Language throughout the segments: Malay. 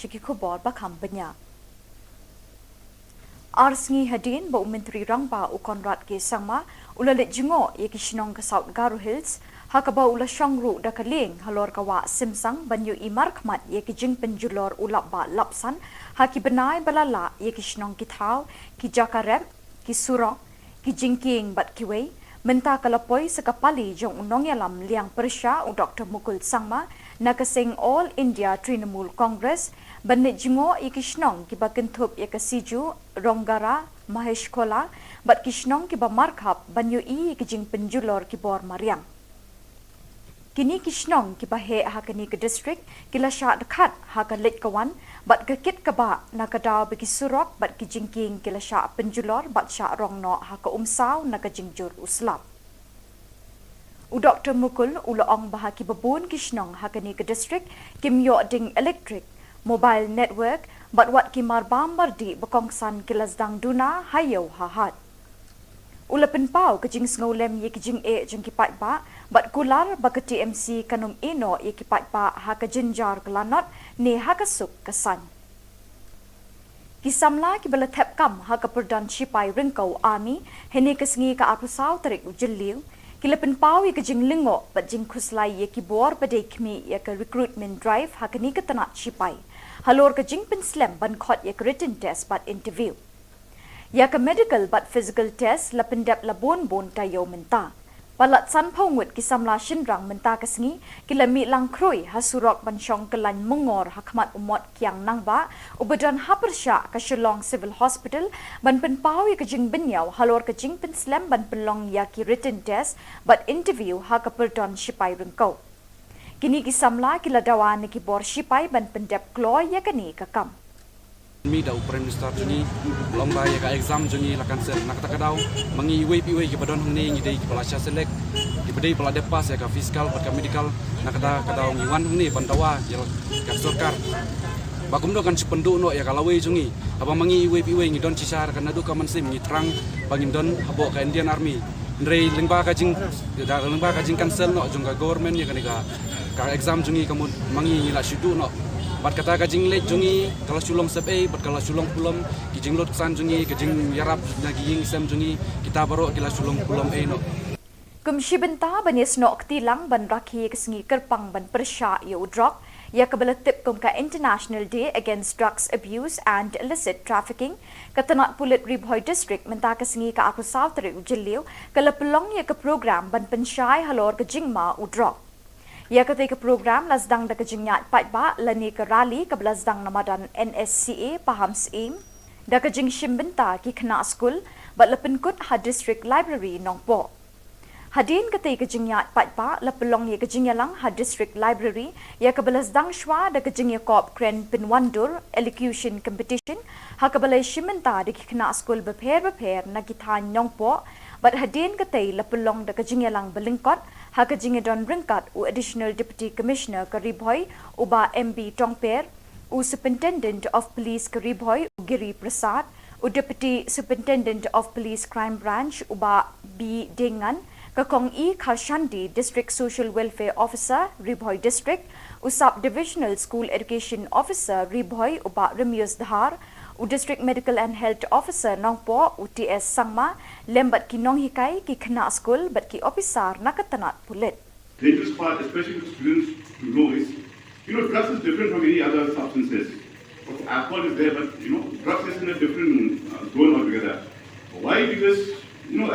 Shiki Khubor bakam benya. Arsengi hadin ba Menteri Rangba u Konrad ke sangma ulalit jingo ye ki Shillong ka South Garo Hills hakaba ula shangru da kaling halor kawa simsang banyu imar khmat ye ki jing penjulor ulap ba lapsan haki benai balala ye ki Shillong ki thau ki jakarep ki surong ki jingking bat kiwei menta kalapoi sekapali jong unong yalam liang persya u Dr. Mukul Sangma nakasing All India Trinamool Congress banit jingo ikishnong kiba kentup yakasiju ronggara mahesh kola bat kishnong kiba markhap banyu ikijing penjulor kibor mariang kini kishnong kiba he hakani ke district kila sha dekat hakalit kawan bat gekit kaba nakadaw bagi surok bat kijingking kila sha penjulor bat sha rongno haka umsaw nakajingjur uslap u Dr. Mukul ulaong bahaki babun kishnong hakani ke district kimyo ding electric mobile network bat wat kimar bambar di bekongsan kilasdang duna hayo hahat ulapin pau kejing snolem ye kejing e jeng kipat ba bat kular ba ke TMC kanum ino ye kipat ba ha ka jinjar kelanot ne ha ka suk kesan kisamla ki bala thep kam ha ka perdan sipai ringkau army hene kesengi ka apusau tarik ujeliu kilapin pau ye kejing lingo bat jing khuslai ye ki bor badai khmi ye ka recruitment drive ha ka ni ka tanat sipai halor ka jing pen slam ban khot ye written test bat interview ya ka medical but physical test la pendap la bon tayo menta palat san phongut ki samla shinrang menta kasngi kilami lang kroi hasurok ban shong kelan mengor hakmat umot kyang nangba ubadan hapersha ka Shillong Civil Hospital ban pen pawi ka jing benyau halor ka jing pen slam ban pelong ya ki written test but interview ha ka perton sipai rengkau kini ki samla kila dawan ki bor sipai ban pendap kloy ya kani ka kam mi da Prime Minister juni lomba ya ka exam juni la cancel nak ta kadaw mangi iwe ki padon hang ni dei ki pala sha select ki pedai pala depas ya ka fiskal pat ka medical nak ta kadaw ngi wan hang ni pandawa ya ka sarkar bagum do kan sipendu no ya kalawe jungi apa mangi iwe ngi don cisar kan adu ka mansim ngi trang bangin don habo ka Indian Army ndrei lengba ka jing da lengba ka jing cancel no jung ka government ya ka exam jungi kamu mangi la shudu no bat kata ka jing lek jungi kalau Shillong sepe bat kalau Shillong pulom ki jing lot san jungi ki jing yarap nagi ying sem jungi kita baro kila Shillong pulom no kumshi benta banis no ktilang ban rakhi kesengi kerpang ban persya yo drop ya kabala tip kum ka International Day Against Drugs Abuse and Illicit Trafficking katanat pulit Ribhoy District menta kesengi ka aku sautri ujiliu kala pelong ya ka program ban pensyai halor ke jingma u drop ya kata ke program lasdang da kejingyat patba lani ke rally ke lasdang namadan NSCA paham sim da kejing shimbenta ki khna school bat lepin kut ha district library nongpo hadin kata ke jingyat patba lapelong ye kejingyalang ha district library ya ke lasdang shwa da kejingya kop kren pinwandur elocution competition ha ke balai shimbenta di khna school beper na kithan nongpo but hadin katay lapulong da kajingyalang balingkot ha kajingedon ringkat u additional deputy commissioner Karibhoy uba MB Tongper u superintendent of police Karibhoy Giri Prasad u deputy superintendent of police crime branch uba B Dengan kakong E Khashandi district social welfare officer Ribhoy district u sub divisional school education officer Ribhoy uba Remius Dhar u district medical and health officer nongpo UTS sangma lembat ki nong hikai ki khna school bat ki officer nakatanat pulit the interest part especially for students to know is drugs is different from any other substances alcohol is there but drugs is in a different zone altogether why because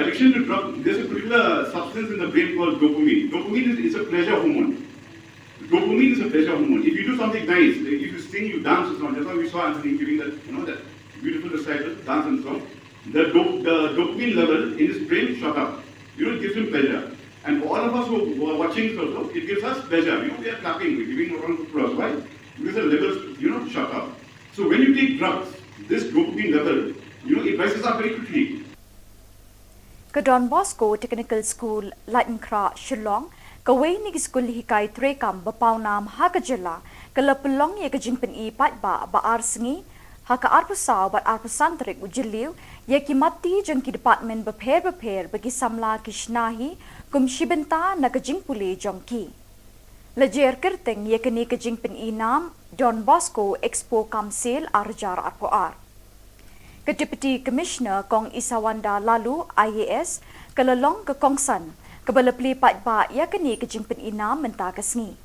addiction to drug there's a particular substance in the brain called dopamine is a pleasure hormone. Dopamine is a pleasure hormone. If you do something nice, like if you sing, you dance or something, that's why we saw Anthony giving that, that beautiful recital, dance and song. The dopamine level in his brain shot up. It gives him pleasure. And for all of us who are watching this also, it gives us pleasure. We are clapping, we're giving a round of applause. Why? Because the levels, shot up. So when you take drugs, this dopamine level, it rises up very quickly. Don Bosco Technical School, Lightenkra, Shillong, kawai ni school hikai trekam bapau nam haka Jylla kala pelong ye kajing pen I pat ba arsengi haka arpusaw bat arpusantrik ujiliu ye ki mati jeng ki department beper bagi samla kishnahi kum shibenta na kajing puli jongki lajer kerteng ye kani kajing pen I nam Don Bosco Expo Kamsil Arjar Arpoar. Ke Deputy Commissioner Kong Isawanda Lalu IAS kelalong ke Kongsan kebala pli pat ba ya kini ke jingpen ina menta kesngi.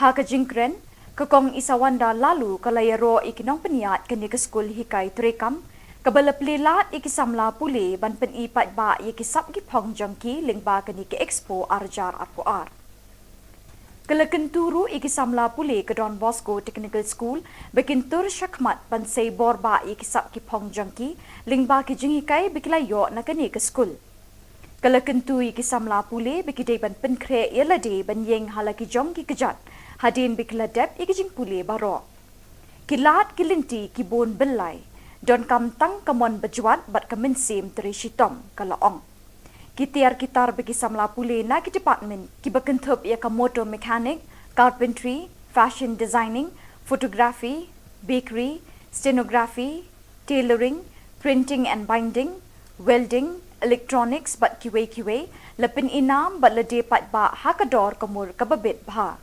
Ha ke jingkren ke Kong Isawanda Lalu kalayaro ikinong peniat kini ke skul hikai terekam kebala pli lat ikisamla puli ban pen i pat ba ikisap gipong jangki lingba kini ke Expo Arjar Arpoar. Kelakenturu ikisamla puli ke Don Bosco Technical School bekintur syakmat pansay borba ikisap kipong jangki lingba ki jingikai bikilayo na kani ke school. Kelakentu ikisamla puli bikidai ban penkre yelade ban yeng halaki jongki kejat hadin bikiladep ikijing puli baro. Kilat kilinti kibon belai don kamtang kamon bejuat bat kemensim teri shitom kalaong. Kitiar kitar bagi samla puli na ki department ki bekentup ia ka motor mechanic, carpentry, fashion designing, photography, bakery, stenography, tailoring, printing and binding, welding, electronics bat kiwe lepin inam bat lede pat ba hakador kamur kababit bha.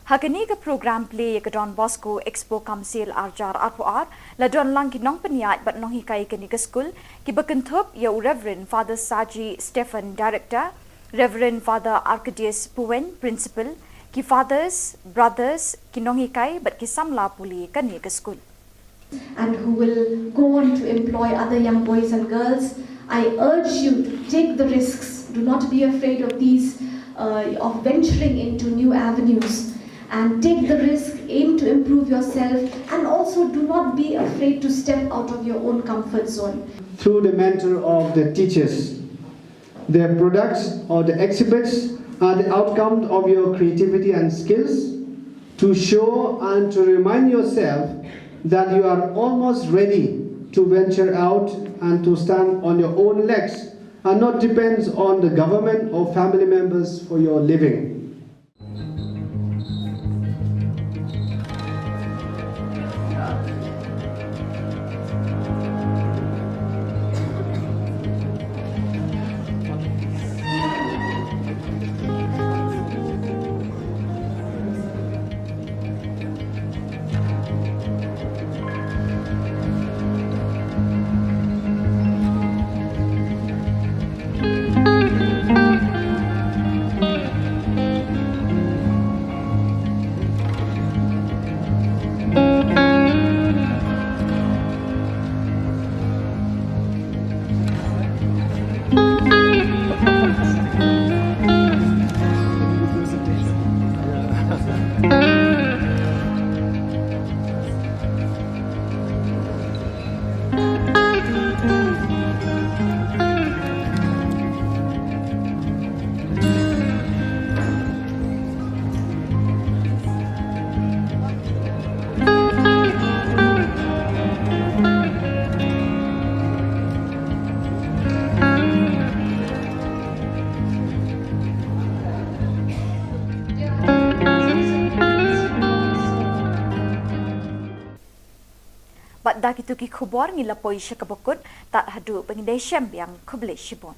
Hakani ke program play ke Don Bosco Expo Kamsil Arjar Arpoar la don lang kinong peniat bat nong hikai kini ke school ki bekentup ya Reverend Father Saji Stephen Director, Reverend Father Arcadius Puen Principal, ki fathers, brothers kinong hikai bat ki samla puli kani ke school. And who will go on to employ other young boys and girls. I urge you to take the risks. Do not be afraid of these, of venturing into new avenues. And take the risk, aim to improve yourself, and also do not be afraid to step out of your own comfort zone. Through the mentor of the teachers, their products or the exhibits are the outcome of your creativity and skills to show and to remind yourself that you are almost ready to venture out and to stand on your own legs and not depends on the government or family members for your living. Dak itu ki Khubor ngilapoi siya kabukod tak hadu pengindai syam yang kuble shibon.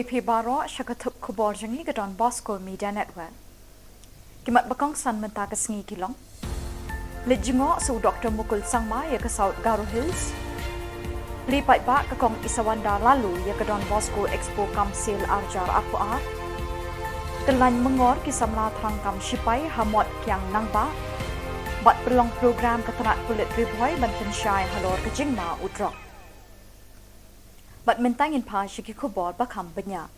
Pi baro syakatup Khubor jangi ke Don Bosco Media Network. Kimat bakong san menta kesngi kilong. Lejingo su Dr. Mukul Sangma ya ke South Garo Hills. Lipat ba ke Kong Isawanda Lalu ya ke Don Bosco Expo Kamsil Arjar Arpoar. Telan mengor ki samla terangkam sipai hamot kiang nangba. Bat pelong program ketenat kulit riboy ban pensyai halor ke jingma udrok. Bat mentangin pa syiki Khubor bakam banyak.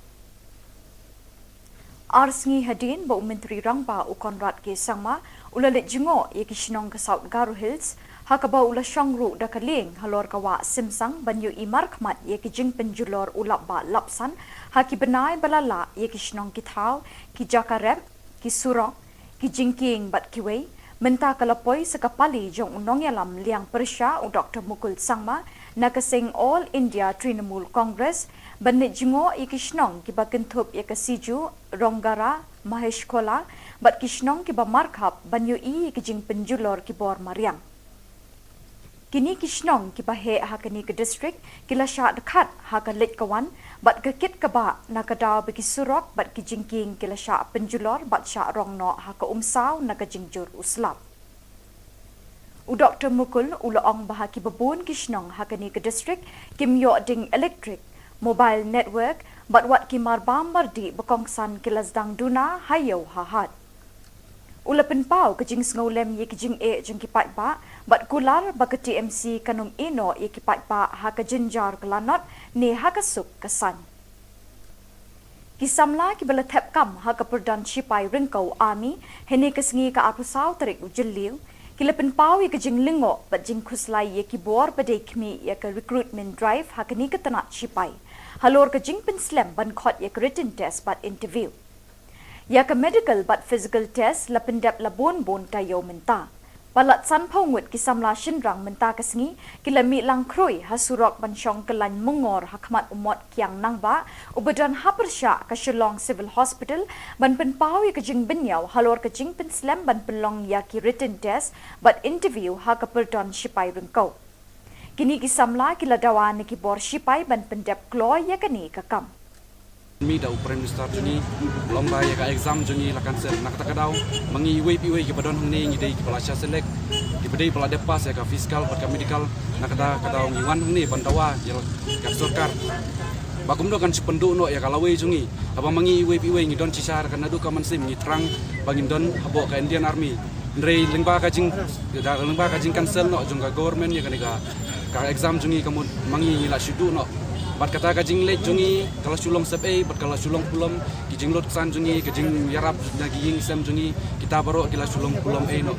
Arsengi hadin ba Menteri Rangba u Konrad ke sangma ulalit jengo ye ki Shillong ke South Garo Hills hakaba ula syangru da kaling halor kawa simsang banyu imar khmat ye ki jing penjulor ulap ba lapsan haki benai balala ye ki Shillong ki thau ki jakarep ki surong ki jingking bat kiwei menta kalapoi sekapali jong unong yalam liang persya u Dr. Mukul sangma nakasing All India Trinamool Congress banit jengo ye ki Shillong ki bakentup ye ke siju ronggara mahesh kola bat ki Shillong ki ba markhap banyu i ki jing penjulor ki bor mariang. Kini ki Shillong ki bahe hakani ke district kila sya dekat haka lit kawan bat ke kit ka ba nakadaw bagi surok bat ki jingking kila sya penjulor bat sya rongno haka umsaw nakajingjur uslap. U Dr. Mukul ulaong bahaki babun ki Shillong hakani ke district kim yo ding electric mobile network bat wat ki marbambar di bekongsan kilasdang duna hayo hahat. Ulapen pau kejing sengolem ye kejing e jeng kipat ba bat kular ba ke TMC kanum ino ye kipat ba ha ke jenjar kelanot ne ha ke suk kesan. Kisamla ki bala thep kam ha ke perdan sipai ringkau army hene kesengi ka apusau tarik ujeliu kilapen pau ye kejing lingo bat jing khuslai ye ki bor badai kmi ye ke recruitment drive ha ke ni ke tanat sipai halor kejing penslam ban khot ye ke written test bat interview. Ya ke medical bat physical test la pendap la bon tayo menta. Palat san paungut ki samla shinrang menta kesengi kila mi lang kroi hasurok ban syong kelan mengor hakmat umot kiang nangba ubadan hapersya ke Shillong Civil Hospital ban penpau ya kejing benyau halor kejing penslam ban pelong ya ki written test bat interview ha ke perdon sipai rengkau. Kini ki samla kila dawan ki bor sipai ban pendap kloy ya kani kakam. Mi da Prime Minister juni lomba ya ka exam juni la cancel nak takadaw mangi iwe ki padon hang ni dei ki pala selek ki pedai pala depas ya ka fiskal pat ka medical nak kadaw ngi wan hang ni bantawa ya ka sorkar bagum do kan sipendu no ya ka lawe jungi aba mangi iwe ngi don cisar kan adu ka mansim ngi trang bangin don habo ka Indian Army ndrei lengba ka jing cancel no jung ka government ya ka exam jungi kamu mangi la shudu no bat kata kajing lek jungi kalau Shillong sepe bat kalau Shillong pulam kijing lot kesan jungi kijing yarap naging sem jungi kita baru kila Shillong pulam no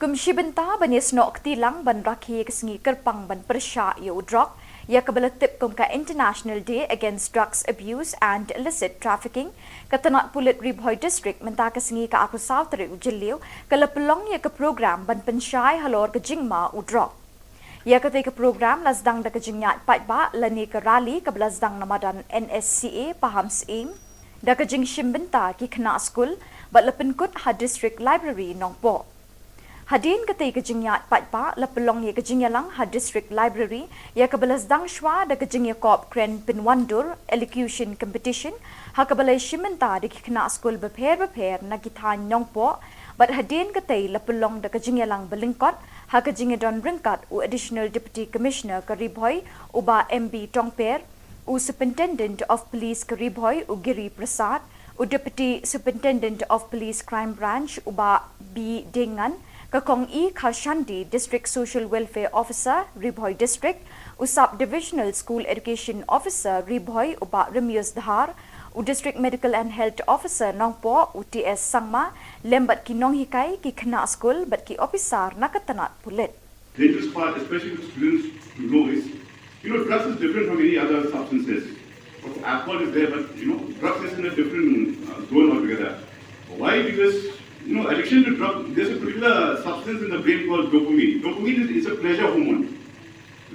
Kumshi benta banis no ktilang ban rakhi kesengi kerpang ban persya yo drug ya kabala tip kum ka International Day Against Drugs Abuse and Illicit Trafficking katanat pulit Ribhoy District menta kesengi ka aku sautri ujeliu kala pelong ya ke program ban pensyai halor ke jingma udrog. Ya ketika program lasdang da kejingyat patba lani ke rally ke belasdang namadan NSCA paham seim da kejing shimbenta ki kena skul bat lepenkut ha district library nongpo. Hadin ketika kejingyat patba lepelong ya kejingyalang ha district library ya ke belasdang shwa da kejingya kop kren pinwandur elocution competition ha ke balai shimbenta di kena skul beper na kithan nongpo bat hadin ketai lepelong da kejingyalang belingkot ha kejingedon ringkat u additional deputy commissioner Karibhoy uba MB Tongper u superintendent of police Karibhoy u Giri Prasad u deputy superintendent of police crime branch uba B Dengan kakong E Khashandi district social welfare officer Ribhoy district u sub divisional school education officer Ribhoy uba Remius Dhar u district medical and health officer nongpo u TS Sangma lembat ki nong hikai ki kena school bat ki officer nakatanat pulit. The dangerous part, especially for students to know is, drugs is different from any other substances. Alcohol is there, but drugs is in a different zone altogether. Why? Because addiction to drugs, there's a particular substance in the brain called dopamine. Dopamine is a pleasure hormone.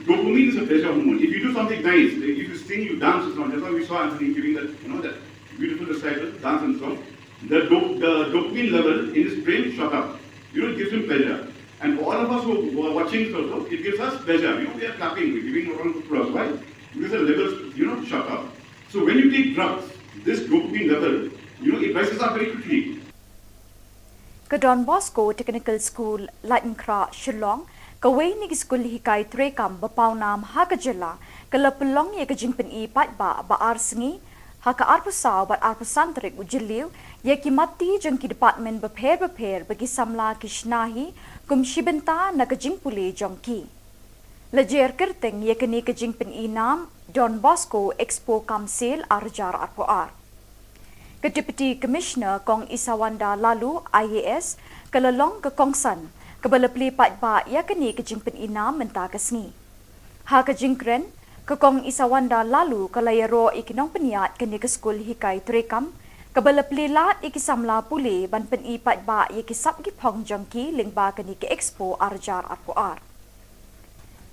Dopamine is a pleasure hormone. If you do something nice, like if you sing, you dance, or something. That's why we saw Anthony giving that, that beautiful recital, dance and song. The dopamine level in his brain shot up. It gives him pleasure. And for all of us who are watching this also, it gives us pleasure. We are clapping, we're giving a round of applause. Why? Because the levels, shot up. So when you take drugs, this dopamine level, it rises up very quickly. Don Bosco Technical School, Latinkra, Shillong, kawai ni school hikai trekam bapau nam ha Jylla, kala pelong ye kajing pen i pat ba arsengi Haka arpusaw bat arpusantrik ujiliw ya kimati jeng ki department beper bagi samla kishnahi kum shibenta na kajing puli jongki. Lejer kerteng ya kini kajing peninam Don Bosco Expo Kamsil Arjar Arpoar. Ke-Deputy Commissioner Kong Isawanda Lalu IAS kelalong ke Kongsan kebalepli patba ya kini kajing peninam mentah kesngi. Ha kajing kren ke Kong Isawanda Lalu kalayaro ikinong peniat kini ke skul hikai terekam kebalepli lat ikisamla puli ban peni patba ya kisap gipong jongki lingba kini ke Expo Arjar Arpoar.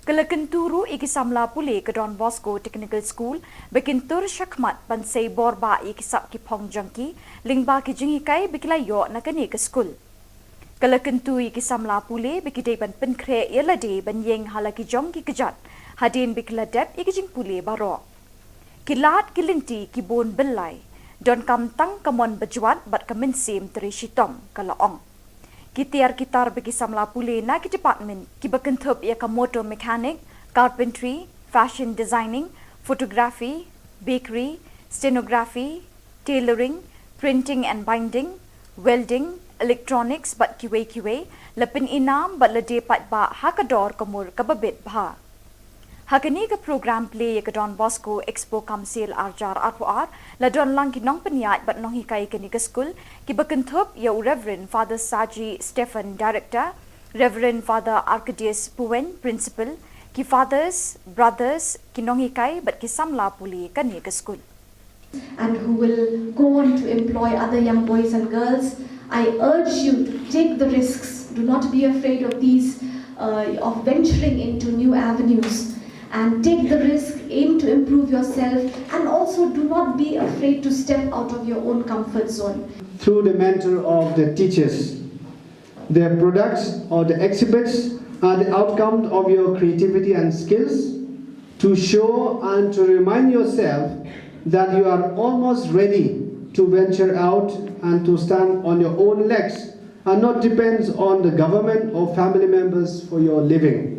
Kelakenturu ikisamla puli ke Don Bosco Technical School bekintur syakmat bansay borba ikisap kipong jangki lingba ki jingikai bekilayo na kani ke skul. Kelakentu ikisamla puli bekidai ban penkre yelade ban yeng halaki jongki kejat hadin bekiladep ikijing puli baro. Kilat kilinti kibon belai don kamtang kamon bejuat bat kemensim teri shitom kalaong. Kitar bagi samla puli na ki department ki bekentup ia ka motor mechanic, carpentry, fashion designing, photography, bakery, stenography, tailoring, printing and binding, welding, electronics bat kiwe lepin inam bat lede pat ba hakador kamur kababit bha. Hakani ke program play ke Don Bosco Expo Kamsil Arjar Arpoar la don lang kinong peniat bat nong hikai kini ke skul ki bekentup ya Reverend Father Saji Stephen Director, Reverend Father Arcadius Puen Principal, ki fathers, brothers kinong hikai bat ki samla puli kani ke skul. And who will go on to employ other young boys and girls, I urge you to take the risks. Do not be afraid of these, of venturing into new avenues. And take the risk, aim to improve yourself, and also do not be afraid to step out of your own comfort zone. Through the mentor of the teachers, their products or the exhibits are the outcome of your creativity and skills to show and to remind yourself that you are almost ready to venture out and to stand on your own legs and not depends on the government or family members for your living.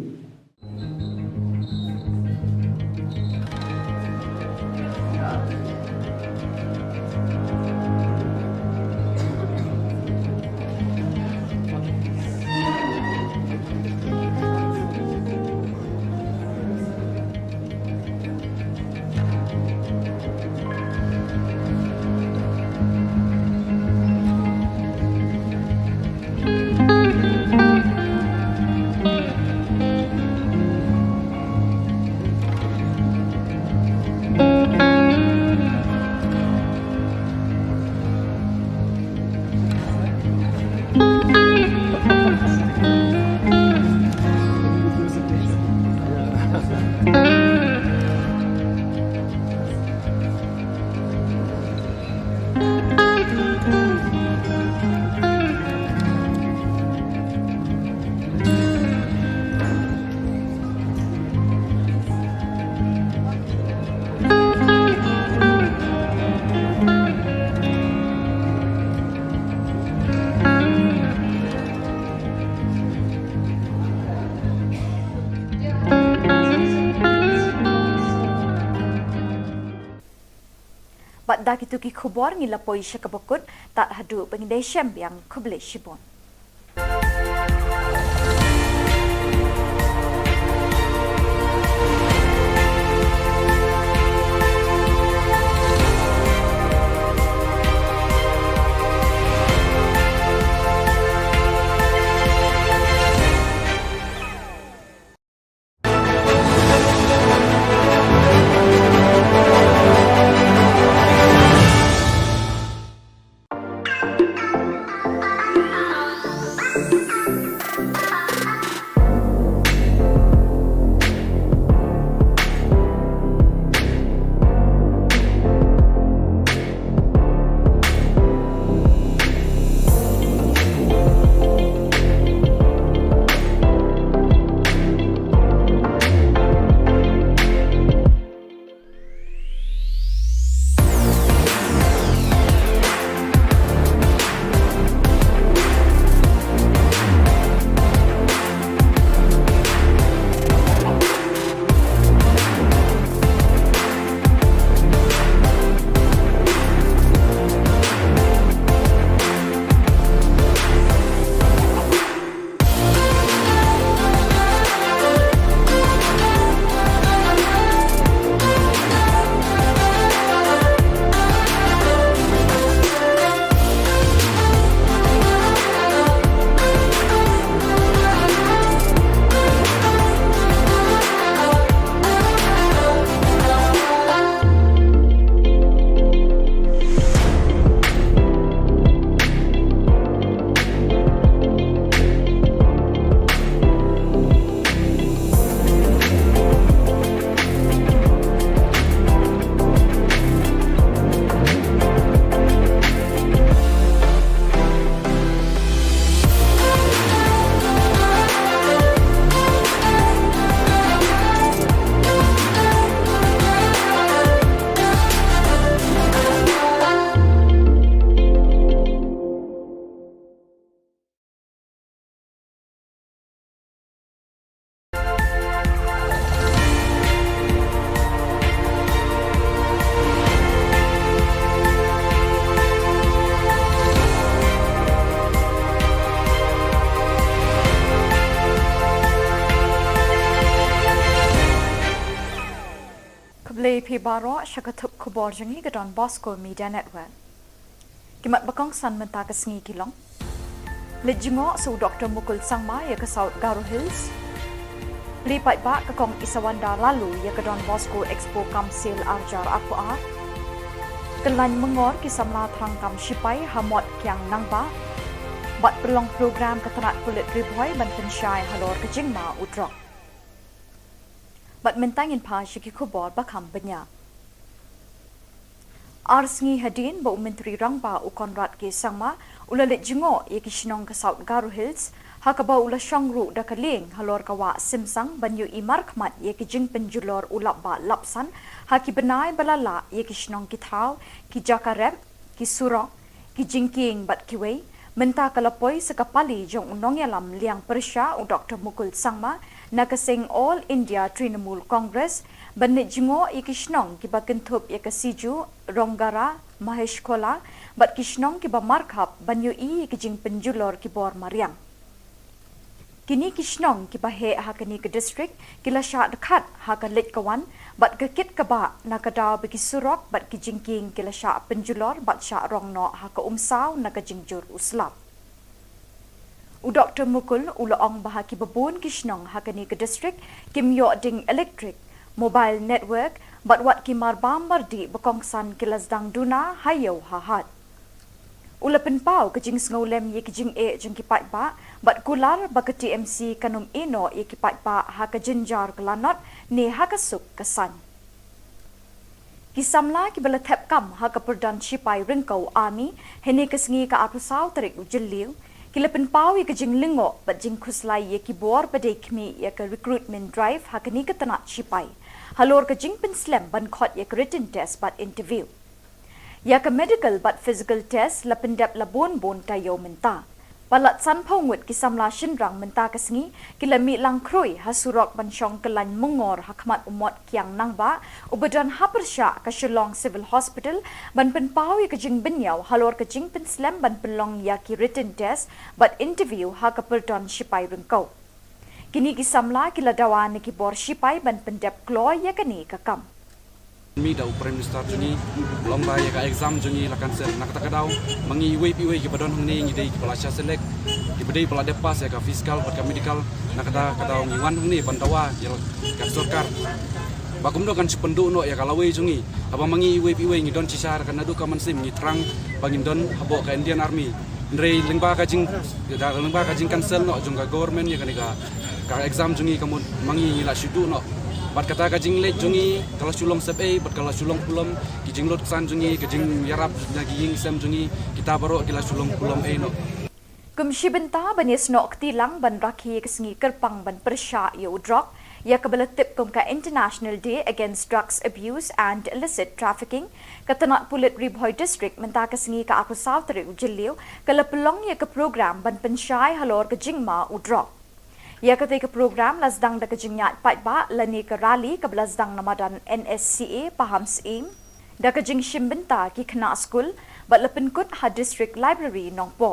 Dak itu ki Khubor ngilapoi syakabakut tak hadu pengindai syam yang kuble shibon. Keblai pi baro syakatup Khubor jengi gedon Bosco Media Network. Kimat bakong san menta kesengi kilong. Lejingo su Dr. Mukul Sangma ya ke South Garo Hills. Lipat bak ke kong Isawanda lalu ya ke Don Bosco Expo Kamsil Arjar Aqua. Kelan mengor kisamla trangkam Shipai Hamot Kiang Nangba. Bat pelong program ketenat kulit ribuai ban pensyai halor kejingma udrok. Bat mentangin pa syiki Khubor bakam benya. Arsngi hadin ba Menteri Rangba u Konrad ke Sangma ulalit jingo ye Shillong ke South Garo Hills hakaba ula syangru da kaling halor kawa simsang banyu imar khmat ye jing penjulor ulap ba lapsan haki benai balala ye Shillong ki thau ki jakarep ki surong ki jingking bat kiwei menta kalapoi sekapali jong unong yalam liang persya u Dr. Mukul Sangma nakasing All India Trinamool Congress banit jingo ikishnong kiba kentup yakasiju ronggara mahesh kola bat kishnong kiba markhap banyu kijing penjulor kibor mariang kini kishnong kiba he hakani ke district kila sya dekat hakalit kawan bat kekit kaba nakadaw bikisurok bat kijingking kila sya penjulor bat sya rongno haka umsaw nakajingjur uslap u Dr. Mukul ulaong bahaki babun kishnong hakani ke district kimyo ding electric mobile network bat wat kimar bambardi bekongsan kilasdang duna hayo hahat ulapen pau kejing ngolem ye kejing jeng kipat ba bat kular baka TMC kanum ino ye kipat ba haka jinjar kelanot ne haka suk kesan kisamla kibala thep kam haka perdan Shipai ringkau army hene kesengi ka apusau tarik ujeliu kilapen pau ye kejing lingo bat jing khuslai ye kibor badai kmi ye ke recruitment drive hakani ke tanat Shipai halor kejing penslam ban khot ye written test bat interview ya ke medical bat physical test lapendap labon bon tayo menta palat san phongut kisamla shinrang menta kesengi kilami lang kroi hasurok ban syong kelan mengor hakmat umot kiang nangba ubadan hapersya ke Shillong Civil Hospital ban penpau ye kejing benyau halor kejing penslam ban pelong ya ki written test bat interview ha ke perdon Shipai rengkau kini kisamla kila dawan ki bor Shipai ban pendap kloy ya kani kakam Mi da Prime Minister juni lomba ya ka exam juni lakan ser nak takadaw mangi iwe ki badon hangni ngi dei ki palasya selek ki bedei pala depas ya ka fiskal pat ka medical nakada kadaw ngi wan hangni pantawa ya ka sarkar bakum do kan sependu no ya kalawe jungi apa mangi iwe ngi don cisar kan adu ka mansim ngi terang bangin don habo ka Indian Army ndrei lengba ka jing cancel no jung ka government ya ka exam jungi kamu mangi ngi la shudu no bat kata kajing lek jungi kalau sulong sebe bat kalau sulong pulam kijing lot san jungi kijing yarap naging sem jungi kita baru kila sulong pulam no kumshi benta banis nok tilang ban rakhi kesengi kerpang ban persya yo drop ya kebelatip kum ka International Day Against Drugs Abuse and Illicit Trafficking katanat pulit Ribhoy District menta kesengi ka aku South Ujeliu kala pelong ya ke program ban pensyai halor kejingma udrop ya ketika program lasdang da kejingyat patba lani ke rally ke lasdang namadan NSCA paham seim da kejing shimbenta ki kena school bat lepenkut ha district library nongpo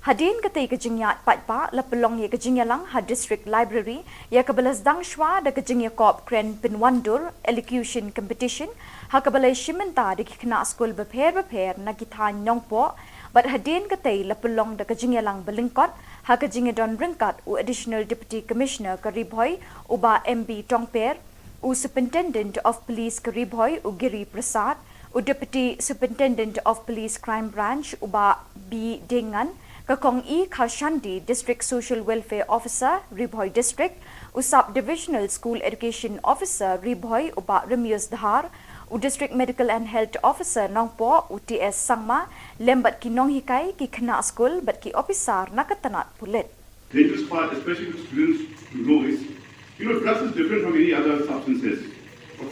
hadin ketika kejingyat patba lepelong ya kejingyalang ha district library ya ke lasdang shwa da kejingya kop kren pinwandur elocution competition ha ke balai shimbenta di kena school beper na kithan nongpo bat hadin ketai lepelong da kejingyalang belingkot ha kejinge don ringkat u additional deputy commissioner Karibhoy uba MB Tongper u superintendent of police Karibhoy u Giri Prasad u deputy superintendent of police crime branch uba B Dengan kakong Khalshandi district social welfare officer Ribhoy district u sub divisional school education officer Ribhoy uba Remius Dhar u district medical and health officer nongpo UTS Sangma lembat ki nong hikai ki kena school bat ki officer nakatanat pulit dangerous part, especially for students to know is, drugs is different from any other substances.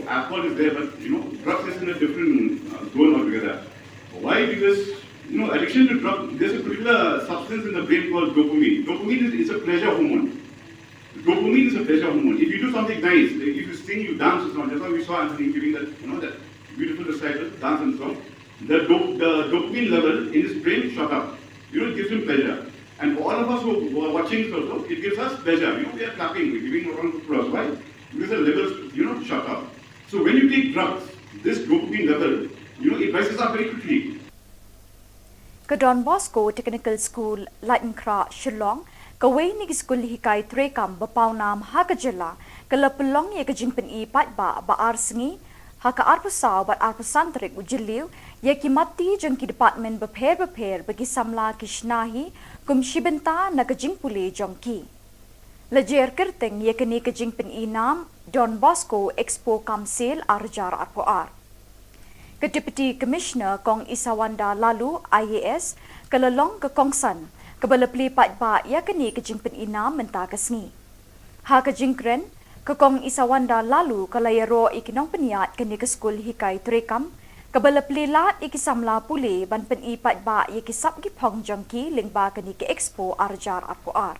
Alcohol is there, but, drugs is in a different zone altogether. Why? Because, addiction to drugs, there's a particular substance in the brain called dopamine. Dopamine is a pleasure hormone. Dopamine is a pleasure hormone. If you do something nice, if you sing, you dance or something, that's why we saw Anthony giving that, that beautiful recital, dance and song. The dopamine level in his brain shot up. It gives him pleasure. And for all of us who are watching also, it gives us pleasure. We are clapping, we're giving a round of applause. Why? Because the levels, shot up. So when you take drugs, this dopamine level, it rises up very quickly. Ke Don Bosco Technical School, Lightenkra, Shillong, kawai ni school hikai trekam bapau nam ha ke Jylla, ke lepelong ye ke jingpen I pat ba arsengi, ha ke arpusau bat arpusantrik ujiliu, ye ki mati jeng ki department beper bagi samla kishnahi, kum shibenta na ke jingpuli jongki. Lejer kerteng ye kini ke jingpen I nam Don Bosco Expo Kamsil Arjar Arpoar. Ke Deputy Commissioner Kong Isawanda Lalu IAS kelelong ke Kongsan kebelepli pat ba ya kini ke jingpen ina menta kesngi. Ha ke jingkren ke Kong Isawanda Lalu kelayaro ikinong peniat kini ke skul hikai trekam kebelepli lat ikisamla pule ban pen I pat ba ye kisap ki pong jongki lingba kini ke Expo Arjar Arpoar.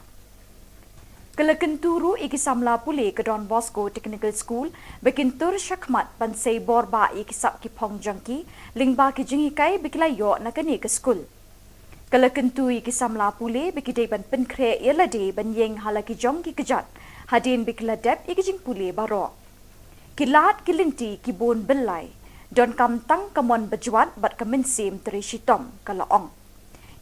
Kelekenturu ikisamla pule ke Don Bosco Technical School bekintur syakmat pansay borba ikisap ki pong jangki lingba ki jingikai bikilayo na kani ke school. Kelekentu ikisamla pule bikidai ban penkre yelade ban yeng halaki jongki kejat hadin bikiladep ikijing pule baro. Kilat kilinti kibon belai don kamtang kamon bejuat bat kemensim teri shitom kalaong.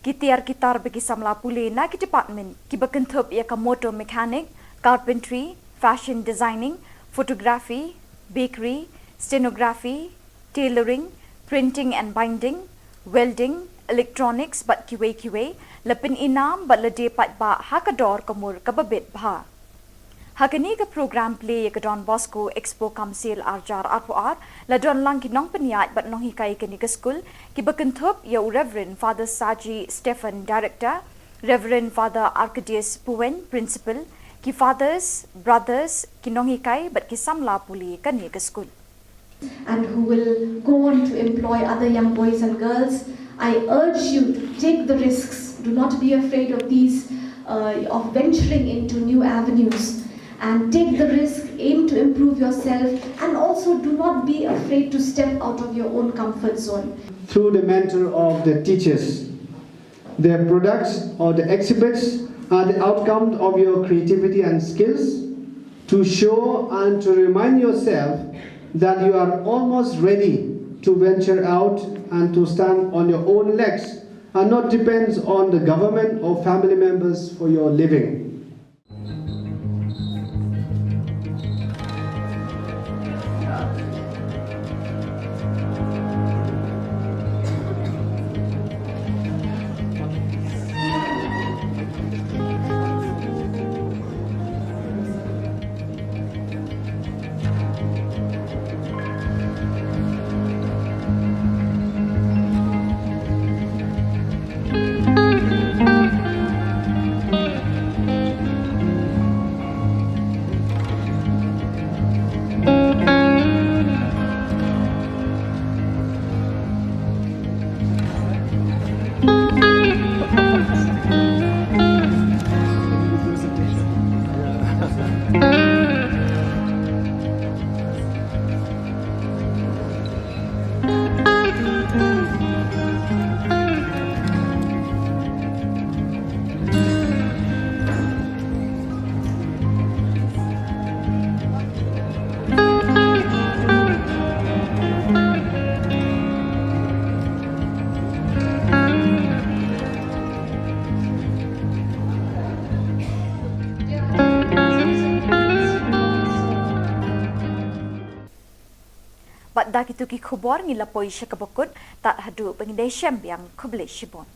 Kitar bagi samla pule na ki department ki bekentup ia ka motor mechanic, carpentry, fashion designing, photography, bakery, stenography, tailoring, printing and binding, welding, electronics bat kiwe lepin inam bat lede pat ba hakador kamur kababit bha. Hakani ke program play ke Don Bosco Expo Kamsil Arjar Arpoar la don lang ki nong peniat bat nong hikai ke ni ke school ki bekentup ya Reverend Father Saji Stephen Director, Reverend Father Arcadius Puen Principal, ki fathers, brothers ki nong hikai bat ki samla puli ke ni ke school. And who will go on to employ other young boys and girls. I urge you to take the risks. Do not be afraid of these, of venturing into new avenues. And take the risk, aim to improve yourself, and also do not be afraid to step out of your own comfort zone. Through the mentor of the teachers, their products or the exhibits are the outcome of your creativity and skills to show and to remind yourself that you are almost ready to venture out and to stand on your own legs and not depend on the government or family members for your living. Bat dak itu ki Khubor ngilapoi syakabakut tak hadu pengindai syam yang kubli shibon.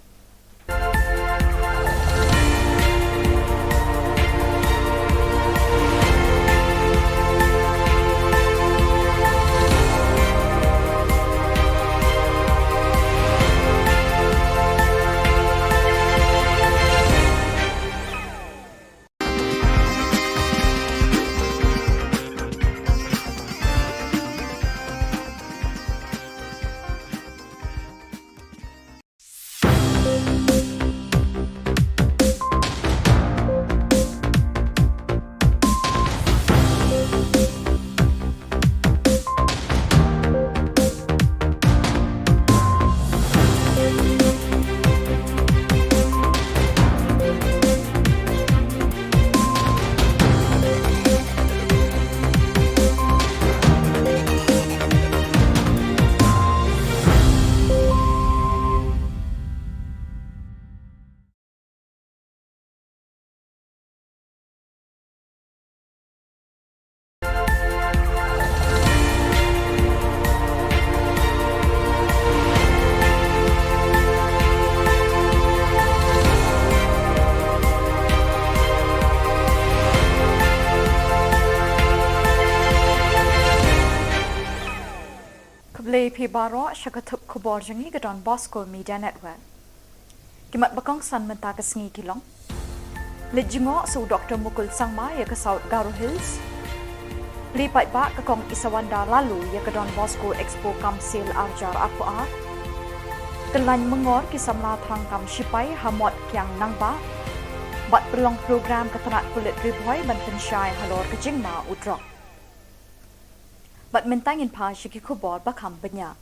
Keblai pi baro syakatup Khubor jangi gadon Bosco Media Network. Kimat bakong san menta kesengi kilong. Lejingo su Dr. Mukul Sangma ya ke South Garo Hills. Lipat ba kakong isawanda lalu ya gadon Bosco Expo Kamsil Arjar Apa. Kelan mengor kisamla tangkam sipai hamot kiang nangba. Bat pelong program ketenat kulit riboy ban pensyai halor kejingma udrok. Bat mentangin pa syaki Khubor bakam benya.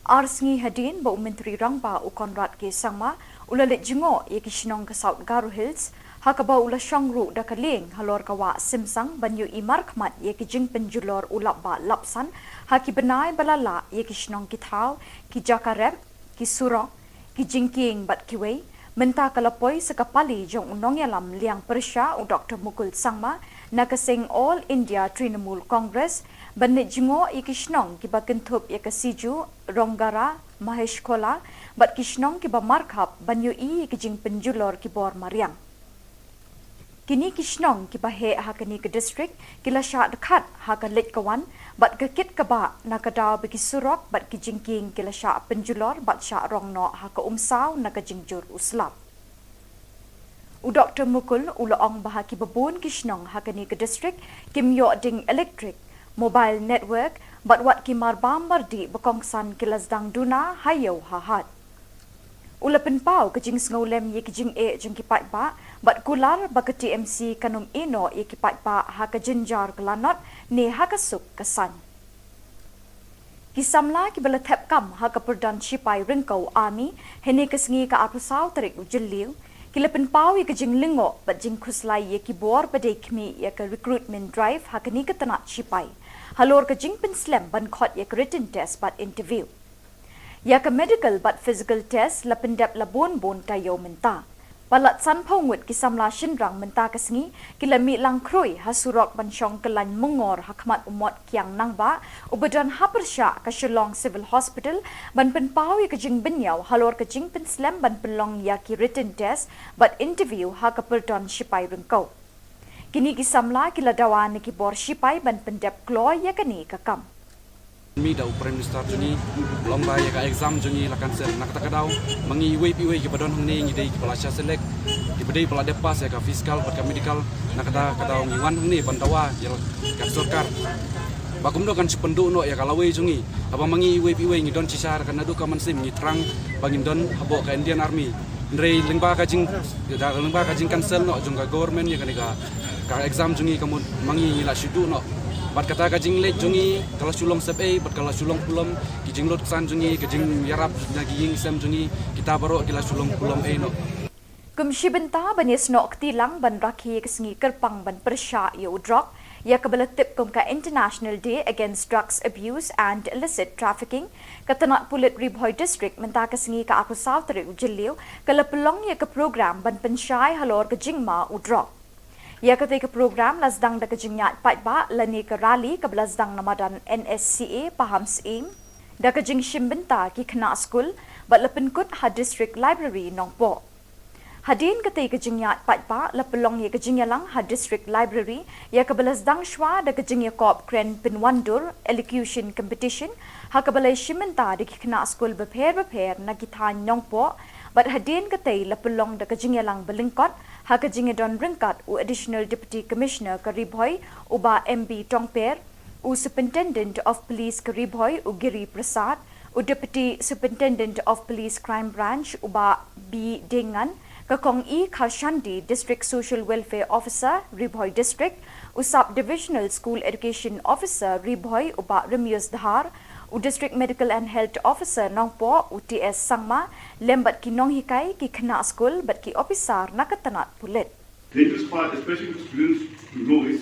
Arsengi hadin ba Menteri Rangba u Konrad ke Sangma ulalit jingo ye Shillong ke South Garo Hills hakaba ula syangru da kaling halor kawa simsang banyu imar khmat ye jing penjulor ulap ba lapsan haki benai balala ye Shillong ki thau ki jakarep ki surong ki jingking bat kiwei menta kalapoi sekapali jong unong yalam liang persya u Dr. Mukul Sangma nakasing All India Trinamool Congress banit jingo ikishnong kiba kentup yakasiju ronggara mahesh kola bat kishnong kiba markhap banyu kijing penjulor kibor mariang kini kishnong kiba he hakani ke district kila sya dekat hakalit kawan bat kekit kaba nakadaw bikisurok bat kijingking kila sya penjulor bat sya rongno haka umsaw nakajingjur uslap u Dr. Mukul ulaong bahaki babun kishnong hakani ke district kimyo ding electric mobile network bat wat kimar bambardi bekongsan kilasdang duna hayo hahat ulapen pau kejing ngolem ye kejing jeng kipat ba bat kular baka TMC kanum ino ye kipat ba haka jinjar kelanot ne haka suk kesan kisamla kibala thep kam haka perdan sipai ringkau army hene kesengi ka apusau tarik ujeliu kilapen pau ye kejing lingo bat jing khuslai ye kibor badai kmi ye ka recruitment drive hakani ka tanat sipai halor kejing penslam ban khot ye written test bat interview ya ka medical bat physical test lapendap labon bon tayo menta palat san phongut kisamla shinrang menta kesengi kilami lang kroi hasurok ban syong kelan mengor hakmat umot kiang nangba ubadan hapersya ka Shillong Civil Hospital ban penpau ye kejing benyau halor kejing penslam ban pelong ya ki written test bat interview ha ka perton sipai rengkau kini kisamla kila dawan ki bor sipai ban pendap kloy ya kani kakam Mi da Prime Minister juni lomba ya ka exam juni lakan ser nak takadaw mangi iwe ki badon hangni ngi dei kepala selek di bedai pala depas ya ka fiskal pat ka medical nak kadaw ngi wan hangni pantawa ya ka sarkar bakum do kan sependu no ya kalawe jungi apa mangi iwe ngi don cisar kan adu ka mansim ngi terang bangin don habo ka Indian Army ndrei lengba ka jing cancel no jung ka government ya ka exam jungi kamu mangi ngi la sidu no bat kata kajing lek jungi kalau sulong sebe bat kalau sulong pulam kijing lot san jungi kijing yarap naging sem jungi kita baru kila sulong pulam no kumshi benta banis nok tilang ban rakhi kesengi kerpang ban persya yo drop ya kebelatip kum ka International Day Against Drugs Abuse and Illicit Trafficking katanat pulit Ribhoy District menta kesengi ka aku South Ujeliu kala pelong ya ke program ban pensyai halor kejingma udrop ya ketika program lasdang da kejingyat patba lani ke rally ke lasdang namadan NSCA paham seim da kejing shimbenta ki kena school bat lepenkut ha district library nongpo hadin ketika kejingyat patba lepelong ya kejingyalang ha district library ya ke lasdang shwa da kejingya kop kren pinwandur elocution competition ha ke balai shimbenta di kena school beper na kithan nongpo bat hadin ketai lepelong da kejingyalang belingkot ha kejinge don ringkat u additional deputy commissioner Karibhoy uba MB Tongper u superintendent of police Karibhoy u Giri Prasad u deputy superintendent of police crime branch uba B Dengan kakong Kharshandi district social welfare officer Ribhoy district u sub divisional school education officer Ribhoy uba Remius Dhar u district medical and health officer nongpo UTS Sangma lembat ki nong hikai ki kena school bat ki officer nakatanat pulit dangerous part, especially for students to know is,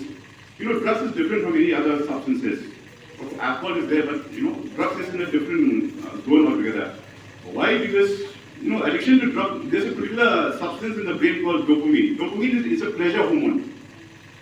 drugs is different from any other substances. Alcohol is there, but, drugs is in a different zone altogether. Why? Because, addiction to drugs, there's a particular substance in the brain called dopamine. Dopamine is a pleasure hormone.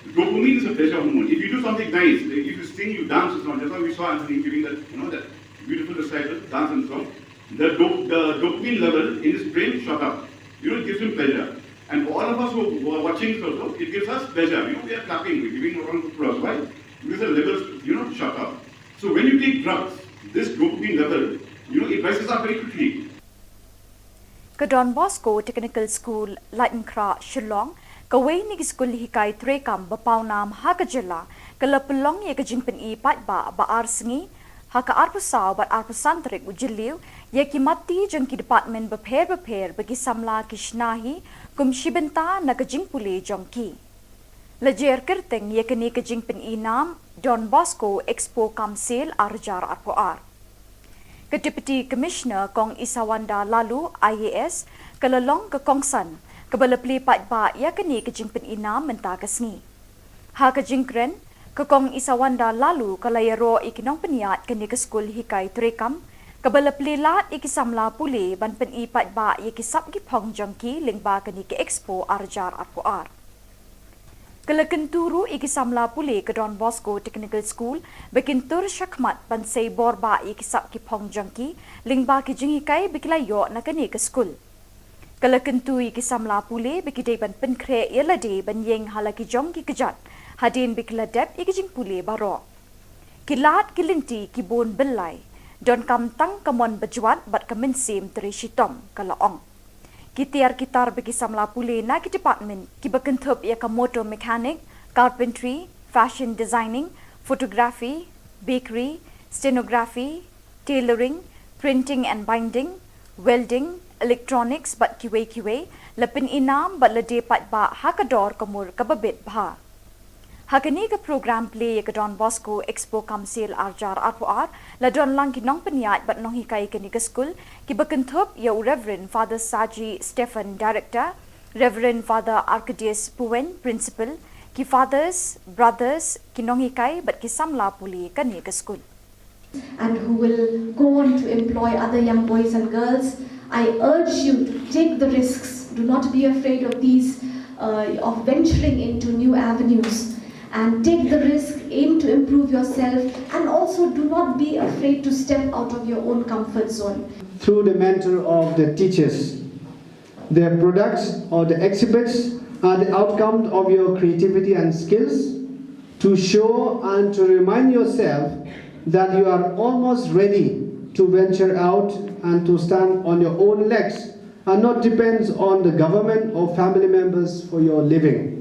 Dopamine is a pleasure hormone. If you do something nice, like if you sing, you dance or something, that's why we saw Anthony giving that, that beautiful recital, dance and song. The dopamine level in his brain shot up. It gives him pleasure. And for all of us who are watching also, it gives us pleasure. We are clapping, we're giving a round of applause. Why? Because the levels, shot up. So when you take drugs, this dopamine level, it rises up very quickly. Ke Don Bosco Technical School, Lightenkra, Shillong, kawai ni school hikai trekam bapau nam ha ke Jylla, ke lepelong ye ke jingpen I pat ba arsengi, ha ke arpusau bat arpusantrik ujiliu, ye ki mati jeng ki department beper bagi samla kishnahi, kum shibenta na ke jingpuli jongki. Lejer kerteng ye ke ni ke jingpen I nam, Don Bosco Expo Kamsil Arjar Arpoar. Ke Deputy Commissioner Kong Isawanda Lalu IAS kelelong ke Kongsan ke belepli pat ba ya kini ke jingpen ina menta kesngi. Ha ke jingkren ke Kong Isawanda Lalu ke layaro ikinong peniat kini ke skul hikai trekam ke belepli lat ikisamla puli ban pen I pat ba ikisap ki pong jongki lingba kini ke Expo Arjar Arpoar. Kelekenturu ikisamla puli ke Don Bosco Technical School bekintur syakmat bansai borba ikisap ki pong jangki lingba ki jingikai bikilayo na kani ke school. Kelekentu ikisamla puli bikidai ban penkre yelade ban yeng halaki jongki kejat hadin bikiladep ikijing puli baro. Kilat kilinti kibun belai don kamtang kamon bejuat bat kemensim teri shitom kalaong. Kitar bagi samla puli na ki department ki bekentup ia ka motor mechanic, carpentry, fashion designing, photography, bakery, stenography, tailoring, printing and binding, welding, electronics bat kiwe lepin inam bat lede pat ba hakador kamur kababit bha. Hakani ke program play ke Don Bosco Expo Kamsil Arjar Arpoar la don lang ki nong peniat bat nong hikai ke ni ke school ki bekentup ya Reverend Father Saji Stephen Director, Reverend Father Arcadius Puen Principal, ki fathers, brothers ki nong hikai bat ki samla puli ke ni ke school. And who will go on to employ other young boys and girls. I urge you to take the risks. Do not be afraid of these, of venturing into new avenues. And take the risk, aim to improve yourself, and also do not be afraid to step out of your own comfort zone. Through the mentor of the teachers, their products or the exhibits are the outcome of your creativity and skills to show and to remind yourself that you are almost ready to venture out and to stand on your own legs and not depend on the government or family members for your living.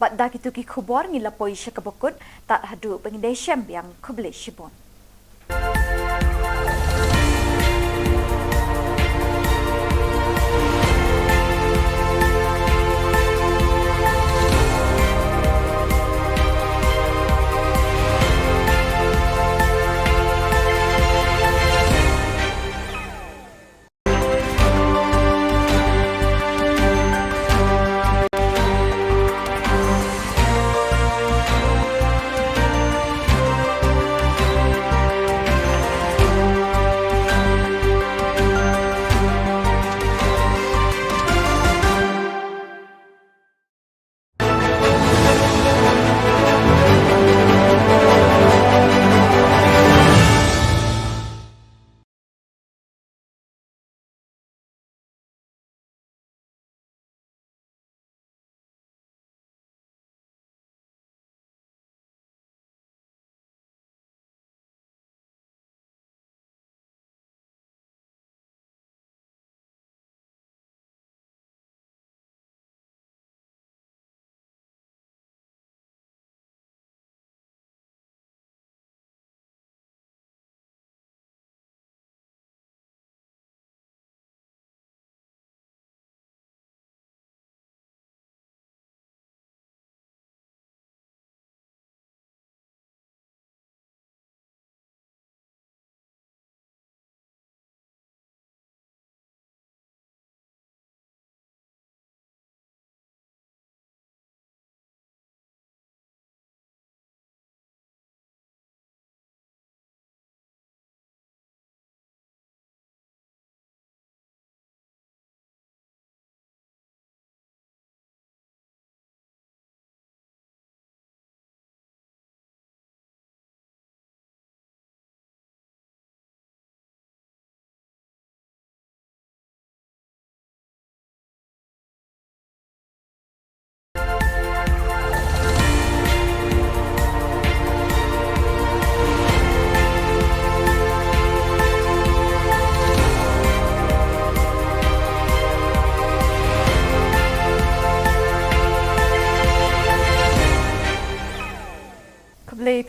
Bat dak itu ki Khubor ngilapoi syakabakut tak hadu pengindai syam yang kubli shibon.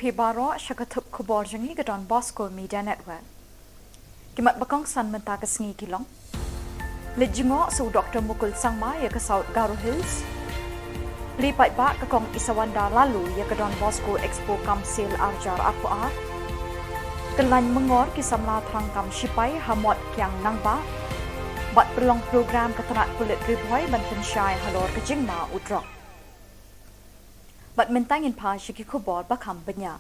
Pibaro Shakatup Khubor Jangi Gadon Bosco Media Network. Kimat bakang san menta ke sengi kilong. Lejingo su Dr. Mukul Sangma ya ke South Garo Hills. Lipat ba ke kong Isawanda lalu ya ke Don Bosco Expo Kamsil Arjar Akua. Kelan mengor kisamla tangkam Shipai Hamot Kiang Nangba. Bat perlong program ketenat kulit ribuai ban pensyai halor ke Jingma Udrok. Bat mentangin pa Shiki Khubor bakam benya.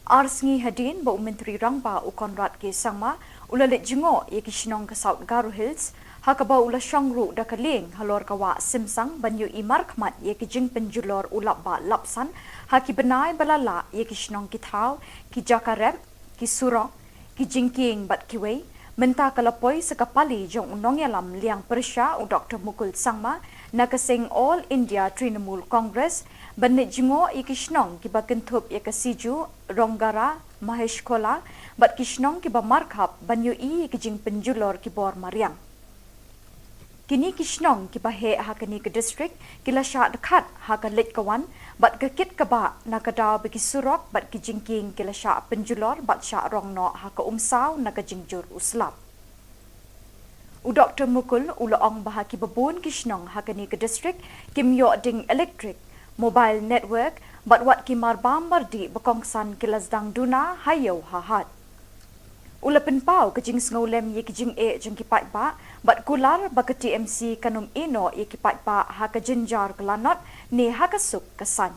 Arsngi hadin ba Menteri Rangba u Konrad ke Sangma ulalit jingo ye Shillong ke South Garo Hills hakaba ula shangru da kaling halor kawa simsang banyu imar khmat ye ki jing penjulor ulap ba lapsan haki benai balala ye Shillong ki thau ki jakarep ki surong ki jingking bat kiwei menta kalapoi sekapali jong unong yalam liang persya u Dr. Mukul Sangma nakasing All India Trinamool Congress banit jingo i Shillong ki bakentup ye kasiju ronggara mahesh kola bat Shillong ki ba markhap banyu i ki jing penjulor ki bor mariang kini Shillong ki ba he hakani ke district kila sha dekat hakalit kawan bat kekit ka ba nakadaw bagi surok bat ki jingking kila sha penjulor bat sha rongno haka umsaw nakajingjur uslap u Dr. Mukul ulaong bahaki babun Shillong hakani ke district kimyo ding electric mobile network bat wat ki marbam mardi bakongsan kilasdang duna hayo hahat ulapin pau kajing ngolem ye kijing e jeng kipat ba bat kular ba TMC kanum ino ye kipat ba ha ka jinjar kelanot ne ha ka suk kasan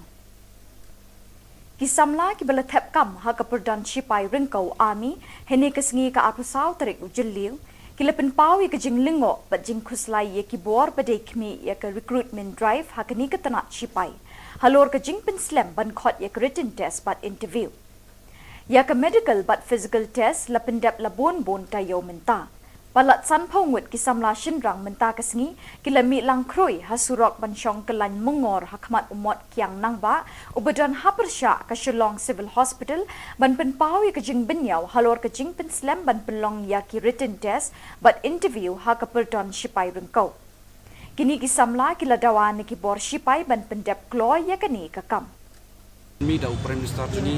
kisamla ki bala thep kam ha ka perdan Shipai ringkau army hene kasngi ka apusau tarik ujilliu kilapin pau ye kijing lingo bat jing khuslai ye ki bor bade khmi ye ka recruitment drive ha ka ni ka tanat Shipai halor ka jing pin slam ban khot ye written test bat interview ya ka medical but physical test lapendap labon bon tayo menta palat san phongut ki samla shinrang menta kasngi kilami lang kroi hasurok banshong kelan mengor hakmat umot kiang nangba ubadan hapersha ka Shillong Civil Hospital ban pen pawi ka jing benyau halor ka jing pen slam ban pelong ya ki written test but interview ha ka perton Shipai rengkau kini ki samla kila dawan ki bor Shipai ban pendap kloy ya kani ka kam Mi da Prime Minister juni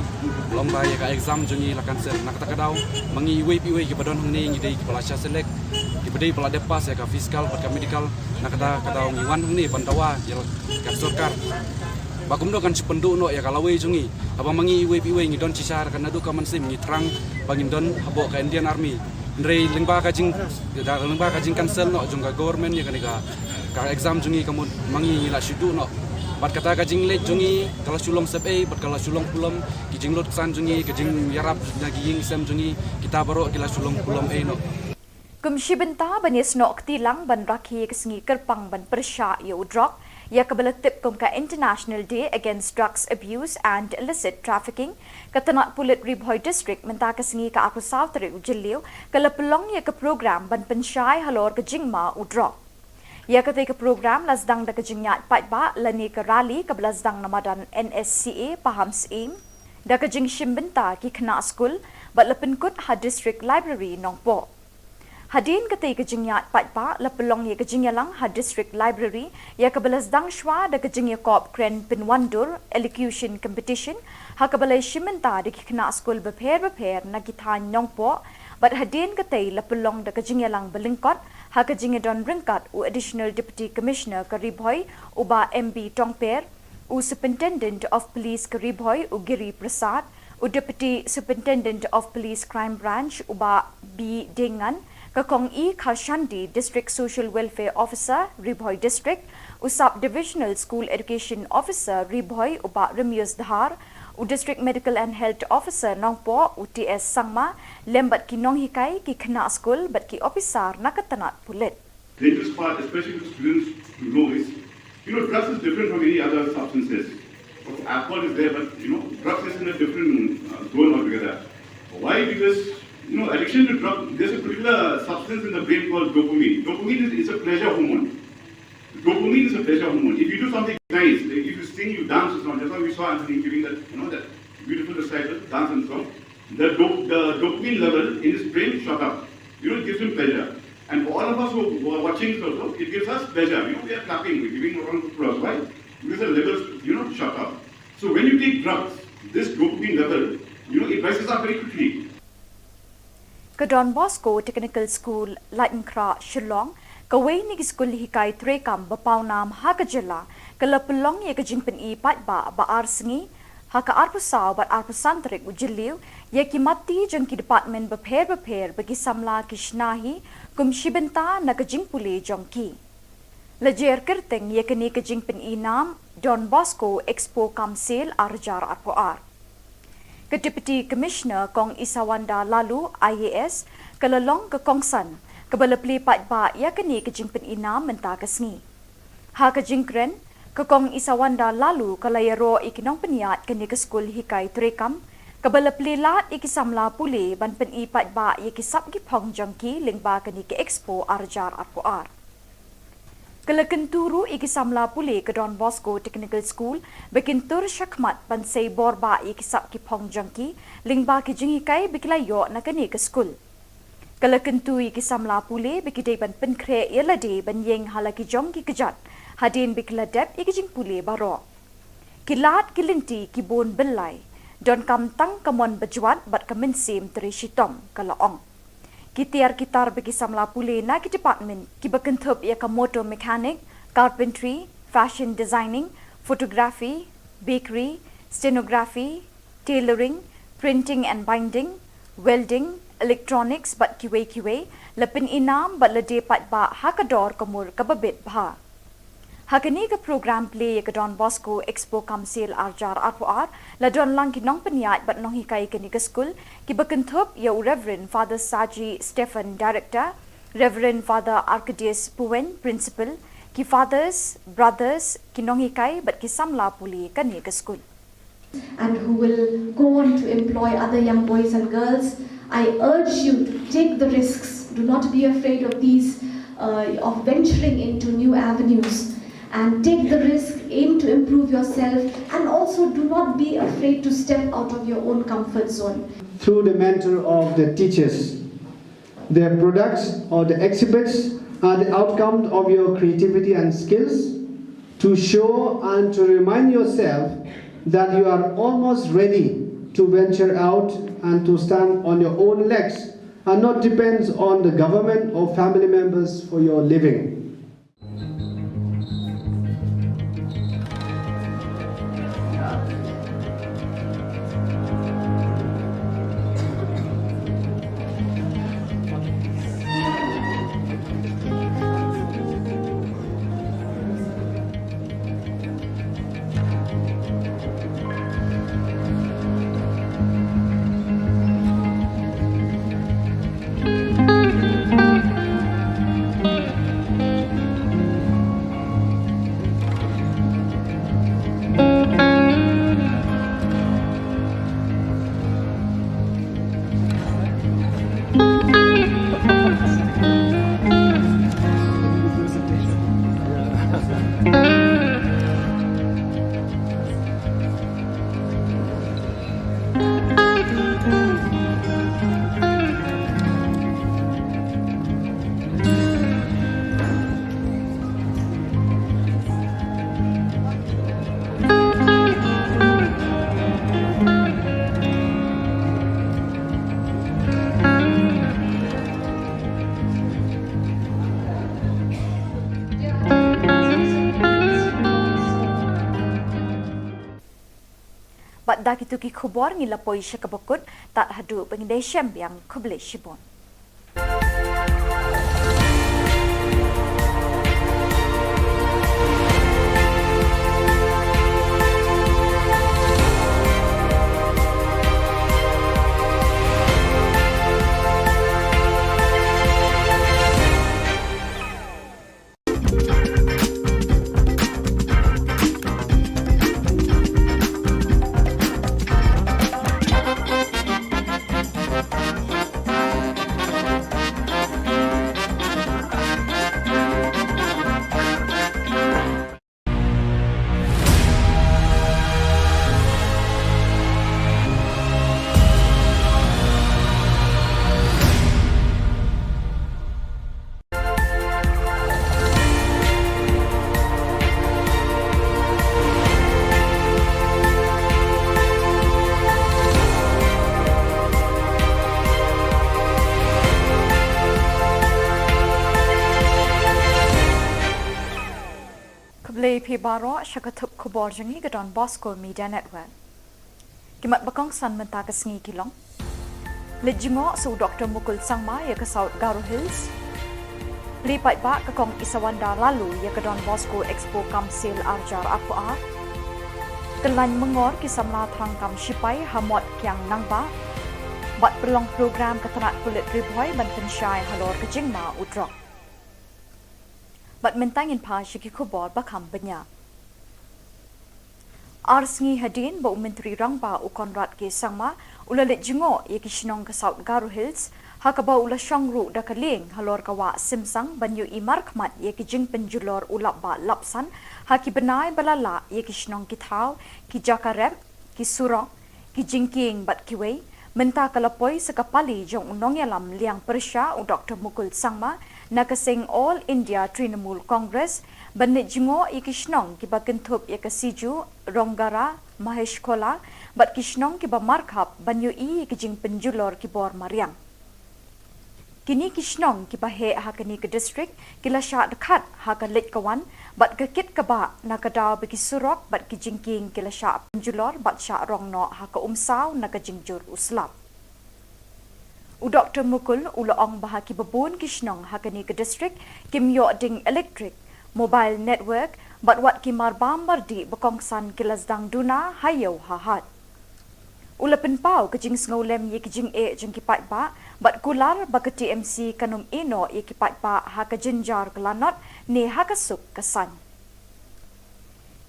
lomba ya ka exam juni lakan ser nak takadaw mangi iwe ki badon hang ni dei ki palasya selek ki bedei pala depas ya ka fiskal pat ka medical nak kadaw ngi wan hang ni pandawa ya ka sarkar bakum do kan sipendu no ya kalawe jungi aba mangi iwe ngi don cisar kan adu ka mansim ngi trang bangin don habo ka Indian Army ndrei lengba ka jing cancel no jungga government ya ka exam jungi kamu mangi la shudu no bat kata kajing let jungi kalau Shillong sepe bat kalau Shillong pulam kijing lot san jungi kijing yarap naging sem jungi kita baru kila Shillong pulam no kumshi benta banis no ktilang ban rakhi kesngi kerpang ban persya yo drug ya kabalatip kum ka International Day Against Drugs Abuse and Illicit Trafficking katanat pulit Ribhoy District menta kesngi ka aku sautri ujilliu kala pelong ya ka program ban pensyai halor ka jingma u drug ya ketika program lasdang da kejingyat pat ba lani ke rally ke lasdang namadan NSCA paham sim da kejing shimbenta ki kena school bat lepenkut ha district library nongpo hadin ketika kejingyat pat ba lepelong ya kejingyalang ha district library ya ke lasdang shwa da kejingya kop kren pinwandur elocution competition ha ke balai shimbenta da ki kena school beper na kithan nongpo bat hadin ketai lepelong da kejingyalang belingkot ha kejing don ringkat u additional deputy commissioner Karibhoy uba MB Tongper u superintendent of police Karibhoy u Giri Prasad u deputy superintendent of police crime branch uba B Dengan kakong E Khalshandi district social welfare officer Ribhoy district u sub divisional school education officer Ribhoy uba Remius Dhar u district medical and health officer nongpo UTS Sangma lembat ki nong hikai ki kena school bat ki officer nakatanat pulit dangerous part, especially for students to know is, drugs is different from any other substances. Alcohol is there, but, drugs is in a different zone altogether. Why? Because, addiction to drugs, there's a particular substance in the brain called dopamine. Dopamine is a pleasure hormone. Dopamine is a pleasure hormone. If you do something nice, like if you sing, you dance or something, that's why we saw Anthony giving that, that beautiful recital, dance and song. The dopamine level in his brain shot up. It gives him pleasure. And for all of us who are watching also, it gives us pleasure. We are clapping, we're giving a round of applause. Why? Because the levels, shot up. So when you take drugs, this dopamine level, it rises up very quickly. Ke Don Bosco Technical School Latin Kra Shillong kawai ni skul hikai trekam bapau nam ha ke Jylla ke lepelong ye ke jingpen I pat ba arsengi ha ke arpusau bat arpusantrik ujiliu ye ki mati jeng ki department beper bagi samla kishnahi kum shibenta na ke jingpule jongki lejer kerteng ye ke ni ke jingpen I nam Don Bosco Expo Kamsil arjar arpoar ke Deputy Commissioner Kong Isawanda lalu IAS ke lelong ke Kongsan ke belepli pat ba ya ke ni ke jingpen inam menta ke sengi. Ha ke jingkren ke Kong Isawanda lalu ke layaro ikinong peniat ke ni ke skul hikai trekam ke belepli lat ikisamla pule ban pen I pat ba ya kisap ki pong jongki lingba ke ni ke Expo arjar arpoar. Kelekenturu ikisamla pule ke Don Bosco Technical School bekintur syakmat bansai borba ikisap ki pong jangki lingba ki jingikai bikilayo na kani ke school. Kelekentu ikisamla pule bikidai ban penkre yelade ban yeng halaki jongki kejat hadin bikiladep ikijing pule baro. Kilat kilinti kibon belai don kamtang kamon bejuat bat kemensim terishitom kalaong. Kitiar kitar bagi samla pule na ki department ki bekentup ia ka motor mechanic, carpentry, fashion designing, photography, bakery, stenography, tailoring, printing and binding, welding, electronics bat QA lepin inam bat lede pat ba hakador kamur kababit bha. Hakani ke program play ke Don Bosco Expo Kamsil arjar arpoar la don lang kinong peniat bat nong hikai ke ni ke school ki bekentup ya Reverend Father Saji Stephen Director, Reverend Father Arcadius Puen Principal, ki fathers, brothers kinong hikai bat ki samla puli ke ni ke school. And who will go on to employ other young boys and girls, I urge you to take the risks. Do not be afraid of of venturing into new avenues. And take the risk, aim to improve yourself, and also do not be afraid to step out of your own comfort zone. Through the mentor of the teachers, their products or the exhibits are the outcome of your creativity and skills to show and to remind yourself that you are almost ready to venture out and to stand on your own legs and not depends on the government or family members for your living. Bat dah kitu ki Khubor ngilapoi syakabakut tak hadu pengindai syam yang kubli shibon. Keblai pi baro syakatup Khubor jangi gadon Bosco Media Network. Kimat bakong san menta kesengi kilong. Lejingo su Dr. Mukul Sangma ya ke South Garo Hills. Lipat ba kakong Isawanda lalu ya gadon Bosco Expo Kamsil Arjar Apa. Kelan mengor kisamla terangkam Shipai Hamot Kiang Nangba. Bat perlong program keterat kulit riboy ban pensyai halor kejingma udrok. Bat mentangin pa syiki Khubor bakam benya. Arsngi hadin bau menteri rangba ukonrat ke sangma ulalit jingo ye ki Shillong ke South Garo Hills hakaba ula shangru da kaling halor kawa simsang banyu imar khmat ye ki jing penjulor ulap ba lapsan haki benai balala ye ki Shillong ki thau ki jakarep ki surong ki jingking bat kiwei menta kalapoi sekapali jong unong yalam liang persya u Dr. Mukul Sangma nakasing All India Trinamool Congress banit jingo i Kishnong kiba kentup ya kasiju Ronggara Mahesh Kola bat Kishnong kiba markhap banyu i kijing penjulor kibor Mariang. Kini Kishnong kiba he hakani ke district kila sya dekat haka let kawan bat kekit kaba nakadaw bagi surok bat kijingking kila sya penjulor bat sya rongno haka umsaw nakajingjur uslap. U Dr. Mukul ulaong bahaki babun Kishnong hakani ke district kimyo ding electric mobile network bat wat kimar bambar di bekongsan kilasdang duna hayo hahat. Ula penpau kejing ngolem ye kejing e jeng kipat ba bat kular baka TMC kanum ino ye kipat ba haka jinjar kelanot ne haka suk kesan.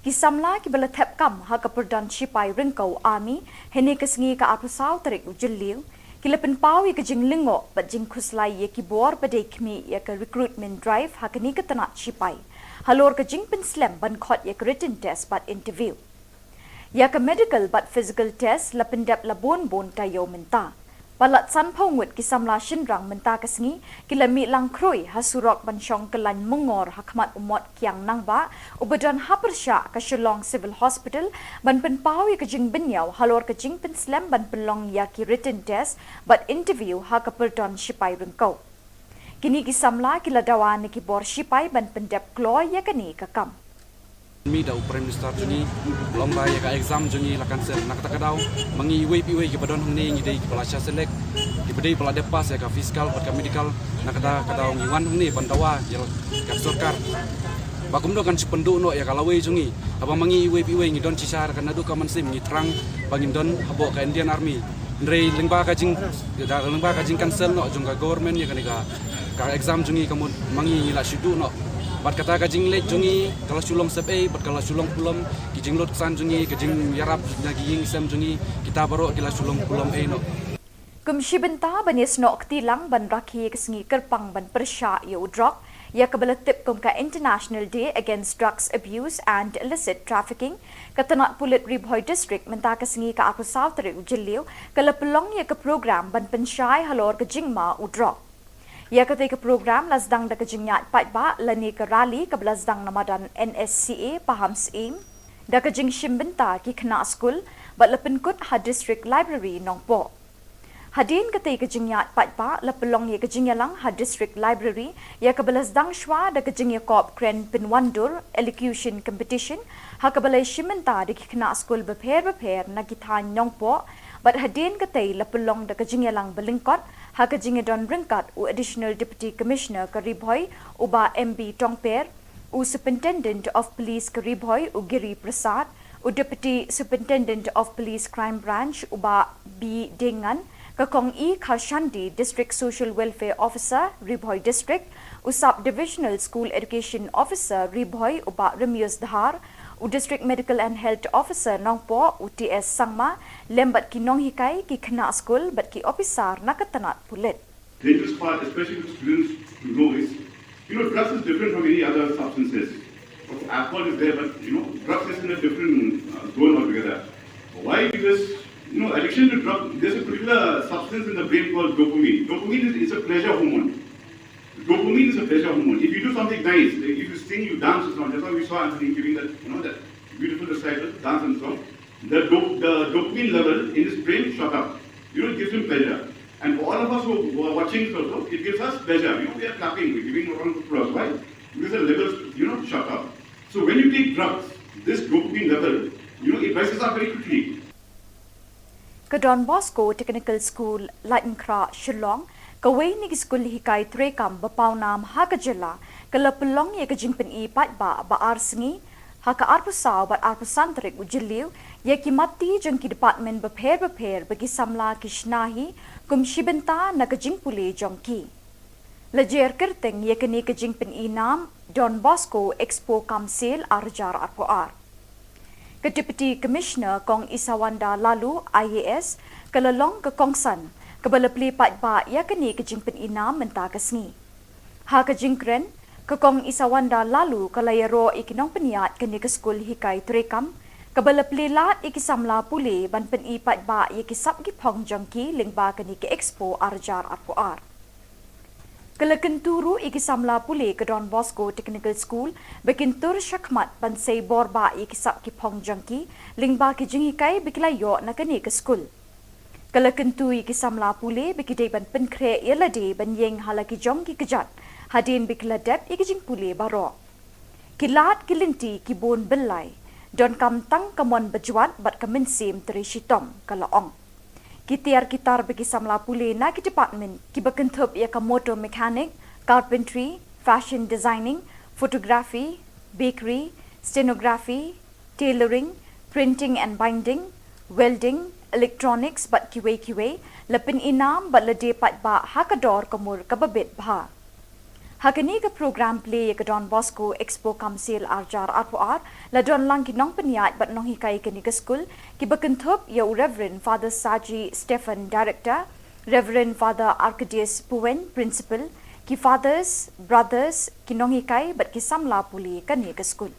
Kisamla kibala thep kam haka perdan Shipai Ringkau Army hene kesengi ka apusau terik ujeliu kila penpau ye kejing lingo bat jing kuslai ye kibor badai kmi ye ke recruitment drive haka ni ketanat Shipai halor kejing penslam ban khot ye ke written test bat interview ya ke medical but physical test la pendap la bon tayo menta. Balat san pongut kisamla shinrang menta kesengi kila mi lang kroi hasurok bansyong kelan mengor hakmat umot kiang nangba ubadan hapersya ke Shillong Civil Hospital ban penpau ya kejing benyau halor kejing penslam ban pelong ya ki written test but interview ha ke perdon Shipai Ringkau. Kini kisamla kila dawa ni kibor Shipai ban pendap kloy ya kani kakam. Mi da Prime Minister juni lomba ya ka exam juni lakan ser nak takadaw mangi iwe ki badon hangni ngi dei ki pelasya selek ki bedei pelade pas ya ka fiskal pat ka medical nakada kadaw ngi wan hangni bandawa jel ka sarkar bakum do kan sipendu no ya kalawe jungi apa mangi iwe ngi don cisar kan adu ka mansim ngi trang bangin don habo ka Indian Army ndrei lengba ka jing cancel no jung ka government ya ka exam jungi kamun mangi la shidu no bat kata kajing let jungi kalau Shillong sebe bat kalau Shillong pulam kijing lot san jungi kijing yarap lagi ying sem jungi kita baru kila Shillong pulam no Kumshi benta banis nok tilang ban rakhi kesengi kerpang ban persya ya udrok ya kabala tip kum ka International Day Against Drugs Abuse and Illicit Trafficking katanat pulit Ribhoy District menta kesengi ka apusau terik ujeliu kala pelong ya ke program ban pensyai halor ke jingma udrok. Ya ketika program lasdang da kejingyat patba lani ke rally ke belasdang namadan NSCA paham seim da kejing shimbenta ki kena skul bat lepenkut ha district library nongpo. Hadin ketika kejingyat patba lepelong ya kejingyalang ha district library ya ke belasdang shwa da kejingya kop kren pinwandur elocution competition ha ke balai shimbenta da ki kena skul beper na kithan nongpo bat hadin ketai lepelong da kejingyalang belingkot haka jingedon ringkat u additional deputy commissioner Karibhoy uba MB Tongper u superintendent of police Karibhoy u Giri Prasad u deputy superintendent of police crime branch uba B Dengan kakong E Khashandi district social welfare officer Ribhoy district u sub divisional school education officer Ribhoy uba Remius Dhar u district medical and health officer Nongpo u TS Sangma lembat ki nong hikai ki kena school bat ki officer nakatanat pulit. Dangerous part, especially for students to know is, drugs is different from any other substances. Alcohol is there, but drugs is in a different zone altogether. Why? Because addiction to drugs, there's a particular substance in the brain called dopamine. Dopamine is a pleasure hormone. Dopamine is a pleasure hormone. If you do something nice, like if you sing, you dance, or something. That's why we saw Anthony giving that, that beautiful recital, dance and song. The dopamine level in his brain shot up. It gives him pleasure. And for all of us who are watching this also, it gives us pleasure. We are clapping, we're giving a round of applause. Why? Because the levels, shot up. So when you take drugs, this dopamine level, it rises up very quickly. Ka Don Bosco Technical School, Lightenkra, Shillong, ka ni school hikay trekam bapawnam ha ka Jylla, ka lapulong ya ka jingpen ipat ba arsengi, ha ka arpusaw bat arpusantrik ujiliw, ya ki mati jeng ki department beper bagi samla kishnahi, kum shibenta na ka jingpuli jongki. Lajer kerteng ya ka ni ka jingpen inam, Don Bosco Expo Kamsil Arjar Arpoar. Ke Deputy Commissioner Kong Isawanda Lalu IAS kalalong ke Kongsan kebalapli pat ba ya kini ke jingpen inam menta kesni. Ha ke jingkren ke Kong Isawanda Lalu kalayaro ikinong peniat kini ke skul hikai trekam kebalapli lat ikisamla puli ban pen pat ba ya kisap ki pong jongki lingba kini ke Expo Arjar Arpoar. Kelakenturu ikisamla puli ke Don Bosco Technical School bekintur syakmat bansay borba ikisap ki pong jangki lingba ki jingikai bikilayo na kani ke school. Kelakentu ikisamla puli bikidai ban penkre yelade ban yeng halaki jongki kejat hadin bikiladep ikijing puli baro. Kilat kilinti kibun belai don kamtang kamon bejuat bat kemensim terishitom kalaong. Kitiar kitar bagi samla puli na ki department ki bekentup ya ka motor mechanic, carpentry, fashion designing, photography, bakery, stenography, tailoring, printing and binding, welding, electronics bat kiwe lapin inam bat lade pat ba hakador kamur kababit bha. Hakani ka program play ka Don Bosco Expo Kamsil Arjar Arpoar la don lang kinong peniat bat nong hikai kini ka school ki bekentup ya Reverend Father Saji Stephen Director, Reverend Father Arcadius Puen Principal, ki fathers, brothers kinong hikai bat ki samla puli kani ka school.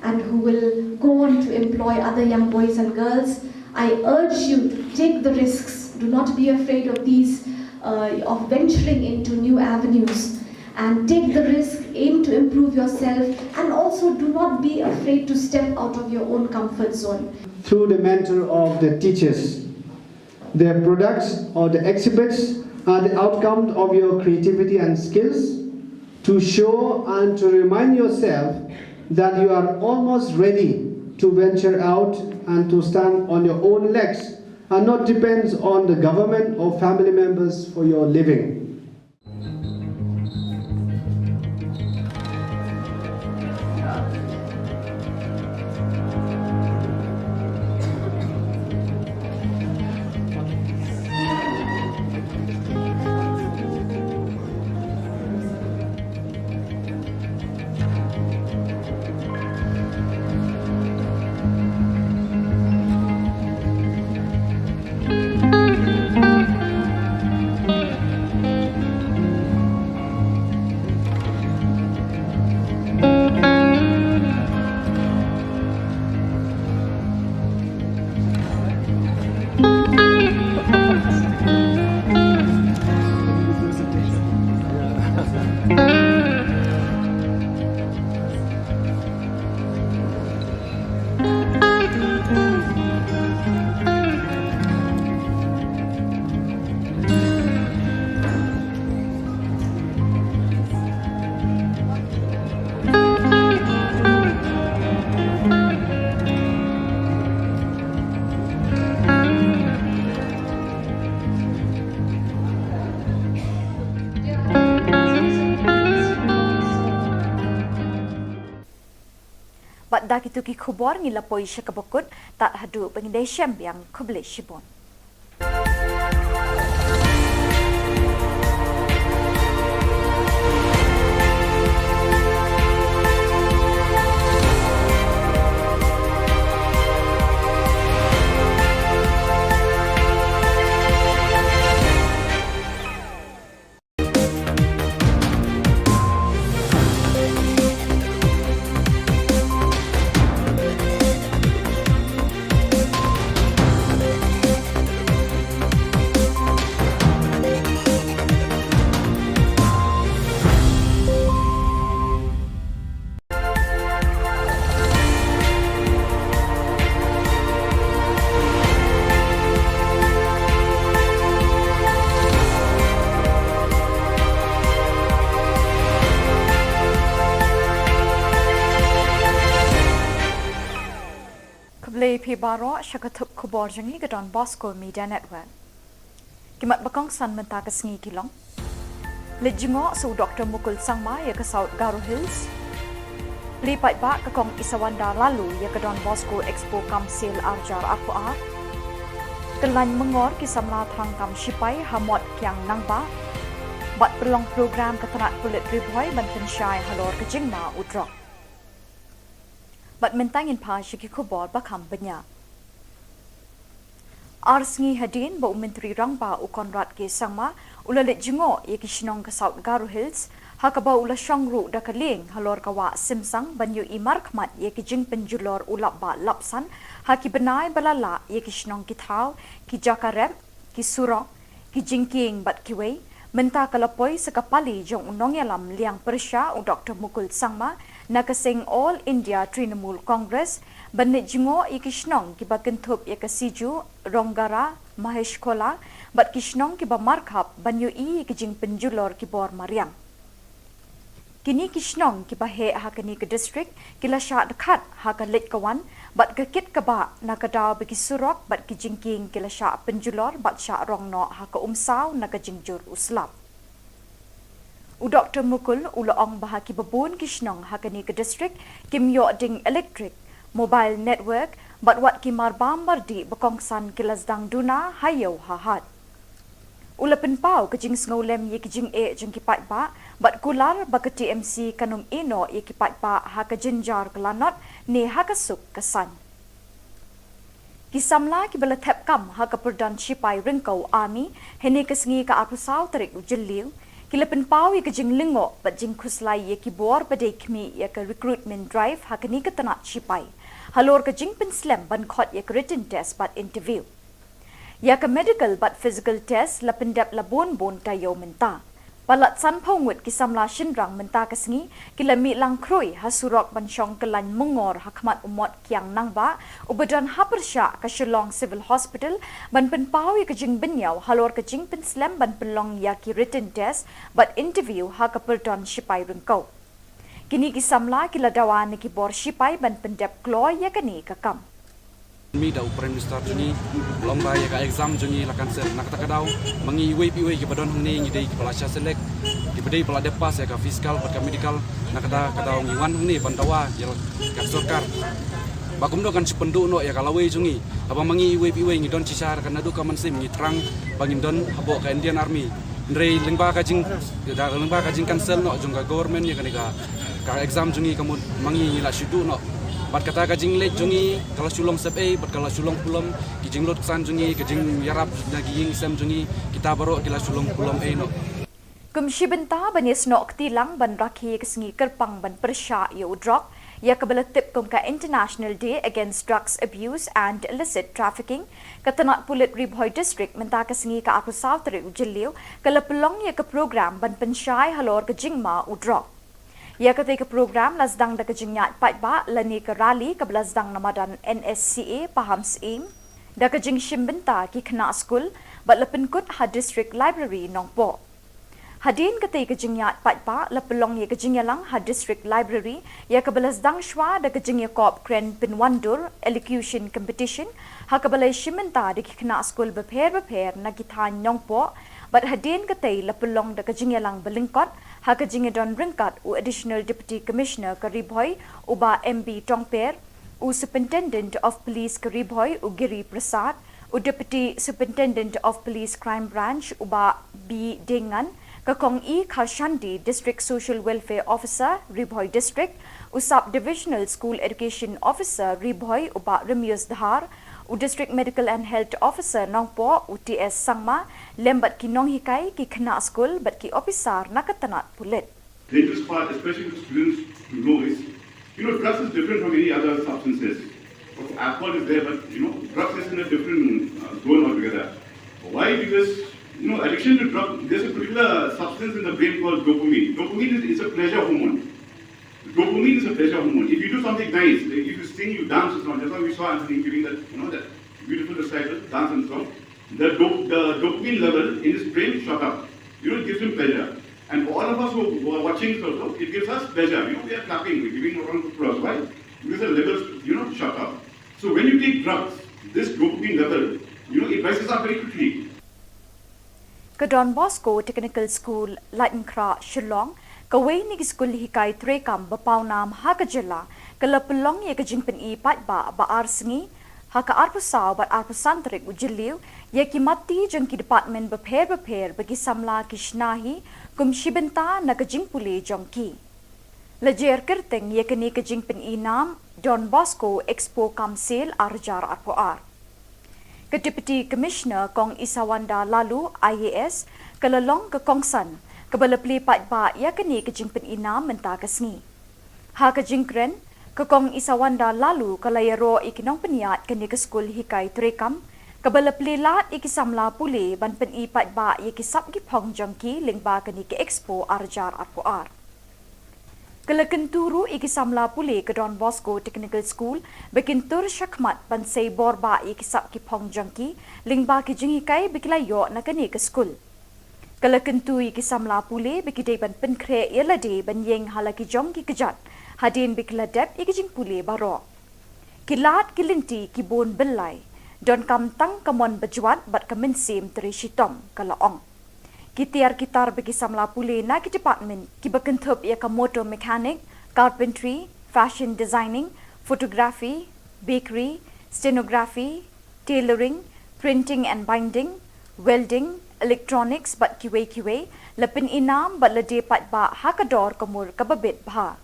And who will go on to employ other young boys and girls, I urge you to take the risks. Do not be afraid of these, of venturing into new avenues. And take the risk, aim to improve yourself, and also do not be afraid to step out of your own comfort zone. Through the mentor of the teachers, their products or the exhibits are the outcome of your creativity and skills to show and to remind yourself that you are almost ready to venture out and to stand on your own legs and not depends on the government or family members for your living. Dak itu ki Khubor ngilapoi siya kabukod tak hadu penginday siyam yang kuble shibon. Play Pibaro, Shakatup Khubor Jangi Gadon Bosco Media Network. Kimat Bakong San Mentakas Ngi Kilong. Lijingo su Dr. Mukul Sangma ya ke South Garo Hills. Lipat ba kakong Isawanda lalu ya ke Don Bosco Expo Kamsil Arjar Aqua. Kelan mengor kisamla thang kam shipai hamot kyang nangba. Bat perlong program ketanat pulit riboy ban pensyai halor kejingma udrok. Bat mentangin pa syiki Khubor bakam benya. Arsngi hadin ba Menteri Rangba u Konrad ke Sangma ulalit jingo ye Shillong ke South Garo Hills hakaba ula shangru da kaling halor kawa simsang banyu imar khmat ye jing penjulor ulap ba lapsan haki benai balala ye Shillong ki thau ki jakarep ki surok ki jingking bat kiwei menta kalapoi sekapali jong unong yalam liang persya u Dr. Mukul Sangma nakasing All India Trinamool Congress banit jingo ikishnong kiba kentup yakasiju ronggara mahesh kola bat kishnong kiba markhap banyu kijing penjulor kibor mariang kini kishnong kiba he hakani ke district kila sya dekat hakalit kawan bat gekit kaba nakadaw bagi surok bat kijingking kila sya penjulor bat sya rongno haka umsaw nakajingjur uslap u Dr. Mukul ulaong bahaki babun kishnong hakani ke district kimyo ding electric mobile network bat wat kimar bambardi bakongsan kilasdang duna hayo hahat ulapen pau kejing snolem ye kejing jeng kipat ba bat kular baka TMC kanum ino ye kipat ba haka jinjar kelanot ne haka suk kesan kisamla kibala thep kam haka perdan shipai ringkau army hene kesngi ka apusau tarik ujeliu kilapen pau ye kejing lingo bat jing khuslai ye kibor badai kmi ye ka recruitment drive hakani ka tanat shipai halor kejing penslam ban khot ye written test bat interview ya ka medical bat physical test la pendap la bon tayo menta palat san phongut kisamla shinrang menta kasngi kilami lang kroi hasurok ban shong kelan mungor hakmat umot kyang nangba ubadan hapersha ka Shillong Civil Hospital ban penpau ye kejing benyau halor kejing penslam ban pelong ya ki written test bat interview ha ka perdon shipai rengkau kini kisamla kila dawan ki bor shipai ban pendap kloy ya kani kakam Mi da Prime Minister juni lomba ya ka exam juni lakan ser nak takadaw mangi piwe ki padon hangni ngi dei kepala selek di bedai pala depas ya ka fiskal pat ka medical nakada kadaw ngi wan hangni pantawa ya ka sorkar bakum do kan sipendu no ya kalawe jungi apa mangi piwe ngi don cisar kan adu ka mansim ngi terang bangin don habo ka Indian Army ndrei lengba ka jing cancel no jung ka government ya ka exam jungi kamu mangi ngi la sidu no bat kata kajing lek jungi kalau sulong sep bat kalau sulong pulam kijing lot san jungi kijing yarap naging sem jungi kita baru kila sulong pulam no kumshi benta banis nok tilang ban rakhi kesngi kerpang ban persya yo drop ya kabalatip kum ka International Day Against Drugs Abuse and Illicit Trafficking katanat pulit Ribhoy District menta kesngi ka aku South Ujiliu kalapelong ya ka program ban pensyai halor kejingma udrop ya ketika program lasdang da kejingyat patba lani ke rally ke lasdang namadan NSCA paham seim da kejing shimbenta ki kena school bat lepenkut ha district library nongpo hadin ketika kejingyat patba lepelong ya kejingyalang ha district library ya ke lasdang shwa da kejingya kop kren pinwandur elocution competition ha ke balai shimbenta di kena school beper na githan nongpo bat hadin ketai lepelong da kejingyalang belingkot ha kejing don ringkat u additional deputy commissioner Karibhoy uba MB Tongper u superintendent of police Karibhoy u Giri Prasad u deputy superintendent of police crime branch uba B Dengan kakong E Kharshandi district social welfare officer Ribhoy district u sub divisional school education officer Ribhoy uba Remius Dhar u district medical and health officer Nongpo u TS Sangma lembat ki nong hikai ki kena school bat ki officer nakatanat pulit dangerous part, especially for students to know is, drugs is different from any other substances. Alcohol is there, but, drugs is in a different zone altogether. Why? Because, addiction to drugs, there's a particular substance in the brain called dopamine. Dopamine is a pleasure hormone. Dopamine is a pleasure hormone. If you do something nice, if you sing, you dance or something, that's why we saw Anthony giving that, that beautiful recital, dance and song. The dopamine level in his brain shot up. It gives him pleasure. And for all of us who are watching also, it gives us pleasure. We are clapping, we're giving a round of applause. Why? Because the levels, shot up. So when you take drugs, this dopamine level, it rises up very quickly. Ke Don Bosco Technical School, Lightenkra, Shillong, Kawai ni school hikai trekam bapau nam ha ke Jylla, ke lepelong ye ke jingpen I pat ba arsengi, ha ke arpusau bat arpusantrik ujiliu, ye ki mati jeng ki department beper bagi samla kishnahi, kum shibenta na ke jingpuli jongki. Lejer kerteng ye kini ke jingpen I nam, Don Bosco Expo Kamsil Arjar Arpoar. Ke Deputy Commissioner Kong Isawanda Lalu IAS kelelong ke Kongsan ke belepli pat ba ya kini ke jingpen ina menta kesngi. Ha ke jingkren ke Kong Isawanda Lalu ke layaro ikinong peniat kini ke skul hikai trekam ke belepli lat ikisamla pule ban pen I pat ba ya kisap ki pong jongki lingba kini ke Expo Arjar Arpoar. Kelekenturu ikisamla pule ke Don Bosco Technical School bekintur syakmat pansay borba ikisap ki pong jangki lingba ki jingikai bekilayo na kani ke school. Kelekentu ikisamla pule bekidai ban penkre yelade ban yeng halaki jongki kejat hadin bekiladep ikijing pule baro. Kilat kilinti ki bon belai don kam tang kamon bejuat bat kemensim teri shitom kalaong. Kitar bagi samla pule na ki department ki bekentup ia ka motor mechanic, carpentry, fashion designing, photography, bakery, stenography, tailoring, printing and binding, welding, electronics bat kiwe lepin inam bat lede pat ba hakador kamur kababit bha.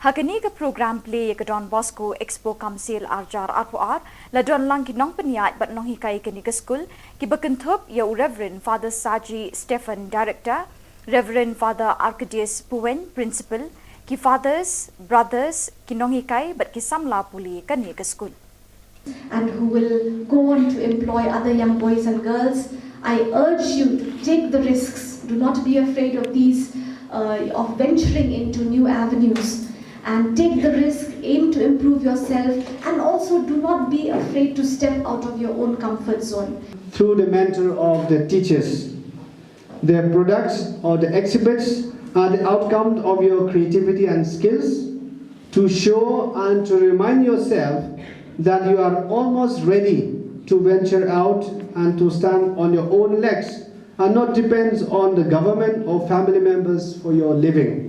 Hakani ke program play ke Don Bosco Expo Kamsil Arjar Arpoar la don lang ki nong peniat bat nong hikai kini ke school ki bekentup ya Reverend Father Saji Stephen Director, Reverend Father Arcadius Puen Principal, ki fathers, brothers ki nong hikai bat ki samla puli kini ke school. And who will go on to employ other young boys and girls. I urge you to take the risks. Do not be afraid of these, of venturing into new avenues. And take the risk, aim to improve yourself, and also do not be afraid to step out of your own comfort zone. Through the mentor of the teachers, their products or the exhibits are the outcome of your creativity and skills to show and to remind yourself that you are almost ready to venture out and to stand on your own legs and not depend on the government or family members for your living.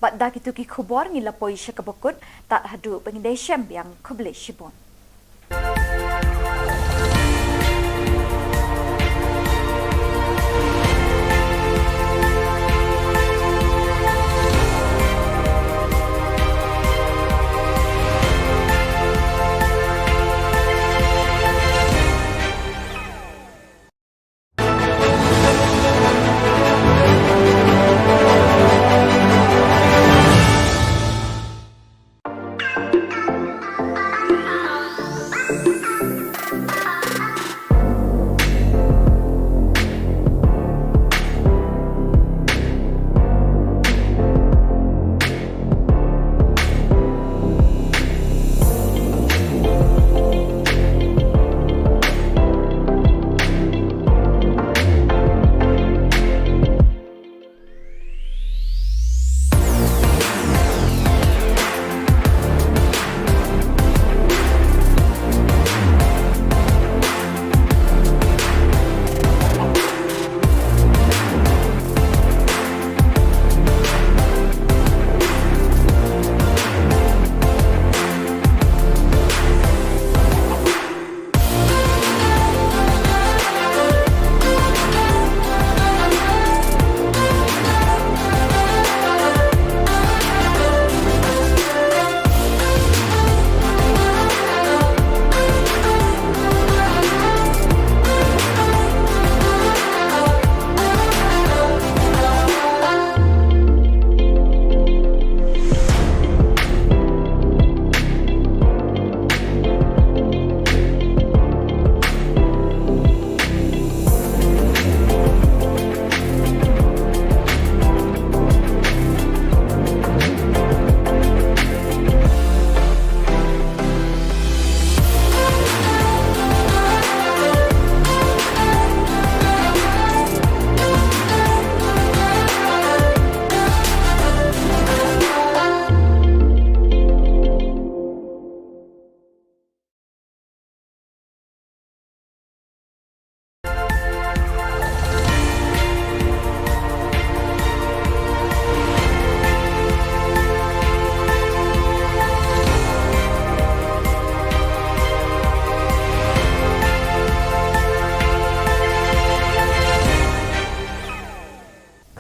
Bat dak itu ki Khubor ngilapoi syakabakut tak hadu pengindai syam yang kubli shibon.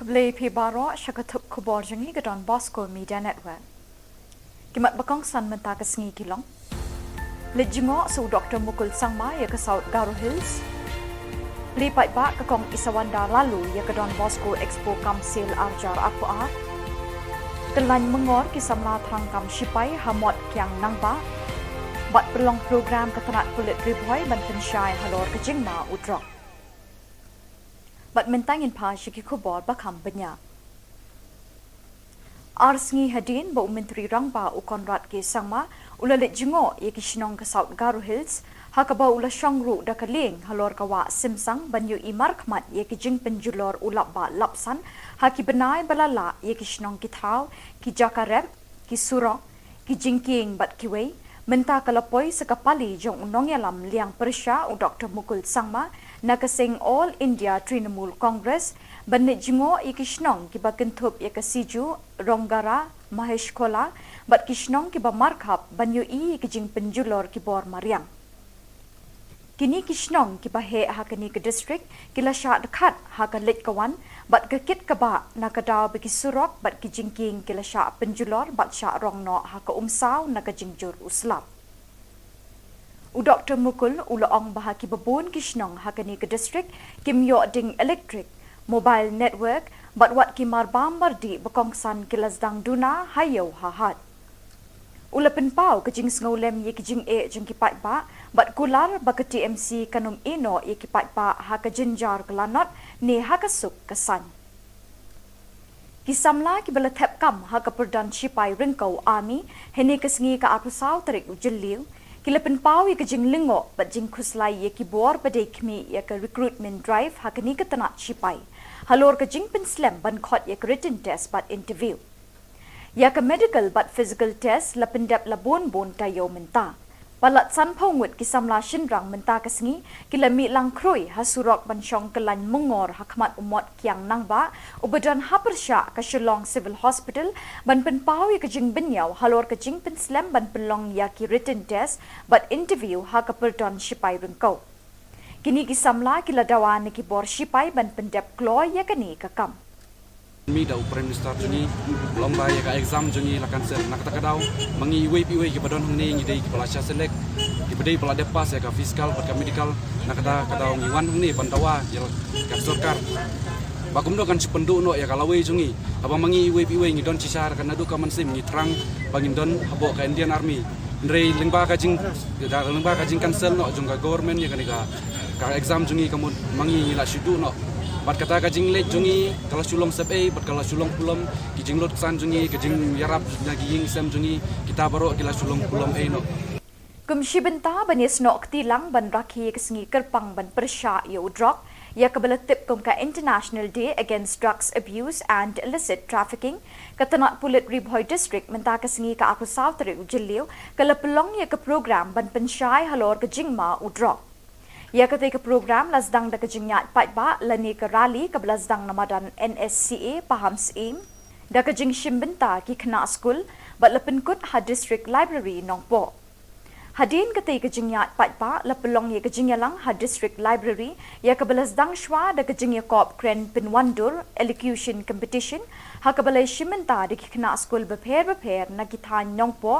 Keblai pi baro syakatup Khubor jengi gedon Bosco Media Network. Kimat bakong san menta kesengi kilong. Lejingo su Dr. Mukul Sangma ya ke South Garo Hills. Lipat ba kekong Isawanda lalu ya kedon Bosco Expo Kamsil Arjar Apa. Kelan mengor kisamla tangkam Shipai Hamot Kiang Nangba. Bat pelong program ketenat kulit ribuai ban pensyai halor kejingma udrok. Bat mentangin pa syiki Khubor bakam benya. Arsngi hadin ba Menteri Rangba u Konrad ke Sangma ulalit jingo ye Shillong ke South Garo Hills hakaba ula syangru da kaling halor kawa simsang banyu imar khmat ye jing penjulor ulap ba lapsan haki benai balala ye Shillong ki thau ki jakarep ki surong ki jingking bat kiwei menta kalapoi sekapali jong unong yalam liang persya u Dr. Mukul Sangma nakasing All India Trinamool Congress banit jingo ikishnong kiba kentup yakasiju ronggara mahesh kola bat kishnong kiba markhap banyu kijing penjulor kibor mariang kini kishnong kiba he hakani ke district kila sya dekat hakalit kawan bat kekit kaba nakadaw bikisurok bat kijingking kila sya penjulor bat sya rongno haka umsaw nakajingjur uslap u Dr. Mukul ulaong bahaki babun kishnong hakani ke district kimyo ding electric mobile network bat wat kimar bambardi bekongsan kilazdang duna hayo hahat ulapen pau kejing ngolem ye kejing jeng kipat ba bat kular baka TMC kanum ino ye kipat ba haka jinjar kelanot ne haka suk kesan kisamla kibala thep kam haka perdan Shipai ringkau army hene kesengi ka apusau tarik ujeliu kilapen pau ye kejing lingo bat jing khuslai ye kibor badai kmi ye ka recruitment drive hakani ka tanat Shipai halor kejing penslam ban khot ye written test bat interview ya ka medical bat physical test lapendap labon bon tayo menta palat san phongut kisamla shinrang menta kesengi kilami lang kroi hasurok ban syong kelan mengor hakmat umot kiang nangba ubadan hapersya ka Shillong Civil Hospital ban penpau ye kejing benyau halor kejing penslam ban pelong ya ki written test bat interview ha ka perdon Shipai rengkau kini kisamla kila dawan ki bor Shipai ban pendap kloy ya kani kakam Mi da Prime Minister juni lomba ya ka exam juni lakan ser nak takadaw mangi iwe ki padon hni ngi dei ki palasya selek ki bedei pala depas ya ka fiskal pat ka medical nakata kadaw ngi wan hni pantawa ya ka sarkar bakum do kan sependu no ya kalawe jungi aba mangi iwe ngi don cisar kan adu ka mansim ngi terang bangin don habo ka Indian Army ndrei lengba ka jing cancel no jung ka government ya ka exam jungi kamu mangi ngi la sidu no bat kata kajing lek jungi kalau sulong sebe bat kalau sulong pulom kijing lot san jungi kijing yarap naging sem jungi kita baru kila sulong pulom no kumshi benta banis nok tilang ban rakhi kesengi kerpang ban persya yo drop ya kebelatip kum ka International Day Against Drugs Abuse and Illicit Trafficking katanat pulit Ribhoy District menta kesengi ka aku South Ujeliu kala pelong ya ke program ban pensyai halor kejingma udrop ya ketika program lazdang da kejingyat patba lani ke rally ke lazdang namadan NSCA paham seim da kejing shimbenta ki kena school bat lepenkut ha district library nongpo hadin ketika kejingyat patba lepelong ya kejingyalang ha district library ya ke lazdang shwa da kejingya kop kren pinwandur elocution competition ha ke balai shimbenta di kena school beper na kithan nongpo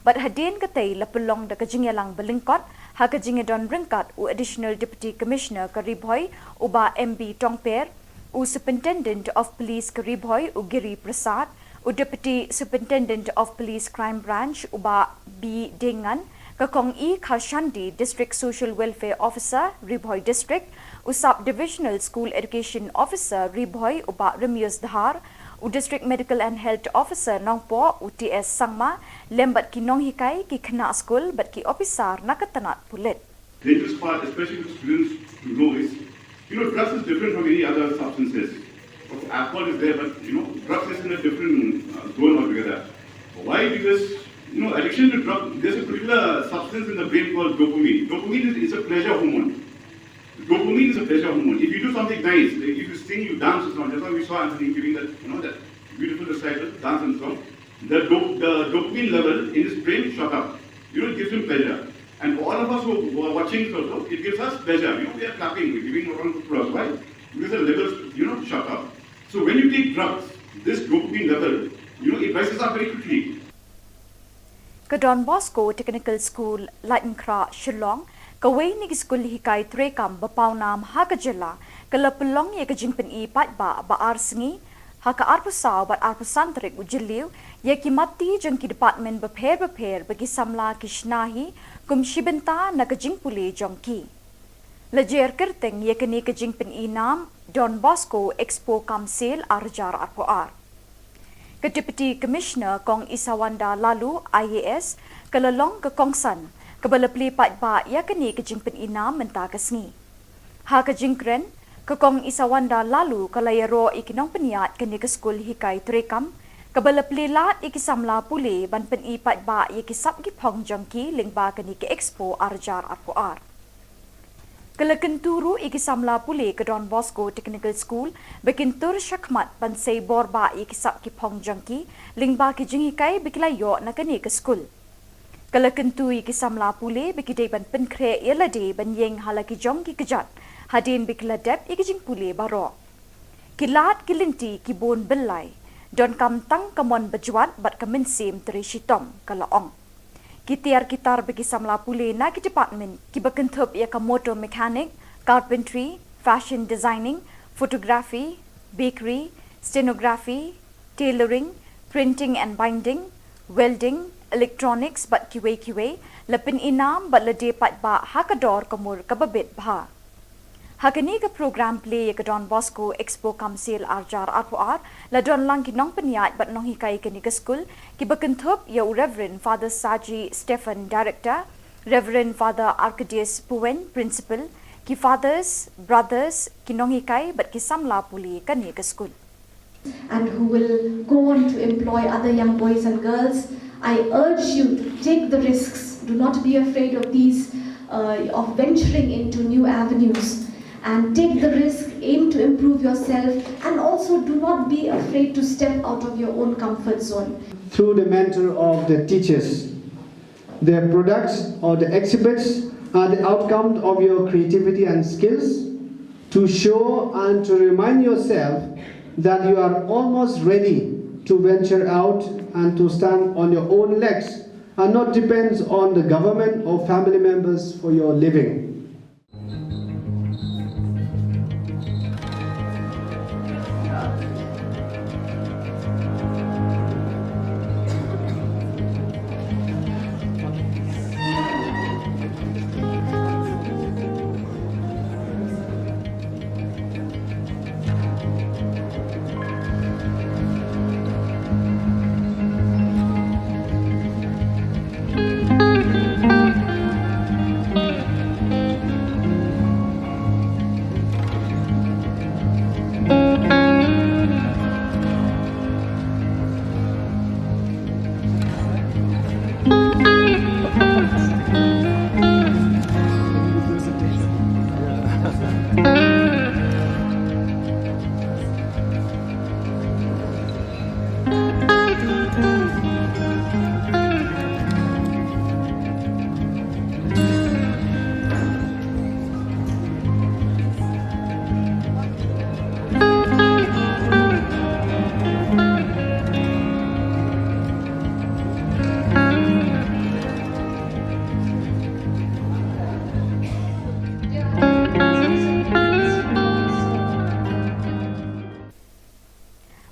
bat hadin ketai lepelong da kejingyalang belingkot ha kejinge don ringkat u additional deputy commissioner Karibhoy uba MB Tongper u superintendent of police Karibhoy u Giri Prasad u deputy superintendent of police crime branch uba B Dengan kakong E Kharshandi district social welfare officer Ribhoy district u sub divisional school education officer Ribhoy uba Remius Dhar u district medical and health officer nongpo UTS Sangma lembat ki nong hikai ki kena school bat ki officer nakatanat pulit dangerous part, especially for students to know is, drugs is different from any other substances. Alcohol is there, but, drugs is in a different zone altogether. Why? Because, addiction to drugs, there's a particular substance in the brain called dopamine. Dopamine is a pleasure hormone. Dopamine is a pleasure hormone. If you do something nice, like if you sing, you dance or something, that's why we saw Anthony giving that, that beautiful recital, dance and song. The dopamine level in his brain shot up. It gives him pleasure. And for all of us who are watching also, it gives us pleasure. We are clapping, we're giving a round of applause. Why? Because the levels, shot up. So when you take drugs, this dopamine level, it rises up very quickly. Ke Don Bosco Technical School, Lightenkra, Shillong, kawai ni school hikai trekam bapau nam ha ke Jylla, ke lepelong ye ke jingpen I pat ba arsengi, ha ke arpusau bat arpusantrik ujiliu, ye ki mati jeng ki department beper bagi samla kishnahi, kum shibenta na ke jingpuli jongki. Lejer kerteng ye ke ni ke jingpen I nam, Don Bosco Expo Council Arjar Arpoar. Ke Deputy Commissioner Kong Isawanda Lalu IAS kelelong ke Kongsan ke belepli pat ba ya kini ke jingpen ina menta kesngi. Ha ke jingkren ke Kong Isawanda Lalu kalayaro ikinong peniat kini ke skul hikai trekam ke belepli lat ikisamla puli ban pen I pat ba ikisap gipong jongki lingba kini ke Expo Arjar Arpoar. Kelekenturu ikisamla puli ke Don Bosco Technical School bekintur syakmat bansai borba ikisap ki pong jangki lingba ki jingikai bekilayo na kani ke school. Kelekentu ikisamla puli bekidai ban penkre yelade ban yeng halaki jongki kejat hadin bekiladep ikijing puli baro. Kilat kilinti kibun belai don kam tang kamon bejuat bat kemensim teri shitom kalaong. Kitar bagi samla puli na ki department ki bekentup ia ka motor mechanic, carpentry, fashion designing, photography, bakery, stenography, tailoring, printing and binding, welding, electronics bat kiwe lepin inam bat lede pat ba hakador kamur kababit bah. Hakani ke program play ke Don Bosco Expo Council Arjar Arpoar la don lang kinong peniat bat nong hikai kini ke school ki bekentup ya Reverend Father Saji Stephen Director, Reverend Father Arcadius Puen Principal, ki fathers, brothers kinong hikai bat ki samla puli kani ke school. And who will go on to employ other young boys and girls. I urge you to take the risks. Do not be afraid of these, of venturing into new avenues. And take the risk, aim to improve yourself, and also do not be afraid to step out of your own comfort zone. Through the mentor of the teachers, their products or the exhibits are the outcome of your creativity and skills to show and to remind yourself that you are almost ready to venture out and to stand on your own legs and not depends on the government or family members for your living.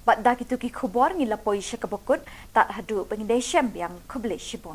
Bat dak itu ki Khubor ngilapoi syakabakut tak hadu pengindai syam yang kublai shibon.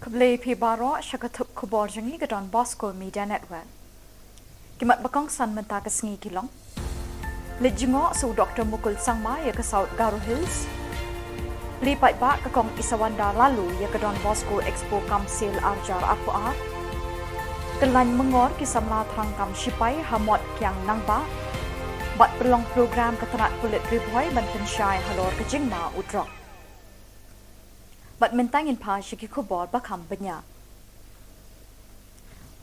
Keblai pi baro syakatup Khubor jengi ke Don Bosco Media Network. Kimat bakong san menta ke sengi kilong. Lejingo su Dr. Mukul Sangma ya ke South Garo Hills. Lipat bak ke kong Isawanda lalu ya ke Don Bosco Expo Kamsil Arjar Arpuar. Kelan mengor kisamla thangkam Shipai Hamot Kiang Nangba. Bat perlong program ketenat kulit ribuai ban pensyai halor ke Jingma Udrok. Bat mentangin pa syaki Khubor bakam benya.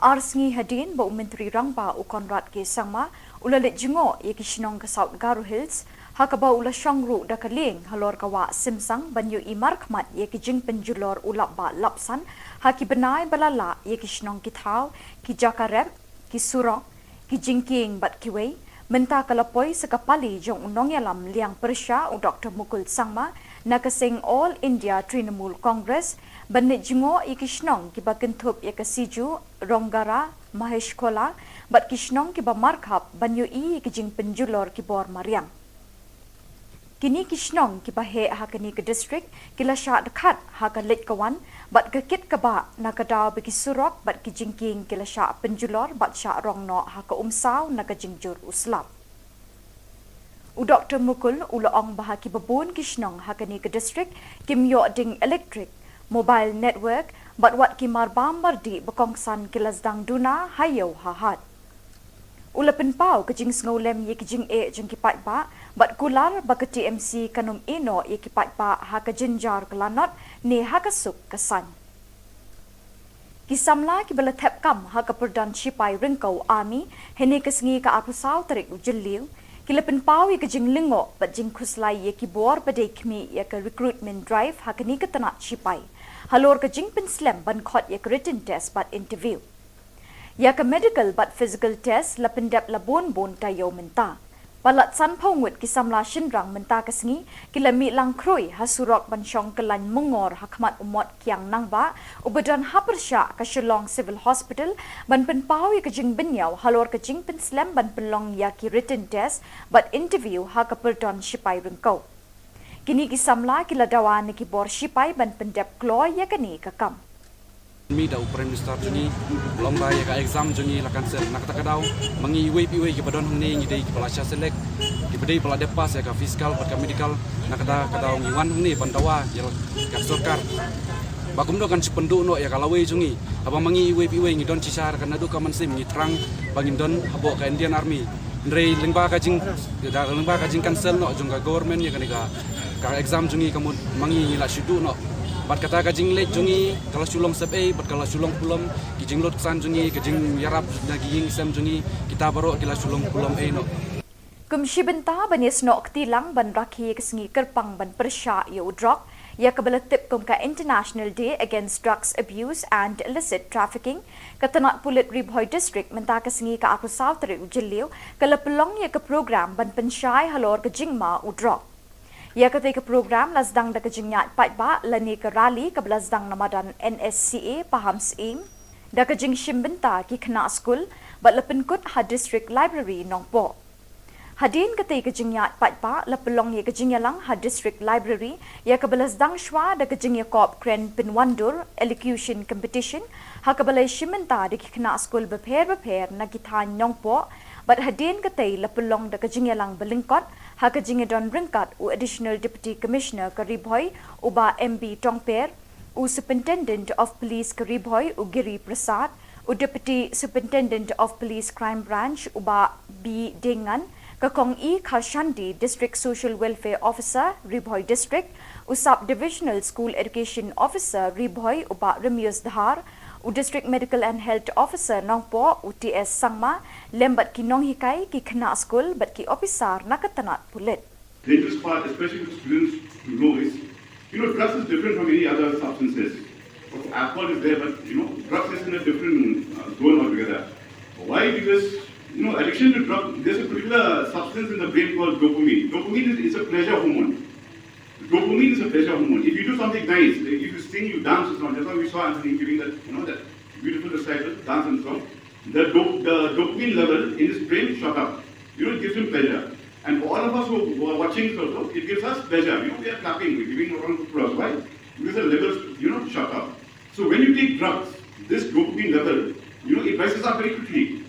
Arsngi hadin ba Menteri Rangba u Konrad ke Sangma ulalit jingo ye Shillong ke South Garo Hills hakaba ula syangru da kaling halor kawa simsang banyu imar khmat ye ki jing penjulor ulap ba lapsan haki benai balala ye Shillong ki thau ki jakarep ki surong ki jingking bat kiwei menta kalapoi sekapali jong unong yalam liang persya u Dr. Mukul Sangma nakasing All India Trinamool Congress banit jingo i Kishnong kiba kentup ya kasiju Ronggara Mahesh Kola bat Kishnong kiba markhap banyu i kijing penjulor kibor Mariang. Kini Kishnong kiba he hakani ke district kila sya dekat haka lit kawan bat kekit kaba nakadaw bagi surok bat kijingking kila sya penjulor bat sya rongno haka umsaw nakajingjur uslap. U Dr. Mukul ulaong bahaki babun Kishnong hakani ke district kimyo ding electric mobile network bat wat kimar bambardi bakongsan kilasdang duna hayo hahat. Ulapin pau kejing ngolem ye kejing jeng kipat ba bat kular baka TMC kanum ino ye kipat ba haka jinjar kelanot ne haka suk kesan. Kisamla kibala tep kam haka perdan Shipai ringkau army hene kesengi ka apusau tarik ujeliu kilapin pau ye kejing lingo bat jing kuslai ye kibor badai kmi ye ke recruitment drive hakani ke tanat Shipai halor kejing penslam ban khot ye written test bat interview ya ke medical but physical test lapendap labon bon tayo menta palat san phongut kisamla shinrang menta kesengi kilami lang kroi hasurok bansyong kelan mengor hakmat umot kiang nangba ubadan hapersya ke Shillong Civil Hospital ban penpau ya kejing benyau halor kejing penslam ban pelong ya ki written test but interview ha ke perdon Shipai rengkau kini kisamla kiladawa ni kibor Shipai ban pendap kloy ya kini kakam. Mi da Prime Minister juni lomba ya ka exam juni lakan ser nak takadaw mangi iwe ki padon hangni ngi dei ki palasya selek ki bedei pala depas ya ka fiskal pat ka medical nakada kadaw ngi wan hangni pandawa ya ka sarkar bakum do kan sipendu no ya kalawe jungi abang mangi iwe ngi don cisar kan adu ka mansim ngi trang bangin don habo ka Indian Army ndrei lengba ka jing cancel no jung ka government ya ka exam jungi kamu mangi ngi la shudu no bat kata kajing lek jungi kalau Shillong sebe bat kalau Shillong pulam kijing lot san jungi kijing yarap naging sem jungi kita baru kila Shillong pulam no Kumshi benta banis no ktilang ban rakhi kesengi kerpang ban persya ya udrok ya kabala tip kum ka International Day Against Drugs Abuse and Illicit Trafficking katanat pulit Ribhoy District menta kesengi ka aku South Ri ujeliu kala pelong ya ke program ban pensyai halor ke Jingma udrok. Ya ketika program lasdang da kejingyat patba lani ke rally ke belasdang namadan NSCA paham seim da kejing shimbenta ki kena school bat lepenkut ha district library nongpo. Hadin ketika kejingyat patba lepelong ya kejingyalang ha district library ya ke belasdang shwa da kejingya kop kren pinwandur elocution competition ha ke balai shimbenta di kena school beper na kithan nongpo bat hadin ketai lepelong da kejingyalang belingkot ha kejinge don ringkat u additional deputy commissioner Karibhoy uba MB Tongper u superintendent of police Karibhoy u Giri Prasad u deputy superintendent of police crime branch uba B Dengan kakong E Kharshandi district social welfare officer Ribhoy district u sub divisional school education officer Ribhoy uba Remius Dhar u district medical and health officer nongpo u TS Sangma lembat ki nong hikai ki kena school bat ki officer nakatanat pulit. The dangerous part, especially for students to know is, drugs is different from any other substances. Alcohol is there, but drugs is in a different zone altogether. Why? Because addiction to drugs, there's a particular substance in the brain called dopamine. Dopamine is a pleasure hormone. Dopamine is a pleasure hormone. If you do something nice, if you sing, you dance or something, that's why we saw Anthony giving that, that beautiful recital, dance and song. The dopamine level in his brain shot up. It gives him pleasure. And for all of us who are watching also, it gives us pleasure. We are clapping, we're giving a round of applause. Why? Because the levels, shot up. So when you take drugs, this dopamine level, it rises up very quickly.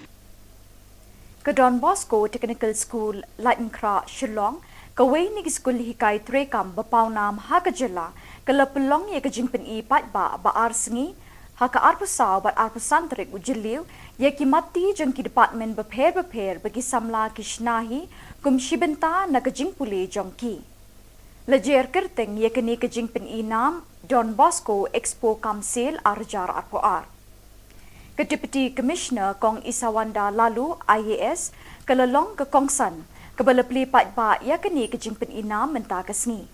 Ke Don Bosco Technical School, Lightenkra, Shillong, kawai ni school hikai trekam bapau nam ha ke Jylla, ke lepelong ye ke jingpen I pat ba arsengi, ha ke arpusau bat arpusantrik ujiliu, ye ki mati jeng ki department beper bagi samla kishnahi, kum shibenta na ke jingpuli jongki. Lejer kerteng ye kini ke jingpen I nam Don Bosco Expo Kamsil Arjar Arpoar. Ke Deputy Commissioner Kong Isawanda Lalu IAS kelelong ke Kongsan ke belepli pat ba ya kini ke jingpen I nam menta kesngi.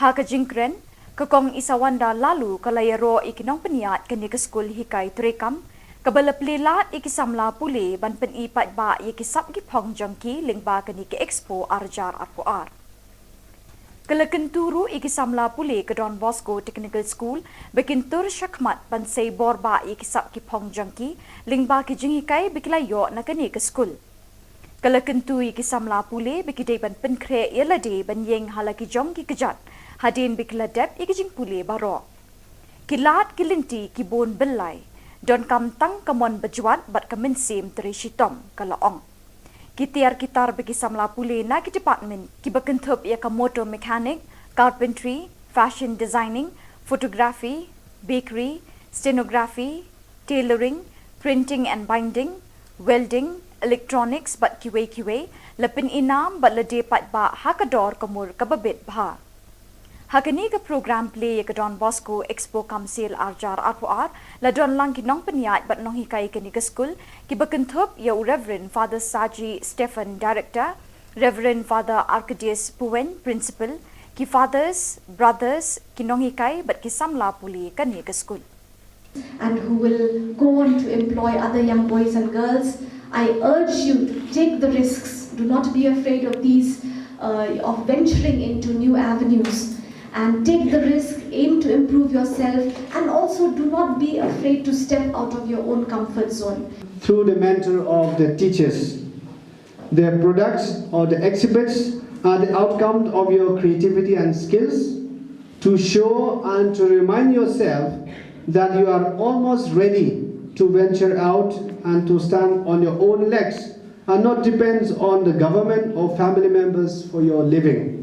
Ha ke jingkren ke Kong Isawanda Lalu ke layaro ikinong peniat kini ke skul hikai trekam ke belepli lat ikisamla pule ban pen I pat ba ye kisap ki pong jongki lingba kini ke Expo Arjar Arpoar. Kelekenturu ikisamla pule ke Don Bosco Technical School bekintur syakmat bansai borba ikisap ki pong jangki lingba ki jingikai bikilayo na kani ke school. Kelekentu ikisamla pule bikidai ban penkre yelade ban yeng halaki jongki kejat hadin bikiladep ikijing pule baro. Kilat kilinti ki bon belai don kam tang kamon bejuat bat kemensim teri shitom kalaong. Kitar bagi samla pule na ki department ki bekentup ia ka motor mechanic, carpentry, fashion designing, photography, bakery, stenography, tailoring, printing and binding, welding, electronics bat kiwe lepin inam bat lede pat ba hakador kamur kababit bha. Hakani ke program play ke Don Bosco Expo Kamsil Arjar Arpoar la don lang ki nong peniat bat nong hikai ke ni ke school ki bekentup ya Reverend Father Saji Stephen Director, Reverend Father Arcadius Puen Principal, ki fathers, brothers ki nong hikai bat ki samla puli ke ni ke school. And who will go on to employ other young boys and girls. I urge you to take the risks. Do not be afraid of these, of venturing into new avenues. And take the risk, aim to improve yourself, and also do not be afraid to step out of your own comfort zone. Through the mentor of the teachers, their products or the exhibits are the outcome of your creativity and skills to show and to remind yourself that you are almost ready to venture out and to stand on your own legs and not depend on the government or family members for your living.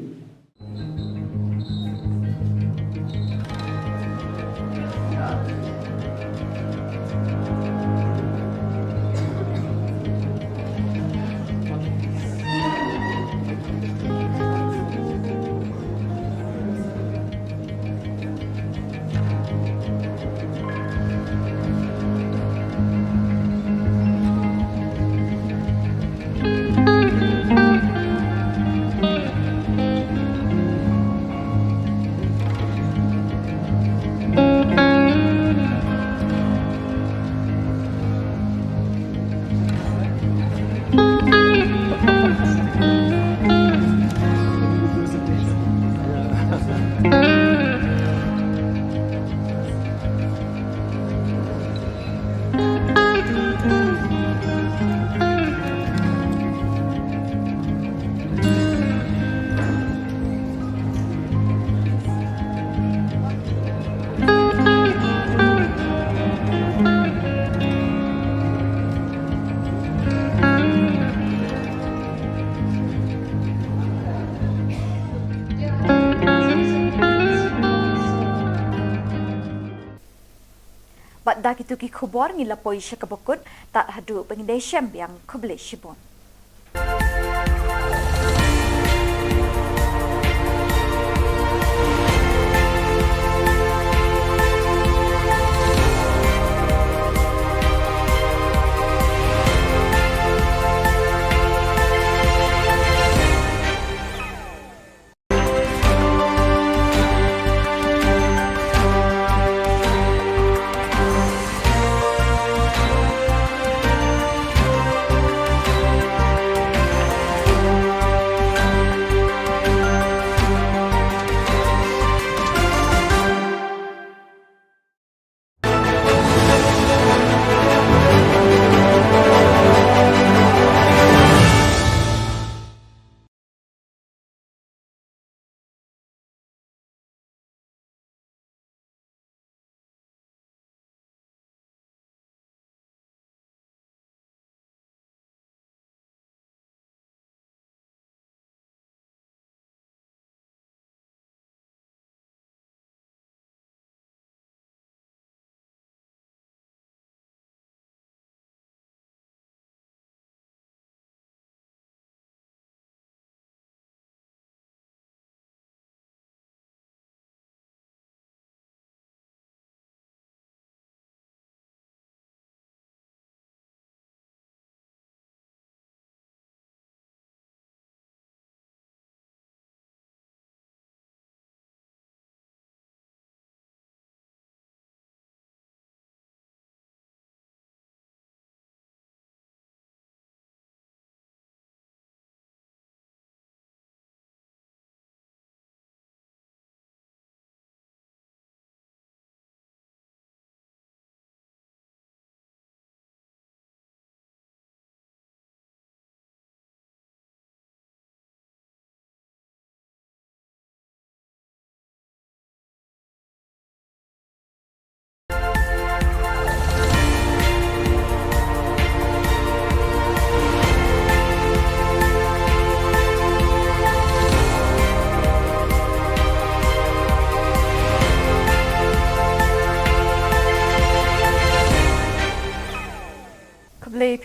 Bat dak itu ki Khubor ngilapoi syakabakut tak hadu pengindai syam yang kubli shibon.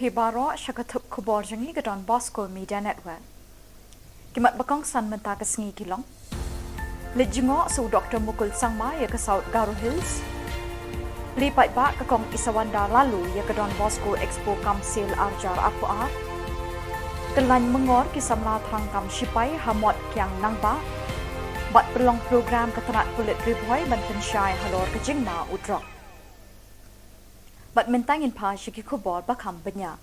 Baro Shakatup Khubor Jangi Gadon Bosco Media Network. Kimat Bakong San Menta Kasngi Kilong. Lijingo so Dr. Mukul Sangma ya ke South Garo Hills. Lipat ba ke kong Isawanda lalu ya ke Don Bosco Expo Kamsil Arjar Apuar. Kelan mengor kisamla thang kam shipai hamot kyang nangba. Bat perlong program ketenat kulit ribhoi ban pensyai halor kejingma udrok. Bat mentangin pa syiki Khubor bakam benya.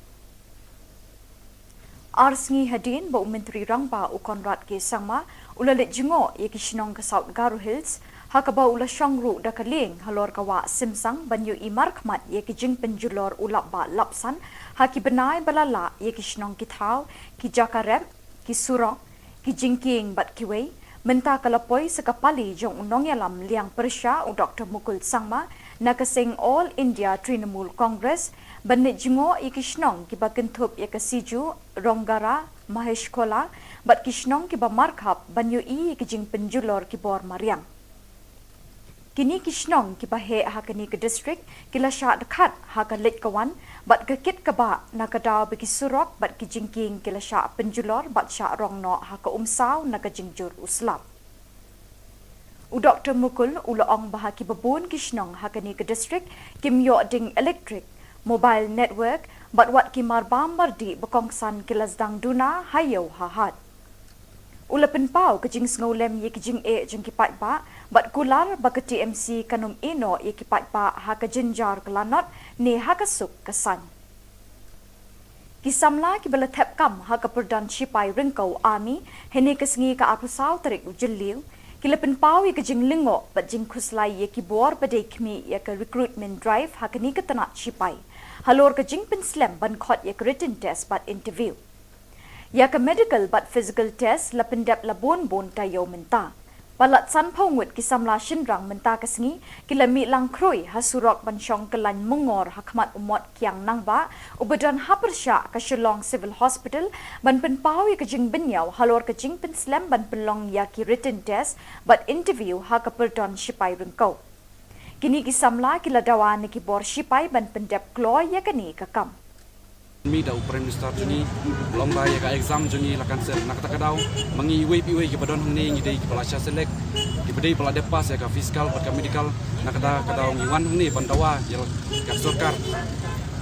Arsngi hadin ba Menteri Rangba u Konrad ke Sangma ulalit jingo ye Shillong ke South Garo Hills hakaba ula syangru da kaling halor kawa simsang banyu imar khmat ye jing penjulor ulap ba lapsan haki benai balala ye Shillong ki thau ki jakarep ki surong ki jingking bat kiwei menta kalapoi sekapali jong unong yalam liang persya u Dr. Mukul Sangma nakasing All India Trinamool Congress banit jingo i Kishnong kiba kentup ya kasiju Ronggara Mahesh Kola bat Kishnong kiba markhap banyu i kijing penjulor kibor mariang. Kini Kishnong kiba he hakani ke district kila sya dekat haka lit kawan bat kekit kaba nakadaw bagi surok bat kijingking kila sya penjulor bat sya rongno haka umsaw nakajingjur uslap. U Dr. Mukul ulaong bahaki babun Kishnong hakani ke district kimyo ding electric mobile network bat wat kimar bambardi bekongsan kilazdang duna hayo hahat. Ulapen pau kejing ngolem ye kejing jeng kipat ba bat kular baka TMC kanum ino ye kipat ba haka jenjar kelanot ne haka suk kesan. Kisamla kibala tep kam haka perdan shipai ringkau army hene kesengi ka apusau tarik ujeliu kilapen pau ye kejing lingo bat jing kuslai ye kibor badai kmi ye ke recruitment drive hakani ke tanat shipai halor kejing penslam ban khot ye written test bat interview ya ke medical but physical test la pendap la bon tayo menta palat san phongut kisamla shinrang menta kasngi kilami lang kroi hasurok bansyong kelan mengor hakmat umot kyang nangba ubadan hapersya ka Shillong Civil Hospital ban penpawi kejing benyau halor kejing penslam ban pelong ya ki written test but interview ha ka perdon shipai rengkau kini kisamla kila dawan ki bor shipai ban pendap kloy ya kani kakam Mi da Prime Minister juni lomba ya ka exam juni lakan ser nak takadaw mangi iwe ki badon hangni ngi dei ki palasya selek ki bedei pala depas ya ka fiskal pat ka medical nakada kadaw ngi wan hangni pandawa ya ka sarkar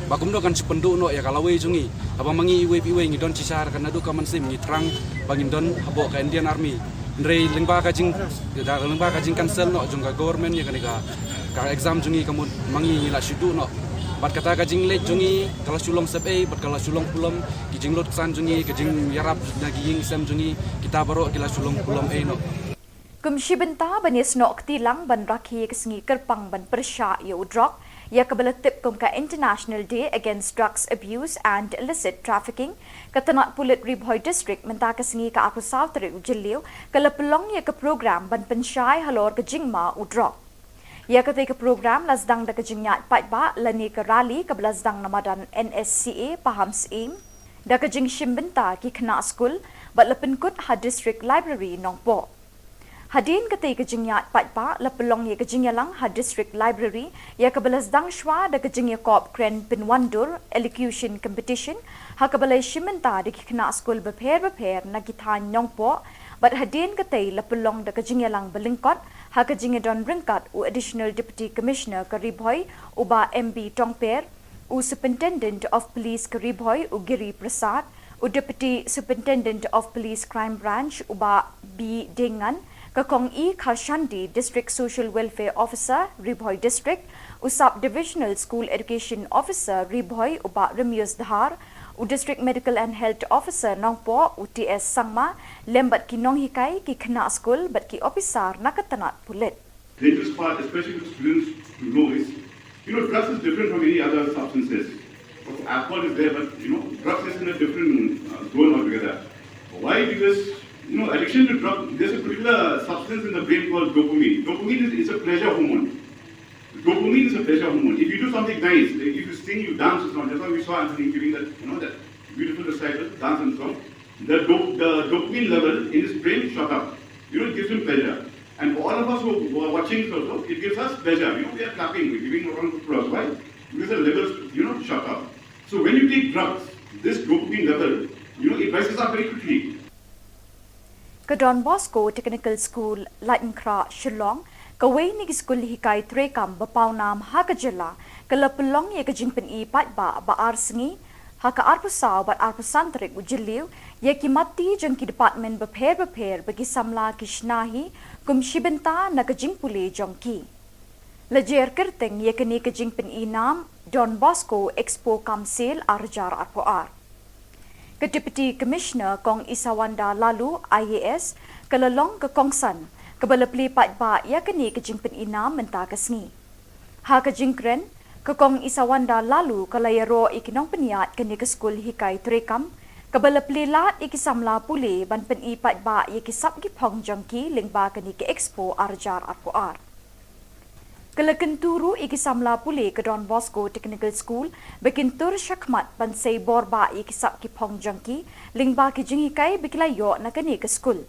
bakum do kan sipendu no ya kalawe jungi aba mangi iwe ngi don cisar kan adu ka mansim ngi trang bangin don habo ka Indian Army ndrei lengba ka jing cancel no jungga government ya ka exam jungi kamu mangi ngi la sidu no bat kata kajing lek jungi kalau Shillong sebe bat kalau Shillong pulam kijing lot san jungi kijing yarap naging sem jungi kita baru kila Shillong pulam no kumshi benta banis no ktilang ban rakhi kesengi kerpang ban persya ya udrok ya kabala tip kum ka International Day Against Drugs Abuse and Illicit Trafficking katanat pulit ribhoi district menta kesengi ka aku south ri ujeliu kala pelong ya ke program ban pensyai halor kejingma udrok ya ketika program lazdang da kejingyat patba lani ke rally ke lazdang namadan NSCA paham seim da kejing shimbenta ki kena school bat lepenkut ha district library nongpo hadin ketika kejingyat patba lepelong ya kejingyalang ha district library ya ke lazdang shwa da kejingya kop kren pinwandur elocution competition ha ke balai shimbenta di kena school beper na githan nongpo bat hadin ketai lepelong da kejingyalang belingkot ha kejing don ringkat u additional deputy commissioner karibhoi uba MB Tongper u superintendent of police karibhoi u Giri Prasad u deputy superintendent of police crime branch uba B Dengan kakong E Kharshandi district social welfare officer ribhoi district u sub divisional school education officer ribhoi uba Remius Dhar u district medical and health officer nongpo UTS Sangma lembat ki nong hikai ki kena school bat ki officer nakatanat pulit. The dangerous part, especially for students to know is, drugs is different from any other substances. Alcohol is there, but drugs is in a different zone altogether. Why? Because addiction to drugs, there's a particular substance in the brain called dopamine. Dopamine is a pleasure hormone. Dopamine is a pleasure hormone. If you do something nice, like if you sing, you dance or something, that's why we saw Anthony giving that, that beautiful recital, dance and song. The dopamine level in his brain shot up. It gives him pleasure. And for all of us who are watching also, it gives us pleasure. We are clapping, we're giving a round of applause. Why? Because the levels, shot up. So when you take drugs, this dopamine level, it rises up very quickly. Ke Don Bosco Technical School, Lightenkra, Shillong, kawai ni school hikai trekam bapaunam haka Jylla, kelapulong ya kejingpen I patba ba arsengi, haka arpusau bat arpusantrik ujiliu, ya ki mati jeng ki department beper bagi samla kishnahi, kum shibenta na kejingpule jongki. Lejer kerteng ya kini kejingpen I nam, Don Bosco Expo Kamsil Arjar Arpoar. Ke Deputy Commissioner Kong Isawanda lalu IAS kelalong ke Kongsan kebalapli patba ya kini kejingpen ina menta kesngi. Ha kejingkren ke Kong Isawanda lalu kalayaro ikinong peniat kini ke skul hikai trekam kebalapli lat ikisamla pule ban pen I patba ya kisap ki pong jongki lingba kini ke Expo Arjar Arpoar. Kelakenturu ikisamla pule ke Don Bosco Technical School bekintur syakmat bansai borba ikisap ki pong jangki lingba ki jingikai bikilayo na kani ke school.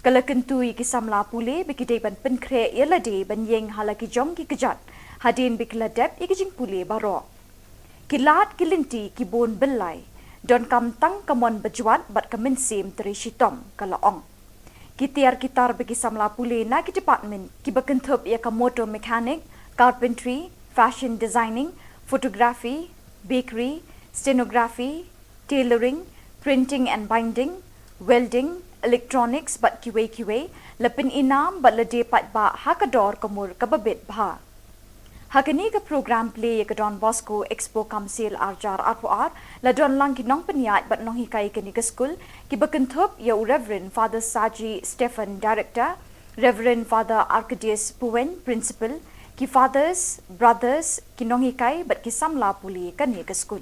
Kelakentu ikisamla pule bikidai ban penkre yelade ban yeng halaki jongki kejat hadin bikiladep ikijing pule baro. Kilat kilinti kibon belai don kam tang kamon bejuat bat kemensim terishitom kalaong. Kitiar kitar bagi samla pule na ki department ki bekentup ya ka motor mechanic, carpentry, fashion designing, photography, bakery, stenography, tailoring, printing and binding, welding, electronics bat kiwe lepin inam bat lede pat ba hakador kamur kababit bha. Hakani ke program play ya ke Don Bosco Expo Kamsil Arjar Arpoar la don lang kinong peniat bat nong hikai kini ke school ki bekentup ya Reverend Father Saji Stephen Director, Reverend Father Arcadius Puen Principal, ki fathers, brothers kinong hikai bat ki samla puli kani ke school.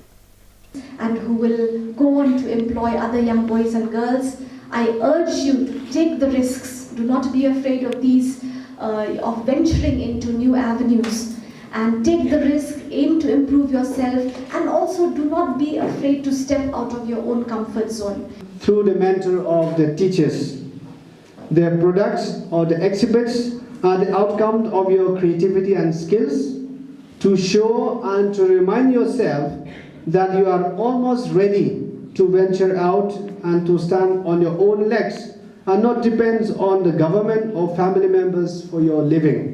And who will go on to employ other young boys and girls, I urge you to take the risks. Do not be afraid of these, of venturing into new avenues. And take the risk, aim to improve yourself, and also do not be afraid to step out of your own comfort zone. Through the mentor of the teachers, their products or the exhibits are the outcome of your creativity and skills to show and to remind yourself that you are almost ready to venture out and to stand on your own legs and not depends on the government or family members for your living.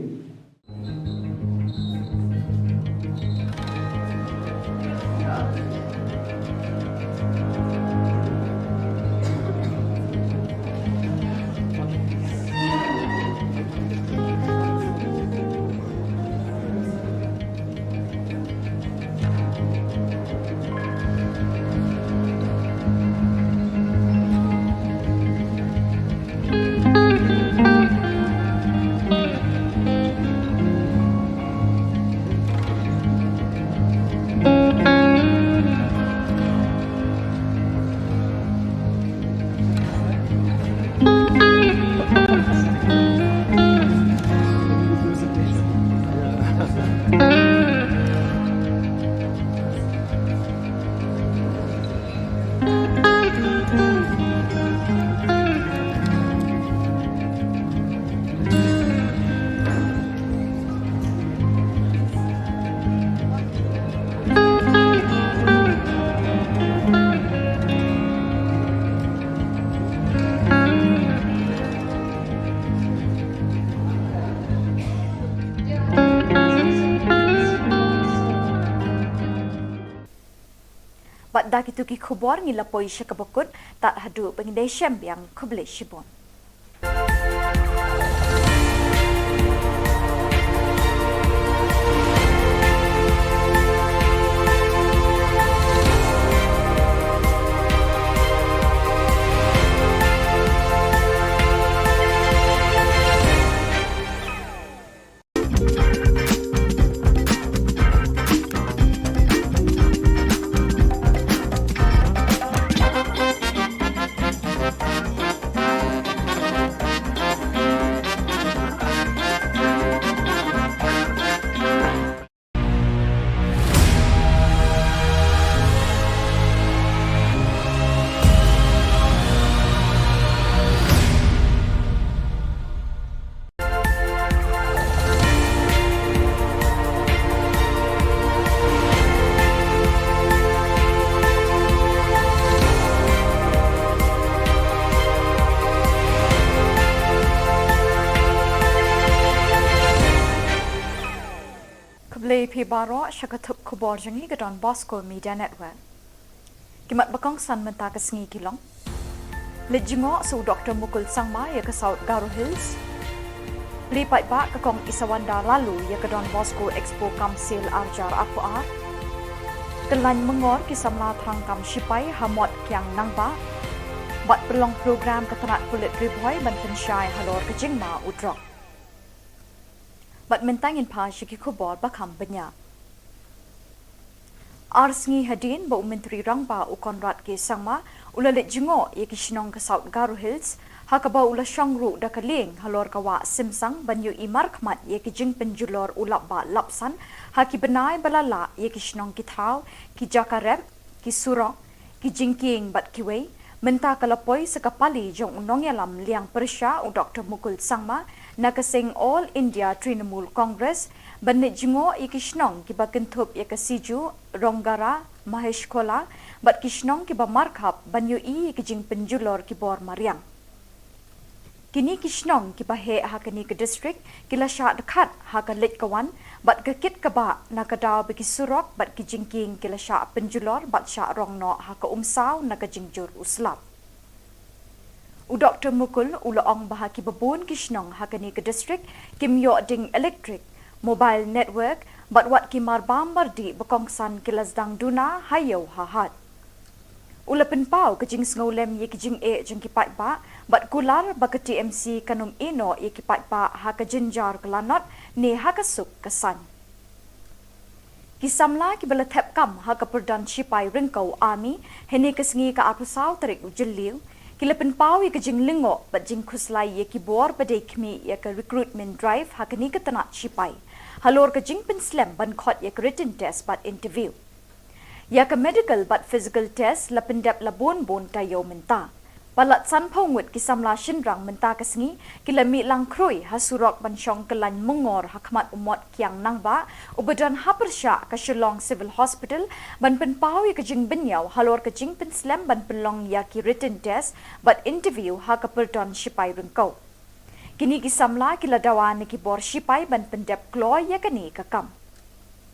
Bat dak itu ki Khubor ngilapoi syakabakut tak hadu pengindai syam yang kubli shibon. Blay P. Baro, Shakatup Khubor Jangi Gadon Bosco Media Network. Kimat Bakong San Mentakas Ngi Kilong. Lijingo su Dr. Mukul Sangma ya ke South Garo Hills. Lipat ba ke Kong Isawanda lalu ya ke Don Bosco Expo Kamsil Arjar Akuar. Kelan mengor kisamla Trangkam Shipai Hamot Kiang Nangba. Bat pelong program ketenat kulit riboy ban pensyai halor ke Jingma Udrok. Bat mentangin pa Shiki Khubor bakam banyak. Arsngi hadin ba Menteri Rangba u Konrad ke Sangma ulalit jingo ye ki Shillong ke South Garo Hills hakaba ula Shangru da kaling halor kawa Simsang banyu imar khmat ye ki jing penjulor ulap ba lapsan haki benai balala ye ki Shillong ki thau ki Jakarep ki Surong ki jingking bat kiwei menta kalapoi sekapali jong unong yalam liang persya u Dr. Mukul Sangma nakasing All India Trinamool Congress banit jingo ye ki Shillong ki ba kentup ye ka siju Ronggara Mahesh Kola bat ki Shillong ki ba markhap banyu i ki jing penjulor ki bor mariang. Kini ki Shillong ki ba he hakani ke district ki la sha dekat haka lit kawan bat ke kit ka ba nakadaw be ki surok bat ki jingking ki la sha penjulor bat sha rongno haka umsaw nakajingjur uslap. U Dr. Mukul ulaong bahaki babun ki Shillong hakani ke district kim yo ding electric mobile network bat wat ki marbambar di bekongsan kilasdang duna hayo hahat. Ula penpau ke jing ngolem ye ki jing e jing ki pat ba bat kular ba ke TMC kanum ino ye ki pat ba ha ke jinjar kelanot ni ha ke suk kesan. Ki samla ki bela thep kam ha ke perdan Shipai Ringkau Army hene ke sngi ka apusau terik ujeliu ki le penpau ye ke jing lingo bat jing khuslai ye ki bor badai kmi ye ke recruitment drive ha ke ni ke tanat Shipai. Halor ke jing pen slam ban khot ye ke written test bat interview. Ya ke medical but physical test la pendap la bon tayo menta. Balat san pongut ki samla shinrang menta kasngi ki la mi lang krui hasurok ban syong kelan mengor hakmat umot kiang nangba ubadan hapersya ke Shillong Civil Hospital ban penpau ke jing benyau halor ke jing pen slam ban pelong ya ki written test but interview ha ke perdon Shipai Ringkau. Kini ki samla ki la dawan ki bor Shipai ban pendap kloy ya kani kakam.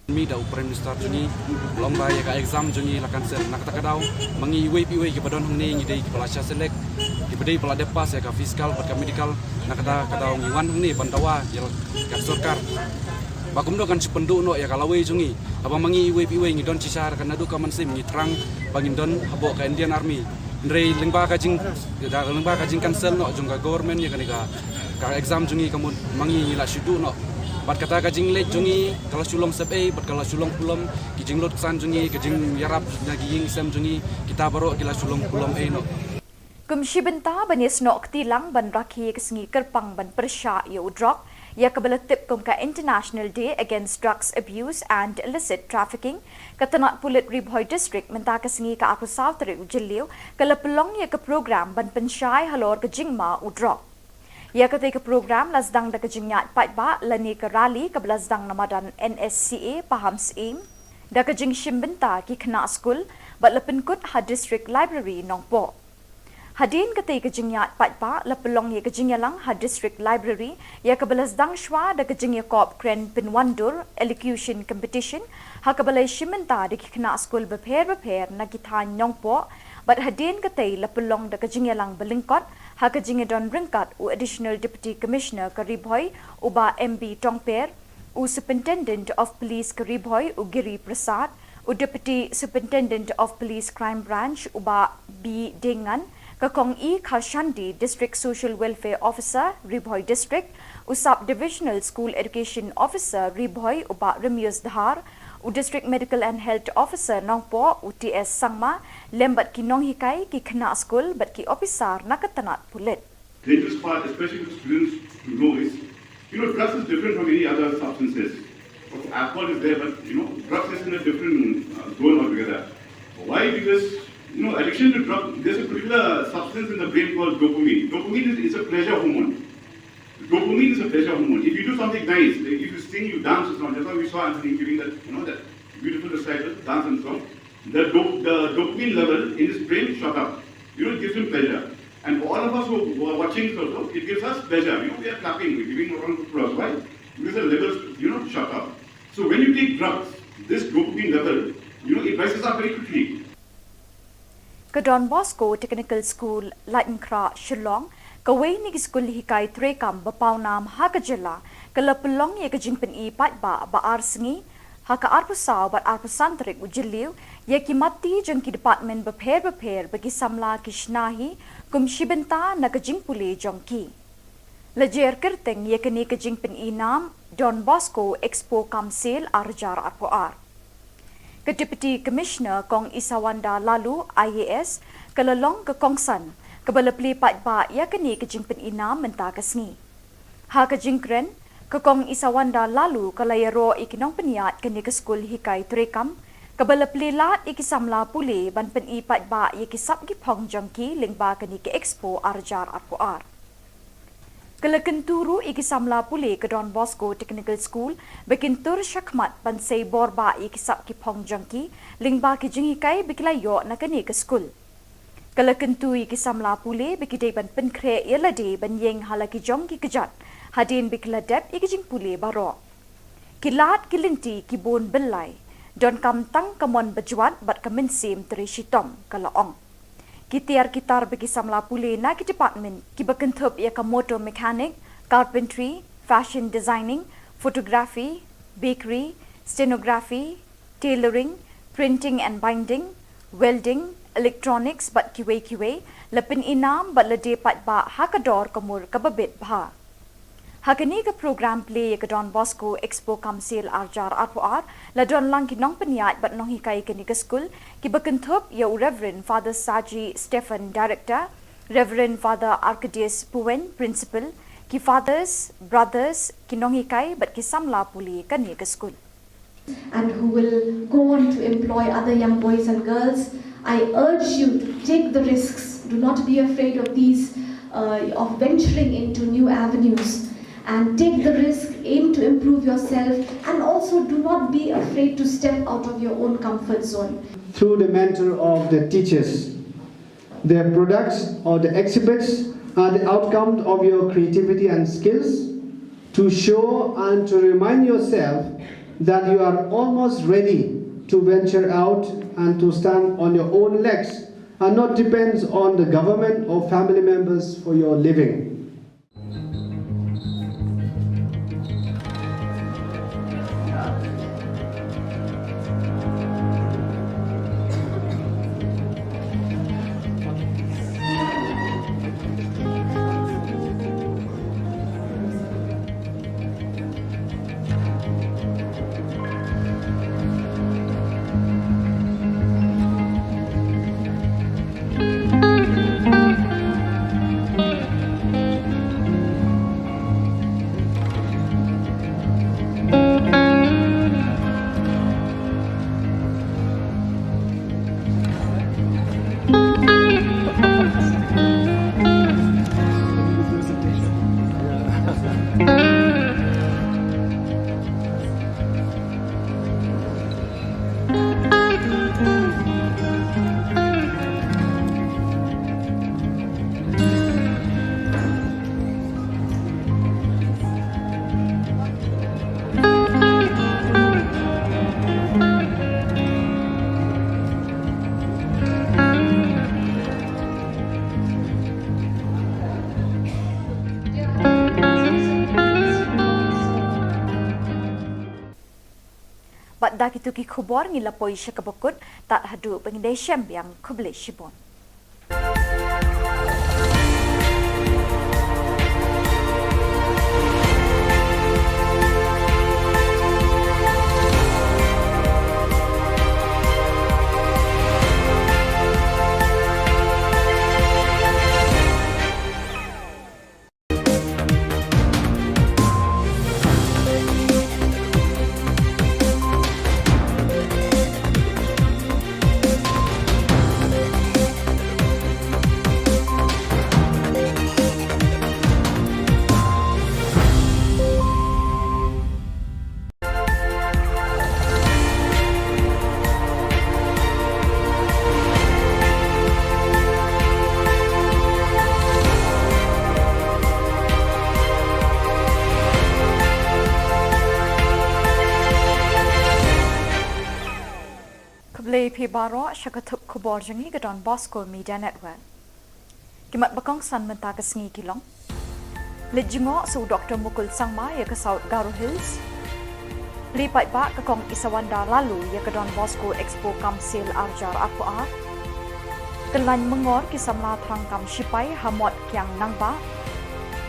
Mi da Prime Minister juni lomba ya ka exam juni lakan ser nak takadaw mangi iwe ki padon hangni ngi dei ki palasya selek ki bedei pala depas ya ka fiskal pat ka medical nakada kadaw ngi wan hangni bandawa ya ka sarkar bakum do kan sipendu no ya kalawe jungi aba mangi iwe ngi don cisar kan adu ka mansim ngi trang bangin don habo ka Indian Army ndrei lingba ka jing cancel no jungga government ya ka exam jungi kamun mangi la shudu no bat kata kajing let jungi kalau Shillong sebe bat kalau Shillong pulam kijing lot san jungi kijing yarap lagi ying sem jungi kita baru kila Shillong pulam no Kumshi benta banis nok tilang ban rakhi kesngi kerpang ban persya ya udrok ya kebelatip kum ka International Day Against Drugs Abuse and Illicit Trafficking katanat pulit Ribhoy District menta kesngi ka aku sautri ujeliu kala pelong ya ke program ban pensyai halor ke jingma udrok. Ya ketika program lasdang da kejingyat pat ba lani ke rally ke belasdang namadan NSCA paham seim da kejing shimbenta ki kena skul bat lepenkut ha district library nongpo. Hadin ketika kejingyat pat ba lepelong ya kejingyalang ha district library ya ke belasdang shwa da kejingya kop kren pinwandur elocution competition ha ke balai shimbenta da ki kena skul beper na kita nongpo bat hadin ketai lepelong da kejingyalang belingkot ha kejing don ringkat u additional deputy commissioner Karibhoy uba MB Tongper u superintendent of police Karibhoy u Giri Prasad u deputy superintendent of police crime branch uba B Dengan kakong E Khashandi district social welfare officer Ribhoy district u sub divisional school education officer Ribhoy uba Remius Dhar u district medical and health officer Nongpo u TS Sangma lembat ki nong hikai ki kena school bat ki officer nakatanat pulit. Dangerous part, especially for students to know is, drugs is different from any other substances. Alcohol is there, but drugs is in a different zone altogether. Why? Because addiction to drugs, there's a particular substance in the brain called dopamine. Dopamine is a pleasure hormone. Dopamine is a pleasure hormone. If you do something nice, like if you sing, you dance, or something. That's why we saw Anthony giving that, that beautiful recital, dance and song. The dopamine level in his brain shot up. It gives him pleasure. And for all of us who are watching also, it gives us pleasure. We are clapping, we're giving a round of applause. Why? Because the levels, shot up. So when you take drugs, this dopamine level, it rises up very quickly. Ka Don Bosco Technical School, Lightenkra, Shillong, ka ni school hikay trekam bapawnam ha ka Jylla, ka lapulong ya ka jingpen ipat ba arsengi, ha ka arpusaw bat arpusantrik ujiliw, ya ki mati jang ki department beper bagi samla kishnahi, kum shibenta na ka jingpuli jong ki. Lajer kerteng ya ka ni ka jingpen inam, Don Bosco Expo Kamsil Arjar Arpoar. Ke Deputy Commissioner Kong Isawanda Lalu IAS kalalong ke Kongsan kebalapli pat ba ya kini ke jingpen inam menta kesngi. Ha ke jingkren ke Kong Isawanda Lalu kalayaro ikinong peniat kini ke skul hikai trekam kebalapli lat ikisamla puli ban pen i pat ba ya kisap ki pong jongki lingba kini ke Expo Arjar Arpoar. Kelakenturu ikisamla puli ke Don Bosco Technical School bekintur syakmat pansay borba ikisap ki pong jangki lingba ki jingikai bikilayo na kani ke school. Kelakentu ikisamla puli bikidai ban penkre yelade ban yeng halaki jongki kejat hadin bikiladep ikijing puli baro. Kilat kilinti kibun belai don kamtang kamon bajuat bat kaminsim terishitom kalaong. Kitiar kitar bagi samla puli na ki department ki bakentup ya ka motor mechanic, carpentry, fashion designing, photography, bakery, stenography, tailoring, printing and binding, welding, electronics bat kiwe lapin inam bat lade pat ba hakador kamur kababit bha. Hakani ka program play ka Don Bosco Expo Kamsil Arjar Arpoar la don lang kinong peniat bat nong hikai kini ka school ki bakentup ya Reverend Father Saji Stephen Director, Reverend Father Arcadius Puen Principal, ki fathers, brothers kinong hikai bat ki samla puli kani ka school. And who will go on to employ other young boys and girls, I urge you to take the risks. Do not be afraid of of venturing into new avenues. And take the risk, aim to improve yourself, and also do not be afraid to step out of your own comfort zone. Through the mentor of the teachers, their products or the exhibits are the outcome of your creativity and skills to show and to remind yourself that you are almost ready to venture out and to stand on your own legs and not depends on the government or family members for your living. Dak itu ki Khubor ngilapoi siya kabukod tak hadu pengindai syam yang kublai shibon. Blay Pibaro, Shakatup Khubor Jangi Gadon Bosco Media Network. Kimat Bakong San Mentakas Ngikilong. Lijingo su Dr. Mukul Sangma ya ke South Garo Hills. Lipat ba ke Kong Isawanda lalu ya ke Don Bosco Expo Kamsil Arjar Aqua. Kelan mengor kisamla trangkam Shipai Hamot Kiang Nangba.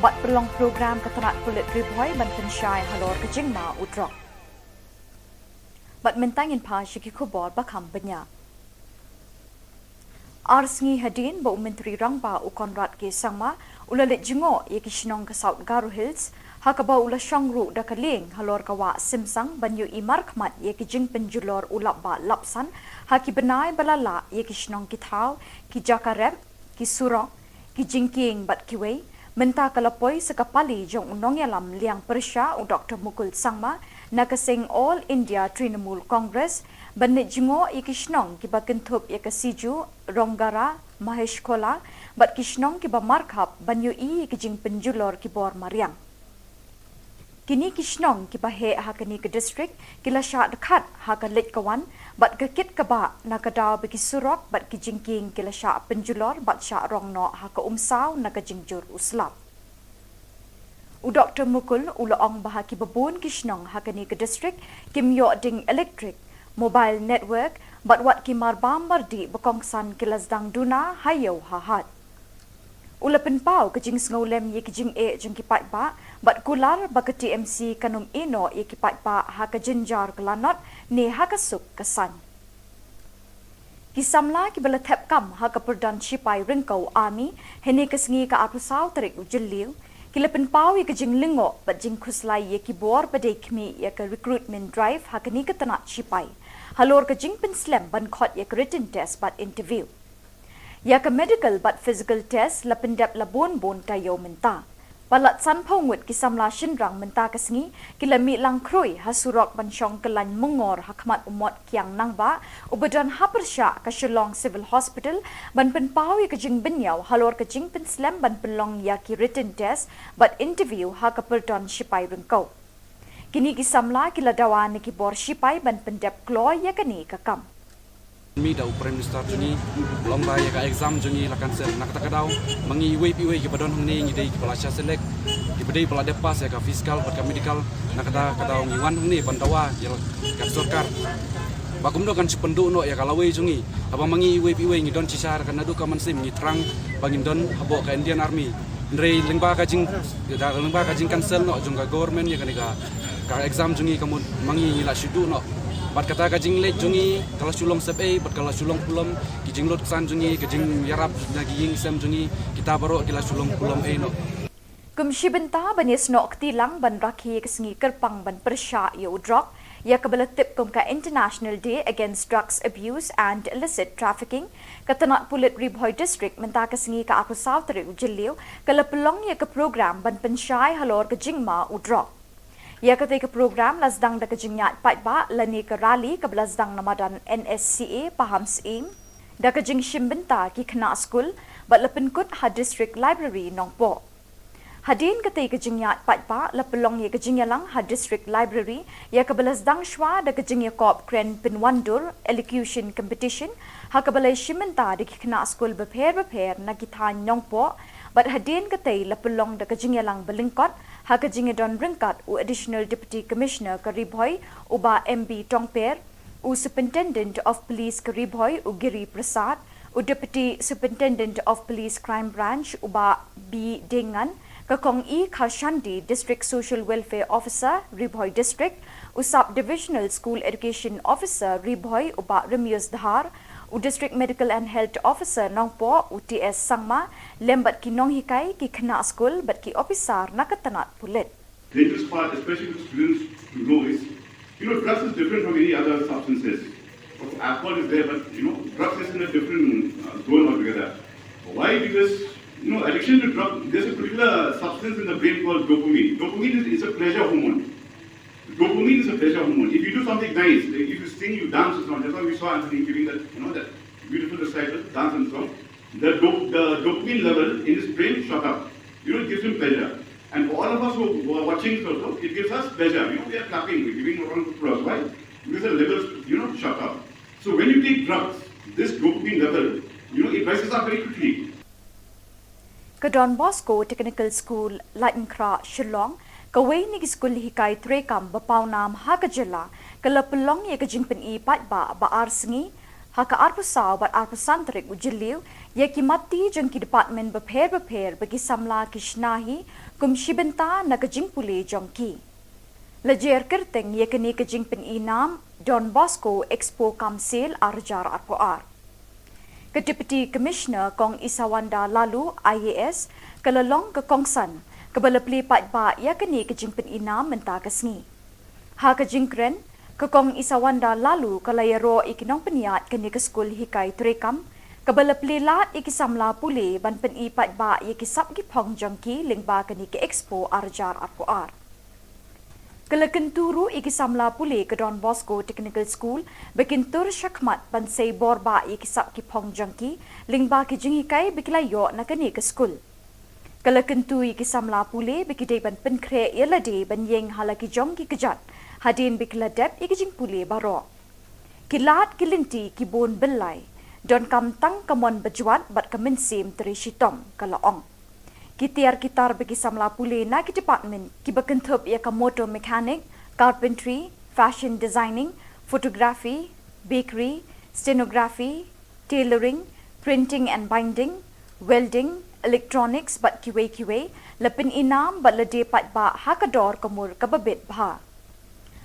Bat pelong program ketenat kulit riboy ban pensyai halor kejingma udrok. Bat mentangin pa Shiki Khubor bakam benya. Arsngi hadin ba Menteri Rangba u Konrad ke Sangma ulalit jingo ye Kishnong ke South Garo Hills hakaba ula shangru da kaling halor kawa simsang banyu imar khmat ye kijing penjulor ulap ba lapsan haki benai balala ye Kishnong ki thau ki jakarep ki surong ki jingking bat kiwei menta kalapoi sekapali jong unong yalam liang persya u Dr. Mukul Sangma nakasing All India Trinamool Congress banit jingo i Kishnong kiba kentup ya kasiju Ronggara Mahesh Kola bat Kishnong kiba markhap banyu i kijing penjulor kibor mariang. Kini Kishnong kiba he hakani ke district kila sya dekat hakalit kawan bat kekit kaba nakadaw bagi surok bat kijingking kila sya penjulor bat sya rongno haka umsaw nakajingjur uslap. U Dr. Mukul ulaong bahaki babun Kishnong hakani ke district kimyo ding electric mobile network bat wat kimar bambardi bakongsan kilasdang duna hayo hahat. Ulapin pau kejing sngolem ye kejing e jeng kipat ba bat kular baka TMC kanum ino ye kipat ba haka jinjar kelanot ne haka suk kesan. Kisamla ki bala thep kam haka perdan Shipai ringkau army hene kesengi ka apusau tarik ujeliu kilapin pau ye kejing lingo bat jing khuslai ye kibor badai kmi ye ka recruitment drive haka ni ketanat Shipai halor kejing penslam ban khot ye written test bat interview ya ka medical but physical test lapendap labon bon tayo menta palat san phongut kisamla shinrang menta kasngi kilami lang kroi hasurok banshong kelan mengor hakmat umot kiang nangba ubadan hapersha ka Shillong Civil Hospital ban penpau ya kejing benyau halor kejing penslam ban pelong ya ki written test but interview ha ka perdon Shipai rengkau kini kisamla kiladawan ki bor Shipai ban pendap kloy ya kani kakam. Mi da Prime Minister juni lomba ya ka exam juni lakan ser nak takadaw mangi iwe ki badon hangni ngi dei ki palasya selek ki bedei pala depas ya ka fiskal pat ka medical nak kadaw ngi wan hangni pandawa ya ka sarkar bakum do kan sipendu no ya kalawe juni abang mangi iwe ngi don cisar kan adu ka mansim ngi trang bangin don habo ka Indian Army ndrei lengba ka jing cancel no jung ka government ya ka exam juni kamu mangi ngi la sidu no bat kata kajing lek jungi kalau sulong sep bat kalau sulong pulam kijing lot san jungi kijing yarap lagi ying sem jungi kita baru kila sulong pulam no Kumshi benta banis nok tilang ban rakhi kesengi kerpang ban persya yo drop ya kabala tip kum ka International Day Against Drugs Abuse and Illicit Trafficking katanat pulit Ribhoy District menta kesengi ka aku South Rio Jiliu kala pelong ya ke program ban pensyai halor ke jingma u drop ya ketika program lasdang da kejingyat pat ba lani ke rally ke lasdang namadan NSCA paham sim da kejing shimbenta ki kena school bat lepenkut ha district library nongpo hadin ketika kejingyat pat ba lepelong ya kejingyalang ha district library ya ke lasdang shwa da kejingya kop kren pinwandur elocution competition ha ke balai shimbenta da ki kena school beper na kithan nongpo bat hadin ketai lepelong da kejingyalang belingkot haka jingedon ringkat u additional deputy commissioner Karibhoy uba MB Tongper u superintendent of police Karibhoy u Giri Prasad u deputy superintendent of police crime branch uba B Dengan kakong E Khalshandi district social welfare officer Ribhoy district u sub divisional school education officer Ribhoy uba Remius Dhar u district medical and health officer nongpo u TS Sangma lembat ki nong hikai ki kena school bat ki officer nakatanat pulit. Dangerous part, especially for students to know is, drugs is different from any other substances. Alcohol is there, but drugs is in a different zone altogether. Why? Because addiction to drugs, there's a particular substance in the brain called dopamine. Dopamine is a pleasure hormone. Dopamine is a pleasure hormone. If you do something nice, like if you sing, you dance, or something. That's why we saw Anthony giving that, that beautiful recital, dance and song. The dopamine level in his brain shot up. It gives him pleasure. And for all of us who are watching also, it gives us pleasure. We are clapping, we're giving a round of applause. Why? Because the levels, shot up. So when you take drugs, this dopamine level, it rises up very quickly. Ke Don Bosco Technical School, Lightenkra, Shillong, kawai ni school hikai trekam bapau nam ha ke Jylla, ke lepelong ye ke jingpen I pat ba arsengi, ha ke arpusau bat arpusantrik ujiliu, ye ki mati jeng ki department beper bagi samla kishnahi, kum shibenta na ke jingpuli jongki. Lejer kerteng ye kini ke jingpen I nam Don Bosco Expo Kamsil Arjar Arpoar. Ke Deputy Commissioner Kong Isawanda Lalu IAS kelelong ke Kongsan kebelepli pat ba ya kini ke jingpen I nam menta kesngi. Ha ke jingkren ke Kong Isawanda Lalu kelayaro ikinong peniat kini ke skul hikai trekam kebelepli lat ikisamla pule ban pen I pat ba ye kisap ki pong jongki lingba kini ke Expo Arjar Arpoar. Kelekenturu ikisamla pule ke Don Bosco Technical School bekintur syakmat bansai borba ikisap ki pong jangki lingba ki jingikai bekilayo na kani ke school. Kelekentu ikisamla pule bekidai ban penkre yelade ban yeng halaki jongki kejat hadin bekiladep ikijing pule baro. Kilat kilinti kibon belai don kam tang kamon bejuat bat kemensim teri shitom kalaong. Kitiar kitar bagi samla pule na ki department ki bekentup ia ka motor mechanic, carpentry, fashion designing, photography, bakery, stenography, tailoring, printing and binding, welding, electronics bat kiwe lepin inam bat lede pat ba hakador kamur kababit bha.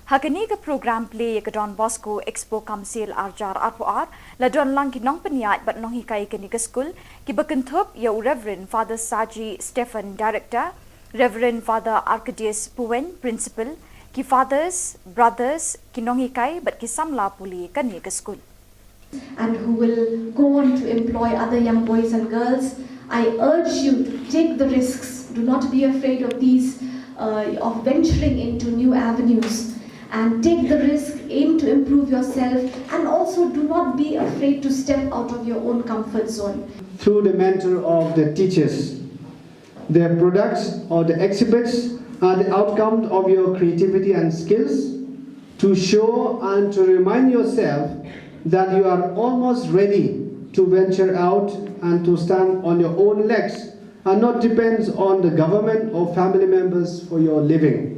Hakani ke program play ke Don Bosco Expo Kamsil Arjar Arpoar la don lang ki nong peniat bat nong hikai ke ni ke school ki bekentup ya Reverend Father Saji Stephen Director, Reverend Father Arcadius Puen Principal, ki fathers, brothers ki nong hikai bat ki samla puli ke ni ke school. And who will go on to employ other young boys and girls, I urge you to take the risks. Do not be afraid of these, of venturing into new avenues. And take the risk, aim to improve yourself, and also do not be afraid to step out of your own comfort zone. Through the mentor of the teachers, their products or the exhibits are the outcome of your creativity and skills to show and to remind yourself that you are almost ready to venture out and to stand on your own legs and not depend on the government or family members for your living.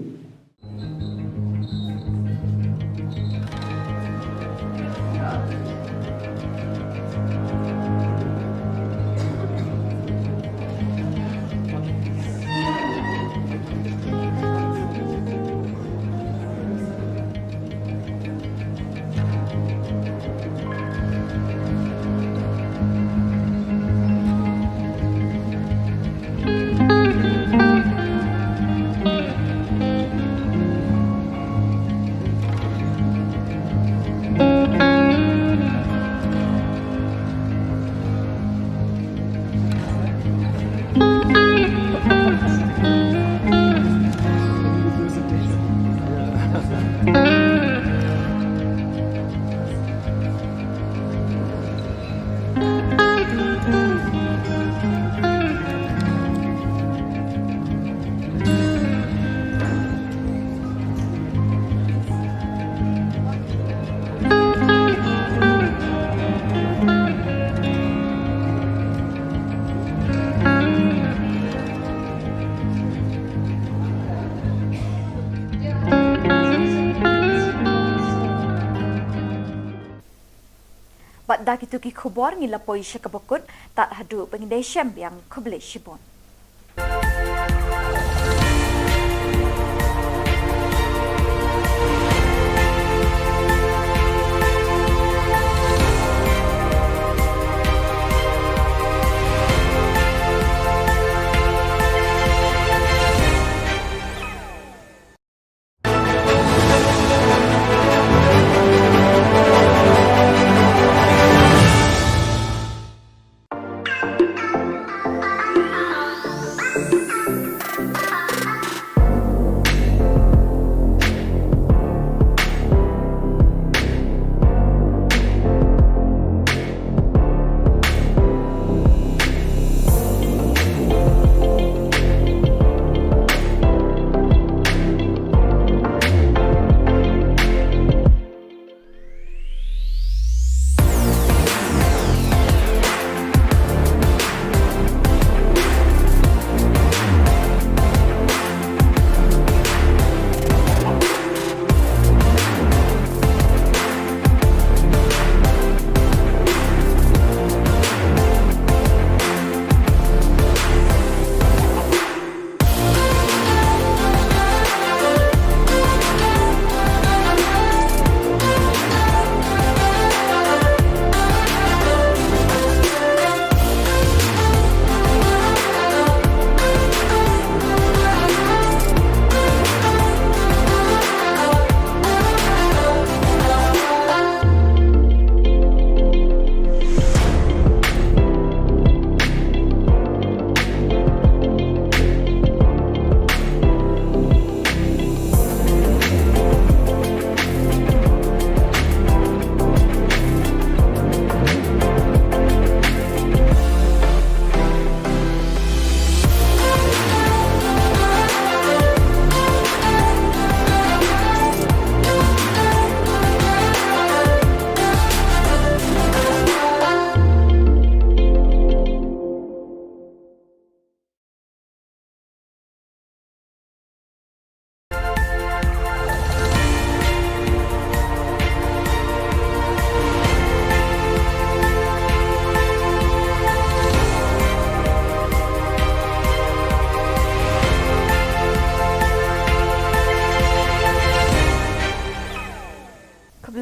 Bat dak itu ki Khubor ngilapoi syakabakut tak hadu pengindai syam yang kubli shibon.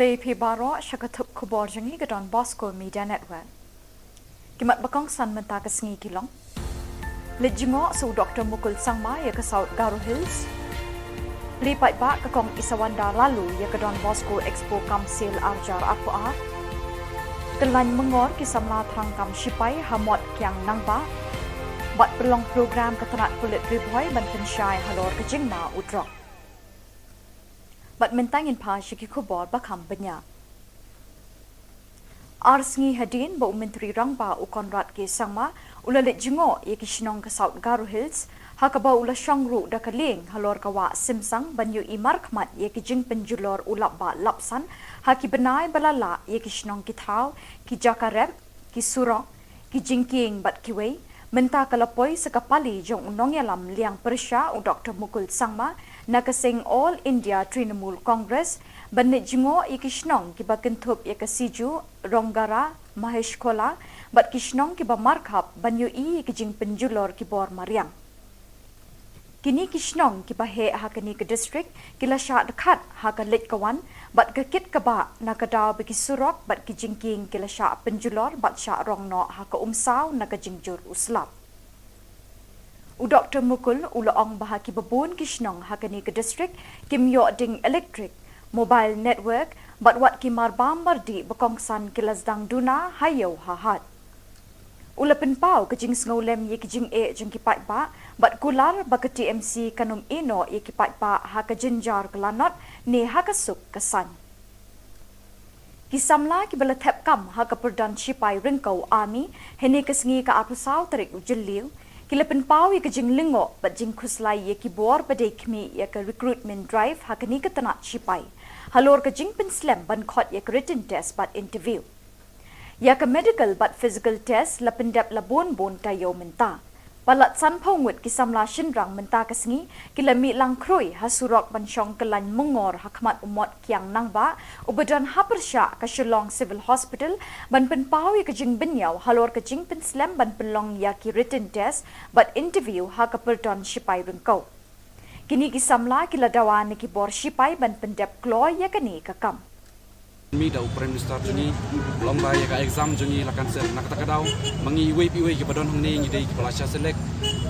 Play Pibaro, Shakatup Khubor Jangi Gadon Bosco Media Network. Kimat Bakong San Menta Kasngi Kilong. Lijingo so Dr. Mukul Sangma ya ke South Garo Hills. Lipat ba ke kong Isawanda lalu ya ke Don Bosco Expo Kamsil Arjar Akwa. Kelan mengor kisamla terangkam Shipai Hamot Kiang Nangba. Bat pelong program ketenat kulit riboy ban pensyai halor kejingma udrok. Bat mentangin pa Shiki Khubor bakam benya. Arsngi hadin ba Menteri Rangba u Konrad ke Sangma ulalit jingo ye Kishnong ke South Garo Hills hakaba ula Shangru da kaling halor kawa Simsang banyu imar khmat ye kijing penjulor ulap ba lapsan haki benai balala ye Kishnong ki thau ki Jakarep ki Surong ki Jingking bat kiwei menta kalapoi sekapali jong unong yalam liang Persha u Dr. Mukul Sangma nakasing All India Trinamool Congress banit jingo i Kishnong ki bakentup ye kasiju Ronggara Mahesh Kola bat Kishnong ki ba markhap banyu i kijing penjulor ki bor mariang. Kini Kishnong ki ba he hakani ke district kila sya dekat hakalit kawan bat gekit ka ba nakadaw bagi surok bat kijingking kila sya penjulor bat sya rongno haka umsaw nakajingjur uslap. U Dr. Mukul ulaong bahaki babun Kishnong hakani ke district kimyo ding electric mobile network bat wat ki marbam bardi bakongsan kilasdang duna hayo hahat. Ulapin pau kejing ngolem ye kejing jeng kipat ba bat kular baka TMC kanum ino ye kipat ba haka jinjar kelanot ne haka suk kesan. Kisamla ki bala thep kam haka perdan Shipai ringkau army hene kesngi ka apusau tarik ujiliu kilapin pau ye kejing lingo bat jing khuslai ye ki bor badai kmi ye ka recruitment drive haka ni ketanat Shipai halor kejing penslam ban khot ye written test bat interview. Ya ke medical but physical test lapendap labon bon tayo menta. Palat san pongut kisamla shinrang menta kasngi kilami lang kroi hasurok bansyong kelan mengor hakmat umot kiang nangba ubadan hapersya ke Shillong Civil Hospital ban penpawi kejing benyau halor kejing penslam ban pelong ya ki written test but interview hakaperdon Shipai rengkau. Kini kisamla kiladawan ki bor Shipai ban pendap kloy ya kani kakam. Mi da Prime Minister juni lomba ya ka exam juni lakan ser nak takadaw mangi iwe ki badon hangni ngi dei ki pelasya selek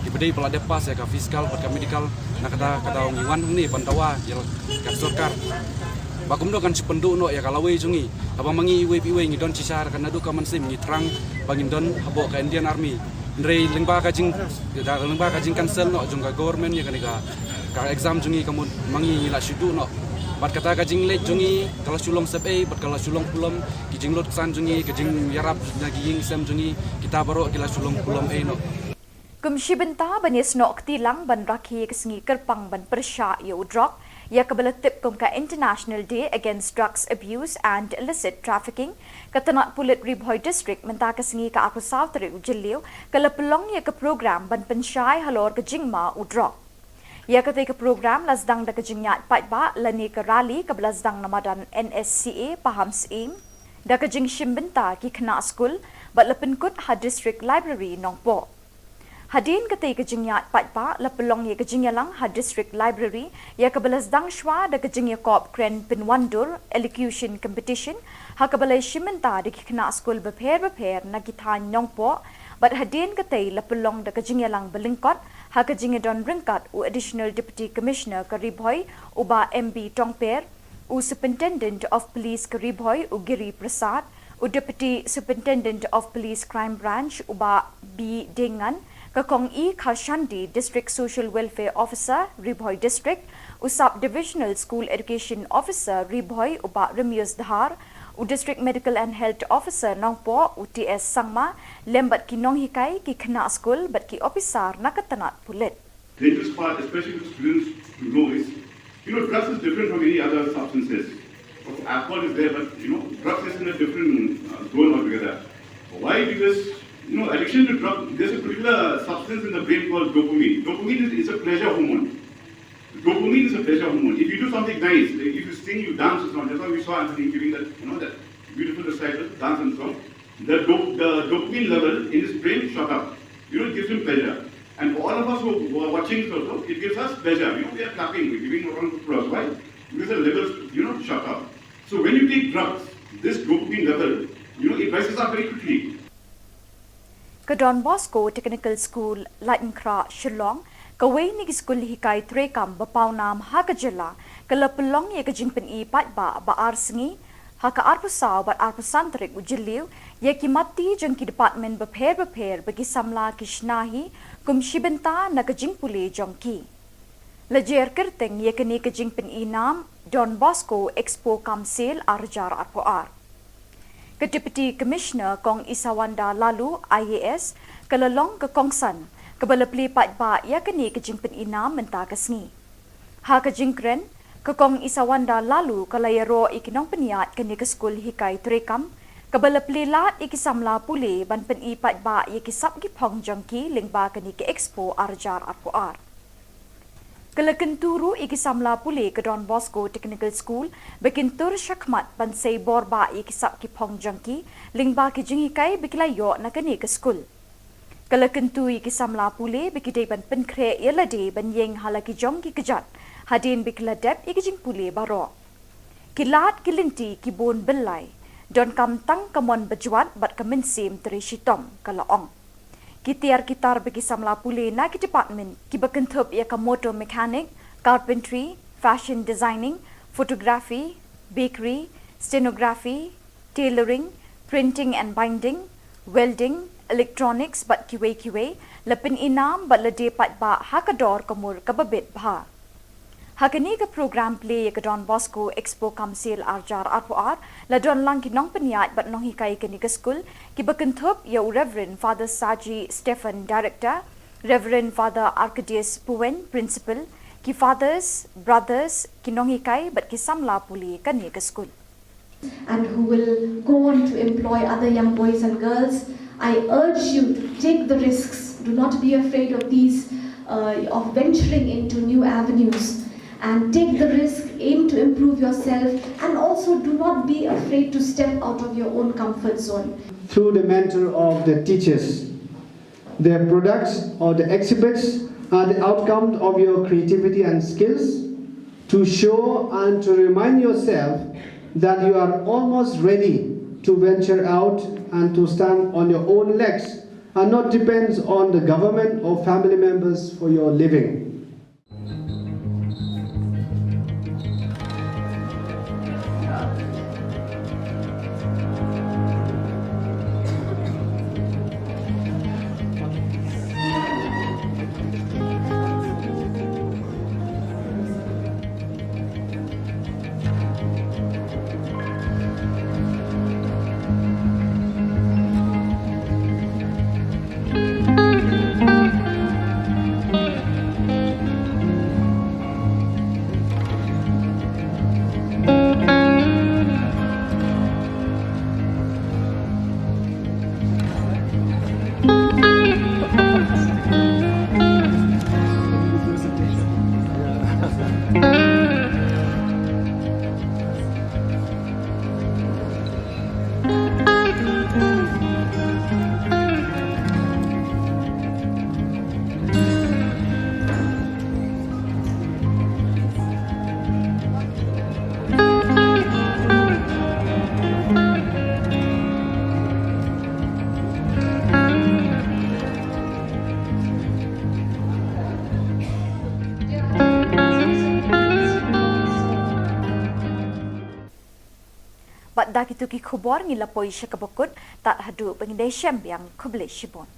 ki bedei pela depas ya ka fiskal pat ka medical nakada kadaw ngi wan hangni pandawa ya ka sarkar bakum do kan sipendu no ya kalawe juni abang mangi iwe ngi don cisar kan adu ka mansim ngi terang bangin don habo ka Indian Army ndrei lengba ka jing cancel no jung ka government ya ka exam juni kamu mangi ngi la sidu no bat kata kajing lek jungi kalau sulong sep bat kalau sulong pulam kijing lot san jungi kijing yarap naging sem jungi kita baru kila sulong pulam no Kumshi benta banis nok tilang ban rakhi kesngi kerpang ban persya yo drop ya kabala tip kum ka International Day Against Drugs Abuse and Illicit Trafficking katanat pulit Ribhoy District menta kesngi ka aku South Rio Jiliu kala pelong ya ke program ban pensyai halor ke jingma u drop. Ya ketika program lasdang da kejingyat patba lani ke rally ke lasdang namadan NSCA paham seim da kejing shimbenta ki kena school bat lepenkut ha district library nongpo. Hadin ketika kejingyat patba lepelong ya kejingyalang ha district library ya ke lasdang shwa da kejingya kop kren pinwandur elocution competition ha ke balai shimbenta da ki kena school beper na kithan nongpo bat hadin ketai lepelong da kejingyalang belingkot haka jingedon ringkat u Additional Deputy Commissioner Karibhoy uba MB Tongper u Superintendent of Police Karibhoy u Giri Prasad u Deputy Superintendent of Police Crime Branch uba B Dengan kakong E Kharshandi District Social Welfare Officer Ribhoy District u Sub Divisional School Education Officer Ribhoy uba Remius Dhar u District Medical and Health Officer Nongpo u TS Sangma lembat ki nong hikai ki kena school bat ki officer nakatanat pulit. Dangerous part, especially for students to know is, drugs is different from any other substances. Alcohol is there, but drugs is in a different zone altogether. Why? Because addiction to drugs, there's a particular substance in the brain called dopamine. Dopamine is a pleasure hormone. Dopamine is a pleasure hormone. If you do something nice, like if you sing, you dance or something, that's why we saw Anthony giving that, that beautiful recital, dance and song. The dopamine level in his brain shot up. It gives him pleasure. And for all of us who are watching also, it gives us pleasure. We are clapping, we're giving a round of applause. Why? Because the levels, shot up. So when you take drugs, this dopamine level, it rises up very quickly. Ke Don Bosco Technical School, Lightenkra, Shillong, kawai ni school hikai trekam bapau nam haka Jylla, kala pelong ye kejingpen I pat ba arsengi, haka arpusau bat arpusantrik ujiliu, ye ki mati jeng ki department beper bagi samla kishnahi, kum shibenta na kejingpuli jongki. Lejer kerteng ye kini kejingpen I nam, Don Bosco Expo Kamsil Arjar Arpoar. Ke Deputy Commissioner Kong Isawanda Lalu IAS kelalong ke Kongsan kebala peli pat ba ya kini kejingpen ina menta kesngi. Ha kejingkren ke Kong Isawanda Lalu kalayaro ikinong peniat kini ke skul hikai trekam kebala peli lat ikisamla puli ban pen I pat ba ya kisap ki pong jongki lingba kini ke Expo Arjar Arpoar. Kelakenturu ikisamla puli ke Don Bosco Technical School bekintur syakmat bansai borba ikisap ki pong jangki lingba ki jingikai bekilayo na kani ke school. Kelakentu ikisamla puli bekidai ban penkre yelade ban yeng halaki jongki kejat hadin bekiladep ikijing puli baro. Kilat kilinti kibun belai don kamtang kamon bejuat bat kemensim teri shitom kalaong. Kitar bagi samla puli na ki department ki bekentup ia ka motor mechanic, carpentry, fashion designing, photography, bakery, stenography, tailoring, printing and binding, welding, electronics bat kiwe lepin inam bat lede pat ba hakador kamur kababit bha. Hakani ke program play ke Don Bosco Expo Kamsil Arjar Arpoar la don lang kinong peniat bat nong hikai kini ke school ki bekentup ya Reverend Father Saji Stephen Director, Reverend Father Arcadius Puen Principal, ki fathers, brothers kinong hikai bat ki samla puli kani ke school. And who will go on to employ other young boys and girls, I urge you to take the risks. Do not be afraid of these, of venturing into new avenues. And take the risk, aim to improve yourself, and also do not be afraid to step out of your own comfort zone. Through the mentor of the teachers, their products or the exhibits are the outcome of your creativity and skills to show and to remind yourself that you are almost ready to venture out and to stand on your own legs and not depend on the government or family members for your living. Bat dak itu ki Khubor ngilapoi syakabakut tak hadu pengindai syam yang kubli shibon.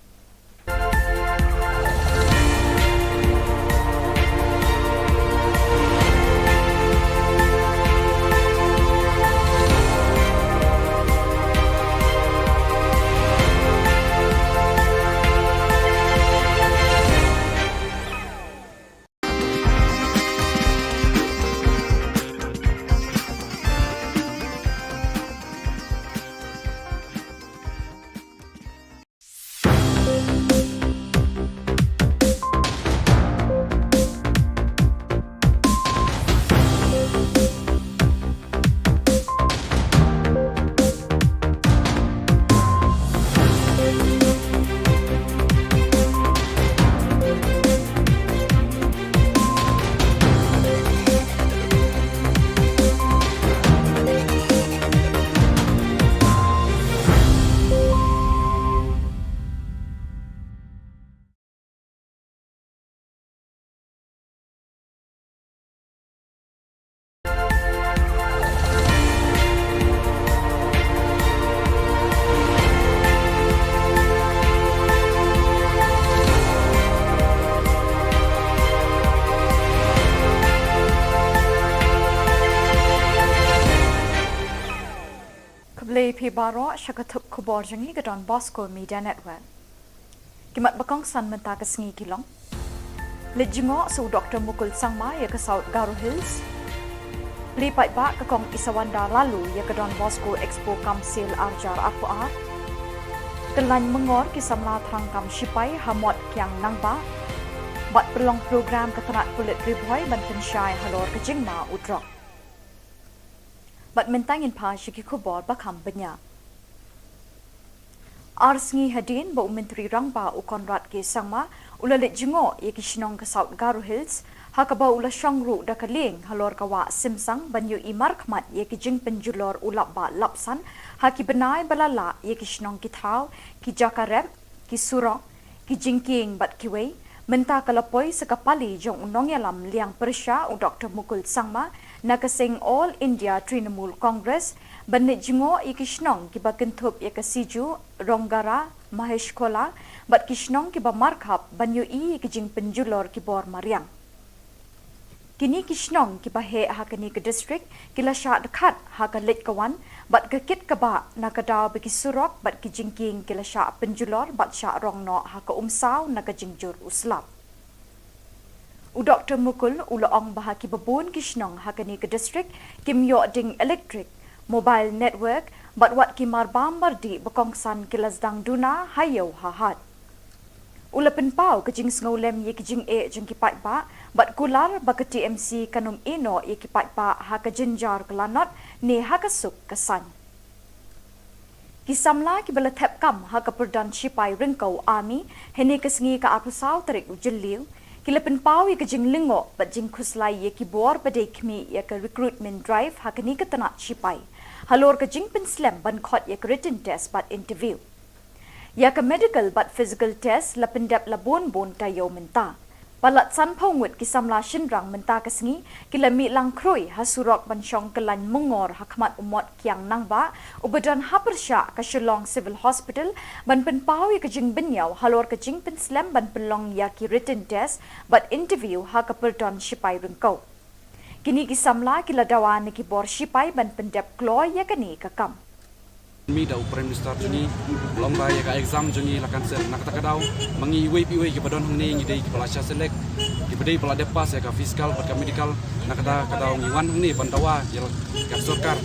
Keblai pi baro syakatup Khubor jangi ke Don Bosco Media Network. Kimat bakong san menta ke sengi kilong. Lejingo su Dr. Mukul Sangma ya ke South Garo Hills. Lipat ba ke kong Isawanda lalu ya ke Don Bosco Expo Kamsil Arjar Akuar. Kelan mengor kisamla tangkam Shipai Hamot Kiang Nangba. Bat pelong program keterat kulit riboy ban pensyai halor ke Jingma Udrok. Bat mentangin pa syiki Khubor bakam benya. Arsengi hadin bau menteri rangba u Konrad ke Sangma ulalit jingo ye ki Shillong ke South Garo Hills hakaba ula shangru da kaling halor kawa simsang banyu imar khmat ye ki jing penjulor ulap ba lapsan haki benai balala ye ki Shillong ki thau ki jakarep ki surong ki jingking bat kiwei menta kalapoi sekapali jong unong yalam liang persya u Dr. Mukul Sangma nakasing All India Trinamool Congress banit jingo i Kishnong kiba kentup ya kasiju Ronggara Mahesh Kola bat Kishnong kiba markhap banyu i kijing penjulor kibor Mariang. Kini Kishnong kiba he hakani ke district kila sya dekat haka lit kawan bat kekit kaba nakadaw bagi surok bat kijingking kila sya penjulor bat sya rongno haka umsaw nakajingjur uslap. U Dr. Mukul ulaong bahaki babun Kishnong hakani ke district kimyo ding electric mobile network bat wat kimar bambar di bekongsan kilasdang duna hayo hahat. Ula penpau kejing sengolem ye kejing e jeng kipat ba bat kular baka TMC kanum eno ye kipat ba haka jenjar kelanot ne haka suk kesan. Kisamla kibala tep kam haka perdan Shipai Ringkau Army hene kesengi ka apusau terik ujeliu kila penpau ye kejing lingo bat jing kuslai ye kibor badai kmi ye ke recruitment drive haka ni ketenat Shipai. Halor kejing penslam ban khot ye ke written test bat interview. Ya ke medical bat physical test la pendap la bon tayo menta. Balat san pawngwit kisamla shinrang menta kesengi kila mi lang kroi hasurok ban syong kelan mengor hakmat umot kiang nangba ubadan hapersya ke Shillong Civil Hospital ban penpau ye kejing benyau halor kejing penslam ban pelong ya ki written test bat interview ha ke perdon Shipai Ringkau. Kini kisamla kila dawan ki bor Shipai ban pendap kloy ya kani kakam. Mi da Prime Minister juni lomba ya ka exam juni lakan ser nak tak daw mangi iwe ki badon hang ni dei ki pelasya selek ki bedei pelade pas ya ka fiskal pat ka medical nak ta daw ngi wan hang ni pandawa ya ka sorkar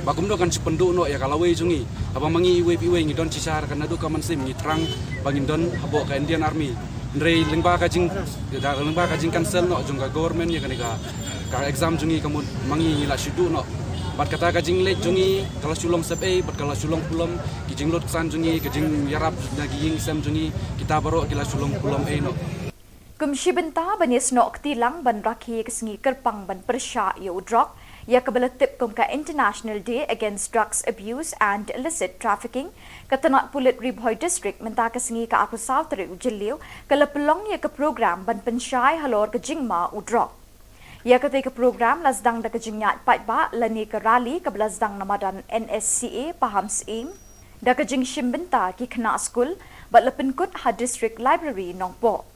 bagum do kan sipendu no ya kalawe jungi apa mangi iwe ngi don cisar kan adu ka mansim ngi trang bangin don habo ka Indian Army ndrei lengba ka jing cancel no jung ka government ya ka exam jungi kamu mangi la shudu no bat kata kajing let jungi kalau Shillong sepe bat kalau Shillong pulam kijing lot kesan jungi kijing yarap naging sem jungi kita baru kila Shillong pulam no Kumshi benta banis no tilang ban rakhi kesengi kerpang ban persya ya udrok ya kabala tip kum ka International Day Against Drugs Abuse and Illicit Trafficking katanat pulit Ribhoy District menta kesengi ka apusau terik ujeliu kala pelong ya ke program ban pensyai halor ke Jingma udrok. Ya ketika program lasdang da kejingat pat ba lani ke rally ke lasdang namadan NSCA paham seim da kejing shimbenta ki kena skul bat lepenkut ha district library nongpo.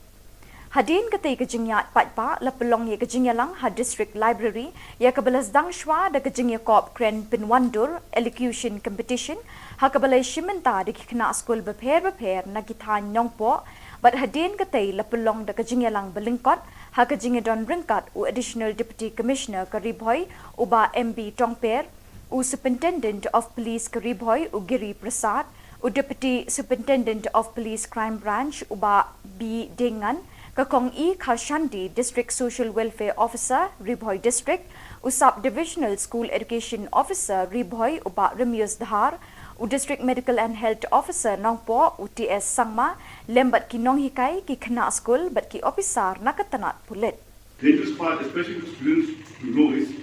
Hadin ketika kejingat pat ba lepelong ya kejingalang ha district library ya ke lasdang shwa da kejing ya kop kren pinwandur elocution competition ha ke balai shimbenta di ki kena skul beper na kithan nongpo bat hadin ketai lepelong da kejingalang belingkot haka jingedon ringkat u additional deputy commissioner Karibhoy uba MB Tongper u superintendent of police Karibhoy u Giri Prasad u deputy superintendent of police crime branch uba B Dengan kakong E Khashandi district social welfare officer Ribhoy district u sub divisional school education officer Ribhoy uba Remius Dhar u district medical and health officer Nongpo u TS Sangma lembat ki nong hikai ki kena school bat ki officer nakatanat pulit. The dangerous part, especially for students to know is,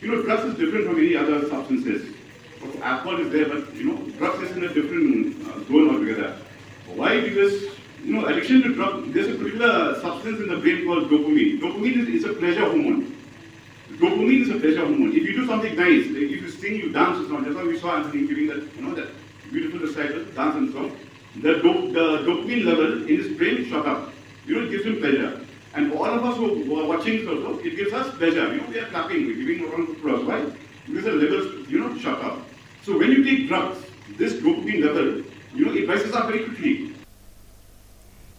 drugs is different from any other substances. Alcohol is there, but drugs is in a different zone altogether. Why? Because addiction to drugs, there's a particular substance in the brain called dopamine. Dopamine is a pleasure hormone. Dopamine is a pleasure hormone. If you do something nice, like if you sing, you dance, or something. That's why we saw Anthony giving that, that beautiful recital, dance and song. The dopamine level in his brain shot up. It gives him pleasure. And all of us who are watching this also, it gives us pleasure. We are clapping, we're giving a round of applause. Why? Because the levels, shot up. So when you take drugs, this dopamine level, it rises up very quickly.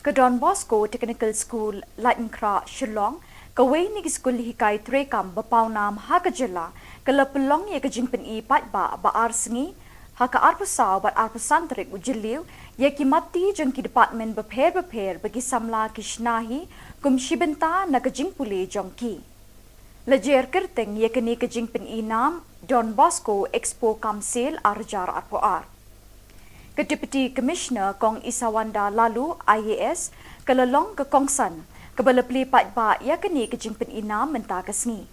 Ke Don Bosco Technical School, Lainkra, Shillong, kawai ni school hikai trekam bapau nam ha ke Jylla, ke lepelong ye ke jingpen I pat ba arsengi, ha ke arpusau bat arpusantrik ujiliu, ye ki mati jeng ki department beper bagi samla kishnahi, kum shibenta na ke jingpule jongki. Lejer kerteng ye ke ni ke jingpen I nam, Don Bosco Expo Kamsil Arjar Arpoar. Ke Deputy Commissioner Kong Isawanda Lalu IAS kelalong ke Kongsan ke belepli pat ba ya kini ke jingpen inam menta kesngi.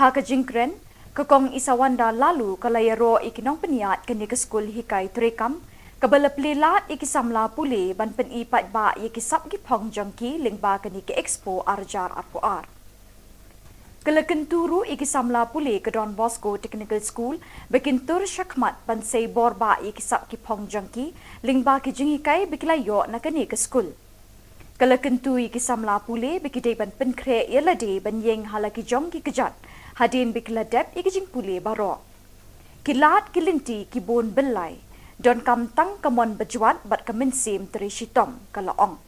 Ha ke jingkren ke Kong Isawanda Lalu ke layaro ikinong peniat kini ke skul hikai trekam ke belepli lat ikisamla pule ban pen I pat ba ya kisap ki pong jongki lingba kini ke Expo Arjar Arpoar. Kelekenturu ikisamla pule ke Don Bosco Technical School bekintur syakmat bansai borba ikisap ki pong jangki lingba ki jingikai bikilayo na kani ke school. Kelekentu ikisamla pule bikidai ban penkre yelade ban yeng halaki jongki kejat hadin bikiladep ikijing pule baro. Kilat kilinti ki bon belai don kam tang kamon bejuat bat kemensim terishitom kalaong.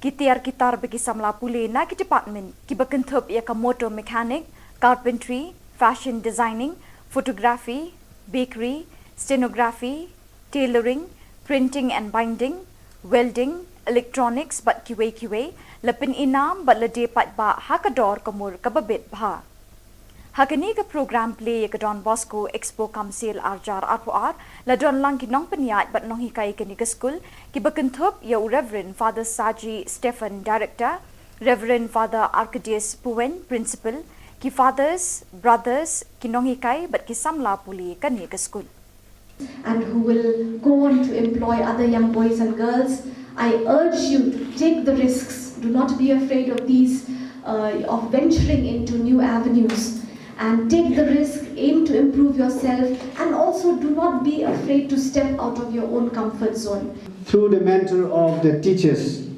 Kitiar kitar bagi samla pule na ki department ki bekentup ia ka motor mechanic, carpentry, fashion designing, photography, bakery, stenography, tailoring, printing and binding, welding, electronics bat QA lepin inam bat lede pat ba hakador kamur kababit bha. Hakani ke program play ke Don Bosco Expo Kamsil Arjar Arpoar la don lang kinong peniat bat nong hikai kini ke school ki bekentup ya Reverend Father Saji Stephen Director, Reverend Father Arcadius Puen Principal, ki fathers, brothers kinong hikai bat ki samla puli kani ke school. And who will go on to employ other young boys and girls, I urge you to take the risks. Do not be afraid of of venturing into new avenues. And take the risk, aim to improve yourself, and also do not be afraid to step out of your own comfort zone. Through the mentor of the teachers,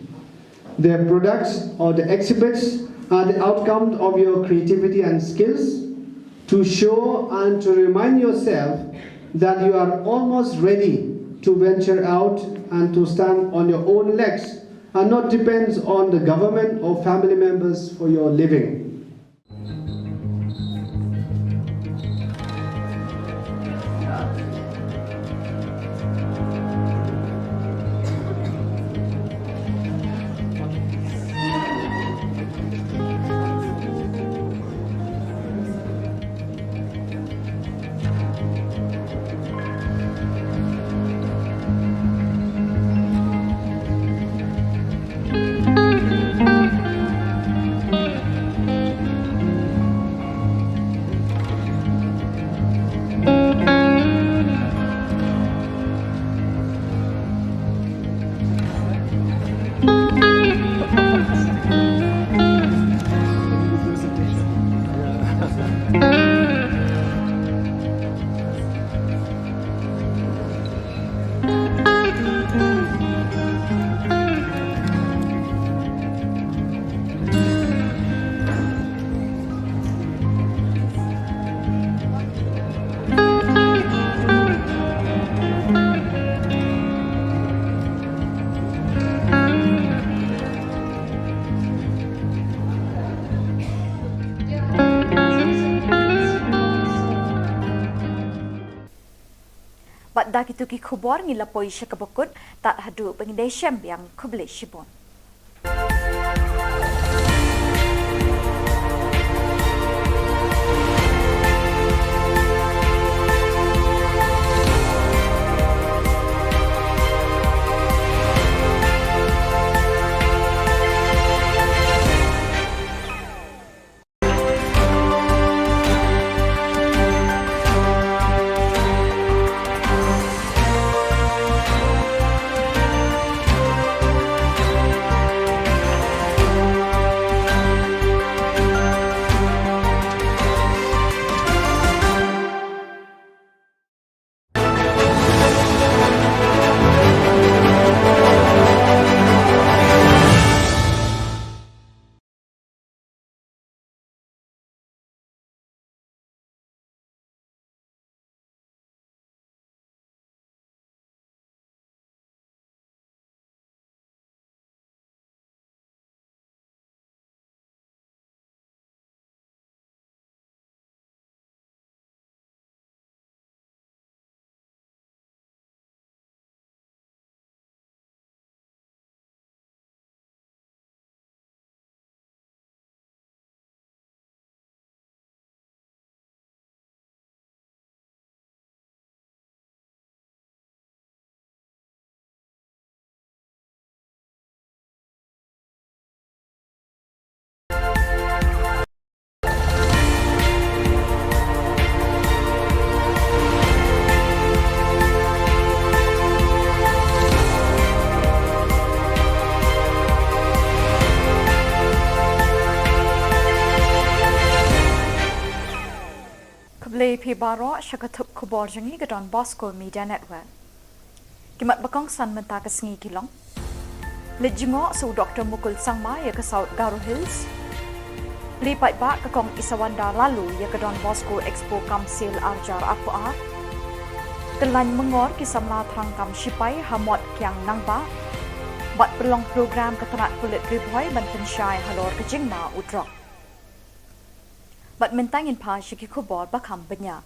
their products or the exhibits are the outcome of your creativity and skills to show and to remind yourself that you are almost ready to venture out and to stand on your own legs and not depends on the government or family members for your living. Dak itu ki Khubor ngilapoi syakabukut tak hadu pengindai syam yang kublai shibon. Baro Shakatup Khubor Jangi Gadon Bosco Media Network. Kimat Bakong San Menta Kasngi Kilong. Lejingo su Dr. Mukul Sangma ya ke South Garo Hills. Lipat ba ke Kong Isawanda lalu ya ke Don Bosco Expo Kamsil Arjar Apa. Telan mengor kisamla Trangkam Shipai Hamot Kiang Nangba. Bat perlong program keterat kulit riboy ban pensyai halor kejingma udrok. Bat mentangin pa syiki Khubor bakam benya.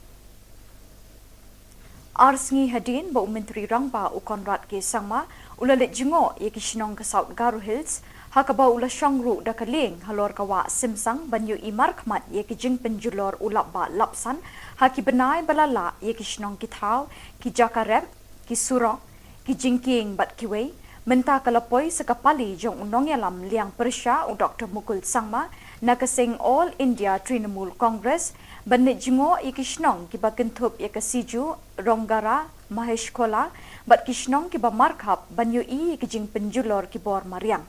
Arsngi hadin ba Menteri Rangba u Konrad ke Sangma ulalit jingo ye ki Shillong ke South Garo Hills hakaba ula Shangru da kaling halor kawa Simsang banyu imar khmat ye ki jing penjulor ulap ba lapsan haki benai balala ye ki Shillong ki thau ki Jakarep ki Surong ki jingking bat kiwei menta kalapoi sekapali jong unong yalam liang persya u Dr. Mukul Sangma nakasing All India Trinamool Congress banit jingo i Kishnong kiba kentup ya kasiju Ronggara Mahesh Kola bat Kishnong kiba markhap banyu i kijing penjulor kibor Mariang.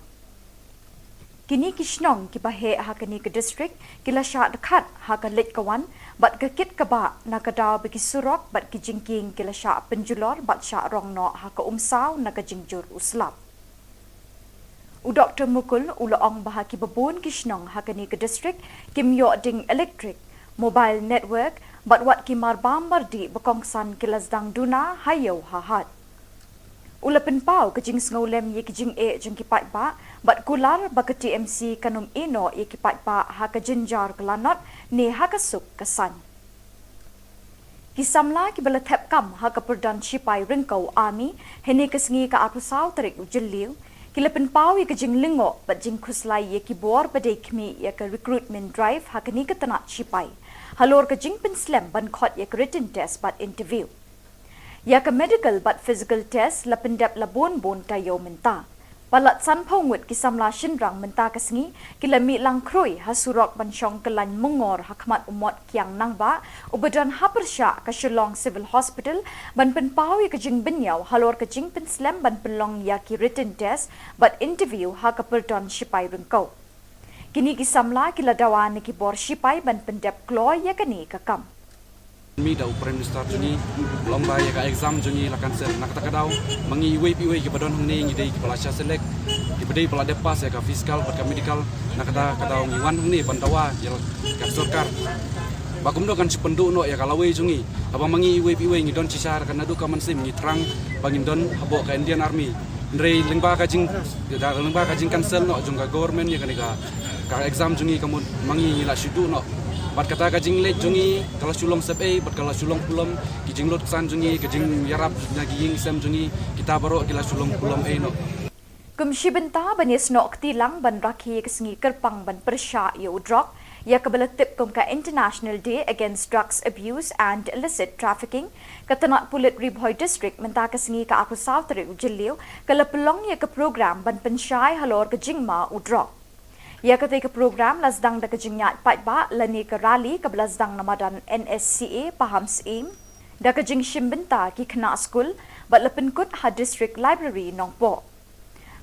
Kini Kishnong kiba he hakani ke district kila sya dekat haka lit kawan bat kekit kaba nakadaw bagi surok bat kijingking kila sya penjulor bat sya rongno haka umsaw nakajingjur uslap. U Dr. Mukul ulaong bahaki babun Kishnong hakani ke district kimyo ding electric mobile network bat wat kimar bambar di bekongsan kilasdang duna hayo hahat. Ula penpau kejing ngolem ye kejing e jeng kipat ba bat kular ba ke TMC kanum ino ye kipat ba haka jinjar kelanot ne haka suk kesan. Kisamla ki bala thep kam haka perdan Shipai Ringkau Army hene kesngi ka apusau terik ujeliu kila penpau ye kejing lingo bat jing kuslai ye kibor badai kmi ye ke recruitment drive hakani ke tanat Shipai halor kejing penslam ban khot ye ke written test bat interview ya ke medical but physical test la pendap la bon tayo menta. Balat san pongut kisamla shinrang menta kasngi kila mi lang kroi hasurok bansyong kelan mengor hakmat umot kiang nangba ubadan hapersya ke Shillong Civil Hospital ban penpau ya kejing benyau halor kejing penslam ban pelong ya ki written test but interview ha ke perdon Shipai Ringkau. Kini kisamla kila dawa ni kibor Shipai ban pendap kloy ya kani kakam. Mi da Prime Minister juni lomba ya ka exam juni lakan ser nak takadaw mangi iwe ki badon hangni ngi dei ki palasya selek ki bedei pala depas ya ka fiskal pat ka medical nakada kadaw ngi wan hangni bandawa ya ka sarkar bakum do kan sipendu no ya kalawe jungi abang mangi iwe ngi don cisar kan adu ka mansim ngi trang bangin don habo ka Indian Army ndrei lengba ka jing da lengba ka jing cancel no jung ka government ya ka exam jungi kamu mangi la shidu no bat kata kajing let jungi kalau Shillong sebe bat kalau Shillong pulam kijing lot san jungi kijing yarap lagi ying sem jungi kita baru kila Shillong pulam no Kumshi benta banis nok tilang ban rakhi kesngi kerpang ban persya ya udrok ya kebelatip kum ka International Day Against Drugs Abuse and Illicit Trafficking katanat pulit Ribhoy District menta kesngi ka aku sautri ujeliu kala pelong ya ke program ban pensyai halor ke jingma udrok. Ya ketika program lasdang da kejingyat patba lani ke rally ke belasdang namadan NSCA paham seim da kejing shimbenta ki kena skul bat lepenkut ha district library nongpo.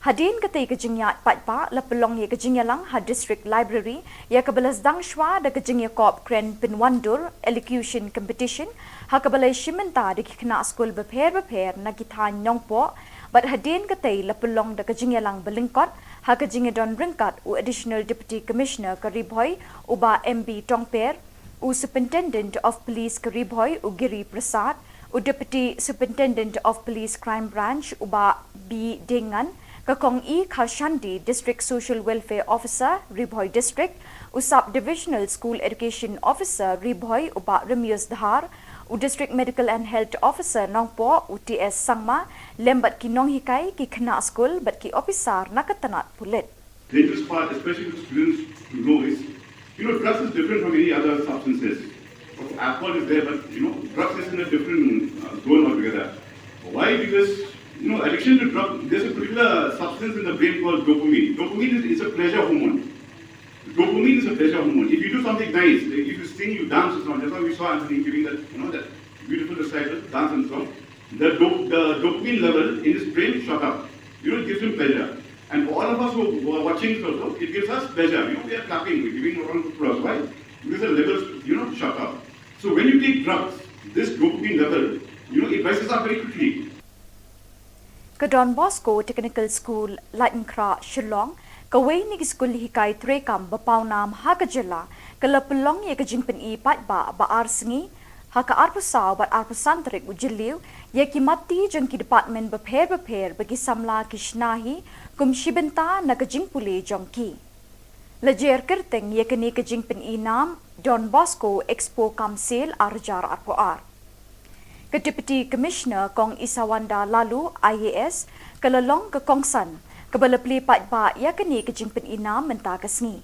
Hadin ketika kejingyat patba lepelong ya kejingyalang ha district library ya ke belasdang shwa da kejingya kop kren pinwandur elocution competition ha ke balai shimbenta da ki kena skul beper na kithan nongpo bat hadin ketai lepelong da kejingyalang belingkot haka jingedon ringkat u additional deputy commissioner Karibhoy uba MB Tongper u superintendent of police Karibhoy u Giri Prasad u deputy superintendent of police crime branch uba B Dengan kakong E Khalshandi district social welfare officer Ribhoy district u sub divisional school education officer Ribhoy uba Remius Dhar u district medical and health officer Nongpo u TS Sangma lembat ki nong hikai ki kena school bat ki officer nakatanat pulit. Dangerous part, especially for students to know is, drugs is different from any other substances. Alcohol is there, but drugs is in a different zone altogether. Why? Because addiction to drugs, there's a particular substance in the brain called dopamine. Dopamine is a pleasure hormone. Dopamine is a pleasure hormone. If you do something nice, like if you sing, you dance, or something. That's why we saw Anthony giving that, that beautiful recital, dance and song. The dopamine level in his brain shot up. It gives him pleasure. And all of us who are watching this also, it gives us pleasure. We are clapping, we're giving a round of applause. Why? Because the levels, shot up. So when you take drugs, this dopamine level, it rises up very quickly. Ka Don Bosco Technical School, Lightenkra, Shillong, ka ni school hikai trekam bapawnam ha ka Jylla, ka lapulong ya ka jingpen ipat ba arsengi, ha ka arpusaw bat arpusantrik ujiliw, ya ki mati jeng ki department beper bagi samla kishnahi, kum shibenta na ka jingpule jongki. Lajer kerteng ya ka ni ka jingpen inam, Don Bosco Expo Kamsil Arjar Arpoar. Ke Deputy Commissioner Kong Isawanda Lalu IAS kalalong ke Kongsan kebalapli pat ba ya kini ke jingpen inam menta kesngi.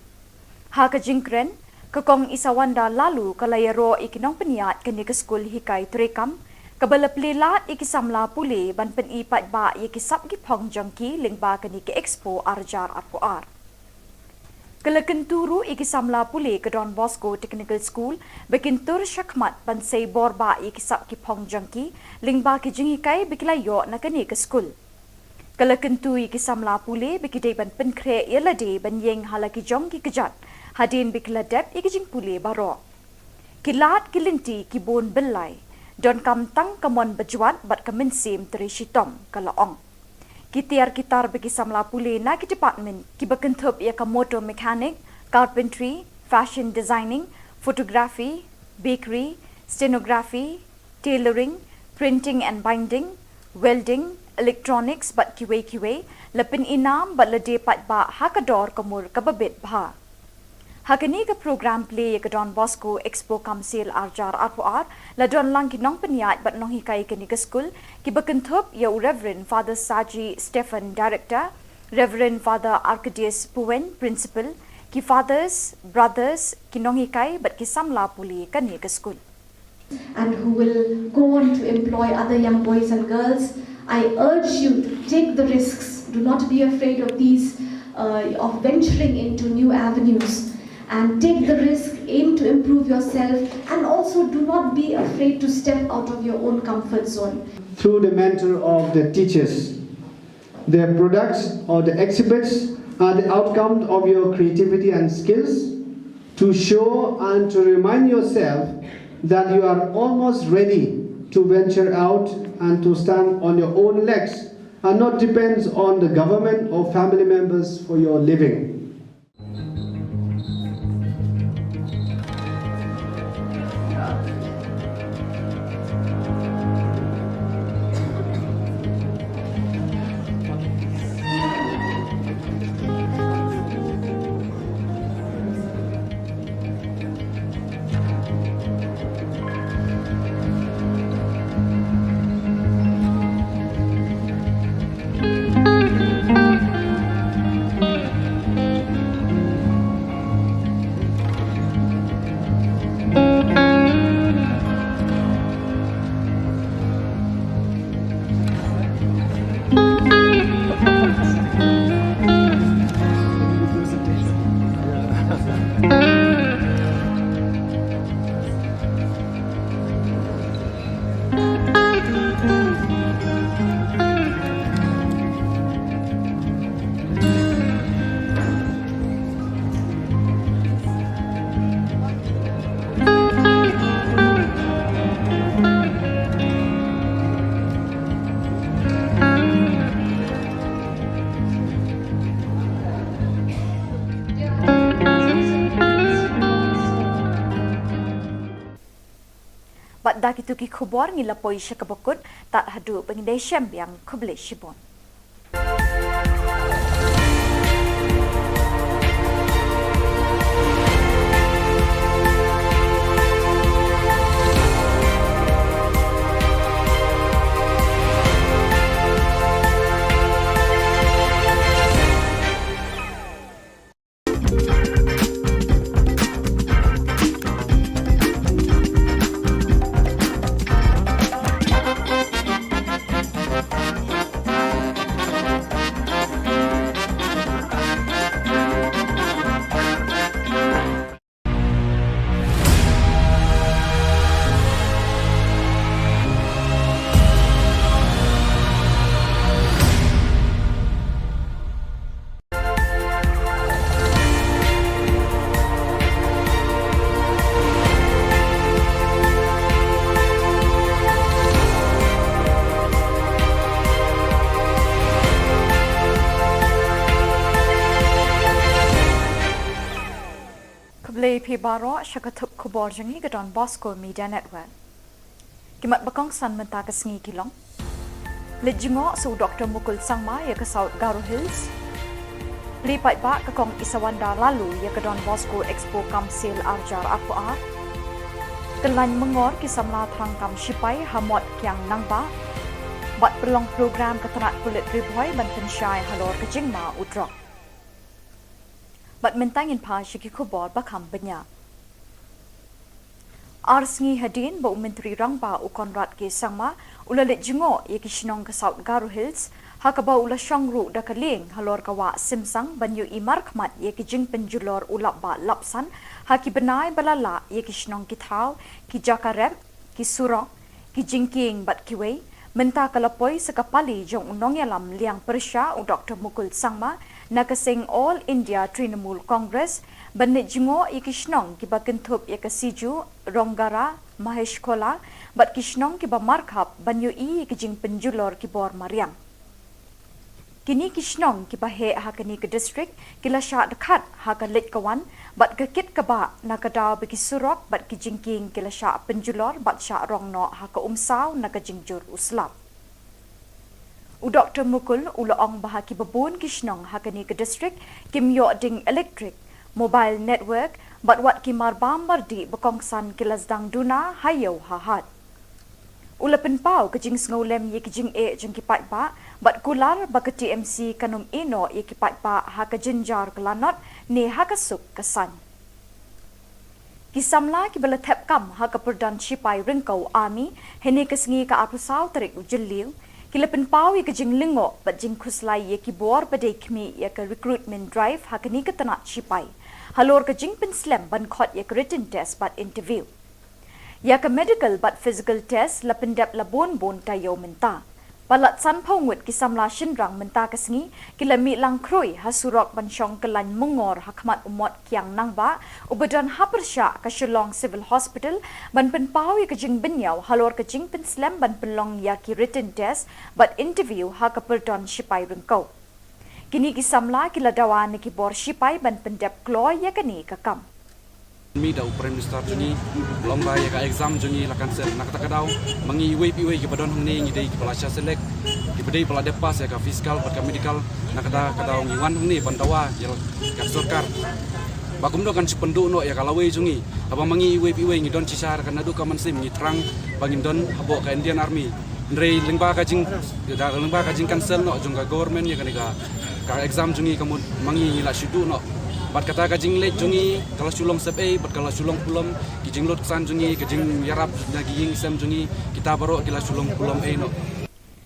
Ha ke jingkren ke Kong Isawanda Lalu kalayaro ikinong peniat kini ke skul hikai trekam kebalapli lat ikisamla pule ban pen i pat ba ya kisap ki pong jongki lingba kini ke Expo Arjar Arpoar. Kelakenturu ikisamla pule ke Don Bosco Technical School bekintur syakmat bansay borba ikisap ki pong jangki lingba ki jingikai bikilayo na kani ke school. Kelakentu ikisamla pule bikidai ban penkre yelade ban yeng halaki jongki kejat hadin bikiladep ikijing pule baro. Kilat kilinti ki bon belai don kam tang kamon bajuat bat kaminsim terishitom kalaong. Kitiar kitar bagi samla pule na ki department ki bakentup ya ka motor mechanic, carpentry, fashion designing, photography, bakery, stenography, tailoring, printing and binding, welding, electronics bat kiwe lapin inam bat lade pat ba hakador kamur kababit bha. Hakani ka program play ka Don Bosco Expo Kamsil Arjar Arpoar la don lang kinong peniat bat nong hikai kini ka school ki bakentup ya Reverend Father Saji Stephen Director, Reverend Father Arcadius Puen Principal, ki fathers, brothers kinong hikai bat ki samla puli kani ka school. And who will go on to employ other young boys and girls, I urge you to take the risks. Do not be afraid of these, of venturing into new avenues. And take the risk, aim to improve yourself, and also do not be afraid to step out of your own comfort zone. Through the mentor of the teachers, their products or the exhibits are the outcome of your creativity and skills to show and to remind yourself that you are almost ready to venture out and to stand on your own legs and not depends on the government or family members for your living. Dak itu ki Khubor ngilapoi siya kabukod tak hadu pengindai syam yang kuble shibon. JP Baro Shakatup Khubor Jangi Gadon Bosco Media Network. Kimat Bakong San Menta Kasngi Kilong. Lijingo su Dr. Mukul Sangma ya ke South Garo Hills. Lipat ba ke Kong Isawanda lalu ya ke Don Bosco Expo Kamsil Arjar Akuar. Kelan mengor kisamla Trangkam Shipai Hamot Kiang Nangba. Bat pelong program ketenat kulit riboy ban pensyai halor ke Jingma Udrok. Bat mentangin pa Shiki Khubor bakam benya. Arsngi hadin ba Menteri Rangba u Konrad ke Sangma ulalit jingo ye Shillong ke South Garo Hills hakaba ula shangru da kaling halor kawa simsang banyu imar khmat ye jing penjulor ulap ba lapsan haki benai balala ye Shillong ki thau ki jakarep ki surong ki jingking bat kiwei menta kalapoi sekapali jong unong yalam liang persya u Dr. Mukul Sangma nakasing All India Trinamool Congress banit jingo ikishnong kiba kentup yakasiju ronggara mahesh kola bat kishnong kiba markhap banyu ikijing penjulor kibor mariang kini kishnong kiba he hakani ke district kila sha dekat hakalit kawan bat kekit kaba nakadaw bikisurok bat kijingking kila sha penjulor bat sha rongno haka umsaw nakajingjur uslap u Dr. Mukul ulaong bahaki babun kishnong hakani ke district kimyo ding electric mobile network bat wat kimar bambar di bekongsan kilasdang duna hayo hahat ulapen pau kejing snolem ye kejing e jeng kipat ba bat kular ba ke TMC kanum ino ye kipat ba haka jinjar kelanot ne haka suk kesan kisamla ki bala thep kam haka perdan shipai ringkau army hene kesngi ka apusau tarik ujeliu kilapen pau ye kejing lingo bat jing khuslai ye kibor badai khmi ye ka recruitment drive hakani ka tanat shipai halor ka jing pen slam ban khot ye written test bat interview ya ka medical bat physical test la pendap la bon tayo menta palat san phongut ki samla shinrang menta kasngi kilami lang kroi hasurok ban shong kelan mungor hakmat umot kiang nangba ubadan hapersha ka Shillong Civil Hospital ban pen pau ye ka jing benyau halor ka jing pen slam ban penlong ya ki written test bat interview ha ka perton shipai rengkau kini kisamla kila dawan ki bor shipai ban pendep kloy ya kani kakam mi da upren minister juni lomba ya ka exam juni lakan ser nak takadaw mangi iwe ki padon hangni ngi dei ki palasya selek ki pedei pala depas ya ka fiskal pat ka medical nakada kadaw ngi wan hangni bantawa ya ka sarkar bagum do kan sipendu no ya kalawe jungi aba mangi iwe ngi don cisar kan adu ka mansim ngi trang bangin don habo ka Indian Army ndrei lengba ka jing da lengba ka jing cancel no jung ka government ya ka exam jungi kamu mangi ngi la shudu no bat kata ka jing lek jungi kala Shillong sepe bat kala Shillong pulom ki jing lot san jungi ki jing yarap nagi ying sem jungi kita baro kila Shillong pulom no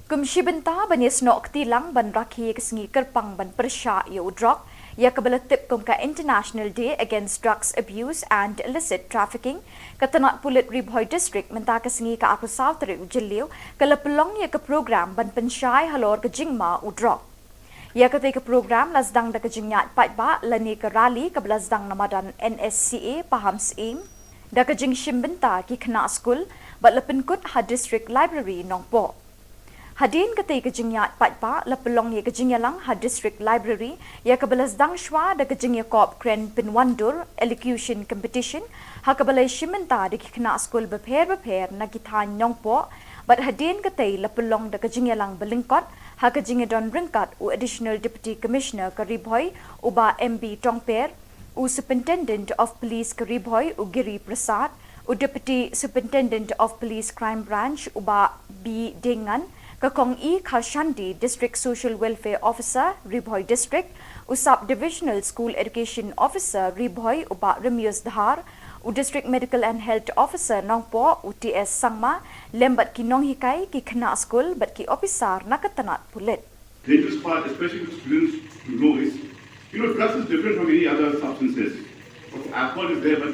kumshi benta banis no ktilang ban rakhi kesngi kerpang ban persya yo drug ya kabalatip kum ka International Day Against Drugs Abuse and Illicit Trafficking katanat pulit Ribhoy District menta kesngi ka aku South Ujiliu kala pelong ya ka program ban pensyai halor ke jingma udrog ya kata ke program lasdang da ke jingyat pat ba lani ke rally ke lasdang namadan NSCA paham sim da ke jing shimbenta ki khna school bat lepen kut ha district library nongpo hadin kata ke jingyat pat ba la pelong ya ke jingyalang ha district library ya ke lasdang shwa da ke jingya kop kren pinwandur elocution competition ha ke balai shimbenta da ki khna school beper na ki than nongpo bat hadin kata la pelong da ke jingyalang belingkot haka jingedon ringkat u additional deputy commissioner Karibhoy uba MB Tongper u superintendent of police Karibhoy u Giri Prasad u deputy superintendent of police crime branch uba B Dengan kakong E Kharshandi district social welfare officer Ribhoy district u sub divisional school education officer Ribhoy uba Remius Dhar u district medical and health officer nongpo UTS Sangma lembat ki nong hikai ki khna school bat ki officer nakatanat pulit dangerous part, especially for students to know is, drugs is different from any other substances. Alcohol is there, but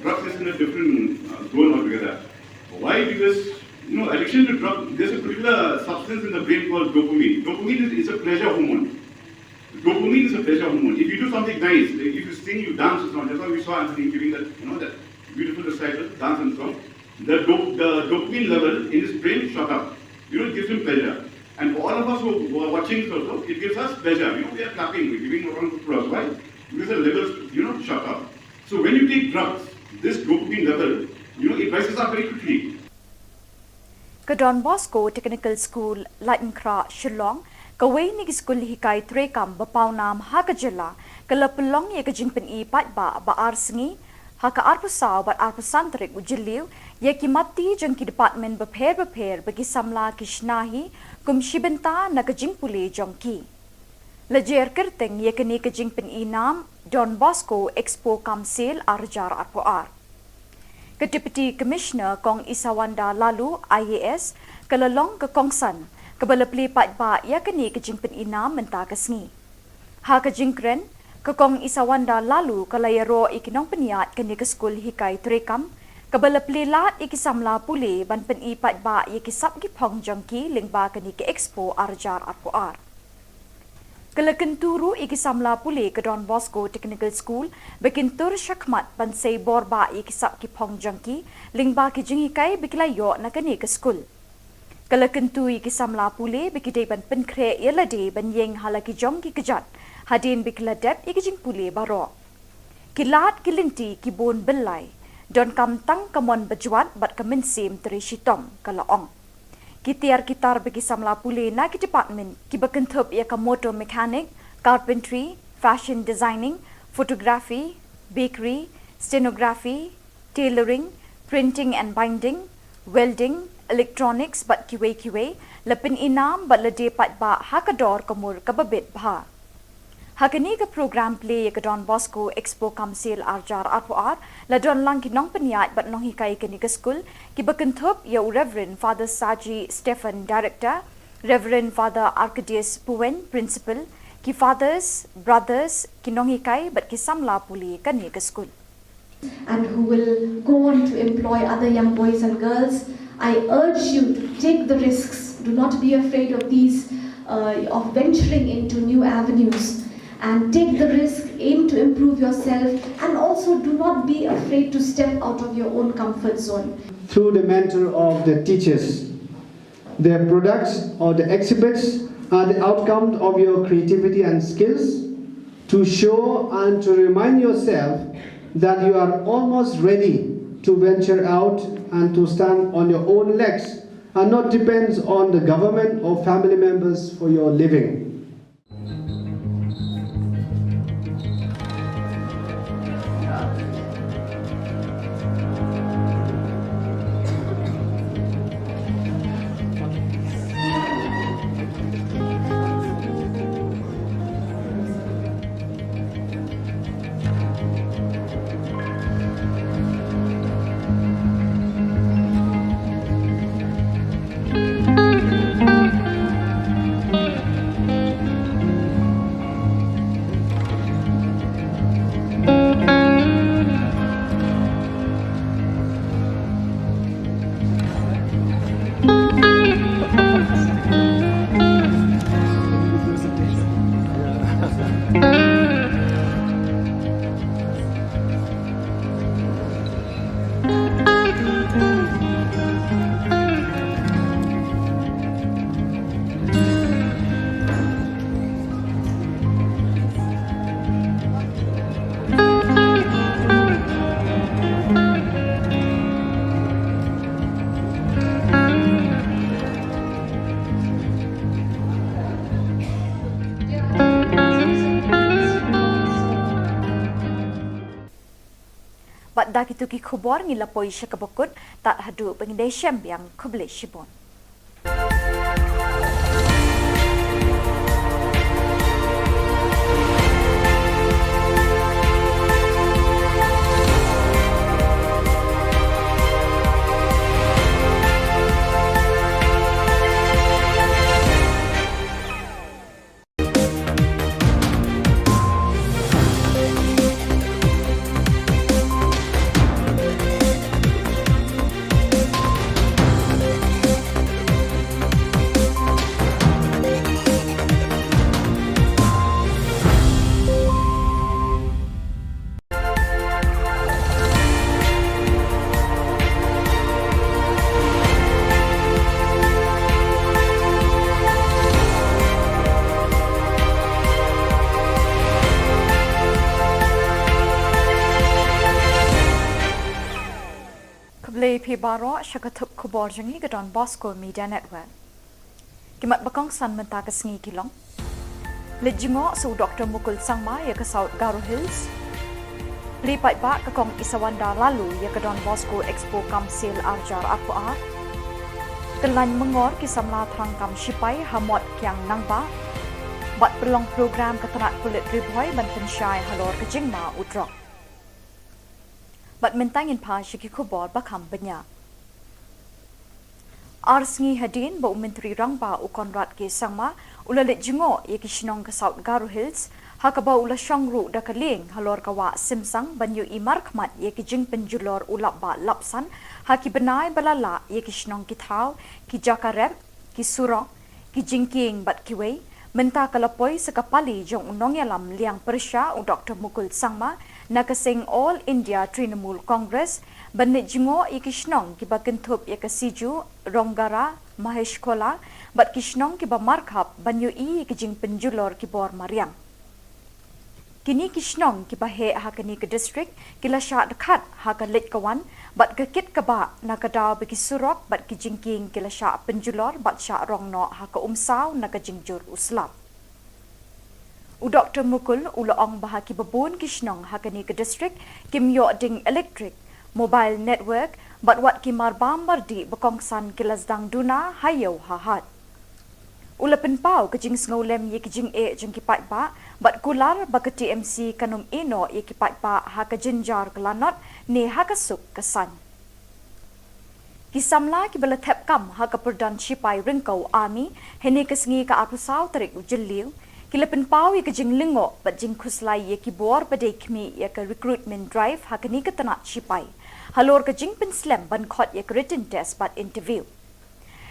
drugs is in a different zone altogether. Why? Because addiction to drugs, there's a particular substance in the brain called dopamine. Dopamine is a pleasure hormone. Dopamine is a pleasure hormone. If you do something nice, like if you sing, you dance or something, that's why we saw Anthony giving that, that beautiful recital, dance and song. The dopamine level in his brain shot up. It gives him pleasure. And for all of us who are watching also, it gives us pleasure. We are clapping, we're giving a round of applause. Why? Because the levels, shot up. So when you take drugs, drugs, this dopamine level, it rises up very quickly. Ke Don Bosco Technical School, Lightenkra, Shillong, kawai ni school hikai trekam bapau nam ha ke Jylla, ke lepelong ye ke jingpen I pat ba arsengi, ha ke arpusau bat arpusantrik ujiliu, ye ki mati jeng ki department beper bagi samla kishnahi, kum shibenta na ke jingpuli jongki. Lejer kerteng ye ke ni ke jingpen I nam, Don Bosco Expo Council Arjar Arpoar. Ke Deputy Commissioner Kong Isawanda lalu IAS kelelong ke Kongsan kebala pli pat ba ya kini ke jingpen ina menta kesngi. Ha ke jingkren ke Kong Isawanda lalu kalayaro ikinong peniat kini ke skul hikai trekam kebala pli lat ikisamla puli ban pen I pat ba ye kisap ki pong jongki lingba kini ke Expo Arjar Arpoar. Kelekenturu ikisamla puli ke Don Bosco Technical School bekintur syakmat bansai borba ikisap ki pong jangki lingba ki jingikai bikilayo na kani ke school. Kelekentu ikisamla puli bikidai ban penkre yelade ban yeng halaki jongki kejat hadin bikiladep ikijing puli baro. Kilat kilinti ki bon belai don kam tang kamon bajuat bat kemensim teri shitom kalaong. Kitiar kitar bagi samla puli na ki department ki bekentup ia ka motor mechanic, carpentry, fashion designing, photography, bakery, stenography, tailoring, printing and binding, welding, electronics bat kiwe lepin inam bat lede pat ba hakador kamur kababit bah. Hakani ke program play ke Don Bosco Expo Council Arjar Arpoar la don lang kinong peniat bat nong hikai kini ke school ki bekentup ya Reverend Father Saji Stephen Director, Reverend Father Arcadius Puen Principal, ki fathers, brothers kinong hikai bat ki samla puli kani ke school. And who will go on to employ other young boys and girls, I urge you to take the risks. Do not be afraid of these, of venturing into new avenues. And take the risk, aim to improve yourself, and also do not be afraid to step out of your own comfort zone. Through the mentor of the teachers, their products or the exhibits are the outcome of your creativity and skills to show and to remind yourself that you are almost ready to venture out and to stand on your own legs and not depend on the government or family members for your living. Bat dak itu ki Khubor ngilapoi syakabakut tak hadu pengindai syam yang kubli shibon. Pibaro Shakatup Khubor Jangi Gadon Bosco Media Network. Kimat Bakong San Menta Kasngi Kilong. Lijingo su Dr. Mukul Sangma ya ke South Garo Hills. Lipat ba ke kong Isawanda lalu ya ke Don Bosco Expo Kamsil Arjar Akua. Kelan mengor kisamla terangkam Shipai Hamot Kiang Nangba. Bat pelong program ketenat kulit ribhoi ban pensyai halor ke Jingma Udrok. Bat mentangin pa Shiki Khubor bakam benya. Arsngi hadin ba Menteri Rangba u Konrad ke Sangma ulalit jingo ye Kishnong ke South Garo Hills hakaba ula shongru da kaling halor kawa simsang banyu imar khmat ye ki jing penjulor ulap ba lapsan haki benai balala ye Kishnong ki thau ki jakarep ki surong ki jingking bat kiwei menta kalapoi sekapali jong unong yalam liang persya u Dr. Mukul Sangma nakasing All India Trinamool Congress banit jingo i Kishnong ki bakentup ya kasiju Ronggara Mahesh Kola bat Kishnong ki ba markhap banyu i ki jing penjulor ki bor mariang. Kini Kishnong ki ba he hakani ke district kila sya dekat haka lit kawan bat kekit ka ba nakadaw bagi surok bat ki jingking kila sya penjulor bat sya rongno haka umsaw nakajingjur uslap. U Dr. Mukul ulaong bahaki babun Kishnong hakani ke district kimyo ding electric mobile network bat wat ki marbam bardi bakongsan kilasdang duna hayo hahat. Ulapin pau kejing sngolem ye kejing e jeng kipat ba bat kular baka TMC kanum ino ye kipat ba haka jinjar kelanot ne haka suk kesan. Kisamla ki balatep kam haka perdan Shipai Ringkau Army hene kesengi ka apusau tarik ujeliu kilapin pau ye kejing lingo bat jing kuslai ye ki bor badai kmi ye ka recruitment drive haka ni ketanat Shipai. Halor kejing penslam ban khot ye written test bat interview.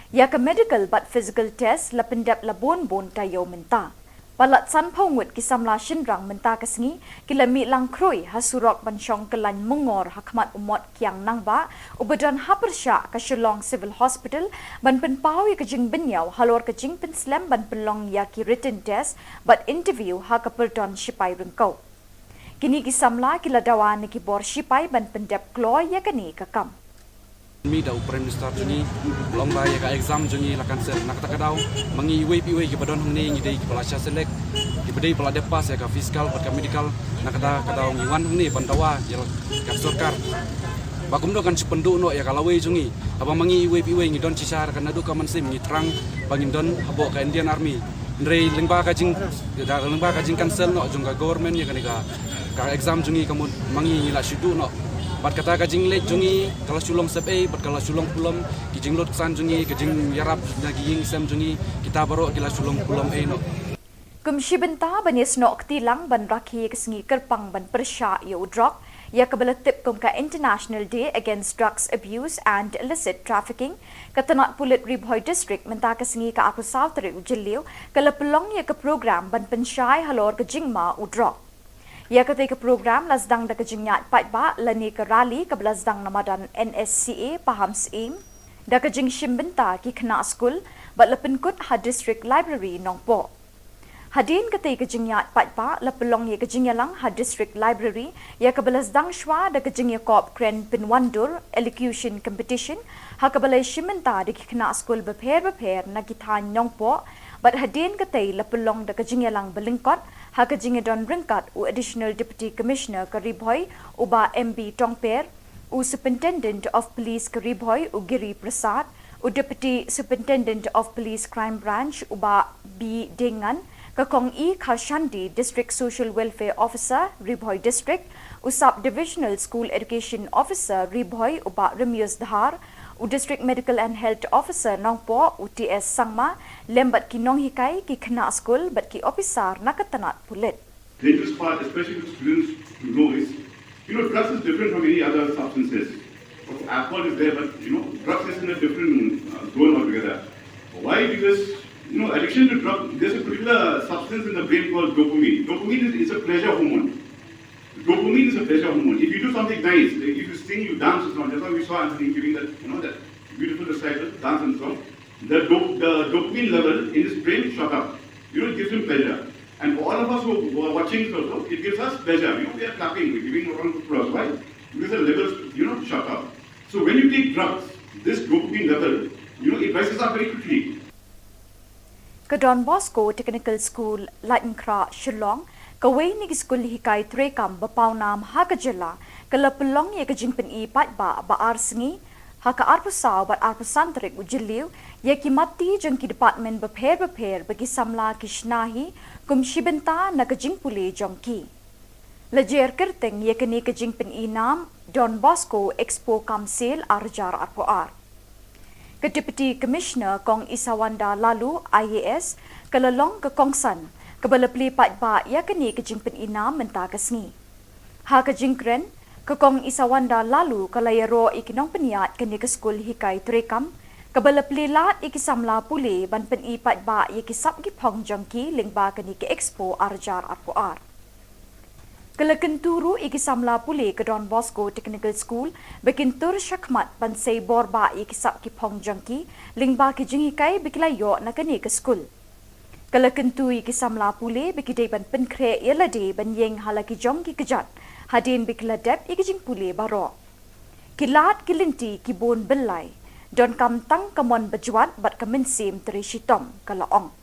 Ya ke medical bat physical test lapendap labon bon tayo menta. Palat san pongut kisamla shinrang menta kesengi kilami lang kroi hasurok bansyong kelan mengor hakmat umot kiang nangba ubadan hapersya ke Shillong Civil Hospital ban penpau ya kejing benyau halor kejing penslam ban pelong ya ki written test bat interview ha ke perdon Shipai Ringkau. Kini kisamla kila dawan ki bor Shipai ban pendap kloy ya kini kakam. Mi da upren start juni lomba ya ka exam juni lakan ser nak takadaw mangi iwe ki badon hangni ngi dei ki palasya selek ki bedei pala depas ya ka fiskal pat ka medical nakata kadaw ngi wan hangni pandawa ya ka sarkar bakum do kan sependu no ya kalawe juni abang mangi iwe ngi don cisar kan adu ka mansim ngi terang bangin don habo ka Indian Army ndrei lengba ka jing cancel no jung ka government ya ka exam juni kamu mangi ngi la sidu no bat kata kajing lek jungi kalau sulong sepe bat kalau sulong pulam kijing lot san jungi kijing yarap naging sem jungi kita baru kila sulong pulam no Kumshi benta banis no ktilang ban rakhi kesengi kerpang ban persya yo drop ya kebelatip kum ka International Day Against Drugs Abuse and Illicit Trafficking katanat pulit ribhoi district menta kesengi ka aku south ri ujeliu kala pelong ya ke program ban pensyai halor ke jingma udrop. Ya ketika program lasdang da kejingyat pat ba lani ke rally ke lasdang namadan NSCA paham seim da kejing shimbenta ki kena school bat lepenkut ha district library nongpo. Hadin ketika kejingyat pat ba lepelong ya kejingyalang ha district library ya ke lasdang shwa da kejingya kop kren pinwandur elocution competition ha ke balai shimbenta da ki kena school beper na kithan nongpo bat hadin ketai lepelong da kejingyalang belingkot haka jinge don ringkat u additional deputy commissioner Karibhoy uba MB Tongper u superintendent of police Karibhoy u Giri Prasad u deputy superintendent of police crime branch uba B Dengan kakong E Kharshandi district social welfare officer Ribhoy district u sub divisional school education officer Ribhoy uba Remius Dhar u district medical and health officer nongpo u TS Sangma lembat ki nong hikai ki kena school bat ki officer nakatanat pulit. Dangerous part, especially for students to know is, drugs is different from any other substances. Alcohol is there, but drugs is in a different zone altogether. Why? Because addiction to drugs, there's a particular substance in the brain called dopamine. Dopamine is a pleasure hormone. Dopamine is a pleasure hormone. If you do something nice, like if you sing, you dance, or something. That's why we saw Anthony giving that, that beautiful recital, dance and song. The dopamine level in his brain shot up. It gives him pleasure. And for all of us who are watching also, it gives us pleasure. We are clapping, we're giving a round of applause. Why? Because the levels, shot up. So when you take drugs, this dopamine level, it rises up very quickly. Ka Don Bosco Technical School, Lightenkra, Shillong, ka Wainig School Hikai Trekam, Bapaunam, Haka Jylla, ka Lapulong Yakajingpen E Patba, Ba Arsingi, Haka Arpusaw, Bat Arpusantrik, Ujiliw, Yaki Mati, Junki Department, Baper, Bagi Samla, Kishnahi, Kum Shibenta, Nakajingpuli, Jonki. Lajer Kerting, Yakani Kajingpen E Nam, Don Bosco Expo Kamsil, Arjar Arpoar. Ka Deputy Commissioner Kong Isawanda Lalu IAS kalalong ka Kongsan kabalapli patba yakani ka jingpen inam menta kasngi. Ha ka jingkren ka Kong Isawanda Lalu kalayaro ikinong peniat kani ka school hikay trekam kabalapli lat ikisamla puli ban pen i patba yakisap gipong jangki lingba kani ka expo arjar arpoar. Kalakenturu ikisamla puli ke Don Bosco Technical School bekintur syakmat bansay borba ikisap ki pong jangki lingba ki jingikai bikilayo na kani ke school. Kalakentu ikisamla puli bikidai ban penkre yelade ban yeng halaki jongki kejat hadin bikiladep ikijing puli baro. Kilat kilinti kibon belai don kamtang kamon bejuat bat kemensim terishitom kalaong.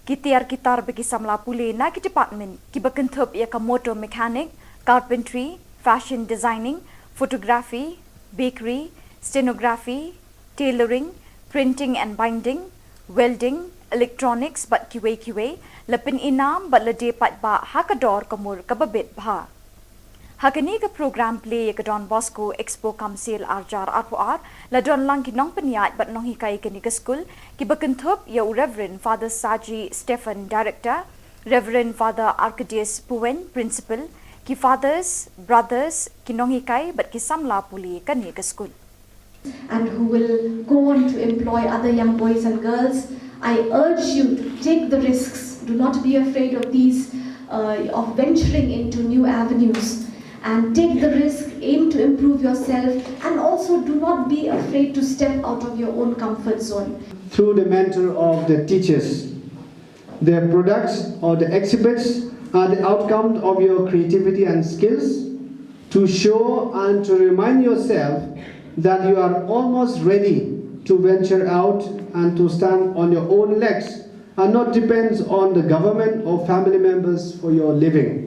Kitiar kitar bagi samla puli na ki department ki bakentup ya ka motor mechanic, carpentry, fashion designing, photography, bakery, stenography, tailoring, printing and binding, welding, electronics bat kiwe lapin inam bat lade pat ba hakador kamur kababit bha. Hakani ka program play ya ka Don Bosco Expo Kamsil Arjar Arpoar la don lang kinong peniat bat nong hikai kani ka school ki bakentup ya Reverend Father Saji Stephen Director, Reverend Father Arcadius Puen Principal, ki fathers, brothers kinong hikai bat ki samla puli kani ka school. And who will go on to employ other young boys and girls, I urge you to take the risks. Do not be afraid of these, of venturing into new avenues. And take the risk, aim to improve yourself, and also do not be afraid to step out of your own comfort zone. Through the mentor of the teachers, their products or the exhibits are the outcome of your creativity and skills to show and to remind yourself that you are almost ready to venture out and to stand on your own legs and not depend on the government or family members for your living.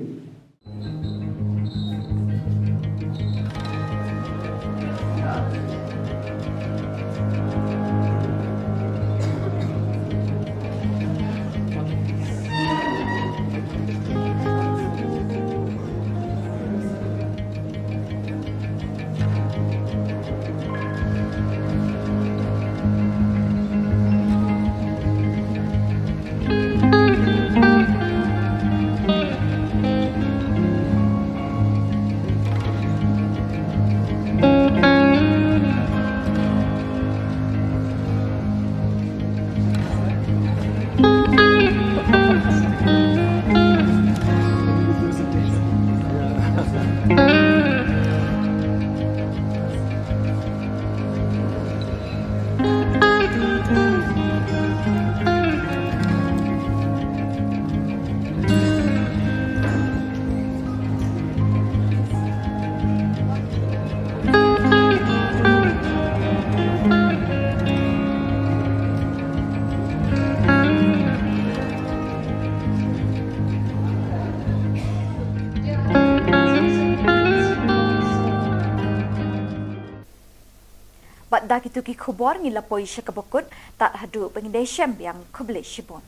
Bat dak itu ki Khubor ngilapoi siya kabukod tak hadu pengindai syam yang kubli shibon.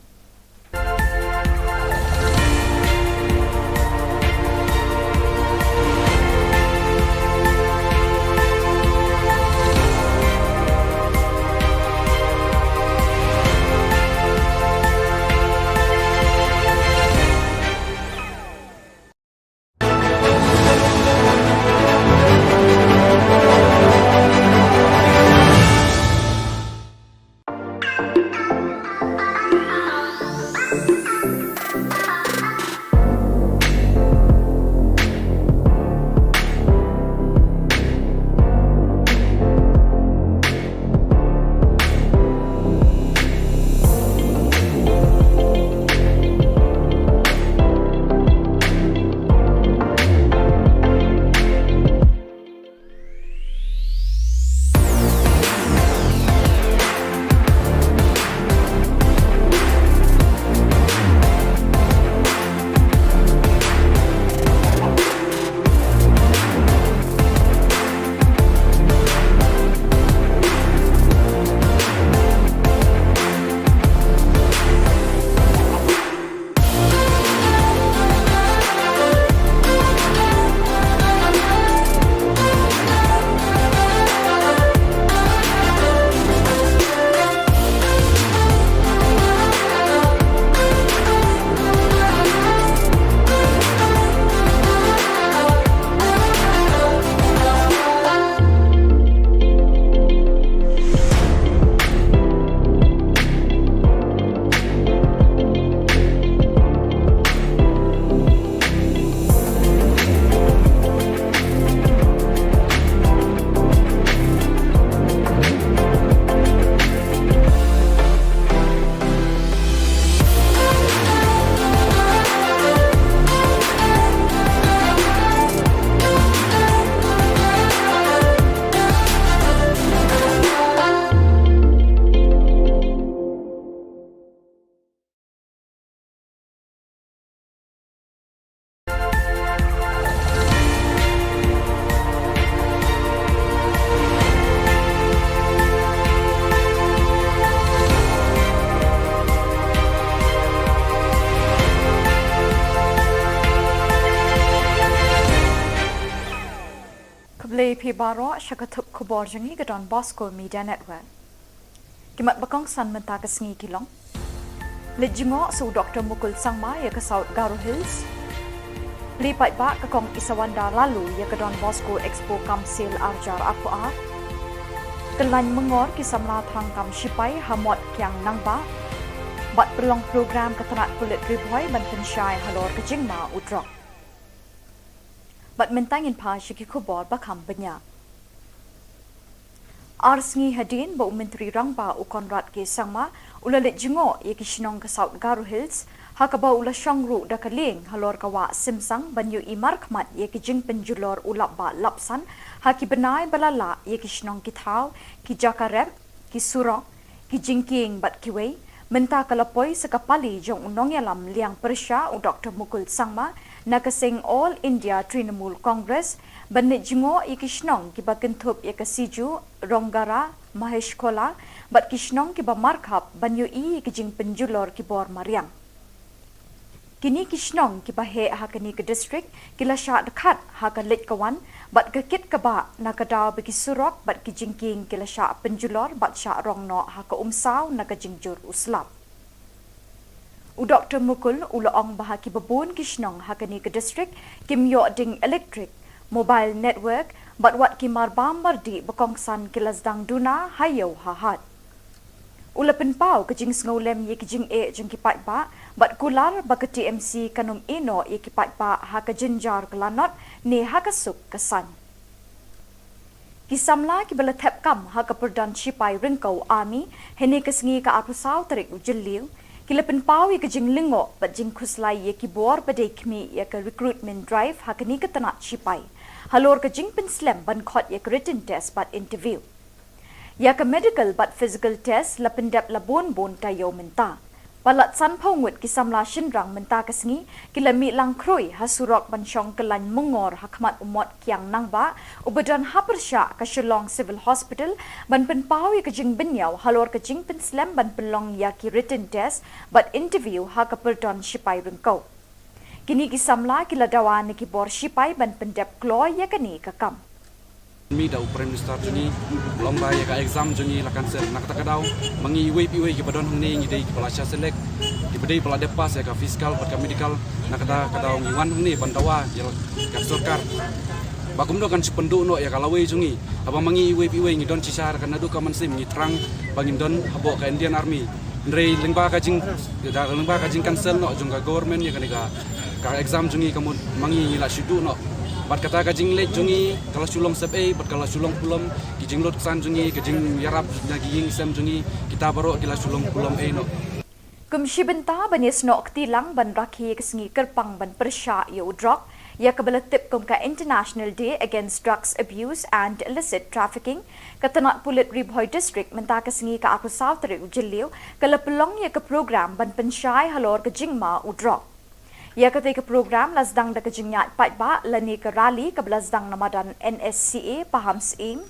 Baro Shakatup Khubor Jangi Gadon Bosco Media Network. Kimat Bakong San Menta Kasngi Kilong. Lejingo su Dr. Mukul Sangma ya ke South Garo Hills. Lipat ba ke kong Isawanda lalu ya ke Don Bosco Expo Kamsil Arjar Apua. Kelany mengor kisamla thang kam shipai hamot kyang nangba. Bat pelong program ketenat kulit riboy ban pensyai halor kejingma udrok. Bat mentangin pa syiki Khubor bakam benya. Arsngi hadin ba Menteri Rangba u Konrad ke Sangma ulalit jingo ye Shillong ke South Garo Hills hakaba ula shangru da kaling halor kawa simsang banyu imar khmat ye jing penjulor ulap ba lapsan haki benai balala ye Shillong ki thau ki jakarep ki surong ki jingking bat kiwei menta kalapoi sekapali jong unong yalam liang persya u Dr. Mukul Sangma nakasing All India Trinamool Congress banit jingo i Shillong ki bakentup ye siju Ronggara Mahesh Kola bat Shillong ki markhap banyu i jing penjulor ki bor mariang kini Shillong ki he hakani ke district kila sya dekat hakalit kawan bat kekit kaba nakadaw bagi surok bat ki jingking kila sya penjulor bat sya rongno haka umsaw nakajingjur uslap u Dr. Mukul ulaong bahaki babun Shillong hakani ke district kimyo ding electric mobile network bat wat ki marbam mardi bakongsan kilasdang duna hayo hahat ulapin pau kejing ngolem ye kejing jeng ki ba bat kular bak TMC kanum ino ye ki ba haka jinjar kelanot ne haka suk kesan kisamla ki balathep kam haka perdan sipai ringkau army hene kesngi ka apusau tarik ujeliu kilapin pau ye kejing lingo bat jing khuslai ye ki bor badai kmi ye ka recruitment drive hakani ka tanat sipai halor kejing penslam ban khot ye written test bat interview ya ka medical but physical test lapendap labon bon tayo menta palat san phongut kisamla shinrang menta kasngi kilami lang kroi hasurok banshong kelan mengor hakmat umot kyang nangba ubadan hapersha ka Shillong Civil Hospital ban penpawi kejing benyau halor kejing penslam ban pelong ya ki written test but interview hakaperdon sipai rengkau kini kisamla kiladawan ki bor sipai ban pendap kloy ya kani kakam Mi da Prime Minister juni lomba ya ka exam juni lakan ser nak takadaw mangi iwe ki badon hangni ngi dei ki palasya selek ki bedei pala depas ya ka fiskal pat ka medical nakada kadaw ngi wan hangni pandawa ya ka sarkar bakum do kan sipendu no ya kalawe juni abang mangi iwe ngi don cisar kan adu ka mansim ngi trang bangin don habo ka Indian Army ndrei lengba ka jing cancel no jung ka government ya ka exam juni kamu mangi ngi la sidu no bat kata kajing lek jungi kalau sulong sep bat kalau sulong pulam kijing lot san jungi kijing yarap naging sem jungi kita baru kila sulong pulam no kumshi benta banis no ktilang ban rakhi kesngi kerpang ban persya yo drug ya kabalatip kum ka International Day Against Drugs Abuse and Illicit Trafficking katanat pulit Ribhoy District menta kesngi ka aku South Rio Jiliu kalapelong ya ka program ban pensyai halor kejingma u drug ya ketika program lasdang da kejingyat patba lani ke rally ke belasdang namadan NSCA paham seim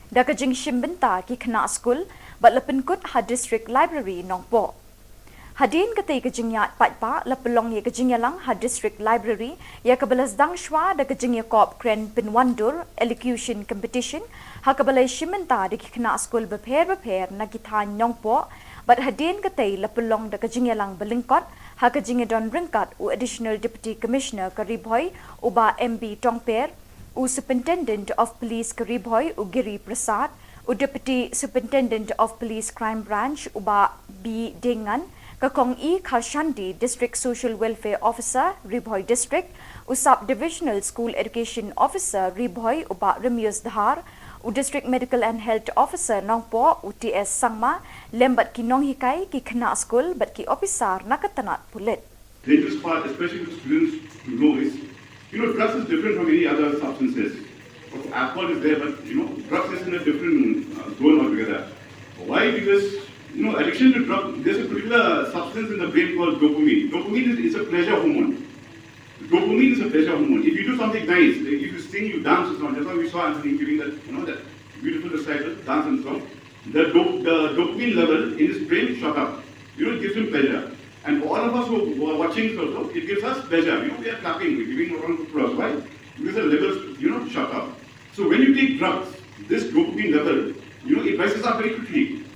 da kejing shimbenta ki kena school bat lepenkut ha district library nongpo hadin ketika kejingyat patba lepelong ya kejingyalang ha district library ya ke belasdang shwa da kejingya kop kren pinwandur elocution competition ha ke balai shimbenta da ki kena school beper na kithan nongpo bat hadin ketai lepelong da kejingyalang belingkot haka jingedon ringkat u additional deputy commissioner Karibhoy uba MB Tongper u superintendent of police Karibhoy u Giri Prasad u deputy superintendent of police crime branch uba B Dengan kakong E Kharshandi district social welfare officer Ribhoy district u sub divisional school education officer Ribhoy uba Remius Dhar u district medical and health officer nongpo UTS Sangma lembat ki nong hikai ki kena school bat ki officer nakatanat pulit dangerous part, especially for students to know is, drugs is different from any other substances. Alcohol is there, but, drugs is in a different zone altogether. Why? Because, addiction to drugs, there's a particular substance in the brain called dopamine. Dopamine is a pleasure hormone. Dopamine is a pleasure hormone. If you do something nice, like if you sing, you dance or something, that's why we saw Anthony giving that, that beautiful recital, dance and song. The dopamine level in his brain shot up. It gives him pleasure. And for all of us who are watching also, it gives us pleasure. We are clapping, we're giving a round of applause. Why? Because the levels, shot up. So when you take drugs, this dopamine level, it rises up very quickly.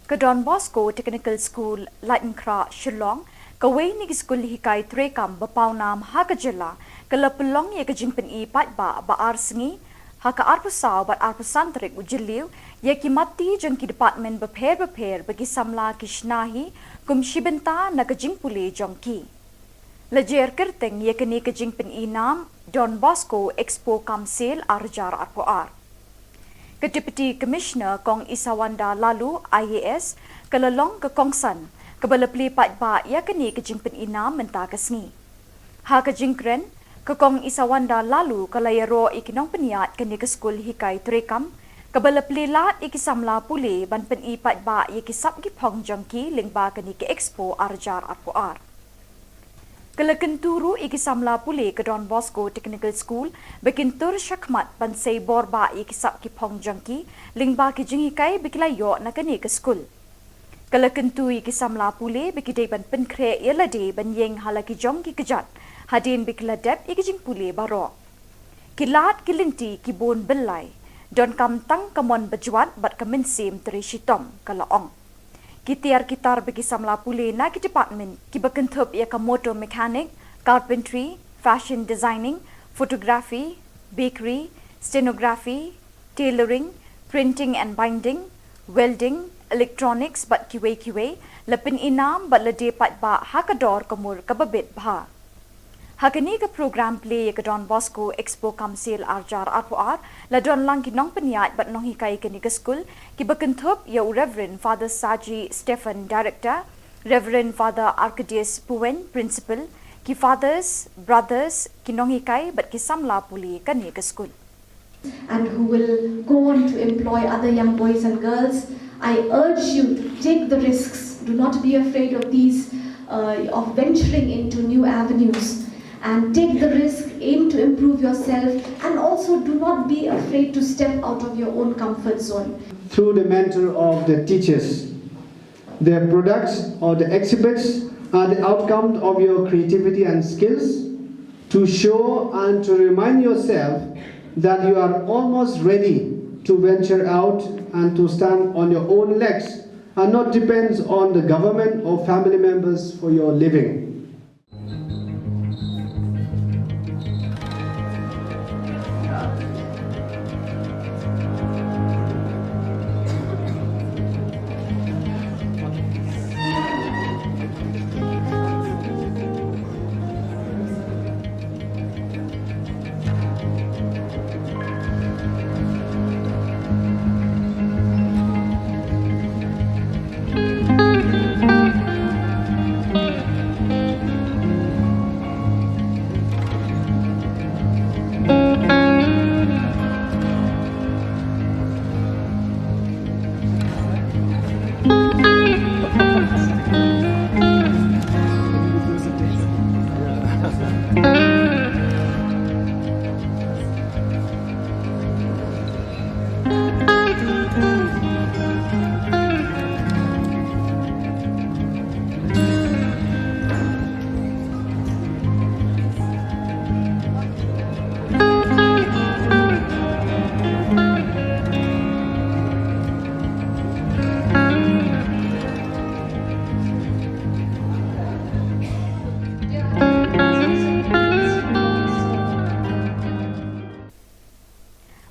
Ka Don Bosco Technical School, Lightenkra, Shillong, ka Waynig School Hikay Trekam Bapawnam Haka Jylla, ka Lapulong ya ka Jingpen Ipat ba Arsengi, Haka Arpusaw bat Arpusantrik Ujiliw, ya ki mati jang ki department beper bagi samla kishnahi kum shibenta na ka Jingpuli jang ki. Lajer kerteng ya kini ka Jingpen Inam, Don Bosco Expo Kamsil Arjar Arpuar. Ke Deputy Commissioner Kong Isawanda Lalu IAS kalalong ke Kongsan kabalapli patba ya kini ke Jingpen Inam menta kesngi. Ha ke Jingkren ke Kong Isawanda Lalu kalayaro ikinong peniat kini ke skul hikay Trekam kabalapli lat ikisamla puli ban peni patba ya kisap gipong jangki lingba kini ke Expo Arjar Arpuar. Kelakenturu ikisamla puli ke Don Bosco Technical School bekintur syakmat bansay borba ikisap ki pong jangki lingba ki jingikai bekilayo na kani ke school. Kelakentu ikisamla puli bekidai ban penkre yelade ban yeng halaki jongki kejat hadin bekiladep ikijing puli baro. Kilat kilinti ki bon belai don kam tang kamon bejuat bat kemensim teri shitom kalaong. Kitiar kitar bagi samla puli na ki department ki bekentup ya ka motor mechanic, carpentry, fashion designing, photography, bakery, stenography, tailoring, printing and binding, welding, electronics bat kiwe lepin inam bat lede pat ba hakador kamur kababit bha. Hakani ka program play ya ka Don Bosco Expo Kamsil Arjar Arpuar la don lang kinong peniat bat nong hikai kini ke school ki bekentup ya Reverend Father Saji Stephen Director, Reverend Father Arcadius Puen Principal, ki fathers, brothers kinong hikai bat kisamla puli kani ke school. And who will go on to employ other young boys and girls. I urge you to take the risks. Do not be afraid of these, of venturing into new avenues. And take the risk, aim to improve yourself, and also do not be afraid to step out of your own comfort zone. Through the mentor of the teachers, their products or the exhibits are the outcome of your creativity and skills to show and to remind yourself that you are almost ready to venture out and to stand on your own legs and not depend on the government or family members for your living.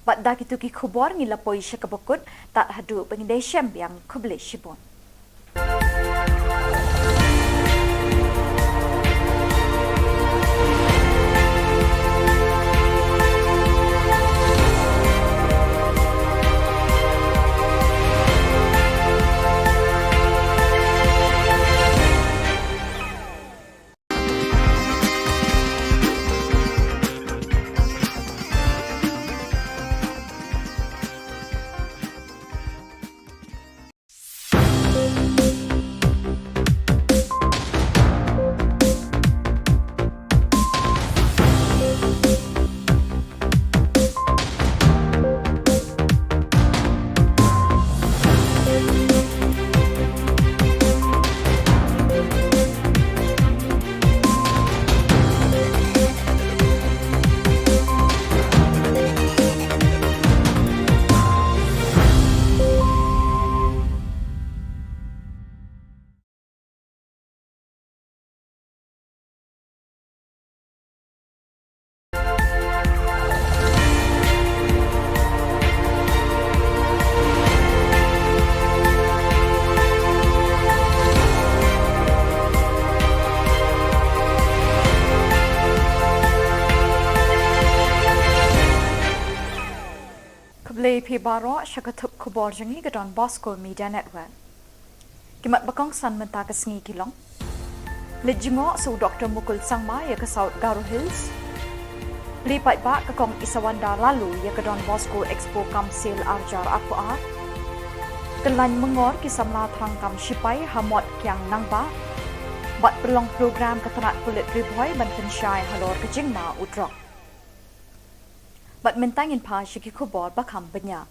Bat dak itu ki Khubor ngilapoi syakabakut tak hadu pengindai syam yang kubli shibon. Phi Baro Shakatup Khubor Jangi Gadon Bosco Media Network. Kimat Bakong San Menta Kasngi Kilong. Lijingo su Dr. Mukul Sangma ya ke South Garo Hills. Lipat ba kakong Isawanda lalu ya ke Don Bosco Expo Kamsil Arjar Akwa. Kelan mengor kisamla terangkam Shipai Hamot Kiang Nangba. Bat pelong program keterat kulit ribuai ban pensyai halor kejingma udrok. Bat mentangin pa syiki Khubor bakam benya.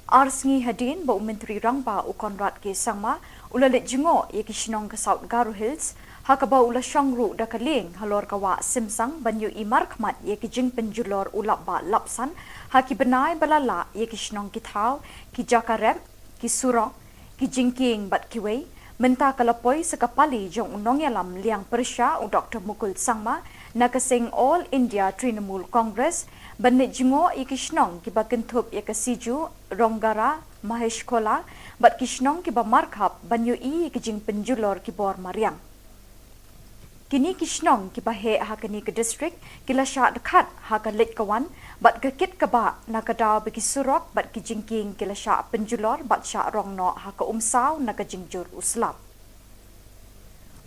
Arsngi hadin bau menteri rangba ukonrat ke sangma ulalit jingo ye ki Shillong ke South Garo Hills hakaba ula shangru da kaling halor kawa simsang banyu imar khmat ye ki jing penjulor ulap ba lapsan haki benai balala ye ki Shillong ki thau ki jakarep ki surong ki jingking bat kiwei menta kalapoi sekapali jong unong yalam liang persya u Dr. Mukul Sangma nakasing All India Trinamool Congress banit jingo ye ki Shillong ki bakentup ye ka siju ronggara mahesh kola bat ki Shillong ki ba markhap banyu i ki jing penjulor ki bor mariang. Kini ki Shillong ki ba he hakani ke district kila sya dekat haka lit kawan bat ke kit ka ba nakadaw bagi surok bat ki jingking kila sya penjulor bat sya rongno haka umsaw nakajingjur uslap.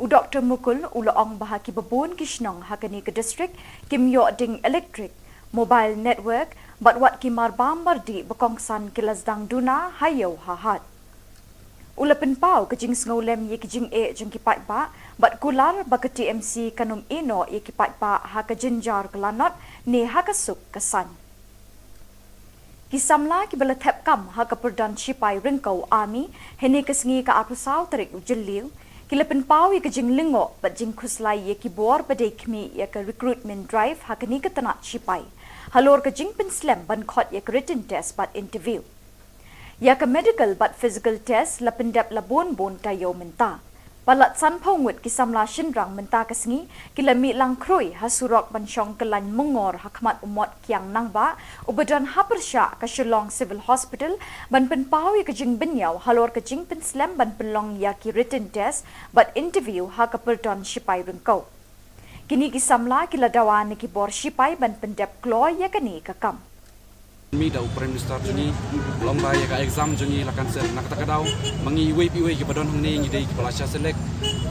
U Dr. Mukul ulaong bahaki babun ki Shillong hakani ke district kim yo ding electric mobile network bat wat ki marbambar di bekongsan kilasdang duna hayo hahat. Ula penpau ke jing ngolem ye ki jing e jing ki pat ba bat kular ba ke TMC kanum ino ye ki pat ba ha ke jinjar kelanot ne ha ke suk kesan. Ki samla ki bela thep kam ha ke perdan Shipai ringkau army hene ke sngi ka apusau terik ujeliu ki le penpau ye ke jing lingo bat jing khuslai ye ki bor badai kmi ye ke recruitment drive ha ke ni ke tanat Shipai halor ke jing pen slam ban khot ye ke written test bat interview. Ya ke medical but physical test la pendap la bon tayo menta. Palat san pongut ki samla shinrang menta kasngi kila mi lang kroi hasurok ban syong kelan mengor hakmat umot kiang nangba ubadan hapersya ke Shillong Civil Hospital ban penpau ya ke jing benyau halor ke jing penslam ban pelong ya ki written test but interview ha ke perdon Shipai rengkau. Kini ki samla kila dawan ki bor Shipai ban pendap kloy ya ke ni kakam. Mi da Prime Minister juni lomba ya ka exam juni lakan ser nak tak daw mangi iwe ki badon hang ni ngi dei ki pelasya selek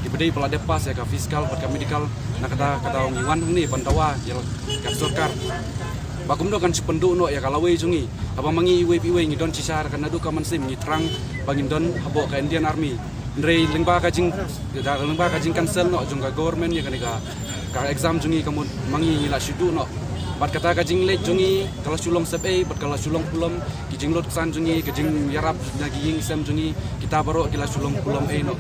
ki bedei pelade pas ya ka fiskal pat ka medical nak ta daw ngi wan hang ni bantawa jel ka sorkar bakum do kan sipendu no ya kalawe jungi aba mangi iwe ngi don cisar kan adu ka mansim ngi trang bangin don habo ka Indian Army ndrei lengba ka jing cancel no jung ka government ya ka exam jungi kamun mangi la shidu no bat kata kajing let jungi kalau Shillong sepe bat kalau Shillong pulam kijing lot kesan jungi kijing yarap lagi ying sem jungi kita baru kila Shillong pulam no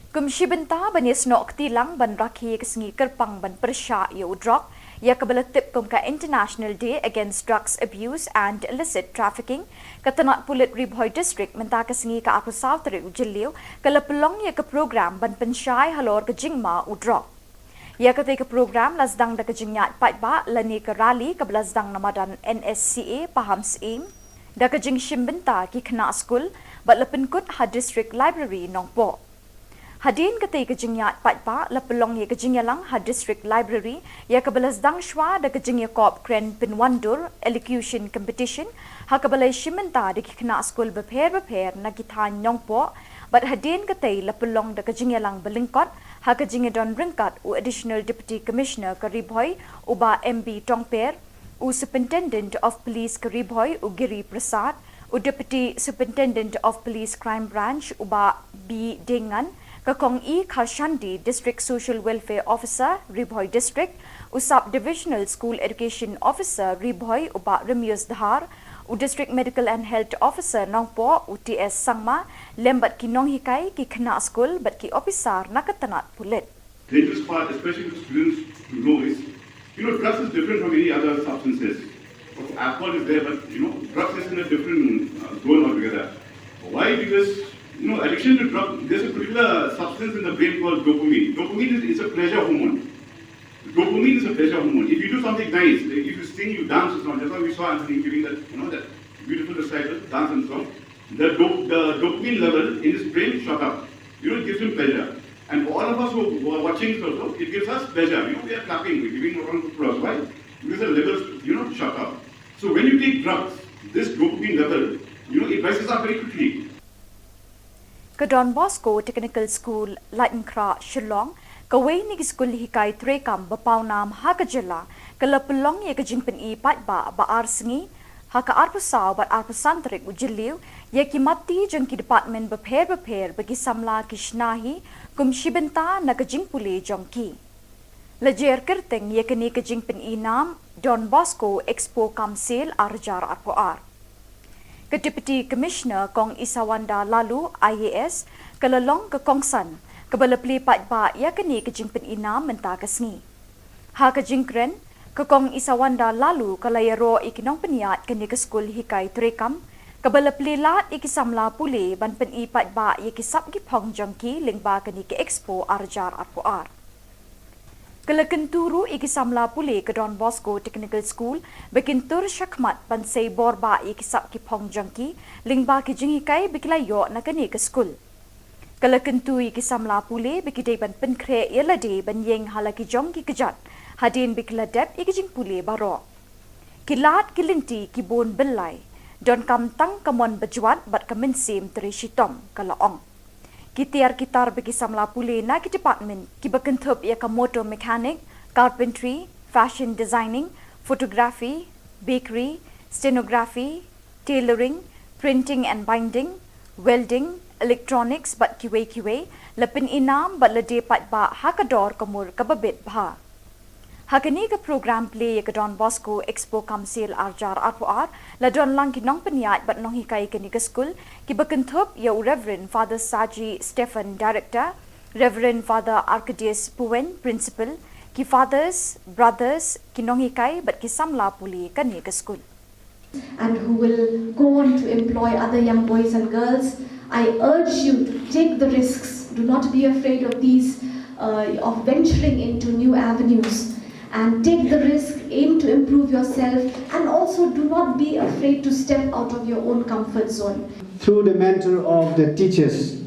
Kumshi benta banis nok tilang ban rakhi kesngi kerpang ban persya ya udrok ya kabela tip kum ka International Day Against Drugs Abuse and Illicit Trafficking katanat pulit Ribhoy District menta kesngi ka apusau teri ujeliu kala pelong ya ke program ban pensyai halor ke jingma udrok. Ya ketika program lasdang da kejingyat pat ba lani ke rally ke lasdang namadan NSCA paham sim da kejing shimbenta ki kena skul bat lepenkut ha district library nongpo. Hadin ketika kejingyat pat ba lepelong ye kejingyalang ha district library ya ke lasdang shwa da kejingya kop kren pinwandur elocution competition ha ke balai shimbenta da ki kena skul beper na kithan nongpo bat hadin ketai lepelong da kejingyalang belingkot haka jingedon ringkat u additional deputy commissioner Karibhoy uba MB Tongper u superintendent of police Karibhoy u Giri Prasad u deputy superintendent of police crime branch uba B Dengan kakong E Khashandi district social welfare officer Ribhoy district u sub divisional school education officer Ribhoy uba Remius Dhar u district medical and health officer Nongpo u TS Sangma lembat ki nong hikai ki kena school bat ki officer nakatanat pulit. Dangerous part, especially for students to know is, drugs is different from any other substances. Alcohol is there, but drugs is in a different zone altogether. Why? Because addiction to drugs, there's a particular substance in the brain called dopamine. Dopamine is a pleasure hormone. Dopamine is a pleasure hormone. If you do something nice, if you sing, you dance, or something. That's why we saw Anthony giving that, that beautiful recital, dance and song. The dopamine level in his brain shot up. It gives him pleasure. And for all of us who are watching this also, it gives us pleasure. We are clapping, we're giving a round of applause. Why? Because the levels, shot up. So when you take drugs, this dopamine level, it rises up very quickly. Ke Don Bosco Technical School, Latenkra, Shillong, kawai ni school hikai trekam bapau nam ha ke Jylla, ke lepelong ye ke jingpen I pat ba arsengi, ha ke arpusau bat arpusantrik ujiliu, ye ki mati jeng ki department beper bagi samla kishnahi, kum shibenta na ke jingpule jongki. Lejer kerteng ye ke ni ke jingpen I nam, Don Bosco Expo Kamsil Arjar Arpoar. Ke Deputy Commissioner Kong Isawanda Lalu IAS kelalong ke Kongsan ke belepli pat ba ya kini ke jingpen ina menta kesngi. Ha ke jingkren ke Kong Isawanda Lalu ke layaro ikinong peniat kini ke skul hikai trekam ke belepli lat ikisamla pule ban pen I pat ba ya kisap gipong jongki lingba kini ke Expo Arjar Arpoar. Kelekenturu ikisamla pule ke Don Bosco Technical School bekintur syakmat pansay borba ikisap ki pong jangki lingba ki jingikai bikilayo na kani ke school. Kelekentu ikisamla pule bikidai ban penkre yelade ban yeng halaki jongki kejat hadin bikiladep ikijing pule baro. Kilat kilinti kibon belai don kam tang kamon bejuat bat kaminsim terishitom kalaong. Kitiar kitar bagi samla pule na ki department ki bekentup ia ka motor mechanic, carpentry, fashion designing, photography, bakery, stenography, tailoring, printing and binding, welding, electronics bat kiwe lepin inam bat lede pat ba hakador kamur kababit bha. Hakani ke program play ke Don Bosco Expo Kamsil Arjar Arpoar la don lang kinong peniat bat nong hikai kini ke school ki bekentup ya Reverend Father Saji Stephen Director, Reverend Father Arcadius Puen Principal, ki fathers, brothers kinong hikai bat ki samla puli kani ke school. And who will go on to employ other young boys and girls, I urge you to take the risks. Do not be afraid of these, of venturing into new avenues. And take the risk, aim to improve yourself, and also do not be afraid to step out of your own comfort zone. Through the mentor of the teachers,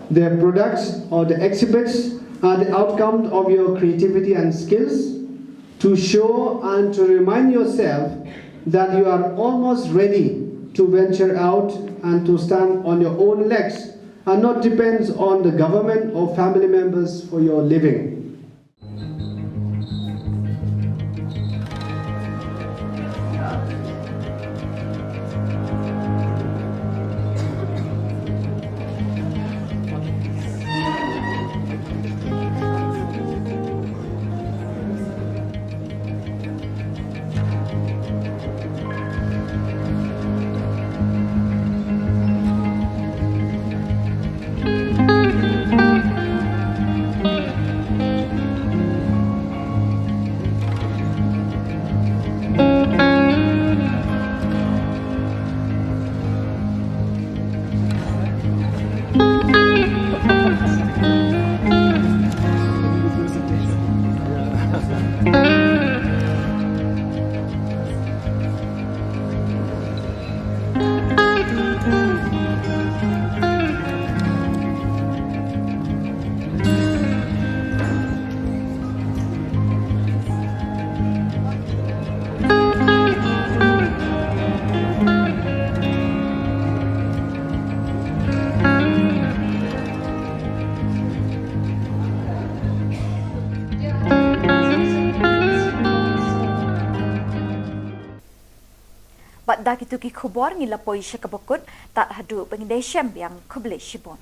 their products or the exhibits are the outcome of your creativity and skills to show and to remind yourself that you are almost ready to venture out and to stand on your own legs and not depends on the government or family members for your living. Dak itu ki Khubor ngilapoi syakabakut tak hadu pengindai syam yang kublai shibon.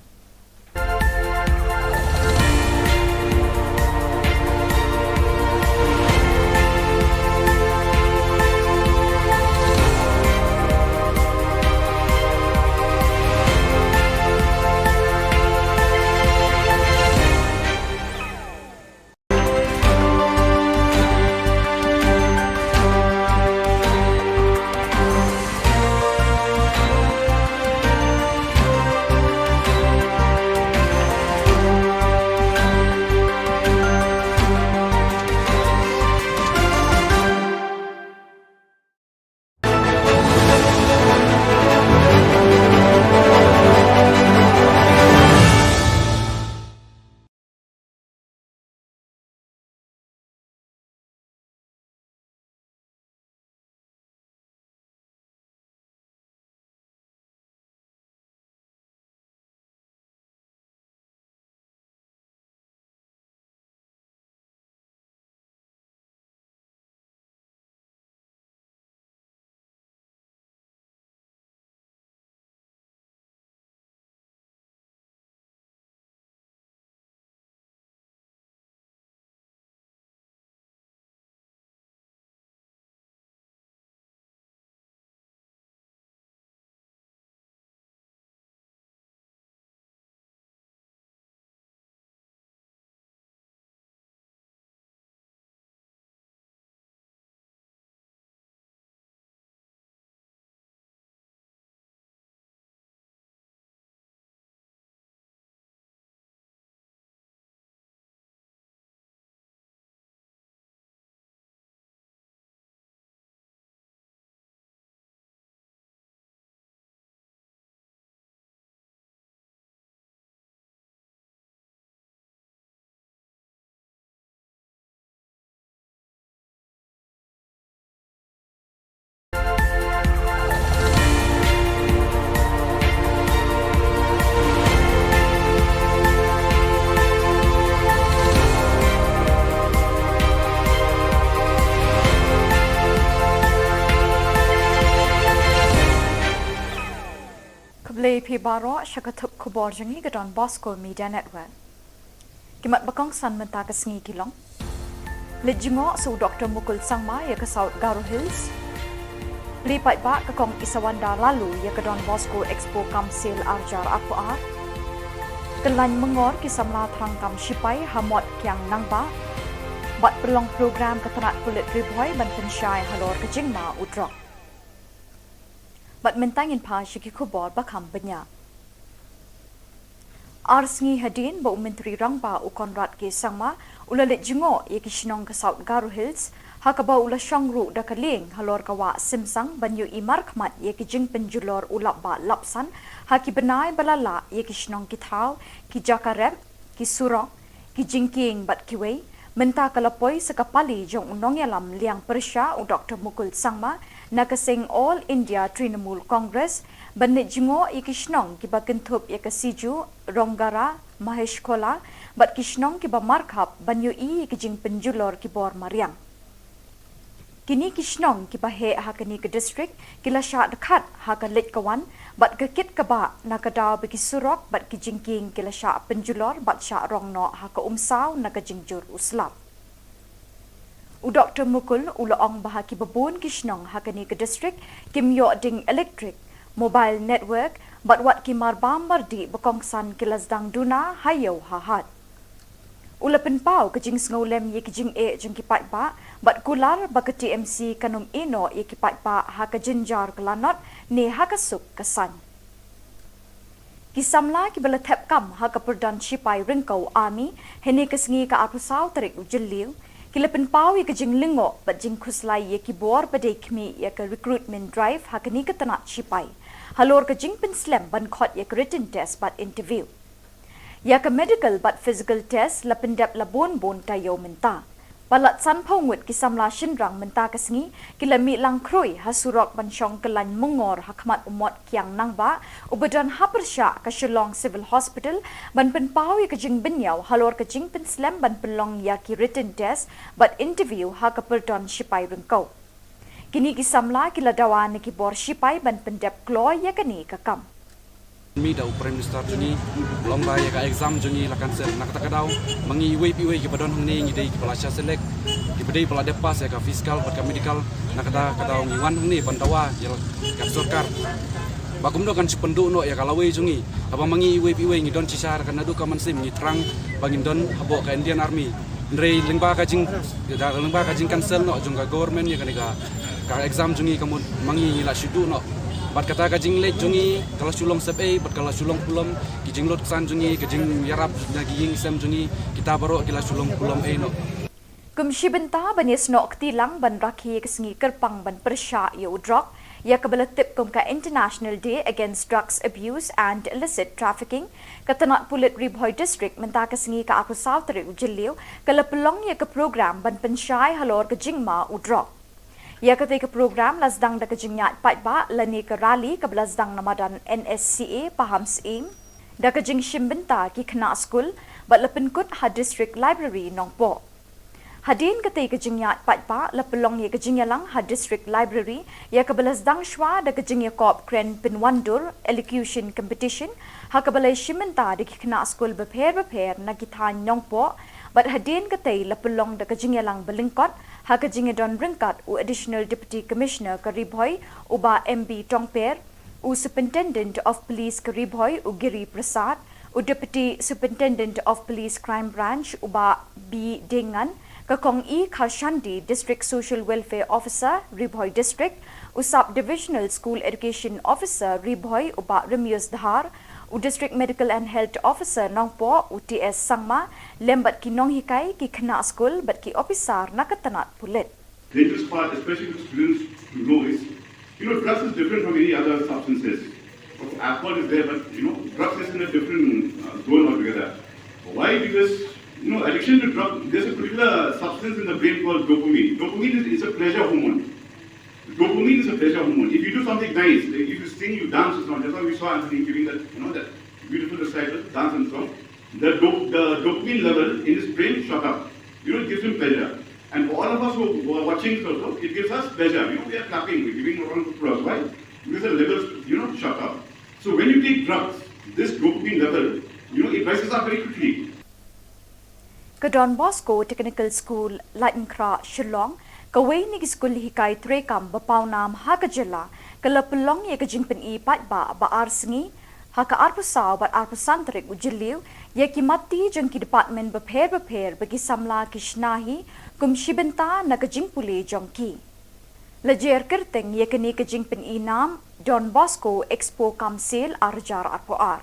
Baro Shakatup Khubor Jangi Gadon Bosco Media Network. Kimat Bakong San Menta Kasngi Kilong. Lijingo so Dr. Mukul Sangma ya ke South Garo Hills. Lipat ba ke Kong Isawanda lalu ya ke Don Bosco Expo Kamsil Arjar Akuar. Kelan mengor kisamla Trangkam Shipai Hamot Kiang Nangba. Bat pelong program ketenat kulit ribuai ban pensyai halor ke Jingma Udrok. Bat mentangin pa Shiki Khubor bakam benya. Arsngi hadin ba Menteri Rangba u Konrad ke Sangma ulalit jingo ye Shillong ke South Garo Hills hakaba ula Shangru da kaling halor kawa Simsang banyu imar khmat ye Jing penjulor ulap ba lapsan haki benai balala ye Shillong ki thau ki Jakarep ki Surong ki Jingking bat kiwei menta kalapoi sekapali jong unong yalam liang Persya u Dr. Mukul Sangma nakasing All India Trinamool Congress banit jingo ikishnong kiba kentup ya kasiju Ronggara Mahesh Kola bat kishnong kiba markhap banyu I kijing penjulor kibor Mariang. Kini kishnong kiba he hakani ke district kila sya dekat hakalit kawan bat kekit kaba nakadaw bagi surok bat kijingking kila sya penjulor bat sya rongno haka umsaw nakajingjur uslap. U Dr. Mukul ulaong bahaki babun kishnong hakani ke district kimyo ding electric mobile network bat wat kimar bambar di bekongsan kilasdang duna hayo hahat. Ulapen pau kejing sngolem ye kejing e jeng kipat ba bat kular ba ke TMC kanum ino ye kipat ba haka jinjar kelanot ne haka suk kesan. Kisamla ki bala thep kam haka perdan shipai ringkau army hene kesengi ka apusau tarik ujeliu kilapen pau ye kejing lingo bat jing khuslai ye kibor badai kmi ye ke recruitment drive haka ni ke tanat shipai halor kejing penslam ban khot ye ke written test bat interview ya ke medical bat physical test la pendap la bon tayo menta balat san phongut kisamla shinrang menta kesengi kilami lang kroi hasurok ban shong kelan mengor hakmat umot kiang nangba ubadan hapersya ke Shillong Civil Hospital ban penpau ya kejing benyau halor kejing penslam ban pelong ya ki written test bat interview ha ke perdon shipai rengkau kini kisamla kila dawan ki bor shipai ban pendap kloy ya kani kakam Mi da Prime Minister juni lomba ya ka exam juni lakan ser nak takadaw mangi iwe ki padon hang ni dei ki pelasya selek ki pedai pela depas ya ka fiskal pat ka medical nak kadaw ngi wan hang ni bantawa ya ka sarkar bagum do kan si penduk no ya ka lawe jungi apa mangi iwe ngi don cisar kan adu ka mansim ngi terang bangin don habo ka Indian Army ndrei lengba ka jing cancel no jung ka government ya ka exam jungi kamu mangi la shudu no bat kata kajing lek jungi kalau sulong sepe bat kalau sulong pulom kijing lot kesan jungi kijing yarap naging sem jungi kita baru kila sulong pulom no kumshi benta banis nok tilang ban rakhi kesengi kerpang ban persya yo drop ya kebelatip kum ka International Day Against Drugs Abuse and Illicit Trafficking katanat pulit Ribhoy District menta kesengi ka aku South Ujiliu kala pelong ya ke program ban pensyai halor ke jingma udrop ya ketika program lasdang da kejingyat patba lani ke rally ke lasdang namadan NSCA paham seim da kejing shimbenta ki kena school bat lepenkut ha district library nongpo hadin ketika kejingyat patba lepelong ya kejingyalang ha district library ya ke lasdang shwa da kejingya kop kren pinwandur elocution competition ha ke balai shimbenta di kena school beper na kithan nongpo bat hadin ketai lepelong da kejingyalang belingkot ha kejingya don ringkat u additional deputy commissioner Karibhoy uba MB Tongper u superintendent of police Karibhoy u Giri Prasad u deputy superintendent of police crime branch uba B Dengan kakong E Kharshandi district social welfare officer Ribhoy district u sub divisional school education officer Ribhoy uba Remius Dhar u district medical and health officer nongpo UTS Sangma lembat ki nong hikai ki kena school bat ki officer nakatanat pulit. The dangerous part, especially for students to know is, drugs is different from any other substances. Alcohol is there, but drugs is in a different zone altogether. Why? Because addiction to drugs, there's a particular substance in the brain called dopamine. Dopamine is a pleasure hormone. Dopamine is a pleasure hormone. If you do something nice, like if you sing, you dance or something, that's why we saw Anthony giving that, that beautiful recital, dance and song. The dopamine level in his brain shot up. It gives him pleasure. And for all of us who are watching also, it gives us pleasure. We are clapping, we're giving a round of applause. Why? Because the levels, shot up. So when you take drugs, this dopamine level, it rises up very quickly. Ke Don Bosco Technical School, Lightenkra, Shillong, kawai ni school hikai trekam bapau nam ha ke Jylla, ke lepelong ye ke jingpen I pat ba arsengi, ha ke arpusau bat arpusantrik ujiliu, ye ki mati jeng ki department beper bagi samla kishnahi, kum shibenta na ke jingpuli jongki. Lejer kerteng ye ke ni ke jingpen I nam, Don Bosco Expo Council Arjar Arpoar.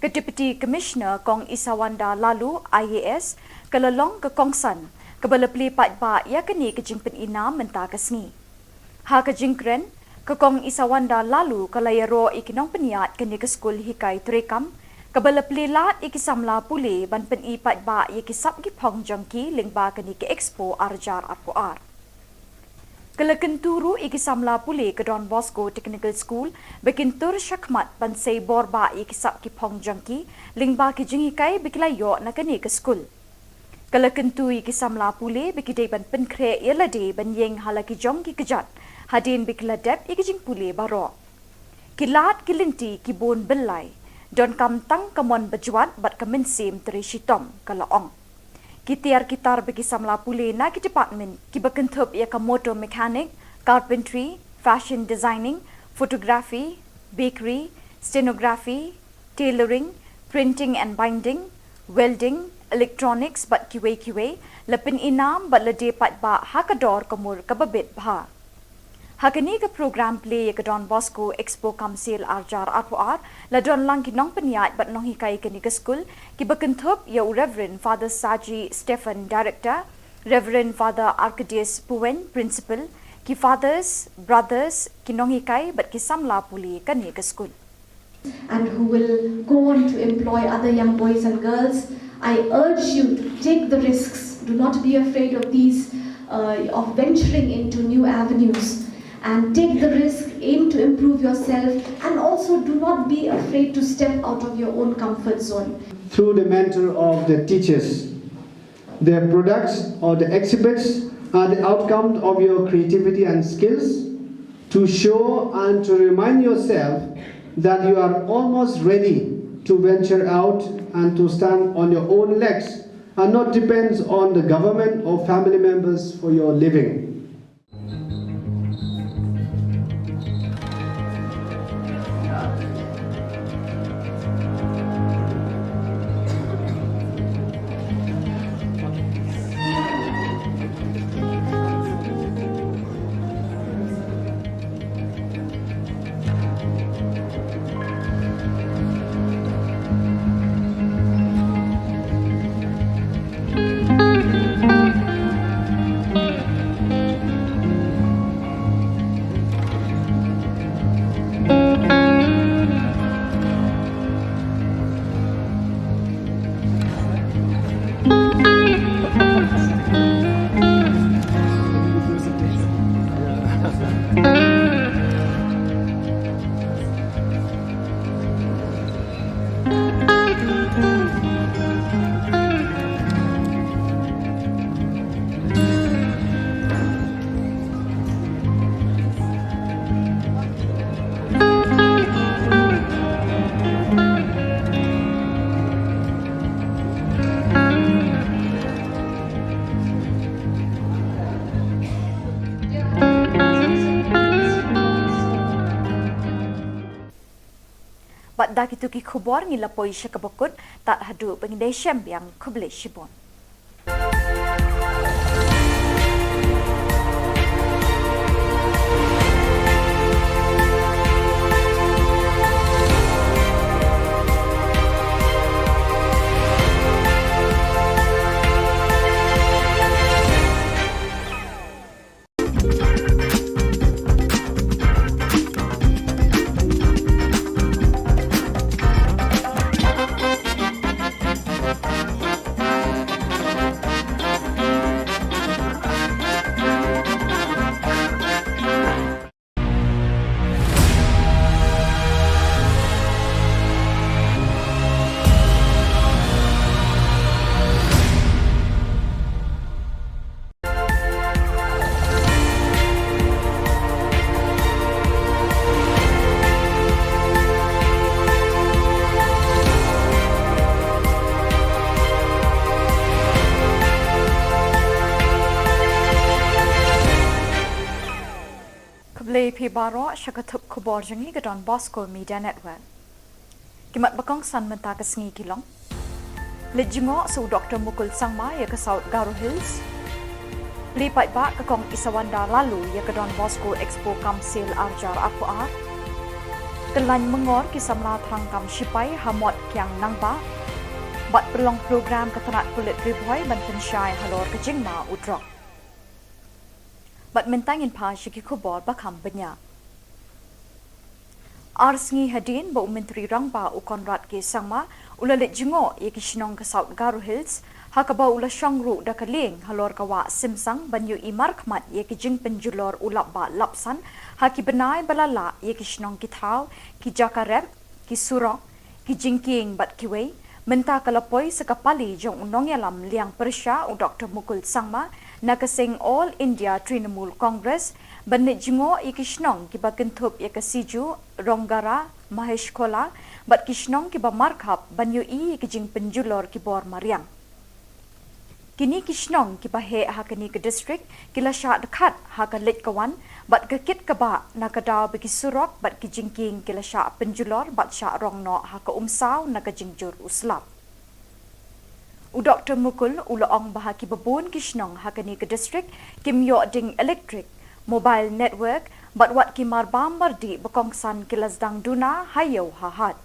Ke Deputy Commissioner Kong Isawanda Lalu IAS kelalong ke Kongsan kebalepli pat ba ya kini ke jingpen inam menta kesngi. Ha ke jingkren ke Kong Isawanda Lalu kelayaro ikinong peniat kini ke skul hikai trekam kebalepli lat ikisamla pule ban pen I pat ba ye kisap ki pong jongki lingba kini ke Expo Arjar Arpoar. Kelekenturu ikisamla pule ke Don Bosco Technical School bekintur syakmat bansai borba ikisap ki pong jangki lingba ki jingikai bekilayo na kani ke school. Kelekentu ikisamla pule bekidai ban penkre yelade ban yeng halaki jongki kejat hadin bekiladep ikijing pule baro. Kilat kilinti ki bon belai don kam tang kamon bejuat bat kemensim teri shitom kalaong. Kitiar kitar bagi samla pule na ki department ki bekentup ia ka motor mechanic, carpentry, fashion designing, photography, bakery, stenography, tailoring, printing and binding, welding, electronics bat kiwe lepin inam bat lede pat ba hakador kamur kababit bah. Hakani ke program play ke Don Bosco Expo Council Arjar Arpoar la don lang kinong peniat bat nong hikai kini ke school ki bekentup ya Reverend Father Saji Stephen Director, Reverend Father Arcadius Puen Principal, ki fathers, brothers kinong hikai bat ki samla puli kini ke school. And who will go on to employ other young boys and girls, I urge you to take the risks. Do not be afraid of these, of venturing into new avenues. And take the risk, aim to improve yourself, and also do not be afraid to step out of your own comfort zone. Through the mentor of the teachers, their products or the exhibits are the outcome of your creativity and skills to show and to remind yourself that you are almost ready to venture out and to stand on your own legs and not depend on the government or family members for your living. Bat dak itu ki Khubor ngilapoi syakabakut tak hadu pengindai syam yang kubli shibon. Baro Shakatup Khubor Jangi Gadon Bosco Media Network. Kimat Bakong San Menta Kasngi Kilong. Lijingo su Dr. Mukul Sangma ya ke South Garo Hills. Lipat ba ke Kong Isawanda lalu ya ke Don Bosco Expo Kamsil Arjar Akuar. Kelany mengor kisamla thangkam Shipai Hamot Kiang Nangba. Bat perlong program ketenat kulit riboy ban pensyai halor ke Jingma Udrok. Bat mentangin pa Shiki Khubor bakam benya. Arsngi hadin ba Menteri Rangba u Konrad ke Sangma ulalit jingo ye Kishnong ke South Garo Hills hakaba ula Shangru da kaling halor kawa Simsang banyu imar khmat ye ki jing penjulor ulap ba lapsan haki benai balala ye Kishnong ki thau ki jakarep ki surong ki jingking bat kiwei menta kalapoi sekapali jong unong yalam liang persya u Dr. Mukul Sangma nakasing All India Trinamool Congress banit jingo i Kishnong kiba kentup ya kasiju Ronggara Mahesh Kola bat Kishnong kiba markhap banyu i kijing penjulor kibor mariang. Kini Kishnong kiba he hakani ke district kila sya dekat haka lit kawan bat kekit kaba nakadaw bagi surok bat kijingking kila sya penjulor bat sya rongno haka umsaw nakajingjur uslap. U Dr. Mukul ulaong bahaki babun Kishnong hakani ke district kimyo ding electric mobile network bat wat kimar bambardi bakongsan kilasdang duna hayo hahat.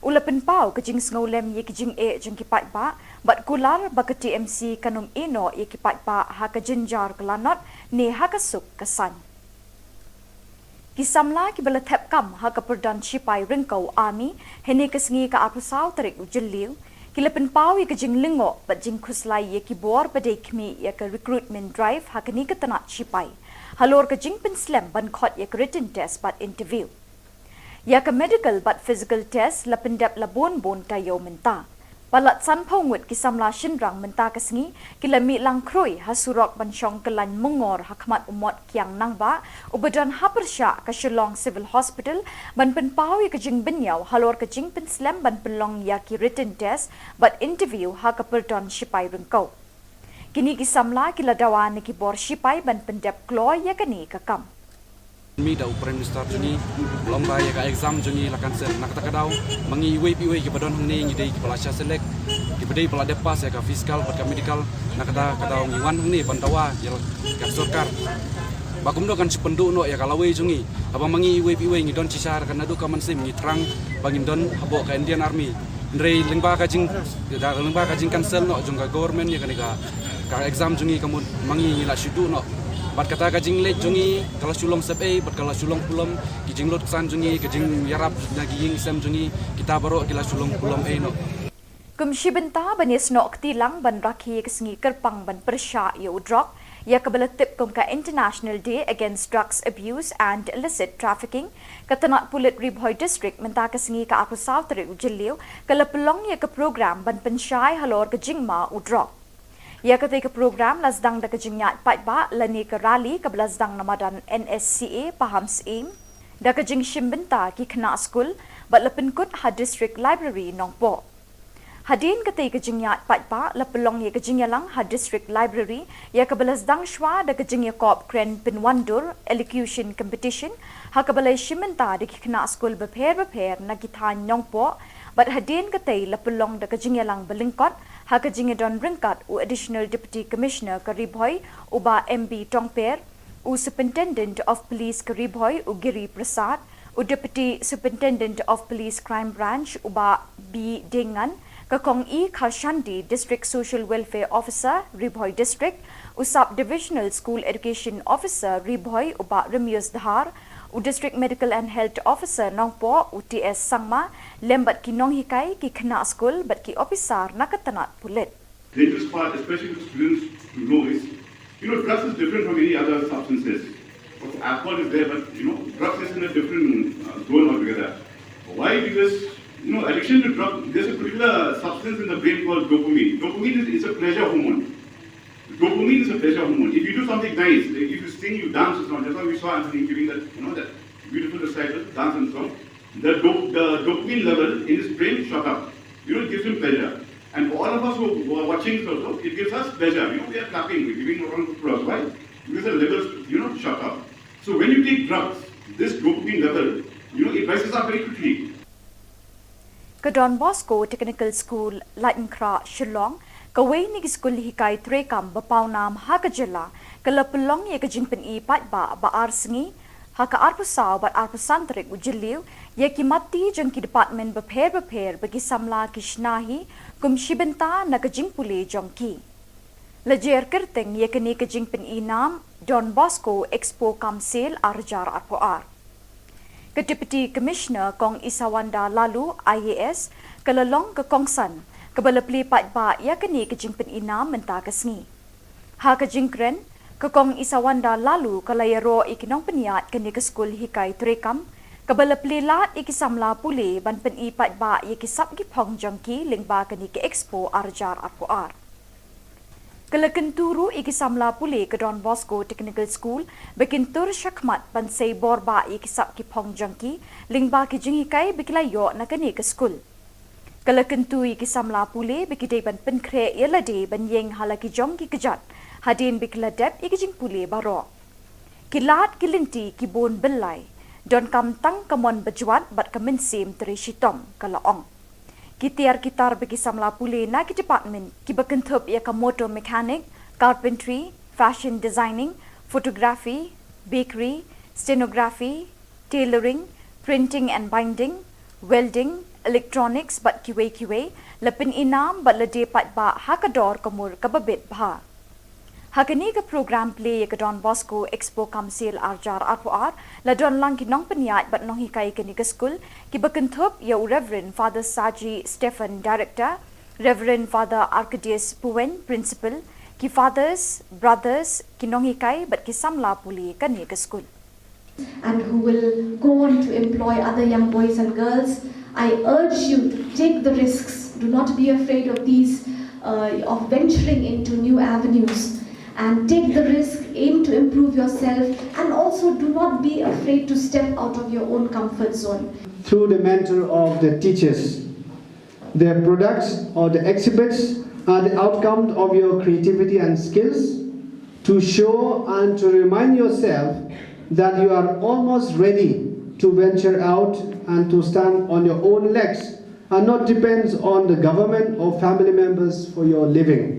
Ulapen pau kejing ngolem ye kejing jeng kipat ba bat kular baka TMC kanum ino ye kipat ba haka jinjar kelanot ne haka suk kesan. Kisamla ki bala thep kam haka perdan Shipai ringkau army hene kesngi ka apusau tarik ujeliu kilapen pau ye kejing lingo bat jing khuslai ye kibor badai kmi ye ke recruitment drive hakani ke tanat Shipai halor kejing penslam ban khot ye written test bat interview ya ke medical but physical test la pendap la bon tayo menta palat san phongut kisamla shinrang menta kasngi kilami lang kroi hasurok bansyong kelan mengor hakmat umot kiang nangba ubadan hapersya ke Shillong Civil Hospital ban penpau ya kejing benyau halor kejing penslam ban pelong ya ki written test but interview ha ke perdon Shipai rengkau kini kisamla kila dawan ki bor Shipai ban pendap kloy ya kani kakam. Mi da Prime Minister juni lomba ya ka exam juni lakan ser nak takadaw mangi iwe ki badon hangni ngi dei ki palasya selek ki bedei pala depas ya ka fiskal pat ka medical nakata kadaw ngi wan hangni pantawa ya ka sarkar bakum do kan sipendu no ya kalawe juni abang mangi iwe ngi don cisar kan adu ka mansim ngi terang bangin don habo ka Indian Army ndrei lengba ka jing cancel no jung ka government ya ka exam juni kamu mangi ngi la sidu no bat kata kajing lek jungi kalau sulong sepe bat kalau sulong pulam kijing lot san jungi kijing yarap lagi ying sem jungi kita baru kila sulong pulam no Kumshi benta banis no ktilang ban rakhi kesngi kerpang ban persya yo drop ya kabala tip kum ka International Day Against Drugs Abuse and Illicit Trafficking katanat pulit Ribhoy District menta kesngi ka aku South Ri ujeliu kala pelong ya ke program ban pensyai halor ke jingma u drop ya ketika program lasdang da kejingyat patba lani ke rally ke belasdang namadan NSCA paham seim da kejing shimbenta ki kena school bat lepenkut ha district library nongpo hadin ketika kejingyat patba lepelong ya kejingyalang ha district library ya ke belasdang shwa da kejingya kop kren pinwandur elocution competition ha ke balai shimbenta da ki kena school beper na kithan nongpo bat hadin ketai lepelong da kejingyalang belingkot haka jingedon ringkat u additional deputy commissioner Karibhoy uba MB Tongper u superintendent of police Karibhoy u Giri Prasad u deputy superintendent of police crime branch uba B Dengan kakong E Kharshandi district social welfare officer Ribhoy district u sub divisional school education officer Ribhoy uba Remius Dhar u district medical and health officer Nongpo u TS Sangma lembat ki nong hikai ki kena school bat ki officer nakatanat pulit. The dangerous part, especially for students to know is, drugs is different from any other substances. Alcohol is there, but drugs is in a different zone altogether. Why? Because addiction to drugs, there's a particular substance in the brain called dopamine. Dopamine is a pleasure hormone. Dopamine is a pleasure hormone. If you do something nice, like if you sing, you dance or something, that's why we saw Anthony giving that, that beautiful recital, dance and song. The dopamine level in his brain shot up. It gives him pleasure. And for all of us who are watching also, it gives us pleasure. We are clapping, we're giving a round of applause. Why? Because the levels, shot up. So when you take drugs, this dopamine level, it rises up very quickly. Ke Don Bosco Technical School, Latin Kra, Shillong, kawai ni school hikai trekam bapaunam haka Jylla, kelapulong ye kejingpen I patba ba arsengi, haka arpusau bat arpusantrik ujiliu, ye ki mati jeng ki department beper bagi samla kishnahi, kum shibenta na kejingpuli jongki. Lejer kerteng ye kini kejingpen I nam, Don Bosco Expo Kamsil Arjar Arpoar. Ke Deputy Commissioner Kong Isawanda Lalu IAS kelalong ke Kongsan kebalapli patba ya kini kejingpen ina menta kesngi. Ha kejingkren ke Kong Isawanda Lalu kalayaro ikinong peniat kini ke skul hikai trekam kebalapli lat ikisamla puli ban pen I patba ya kisap gipong jongki lingba kini ke Expo Arjar Arpoar. Kelakenturu ikisamla puli ke Don Bosco Technical School bekintur syakmat bansai borba ikisap ki pong jangki lingba ki jingikai bekilayo na kani ke school. Kelakentu ikisamla puli bekidai ban penkre yelade ban yeng halaki jongki kejat hadin bekiladep ikijing puli baro. Kilat kilinti ki bon belai don kam tang kamon bejuat bat kemensim teri shitom kalaong. Kitiar kitar bagi samla puli na ki department ki bekentup ia ka motor mechanic, carpentry, fashion designing, photography, bakery, stenography, tailoring, printing and binding, welding, electronics bat kiwe lepin inam bat lede pat ba hakador kamur kababit bha. Hakani ke program play ke Don Bosco Expo Kamsil Arjar Arpoar la don lang kinong peniat bat nong hikai kini ke school ki bekentup ya Reverend Father Saji Stephen Director, Reverend Father Arcadius Puen Principal, ki fathers, brothers kinong hikai bat ki samla puli kani ke school. And who will go on to employ other young boys and girls, I urge you to take the risks. Do not be afraid of these, of venturing into new avenues. And take the risk, aim to improve yourself, and also do not be afraid to step out of your own comfort zone. Through the mentor of the teachers, their products or the exhibits are the outcome of your creativity and skills to show and to remind yourself that you are almost ready to venture out and to stand on your own legs and not depends on the government or family members for your living.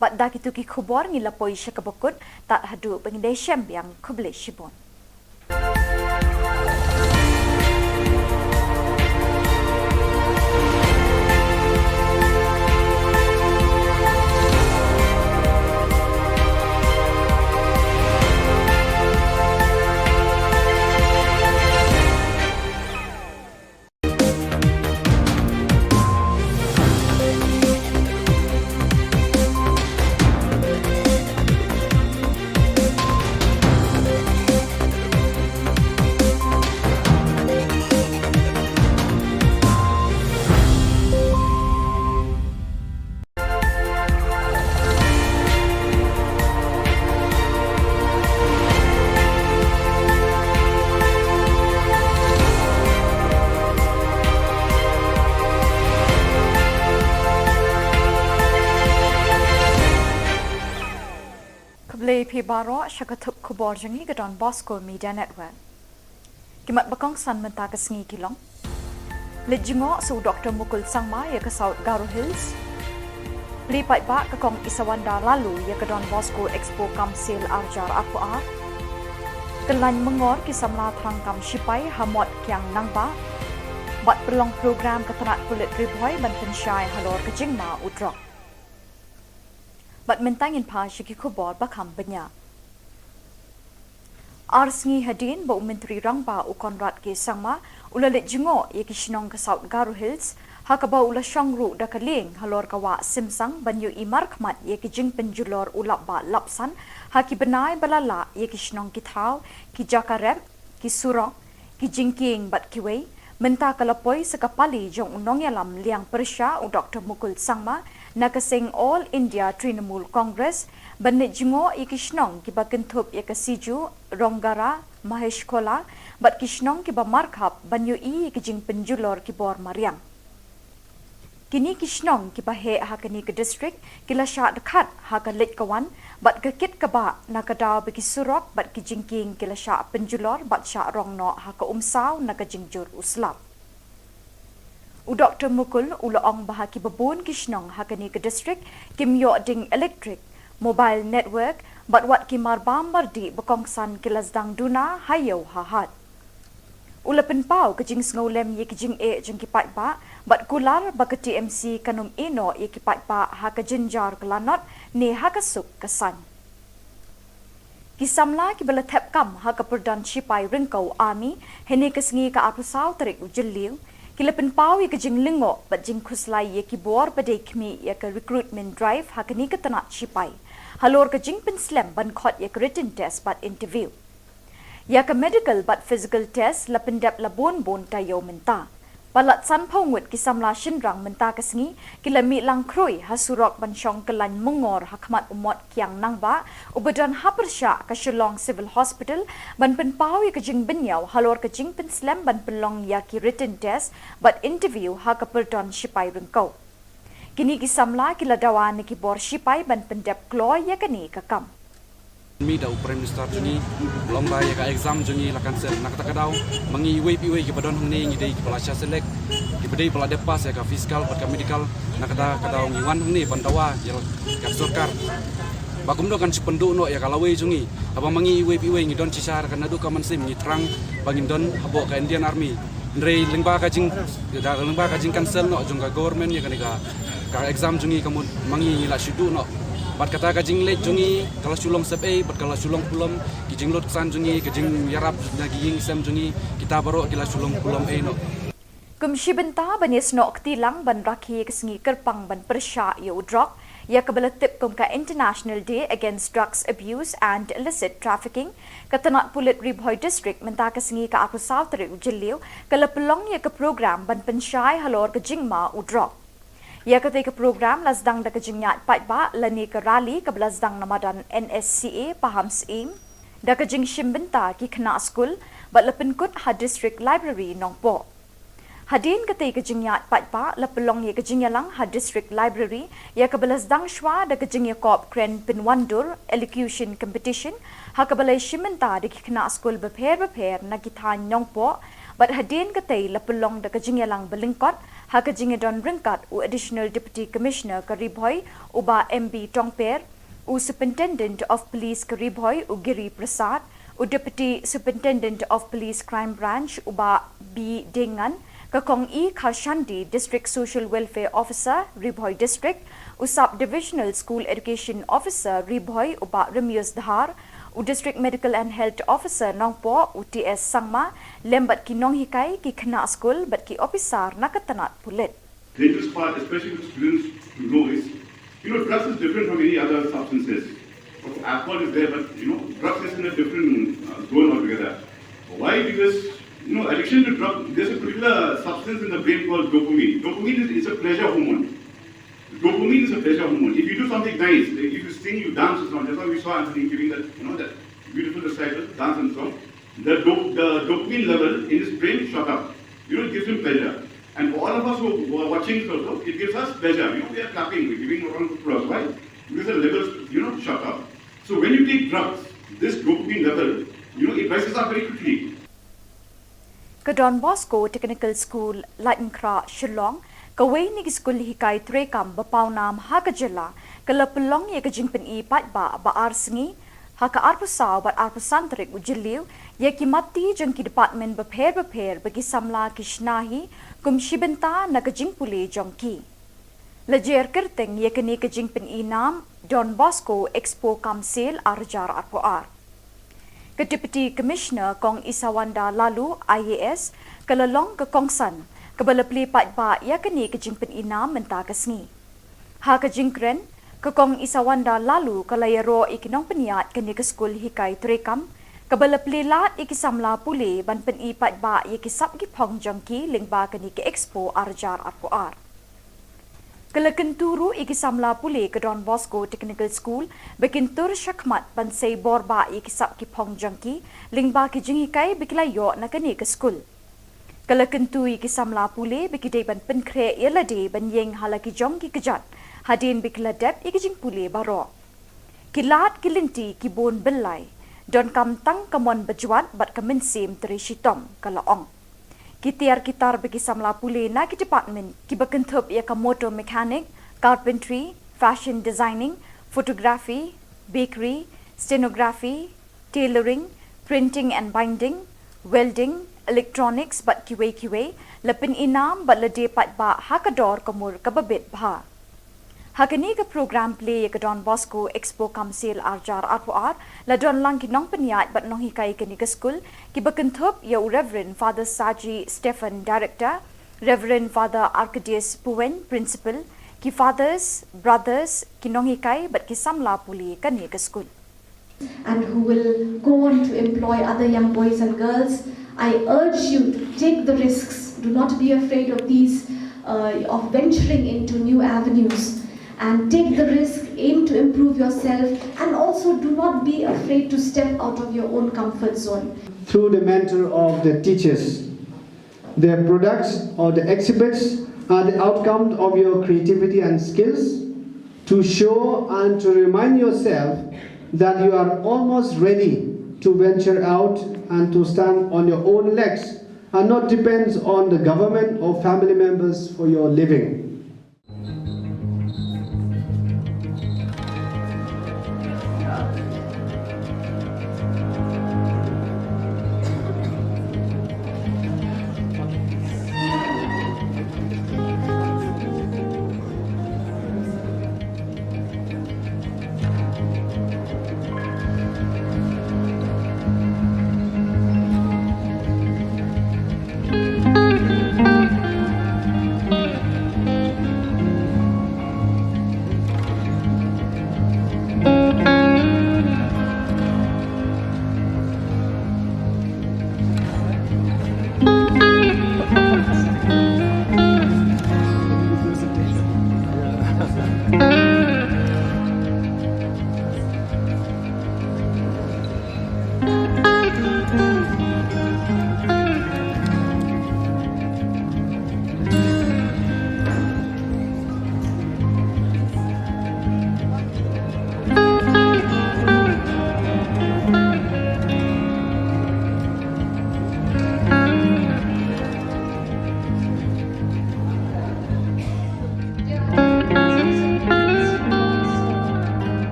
Bat dak itu ki Khubor ngilapoi syakabakut tak hadu pengindai syam yang kubli shibon. baro syakatup Khubor jangi gadon Bosco Media Network. Kimat bakong san menta kesengi kilong. Lejingo su Dr. Mukul Sangma ya ke South Garo Hills. Lipat ba ke kong Isawanda lalu ya ke Don Bosco Expo Kamsil Arjar Akuar. Kelan mengor kisamla terangkam Shipai Hamot Kiang Nangba. Bat perlong program keterat kulit ribuai ban pensyai halor ke Jingma Udrok. Bat mentangin pa syiki Khubor bakam benya. Arsngi hadin bau menteri rangba ukonrat ke Sangma ulalit jingo ye ki Shillong ke South Garo Hills hakaba ula shangru da kaling halor kawa simsang banyu imar khmat ye ki jing penjulor ulap ba lapsan haki benai balala ye ki Shillong ki thau ki jakarep ki surong ki jingking bat kiwei menta kalapoi sekapali jong unong yalam liang persya u Dr. Mukul Sangma nakasing All India Trinamool Congress banit jingo ye ki Shillong ki bakentup ye ka siju ronggara Mahesh Kola bat ki Shillong ki ba markhap banyu i ki jing penjulor ki bor mariang. Kini ki Shillong ki ba he hakani ke district kila sya dekat haka lek kawan bat ke kit ka ba nakadaw bagi surok bat ki jingking kila sya penjulor bat sya rongno haka umsaw nakajingjur uslap. U Dr. Mukul ulaong bahaki babun ki Shillong hakani ke district kim yo ding electric mobile network bat wat ki marbambar di bekongsan kilasdang duna hayo hahat. Ula penpau ke jing ngolem ye ki jing e jing ki pat ba bat kular ba ke TMC kanum eno ye ki pat ba ha ke jinjar kelanot ne ha ke suk kesan. Ki samla ki bela thep kam ha ke perdan Shipai ringkau army hene ke sengi ka apusau terik ujeliu kila penpau ye ke jing lingo bat jing khuslai ye ki bor badai kmi ye ke recruitment drive ha ke ni ke tanat Shipai halor ke jing pen slam ban khot ye ke written test bat interview ya ke medical but physical test la pendap la bon tayo menta. Palat san pongut ki samla shinrang menta kesengi kila mi lang kroi hasurok ban syong kelan mengor hakmat umot kiang nangba ubadan hapersya ke Shillong Civil Hospital ban penpau ke jing benyau halor ke jing penslam ban pelong ya ki written test but interview ha ke perdon Shipai rengkau. Kini ki samla kila dawan ki bor Shipai ban pendap kloy ya kini kakam. Mi da Prime Minister juni lomba ya ka exam juni lakan ser nak tak daw mangi iwe ki padon hang ni dei ki pelasya selek ki bedei pelade pas ya ka fiskal pat ka medical nak ta daw ngi wan hang ni pandawa ya ka sorkar bakum do kan sipendu no ya kalawe jungi apa mangi iwe ngi don cisar kan adu ka mansim ni trang bangin don habo ka Indian Army ndrei lingba ka jing da lingba ka jing cancel no jung ka government ya ka exam jungi kamu mangi la shidu no bat kata kajing let jungi kalau Shillong sepe bat kalau Shillong pulam kijing lot kesan jungi kijing yarap lagi ying sem jungi kita baru kila Shillong pulam no Kumshi benta banis nok tilang ban rakhi kesengi kerpang ban persya ya udrok ya kabela tip kum ka International Day Against Drugs Abuse and Illicit Trafficking katanat pulit Ribhoy District menta kesengi ka apusau terik ujeliu kala pelong ya ke program ban pensyai halor ke jingma udrok. Ya ketika program lasdang da kejingyat pat ba lani ke rally ke lasdang namadan NSCA paham seim da kejing shimbenta ki kena skul bat lepenkut ha district library nongpo. Hadin ketika kejingyat pat ba lepelong ya kejingyalang ha district library ya ke lasdang shwa da kejingya kop kren pinwandur elocution competition ha ke balai shimbenta da ki kena skul beper na kithan nongpo bat hadin ketai lepelong da kejingyalang belingkot ha kejing don ringkat u additional deputy commissioner Karibhoy uba MB Tongper u superintendent of police Karibhoy u Giri Prasad u deputy superintendent of police crime branch uba B Dengan kakong E Khashandi district social welfare officer Ribhoy district u sub divisional school education officer Ribhoy uba Remius Dhar u district medical and health officer nongpo u TS Sangma lembat ki nong hikai ki kena school bat ki officer nakatanat pulit. Dangerous part, especially for students to know is, drugs is different from any other substances. Alcohol is there, but drugs is in a different zone altogether. Why? Because addiction to drugs, there's a particular substance in the brain called dopamine. Dopamine is a pleasure hormone. Dopamine is a pleasure hormone. If you do something nice, if you sing, you dance, or something. That's why we saw Anthony giving that, that beautiful recital, dance and song. The dopamine level in his brain shot up. It gives him pleasure. And for all of us who are watching this also, it gives us pleasure. We are clapping, we're giving a round of applause. Why? Because the levels, shot up. So when you take drugs, this dopamine level, it rises up very quickly. Ke Don Bosco Technical School, Latenkra, Shillong, kawai ni school hikai trekam bapau nam ha ke Jylla, ke lepelong ye ke jingpen I pat ba arsengi, ha ke arpusau bat arpusantrik ujiliu, ye ki mati jeng ki department beper bagi samla kishnahi, kum shibenta na ke jingpule jongki. Lejer kerteng ye ke ni ke jingpen I nam, Don Bosco Expo Kamsil Arjar Arpoar. Ke Deputy Commissioner Kong Isawanda Lalu IAS kelalong ke Kongsan ke belepli pat ba ya kini ke jingpen ina menta kesngi. Ha ke jingkren ke Kong Isawanda Lalu ke layaro ikinong peniat kini ke skul hikai trekam ke belepli lat ikisamla pule ban pen I pat ba ya kisap ki pong jongki lingba kini ke Expo Arjar Arpoar. Kelekenturu ikisamla pule ke Don Bosco Technical School bekintur syakmat pansay borba ikisap ki pong jangki lingba ki jingikai bikilayo na kani ke school. Kelekentu ikisamla pule bikidai ban penkre yelade ban yeng halaki jongki kejat hadin bikiladep ikijing pule baro. Kilat kilinti kibon belai don kam tang kamon bejuat bat kemensim terishitom kalaong. Kitiar kitar bagi samla pule na ki department ki bekentup ia ka motor mechanic, carpentry, fashion designing, photography, bakery, stenography, tailoring, printing and binding, welding, electronics bat kiwe lepin inam bat lede pat ba hakador kamur kababit bha. Hakani ke program play ke Don Bosco Expo Kamsil Arjar Arpoar la don lang kinong peniat bat nong hikai kini ke school ki bekentup ya Reverend Father Saji Stephen Director, Reverend Father Arcadius Puen Principal, ki fathers, brothers kinong hikai bat ki samla puli kani ke school. And who will go on to employ other young boys and girls, I urge you to take the risks. Do not be afraid of these, of venturing into new avenues. And take the risk, aim to improve yourself, and also do not be afraid to step out of your own comfort zone. Through the mentor of the teachers, their products or the exhibits are the outcome of your creativity and skills to show and to remind yourself that you are almost ready to venture out and to stand on your own legs and not depend on the government or family members for your living.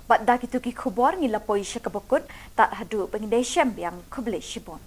Bat dah kitu ki Khubor ngilapoi siya kabukod tak hadu pengindai syam yang kuble shibon.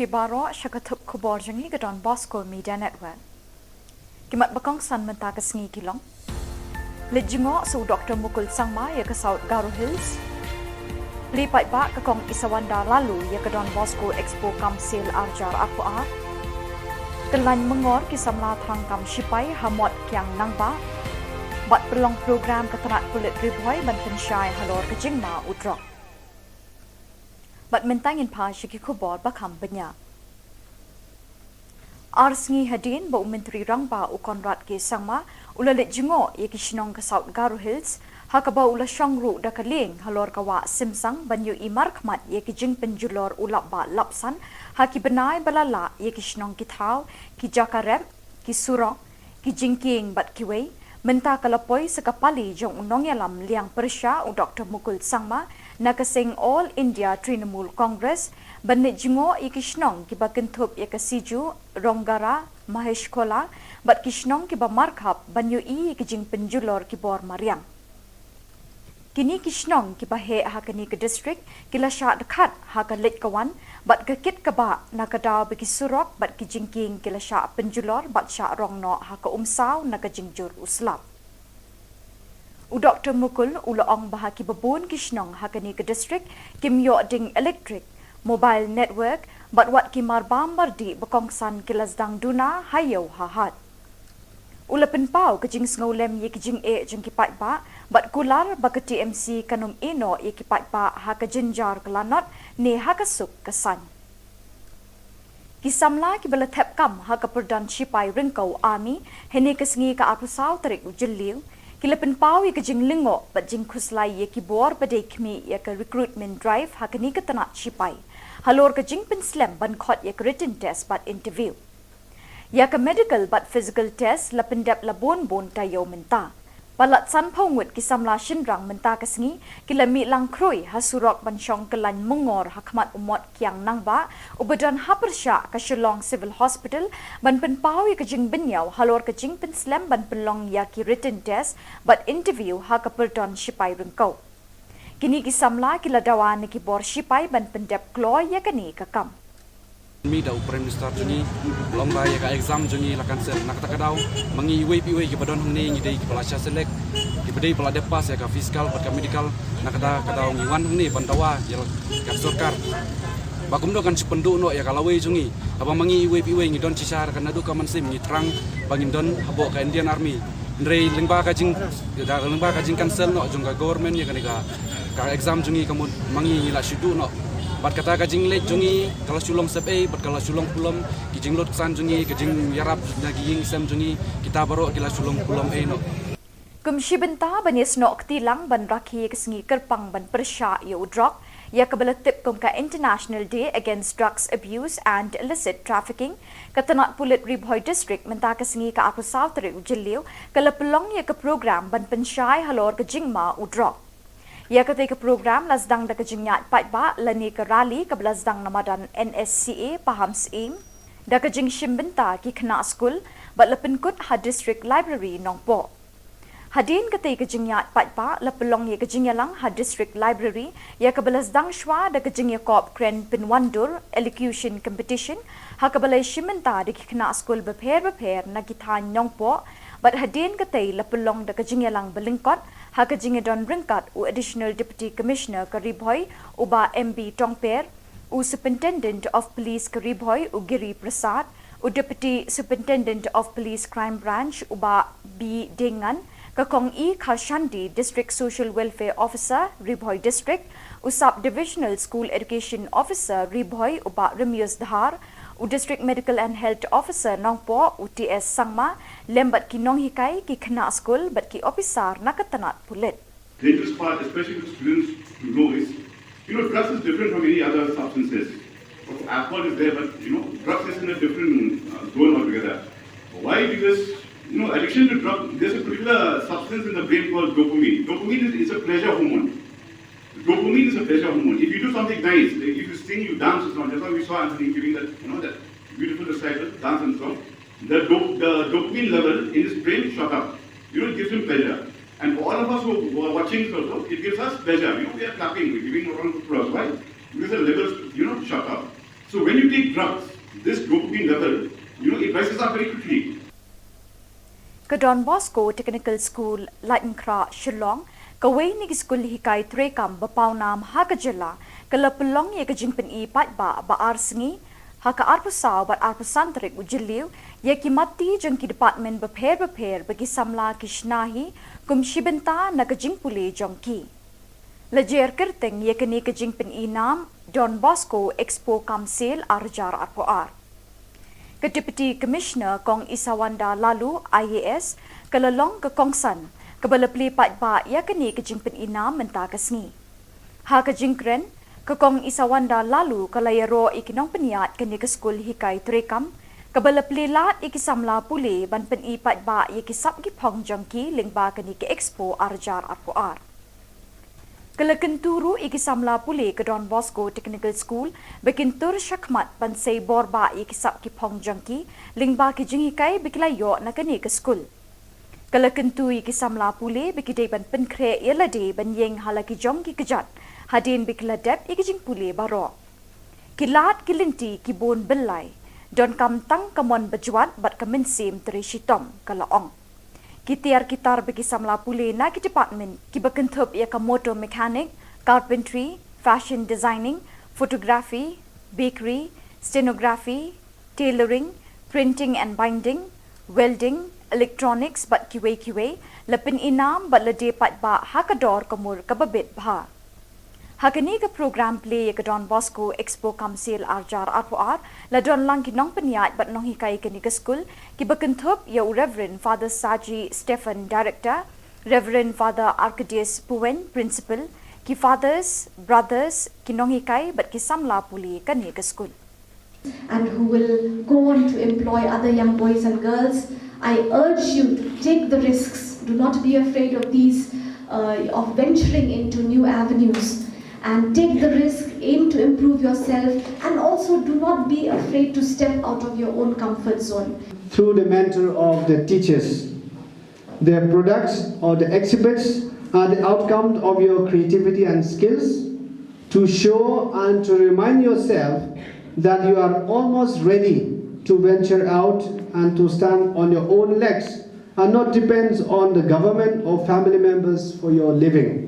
Baro Shakatup Khubor Jangi Gadon Bosco Media Network. Kimat Bakong San Mentakas Ngi Kilong. Lijingo so Dr. Mukul Sangma ya ke South Garo Hills. Lipat ba ke Kong Isawanda lalu ya ke Don Bosco Expo Kamsil Arjar Apua. Kelan mengor kisamla tangkam Shipai Hamot Kiang Nangba. Bat pelong program ketenat kulit ribuai ban pensyai halor ke Jingma Udrok. Bat mentangin pa Shiki Khubor bakam benya. Arsngi hadin ba Menteri Rangba u Konrad ke Sangma ulalit jingo ye Shillong ke South Garo Hills hakaba ula Shangru da kaling halor kawa Simsang banyu imar khmat ye Jing penjulor ulap ba lapsan haki benai balala ye Shillong ki thau ki Jakarep ki Surong ki Jingking bat kiwei menta kalapoi sekapali jong unong yalam liang Persya u Dr. Mukul Sangma nakasing All India Trinamool Congress banit jingo ikishnong kiba kentup ya kasiju Ronggara Mahesh Kola bat kishnong kiba markhap banyu I kijing penjulor kibor Mariang. Kini kishnong kiba he hakani ke district kila sya dekat hakalit kawan bat kekit kaba nakadaw bagi surok bat kijingking kila sya penjulor bat sya rongno haka umsaw nakajingjur uslap. U Dr. Mukul ulaong bahaki babun kishnong hakani ke district kimyo ding electric mobile network bat wat kimar bambardi bekongsan kilasdang duna hayo hahat. Ulapin pau kejing sngolem ye kejing e jeng kipat ba bat kular ba ke TMC kanum ino ye kipat ba ha ke jenjar kelanot ne ha kasuk kesan. Kisamla ki bala thep kam ha ke perdan Shipai Ringkau Army hene kesengi ka apusau tarik ujeliu kilapin pau ye kejing lingo bat jing khuslai ye kibor badai kmi ye ke recruitment drive ha ke ni ke tanat Shipai halor kejing penslam ban khot ye ke written test bat interview ya ke medical bat physical test lapendap labon bon tayo menta palat san phongut kisamla shinrang menta kesengi kilami lang kroi hasurok ban syong kelan mengor hakmat umot kiang nangba ubadan hapersya ke Shillong Civil Hospital ban penpau ye kejing benyau halor kejing penslam ban penlong ya ki written test bat interview ha ke perdon Shipai Ringkau. Kini kisamla kiladawan ni kibor Shipai ban pendap kloy ya kani kakam. Mi da Prime Minister juni lomba ya ka exam juni lakan ser nak takadaw mangi iwe ki padon hang ni dei ki pelasya selek ki pedai pela depas ya ka fiskal pat ka medical nak kadaw ngi wan hang ni bantawa ya ka sarkar bagum do kan sipendu no ya kalawe jungi abang mangi iwe ngi don cisar kan adu ka mansim ngi terang bangin don habo ka Indian Army ndrei lengba ka jing cancel no jung ka government ya ka exam jungi kamu mangi la shudu no bat kata kajing lek jungi kalau sulong sepe bat kalau sulong pulom kijing lot kesan jungi kijing yarap naging sem jungi kita baru kila sulong pulom no Kumshi benta banis nok tilang ban rakhi kesengi kerpang ban persya yo drop ya kebelatip kum ka International Day Against Drugs Abuse and Illicit Trafficking katanat pulit Ribhoy District menta kesengi ka aku South Rig Jiliu kala pelong ya ke program ban pensyai halor ke jingma u drop. Ya ketika program lasdang da kejingyat patba lani ke rally ke lasdang namadan NSCA paham seim da kejing shimbenta ki kena school bat lepenkut ha district library nongpo. Hadin ketika kejingyat patba lepelong ya kejingyalang ha district library ya ke lasdang shwa da kejingya kop kren pinwandur elocution competition ha ke balai shimbenta di kena school beper na kithan nongpo bat hadin ketai lepelong da kejingyalang belingkot ha kejingya don ringkat u additional deputy commissioner Karibhoy uba MB Tongper u superintendent of police Karibhoy u Giri Prasad u deputy superintendent of police crime branch uba B Dengan kakong E Kharshandi district social welfare officer Ribhoy district u sub divisional school education officer Ribhoy uba Remius Dhar u district medical and health officer Nongpo u TS Sangma lembat ki nong hikai ki kena school bat ki officer nakatanat pulit. The dangerous part, especially for students to know is, drugs is different from any other substances. Alcohol is there, but drugs is in a different zone altogether. Why? Because addiction to drugs, there's a particular substance in the brain called dopamine. Dopamine is a pleasure hormone. Dopamine is a pleasure hormone. If you do something nice, like if you sing, you dance or something, that's why we saw Anthony giving that, that beautiful recital, dance and song. The dopamine level in his brain shot up. It gives him pleasure. And for all of us who are watching also, it gives us pleasure. We are clapping, we're giving a round of applause. Why? Because the levels, shot up. So when you take drugs, this dopamine level, it rises up very quickly. Don Bosco Technical School, Lightenkra, Shillong, Kaway ni School Hikai Trekam, Bapaunam, Hakajilla, Kalapulong Yakajimpen E Patba, Baarsngi, Haka Arpusaw, but Arpusantrik, Ujiliu, Yakimati, Junki Department, Prepare, Bagi Samla, Kishnahi, Kum Shibenta, Nakajimpule, Jonki. Lajer Kirting, Yakani Kajimpen E Nam, Don Bosco Expo Kamsil, Arjar Arpoar. Deputy Commissioner Kong Isawanda Lalu IAS kalalong ke Kongsan kabalapli patba yakani kejingpen inam menta kasngi. Ha kejingkren ke Kong Isawanda Lalu kalayaro ikinong peniat kani ke skul hikai trekam kabalapli lat ikisamla pule ban peni patba yakisap ki pong jangki lingba kani ke expo arjar arpoar. Kalakenturu ikisamla pule ke Don Bosco Technical School bekintur syakmat bansay borba ikisap ki pong jangki lingba ki jingikai bikilayo na kani ke school. Kalakentu ikisamla pule bikidai ban penkre yelade ban yeng halaki jongki kejat hadin bikiladep ikijing pule baro. Kilat kilinti kibon belai don kam tang kamon bajuat bat kaminsim terishitom kalaong. Kitiar kitar bagi samla pule na ki department ki bakentup ya ka motor mechanic, carpentry, fashion designing, photography, bakery, stenography, tailoring, printing and binding, welding, electronics bat kiwe lapin inam bat lade patba hakador kamur kababit bha. Hakani ka program play ka Don Bosco Expo Kamsil Arjar Arpoar la don lang kinong peniat bat nong hikai kani ka school ki bakentup ya Reverend Father Saji Stephen Director, Reverend Father Arcadius Puen Principal, ki fathers, brothers kinong hikai bat ki samla puli kani ka school. And who will go on to employ other young boys and girls, I urge you to take the risks. Do not be afraid of these, of venturing into new avenues. And take the risk, aim to improve yourself, and also do not be afraid to step out of your own comfort zone. Through the mentor of the teachers, their products or the exhibits are the outcome of your creativity and skills to show and to remind yourself that you are almost ready to venture out and to stand on your own legs and not depend on the government or family members for your living.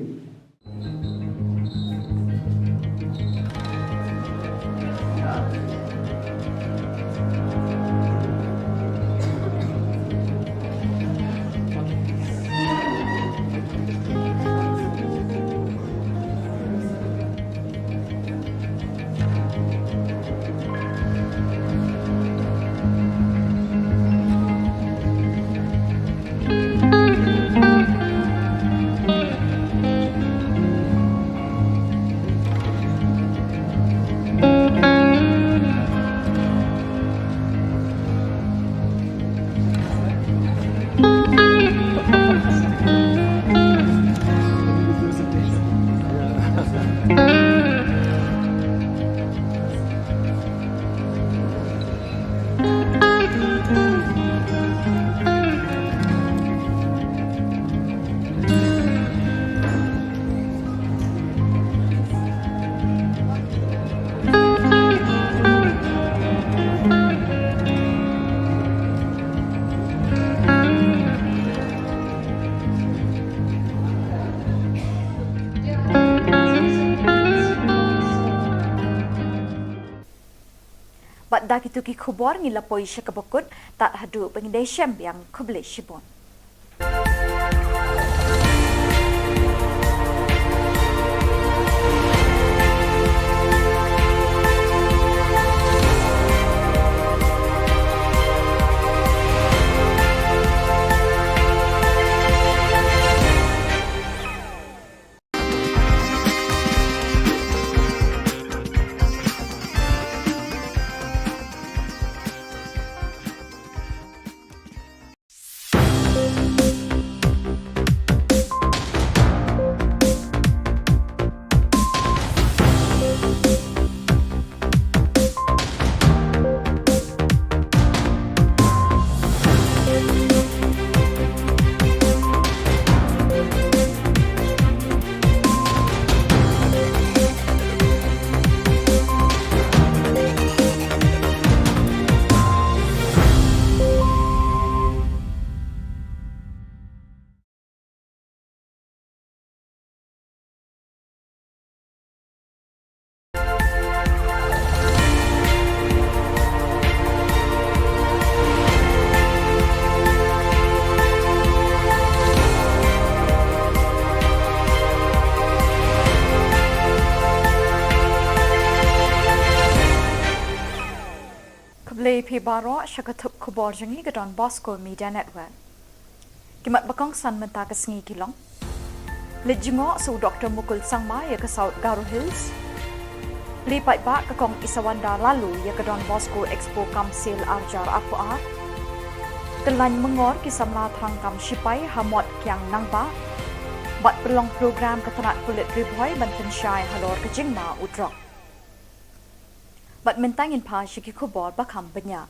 Bat dak itu ki Khubor ngilapoi syakabakut tak hadu pengindai syam yang kuble shibon. JP Baro Shakatup Khubor Jangi Gadon Bosco Media Network. Kimat bakong san menta kasngi kilong. Lijingo su Dr. Mukul Sangma ya ke South Garo Hills. Lipat ba kakong isawanda lalu ya ke Don Bosco Expo Kamsil Arjar Apua. Kelany mengor kisamla tangkam shipai hamot kiang nangba. Bat pelong program ketenat kulit riboy ban pensyai halor kejingma udrok. Bat mentangin pa Shiki Khubor bakam benya.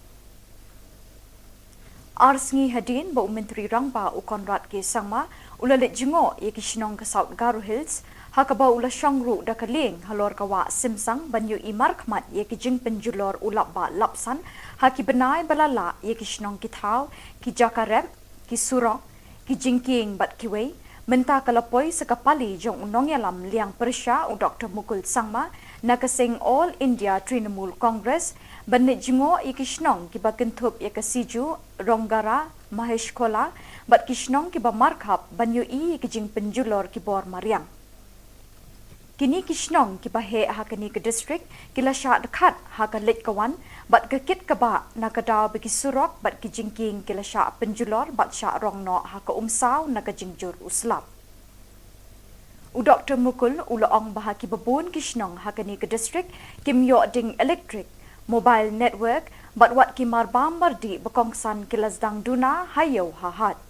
Arsngi hadin ba Menteri Rangba u Konrad ke Sangma ulalit jingo ye Shillong ke South Garo Hills hakaba ula shangru da kaling halor kawa simsang banyu imar khmat ye jing penjulor ulap ba lapsan haki benai balala ye Shillong ki thau ki jakarep ki surong ki jingking bat kiwei menta kalapoi sekapali jong unong yalam liang persya u Dr. Mukul Sangma nakasing All India Trinamool Congress banit jingo ikishnong kiba kentup yakasiju ronggara mahesh kola bat kishnong kiba markhap banyu ikijing penjulor kibor mariang kini kishnong kiba he hakani ke district kila sya dekat hakalit kawan bat kekit kaba nakadaw bagi surok bat kijingking kila sya penjulor bat sya rongno haka umsaw nakajingjur uslap u Dr. Mukul ulaong bahaki babun kishnong hakani ke district kimyo ding electric mobile network bat wat kimar bambardi bekongsan kilasdang duna hayo hahat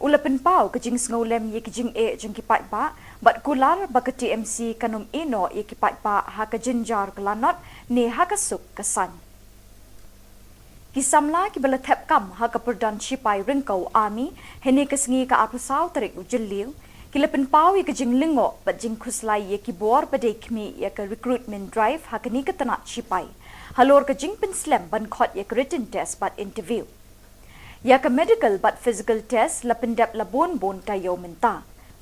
ulapin pau kejing ngolem ye kejing e jeng kipat ba bat kular ba ke TMC kanum ino ye kipat ba haka jinjar kelanot ne haka suk kesan kisamla ki bala thep kam haka perdan shipai ringkau army hene kesngi ka apusau tarik ujeliu kilapin pau ye kejing lingo bat jing khuslai ye kibor badai kmi ye ka recruitment drive hakani ka tanat shipai halor kejing pen slam ban khot ye written test bat interview ya ka medical bat physical test lapendap labon bon tayo menta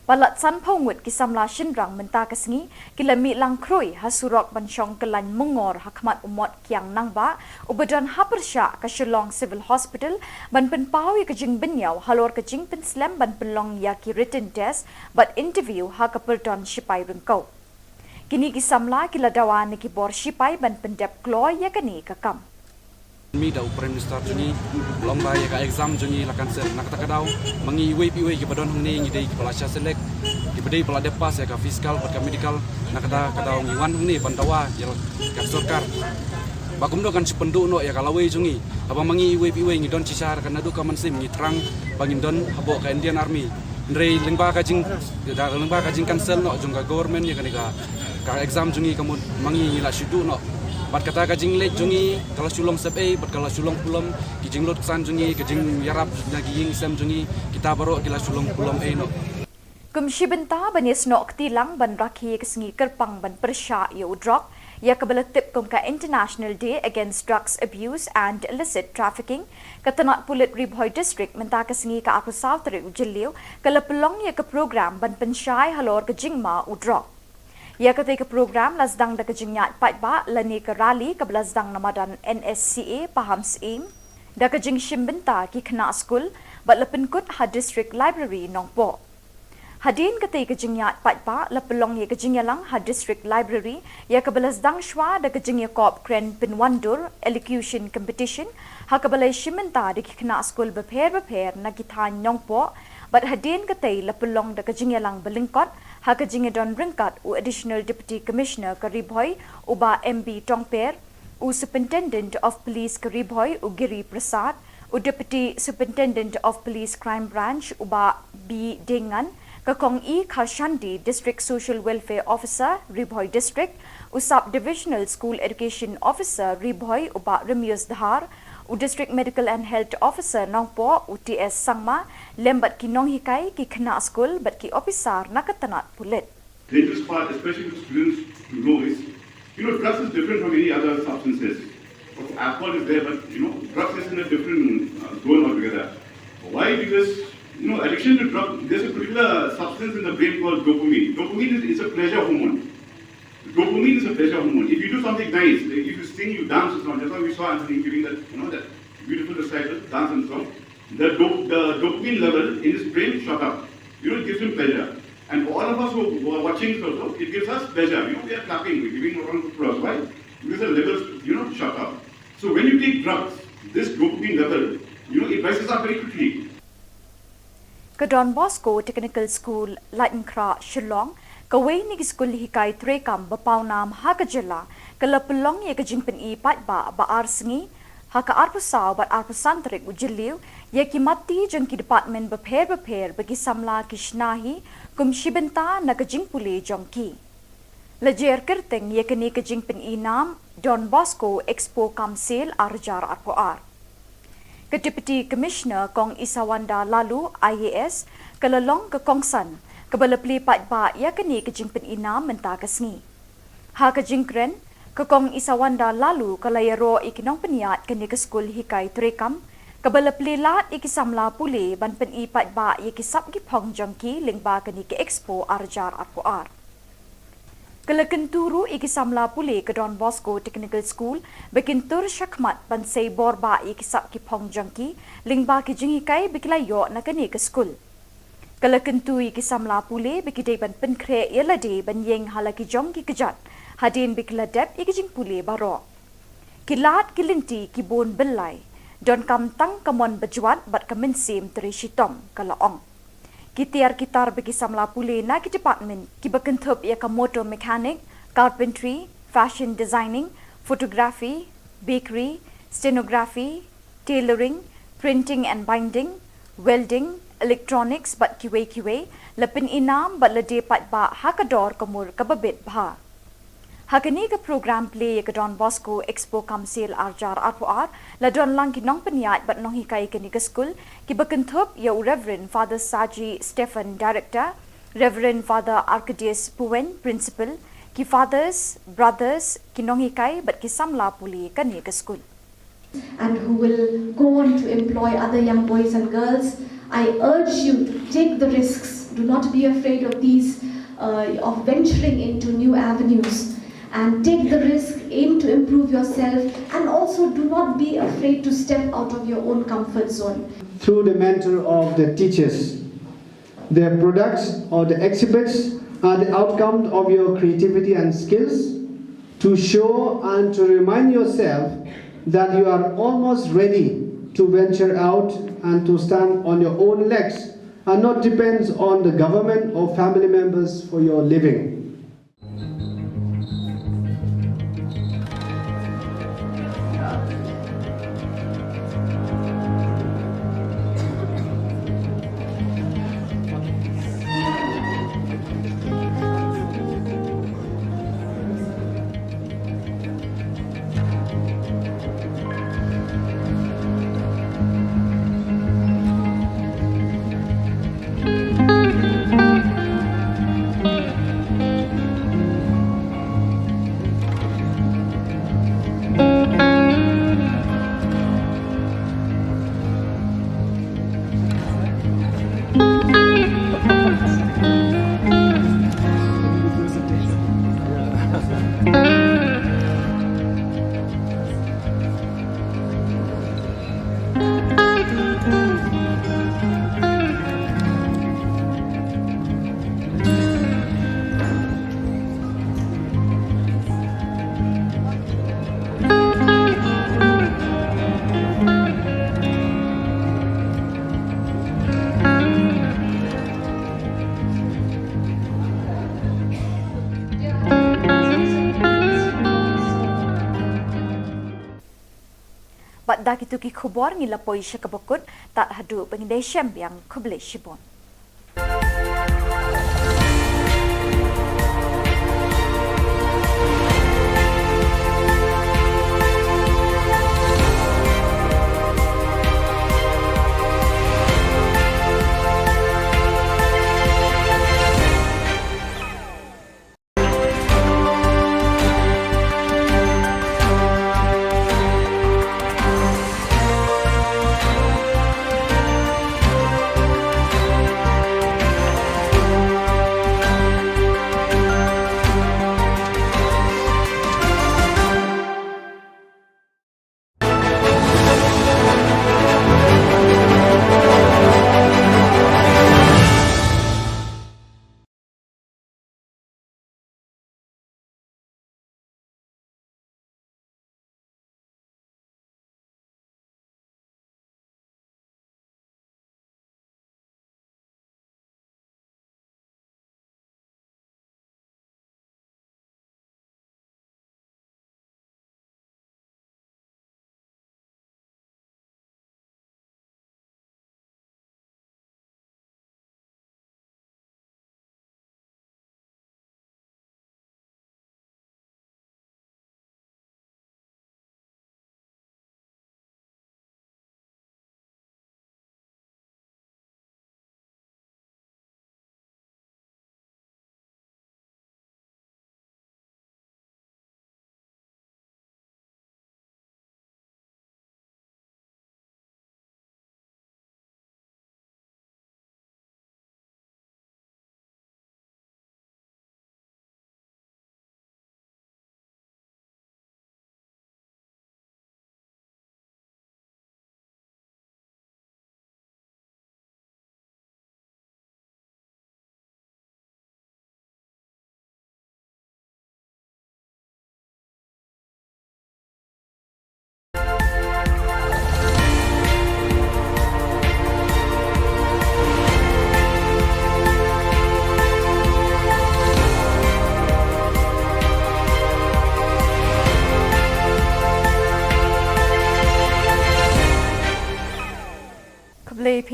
palat san phongut kisamla shinrang menta kasngi kilami lang kroi hasurok ban shong kelan mengor hakmat umot kiang nangba ubadan hapersha ka Shillong Civil Hospital ban pen pau ye kejing benyau halor kejing pen slam ban penlong ya ki written test bat interview ha ka perton shipai rengkau kini kisamla kiladawa ni kibor shipai ban pendep kloy ya kani kakam Mi da Prime Minister juni lomba ya ka exam juni lakan ser nak takadaw mangi piwe ki badon hangni ngi dei ki palasya selek ki bedei pala depas ya ka fiskal pat ka medical nak kadaw ngi wan hangni pandawa ya ka sarkar bagum do kan sipendu no ya kalawe jungi aba mangi piwe ngi don cisar kan adu ka mansim ngi terang bangin don habo ka Indian Army ndrei lengba ka jing cancel no jung ka government ya ka exam jungi kamu mangi ngi la sidu no bat kata kajing lek jungi kalau sulong sepe bat kalau sulong pulam kijing lot kesan jungi kijing yarap lagi ying sem jungi kita baru kila sulong pulam no kumshi benta banis nok tilang ban rakhi kesngi kerpang ban persya yo drop ya kebelatip kum ka International Day Against Drugs Abuse and Illicit Trafficking katanat pulit Ribhoy District menta kesngi ka aku South Ujiliu kala pelong ya ke program ban pensyai halor ke jingma udrop ya ketika program lasdang da kejingyat patba lani ke rally ke lasdang namadan NSCA paham seim da kejing shimbenta ki kena school bat lepenkut ha district library nongpo hadin ketika kejingyat patba lepelong ya kejingyalang ha district library ya ke lasdang shwa da kejingya kop kren pinwandur elocution competition ha ke balai shimbenta di kena school beper na kithan nongpo bat hadin ketai lepelong da kejingyalang belingkot ha kejingya don ringkat u additional deputy commissioner Karibhoy uba MB Tongper u superintendent of police Karibhoy u Giri Prasad u deputy superintendent of police crime branch uba B Dengan kakong E Kharshandi district social welfare officer Ribhoy district u sub divisional school education officer Ribhoy uba Remius Dhar u district medical and health officer nongpo UTS Sangma lembat ki nong hikai ki kena school bat ki officer nakatanat pulit dangerous part, especially for students to know is, drugs is different from any other substances. Alcohol is there, but, drugs is in a different zone altogether. Why? Because, addiction to drugs, there's a particular substance in the brain called dopamine. Dopamine is a pleasure hormone. Dopamine is a pleasure hormone. If you do something nice, like if you sing, you dance or something, that's why we saw Anthony giving that, that beautiful recital, dance and song. The dopamine level in his brain shot up. It gives him pleasure. And for all of us who are watching also, it gives us pleasure. We are clapping, we're giving a round of applause. Why? Because the levels, shot up. So when you take drugs, this dopamine level, it rises up very quickly. Don Bosco Technical School, Lightenkra, Shillong, Kaway ni School Hikai Trekam, Bapaunam, Hakajilla, Kalapulong Yakajimpen E Patba, Baarsngi, Haka Arpusaw, but Arpusantrik, Ujiliu, Yakimati, Junki Department, Prepare, Bagi Samla, Kishnahi, Kum Shibenta, Nakajingpule, Jonki. Lajer Kirting, Yakani Kajingpen E Nam, Don Bosco Expo Kamsil, Arjar Arpoar. Deputy Commissioner Kong Isawanda Lalu IAS kalalong ke Kongsan kabalapli patba yakani kejingpen inam menta kasngi. Ha kejingkren ke Kong Isawanda Lalu kalayaro ikinong peniat kani ke skul hikai trekam kabalapli lat ikisamla pule ban pen i patba yakisap ki pong jongki lingba kani ke expo arjar arpoar. Kalakenturu ikisamla pule ke Don Bosco Technical School bekintur syakmat bansay borba ikisap ki pong jangki lingba ki jingikai bikilayo na kani ke school. Kalakentu ikisamla pule bikidai ban penkre yelade ban yeng halaki jongki kejat hadin bikiladep ikijing pule baro. Kilat kilinti ki bon belai don kam tang kamon bajuat bat kaminsim teri shitom kalaong. Kitar bagi samla pule na ki department ki bakentup ya ka motor mechanic, carpentry, fashion designing, photography, bakery, stenography, tailoring, printing and binding, welding, electronics bat kiwe lapin inam bat lade pat ba hakador kamur kababit bha. Hakani ka program play ya ka Don Bosco Expo Kamsil Arjar Arpoar la don lang ki nong peniat bat nong hikai kani ka school ki bakentup ya Reverend Father Saji Stephen Director, Reverend Father Arcadius Puen Principal, ki fathers, brothers ki nong hikai bat ki samla puli kani ka school. And who will go on to employ other young boys and girls, I urge you to take the risks. Do not be afraid of these, of venturing into new avenues. And take the risk, aim to improve yourself, and also do not be afraid to step out of your own comfort zone. Through the mentor of the teachers, their products or the exhibits are the outcome of your creativity and skills to show and to remind yourself that you are almost ready to venture out and to stand on your own legs and not depend on the government or family members for your living. Bat dak itu ki Khubor ngilapoi syakabakut tak hadu pengindai syam yang kublai shibon.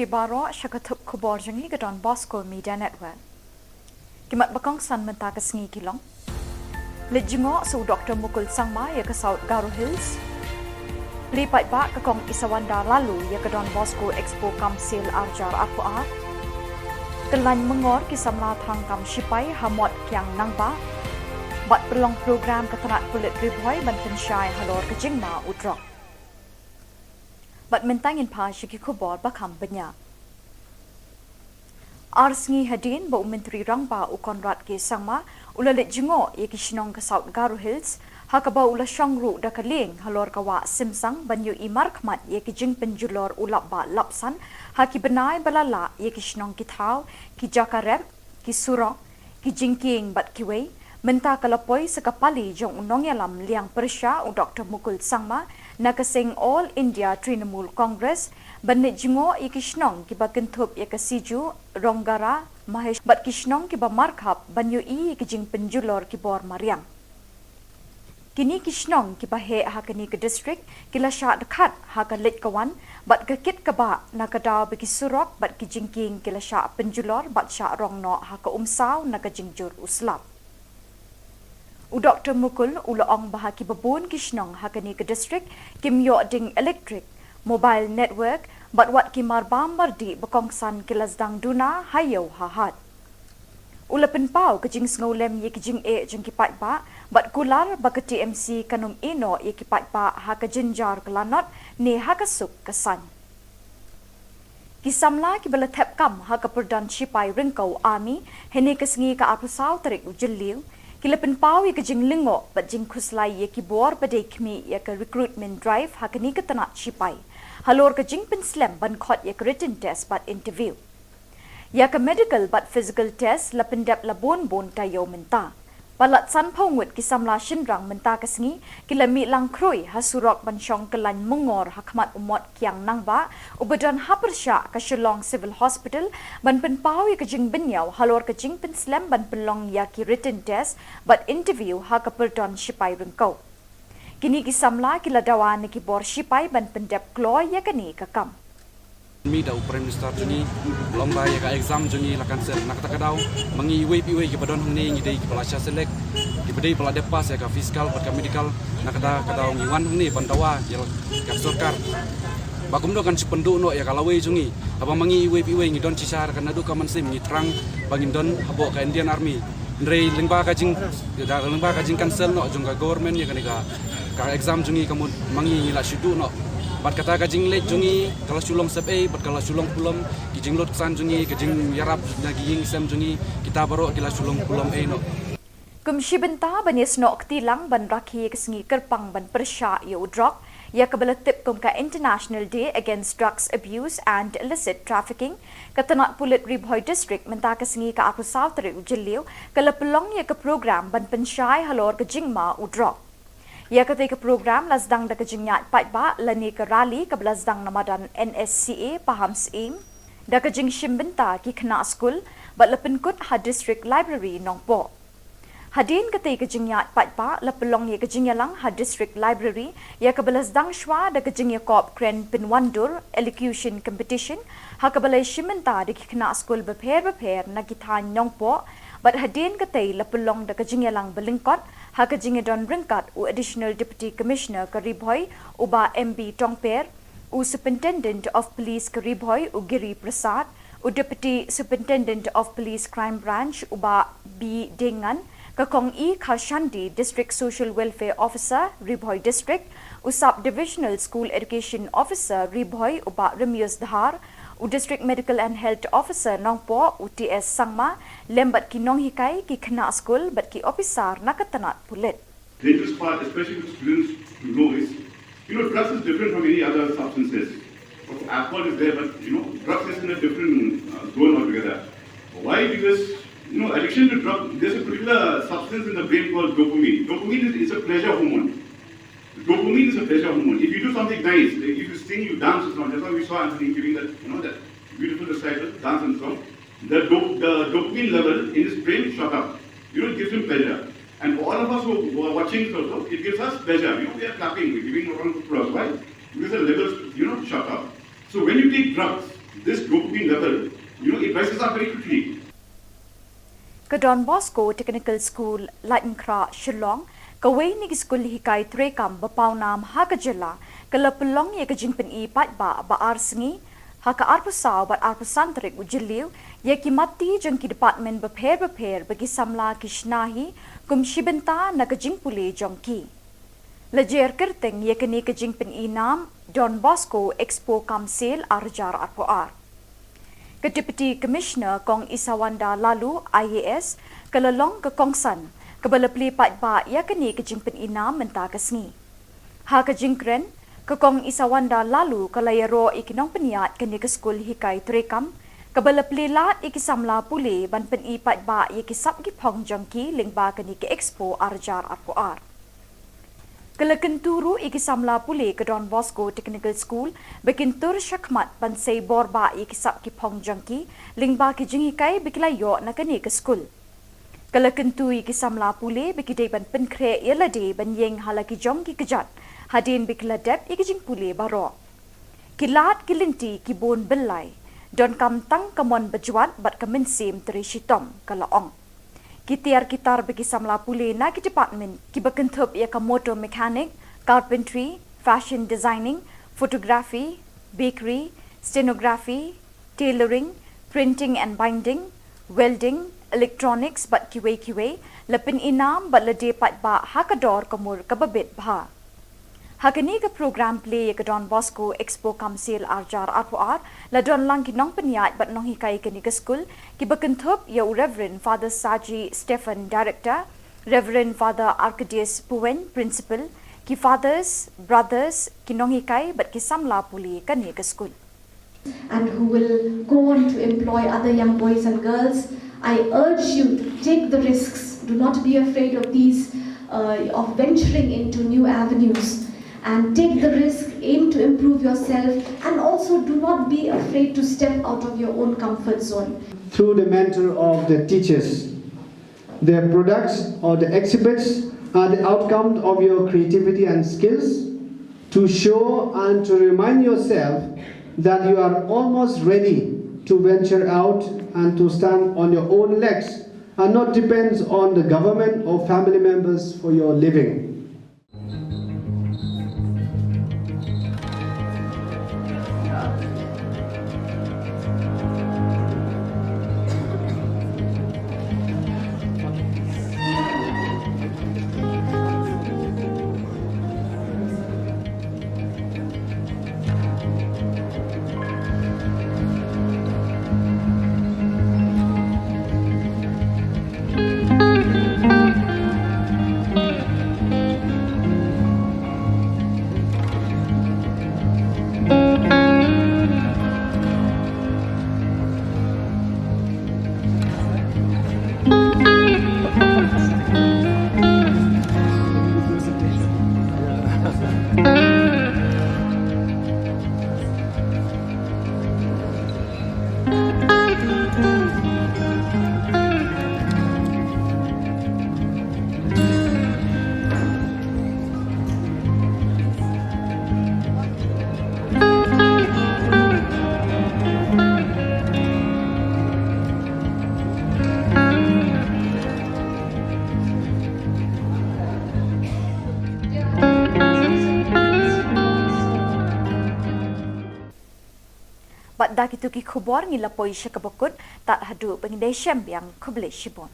Baro Shakatup Khubor Jangi Gadon Bosco Media Network. Kimat Bakong San Menta Kasngi Kilong. Lijingo su Dr. Mukul Sangma ya ke South Garo Hills. Lipat ba ke Kong Isawanda lalu ya ke Don Bosco Expo Kamsil Arjar Apua. Kelan mengor kisamla thangkam Shipai Hamot Kiang Nangba. Bat pelong program ketenat kulit ribhoi ban pensyai halor ke Jingma Udrok. Bat mentangin pa Shiki Khubor bakam benya. Arsngi hadin ba Menteri Rangba u Konrad ke Sangma ulalit jingo ye ki Shillong ke South Garo Hills hakaba ula shangru da kaling halor kawa simsang banyu imar khmat ye ki jing penjulor ulap ba lapsan haki benai balala ye ki Shillong ki thau ki jakarep ki surong ki jingking bat kiwei menta kalapoi sekapali jong unong yalam liang persya u Dr. Mukul Sangma nakasing All India Trinamool Congress banit jingo ye ki Shillong ki bakenthup ye ka siju ronggara Mahesh bat ki Shillong ki ba markhap banyu i ki jing penjulor ki bor mariang. Kini ki Shillong ki ba he hakani ke district ki la sha dekat haka lit kawan bat ke kit ka ba nakadaw bi ki surok bat ki jingking ki la sha penjulor bat sha rongno haka umsaw naka jingjur uslap. U Dr. Mukul ulaong bahaki babun ki Shillong hakani ke district kim yo ding electric mobile network bat wat ki marbambar di bakongsan kilasdang duna hayo hahat. Ulapin pau ke jing ngolem ye ki jing e jing ki pat ba bat kular ba ke TMC kanum ino ye ki pat ba ha ka jinjar kelanot ne ha ka suk kesan. Ki samla ki bala thep kam ha ka perdan Shipai Ringkau Army hene ke sngi ka apusau tarik ujilliu kilapin pau ye ke jing lingo bat jing khuslai ye ki bor badai khmi ye ka recruitment drive ha ka ni ka tanat Shipai halor ke jing pen slam ban khot ye ka written test bat interview ya ka medical but physical test la pendap la bon tayo menta palat san phongut ki samla shinrang menta kasngi kilami lang kroi hasurok ban shong kelan mengor hakmat umot kiang nangba ubadan hapersha ka Shillong Civil Hospital ban pen pau ka jing binyau halor ka jing pen slam ban pelong ya ki written test but interview ha ka perton Shipai Ringkau kini ki samla ki ladawan ki bor Shipai ban pendap kloy ya kani ka kam Mi da Prime Minister juni lomba ya ka exam juni lakan ser nak takadaw mangi iwe ki badon hangni ngi dei ki palasya selek ki bedei pala depas ya ka fiskal pat ka medical nakada kadaw ngi wan hangni bandawa ya ka sarkar bakum do kan sipendu no ya kalawe jungi apa mangi iwe ngi don cisar kan adu ka mansim ngi trang bangin don habo ka Indian Army ndrei lingba ka jing da lingba ka jing cancel no jung ka government ya ka exam jungi kamu mangi la shudu no bat kata kajing let jungi kalau Shillong sebe bat kalau Shillong pulam kijing lot kesan jungi kijing yarap lagi ying sem jungi kita baru kila Shillong pulam no kumshi benta banis no tilang ban rakhi kesngi kerpang ban persya ya udrok ya kabala tip kum ka International Day Against Drugs Abuse and Illicit Trafficking katanat pulit ribhoi district menta kesngi ka apusau tari ujilliu kala pelong ya ka program ban pensyai halor ke jingma udrok ya ketika program lasdang da kejingat pat ba lani ke rally ke lasdang namadan NSCA paham sim da kejing shimbenta ki khna school bat lepin kut ha district library nongpo hadin ketika kejingat pat ba lepelong ya kejingalang ha district library ya ke lasdang shwa da kejing ya kop kren pinwandur elocution competition ha ke balai shimbenta di khna school beper na kithan nongpo bat hadin ketai lepelong da kejingalang belingkot haka jingedon ringkat u additional deputy commissioner Karibhoy uba MB Tongper u superintendent of police Karibhoy u Giri Prasad u deputy superintendent of police crime branch uba B Dengan kakong E Khashandi district social welfare officer Ribhoy district u sub divisional school education officer Ribhoy uba Remius Dhar u district medical and health officer nongpo u TS Sangma lembat ki nong hikai ki khna school bat ki officer nakatanat pulit. The interest part, especially for students to know is, drugs is different from any other substances. Alcohol is there, but drugs is in a different zone altogether. Why? Because addiction to drugs, there's a particular substance in the brain called dopamine. Dopamine is a pleasure hormone. Dopamine is a pleasure hormone. If you do something nice, if you sing, you dance, and so on. That's why we saw Anthony giving that, that beautiful recital, dance and song. The dopamine level in his brain shot up. It gives him pleasure. And all of us who are watching this also, it gives us pleasure. We are clapping, we're giving a round of applause. Why? Because the levels, shot up. So when you take drugs, this dopamine level, it rises up very quickly. Ke Don Bosco Technical School, Lainkra, Shillong, kawai ni school hikai trekam bapau nam ha ke Jylla, ke lepelong ye ke jingpen I pat ba arsengi, ha ke arpusau bat arpusantrik ujiliu, ye ki mati jeng ki department beper bagi samla kishnahi, kum shibenta na ke jingpule jongki. Lejer kerteng ye ke ni ke jingpen I nam, Don Bosco Expo Kamsel Arjar Arpoar. Ke Deputy Commissioner Kong Isawanda Lalu IAS kelelong ke Kongsan ke belepli pat ba ya kini ke jingpen ina menta kesngi. Ha ke jingkren ke Kong Isawanda Lalu ke layaro ikinong peniat kini ke skul hikai trekam ke belepli lat ikisamla pule ban pen I pat ba ya kisap ki pong jongki lingba kini ke Expo Arjar Arpoar. Kelekenturu ikisamla pule ke Don Bosco Technical School bekintur syakmat bansai borba ikisap ki pong jangki lingba ki jingikai bikilayo na kani ke school. Kelekentu ikisamla pule bikidai ban penkre yelade ban yeng halaki jongki kejat hadin bikiladep ikijing pule baro. Kilat kilinti kibon belai don kam tang kamon bejuat bat kemensim terishitom kalaong. Kitiar kitar bagi samla pule na ki department ki bekentup ia ka motor mechanic, carpentry, fashion designing, photography, bakery, stenography, tailoring, printing and binding, welding, electronics bat kiwe lepin inam bat lede pat ba hakador kamur kababit bha. Hakani ke program play ke Don Bosco Expo Kamsel Arjar Arpoar la don lang kinong peniat bat nong hikai kini ke school ki bekentup ya Reverend Father Saji Stephen Director, Reverend Father Arcadius Puen Principal, ki fathers, brothers kinong hikai bat ki samla puli kani ke school. And who will go on to employ other young boys and girls, I urge you to take the risks. Do not be afraid of these, of venturing into new avenues. And take the risk, aim to improve yourself, and also do not be afraid to step out of your own comfort zone. Through the mentor of the teachers, their products or the exhibits are the outcome of your creativity and skills to show and to remind yourself that you are almost ready to venture out and to stand on your own legs and not depends on the government or family members for your living. Dak itu ki Khubor ngilapoi syakabakut tak hadu pengindai syam yang kubli shibon.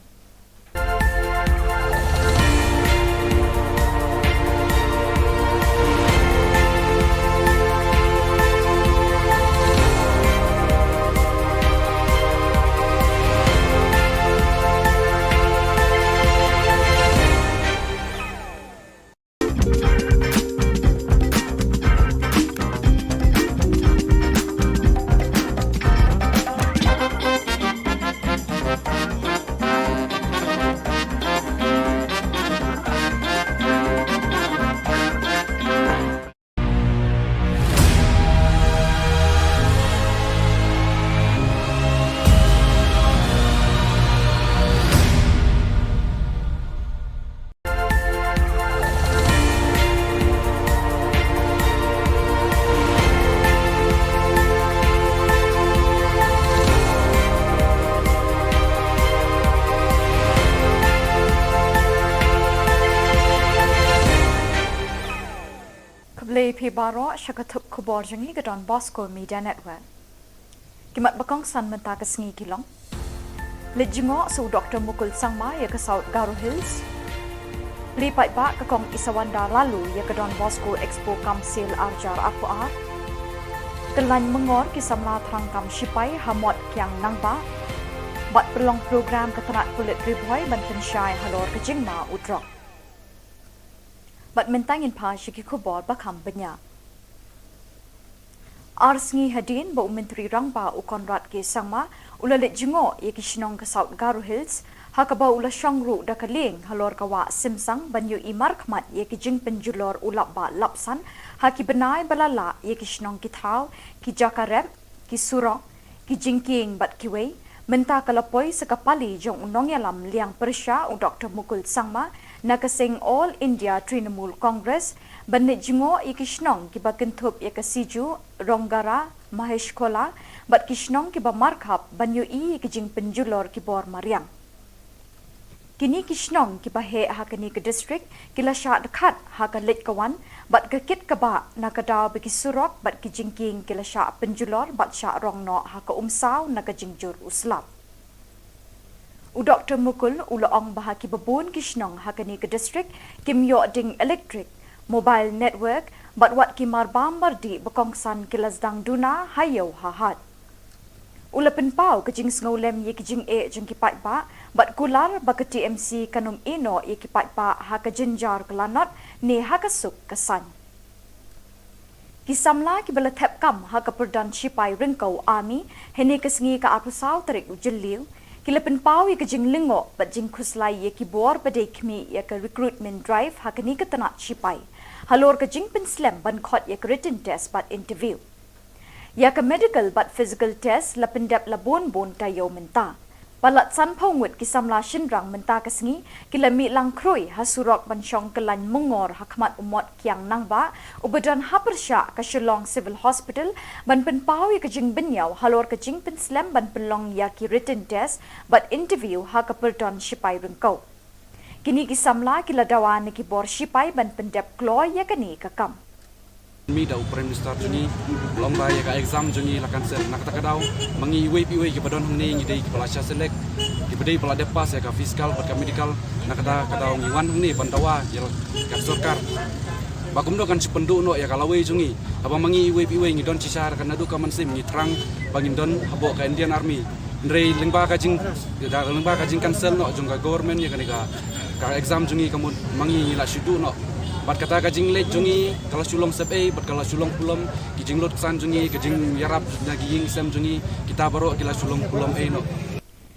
Pibaro Shakatup Khubor Jangi Gadon Bosco Media Network. Kimat Bakong San Menta Kasngi Kilong. Lijingo su Dr. Mukul Sangma ya ke South Garo Hills. Lipat ba kakong Isawanda lalu ya ke Don Bosco Expo Kamsil Arjar Aqua. Kelan mengor kisamla terangkam Shipai Hamot Kiang Nangba. Bat pelong program ketenat kulit ribuai ban pensyai halor kejingma udrok. Bat mentangin pa Shiki Khubor bakam benya. Arsngi hadin ba Menteri Rangba u Konrad ke Sangma ulalit jingo ye Kishnong ke South Garo Hills hakaba ula Shangru da kaling halor kawa Simsang banyu imar khmat ye Kijing penjulor ulap ba lapsan haki benai balala ye Kishnong ki thau ki Jakarep ki Surong ki Jingking bat kiwei menta kalapoi sekapali jong unong yalam liang Persha u Dr. Mukul Sangma nakasing All India Trinamool Congress banit jingo ikishnong kiba kentup ya kasiju Ronggara Mahesh Kola bat kishnong kiba markhap banyu I kijing penjulor kibor Mariang. Kini kishnong kiba he hakani ke district kila sya dekat hakalit kawan bat kekit kaba nakadaw bagi surok bat kijingking kila sya penjulor bat sya rongno haka umsaw nakajingjur uslap. U Dr. Mukul ulaong bahaki babun kishnong hakani ke district kimyo ding electric mobile network bat wat kimar bambardi bakongsan kilasdang duna hayo hahat. Ulapen pau kejing sngolem ye kejing jeng kipat ba bat kular baka TMC kanum ino ye kipat ba haka jenjar kelanot ne haka suk kesan. Kisamla kibala tep kam haka perdan Shipai ringkau army hene kesengi ka apusau tarik ujeliu kilapen pau ye kejing lingo bat jing kuslai ye kibor badai kmi ye ke recruitment drive hakani ke tanat Shipai halor kejing penslam ban khot ye ke written test bat interview ya ke medical bat physical test lapendap labon bon tayo menta balat san phongut kisamla shinrang menta kesengi kilami lang kroi hasurok bansyong kelan mungor hakmat umot kiang nangba ubadan hapersha ka Shillong Civil Hospital ban penpau ye kejing benyau halor kejing penslam ban pelong ya ki written test bat interview ha ka perdon Shipai rengkau kini kisamla kila dawan ki bor Shipai ban pendap kloy ya kani kakam Mi da Prime Minister juni lomba ya ka exam juni lakan ser nak takadaw mangi iwe ki padon hangni ngi dei ki palasya selek ki bedei pala depas ya ka fiskal pat ka medical nakada kadaw ngi wan hangni pantawa ya ka sarkar bakum do kan sipendu no ya kalawe juni aba mangi iwe ngi don cisar kan adu ka mansim ngi terang bangin don habo ka Indian Army ndrei lengba ka jing cancel no jung ka government ya ka exam juni kamu mangi ngi la sidu no bat kata kajing late jungi kalau sulong sep bat kalau sulong pulam kijing lot san jungi kijing yarap naging sem jungi kita baru kila sulong pulam no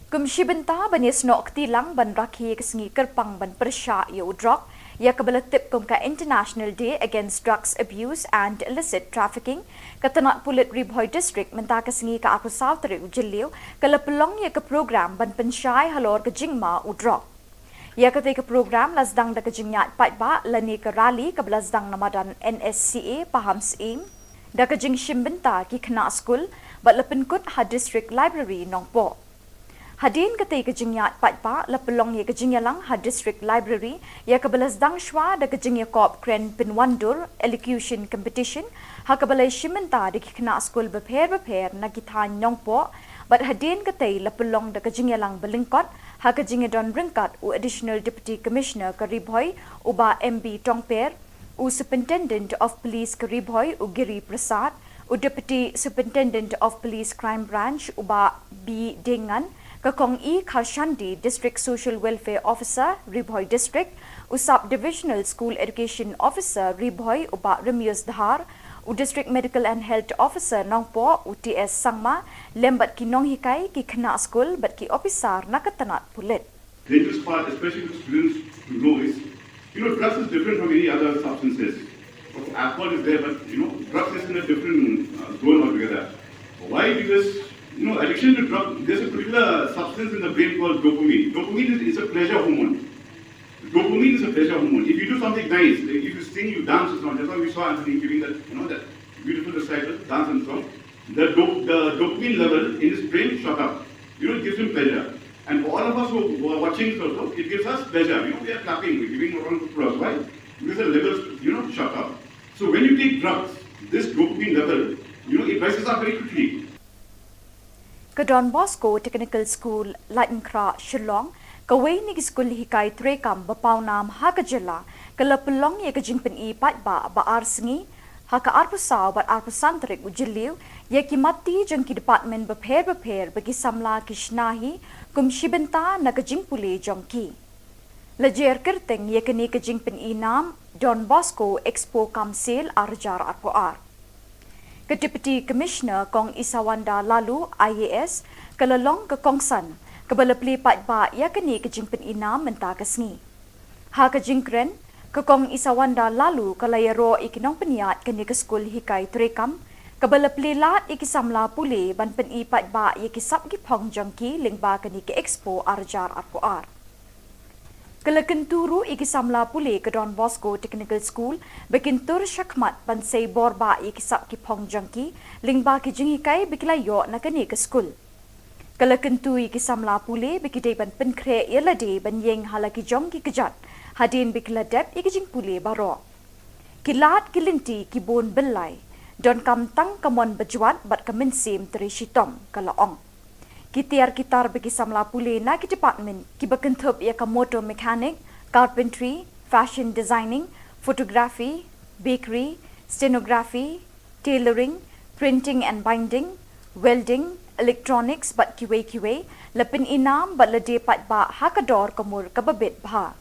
kumshi benta banis no ktilang ban rakhi kesengi kerpang ban persya ye udrok ya kebelatip kum ka International Day Against Drugs Abuse and Illicit Trafficking katanat pulit Ribhoy District menta kesengi ka aku South Ri ujeliu kala pelong ye ke program ban pensyai halor kejingma udrok ya ketika program lasdang da kejingyat patba lani ke rally ke lasdang namadan NSCA paham seim da kejing shimbenta ki kena school bat lepenkut ha district library nongpo hadin ketika kejingyat patba lepelong ye kejingyalang ha district library ya ke lasdang shwa da kejingya kop kren pinwandur elocution competition ha ke balai shimbenta di kena school beper na kithan nongpo bat hadin ketai lepelong da kejingyalang belingkot ha kejing don ringkat u additional deputy commissioner Karibhoy uba MB Tongper u superintendent of police Karibhoy u Giri Prasad u deputy superintendent of police crime branch uba B Dengan kakong E Kharshandi district social welfare officer Ribhoy district u sub divisional school education officer Ribhoy uba Remius Dhar u district medical and health officer nongpo u TS Sangma lembat ki nong hikai ki kena school bat ki officer nakatanat pulit dangerous part, especially for students to know is, drugs is different from any other substances. Alcohol is there, but, drugs is in a different zone altogether. Why? Because, addiction to drugs, there's a particular substance in the brain called dopamine. Dopamine is a pleasure hormone. Dopamine is a pleasure hormone. If you do something nice, like if you sing, you dance or something, that's why we saw Anthony giving that, that beautiful recital, dance and song. The dopamine level in his brain shot up. It gives him pleasure. And for all of us who are watching also, it gives us pleasure. We are clapping, we're giving a round of applause. Why? Because the levels, shot up. So when you take drugs, this dopamine level, it rises up very quickly. Ke Don Bosco Technical School, Lightenkra, Shillong, kawai ni school hikai trekam bapau nam ha ke Jylla, ke lepelong ye ke jingpen I pat ba arsengi, ha ke arpusau bat arpusantrik ujiliu, ye ki mati jeng ki department beper bagi samla kishnahi, kum shibenta na ke jingpuli jongki. Lejer kerteng ye kini ke jingpen I nam, Don Bosco Expo Kamsil Arjar Arpoar. Ke Deputy Commissioner Kong Isawanda Lalu IAS kelalong ke Kongsan kebalepli pat ba ya kini ke jingpen ina menta kesngi. Ha ke jingkren ke Kong Isawanda Lalu kelayaro ikinong peniat kini ke skul hikai trekam kebalepli lat ikisamla pule ban pen I pat ba ya kisap ki pong jongki lingba kini ke Expo Arjar Arpoar. Kelekenturu ikisamla pule ke Don Bosco Technical School bekintur syakmat bansai borba ikisap ki pong jangki lingba ki jingikai bikilayo na kani ke school. Kelekentu ikisamla pule bikidai ban penkre yelade ban yeng halaki jongki kejat hadin bikiladep ikijing pule baro. Kilat kilinti kibon belai don kamtang kamon bejuat bat kemensim teri shitom kalaong. Kitar bagi samla pule na ki department ki bekentup ia ka motor mechanic, carpentry, fashion designing, photography, bakery, stenography, tailoring, printing and binding, welding, electronics bat kiwe lepin inam bat lede pat ba hakador kamur kababit bha.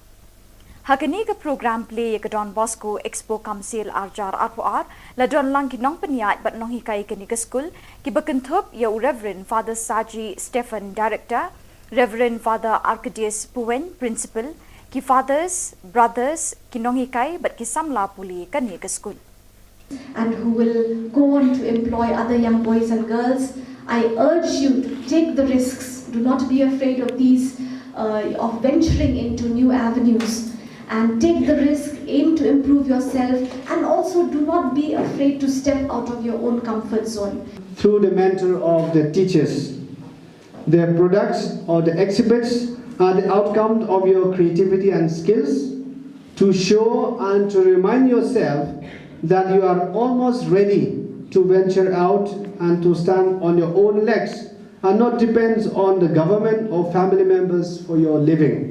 Hakani ke program play ke Don Bosco Expo Kamsil Arjar Arpoar la don lang ki nong peniat bat nong hikai ke ni ke school ki bekentup ya Reverend Father Saji Stephen Director, Reverend Father Arcadius Puen Principal, ki fathers, brothers ki nong hikai bat ki samla puli ke ni ke school. And who will go on to employ other young boys and girls, I urge you to take the risks. Do not be afraid of these, of venturing into new avenues. And take the risk, aim to improve yourself, and also do not be afraid to step out of your own comfort zone. Through the mentor of the teachers, their products or the exhibits are the outcome of your creativity and skills to show and to remind yourself that you are almost ready to venture out and to stand on your own legs and not depend on the government or family members for your living.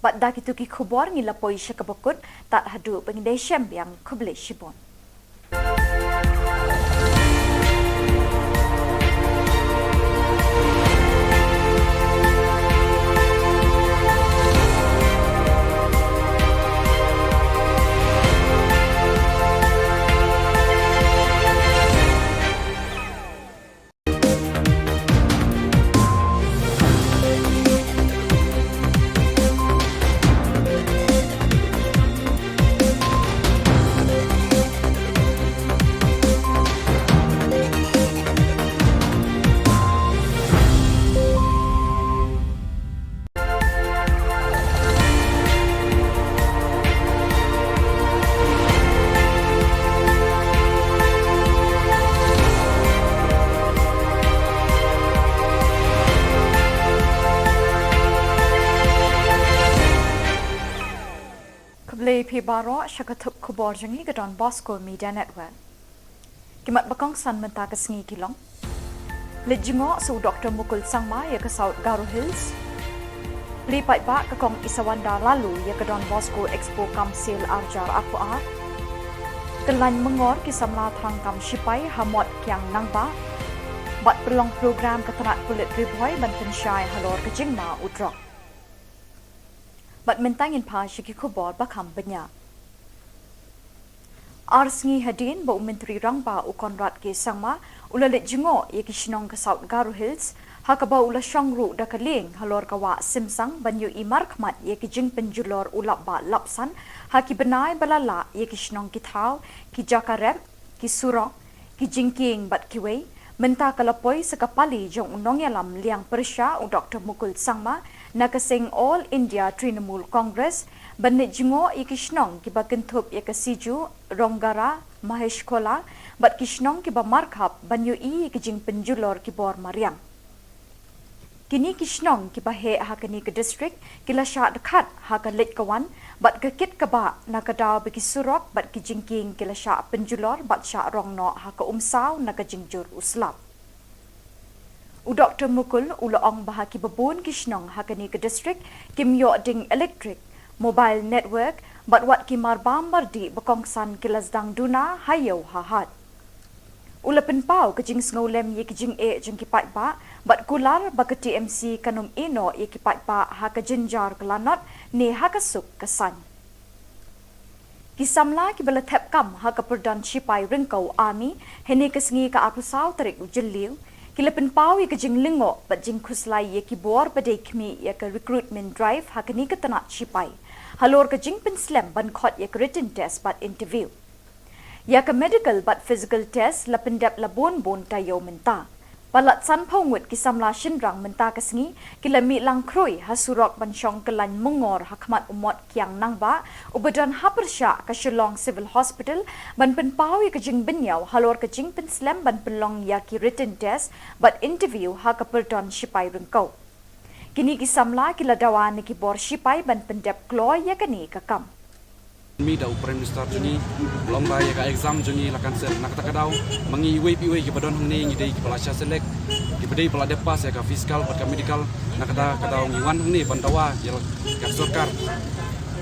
Bat dak itu ki Khubor ngilapoi syakabakut tak hadu pengindai syam yang kubli shibon. Pibaro Shakatup Khubor Jangi Gadon Bosco Media Network. Kimat Bakong San Menta Kasngi Kilong. Lijingo su Dr. Mukul Sangma ya ke South Garo Hills. Lipat ba ke kong Isawanda lalu ya ke Don Bosco Expo Kamsil Arjar Aqua. Kelan mengor kisamla thang kam shipai hamot kyang nangba. Bat perlong program ketenat kulit riboy ban pensyai halor kejingma udrok. Bat mentangin pa syiki Khubor bakam benya. Arsngi hadin ba Menteri Rangba u Konrad ke Sangma ulalit jingo ye Shillong ke South Garo Hills hakaba ula shangru da kaling halor kawa simsang banyu imar khmat ye jing penjulor ulap ba lapsan haki benai balala ye Shillong ki thau ki jakarep ki surong ki jingking bat kiwei menta kalapoi sekapali jong unong yalam liang persya u Dr. Mukul Sangma nakasing All India Trinamool Congress banit jingo i Shillong ki bakentup ye siju Ronggara Mahesh Kola bat Shillong ki markhap banyu i ki jing penjulor ki bor mariang kini Shillong ki he hakani ke district ki la sha dekat hakalit kawan bat kekit kaba nakadaw bagi surok bat ki jingking ki la sha penjulor bat sha rongno haka umsaw nakajingjur uslap u Dr. Mukul ulaong bahaki babun ki Shillong hakani ke district kim yo ding electric mobile network bat wat ki marbam bardi bakongsan ki lazdang duna hayo hahat ulapen pau ke jing snolem ye ki jing e jing ki pat ba bat kular ba ke TMC kanum ino ye ki pat ba ha ka jinjar klanot ne ha ka suk kasan ki samla ki bala thep kam ha ka perdan sipai ringkau army hene ke sngi ka apusau tarik ujliu kilapen pau ye ke jing lingo bat jing khuslai ye ki bor badai khmi ye ka recruitment drive ha ka ni ka tanat sipai halor ke jing pen slam ban khot ye written test bat interview ya ka medical but physical test la pendap la bon tayo menta palat san phongut ki samla shinrang menta kasngi kilami lang kroi hasurok banshong kelan mungor hakmat umot kyang nangba ubadan hapersha ka Shillong Civil Hospital ban pen pau ye ka jing binyau halor ka jing pen slam ban pelong ya ki written test but interview ha ka perdon sipai rengkau kini ki samla kila dawan ki bor sipai ban pendap kloy ya kani ka kam Mi da Prime Minister juni lomba ya ka exam juni lakan ser nak takadaw mangi iwe ki badon hangni ngi dei ki palasya selek ki bedei pala depas ya ka fiskal pat ka medical nakata kadaw ngi wan hangni pantawa ya ka sarkar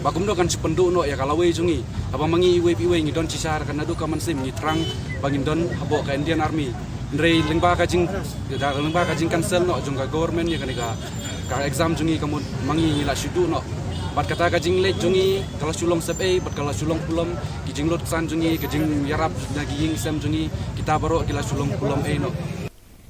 bakum do kan sipendu no ya kalawe juni apa mangi iwe ngi don cisar kan adu ka mansim ngi trang bangin don habo ka Indian Army ndrei lengba ka jing cancel no jung ka government ya ka exam juni kamu mangi ngi la sidu no bat kata kajing lek jungi kalau sulong sep bat kalau sulong pulam kijing lot san jungi kijing yarap naging sem jungi kita baru kila sulong pulam no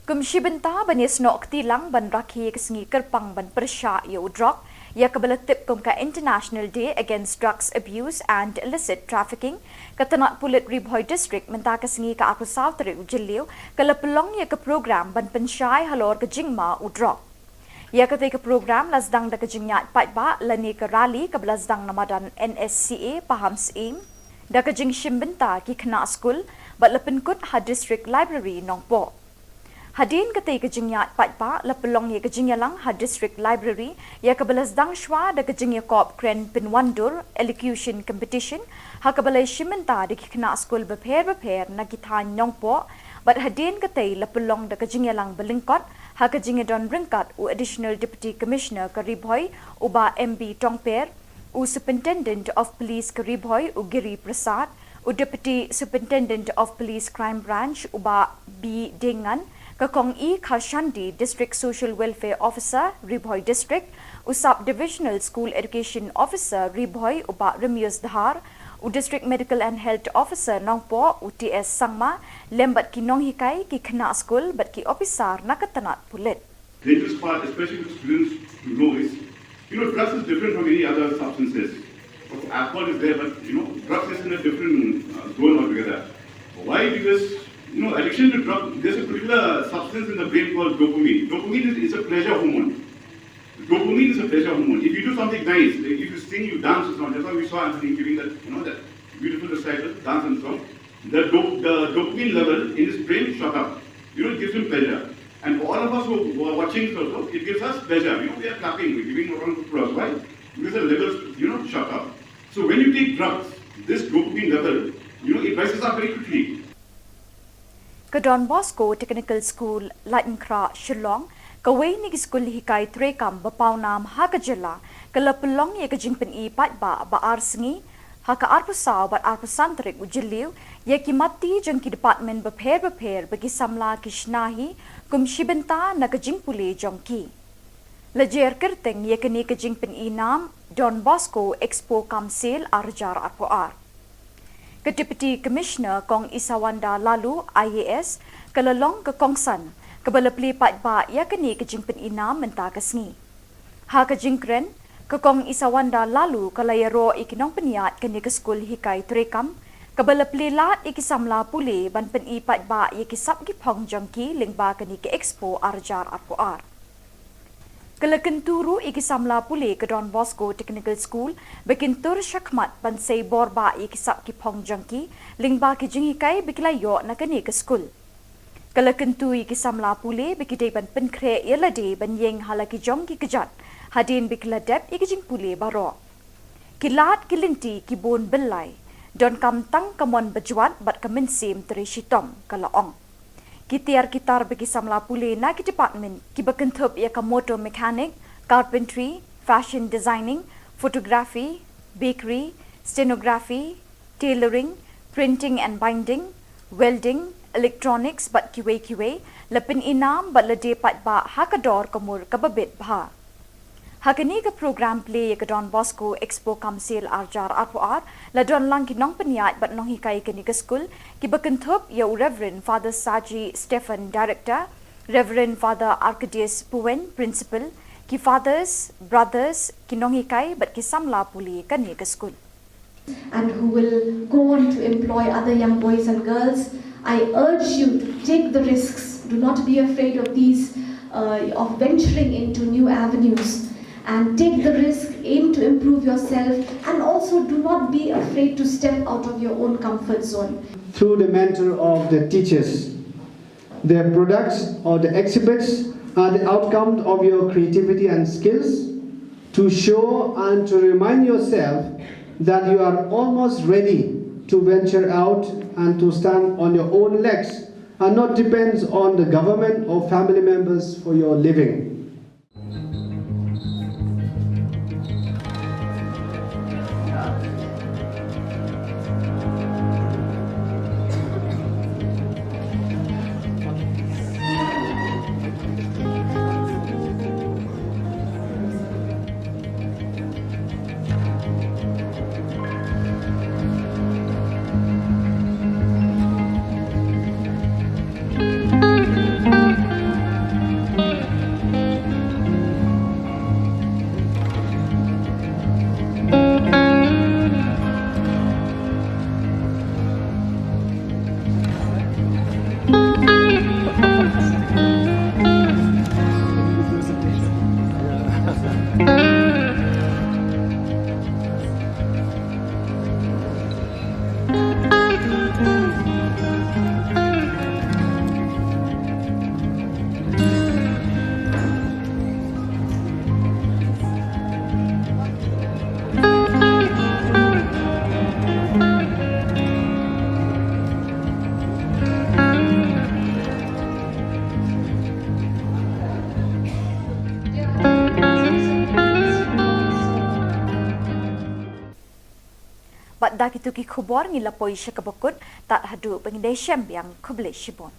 kumshi benta banis no ktilang ban rakhi kesngi kerpang ban persya yo drug ya kabalatip kum ka International Day Against Drugs Abuse and Illicit Trafficking katanat pulit Ribhoy District menta kesngi ka aku South Ujiliu kalapelong ya ka program ban pensyai halor kejingma udrog ya ketika program lazdang da kejingyat patba lani ke rally ke lazdang namadan NSCA paham seim da kejing shimbenta ki kena school bat lepenkut ha district library nongpo hadin ketika kejingyat patba lepelong ya kejingyalang ha district library ya ke lazdang shwa da kejingya kop kren pinwandur elocution competition ha ke balai shimbenta di kena school beper na kithan nongpo bat hadin ketai lepelong da kejingyalang belingkot ha kejinga don ringkat u additional deputy commissioner Karibhoy uba MB Tongper u superintendent of police Karibhoy u Giri Prasad u deputy superintendent of police crime branch uba B Dengan kakong E Kharshandi district social welfare officer Ribhoy district u sub divisional school education officer Ribhoy uba Remius Dhar u district medical and health officer nongpo u TS Sangma lembat ki nong hikai ki khna school bat ki officer nakatanat pulit dangerous part especially for students to know is drugs is different from any other substances. Alcohol is there but drugs is in a different zone altogether. Why? Because addiction to drug, there's a particular substance in the brain called dopamine. Dopamine is a pleasure hormone. Dopamine is a pleasure hormone. If you do something nice, like if you sing, you dance or something, that's why we saw Anthony giving that, that beautiful recital, dance and song. The dopamine level in his brain shot up. It gives him pleasure. And for all of us who are watching also, it gives us pleasure. We are clapping, we're giving a round of applause. Why? Because the levels, shot up. So when you take drugs, this dopamine level, it rises up very quickly. Ke Don Bosco Technical School, Lightenkra, Shillong, kawai ni school hikai trekam bapaunam haka Jylla, kelapulong ye kejingpen I patba ba arsengi, haka arpusau bat arpusantrik ujiliu, ye ki mati jeng ki department beper bagi samla kishnahi, kum shibenta na kejingpuli jongki. Lejer kerteng ye kini kejingpen I nam, Don Bosco Expo Kamsil Arjar Arpoar. Ke Deputy Commissioner Kong Isawanda lalu IAS kelalong ke Kongsan kebalapli patba ya kini kejingpen ina menta kesngi. Ha kejingkren ke Kong Isawanda lalu kalayaro ikinong peniat kini ke skul hikai trekam kebalapli lat ikisamla puli ban pen I patba ya kisap gipong jongki lingba kini ke Expo Arjar Arpoar. Kelakenturu ikisamla puli ke Don Bosco Technical School bekintur syakmat bansai borba ikisap ki pong jangki lingba ki jingikai bikilayo na kani ke school. Kelakentu ikisamla puli bikidai ban penkre yelade ban yeng halaki jongki kejat hadin bikiladep ikijing puli baro. Kilat kilinti ki bon belai don kam tang kamon bejuat bat kemensim teri shitom kalaong. Kitiar kitar bagi samla puli na ki department ki bekentup ia ka motor mechanic, carpentry, fashion designing, photography, bakery, stenography, tailoring, printing and binding, welding, electronics bat kiwe lepin inam bat lede patba hakador kamur kababit bha. Hakani ke program play ke Don Bosco Expo Kamsil Arjar Arpoar la don lang ki nong peniat bat nong hikai kini ke school ki bekentup ya Reverend Father Saji Stephen Director, Reverend Father Arcadius Puen Principal, ki fathers, brothers ki nong hikai bat ki samla puli kani ke school. And who will go on to employ other young boys and girls, I urge you to take the risks. Do not be afraid of these, of venturing into new avenues. And take the risk, aim to improve yourself, and also do not be afraid to step out of your own comfort zone. Through the mentor of the teachers, their products or the exhibits are the outcome of your creativity and skills to show and to remind yourself that you are almost ready to venture out and to stand on your own legs and not depend on the government or family members for your living. Bat dak itu ki Khubor ngilapoi syakabakut tak hadu pengindai syam yang kubli shibon.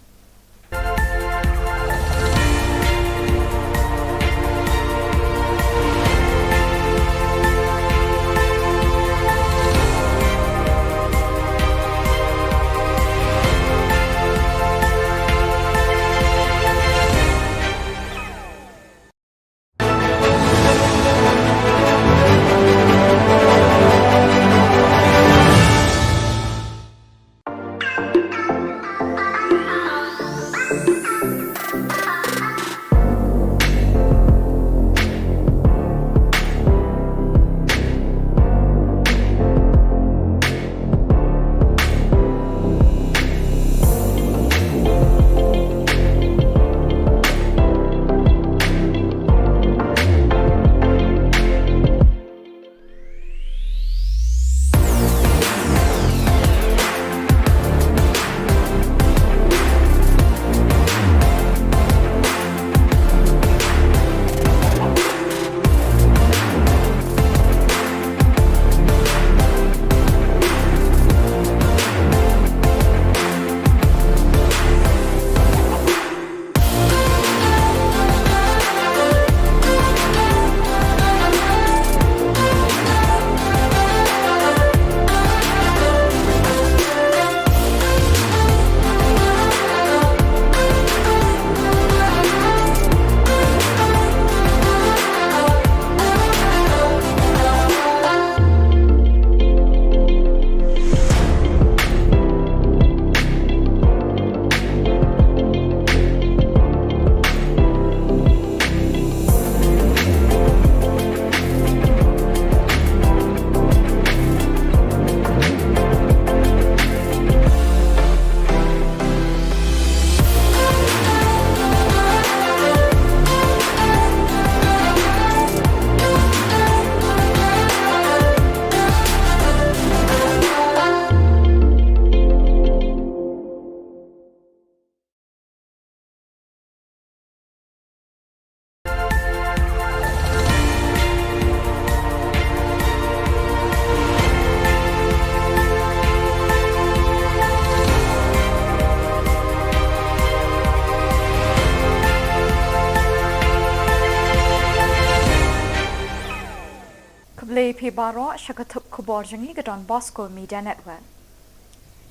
Pibaro Shakatup Khubor Jangi Gadon Bosco Media Network.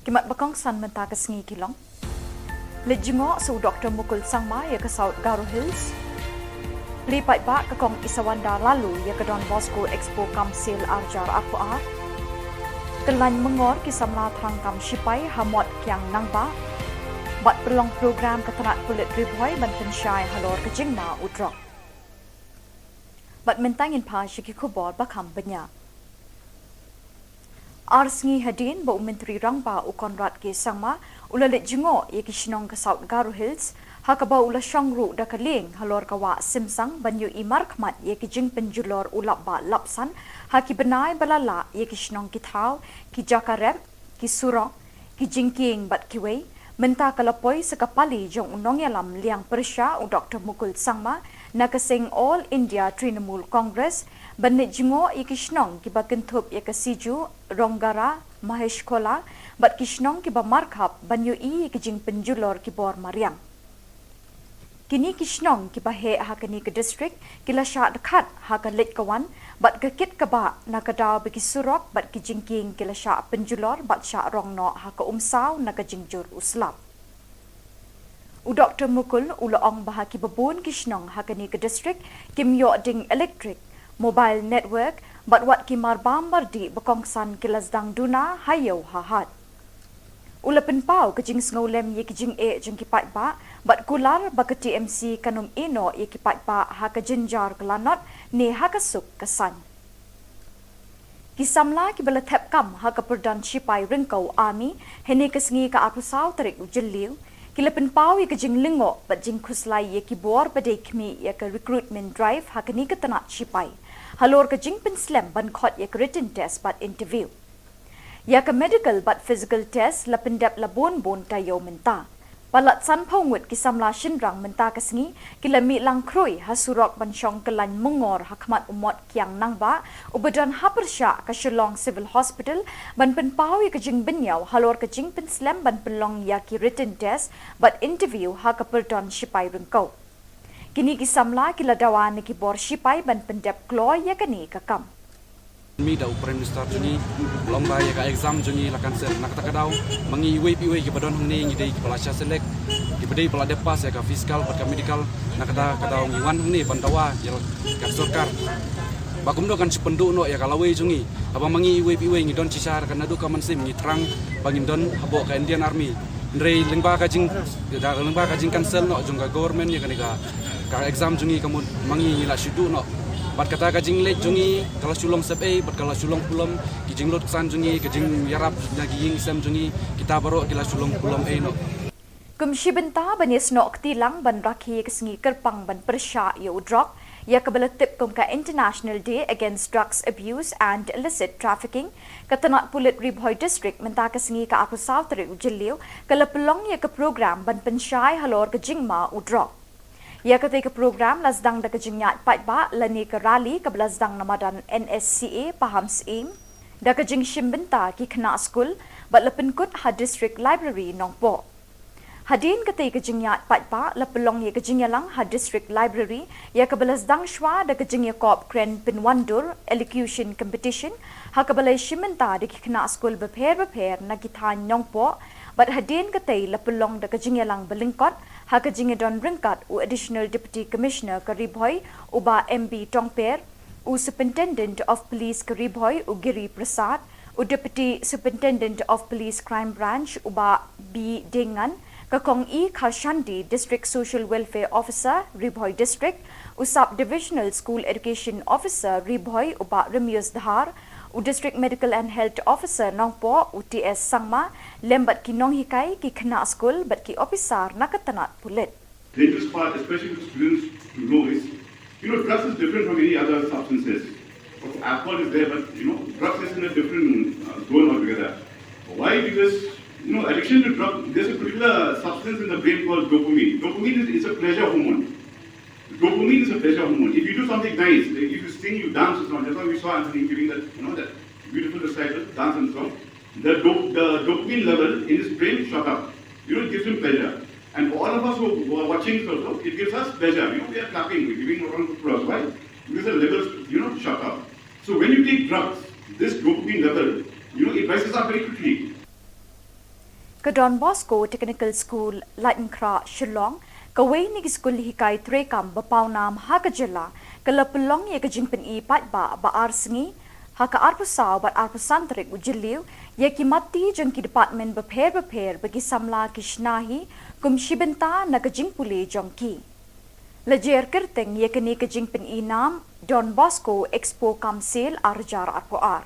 Kimat Bakong San Mentakas Ngi Kilong. Lejingo su Dr. Mukul Sangma ya ke South Garo Hills. Lipat ba kakong Isawanda lalu ya ke Don Bosco Expo Kamsil Arjar Apuar. Kelan mengor kisamla tangkam Shipai Hamot Kiang Nangba. Bat perlong program ketenat kulit ribuai ban pensyai halor kejingma udrok. Bat mentangin pa Shiki Khubor bakam benya. Arsngi hadin ba Menteri Rangba Ukonrat ke Sangma ulalit jingo ye Kishnong ke South Garo Hills hakaba ula Shangru da kaling halor kawa Simsang banyu imar kmat ye Kijing penjulor ulap ba lapsan haki benai balala ye Kishnong Kithau ki Jakarep ki Surong ki Jingking bat kiwei menta kalapoi sekapali jong unong yalam liang Persya u Dr. Mukul Sangma nakasing All India Trinamool Congress banit jingo ikishnong kiba kentup yakasiju Ronggara Mahesh Kola bat kishnong kiba markhap banyu I kijing penjulor kibor Mariang. Kini kishnong kiba he hakani ke district kila sya dekat hakalit kawan bat kekit kaba nakadaw bikisurok bat kijingking kila sya penjulor bat sya rongno haka umsaw nakajingjur uslap. U Dr. Mukul ulaong bahaki babun kishnong hakani ke district kimyo ding electric mobile network bat wat kimar bambardi bakongsan kilasdang duna hayo hahat. Ula penpau kejing sngolem ye kejing jeng kipat ba bat kular baka TMC kanum ino ye kipat ba haka jenjar kelanot ne haka suk kesan. Kisamla kibala tep kam haka perdan Shipai ringkau army hene kesengi ka apusau tarik ujeliu kila penpau ye kejing lingo bat jing kuslai ye kibor badai kmi ye ke recruitment drive haka ni ketenat Shipai halor kejing penslem ban khot ye ke written test bat interview ya ke medical but physical test la pendap la bon tayo menta palat san phongut kisamla shinrang menta kasngi kila mi lang kroi hasurok bansyong kelan mengor hakmat umot kiang nangba ubadan hapersya ka Shillong Civil Hospital ban penpau ya kejing benyau halor kejing penslam ban pelong ya ki written test but interview ha ka perdon Shipai rengkau kini kisamla kila dawan ki bor Shipai ban pendap kloy ya kani kakam. Mi da Prime Minister juni lomba ya ka exam juni lakan ser nak takadaw mangi iwe ki badon hangni ngi dei kepala selek di bedai pala depas ya ka fiskal pat ka medical nak kadaw ngi wan hangni pantawa ya ka sarkar bakum do kan sependu no ya kalawe jungi abang mangi iwe ngi don cisar kan adu ka mansim ngi terang bangin don habo ka Indian Army ndrei lengba ka jing cancel no jung ka government ya ka exam jungi kamu mangi ngi la shudu no bat kata kajing lek jungi kalau sulong sebe bat kalau sulong pulam kijing lot san jungi kijing yarap lagi ying sem jungi kita baru kila sulong pulam no Kumshi benta banis nok tilang ban rakhi kesengi kerpang ban persya yo drop ya kebelatip kum ka International Day Against Drugs Abuse and Illicit Trafficking katanat pulit Ribhoy District menta kesengi ka aku South Ujeliu kala pelong ya ke program ban pensyai halor ke jingma u drop ya ketika program lasdang da kejingyat patba lani ke rally ke belasdang namadan NSCA paham seim da kejing shimbenta ki kena school bat lepenkut ha district library nongpo hadin ketika kejingyat patba lepelong ya kejingyalang ha district library ya ke belasdang shwa da kejingya kop kren pinwandur elocution competition ha ke belai shimbenta di kena school beper na kithan nongpo bat hadin ketai lepelong da kejingyalang belingkot ha kejinge don ringkat u additional deputy commissioner Karibhoy uba MB Tongper u superintendent of police Karibhoy u Giri Prasad u deputy superintendent of police crime branch uba B Dengan kakong E Kharshandi district social welfare officer Ribhoy district u sub divisional school education officer Ribhoy uba Remius Dhar u district medical and health officer Nongpo u TS Sangma lembat ki nong hikai ki kena school bat ki officer nakatanat pulit. The dangerous part, especially for students to know is, drugs is different from any other substances. Alcohol is there, but drugs is in a different zone altogether. Why? Because addiction to drugs, there's a particular substance in the brain called dopamine. Dopamine is a pleasure hormone. Dopamine is a pleasure hormone. If you do something nice, if you sing, you dance or something, that's why we saw Anthony giving that, that beautiful recital, dance and song. The dopamine level in his brain shot up. It gives him pleasure. And for all of us who are watching also, it gives us pleasure. We are clapping, we're giving a round of applause. Why? Because the levels, shot up. So when you take drugs, this dopamine level, it rises up very quickly. Ke Don Bosco Technical School, Lightenkra, Shillong, kawai ni school hikai trekam bapau nam ha ke Jylla, ke lepelong ye ke jingpen I pat ba arsengi, ha ke arpusau bat arpusantrik ujiliu, ye ki mati jeng ki department beper bagi samla kishnahi, kum shibenta na ke jingpuli jongki. Lejer kerteng ye kini ke jingpen I nam Don Bosco Expo Kamsil Arjar Arpoar.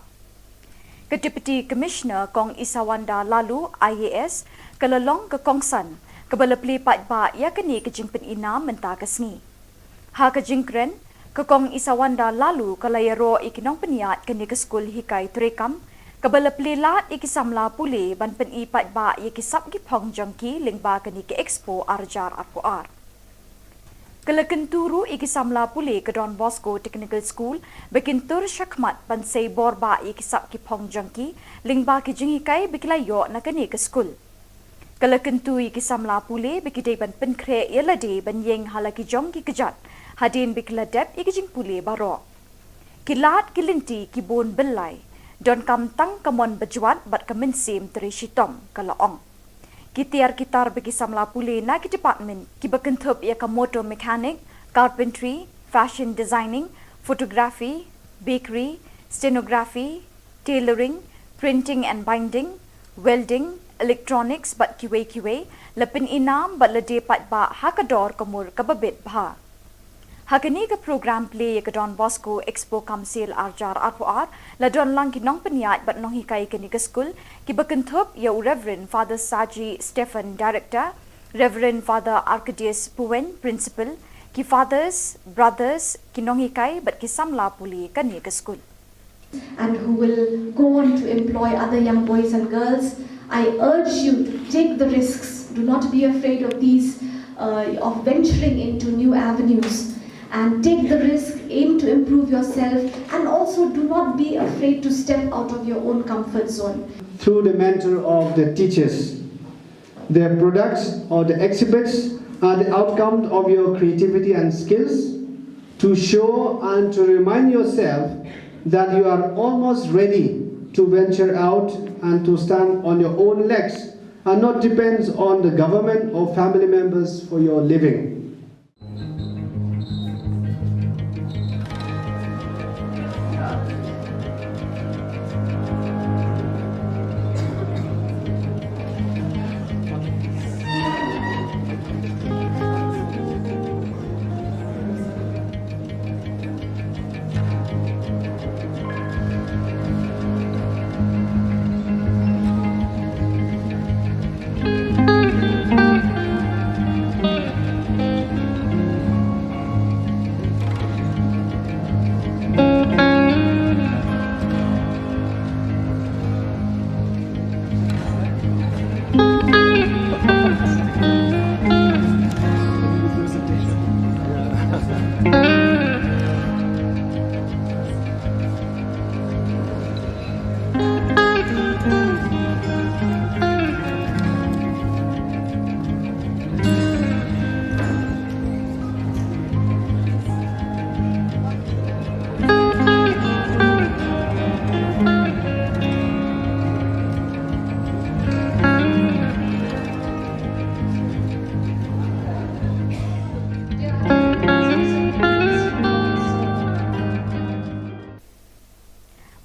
Ke Deputy Commissioner Kong Isawanda Lalu IAS kelalong ke Kongsan kebalepli pat ba ya kini ke jingpen ina menta kesngi. Ha ke jingkren ke Kong Isawanda Lalu kelayaro ikinong peniat kini ke skul hikai trekam kebalepli lat ikisamla puli ban pen I pat ba ya kisap ki pong jongki lingba kini ke Expo Arjar Arpoar. Kelekenturu ikisamla puli ke Don Bosco Technical School bekintur syakmat pansay borba ikisap ki pong jangki lingba ki jingikai bekilayo na kani ke school. Kelekentu ikisamla puli bekidai ban penkre yelade ban yeng halaki jongki kejat hadin bekiladep ikijing puli baro. Kilat kilinti ki bon belai don kam tang kamon bejuat bat kemensim teri shitom kalaong. Kitar bagi samla puli na ki department ki bekentup ia ka motor mechanic, carpentry, fashion designing, photography, bakery, stenography, tailoring, printing and binding, welding, electronics bat kiwe lepin inam bat lede pat ba hakador kamur kababit bha. Hakani ke program play ke Don Bosco Expo Kamsil Arjar Arpoar la don lang ki nong peniat bat nong hikai ke ni ke school ki bekentup ya Reverend Father Saji Stephen Director, Reverend Father Arcadius Puen Principal, ki fathers, brothers ki nong hikai bat ki samla puli ke ni ke school. And who will go on to employ other young boys and girls. I urge you to take the risks. Do not be afraid of these, of venturing into new avenues. And take the risk, aim to improve yourself, and also do not be afraid to step out of your own comfort zone. Through the mentor of the teachers, their products or the exhibits are the outcome of your creativity and skills to show and to remind yourself that you are almost ready to venture out and to stand on your own legs and not depend on the government or family members for your living.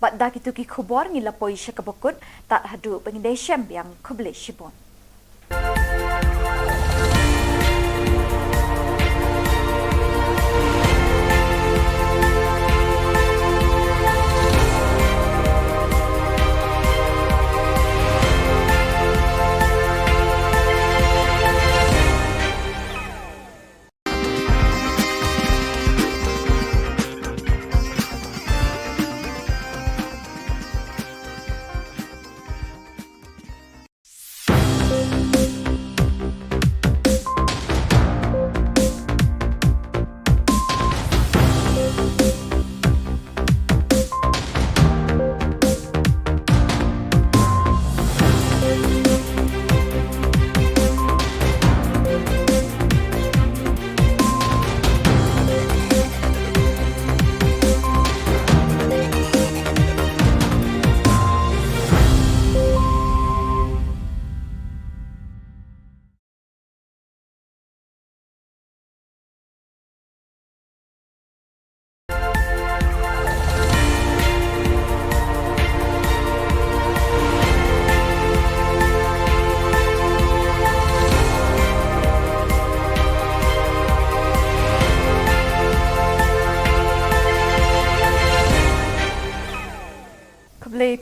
Bat dak itu ki Khubor ngilapoi syakabakut tak hadu pengindai syam yang kubli shibon.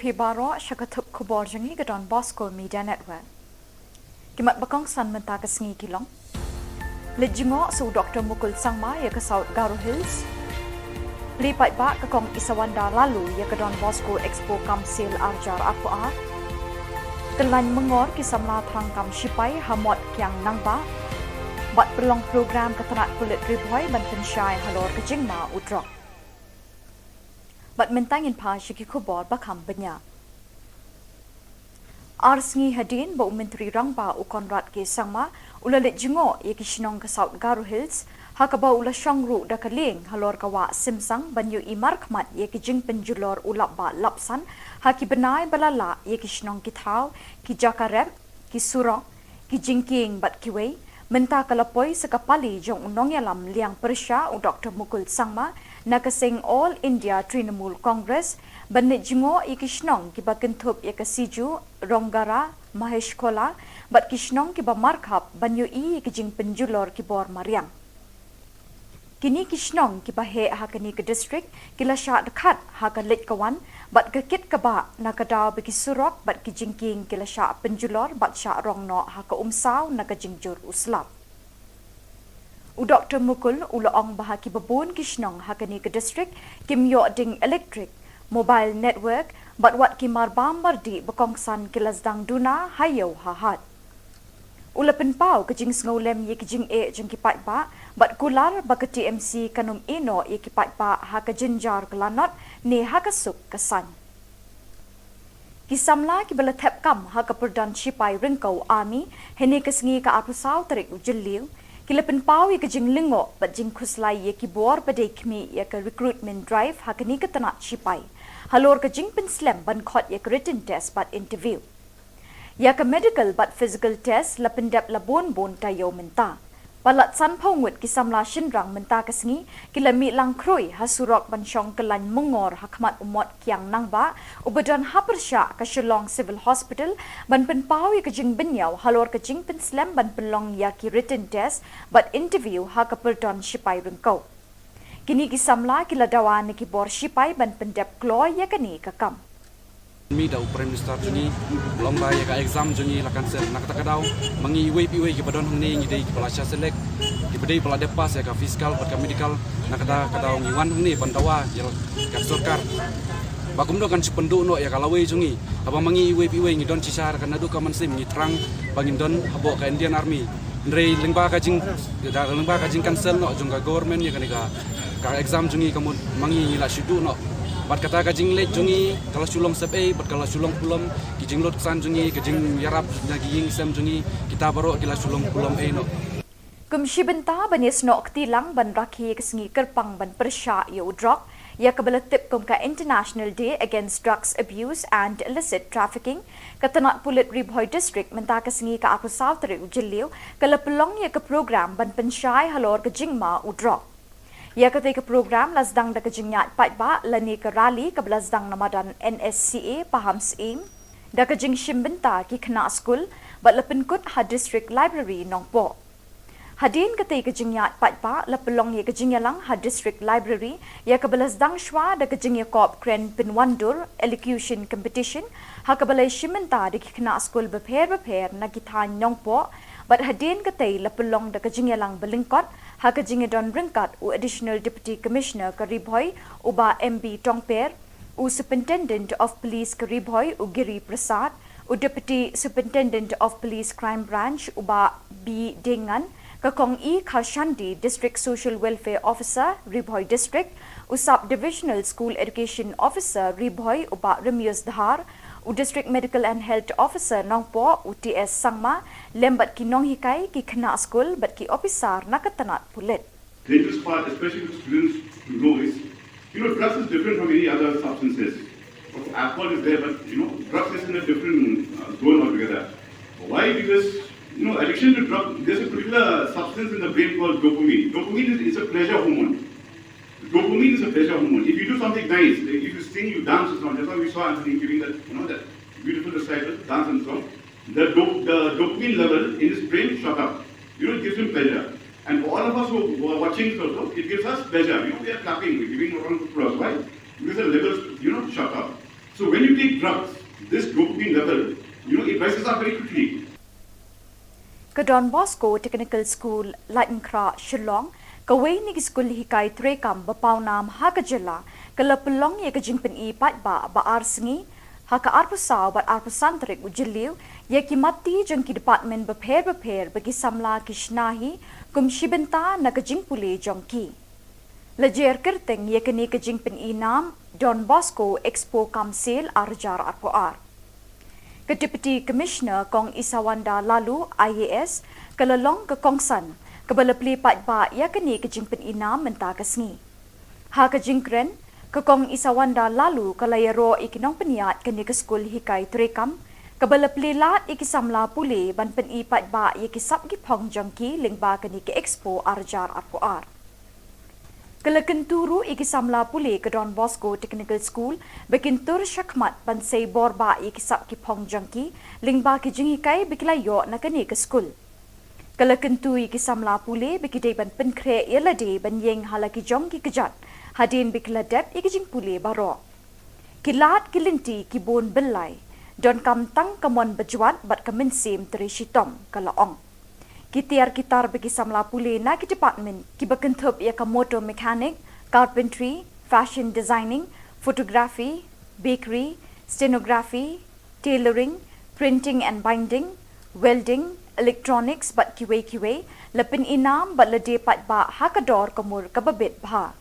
AP Baro Shakatup Khubor Jangi Gadon Bosco Media Network. Kimat bakong san menta kesengi kilong. Lejingo su Dr. Mukul Sangma ya ke South Garo Hills. Lipat ba ke kong Isawanda lalu ya ke Don Bosco Expo Kamsil Arjar Akwa. Kelan mengor kisamla terangkam Shipai Hamot Kiang Nangba. Bat pelong program keterat kulit ribuai ban pensyai halor kejingma udrok. Bat mentangin pa syiki Khubor bakam benya. Arsngi hadin bau menteri rangba ukonrat ke sangma ulalit jingo ye ki Shillong ke South Garo Hills hakaba ula shangru da kaling halor kawa simsang banyu imar khmat ye ki jing penjulor ulap ba lapsan haki benai balala ye ki Shillong ki thau ki jakarep ki surong ki jingking bat kiwei menta kalapoi sekapali jong unong yalam liang persya u Dr. Mukul Sangma nakasing All India Trinamool Congress banit jingo i Kishnong kiba kentup ya kasiju Ronggara Mahesh Kola bat Kishnong kiba markhap banyu i kijing penjulor kibor Mariang. Kini Kishnong kiba he hakani ke district kila sya dekat haka lit kawan bat kekit kaba nakadaw bagi surok bat kijingking kila sya penjulor bat sya rongno haka umsaw nakajingjur uslap. U Dr. Mukul ulaong bahaki babun Kishnong hakani ke district kimyo ding electric mobile network bat wat kimar bambar di bekongsan kilasdang duna hayo hahat. Ula penpau kejing sengolem ye kejing e jeng kipat ba bat kular baka TMC kanum ino ye kipat ba haka jenjar kelanot ne haka suk kesan. Kisamla kibala thep kam haka perdan Shipai ringkau army hene kesengi ka apusau tarik ujeliu kila penpau ye kejing lingo bat jing kuslai ye kibor badai kmi ye ka recruitment drive haka ni ketanat Shipai halor kejing penslam ban khot ye ka written test bat interview ya ka medical but physical test la pendap la bon tayo menta palat san phongut kisamla shinrang menta kasngi kila mi lang kroi hasurok ban shong kelan mengor hakmat umot kiang nangba ubadan hapersha ka Shillong Civil Hospital ban penpau ya kejing benyau halor kejing penslam ban pelong ya ki written test but interview ha ka perdon Shipai rengkau kini kisamla kila dawan ki bor Shipai ban pendap kloy ya kani kakam. Mi da Prime Minister juni lomba ya ka exam juni lakan ser nak tak daw mangi iwe ki badon hang ni ngi dei ki pelasya selek ki bedei pelade pas ya ka fiskal pat ka medical nak da daw ngi wan hang ni bandawa jel ka sorkar bakum do kan sipendu no ya kalawe jungi aba mangi iwe ngi don cisar kan adu ka mansim ngi trang bangin don habo ka Indian Army ndrei lengba ka jing da lengba ka jing cancel no jung ka government ya ka exam jungi kamu mangi la shidu no bat kata kajing let jungi kalau Shillong sepe bat kalau Shillong pulam kijing lot san jungi kijing yarap lagi ying sem jungi kita baru kila Shillong pulam no Kumshi benta banis nok tilang ban rakhi kesengi kerpang ban persya ya udrok ya kabala tip kum ka International Day Against Drugs Abuse and Illicit Trafficking katanat pulit Ribhoy District menta kesengi ka akusaw tari ujiliw kala pelong ya ke program ban pensyai halor ke jingma udrok. Ya ketika program lasdang da kejingyat patba lani ke rally ke belasdang namadan NSCA paham seim da kejing shimbenta ki kena skul bat lepenkut ha district library nongpo. Hadin ketika kejingyat patba lepelong ya kejingyalang ha district library ya ke belasdang shwa da kejingya kop kren pinwandur elocution competition ha ke balai shimbenta da ki kena skul beper na kithan nongpo bat hadin ketai lepelong da kejingyalang belingkot haka jingedon ringkat u additional deputy commissioner Karibhoy uba MB Tongper u superintendent of police Karibhoy u Giri Prasad u deputy superintendent of police crime branch uba B Dengan kakong E Khashandi district social welfare officer Ribhoy district u sub divisional school education officer Ribhoy uba Remius Dhar u district medical and health officer nongpo u TS Sangma lembat ki nong hikai ki kena school bat ki officer nakatanat pulit. Dangerous part, especially for students to know is, drugs is different from any other substances. Alcohol is there, but drugs is in a different zone altogether. Why? Because addiction to drugs, there's a particular substance in the brain called dopamine. Dopamine is a pleasure hormone. Dopamine is a pleasure hormone. If you do something nice, if you sing, you dance, or something. That's why we saw Anthony giving that, that beautiful recital, dance and song. The dopamine level in his brain shot up. It gives him pleasure. And all of us who are watching this also, it gives us pleasure. We are clapping, we're giving a round of applause. Why? Because the levels, shot up. So when you take drugs, this dopamine level, it rises up very quickly. Ke Don Bosco Technical School, Latenkra, Shillong, kawai ni school hikai trekam bapau nam ha ke Jylla, ke lepelong ye ke jingpen I pat ba arsengi, ha ke arpusau bat arpusantrik ujiliu, ye ki mati jeng ki department beper bagi samla kishnahi, kum shibenta na ke jingpule jongki. Lejer kerteng ye ke ni ke jingpen I nam, Don Bosco Expo Kamsel Arjar Arpoar. Ke Deputy Commissioner Kong Isawanda Lalu IAS kelalong ke Kongsan ke belepli pat ba ya kini ke jingpen ina menta kesngi. Ha ke jingkren ke Kong Isawanda Lalu ke layaro ikinong peniat kini ke skul hikai trekam ke belepli lat ikisamla pule ban pen I pat ba ya kisap gipong jongki lingba kini ke Expo Arjar Arpoar. Kelekenturu ikisamla pule ke Don Bosco Technical School bekintur syakmat pansay borba ikisap ki pong jangki lingba ki jingikai bikilayo na kani ke school. Kelekentu ikisamla pule bikidai ban penkre yelade ban yeng halaki jongki kejat hadin bikiladep ikijing pule baro. Kilat kilinti kibon belai don kam tang kamon bejuat bat kemensim terishitom kalaong. Kitiar kitar bagi samla pule na ki department ki bekentup ia ka motor mechanic, carpentry, fashion designing, photography, bakery, stenography, tailoring, printing and binding, welding, electronics bat kiwe lepin inam bat lede pat ba hakador kamur kababit bha.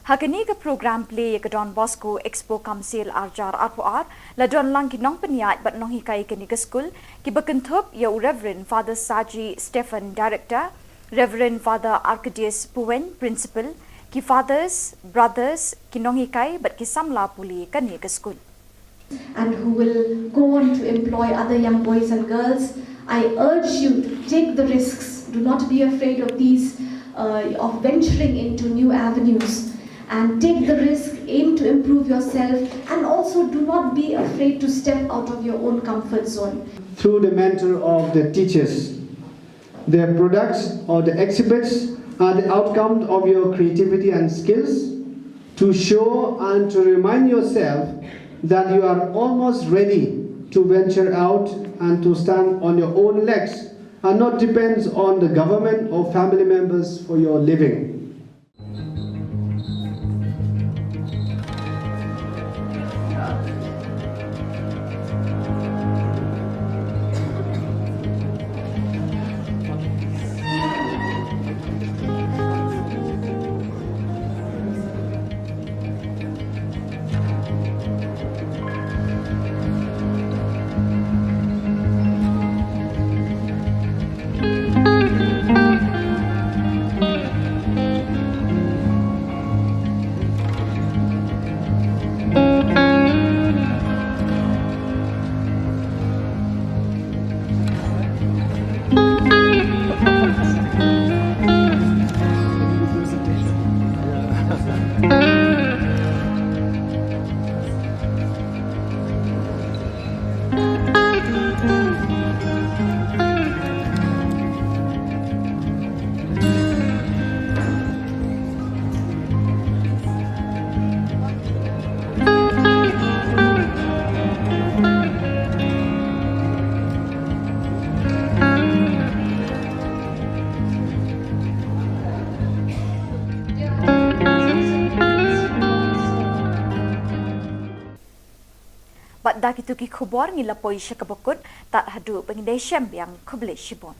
Hakani ke program play ke Don Bosco Expo Kamsel Arjar Arpoar la don lang kinong peniat bat nong hikai kini ke school ki bekentup ya Reverend Father Saji Stephen Director, Reverend Father Arcadius Puen Principal, ki fathers, brothers kinong hikai bat ki samla puli kani ke school. And who will go on to employ other young boys and girls, I urge you to take the risks. Do not be afraid of these, of venturing into new avenues. And take the risk, aim to improve yourself, and also do not be afraid to step out of your own comfort zone. Through the mentor of the teachers, their products or the exhibits are the outcome of your creativity and skills to show and to remind yourself that you are almost ready to venture out and to stand on your own legs and not depends on the government or family members for your living. Dak itu ki Khubor ngilapoi syakabakut tak hadu pengindai syam yang kubli shibon.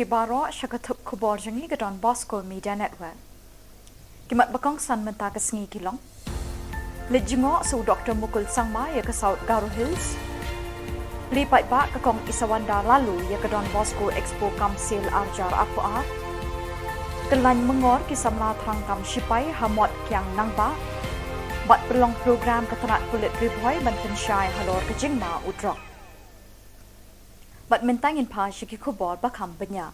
Baro Shakatup Khubor Jangi Gadon Bosco Media Network. Kimat bakong san menta ka sngi kilong. Lejingo so Dr. Mukul Sangma ya ka South Garo Hills. Lipat ba ka kong isawanda lalu ya ka Don Bosco Expo Kamsil Arjar Akwa. Kelan mengor kisamla thang kam shipai hamot kyang nangba. Bat pelong program katanat kulit riboy ban pensyai halor kejingma udrok. Bat mentangin pa syiki Khubor bakam benya.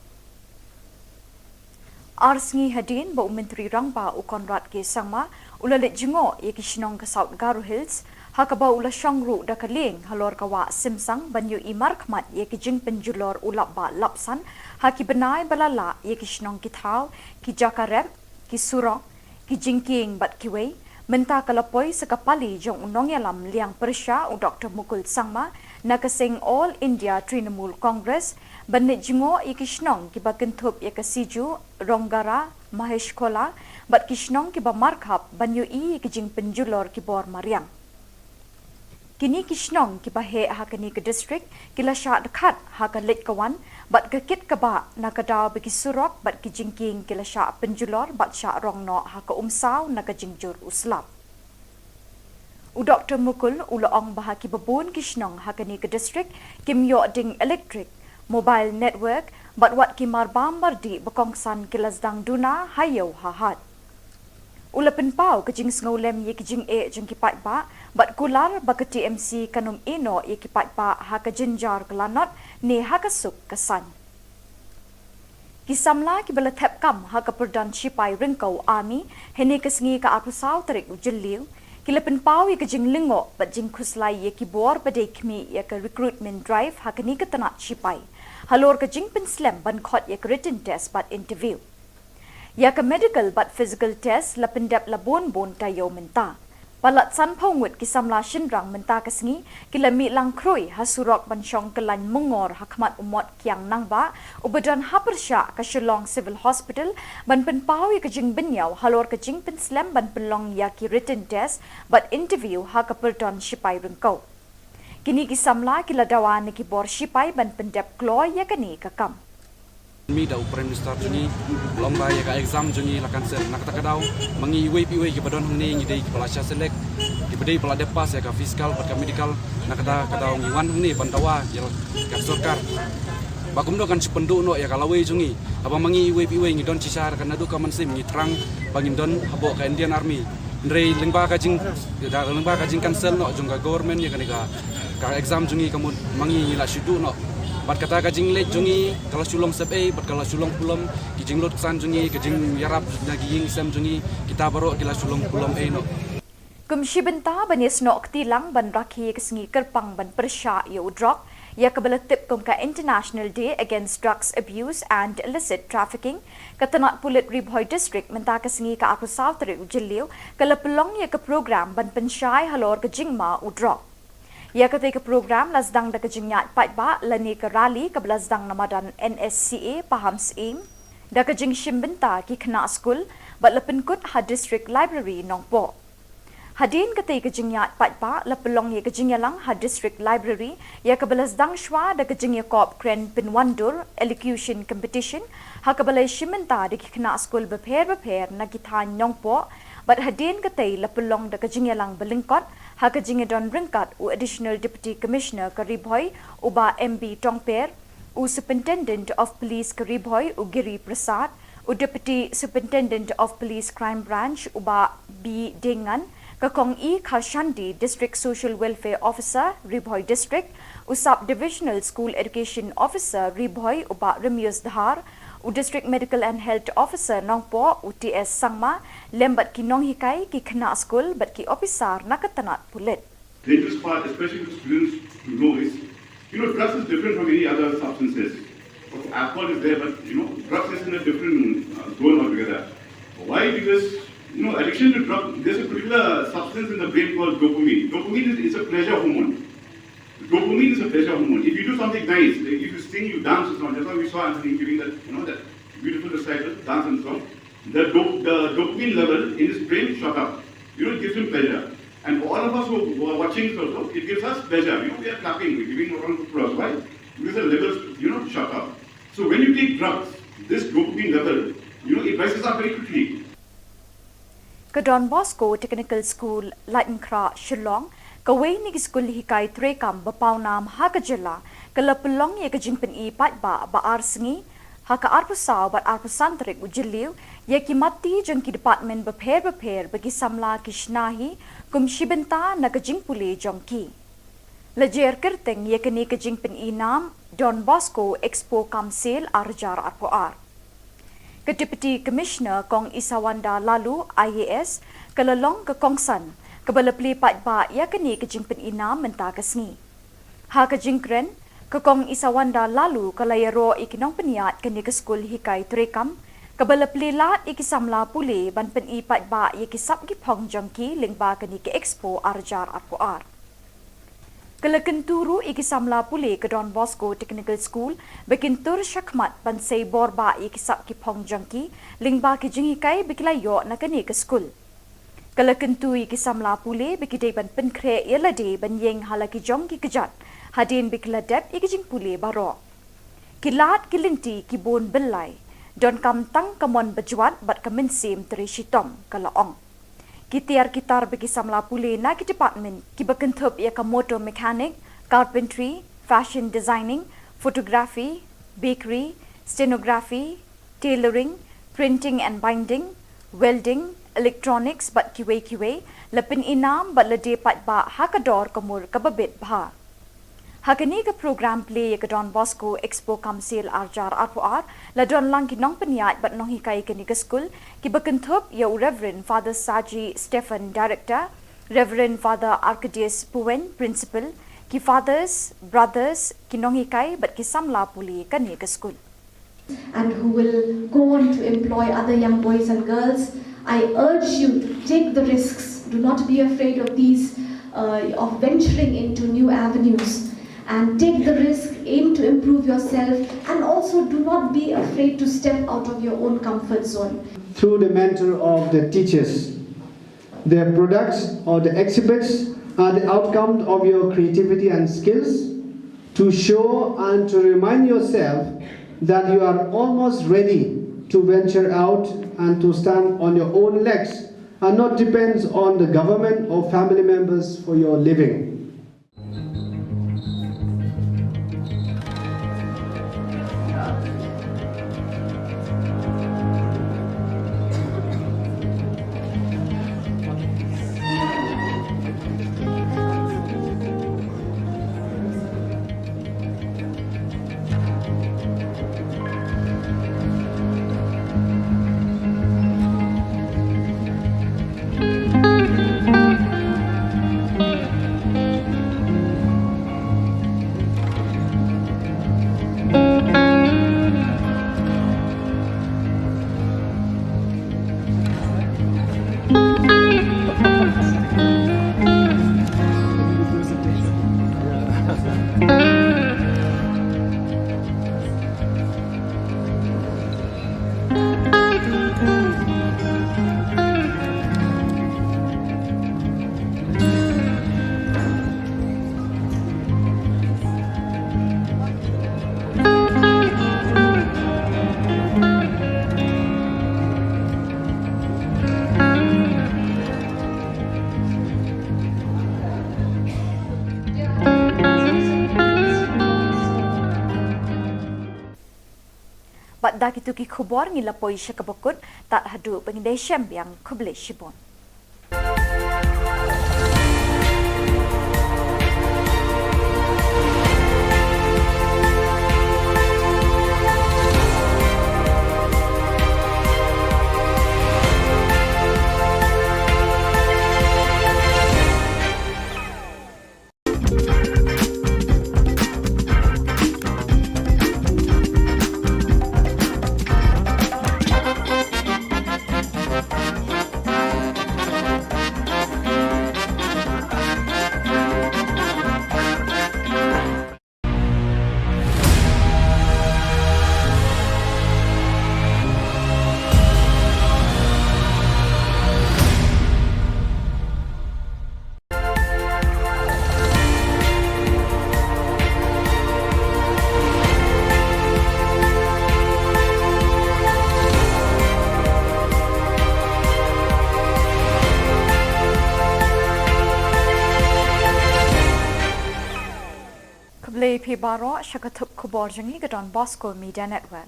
Arsngi hadin ba Menteri Rangba u Konrad ke Sangma ulalit jingo ye Shillong ke South Garo Hills hakaba ula shangru da kaling halor kawa simsang banyu imar khmat ye jing penjulor ulap ba lapsan haki benai balala ye Shillong ki thau ki jakarep ki surong ki jingking bat kiwei menta kalapoi sekapali jong unong yalam liang persya u Dr. Mukul Sangma nakasing All India Trinamool Congress banit jingo i Shillong ki bakentup ye siju Ronggara Mahesh Kola bat Shillong ki markhap banyu i jing penjulor ki bor mariang kini Shillong ki he hakani ke district kila sya dekat hakalit kawan bat kekit kaba nakadaw bagi surok bat ki jingking kila sya penjulor bat sya rongno haka umsaw nakajingjur uslap u Dr. Mukul ulaong bahaki babun Shillong hakani ke district kimyo ding electric mobile network bat wat ki marbam bardi bakongsan kilasdang duna hayo hahat ulapin pau kejing ngolem ye kejing jeng kipat ba bat kular bak TMC kanum ino ye kipat ba haka jinjar kelanot ne haka suk kesan kisamla ki bala thep kam haka perdan sipai ringkau army hene kesngi ka apusau tarik ujeliu kilapin pau ye kejing lingo bat jing khuslai ye ki bor bade kmi ye ka recruitment drive haka ni ketanat sipai halor kejing penslam ban khot ye written test bat interview ya ka medical but physical test lapendap labon bon tayo menta palat san phongut ki samla shinrang menta kasngi kilami lang kroi hasurok banshong kelan mengor hakmat umot kyang nangba ubadan hapersha ka Shillong Civil Hospital ban penpawi ka jing benyau halor ka jing penslam ban pelong ya ki written test but interview ha ka perton sipai rengkau kini ki samla kila dawan ki bor sipai ban pendap kloy ya kani ka kam Mi da Prime Minister juni lomba ya ka exam juni lakan ser nak takadaw mangi iwe ki badon hangni ngi dei kepala sya selek ki bedei pala depas ya ka fiskal pat ka medical nak kadaw ngi wan hangni pantawa ya ka sarkar bakum do kan sipendu no ya kalawe jungi aba mangi iwe ngi don cisar kan adu ka mansim ngi trang bangin don habo ka Indian Army ndrei lengba ka jing cancel no jungga government ya ka exam jungi kamu mangi ngi la shudu no bat kata kajing le jungi kalau Shillong sep bat kalau Shillong pulam kijing lot san jungi kijing yarap nagi ying sem jungi kita baru kila Shillong pulam no kumshi benta banis no ktilang ban rakhi kesngi kerpang ban persya yo drok ya kabalatip kum ka International Day Against Drugs Abuse and Illicit Trafficking katanat pulit Ribhoy District menta kesngi ka aku sautri ujeliu kalapelong ya ka program ban pensyai halor ka jingma udrok ya ketika program lasdang da kejingyat pat ba lani ke rally ke lasdang namadan NSCA paham seim da kejing shimbenta ki kena school bat lepenkut ha district library nongpo hadin ketika kejingyat pat ba lepelong ya kejingyalang ha district library ya ke lasdang shwa da kejingya kop kren pinwandur elocution competition ha ke balai shimbenta da ki kena school beper na kithan nongpo bat hadin ketai lepelong da kejingyalang belingkot haka jinge don ringkat u additional deputy commissioner Karibhoy uba MB Tongper u superintendent of police Karibhoy u Giri Prasad u deputy superintendent of police crime branch uba B Dengan kakong E Khashandi district social welfare officer Ribhoy district u sub divisional school education officer Ribhoy uba Remius Dhar u district medical and health officer Nongpo u TS Sangma lembat ki nong hikai ki kena school bat ki officer nakatanat pulit dangerous part, especially for students to know is, drugs is different from any other substances. Alcohol is there, but, drugs is in a different zone altogether. Why? Because, addiction to drugs, there's a particular substance in the brain called dopamine. Dopamine is a pleasure hormone. Dopamine is a pleasure hormone. If you do something nice, like if you sing, you dance or something, that's why we saw Anthony giving that, that beautiful recital, dance and song. The dopamine level in his brain shot up. It gives him pleasure. And for all of us who are watching this also, it gives us pleasure. We are clapping, we're giving a round of applause. Why? Because the levels, shot up. So when you take drugs, this dopamine level, it rises up very quickly. Ka Don Bosco Technical School, Lightenkra, Shillong, ka Wayne School Hikai Trekam, Bapaunam, Haka Jylla, ka Lapulong Yakajimpen E Patba, Ba Arsengi, Haka Arpusaw, Bat Arpusantrik, Ujiliw, Yakimati, Junki Department, Baper, Bagi Samla Kishnahi, Kum Shibenta, Nakajingpuli, Jonki. Lajer Kirting, Yakani Kajingpen Inam, Don Bosco Expo Kamsil, Arjar Arpoar. Ka Deputy Commissioner Kong Isawanda Lalu, IAS, Kalalong ka Kongsan, Kabalapli Patba, Yakani Kajingpen Inam, Mentakasngi. Haka Jingkren, Kakong Isawanda Lalu kalayaro ikinong peniat kani ka school hikai trekam kabalapli lat ikisamla puli ban penipat ba ikisap gipong jangki lingba kani ka expo arjar arpoar. Kalakenturu ikisamla puli ka Don Bosco Technical School bekintur syakmat ban say borba ikisap gipong jangki lingba ki jingikai bikilayo na kani ka school. Kalakentu ikisamla puli bikidai ban penkre yelade ban yeng halaki jongki kejat. Hadin bikladep ikijing puli baro. Kilat kilinti kibun belai. Don kam tang kamon bajuat bat kaminsim terishitom kalaong. Kitiar kitar bagi samla puli na ki department kibakentup ya ka motor mechanic, carpentry, fashion designing, photography, bakery, stenography, tailoring, printing and binding, welding, electronics bat kiwe lapin inam bat lade pat ba hakador kamur kababit bha. Hakani ka program play ka Don Bosco Expo Kamsil Arjar Arpoar la don lang kinong peniat bat nong hikai kani ka school kibakentup ya Reverend Father Saji Stephen Director, Reverend Father Arcadius Puen Principal, ki fathers, brothers kinong hikai bat kisamla puli kani ka school. And who will go on to employ other young boys and girls. I urge you to take the risks. Do not be afraid of these, of venturing into new avenues. And take the risk, aim to improve yourself, and also do not be afraid to step out of your own comfort zone. Through the mentor of the teachers, their products or the exhibits are the outcome of your creativity and skills to show and to remind yourself that you are almost ready to venture out and to stand on your own legs and not depends on the government or family members for your living. Bat dakitu ki Khubor ngilapoi siya kabukod tak hadu pengindai syam yang kubli shibon. Blay Pibaro, Shakatup Khubor Jangi Gadon Bosco Media Network.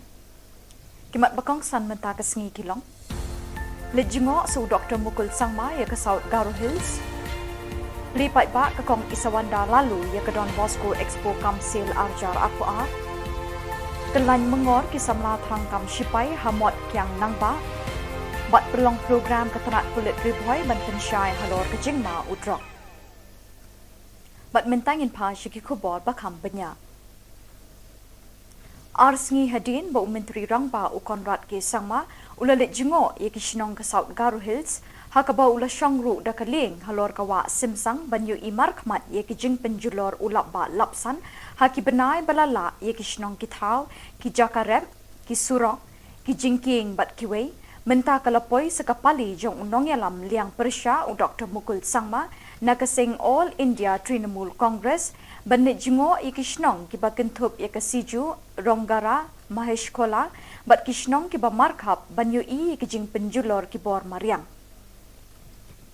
Kimat Bakong San Mentakas Ngi Kilong. Lijingo su Dr. Mukul Sangma ya ke South Garo Hills. Bli Pai Ba ke Kong Isawanda lalu ya ke Don Bosco Expo Kamsil Arjar Akuar. Kelany mengor kisamla Trangkam Shipai Hamot Kiang Nangba. Bat pelong program ketenat kulit ribuai ban pensyai halor ke Jingma Udrok. Bat mentangin pa Shiki Khubor bakam benya. Arsngi hadin ba Menteri Rangba u Konrad ke Sangma ulalit jingo ye ki Shillong ke South Garo Hills hakaba ula shangru da kaling halor kawa simsang banyu imar khmat ye ki jing penjulor ulap ba lapsan haki benai balala ye ki Shillong ki thau ki jakarep ki surong ki jingking bat kiwei menta kalapoi sekapali jong unong yalam liang persya u Dr. Mukul Sangma nakasing All India Trinamool Congress banit jingo ikishnong kiba kentup yakasiju ronggara mahesh kola bat kishnong kiba markhap banyu ikijing penjulor kibor mariang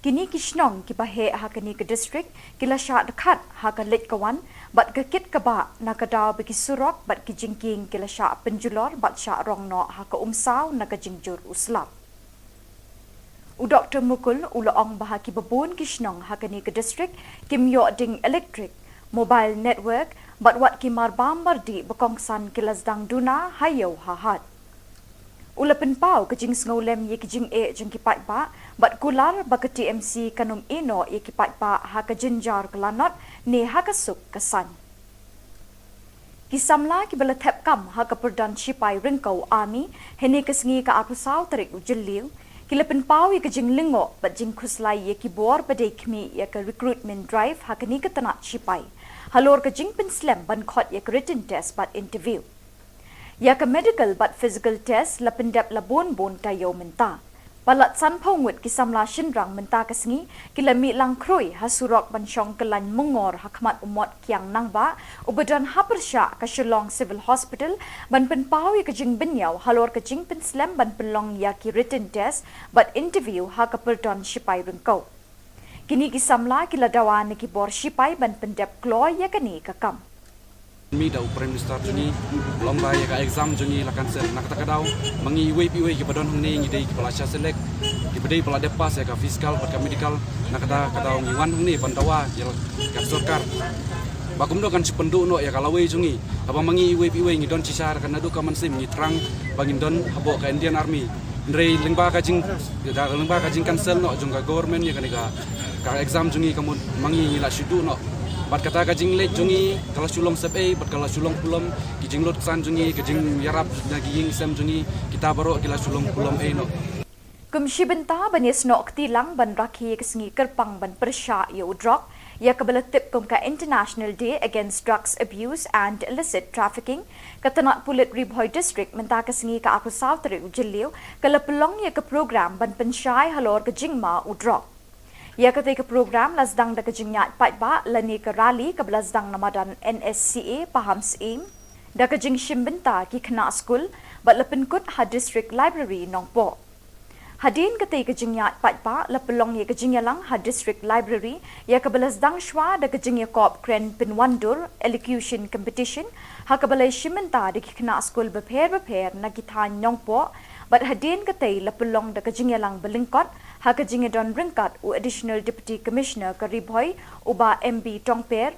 kini kishnong kiba he hakani ke district kila sha dekat hakalit kawan bat kekit kaba nakadaw bikisurok bat kijingking kila sha penjulor bat sha rongno haka umsaw nakajingjur uslap u Dr. Mukul ulaong bahaki babun kishnong hakani ke district kimyo ding electric mobile network bat wat kimar bambar di bekongsan kilasdang duna hayo hahat ulapen pau kejing snolem ye kejing e jeng kipat ba bat kular ba ke TMC kanum ino ye kipat ba ha ke jinjar kelanot ne ha kasuk kesan kisamla ki bala thep kam ha ka perdan shipai ringkau army hene kesngi ka apusau tarik ujeliu kilapen pau ye kejing lingo bat jing khuslai ye kibor badai khmi ye ka recruitment drive ha kani ka tanat shipai halor ka jing pen slam ban khot ye ka written test bat interview ya ka medical but physical test la pendap la bon tayo menta palat san phongut kisamla shinrang menta kasngi kilami lang kroi hasurok ban shong kelan mengor hakmat umot kiang nangba ubadan hapersha ka Shillong Civil Hospital ban pen pau ye ka jing benyau halor ka jing pen slam ban pelong ya ki written test but interview ha ka perdon shipai rengkau kini kisamla kila dawan ki bor shipai ban pendap kloy ya kani ka kam Mi da Prime Minister juni lomba ya ka exam juni la cancel nak ta kadaw mangi iwe ki padon hne ngi dei ki pala sha select ki pedei pala depas ya ka fiskal pat ka medical nak ta kadaw ngi wan hne bandawa ya ka sarkar bagum do kan sipendu no ya ka lawe jungi aba mangi iwe ngi don cisar kan adu ka mansim ngi trang bangin don habo ka Indian Army ndrei lingba ka jing da lingba ka jing cancel no jung ka government ya ka exam jungi kamu mangi ngi la shudu no bat kata kajing lek jungi kalau sulong sepe bat kalau sulong pulom kijing lot san jungi kijing yarap naging sem jungi kita baru kila sulong pulom no kumshi benta banis no ktilang ban rakhi kesngi kerpang ban persya yo drug ya kabala tip kum ka International Day Against Drugs Abuse and Illicit Trafficking katanat pulit ribhoy district menta kesngi ka aku sautri ujiliu kala pelong ya ka program ban pensyai halor ka jingma udrog ya kata ke program lasdang da kejingnya pat ba lani ke rally ke lasdang namadan NSCA paham sim da kejing shimbenta ki khna school bat lepen kut ha district library nongpo hadin kata kejingnya pat ba lepelong ye kejingya lang ha district library ya ke lasdang shwa da kejingya kop kren pinwandur elocution competition ha ke balai shimbenta di khna school beper na kithan nongpo bat hadin kata lepelong da kejingya lang belingkot ha kejingya don ringkat u additional deputy commissioner Karibhoy uba MB Tongper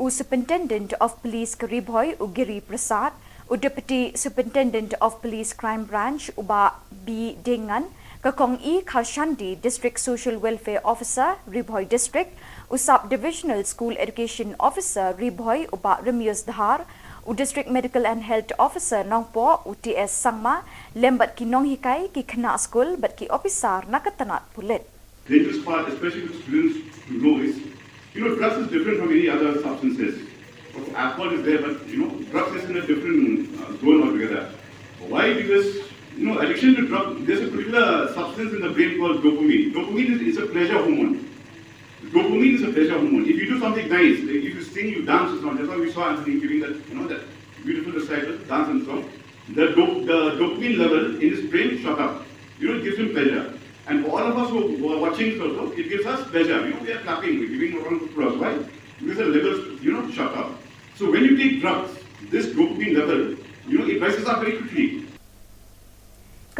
u superintendent of police Karibhoy u Giri Prasad u deputy superintendent of police crime branch uba B Dengan kakong E Kharshandi district social welfare officer Ribhoy district u sub divisional school education officer Ribhoy uba Remius Dhar u district medical and health officer nongpo UTS Sangma lembat ki nong hikai ki khna school bat ki officer nakatanat pulit dangerous part, especially for students to know is, drugs is different from any other substances. Alcohol is there, but, drugs is in a different zone altogether. Why? Because, addiction to drugs, there's a particular substance in the brain called dopamine. Dopamine is a pleasure hormone. Dopamine is a pleasure hormone. If you do something nice, like if you sing, you dance or something, that's why we saw Anthony giving that, that beautiful recital, dance and song. The dopamine level in his brain shot up. It gives him pleasure. And for all of us who are watching this also, it gives us pleasure. We are clapping, we're giving a round of applause. Why? Because the levels, shot up. So when you take drugs, this dopamine level, it rises up very quickly.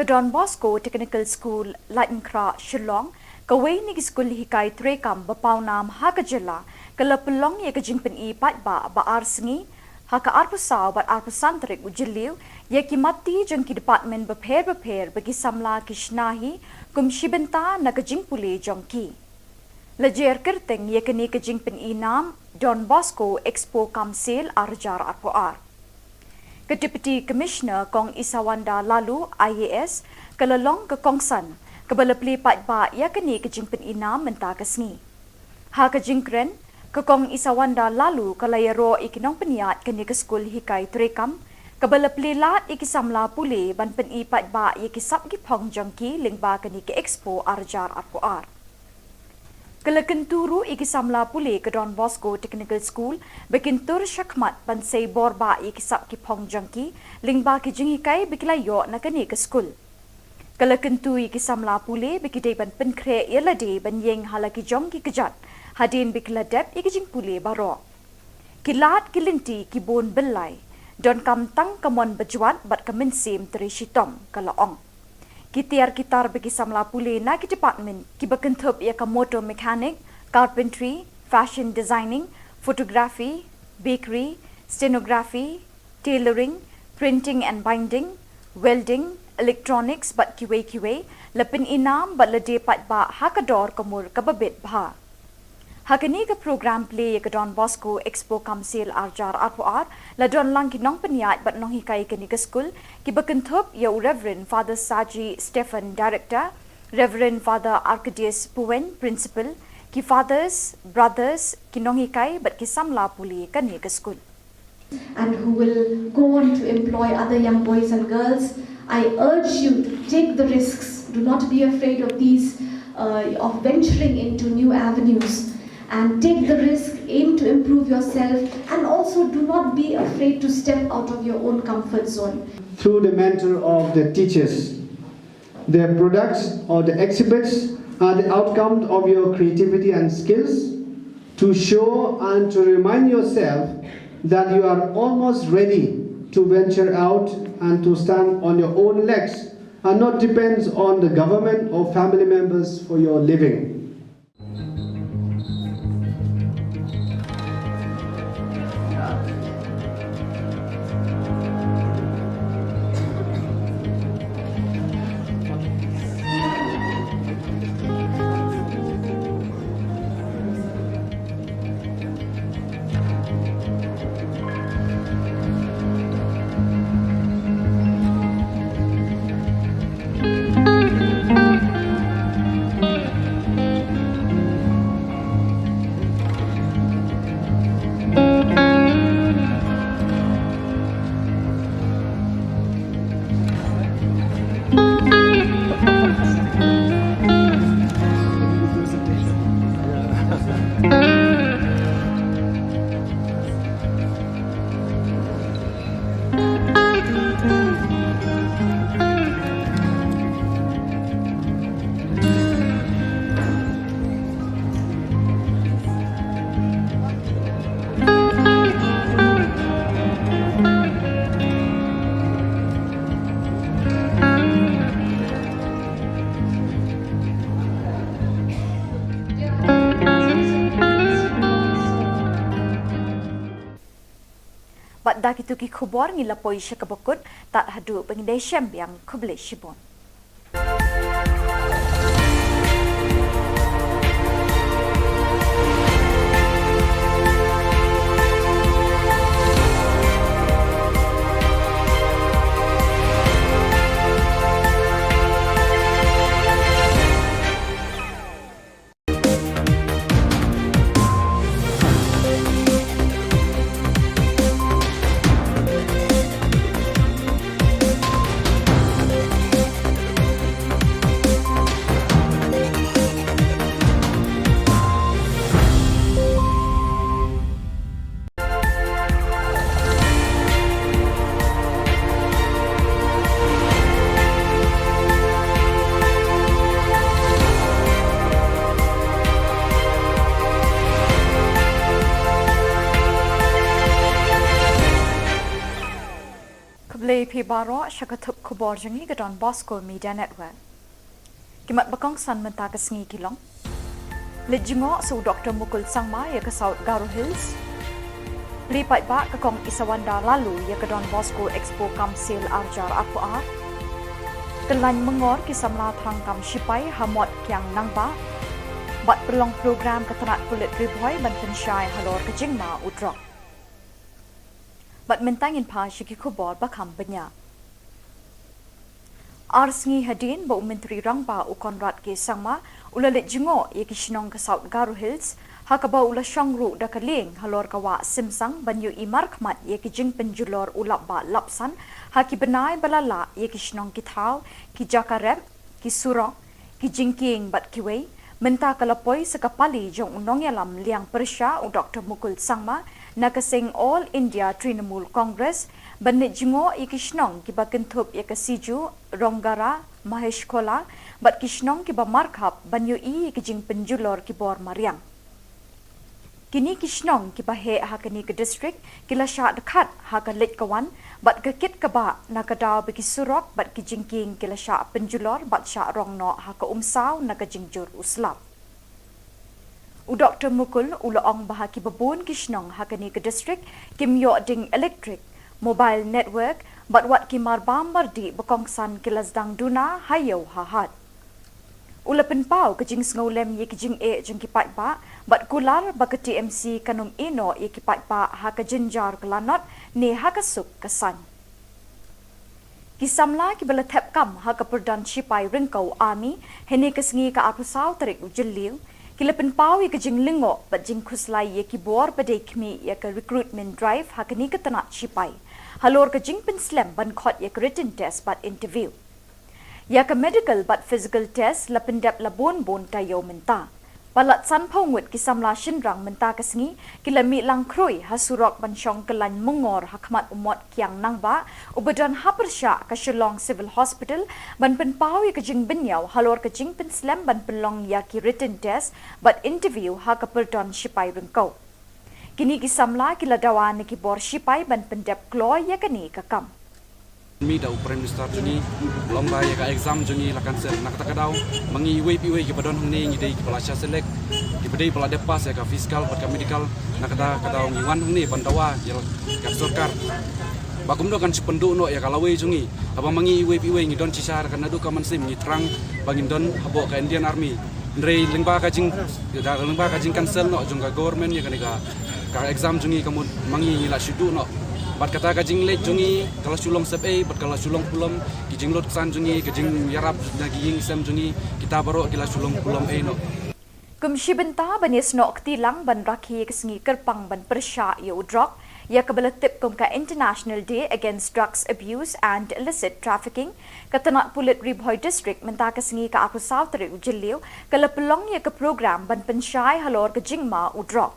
Don Bosco Technical School, Lightenkra, Shillong, Kaway ni school hikai trekam bapau nam haka Jylla, kalapulong ya kajingpen I patba ba arsengi, haka arpusaw bat arpusantrik ujiliw, ya kimati jang ki department beper bagi samla kishnahi, kum shibenta na kajingpuli jongki. Lajer kerteng ya kini kajingpen I nam, Don Bosco Expo Kamsil Arjar Arpoar. Ke-Deputy Commissioner Kong Isawanda Lalu IAS kalalong ke Kongsan kabalapli patba ya kini kejingpen ina menta kesngi. Ha kejingkren ke Kong Isawanda Lalu kalayaro ikinong peniat kini ke skul hikai trekam kabalapli lat ikisamla puli ban pen I patba ikisap gipong jangki lingba kini ke Expo Arjar Arpoar. Kelakenturu ikisamla puli ke Don Bosco Technical School bekintur syakmat bansay borba ikisap ki pong jangki lingba ki jingikai bekilayo na kani ke school. Kelakentu ikisamla puli bekidai ban penkre yelade ban yeng halaki jongki kejat hadin bekiladep ikijing puli baro. Kilat kilinti kibon belai don kamtang kamon bejuat bat kemensim terishitom kalaong. Kitiar kitar bagi samla puli na ki department ki bekentup ia ka motor mechanic, carpentry, fashion designing, photography, bakery, stenography, tailoring, printing and binding, welding, electronics bat kiwe lepin inam bat lede patba hakador kamur kababit bha. Hakani ke program play ke Don Bosco Expo Kamsil Arjar Arpoar la don lang kinong peniat bat nong hikai kini ke school ki bekentup ya Reverend Father Saji Stephen Director, Reverend Father Arcadius Puen Principal, ki fathers, brothers kinong hikai bat ki samla puli kani ke school. And who will go on to employ other young boys and girls, I urge you to take the risks. Do not be afraid of these, of venturing into new avenues. And take the risk, aim to improve yourself, and also do not be afraid to step out of your own comfort zone. Through the mentor of the teachers, their products or the exhibits are the outcome of your creativity and skills to show and to remind yourself that you are almost ready to venture out and to stand on your own legs and not depends on the government or family members for your living. Dak itu ki Khubor ngilapoi syakabakut tak hadu pengindai syam yang kuble shibon. Baro Shakatup Khubor Jangi Gadon Bosco Media Network. Kimat Bakong San Mentakas Ngi Kilong. Lijingo su Dr. Mukul Sangma ya ke South Garo Hills. Lipat ba ke Kong Isawanda lalu ya ke Don Bosco Expo Kamsil Arjar Akuar. Kelany mengor kisamla Trangkam Shipai Hamot Kiang Nangba. Bat pelong program ketenat kulit riboy ban pensyai halor ke Jingma Udrok. Bat mentangin pa Shiki Khubor bakam benya. Arsngi hadin ba Menteri Rangba u Konrad ke Sangma ulalit jingo ye ki Shillong ke South Garo Hills hakaba ula shangru da kaling halor kawa simsang banyu imar khmat ye ki jing penjulor ulap ba lapsan haki benai balala ye ki Shillong ki thau ki jakarep ki surong ki jingking bat kiwei menta kalapoi sekapali jong unong yalam liang persya u Dr. Mukul Sangma nakasing All India Trinamool Congress banit jingo ikishnong kiba kentup ya kasiju ronggara mahesh kola bat kishnong kiba markhap banyu I kijing penjulor kibor mariang kini kishnong kiba he hakani ke district kila sha dekat haka lit kawan bat kekit kaba nakadaw beki surok bat kijingking kila sha penjulor bat sha rongno haka umsaw nakajingjur uslap u Dr. Mukul ulaong bahaki babun kishnong hakani ke district kimyo ding electric mobile network bat wat kimar bambar di bekongsan kilasdang duna hayo hahat ulapen pau kejing snolem ye kejing e jeng kipat ba bat kular ba ke TMC kanum ino ye kipat ba ha ke jinjar kelanot ne ha ke suk kesan kisamla ki bela thep kam ha ke perdan shipai ringkau army hene kesngi ka apusau tarik ujeliu kilapen pau ye kejing lingo bat jing khuslai ye kibor badai kmi ye ke recruitment drive ha ke ni ke tanat shipai halor ke jing pen slam ban khot ye ke written test bat interview ya ke medical bat physical test la pendap la bon tayo menta palat san phongut kisamla shinrang menta kasngi kilami lang kroi hasurok ban shong kelan mengor hakmat umot kiang nangba ubadan hapersha ka Shillong Civil Hospital ban pen pau ye ke jing benyau halor ke jing pen slam ban pelong ya ki written test bat interview ha ka perdon shipai rengkau kini kisamla kila dawan ki bor shipai ban pendap kloy ya kani kakam Mi da Prime Minister juni lomba ya ka exam juni la cancel nak ta kadaw mangi iwe piwe ki padon hne ngi dei ki pala sha select ki pedei pala depas ya ka fiskal pat ka medical nak ta kadaw ngi wan hne bandawa ya ka sarkar bagum do kan sipendu no ya kalawe jungi aba mangi iwe piwe ngi don cisar kan adu ka mansim ngi trang bangin don habo ka Indian Army ndrei lengba ka jing da lengba ka jing cancel no jung ka government ya ka exam jungi kamu mangi la shudu no bat kata kajing lek jungi kalau Shillong sepe bat kalau Shillong pulam kijing lot kesan jungi kijing yarap naging sem jungi kita baru kila Shillong pulam no kumshi benta banis no ktilang ban rakhi kesngi kerpang ban persya yo drok ya kabela tip kum ka International Day Against Drugs Abuse and Illicit Trafficking katanat pulit ribhoy district menta kesngi ka aku sautri ujiliu kala pelong ya ke program ban pensyai halor ke jingma udrok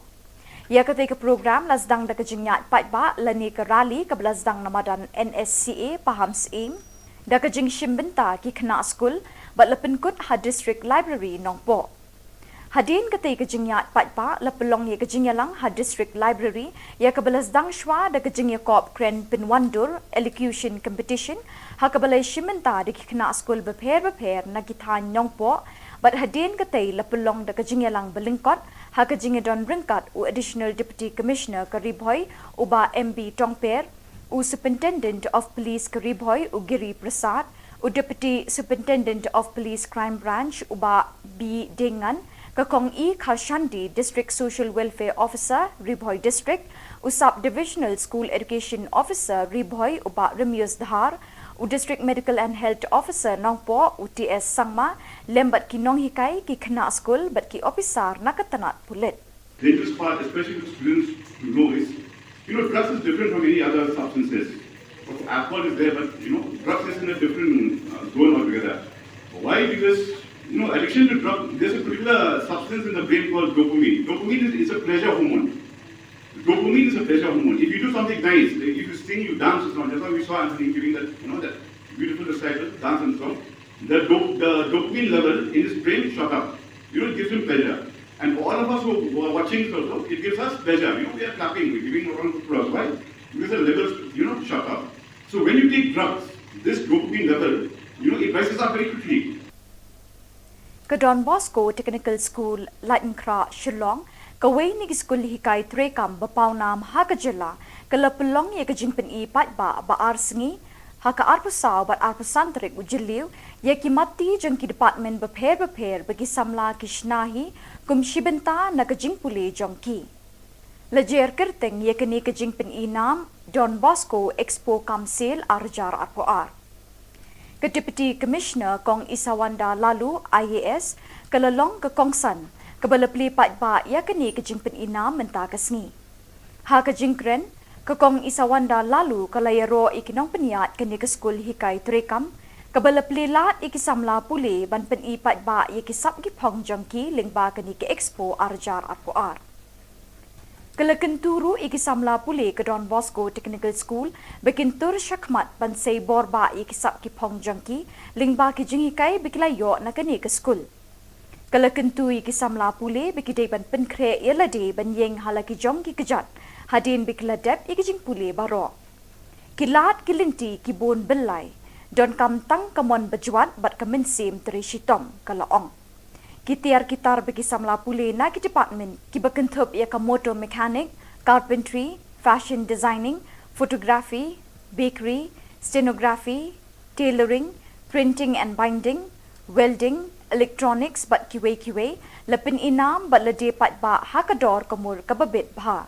ya ketika program lasdang da kejingyat patba lani ke rally ke belasdang namadan NSCA paham seim da kejing shimbenta ki kena school bat lepenkut ha district library nongpo hadin ketika kejingyat patba lepelong ya kejingyalang ha district library ya ke belasdang shwa da kejingya kop kren pinwandur elocution competition ha ke belai shimbenta di kena school beper na kithan nongpo bat hadin ketai lepelong da kejingyalang belingkot ha kejingedon ringkat u additional deputy commissioner Karibhoy uba MB Tongper u superintendent of police Karibhoy u Giri Prasad u deputy superintendent of police crime branch uba B Dengan kakong E Kharshandi district social welfare officer Ribhoy district u sub divisional school education officer Ribhoy uba Remius Dhar u district medical and health officer nongpo UTS Sangma lembat ki nong hikai ki kena school bat ki officer nakatanat pulit dangerous part, especially for students to know is, drugs is different from any other substances. Alcohol is there, but, drugs is in a different zone altogether. Why? Because, addiction to drugs, there's a particular substance in the brain called dopamine. Dopamine is a pleasure hormone. Dopamine is a pleasure hormone. If you do something nice, like if you sing, you dance, or something, that's why we saw Anthony giving that, that beautiful recital, dance and song. The dopamine level in his brain shot up. It gives him pleasure. And for all of us who are watching this also, it gives us pleasure. We are clapping, we're giving a round of applause. Why? Because the levels, shot up. So when you take drugs, this dopamine level, it rises up very quickly. Ke Don Bosco Technical School, Latenkra, Shillong, kawai ni school hikai trekam bapau nam haka Jylla, ke lepelong ye ke jingpen I pat ba arsengi, haka arpusau bat arpusantrik ujiliu, ye ki mati jeng ki department beper bagi samla kishnahi, kum shibenta na ke jingpuli jongki. Lejer kerteng ye kini ke jingpen I nam Don Bosco Expo Council Arjar Arpoar. Ke Deputy Commissioner Kong Isawanda Lalu IAS kelelong ke Kongsan kebelepli pat ba ya kini ke jingpen ina menta kesngi. Ha ke jingkren ke Kong Isawanda Lalu kelayaro ikinong peniat kini ke skul hikai trekam kebelepli lat ikisamla pule ban pen I pat ba ye kisap ki pong jongki lingba kini ke Expo Arjar Arpoar. Kelekenturu ikisamla pule ke Don Bosco Technical School bekintur syakmat bansai borba ikisap ki pong jangki lingba ki jingikai bekilayo na kani ke school. Kelekentu ikisamla pule bekidai ban penkre yelade ban yeng halaki jongki kejat hadin bekiladep ikijing pule baro. Kilat kilinti kibun belai don kam tang kamon bejuat bat kemensim teri shitom kalaong. Kitiar kitar bagi samla pule na ki department ki bekentup ia ka motor mechanic, carpentry, fashion designing, photography, bakery, stenography, tailoring, printing and binding, welding, electronics bat kiwe lepin inam bat lede pat ba hakador kamur kababit bha.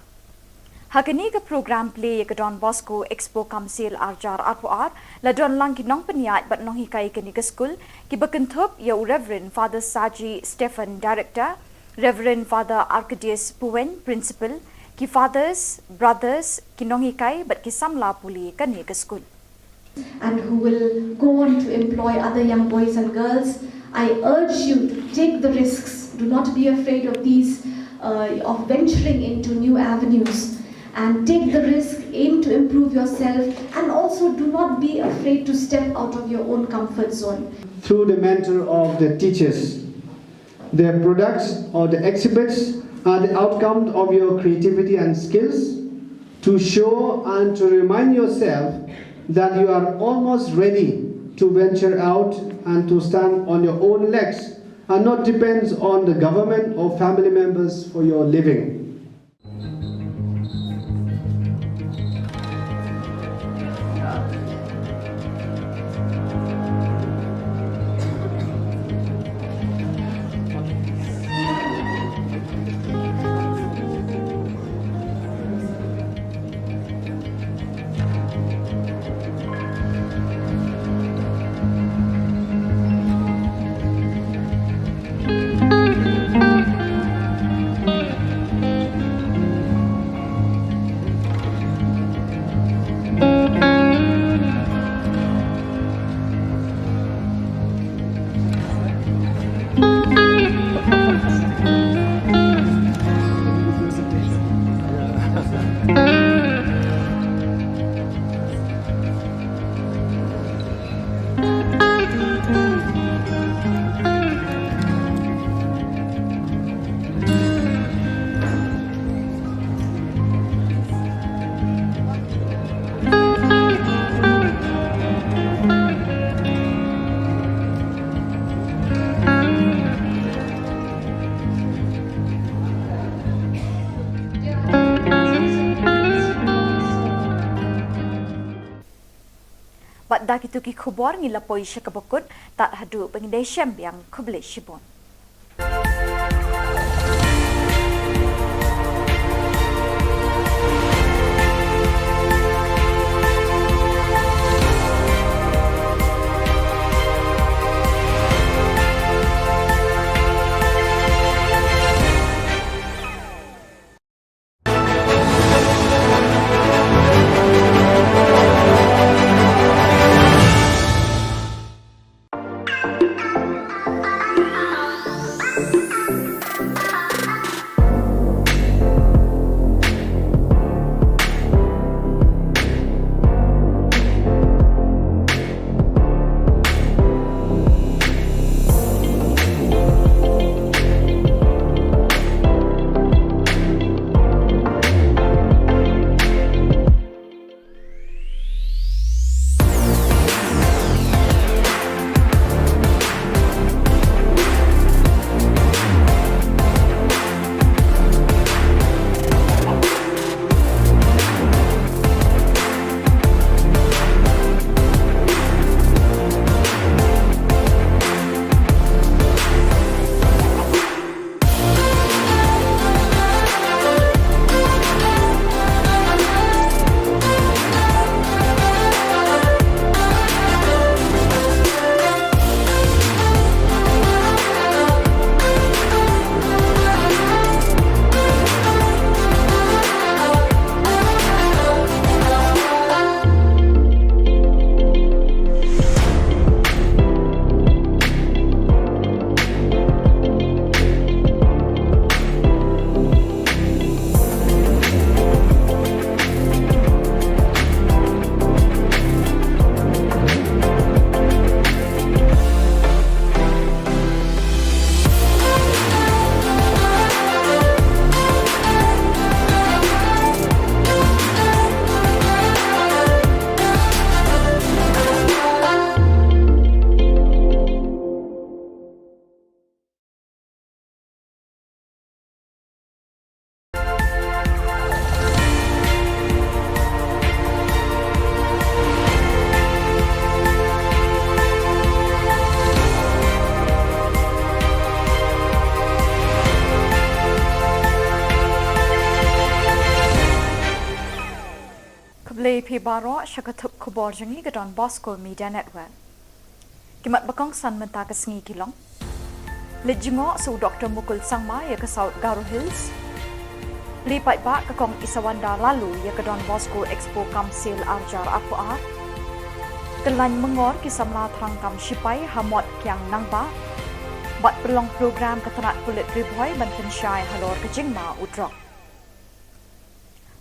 Hakini ke program play ke Don Bosco Expo Council Arjar Arpoar la don lang kinong peniat bat nong hikai kini ke school ki bekentup ya Reverend Father Saji Stephen Director, Reverend Father Arcadius Puen Principal, ki fathers, brothers kinong hikai bat ki samla puli kini ke school. And who will go on to employ other young boys and girls, I urge you to take the risks. Do not be afraid of these, of venturing into new avenues. And take the risk, aim to improve yourself, and also do not be afraid to step out of your own comfort zone. Through the mentor of the teachers, their products or the exhibits are the outcome of your creativity and skills to show and to remind yourself that you are almost ready to venture out and to stand on your own legs and not depend on the government or family members for your living. Bat dak itu ki Khubor ngilapoi syakabakut tak hadu pengindai syam yang kublai shibon. JP Baro syakatup Khubor jangi ke Don Bosco Media Network. Kimat bakong san menta ke sengi kilong. Lejingo su Dr. Mukul Sangma ya ke South Garo Hills. Lipat ba ke kong Isawanda lalu ya ke Don Bosco Expo Kamsil Arjar Apuar. Kelan mengor kisamla tangkam Shipai Hamot Kiang Nangba. Bat pelong program ketenat kulit riboy ban pensyai halor ke Jingma Udrok.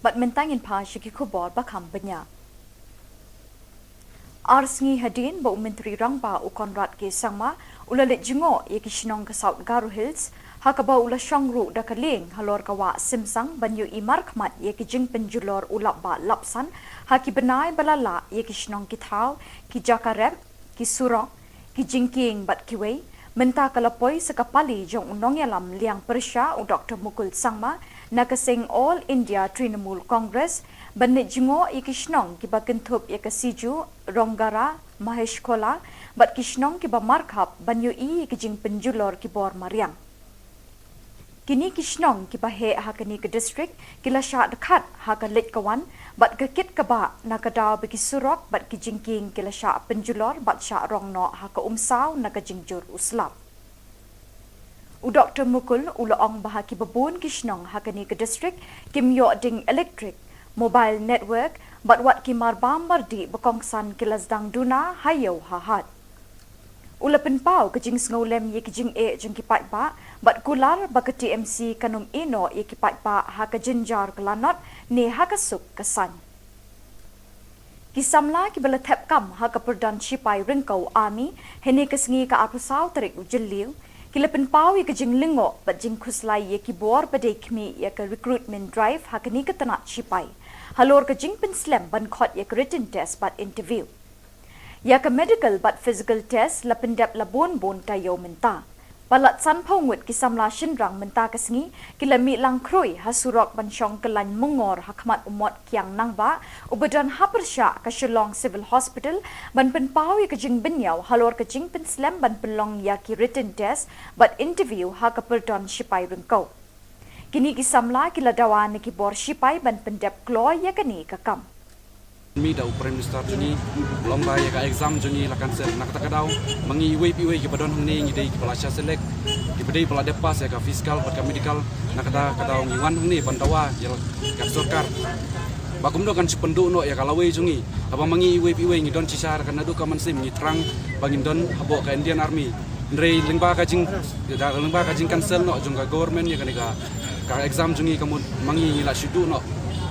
Bat mentangin pa syaki Khubor bakam benya. Arsngi hadin ba Menteri Rangba u Konrad ke Sangma ulalit jingo ye ki Shillong ke South Garo Hills hakaba ula syangru da kaling halor kawa simsang banyu imar khmat ye ki jing penjulor ulap ba lapsan haki benai balala ye ki Shillong ki thau ki jakarep ki surong ki jingking bat kiwei menta kalapoi sekapali jong unong yalam liang persya u Dr. Mukul Sangma nakasing All India Trinamool Congress banit jingo ikishnong kiba kentup ya kasiju ronggara mahesh kola bat kishnong kiba markhap banyu I kijing penjulor kibor mariang kini kishnong kiba he hakani ke district kila sya dekat hakalit kawan bat kekit kaba nakadaw bagi surok bat kijingking kila sya penjulor bat sya rongno haka umsaw nakajingjur uslap u Dr. Mukul ulaong bahaki babun kishnong hakani ke district kimyo ding electric mobile network bat wat kimar bambar di bekongsan kilasdang duna hayo hahat ulapen pau kejing snolem ye kejing e jeng kipat ba bat kular ba ke TMC kanum ino ye kipat ba haka jinjar kelanot ne haka suk kesan kisamla ki bala thep kam haka perdan Shipai ringkau army hene kesengi ka apusau tarik ujeliu kilapen pau ye kejing lingo bat jing khuslai ye kibor badai kmi ye ka recruitment drive hakani ke tanat Shipai halor kejing penslam ban khot ye written test bat interview ya ka medical bat physical test la pendap la bon tayo menta palat san phongut kisamla shinrang menta kasengi kilami lang kroi hasurok ban syong kelan mengor hakmat umot kiang nangba ubadan hapersya ka Shillong Civil Hospital ban penpau ye kejing benyau halor kejing penslam ban pelong ya ki written test bat interview ha ka perdon Shipai ringkau kini kisamla kila dawan ki bor Shipai ban pendap kloy ya kani kakam Mi da Prime Minister juni lomba ya ka exam juni lakan ser nak takadaw mangi iwe ki padon hang ni dei ki palasya selek ki pedai pala depas ya ka fiskal pat ka medical nak kadaw ngi wan hang ni bantawa ya ka sarkar bagum do kan sipendu no ya kalawe jungi apa mangi iwe ngi don cisar kan adu ka mansim ngi terang bangin don habo ka Indian Army ndrei lingba ka jing cancel no jung ka government ya ka exam jungi kamu mangi ngi la shudu no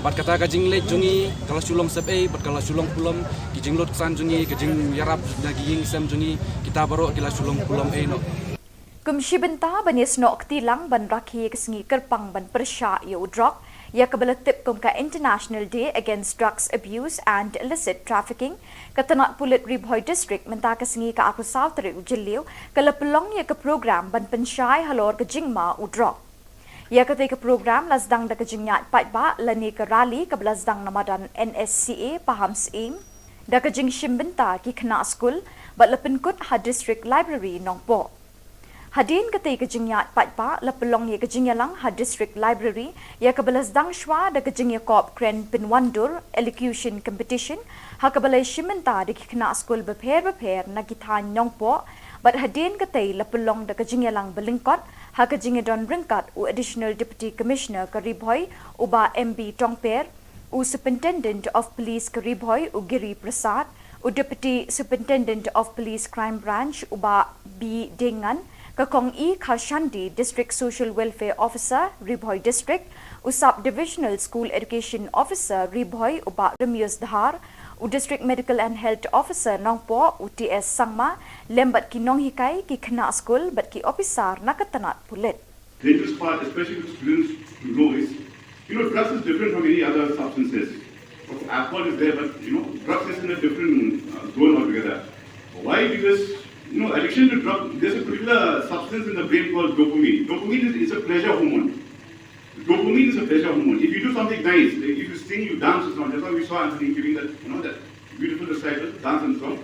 bat kata kajing late jungi kalau sulong sepe bat kalau sulong pulom kijing lot kesan jungi kijing yarap naging sem jungi kita baru kila sulong pulom no kumshi benta banis no ktilang ban rakhi kesengi kerpang ban persya yo drop ya kebelatip kum ka International Day Against Drugs Abuse and Illicit Trafficking katanat pulit Ribhoy District menta kesengi ka aku South Ujiliu kala pelong ya ke program ban pensyai halor ke jingma udrop ya ketika program lasdang da kejingyat patba lani ke rally ke lasdang namadan NSCA paham seim da kejing shimbenta ki kena school bat lepenkut ha district library nongpo hadin ketika kejingyat patba lepelong ya kejingyalang ha district library ya ke lasdang shwa da kejingya kop kren pinwandur elocution competition ha ke balai shimbenta di kena school beper na kithan nongpo bat hadin ketai lepelong da kejingyalang belingkot ha kejingya don ringkat u additional deputy commissioner Karibhoy uba MB Tongper u superintendent of police Karibhoy u Giri Prasad u deputy superintendent of police crime branch uba B Dengan kakong E Khashandi district social welfare officer Ribhoy district u sub divisional school education officer Ribhoy uba Ramius Dhar u district medical and health officer nongpo UTS Sangma lembat ki nong hikai ki kena school bat ki officer nakatanat pulit dangerous part, especially for students to know is, drugs is different from any other substances. Alcohol is there, but, drugs is in a different zone altogether. Why? Because, addiction to drugs, there's a particular substance in the brain called dopamine. Dopamine is a pleasure hormone. Dopamine is a pleasure hormone. If you do something nice, like if you sing, you dance or something, that's why we saw Anthony giving that, that beautiful recital, dance and song.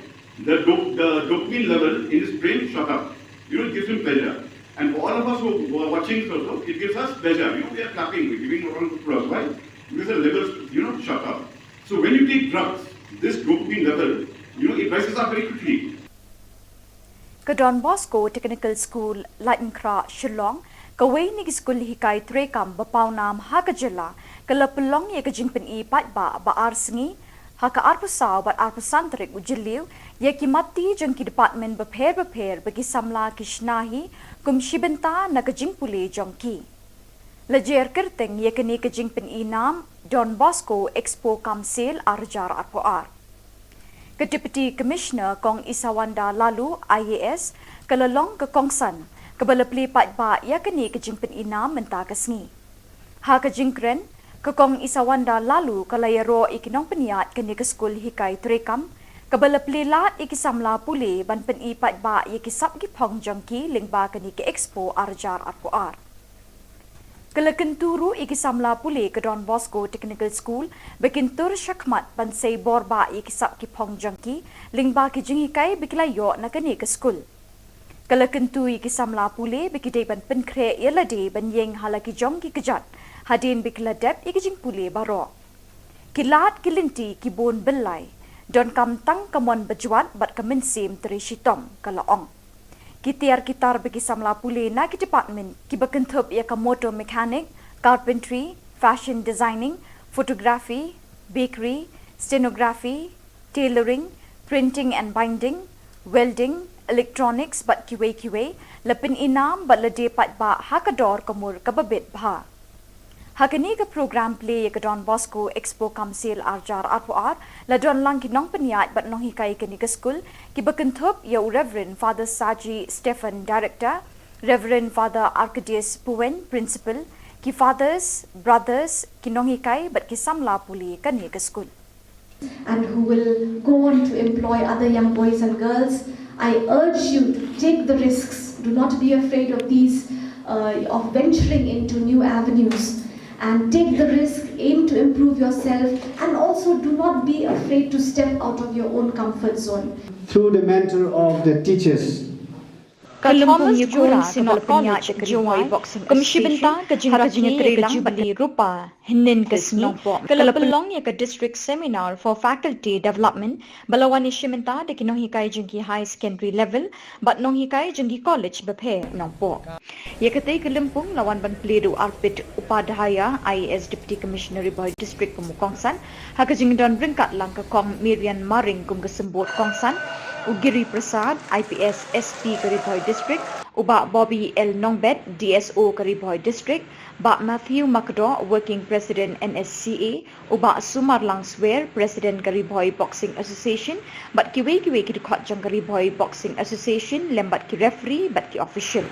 The dopamine level in his brain shot up. It gives him pleasure. And for all of us who are watching also, it gives us pleasure. We are clapping, we're giving a round of applause. Why? Because the levels, shot up. So when you take drugs, this dopamine level, it rises up very quickly. Don Bosco Technical School, Lightenkra, Shillong, Kaway ni School Hikai Trekam, Bapaunam, Hakajilla, Kalapulong Yakajingpen E Patba, Baarsngi, Haka Arpusaw, but Arpusantrik, Ujiliu, Yakimati, Junkie Department, prepare, Bagi Samla Kishnahi, Kum Shibenta, Nakajingpule, Junkie. Lajer Kirting, Yakani Kajingpen E Nam, Don Bosco Expo Kamsel, Arjar Arpoar. Deputy Commissioner Kong Isawanda Lalu IAS kalalong ke Kongsan kabalapli patba yakani kejingpen inam menta kasngi. Ha kejingkren ke Kong Isawanda Lalu kalayaro ikinong peniat kani ke skul hikai trekam kabalapli lat ikisamla pule ban peni patba yakisap ki pong jangki lingba kani ke expo arjar arpoar. Kalakenturu ikisamla pule ke Don Bosco Technical School bekintur syakmat bansay borba ikisap ki pong jangki lingba ki jingikai bikilayo na kani ke school. Kalakentu ikisamla pule bikidai ban penkre yelade ban yeng halaki jongki kejat hadin bikiladep ikijing pule baro. Kilat kilinti kibon belai don kam tang kamon bajuat bat kaminsim terishitom kalaong. Kitiar kitar bagi samla pule na ki department ki bakentup ya ka motor mechanic, carpentry, fashion designing, photography, bakery, stenography, tailoring, printing and binding, welding, electronics bat kiwe lapin inam bat lade pat ba hakador kamur kababit bha. Hakani ka program play ka Don Bosco Expo Kamsil Arjar Arpoar la don lang kinong peniat bat nong hikai kani ka school ki bakentup ya Reverend Father Saji Stephen Director, Reverend Father Arcadius Puen Principal, ki fathers, brothers kinong hikai bat ki samla puli kani ka school. And who will go on to employ other young boys and girls, I urge you to take the risks. Do not be afraid of these, of venturing into new avenues. And take the risk, aim to improve yourself, and also do not be afraid to step out of your own comfort zone. Through the mentor of the teachers. Kalempung Yukura Sinot College Jawai Komshibenta Kajinga Krelang Bali Rupa Hinin Kasni Kalapalong Yaka District Seminar for Faculty Development Balawani Shimenta de Kinohikai Jungi High Secondary Level but Nonghikai Jungi College Bepe Nongpo Yakate Kalempung Lawan Ban Pledu Arpit Upadhaya IAS Deputy Commissioner Riboy District Kumukongsan Hakajingdon Brinkat Langka Kong Miriam Maring Kumgasembot Kongsan Ugiri Prasad, IPS SP Kariboy District, Uba Bobby L. Nongbet, DSO Kariboy District, Ba Matthew Makdo, Working President NSCA, Uba Sumar Langswer, President Kariboy Boxing Association, Bat Kiwe Kidukot Jang Kariboy Boxing Association, Lembat Ki Referee, Bat Ki Official.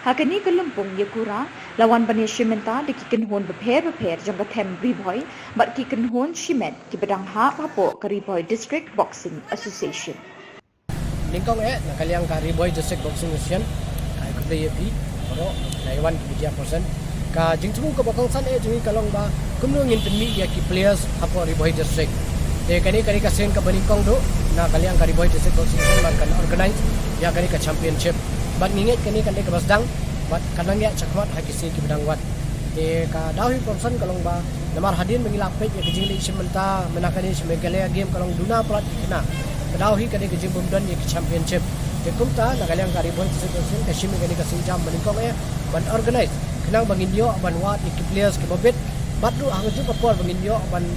Hakani Kalumpung Yakura, Lawan Bani Shimenta, de Kikenhon Beper Jang Kathem Riboy, Bat Kikenhon Shimet, Kibadang Ha Papo Kariboy District Boxing Association. Lingkong nakaliang ka Riboy District Boxing Association ay ko play pi pero naiwan ki 1% ka jingtu ko bakong san jingi kalong ba kumno ngin penmi ya ki players apo Riboy District de kani ka sen ka baningkong do na kaliang ka Riboy District Boxing Association kan organize ya kani ka championship bat nginget kani kan ka basdang bat kanang ya chakmat hakisi ki bedang wat de ka dawi person kalong ba namar hadin mengilap pek ya kijingli simenta menakani Meghalaya game kalong duna plat kena Kadawi kani kejing bumdan ye championship. De kumta nagalang ka Riboy District ka shimi kani ka sinjam maningkong ban organize. Kinang banginyo ban wat iki players ke babit. Batlu ang ju kapor banginyo ban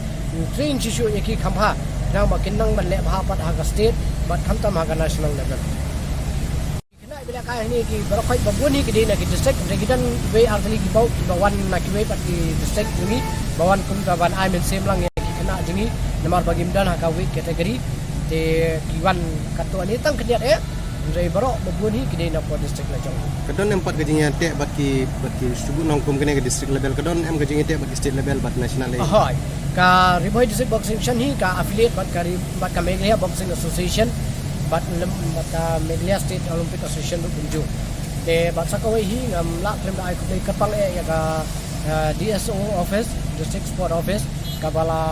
train shishu iki khamha. Nang makinang ban le bahapat ha state bat khamta ma national level. Kena bila kaya ni ki barokai babuni ki dina ki district regidan we artali ki bau ki bawan na ki we pat ki district ni bawan kumta ban I men same lang ye ki kena jingi namar bagimdan ha ka we category de kiwan kato ani tang kediat Andre baro babuni kini na po district la jong kadon empat gajinya te baki subu nongkum kene ke district level kadon em gajinya te baki state level bat national level hoy ka Riboy District Boxing Association hi ka affiliate bat ka Meghalaya Boxing Association bat ka Meghalaya State Olympic Association bunju de bat sakawai hi ngam la prem da ko ka pang ya ka DSO office district sport office ka bala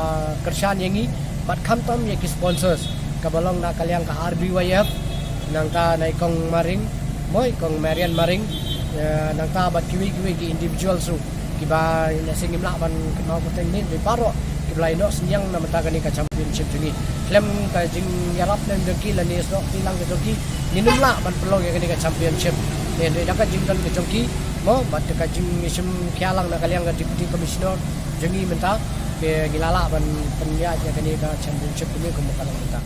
kershan yangi bat khamtam ye ki sponsors kabalong na kaliang ka RBYF nang ta nai kong maring moy kong Marian maring nang ta bat kiwi ki individual su ki ba na singim la ban kenau ko teng ni di paro ki apply no senyang na matagani ka championship jungi klem ka jing yarap nem dengki la nes no tilang ke joki ninumla ban pelong ya ka championship ne da ka jing dan ke joki mo bat ka jing sim kyalang na kaliang ka deputy commissioner jungi menta ke gilala ban penya ya ka championship ni ko makalang menta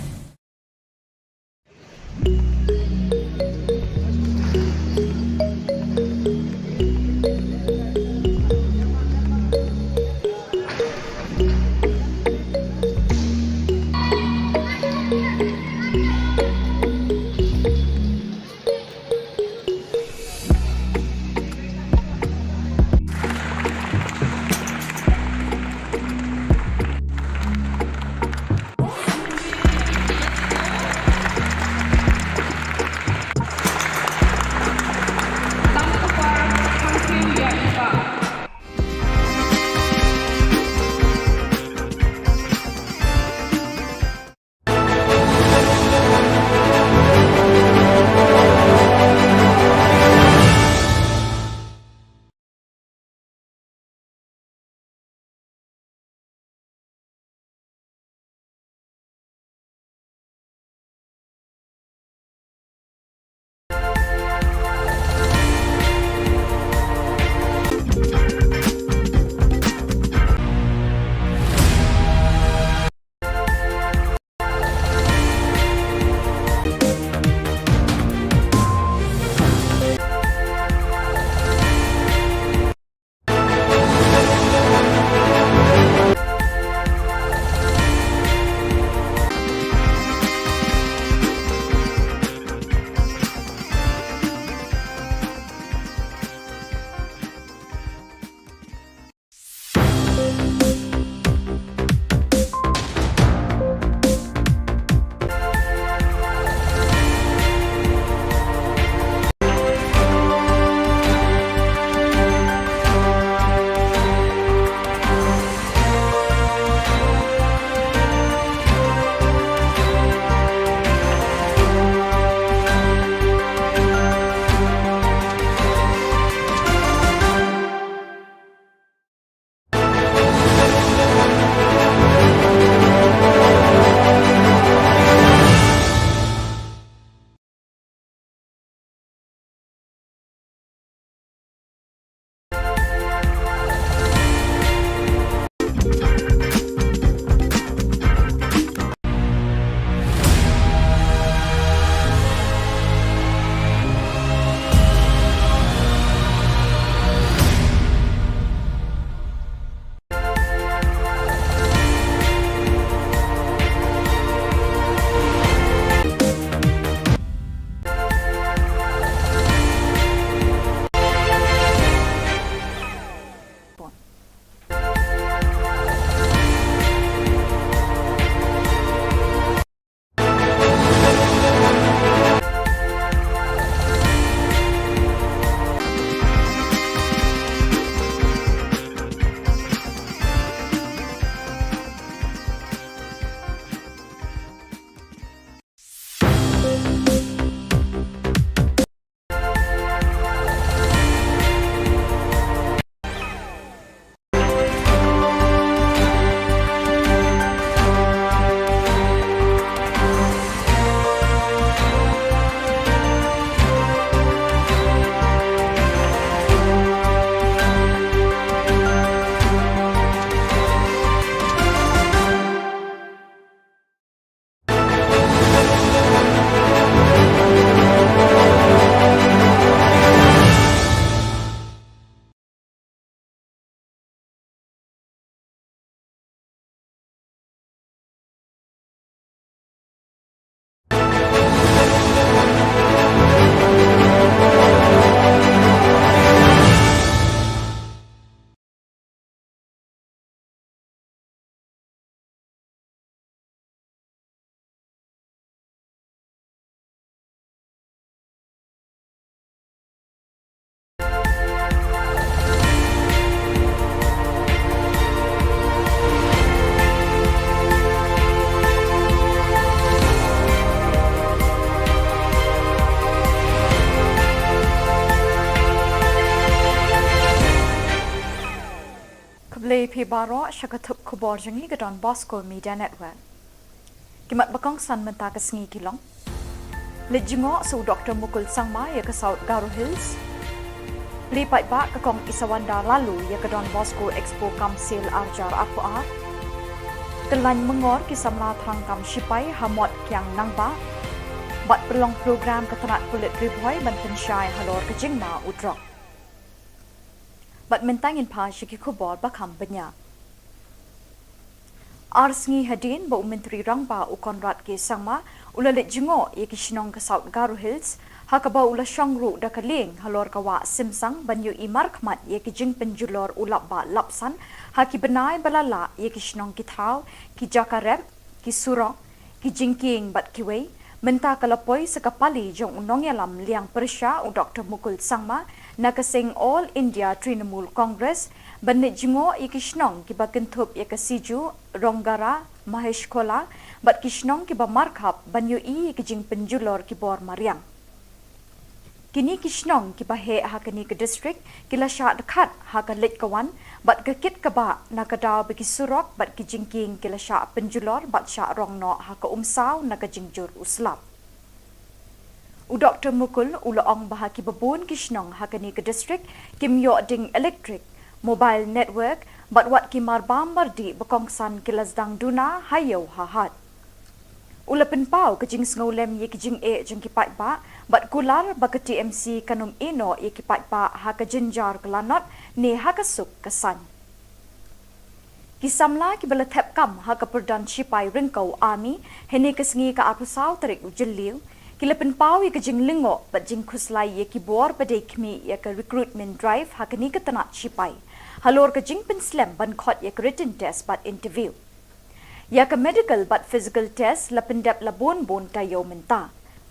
Keblai pi baro syakatup Khubor jangi ke Don Bosco Media Network. Kimat bakong san menta ke sengi kilong. Lit jingok su Dr. Mukul Sangma ya ke South Garo Hills. Lipat ba ke kong Isawanda lalu ya ke Don Bosco Expo Kamsil Arjar Akuar. Kelany mengor kisamla tangkam sipai hamot kiang nangba. Bat perlong program ketenat kulit ribuai ban pensyai halor ke jingma udrok. Bat mentangin pa syiki Khubor bakam benya. Arsengi hadin bau menteri rangba ukon rat ke sangma ulalit jengo ye ki Shillong ke South Garo Hills hakaba ula shangru da kaling halor kawa simsang banyu imar khmat ye ki jing penjulor ulap ba lapsan haki benai balala ye ki Shillong ki thau ki jakarep ki surong ki jingking bat kiwei menta kalapoi sekapali jong unong yalam liang persya u Dr. Mukul Sangma nakasing All India Trinamool Congress banit jingo ikishnong kiba kentup ya kasiju ronggara mahesh kola bat kishnong kiba markhap banyu I kijing penjulor kibor mariang kini kishnong kiba he hakani ke district kila sya dekat hakalit kawan bat kekit kaba nakadaw bagi surok bat kijingking kila sya penjulor bat sya rongno haka umsaw nakajingjur uslap u Dr. Mukul ulaong bahaki babun kishnong hakani ke district kimyo ding electric mobile network bat wat kimar bambar di bekongsan kilasdang duna hayo hahat ulapen pau kejing ngolem ye kejing e jeng kipat ba bat kular ba ke TMC kanum eno ye kipat ba ha ke jenjar kelanot ne ha ke suk kesan kisamla ki bala thep kam ha ke perdan sipai ringkau army hene kesngi ka apusau terik ujeliu kilapen pau ye kejing lingo bat jing khuslai ye kibor badai kmi ye ke recruitment drive ha ke ni ke tanat sipai halor kejing penslam ban khot ye ke written test bat interview ya ke medical but physical test la pendap la bon tayo menta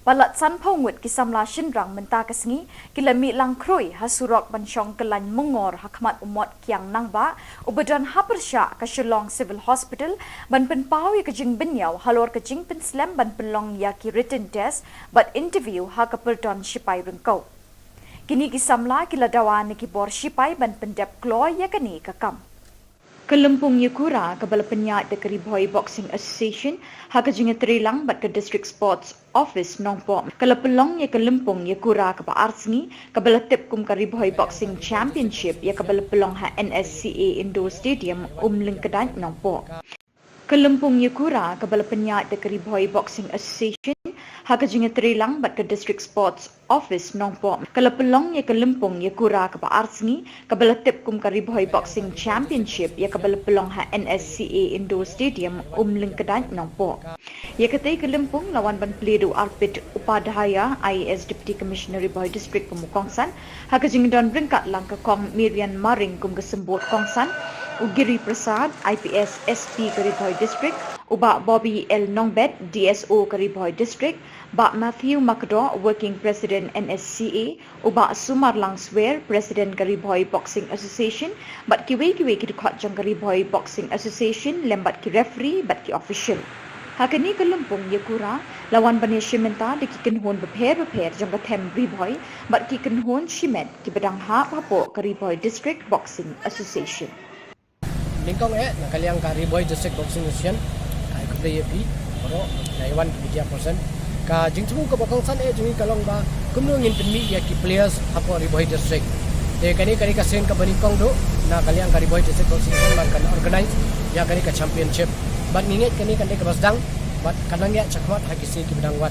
palat san phongut kisamla shinrang menta kasngi kilami lang kroi hasurok banshong kelan mengor hakmat umot kiang nangba ubadan hapersha ka Shillong Civil Hospital ban penpau ya kejing benyau halor kejing penslam ban pelong ya ki written test but interview ha ka perton sipai rengkau kini kisamla kiladawan ni kibor sipai ban pendap kloy ya kani kakam Kelempung Yakura kabala penyat de Kariboy Boxing Association haka jinga trilang bat ke District Sports Office Nongpo kala pelong ya Kelempung Yakura kaba Arsengi kabala tip kum Kariboy Boxing Championship ya kabala pelong ha NSCA Indoor Stadium Lingkadan Nongpo Kelempung Yakura kabala penyat de Kariboy Boxing Association haka jinga trilang bat ke District Sports Office Nongpo kala pelong ya Kelempung Yakura kaba Arsengi kabala tip kum Kariboy Boxing Championship ya kabala pelong ha NSCA Indoor Stadium Lingkadan Nongpo ya katai Kelempung lawan ban pledu arpit upadhaya IAS Deputy Commissioner Riboy District Kumukongsan haka jinga don bringkat lang ka kong Miriam Maring kum kesembut Kongsan Ugiri Prasad IPS SP Kariboy District uba Bobby L Nongbet DSO Kariboy District ba Matthew Makdo Working President NSCA uba Sumar Langswer President Kariboy Boxing Association bat kiwe kidukhat jang Kariboy Boxing Association lembat ki referee bat ki official hakani Kelempung Yakura lawan bani shimenta de ki kenhon beper jang kathem Riboy bat ki kenhon shimet ki bedang ha papo Kariboy District Boxing Association Lingkong nakaliang ka Riboy District Boxing Association ay kuplay pi pero naiwan ki 1% ka jingtu ko bakang san jungi kalong ba kumno ngin penmi ya ki players apo Riboy District de kani ka sen ka baningkong do na kaliang ka Riboy District Boxing Association kan organize ya kani ka championship bat ninget kani kan de ka basdang bat kanang ya chakmat hakisi ki bedang wat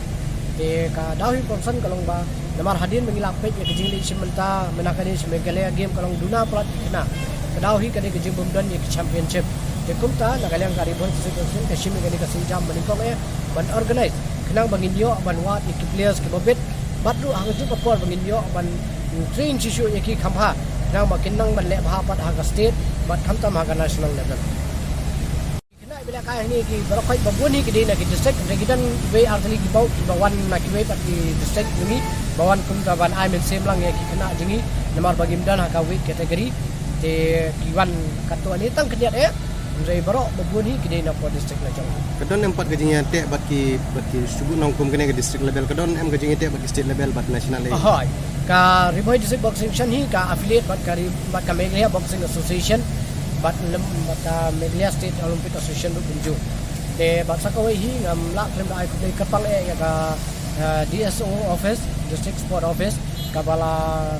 de ka dawi konsan kalong ba namar hadin mengilak pet ya kijing li simenta menakani Meghalaya game kalong duna plat kena kadawi kani kijing bumdan ya championship de kumta nakaliang ka Riboy District Boxing ka shimi kani ka sinjam baningkong ban organize kenang banginyo ban wat iki players ke babet batru hang ju kapor banginyo ban train chisu iki khamha nang makinang ban le bha pat hang state bat khamtam hang national level kena bila ka ni ki barokai babuni ki dina ki district regidan we artali ki bau ki bawan na ki we pat ki district ni bawan kumta ban I men sem lang ya ki kena jingi namar bagimdan ha ka we category te kiwan katu ani tang kediat Andre barok babuni kini nak buat district lah jauh. Kedon empat gajinya tek baki subuh nongkum kene ke district level kedon em gajinya tek baki state level bat national level. Ahoy. Ka Riboy District Boxing Association hi ka affiliate bat ka Meghalaya Boxing Association bat lem bat Meghalaya State Olympic Association du kunju te bat sakawai hi ngam la krem ai ku dei kapang ya ka DSO office district sport office kabala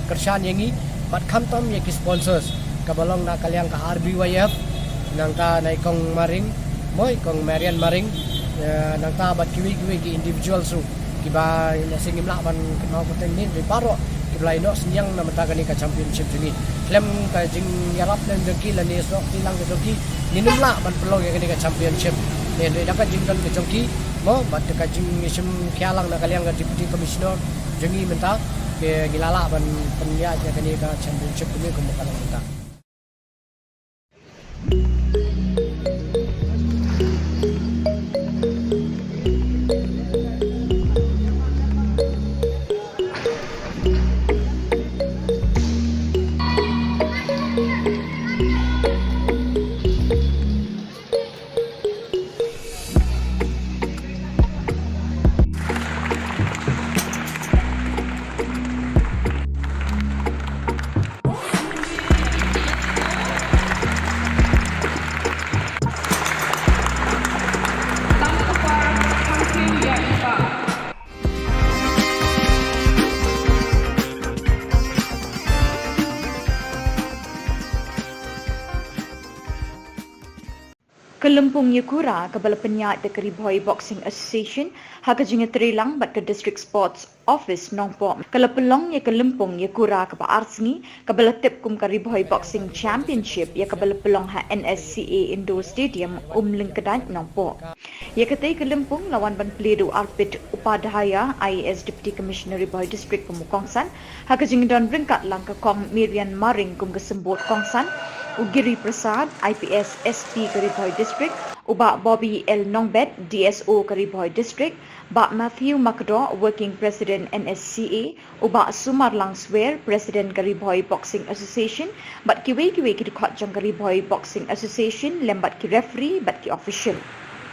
kershan yangi bat khamtam ye ki sponsors kabalong na kalyang ka RBYF nang ka nai kong maring moi kong Marian maring nang ta bat kiwi ki individual su kiba singim la ban kenau peteng ni di paro kiblai no senyang na matagani ka championship juni klem ka jing yarap dan jengki la ni sok tilang ke jengki ninum la ban pelong ya ka championship le le dapat jingkan ke jengki mo bat ka jing sim khialang na kalyang ka deputy commissioner jengi menta ke gilala ban penya ya ka championship ni ko makalang menta. Kelempung Yakura kabala penyat de Karibhoi Boxing Association haka jinga trilang bat ke District Sports Office Nongpo kala pelong ya Kelempung Yakura kaba Arsngi kabala tip kum Karibhoi Boxing Championship ya kabala pelong ha NSCA Indoor Stadium Lingkadan Nongpo ya katai Kelempung lawan ban Pledu Arpit Upadhyaya IAS Deputy Commissioner Ribhoi District Kongsan haka jinga don ringkat lang ka Kong Miriam Maring kum kesembut Kongsan Ugiri Prasad, IPS SP Karibhoi District, Uba Bobby L. Nongbet, DSO Karibhoi District, Ba Matthew Makdo, Working President NSCA, Uba Sumar Langswer, President Karibhoi Boxing Association, Bat Kiwe Kidukot Jang Karibhoi Boxing Association, Lembat Ki Referee, Bat Ki Official.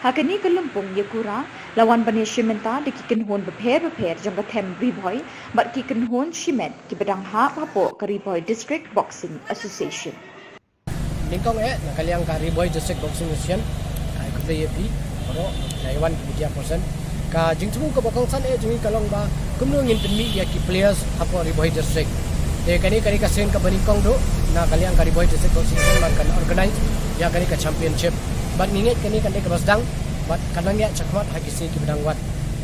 Hakani Kelempung Yakura, lawan bani Shimenta di kikenhon beper jang katem Ribhoi, Bat kikenhon Shimet ki bedang ha papo Karibhoi District Boxing Association. Lingkong na kalyang ka Ribhoi District Boxing Association ay ku play pi oro Taiwan media person ka jingtu ka bakang san jingi kalong ba kumno ngin temi ya ki players apo Ribhoi District de kani ka sen ka baningkong do na kalyang ka Ribhoi District Boxing Association kan organize ya kani ka championship bat ninget kani kan ka basdang bat kanang ya chakmat hakisi ki bedang wat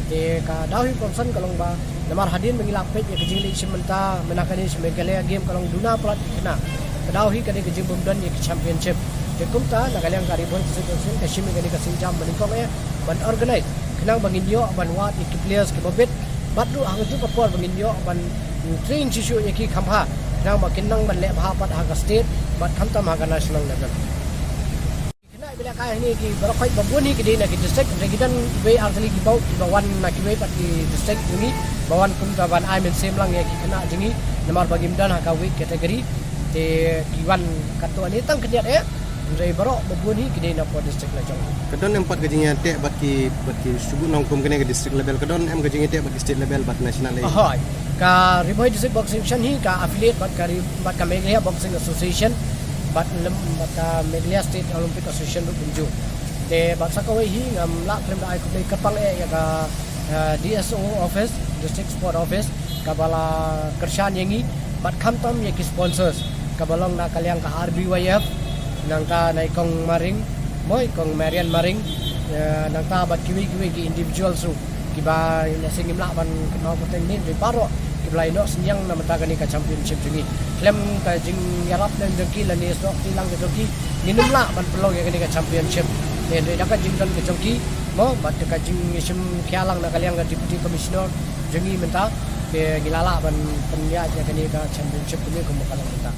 de ka dawi konsan kalong ba namar hadin mengilap pet ya kijing li simenta menakani Meghalaya game kalong duna plat kena Kadawi kani kejing bumdan ye championship. De kumta nagalang Karibhoi Association kashimi kani kasinjam baningkong ban organize kenang banginyo ban wat ki players ki bobet batlu hang ju kapor banginyo ban train chisu ye ki khamha nang makinang ban le bha pat ha state bat khamta ma national level. Kena bila ka ni ki barakhoi babuni ki dina ki district regidan we artali ki bau ki bawan na ki we pat ki district ni bawan kumta ban I men same lang ye ki kena jingi namar bagimdan ha ka we category de kiwan kato ani tang kediat Andre baro babuni kini na po district lajong Kadon empat gajinya te baki sugu nongkum kene ke district level kadon em gajinya te baki state level bat national level ahoy ka Ribhoi District Boxing Association hi ka affiliate bat ka Meghalaya Boxing Association bat Meghalaya State Olympic Association du kunju de bat sakawai hi ngam la krem ai ku dei kapang ya ka DSO office district sport office kabala kershan yangi bat khamtam ye ki sponsors kabalong na kalyang ka RBYF nang ka nai kong maring moi kong Marian maring nang ta bat kiwi ki individual su kiba singim la ban kenau peteng ni di paro kiblai no senyang na matagani ka championship juni klem ka jing yarap dan jengki la ni sok tilang ke jengki ninum la ban pelong ya ka championship le le dapat jingkan ke jengki mo bat ka jing sim khialang na kalyang ka deputy commissioner jengi menta ke gilala ban penya ya ka championship ni ko makalang menta.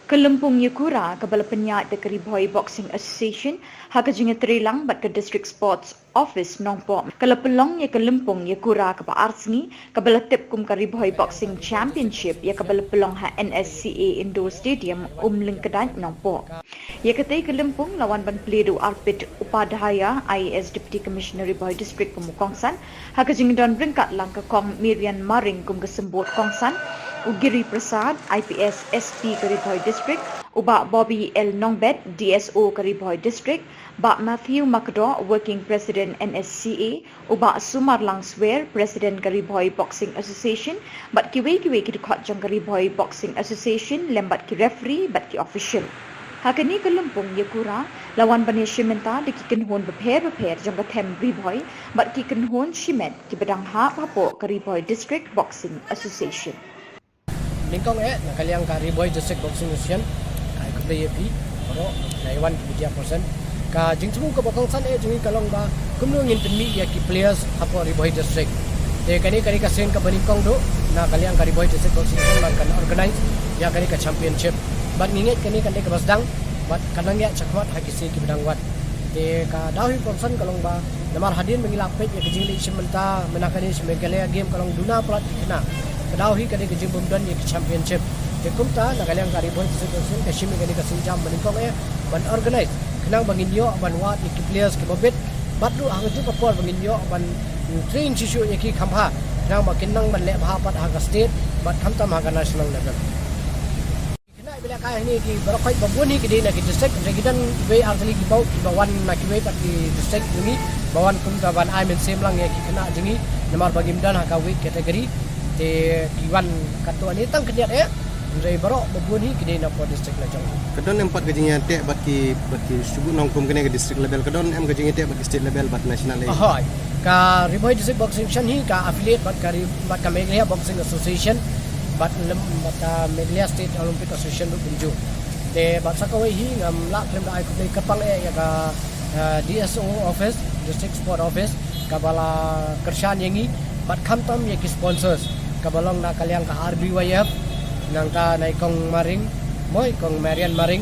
Kelempung Yakura kabala penyat de Karibhoi Boxing Association haka jinga trilang bat ke District Sports Office nongpo kala pelong ya Kelempung Yakura kaba arsni kabala tip kum Karibhoi Boxing Championship ya kabala pelong ha NSCA Indoor Stadium lingkadan nongpo ya katai Kelempung lawan ban Pledu Arpit Upadhyaya IAS Deputy Commissioner Karibhoi District Pemukongsan haka jinga don bringkat langka kong Miriam Maring kum kesembut Kongsan Ugiri Prasad, IPS SP Karibhoi District, Uba Bobby L. Nongbet, DSO Karibhoi District, Ba Matthew Makdo, Working President NSCA, Uba Sumar Langswer, President Karibhoi Boxing Association, Bat Kiwe Kidukot Jang Karibhoi Boxing Association, Lembat Ki Referee, Bat Ki Official. Hakani Kelempung Yakura, lawan bani Shimenta di kikenhon beper jang Tem Karibhoi, Bat kikenhon Shimet ki bedang ha papo Karibhoi District Boxing Association. Lingkong nakaliang Karibhoi District Boxing Association kai ko play pi oro Taiwan media person ka jingchmu ka bakangsan jingi kalong ba kumno ngin penmi ya ki players apo Karibhoi District te kani ka sen ka baningkong do na kaliang Karibhoi District Boxing Association kan organize ya kani ka championship bat nginget kani kan ka basdang bat kanang ya chakwat hakisi ki bedang wat te ka dawi person kalong ba namar hadin mengilapet ya kejingli simenta menakani Meghalaya game kalong duna plat kena Kadawi kani kejing pemdan yang championship. Dekumta nakaliang Karibhoi Association kashimi kani kasinjam meningkong ban organize. Kenang bangin yo ban wat ki players ki babet. Batlu hang ju papor bangin yo ban train shishu ki khamha. Kenang makinang ban le bhapat hang state bat khamtam hang national level. Kena bila kai ni ki barakai babuni ki dina ki district regidan we artali ki bau ki bawan na ki we pat ki district ni bawan kumta ban I men semlang ya ki kena jengi namar bagimdan hang we kategori te kiwan katua ni tang kediat Andre baro babuni kini na po district la jang Kadon empat gajingnya te baki subu nongkum kene ke district level kadon em gajingnya te baki state level bat national level ahoy ka Karibhoi District Boxing Association hi ka affiliate bat ka Meghalaya Boxing Association bat Meghalaya State Olympic Association du kunju te bat sakawai hi ngam la klem da ai ku kapang ya ka DSO office district sport office ka bala kershan yangi bat khamtam ya ki sponsors kabalong na kaliang ka RBYF nang ta nai kong maring moy kong Marian maring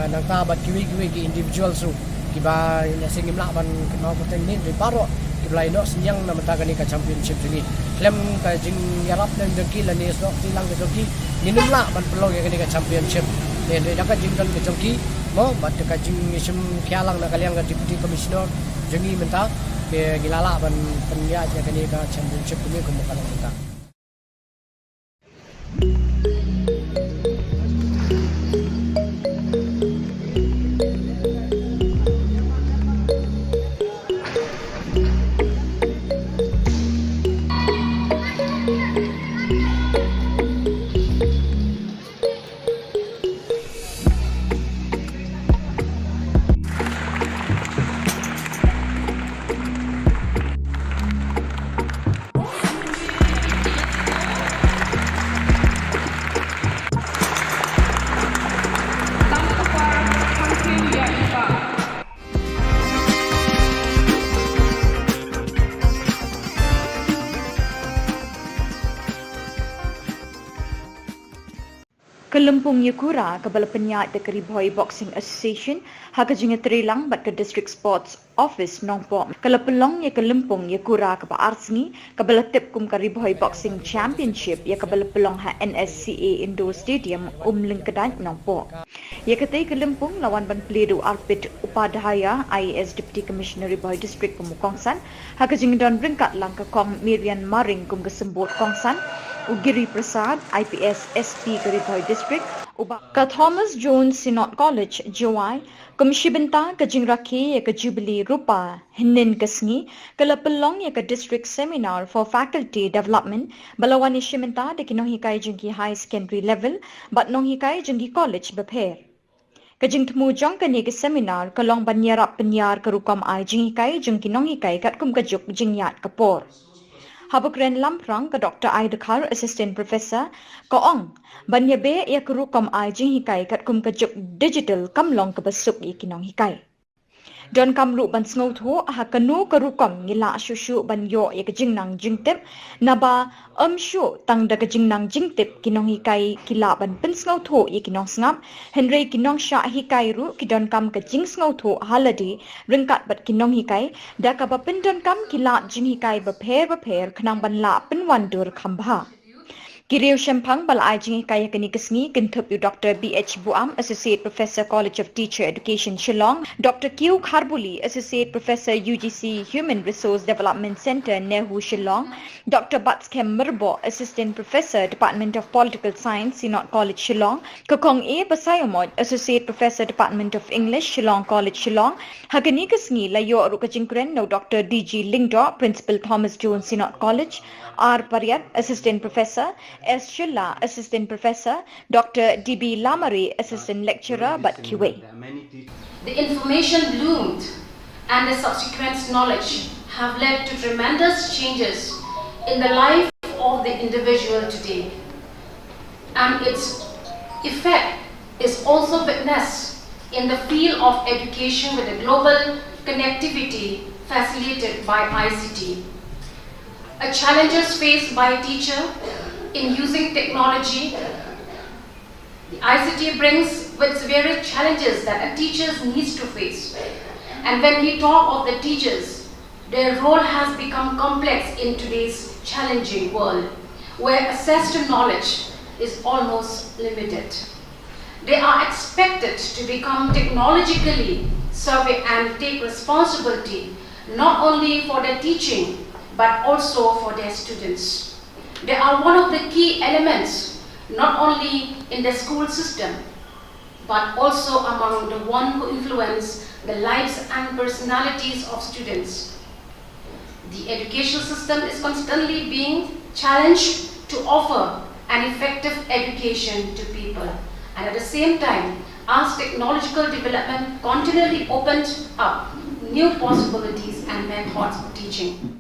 nang ta bat kiwi ki individual su kiba ina singim la ban kenau ko teng ni riparo kiblai no sinyang na mata kani ka championship ni klem ka jing yarap nang jengki la ni so tilang ke joki minum la ban pelong ya kani ka championship ne re da ka jing kan ke joki mo bat ka jing isum khialang na kaliang ka deputy commissioner jengi menta ke gilala ban penya ya kani ka championship ni ko makalang kita Kelempung Yakura kabala penyat de Karibhoi Boxing Association haka jinga trilang bat ke District Sports Office nongpo kala pelong ya Kelempung Yakura kaba arsni kabala tip kum Karibhoi Boxing Championship ya kabala pelong ha NSCA Indoor Stadium lingkadan nongpo ya katai Kelempung lawan ban Pledu Arpit Upadhyaya IAS Deputy Commissioner Karibhoi District Pemukongsan haka jinga don bringkat langka kong Miriam Maring kum kesembut Kongsan Ugiri Prasad, IPS SP Karibhoi District, Uba ka Thomas Jones Synod College, Jawai, Kumshibenta ka Jingraki ya ka Jubilee Rupa, Hinin Kasngi, kala pelong ya ka District Seminar for Faculty Development, balawan ni Shimenta de kinohikay jengki high secondary level, bat nohikay jengki college beper. Kajing temujong kani ke seminar kalong banyarap penyar kerukam ay jinghikay jengki nohikay kat kum kajuk jingyat kapor. Habukren Lamprang ka Dr. Aidakar, Assistant Professor, Koong, banyabe ya kerukam ay jing hikay kat kum kajuk digital kamlong kabasuk ikinong hikay. Don kam lu ban sngo tho ha kanu karukom ngila shushu ban yo ye jingnang jingtep naba shu tang da jingnang jingtep kinong hikai kila ban pin sngo tho ye kinong snap Henry kinong sha hikai ru ki don kam ka jing sngo tho haladi ringkat bat kinong hikai da ka ba pin don kam kila jing hikai ba pher khnang ban la pin wan dur khamba Kiriu Shempang Balai Jingi Kaya Kanikasni Kintup Dr. B.H. Buam, Associate Professor College of Teacher Education Shillong, Dr. Q. Kharbuli, Associate Professor UGC Human Resource Development Center Nehu Shillong, Dr. Batskem Murbo, Assistant Professor Department of Political Science Sinot College Shillong, Kokong A. Basayomod, Associate Professor Department of English Shillong College Shillong, Hakanikasni Layo Rukajingkren no Dr. D.G. Lingdo, Principal Thomas Jones Sinot College, R. Paryat, Assistant Professor, S. Jylla, Assistant Professor, Dr. D.B. Lamari, Assistant Lecturer, but QA. The information bloomed and the subsequent knowledge have led to tremendous changes in the life of the individual today. And its effect is also witnessed in the field of education with the global connectivity facilitated by ICT. Challenges faced by a teacher in using technology. The ICT brings with various challenges that a teacher needs to face. And when we talk of the teachers, their role has become complex in today's challenging world, where access to knowledge is almost limited. They are expected to become technologically savvy and take responsibility not only for their teaching, but also for their students. They are one of the key elements, not only in the school system, but also among the one who influence the lives and personalities of students. The educational system is constantly being challenged to offer an effective education to people. And at the same time, as technological development continually opens up new possibilities and methods of teaching.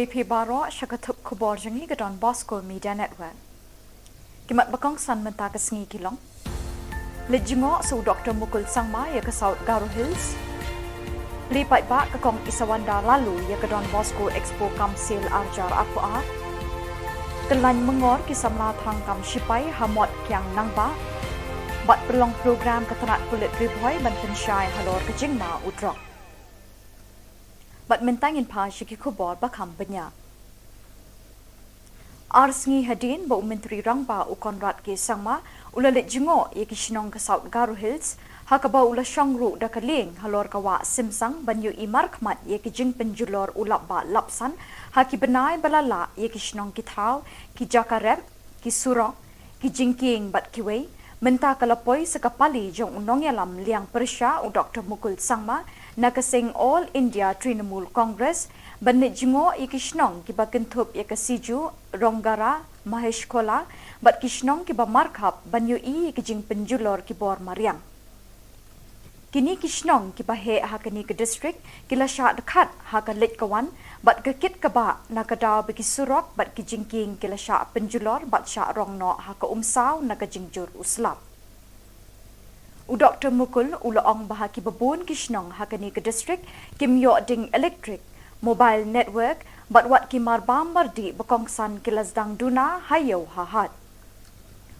Pibaro Shakatup Khubor Jangi Gadon Bosco Media Network. Kimat Bakong San Mentakas Ngi Kilong. Lijingo so Dr. Mukul Sangma Yaka South Garo Hills. Lipat ba kakong isawanda lalu Yakadon Bosco Expo Kamsil Arjar Akuar. Kelan mengor kisamla thangkam Shipai Hamot Kyang Nangba. Bat perlong program ketanat kulit riboy banten syai halor kejingma udrok. Bat mentangin pa Shiki Khubor bakam benya. Arsngi hadin ba Menteri Rangba u Konrad ke Sangma ulalit jingo ye Shillong ke South Garo Hills Hakabau ula syangru dakaling halor kawa simsang banyu imar khmat ye kijing penjulor ulap ba lapsan haki benai balala ye kishnong kithau ki jakarep ki surong ki jingking bat kiwei menta kalapoi sekapali jong unong yalam liang persya u Dr. Mukul Sangma nakasing All India Trinamool Congress banit jingo ye kishnong ki bakentup ye kasiju ronggara mahesh kola bat kishnong ki ba markhap banyu i kijing penjulor ki bor mariang kini kishnong ki bahe hakani ke district kila sya dekat haka lit kawan bat kekit kaba nakadaw bagi surok bat kijingking kila sya penjulor bat sya rongno haka umsaw nakajingjur uslap u Dr. Mukul ulaong bahaki babun kishnong hakani ke district kim yo ding electric mobile network bat wat ki marbambar di bakongsan kilasdang duna hayo hahat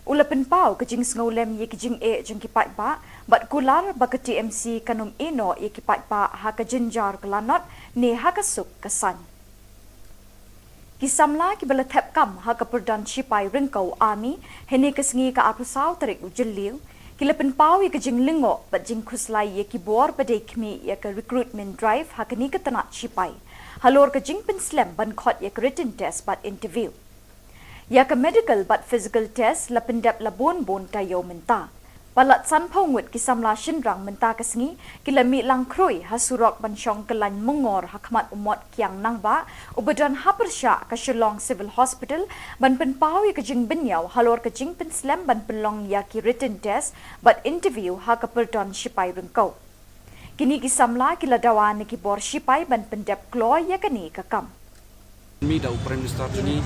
Ulapan pau kejing sengolem ye kejing jeng kipat ba bat kular ba ke TMC kanum ino ye kipat ba ha ke jenjar kelanot ne ha ke suk kesan Kisamla ki bala thep kam ha ke perdan sipai ringkau army hene kesengi ka apusau tarik ujeliu kilapan pau ye kejing lingo bat jing khuslai ye kibor badai kmi ye ke recruitment drive ha ke ni ke tanat sipai halor kejing penslam ban khot ye ke written test bat interview Ya ke medical but physical test la pendap la bon tayo menta. Palat san paungut kisamla shinrang menta kesengi kila mi lang kroi hasurok bansyong kelan mengor hakmat umot kiang nangba ubadan hapersya ke Shillong Civil Hospital ban penpau ya kejing benyau halor kejing penslam ban pelong ya ki written test but interview ha ke perdon sipai rengkau. Kini kisamla kila dawan ki bor sipai ban pendap kloy ya kani kakam. Mi da Prime Minister juni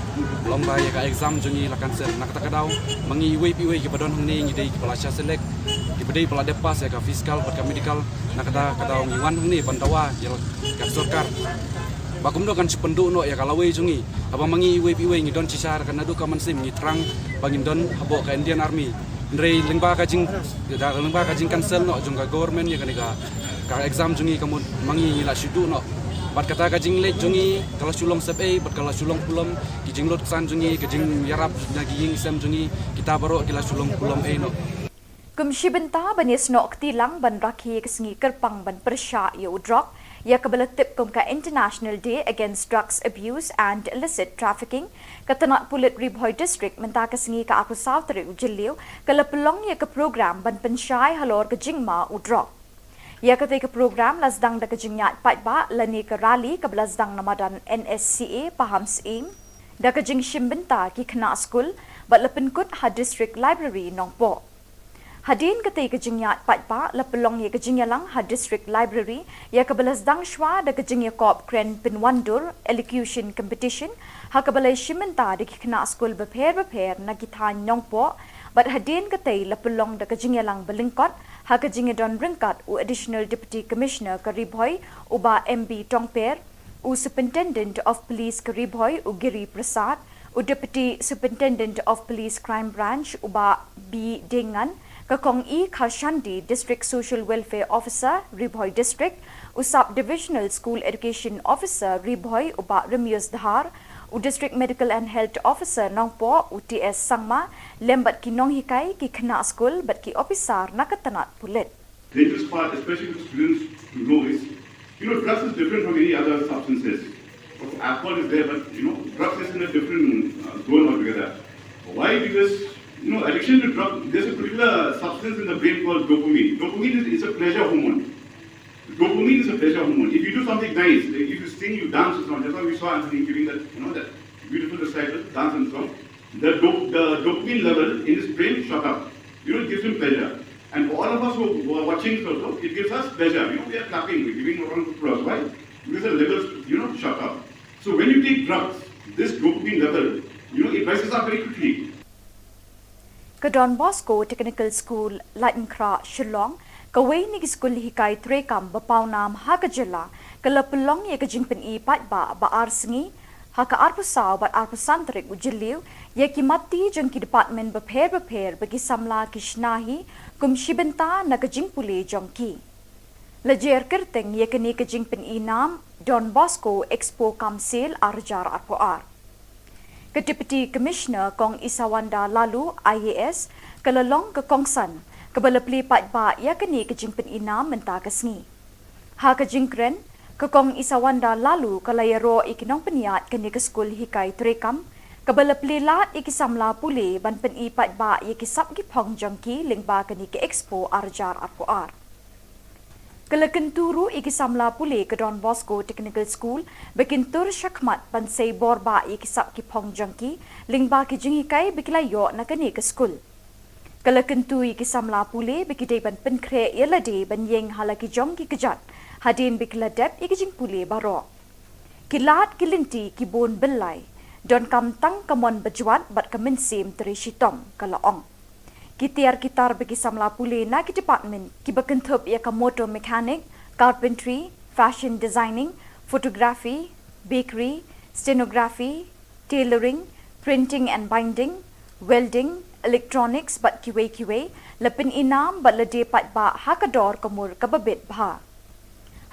lomba ya ka exam juni la cancel nak tak daw mangi iwe ki badon hang ni ngi dei ki pala sya selek ki bedei pala depas ya ka fiskal pat ka medical nak da daw ngi wan hang ni bandawa ya ka sarkar bagum do kan sipendu no ya ka lawe jungi aba mangi iwe ngi don cisar kan adu ka mansim ngi trang bangin don habo ka Indian Army ndrei lengba ka jing da lengba ka jing cancel no jung ka government ya ka exam jungi kamu mangi la sidu no Bat kata kajing lek jungi kalau sulong sepe bat kalau sulong pulam kijing lot kesan jungi kijing yarap nagi ying sem jungi kita baru kila sulong pulam no Kumshi benta banis no ktilang ban rakhi kesengi kerpang ban persya yo drug ya kebelatip kum ka International Day Against Drugs Abuse and Illicit Trafficking katanat pulit Ribhoy District menta kesengi ka aku sautri ujeliu kala pelong ya ke program ban pensyai halor ke jingma u drug Ya kata ke program lasdang da kejingyat patba lani ke rally ke belasdang namadan NSCA paham seim da kejing shimbenta ki kena skul bat lepenkut ha district library nongpo. Hadin kata kejingyat patba lepelong ye kejingyalang ha district library ya ke belasdang shwa da kejingya kop kren pinwandur elocution competition ha ke balai shimbenta da ki kena skul beper na kithan nongpo bat hadin kata lepelong da kejingyalang belingkot ha kejing don ringkat u additional deputy commissioner Karibhoy uba MB Tongper u superintendent of police Karibhoy u Giri Prasad u deputy superintendent of police crime branch uba B Dengan kakong E Kharshandi district social welfare officer Ribhoy district u sub divisional school education officer Ribhoy uba Remius Dhar u district medical and health officer nongpo UTS Sangma lembat ki nong hikai ki kena school bat ki officer nakatanat pulit. The interest part, especially for students to know is, drugs is different from any other substances. Alcohol is there, but drugs is in a different zone altogether. Why? Because addiction to drugs, there's a particular substance in the brain called dopamine. Dopamine is a pleasure hormone. Dopamine is a pleasure hormone. If you do something nice, like if you sing, you dance or something, that's why we saw Anthony giving that, that beautiful recital, dance and song. The dopamine level in his brain shot up. It gives him pleasure. And for all of us who are watching this also, it gives us pleasure. We are clapping, we're giving a round of applause. Why? Because the levels, shot up. So when you take drugs, this dopamine level, it rises up very quickly. Ke Don Bosco Technical School, Latinkra, Shillong, kawai ni school hikai trekam bapau nam ha ke Jylla kala pelong ye ke jingpen i pat ba arsengi ha ka arpusau bat arpusantrik ujiliu ye ki mati jeng ki department beper bagi samla kishnahi kum shibenta na ke jingpule jongki lejer kerteng ye ke ni ke jingpen i nam Don Bosco Expo Council arjar arpoar ke Deputy Commissioner Kong Isawanda Lalu IAS kelalong ke Kongsan Kebala pli pat ba ya kini kejing ina mentah kesngi. Ha kejing kren, kekong isawanda lalu kalaya ro ikinong peniat kini ke skul hikai terekam, kebala pli lat ikisamla puli ban peni pat ba ikisap gipong jangki lingba kini ke expo arjar arpuar. Kelaken turu ikisamla puli ke Don Bosco Technical School bikin tur syakmat pansay borba ikisap gipong jangki lingba kejing hikai bikilayo na kini ke skul. Kelaken tu ikisamla puli bikidai ban penkre yelade ban yeng halaki jong ki kejat hadin bikiladep ikijing puli baro. Kilat kilinti kibon belai don kam tang kamon bejuat bat kemensim teri shitong kalaong. Kitiar kitar bagi samla puli na ki department ki bekentup ia ka motor mechanic, carpentry, fashion designing, photography, bakery, stenography, tailoring, printing and binding, welding, electronics bat kiwe lepin inam bat lede pat ba hakador kamur kababit bha.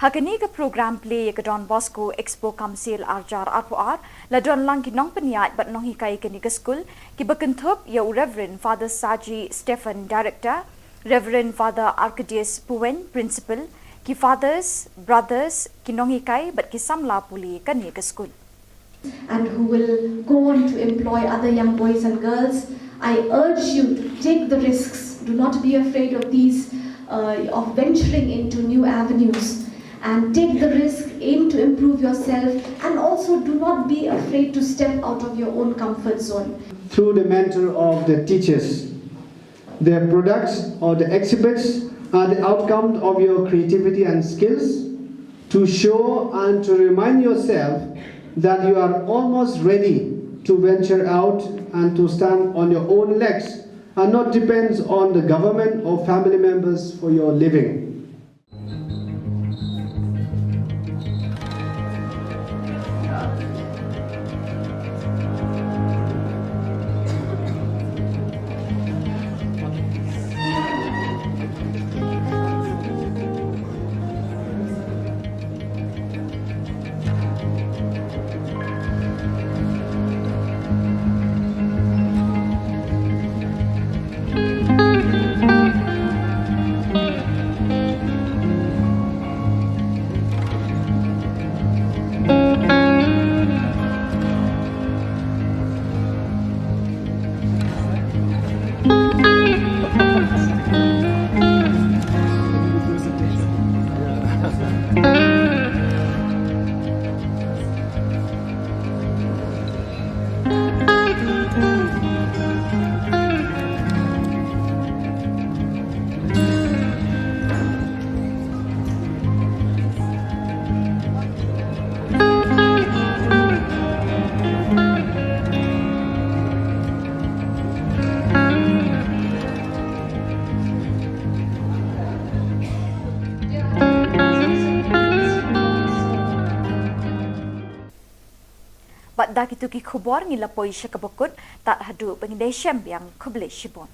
Hakani ke program play ke Don Bosco Expo Kamsil Arjar Arpuar la don lang kinong peniat bat nong hikai kini ke skul ki bekentup ya Reverend Father Saji Stephen Director, Reverend Father Arcadius Puen Principal, ki fathers, brothers kinong hikai bat ki samla puli kini ke skul. And who will go on to employ other young boys and girls, I urge you to take the risks. Do not be afraid of these, of venturing into new avenues. And take the risk, aim to improve yourself, and also do not be afraid to step out of your own comfort zone. Through the mentor of the teachers, their products or the exhibits are the outcome of your creativity and skills to show and to remind yourself that you are almost ready to venture out and to stand on your own legs and not depend on the government or family members for your living. Dak itu ki Khubor ngilapoi syakabakut tak hadu pengindai syam yang kuble shibon.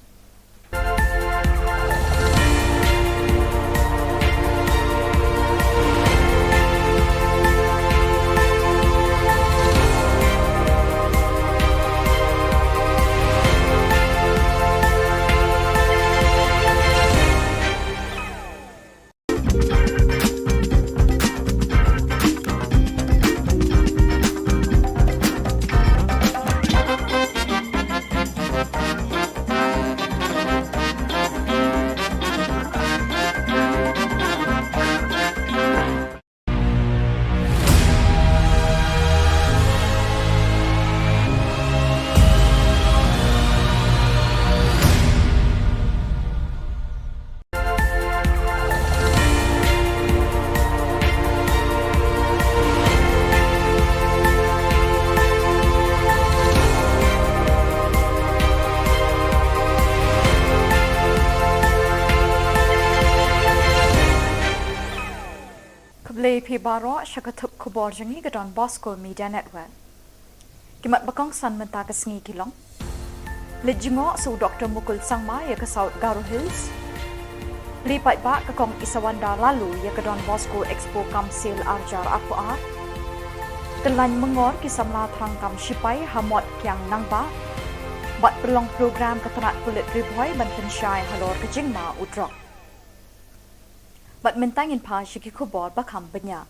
Pi baro syakatup Khubor jangi ke Don Bosco Media Network. Kimat bakong san mentah ke sengi kilong. Lejingo su Dr. Mukul Sangma ya ke South Garo Hills. Lipat bak ke kong isawanda lalu ya ke Don Bosco Expo Kamsil Arjar Arpuar. Kelan mengor kisamla terangkam sipai hamot kiang nangba. บัดประลองโปรแกรมกระตนัดผลิตริบห้อยบันเป็นชายฮาลอร์กจิงมาอุดรอกบัดเมนตั้งอินพาชิกิคุบอร์บักคำปัญญา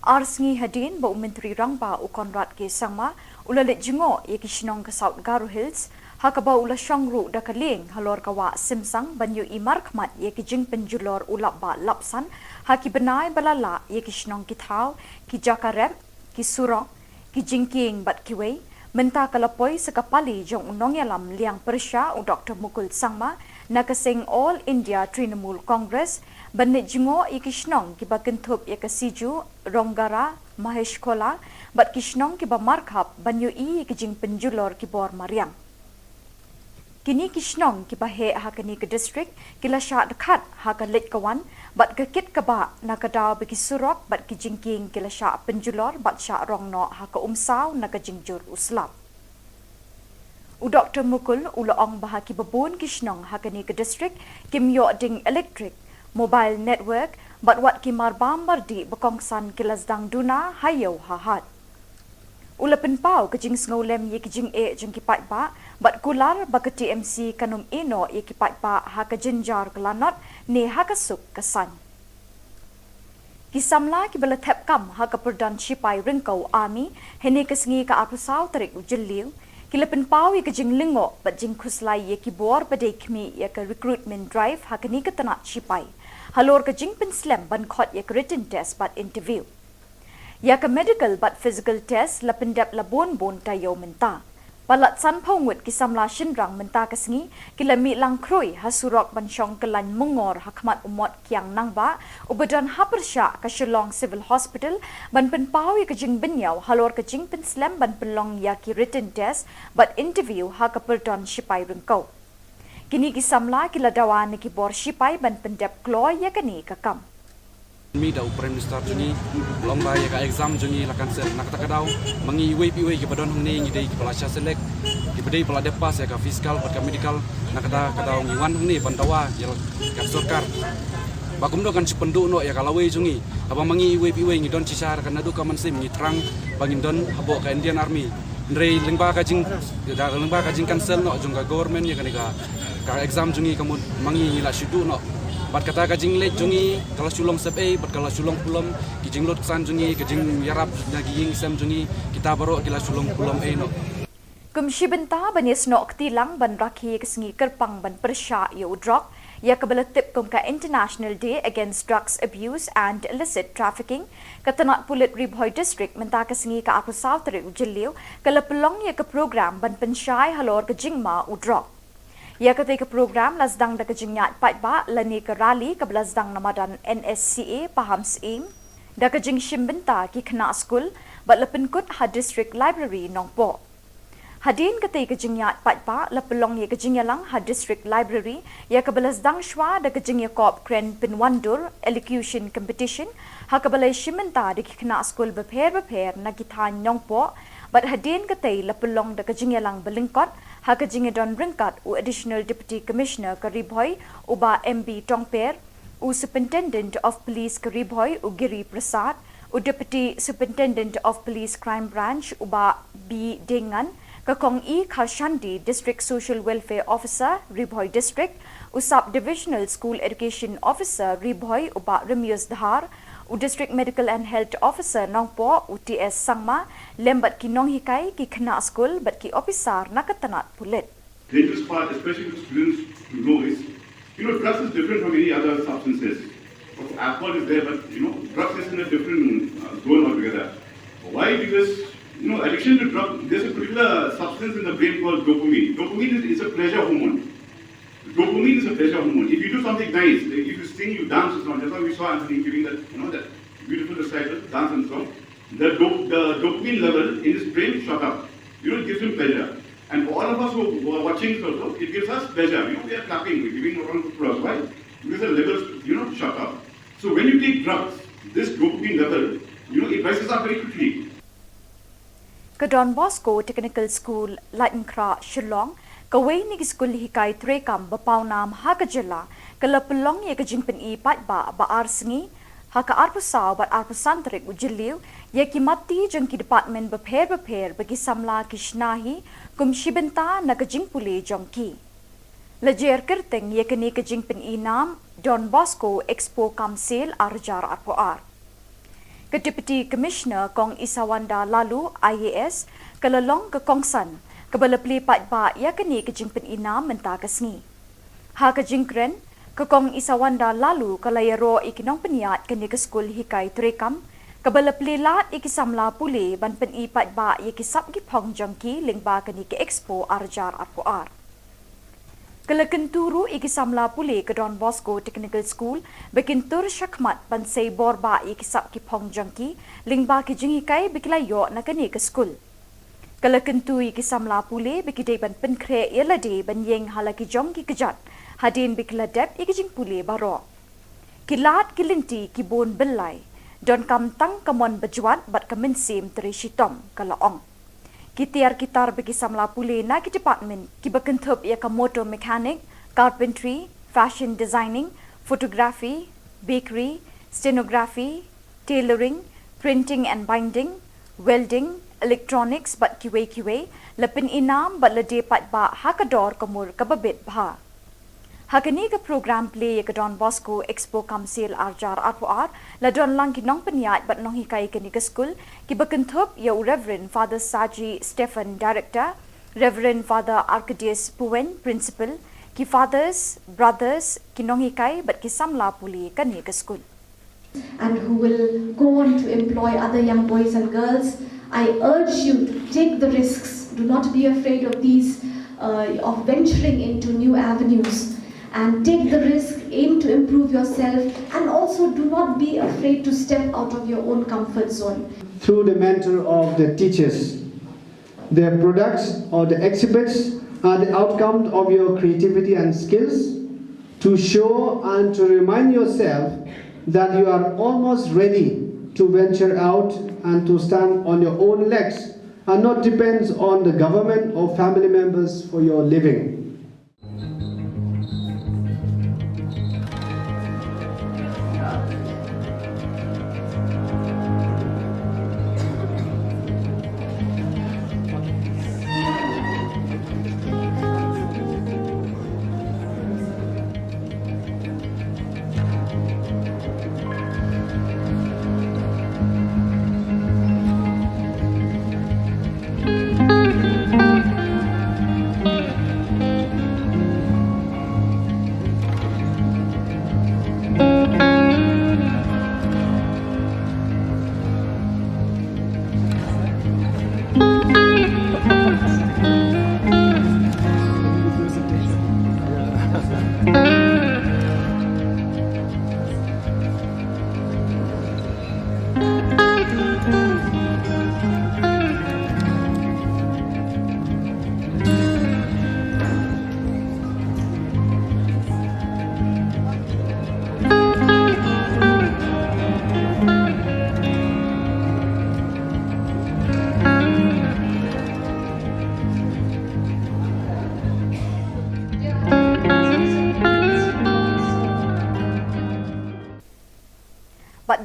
อาร์สงีฮัดินบ่อุมินทรีรังบาอุคอนรัดเกสังมาอุลเล็ดจิงโอเยกิชนองกเซาท์การุฮิลส์ฮักบ่อุลช่องรูดักเลียงฮาลอร์กว่าซิมซังบันยูอีมาร์คมัดเยกิจิงเป็นจุลอร์อุลับบาลับซันฮักิบนายบลาลาเยกิชนองกิท้าวกิจากาเรบกิสุรองกิจิงเกียงบัดกิเวMenta kalapoi sekapali jong unong yalam liang persya u Dr. Mukul Sangma nakasing All India Trinamool Congress banit jingo ikishnong kiba kentup yakasiju Ronggara Mahesh Kola bat kishnong kiba markhap banyu I kijing penjulor kibor Mariang. Kini kishnong kiba he hakani ke district kila sya dekat haka lit kawan bat kekit kaba nakadaw bekisurok bat kijingking kila sya penjulor bat sya rongno haka umsaw nakajingjur uslap. U Dr. Mukul ulaong bahaki babun kishnong hakani ke district kimyo ding electric mobile network bat wat kimar bambar di bekongsan kilasdang duna hayo hahat. Ula penpau kejing ngolem ye kejing e jeng kipat ba bat kular baka TMC kanum ino ye kipat ba haka jinjar kelanot ne haka suk kesan. Kisamla ki bala thep kam haka perdan sipai ringkau army hene kesngi ka apusau tarik ujeliu kila penpau ye kejing lingo bat jing khuslai ye kibor badai khmi ye ka recruitment drive haka ni ka tanat sipai halor kejing penslam ban khot ye written test bat interview ya ka medical but physical test la pendap la bon tayo menta balat san phongut ki samla shinrang menta kasngi kilami lang kroi hasurok banshong kelan mungor hakmat umot kyang nangba ubadan hapersha ka Shillong Civil Hospital ban penpau ya kajing benyaw halor kajing penslam ban pelong ya ki written test but interview ha ka perton sipai rengkau kini ki samla kila dawan ki bor sipai ban pendap kloy ya kani kakam Mi da Prime Minister juni lomba ya ka exam juni lakan ser nak takadaw mangi iwe ki padon hong ni dei ki pelasya selek ki pedai pela depas ya ka fiskal pat ka medical nakada kadaw ngiwan hong ni pandawa ya ka sarkar bakum do kan sipendu no ya kalawe jungi abang mangi iwe ngi don cisar kan adu ka mansim ngi trang bangin don habo ka Indian Army ndrei lengba ka jing cancel no jung ka government ya ka exam jungi kamu mangi la shidu no bat kata kajing let jungi kalau Shillong sep bat kalau Shillong pulom kijing lot san jungi kijing yarap naging sem jungi kita baru kila Shillong pulom no kumshi benta banis no tilang ban rakhi kesngi kerpang ban persya yo drug ya kabalatip kum ka International Day Against Drugs Abuse and Illicit Trafficking katanat pulit Ribhoy District menta kesngi ka aku sautre ujeliu kala pelong ya ka program ban pensyai halor ka jingma u drug ya ketika program lasdang da kejingat pat ba lani ke rally ke lasdang namadan NSCA paham sim da kejing shimbenta ki khna school bat lepenkut ha district library nongpo hadin ketika kejingat pat ba lepelong ya kejingalang ha district library ya ke lasdang shwa da kejing ya kop kren pinwandur elocution competition ha ke balai shimbenta di khna school beper na kithan nongpo bat hadin ketai lepelong da kejingalang belingkot haka jingedon ringkat u additional deputy commissioner Karibhoy uba MB Tongper u superintendent of police Karibhoy u Giri Prasad u deputy superintendent of police crime branch uba B Dengan kakong E Khalshandi district social welfare officer Ribhoy district u sub divisional school education officer Ribhoy uba Remius Dhar u district medical and health officer Nongpo u TS Sangma lembat ki nong hikai ki khna school bat ki officer nakatanat pulit. Dangerous part, especially for students to know is, drugs is different from any other substances. Alcohol is there, but drugs is in a different zone altogether. Why? Because addiction to drugs, there's a particular substance in the brain called dopamine. Dopamine is a pleasure hormone. Dopamine is a pleasure hormone. If you do something nice, if you sing, you dance, or something. That's why we saw Anthony giving that, that beautiful recital, dance and song. The dopamine level in his brain shot up. It gives him pleasure. And for all of us who are watching this also, it gives us pleasure. We are clapping, we're giving a round of applause. Why? Because the levels, shot up. So when you take drugs, this dopamine level, it rises up very quickly. Don Bosco Technical School, Lightenkra, Shillong, kawai ni school hikai trekam bapau nam haka Jylla kalapulong ya kajingpen I pat ba arsengi haka arpusaw bat arpusantrik ujiliu ya ki mati jeng ki department beper bagi samla kishnahi kum shibenta na kajing pule jongki. Lejer kerteng ye kini kajing peninam Don Bosco Expo Kamsil Arjar Arpoar. Ke Deputy Commissioner Kong Isawanda lalu IAS kelalong ke Kongsan kebala peli patba ya kini kajing peninam menta kesngi. Ha kajing kren ke Kong Isawanda lalu kalayaro ikinong peniat kini ke skul hikai trekam kebala peli lat ikisamla pule ban peni patba ye kisap gipong jongki lingba kini ke Expo Arjar Arpoar. Kelakenturu ikisamla pule ke Don Bosco Technical School bekintur syakmat bansai borba ikisap ki pong jangki lingba ki jingikai bikilayo na kani ke school. Kelakentu ikisamla pule bikidai ban penkre yelade ban yeng halaki jongki kejat hadin bikiladep ikijing pule baro. Kilat kilinti ki bon belai don kam tang kamon bejuat bat kemensim terishitom kalaong. Kitiar kitar bagi samla pule na ki department ki bekentup ia ka motor mechanic, carpentry, fashion designing, photography, bakery, stenography, tailoring, printing and binding, welding, electronics bat kiwe lepin inam bat lede pat ba hakador kamur kababit bha. Hakani ke program play ke Don Bosco Expo Kamsil Arjar Arpoar la don lang kinong peniat bat nong hikai kini ke school ki bekentup ya Reverend Father Saji Stephen Director, Reverend Father Arcadius Puen Principal, ki fathers, brothers kinong hikai bat ki samla puli kani ke school. And who will go on to employ other young boys and girls. I urge you to take the risks. Do not be afraid of these, of venturing into new avenues. And take the risk, aim to improve yourself, and also do not be afraid to step out of your own comfort zone. Through the mentor of the teachers, their products or the exhibits are the outcome of your creativity and skills to show and to remind yourself that you are almost ready to venture out and to stand on your own legs and not depends on the government or family members for your living.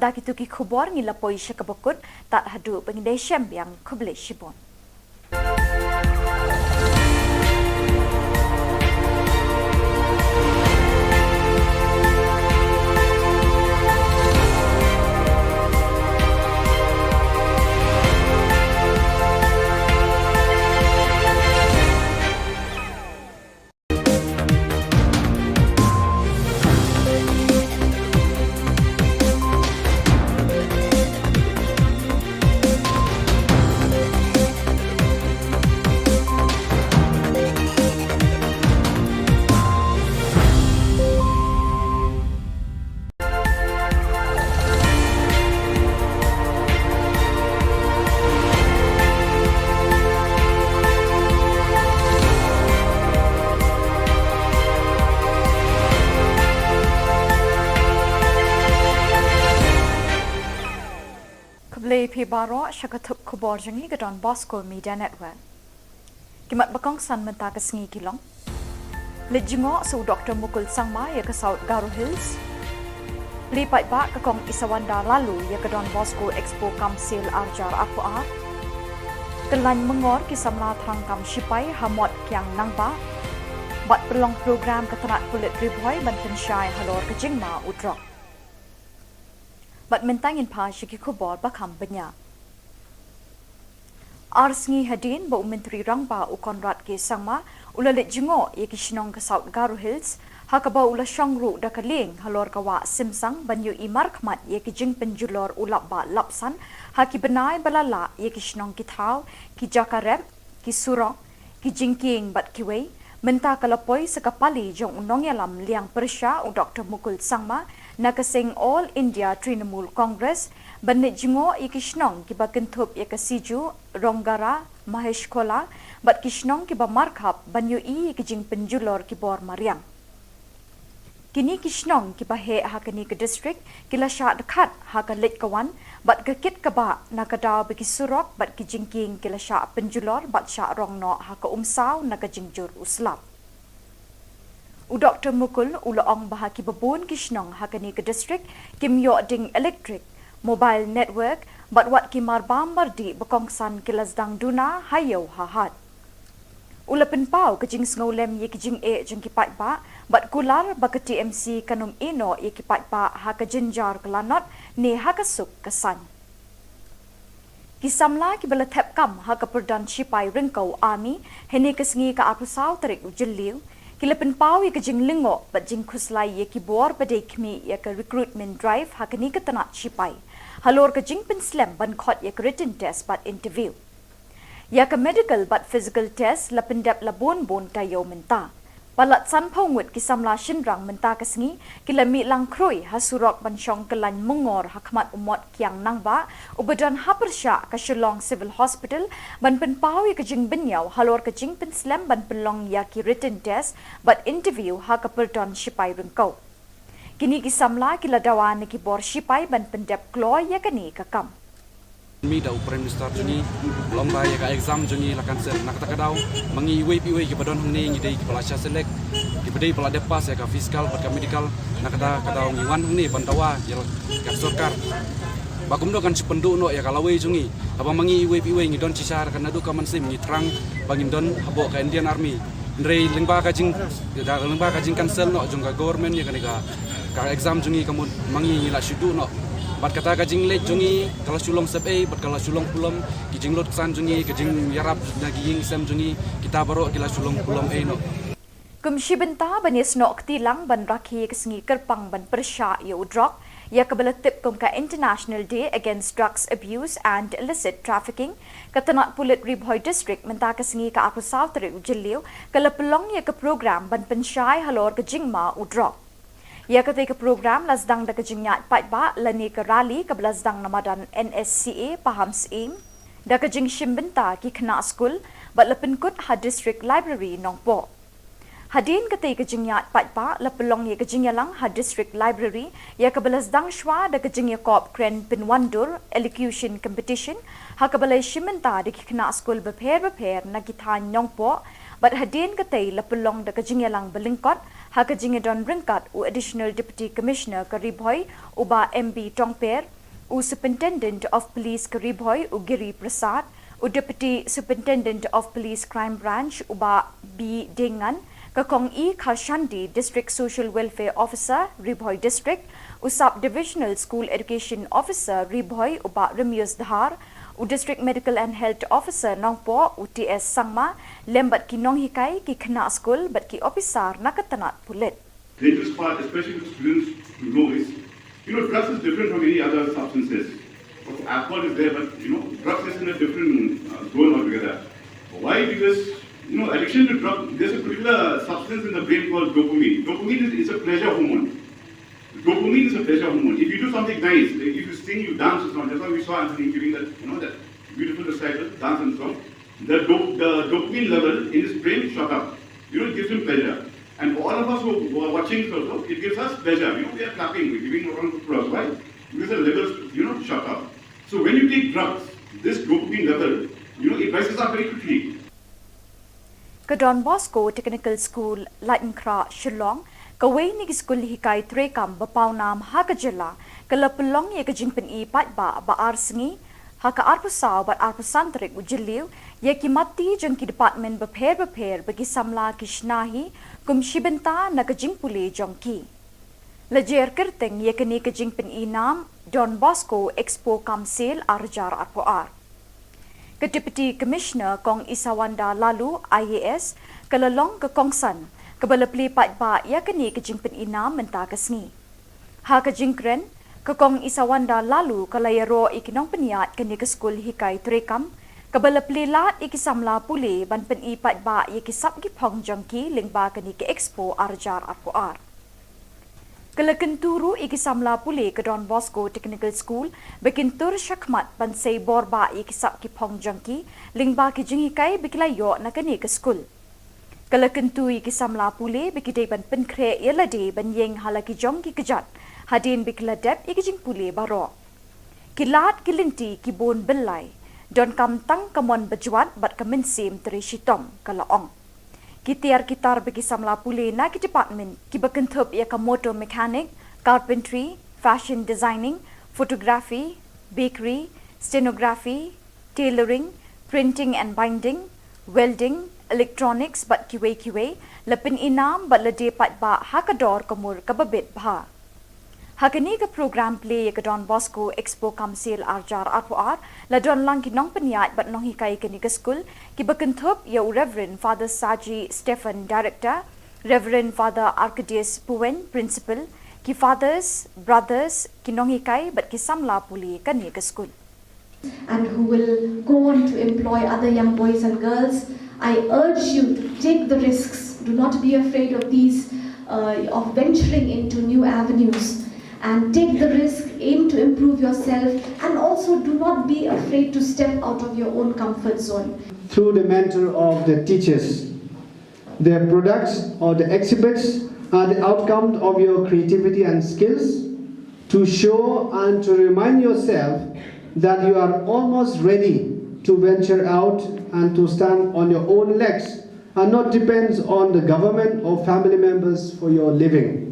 Dak itu ki Khubor ngilapoi syakabakut tak hadu pengindai syam yang kublai shibon. Baro syakatup Khubor jangi ke Don Bosco Media Network. Kimat bakong san menta kesngi kilong. Lejingo su Dr. Mukul Sangma ya ke South Garo Hills. Lipat ba ke Kong Isawanda lalu ya ke Don Bosco Expo Kamsil Arjar Arpoar. Kelan mengor kisamla thangkam sipai hamot kyang nangba. Bat pelong program ketenat kulit riboy ban pensyai halor kejingma udrok. Bat mentangin pa syiki Khubor bakam benya. Arsngi hadin ba Menteri Rangba u Konrad ke sangma ulalit jengo ye ki Shillong ke South Garo Hills hakaba ula shangru da kaling halor kawa simsang banyu imar khmat ye ki jing penjulor ulap ba lapsan haki benai balala ye ki Shillong ki thau ki jakarep ki surong ki jingking bat kiwei menta kalapoi sekapali jong unong yalam liang persya u Dr. Mukul sangma nakasing All India Trinamool Congress banit jengo ye ki Shillong ki ba kentup ye ka siju ronggara mahesh kola bat ki Shillong ki ba markhap banyu i ki jing penjulor ki bor mariang. Kini ki Shillong ki bahe hakani ke district kila sya dekat haka lit kawan bat ke kit kaba nakadaw bagi surok bat ki jingking kila sya penjulor bat sya rongno haka umsaw nakajingjur uslap. U Dr. Mukul ulaong bahaki babun ki Shillong hakani ke district kim yo ding electric mobile network bat wat ki marbambar di bekongsan kilasdang duna hayo hahat. Ulapen pau kejing snolem ye kejing e jeng kipat ba bat kular ba ke TMC kanum ino ye kipat ba ha ke jenjar kelanot ne ha ke suk kesan. Kisamla ki bala thep kam ha ke perdan sipai ringkau army hene kesengi ka apusau tarik ujeliu kilapen pau ye kejing lingo bat jing khuslai ye ki bor badai kmi ye ke recruitment drive ha ke ni ke tanat sipai halor kejing penslam ban khot ye ke written test bat interview. Ya ke medical but physical test la pendap la bon tayo menta. Palat san paungut kisamla shinrang menta kesengi kila mi lang kroi hasurok bansyong kelan mengor hakmat umot kiang nangba ubadan hapersya ke Shillong Civil Hospital ban penpawi ke jing benyau halor ke jing penslam ban pelong ya ki written test but interview ha ke perdon sipai rengkau. Kini kisamla kila dawan ki bor sipai ban pendap kloy ya kani kakam. Mi da Prime Minister juni lomba ya ka exam juni la cancel nak tak daw mangi iwe ki padon hang ni dei ki pala sya selek ki pedai pala depas ya ka fiskal pat ka medical nak ta ka daw ngi wan hang ni bantawa ya ka sorkar bagum do kan sipendu no ya ka lawe jungi aba mangi iwe ngi don cisar kan adu ka mansim ngi trang bangin don habo ka Indian Army ndrei lengba ka jing da lengba ka jing cancel no jung ka government ya ka exam jungi kamu mangi la shudu no bat kata kajing lek jungi kalau Shillong sepe bat kalau Shillong pulam kijing lot kesan jungi kijing yarap naging sem jungi kita baru kila Shillong pulam no Kumshi benta banis no ktilang ban rakhi kesengi kerpang ban persya yo drok ya kabala tip kum ka International Day Against Drugs Abuse and Illicit Trafficking katanat pulit Ribhoy District menta kesengi ka aku sautri ujeliu kala pelong ya ke program ban pensyai halor ke jingma udrok. Ya ketika program lasdang da kejingyat patba lani ke rally ke belasdang namadan NSCA paham seim da kejing shimbenta ki kena skul bat lepenkut ha district library nongpo. Hadin ketika kejingyat patba lepelong ya kejingyalang ha district library ya ke belasdang shwa da kejingya kop kren pinwandur elocution competition ha ke balai shimbenta di kena skul beper na kithan nongpo bat hadin ketai lepelong da kejingyalang belingkot ha kejingedon ringkat u additional deputy commissioner Karibhoy uba MB Tongper u superintendent of police Karibhoy u Giri Prasad u deputy superintendent of police crime branch uba B Dengan kakong E Khashandi district social welfare officer Ribhoy district u sub divisional school education officer Ribhoy uba Remius Dhar u district medical and health officer nongpo UTS sangma lembat ki nong hikai ki kena school bat ki officer nakatanat pulit. The interest part, especially with students to know is, drugs is different from any other substances. Alcohol is there, but drugs is in a different zone altogether. Why? Because addiction to drugs, there's a particular substance in the brain called dopamine. Dopamine is a pleasure hormone. Dopamine is a pleasure hormone. If you do something nice, like if you sing, you dance or something, that's why we saw Anthony giving that, that beautiful recital, dance and song. The dopamine level in his brain shot up. It gives him pleasure. And for all of us who are watching also, it gives us pleasure. We are clapping, we're giving a round of applause. Why? Because the levels, shot up. So when you take drugs, this dopamine level, it rises up very quickly. Don Bosco Technical School, Lightenkra, Shillong, kawai ni school hikai trekam bapau nam ha ka Jylla kala pelong ye ka jingpen I pat ba arsngi Haka arpusaw bat arpusantrik ujiliw ya kimati jeng ki department beper bagi samla kishnahi kum shibenta na kajing puli jongki. Lejer kerteng ya kini kajing peninam Don Bosco Expo Kamsil Arjar Arpoar. Ke-Deputy Commissioner Kong Isawanda Lalu IAS kelalong ke Kongsan kebala peli patba ya kini kajing peninam menta kesngi. Ha kajing kren ke Kong Isawanda Lalu kalayaro ikinong peniat kini ke skul hikai terekam kebala peli lat ikisamla puli ban peni patba ya kisap gipong jongki lingba kini ke Expo Arjar Arpoar. Kelakenturu ikisamla puli ke Don Bosco Technical School bekintur syakmat bansay borba ikisap kipong jangki lingba ki jingikai bekilayo na kani ke school. Kelakentu ikisamla puli bekidai ban penkre yelade ban yeng halaki jongki kejat hadin bekiladep ikijing puli baro. Kilat kilinti kibon belai don kamtang kamon bejuat bat kemensim teri shitom kalaong. Kitar bagi samla puli na ki department ki bekentup ia ka motor mechanic, carpentry, fashion designing, photography, bakery, stenography, tailoring, printing and binding, welding, electronics bat kiwe lepin inam bat lede pat ba hakador kamur kababit bha. Hakani ke program play ke Don Bosco Expo Kamsil Arjar Arpoar la don lang kinong peniat bat nong hikai kini ke skul ki bekentup ya Reverend Father Saji Stephen Director, Reverend Father Arcadius Puen Principal, ki fathers, brothers kinong hikai bat ki samla puli kani ke skul. And who will go on to employ other young boys and girls, I urge you to take the risks. Do not be afraid of these, of venturing into new avenues. And take the risk, aim to improve yourself, and also do not be afraid to step out of your own comfort zone. Through the mentor of the teachers, their products or the exhibits are the outcome of your creativity and skills to show and to remind yourself that you are almost ready to venture out and to stand on your own legs and not depends on the government or family members for your living.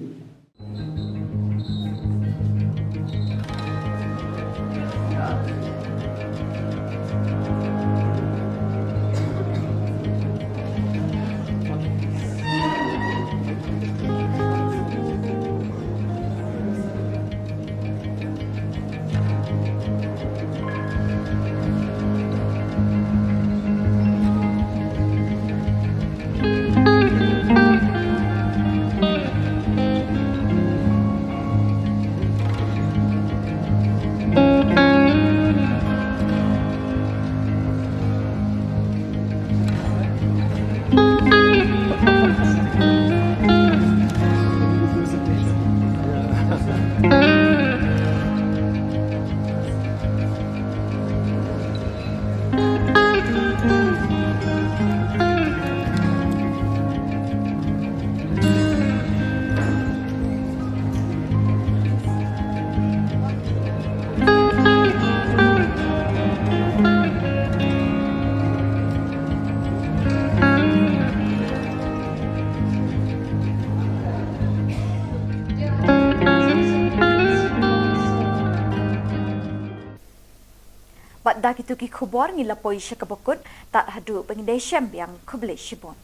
Dak itu ki Khubor ngilapoi syakabakut tak hadu pengindai syam yang kublai shibon.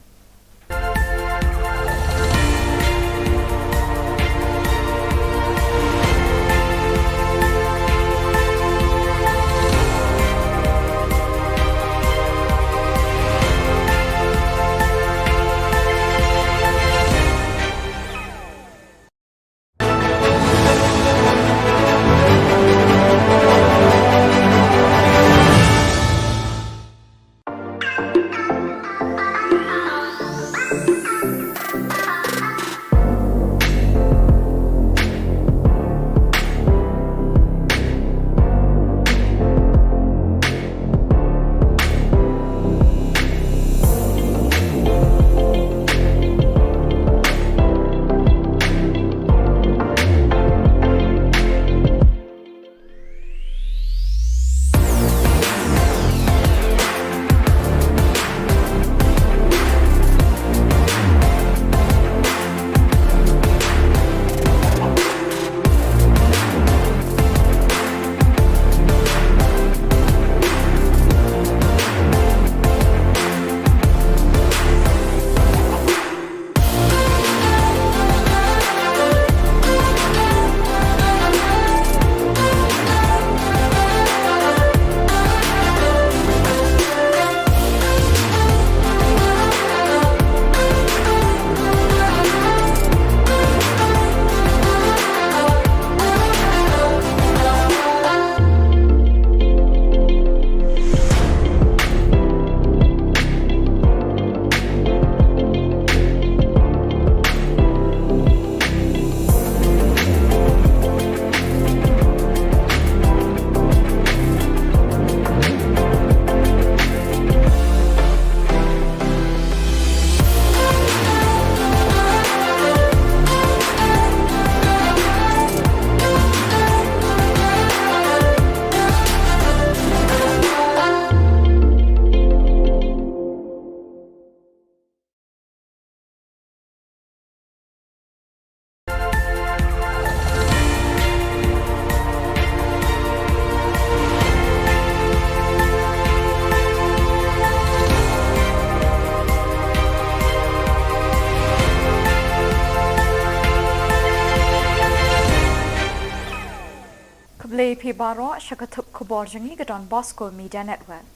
Baro Shakatup Khubor Jangi Gadon Bosco Media Network.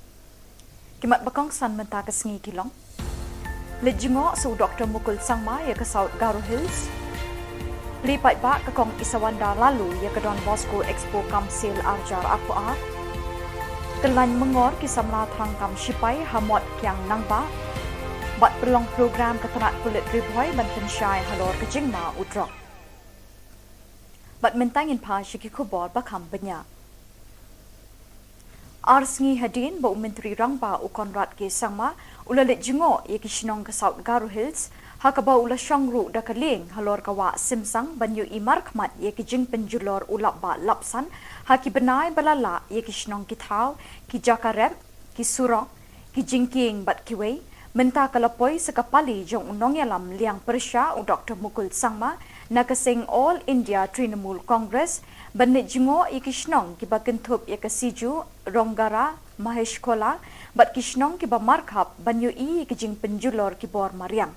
Kimat bakang san menta ke sengi kilong. Lejingo su Dr. Mukul Sangma ya ke South Garo Hills. Lipat bak ke kong Isawanda lalu ya ke Don Bosco Expo Kamsil Arjar Aqua. Kelan mengor kisamla thangkam Shipai Hamot Kyang Nangba. Bat perlong program ketenat kulit riboy ban pensyai halor ke Jingma Udrok. Bat mentangin pa Shiki Khubor bakam benya. Arsngi hadin ba Menteri Rangba u Konrad ke Sangma ulalit jingo ye Kishnong ke South Garo Hills hakaba ula Shangru da kaling halor kawa Simsang banyu imar khmat ye ki jing penjulor ulap ba lapsan haki benai balala ye Kishnong ki thau ki jakarep ki surong ki jingking bat kiwei menta kalapoi sekapali jong unong yalam liang persya u Dr. Mukul Sangma nakasing All India Trinamool Congress banit jingo i Kishnong kiba kentup ya kasiju Ronggara Mahesh Kola bat Kishnong kiba markhap banyu i kijing penjulor kibor Mariang.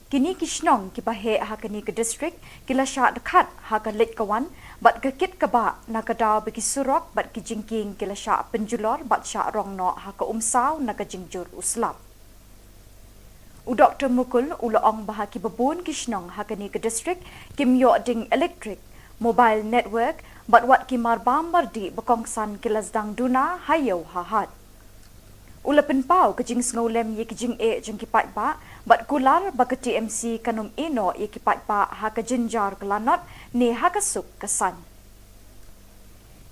Kini Kishnong kiba he hakani ke district kila sya dekat haka lit kawan bat kekit kaba nakadaw bagi surok bat kijingking kila sya penjulor bat sya rongno haka umsaw nakajingjur uslap. U Dr. Mukul ulaong bahaki babun Kishnong hakani ke district kimyo ding electric mobile network bat wat kimar bambardi bakongsan kilasdang duna hayo hahat. Ulapin pau kejing ngolem ye kejing jeng kipat ba bat kular baka TMC kanum ino ye kipat ba haka jinjar kelanot ne haka suk kesan.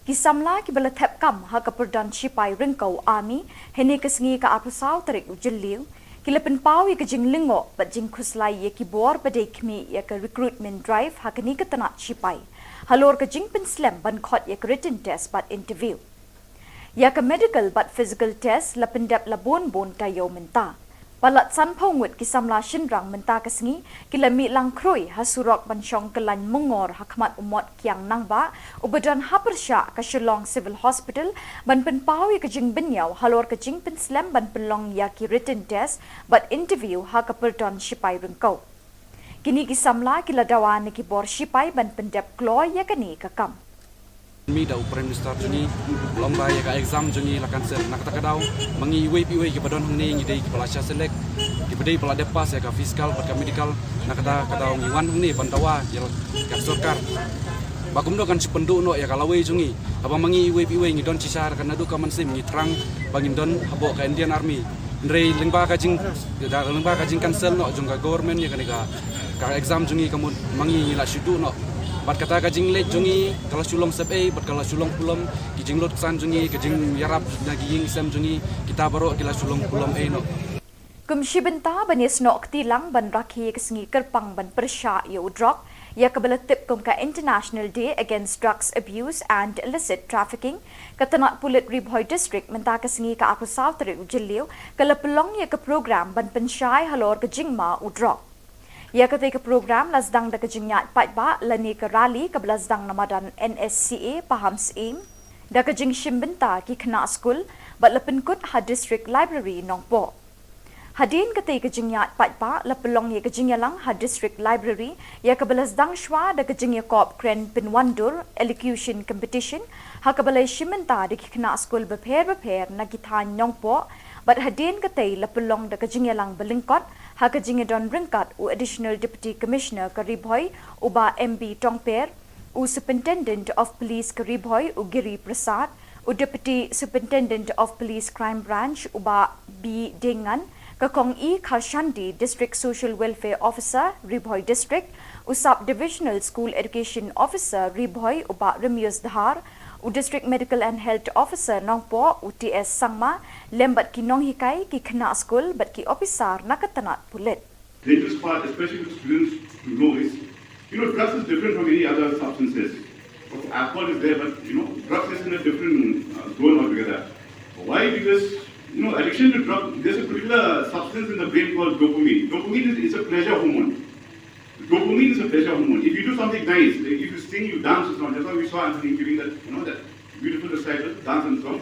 Kisamla kibala tep kam haka perdan Shipai ringkau army hene kesengi ka apusau tarik ujeliu kilapin pau ye kejing lingo bat jing kuslai ye kibor badai kmi ye ke recruitment drive haka ni ketanat Shipai. Halor kejing penslam ban khot ye written test bat interview. Ya ke medical but physical test lapendap labon bon tayo menta. Palat san pongut kisamla shinrang menta kesengi kilami lang kroi hasurok bansyong kelan mengor hakmat umot kiang nangba ubadan hapersya ke Shillong Civil Hospital ban penpawi kejing benyau halor kejing penslam ban pelong ya ki written test but interview ha ke perdon Shipai rengkau. Kini kisamla kila dawan ki bor Shipai ban pendap kloy ya kani kakam. Mi da Prime Minister juni lomba ya ka exam juni lakan ser nak takadaw mangi piwe ki padon hangni ngi dei ki palasya selek ki bedei pala depas ya ka fiskal pat ka medical nakata kadaw ngi wan hangni pantawa ya ka sarkar bakum do kan sipendu no ya kalawe juni apa mangi piwe ngi don cisar kan adu ka mansim ngi trang bangin don habo ka Indian Army ndrei lengba ka jing cancel no jung ka government ya ka exam juni kamu mangi ngi la sidu no bat kata kajing lek jungi kalau Shillong sep bat kalau Shillong pulam kijing lot san jungi kijing yarap lagi ying sem jungi kita baru kila Shillong pulam no Kumshi benta banis no ktilang ban rakhi kesengi kerpang ban persya ya udrok ya kabala tip kum ka International Day Against Drugs Abuse and Illicit Trafficking katanat pulit Ribhoy District menta kesengi ka aku South Ri ujeliu kala pelong ya ke program ban pensyai halor ke Jingma udrok. Ya ketika program lasdang da kejingyat patba lani ke rally ke belasdang namadan NSCA paham seim da kejing shimbenta ki kena school bat lepenkut ha district library nongpo. Hadin ketika kejingyat patba lepelong ya kejingyalang ha district library ya ke belasdang shwa da kejingya kop kren pinwandur elocution competition ha ke balai shimbenta da ki kena school beper na kithan nongpo bat hadin ketai lepelong da kejingyalang belingkot ha kejing don ringkat u additional deputy commissioner Karibhoy uba MB Tongper u superintendent of police Karibhoy u Giri Prasad u deputy superintendent of police crime branch uba B Dengan kakong E Kharshandi district social welfare officer Ribhoy district u sub divisional school education officer Ribhoy uba Remius Dhar u district medical and health officer nongpo UTS Sangma lembat ki nong hikai ki kena school bat ki officer nakatanat pulit. The dangerous part, especially for students to know is, drugs is different from any other substances. Alcohol is there, but drugs is in a different zone altogether. Why? Because addiction to drugs, there's a particular substance in the brain called dopamine. Dopamine is a pleasure hormone. Dopamine is a pleasure hormone. If you do something nice, like if you sing, you dance or something, that's why we saw Anthony giving that, that beautiful recital, dance and song.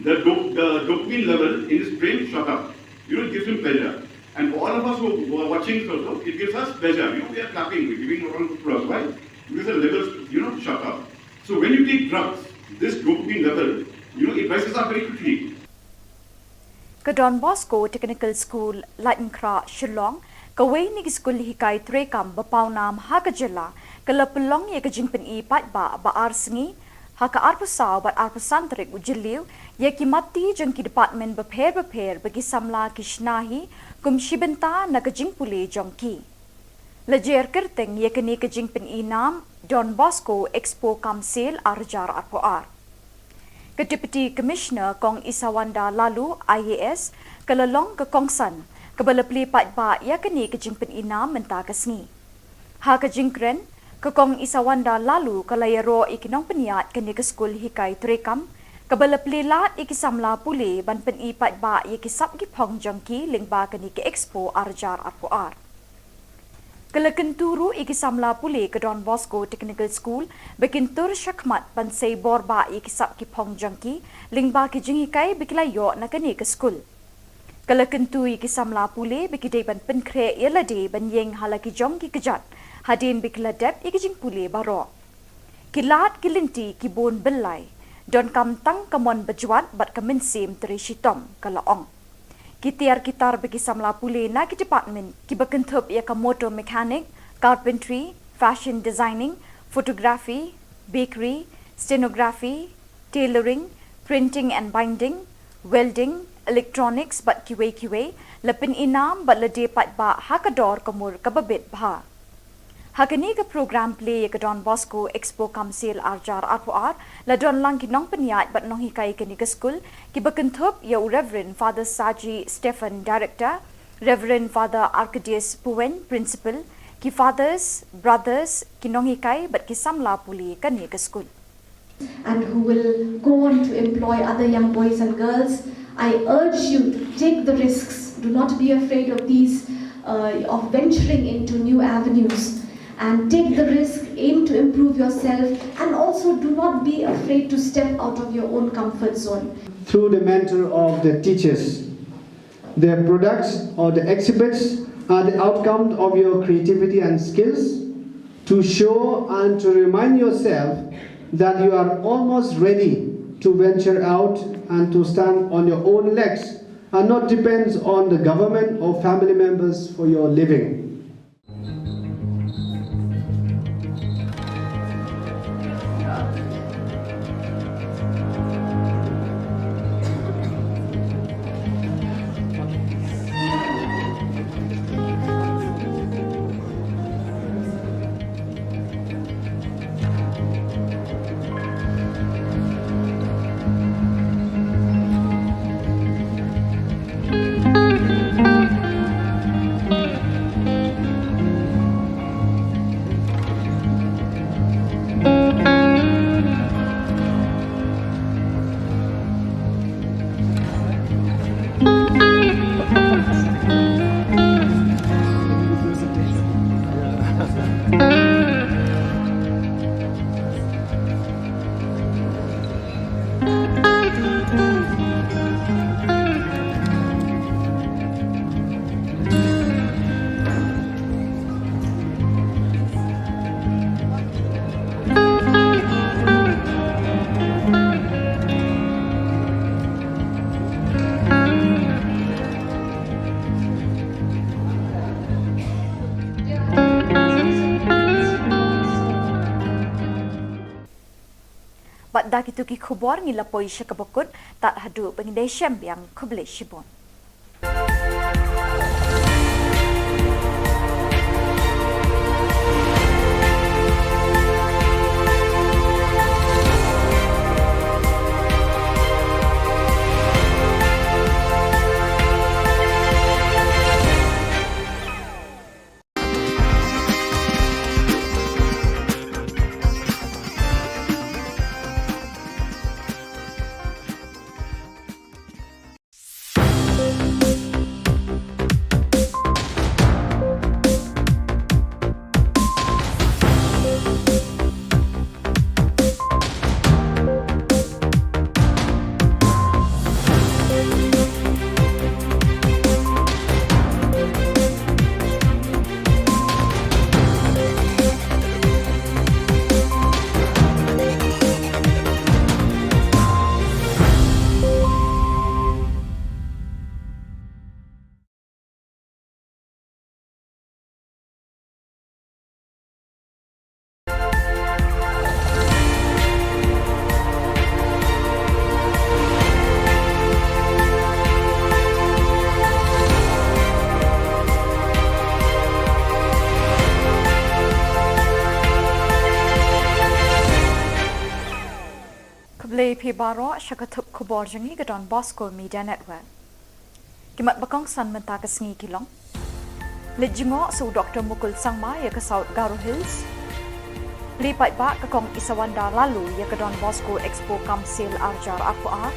The dopamine level in his brain shot up. It gives him pleasure. And for all of us who are watching also, it gives us pleasure. We are clapping, we're giving a round of applause. Why? Because the levels, shot up. So when you take drugs, this dopamine level, it rises up very quickly. Ka Don Bosco Technical School, Latin Kra, Shillong, ka way ni school hikay trekam bapaw nam ha ka Jylla, ka lapulong ya ka jingpen ipat ba arsengi, ha ka arpusaw bat arpusantrik ujiliw, ya ki mati jeng ki department beper bagi samla kishnahi, kum shibenta na ka jingpuli jong ki. Lajer kerteng ya kini ka jingpen inam, Don Bosco Expo Kamsil Arjar Arpoar. Ke Deputy Commissioner Kong Isawanda Lalu IAS kalalong ke Kongsan kebalapli pat ba ya kini ke jingpen inam menta kesngi. Ha ke jingkren ke Kong Isawanda Lalu kalayaro ikinong peniat kini ke skul hikai trekam kebalapli lat ikisamla puli ban pen ipat ba ya kisap ki pong jongki lingba kini ke Expo Arjar Arpoar. Kelakenturu ikisamla puli ke Don Bosco Technical School bekintur syakmat bansay borba ikisap ki pong jangki lingba ki jingikai bikilayo na kani ke school. Kelakentu ikisamla puli bikidai ban penkre yelade ban yeng halaki jongki kejat hadin bikiladep ikijing puli baro. Kilat kilinti kibon belai don kamtang kamon bejuat bat kemensim terishitom kalaong. Kitiar kitar bagi samla puli na ki department ki bekentup ya ka motor mechanic, carpentry, fashion designing, photography, bakery, stenography, tailoring, printing and binding, welding, electronics bat kiwe lepin inam bat lede pat ba hakador kamur kababit bah. Hakani ka program play ya ka Don Bosco Expo Kamsil Arjar Arpoar la don lang kinong peniat bat nong hikai kini ke school ki bekentup ya Reverend Father Saji Stephen Director, Reverend Father Arcadius Puen Principal, ki fathers, brothers kinong hikai bat kisamla puli kani ke school. And who will go on to employ other young boys and girls, I urge you to take the risks. Do not be afraid of these, of venturing into new avenues. And take the risk, aim to improve yourself, and also do not be afraid to step out of your own comfort zone. Through the mentor of the teachers, their products or the exhibits are the outcome of your creativity and skills to show and to remind yourself that you are almost ready to venture out and to stand on your own legs and not depends on the government or family members for your living. Bat dak itu ki Khubor ngilapoi syakabakut tak hadu pengindai syam yang kubli shibon. DAP Baro Shakatup Khubor Jangi Gadon Bosco Media Network. Kimat bakang san menta kesengi kilong. Lejingo su Dr. Mukul Sangma ya ke South Garo Hills. Lipat bak ke kong Isawanda lalu ya ke Don Bosco Expo Kamsil Arjar Akua.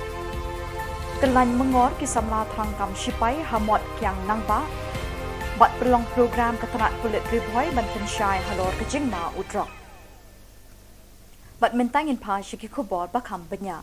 Kelan mengor kisamla tangkam Shipai Hamot Kiang Nangba. Bat pelong program ketenat kulit riboy ban pensyai halor kejingma udrok. Bat mentangin pa syiki Khubor bakam benya.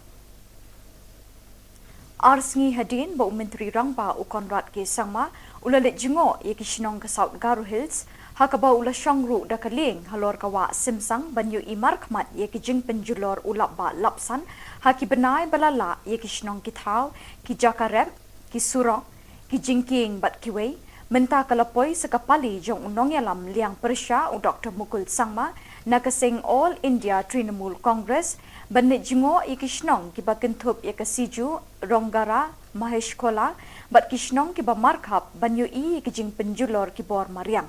Arsngi hadin ba Menteri Rangba u Konrad ke Sangma ulalit jingo ye Shillong ke South Garo Hills hakaba ula syangru da kaling halor kawa simsang banyu imar khmat ye jing penjulor ulap ba lapsan haki benai balala ye Shillong ki thau ki jakarep ki surong ki jingking bat kiwei menta kalapoi sekapali jong unong yalam liang persya u Dr. Mukul Sangma nakasing All India Trinamool Congress banit jingo i Shillong ki bakentup ye siju Ronggara Mahesh Kola bat Shillong ki markhap banyu i jing penjulor ki bor mariang.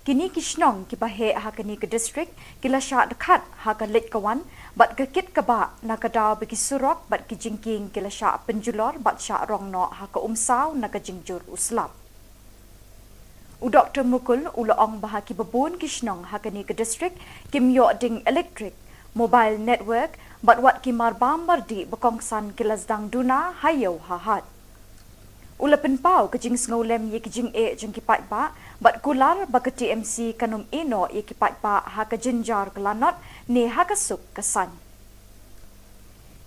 Kini Shillong ki he hakani ke district kila sya dekat hakalit kawan bat kekit kaba nakadaw bagi surok bat ki jingking kila sya penjulor bat sya rongno haka umsaw nakajingjur uslap. U Dr. Mukul ulaong bahaki babun Shillong hakani ke district kimyo ding electric mobile network bat wat ki marbam bardi bakongsan kilazdang duna hayo hahat. Ulapin pau kejing ngolem ye kejing jeng kipat ba bat kular baka TMC kanum ino ye kipat ba haka jinjar kelanot ne haka suk kesan.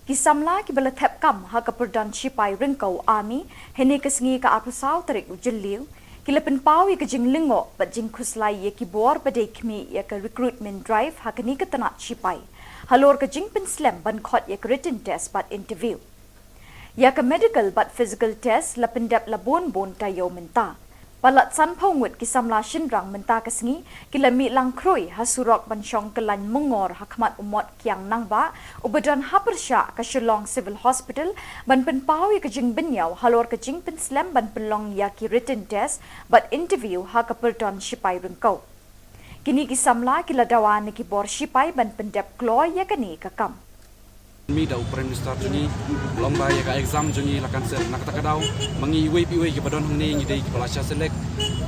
Kisamla ki bala thep kam haka perdan Shipai ringkau army hene kesengi ka apusau tarik ujeliu kilapin pau ye kejing lingo bat jing khuslai ye ki bor badai kmi ye ka recruitment drive haka ni ketanat Shipai halor kejing penslam ban khot ye written test bat interview. Ya ke medical but physical test lapendap labon bon tayo menta. Palat san pawngwit kisamla shinrang menta kesengi kilami lang kroi hasurok bansyong kelan mengor hakmat umot kiang nangba ubadan hapersya ke Shillong Civil Hospital ban penpawi kejing benyau halor kejing penslam ban pelong yaki written test but interview hakaperton Shipai rengkau. Kini kisamla kiladawan ki bor Shipai ban pendap kloy yakani kakam. Mi da Prime Minister juni lomba ya ka exam juni lakan ser nak takadaw mangi iwe ki badon hangni ngi dei ki palasya selek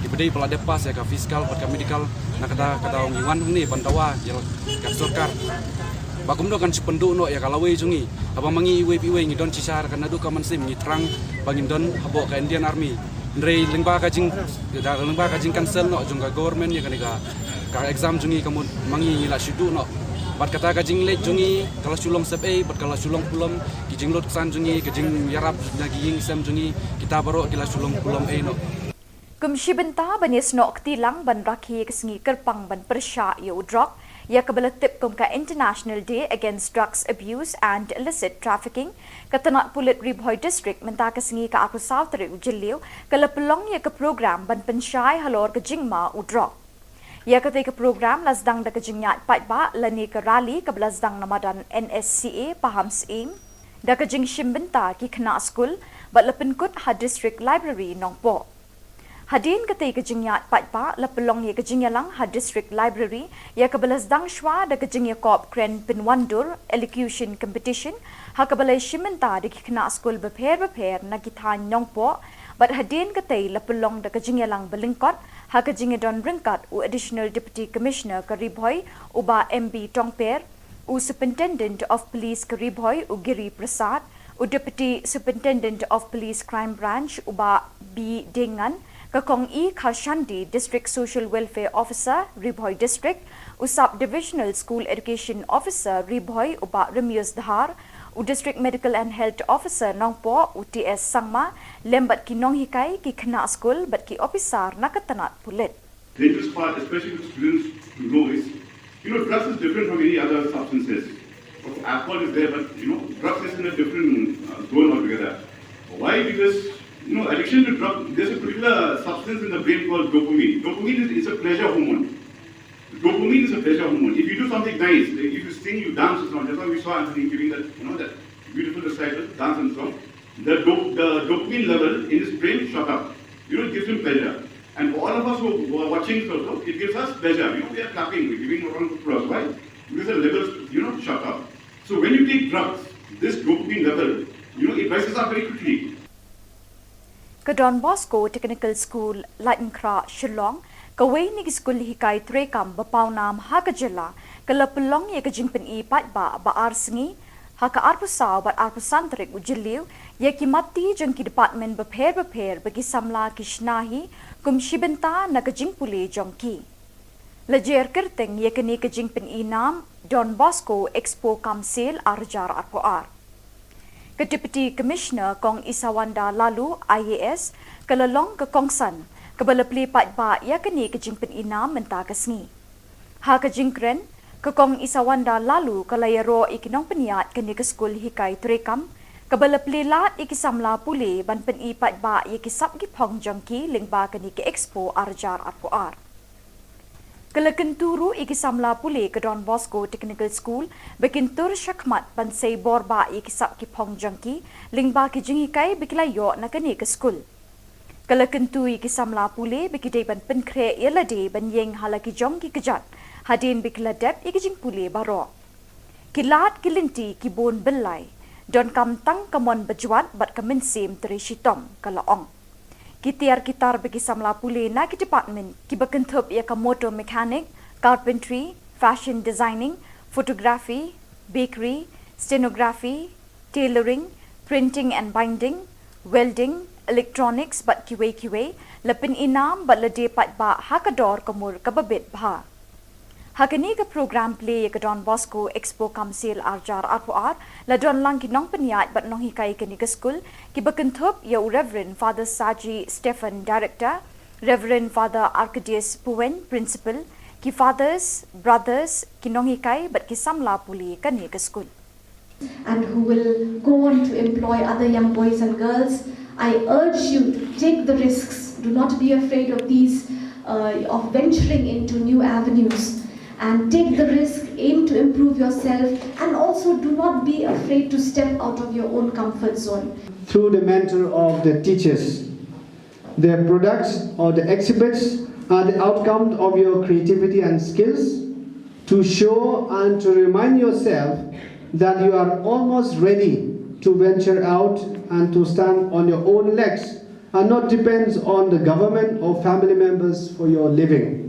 ki bedei pala depas ya ka fiskal pat ka medical nak kadaw ngi wan hangni pandawa ya ka sarkar bakum do kan sipendu no ya kalawe jungi aba mangi iwe ngi don cisar kan adu ka mansim ngi trang bangin don habo ka Indian Army ndrei lengba ka jing cancel no jungga government ya ka exam jungi kamu mangi ngi la shudu no bat kata kajing lek jungi kalau Shillong sebe bat kalau Shillong pulam kijing lot san jungi kijing yarap naging sem jungi kita baru kila Shillong pulam no Kumshi benta banis no ktilang ban rakhi kesengi kerpang ban persya yo drug ya kabala tip kum ka International Day Against Drugs Abuse and Illicit Trafficking katanat pulit Ribhoy District menta kesengi ka aku South Ri ujeliu kala pelong ya ke program ban pensyai halor ke jingma u drug. Ya ketika program lasdang da kejingyat pat ba lani ke rally ke belasdang namadan NSCA paham seim da kejing shimbenta ki kena school bat lepenkut ha district library nongpo. Hadin ketika kejingyat pat ba lepelong ya kejingyalang ha district library ya ke belasdang shwa da kejingya kop kren pinwandur elocution competition ha ke balai shimbenta da ki kena school beper na kithan nongpo bat hadin ketai lepelong da kejingyalang belingkot haka jingedon ringkat u Additional Deputy Commissioner Karibhoy uba MB Tongper u Superintendent of Police Karibhoy u Giri Prasad u Deputy Superintendent of Police Crime Branch uba B Dengan kakong E Khashandi District Social Welfare Officer Ribhoy District u Sub Divisional School Education Officer Ribhoy uba Remius Dhar u District Medical and Health Officer Nongpo u TS Sangma lembat ki nong hikai ki kena school bat ki officer nakatanat pulit. The dangerous part, especially for students to know is, drugs is different from any other substances. Alcohol is there, but drugs is in a different zone altogether. Why? Because addiction to drugs, there's a particular substance in the brain called dopamine. Dopamine is a pleasure hormone. Dopamine is a pleasure hormone. If you do something nice, if you sing, you dance or something, that's why we saw Anthony giving that, that beautiful recital, dance and song. The dopamine level in his brain shot up. It gives him pleasure. And for all of us who are watching also, it gives us pleasure. We are clapping, we're giving a round of applause. Why? Because the levels, shot up. So when you take drugs, this dopamine level, it rises up very quickly. Ke Don Bosco Technical School Lainkra Shillong kawai ni skul hikai trekam bapau nam ha ka Jylla ke lepelong ye ke jingpen I pat ba arsengi ha ka arpusau bat arpusantrik ujiliu ye ki mati jeng ki department beper bagi samla kishnahi kum shibenta na ke jingpuli jongki lejer kerteng ye ke ni ke jingpen I nam Don Bosco Expo Council arjar arpoar ke Deputy Commissioner Kong Isawanda lalu IAS ke lelong ke Kongsan ke belepli pat ba ya ke ni ke jingpen inam menta ke sengi. Ha ke jingkren ke Kong Isawanda lalu ke layaro ikinong peniat ke ni ke skul hikai trekam ke belepli lat ikisamla puli ban pen I pat ba ya kisap ki pong jongki lingba ke ni ke expo arjar arpoar. Kelekenturu ikisamla puli ke Don Bosco Technical School bekintur syakmat bansai borba ikisap ki pong jangki lingba ki jingikai bekilayo na kani ke school. Kelekentu ikisamla puli bekidai ban penkre yelade ban yeng halaki jongki kejat hadin bekiladep ikijing puli baro. Kilat kilinti kibun belai don kam tang kamon bejuat bat kemensim terishitom kalaong. Kitiar kitar bagi samla puli na ki department ki bekentup ia ka motor mechanic, carpentry, fashion designing, photography, bakery, stenography, tailoring, printing and binding, welding, electronics bat kiwe lepin inam bat lede pat ba hakador kamur kababit bha. Hakani ke program play ke Don Bosco Expo Council arjar arpoar la don lang ki nong peniat bat nong hikai ke ni ke school ki bekentup ya Reverend Father Saji Stephen Director, Reverend Father Arcadius Puen Principal, ki fathers, brothers ki nong hikai bat ki samla puli ke ni ke school. And who will go on to employ other young boys and girls. I urge you to take the risks. Do not be afraid of of venturing into new avenues. And take the risk, aim to improve yourself, and also do not be afraid to step out of your own comfort zone. Through the mentor of the teachers, their products or the exhibits are the outcome of your creativity and skills to show and to remind yourself that you are almost ready to venture out and to stand on your own legs and not depends on the government or family members for your living.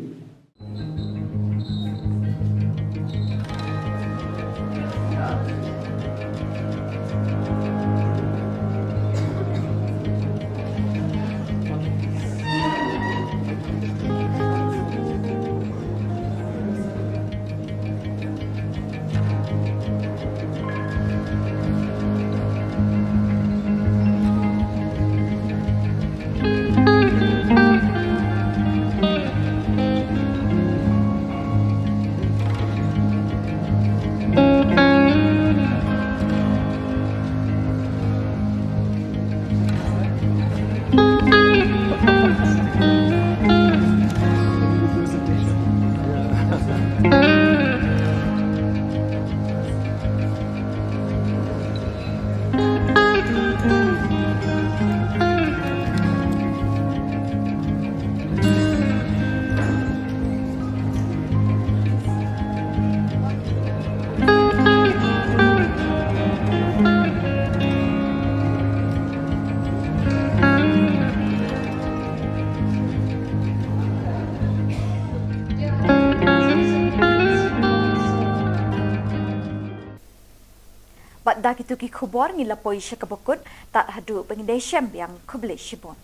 Bat dak itu ki Khubor ngilapoi syakabakut tak hadu pengindai syam yang kubli shibon.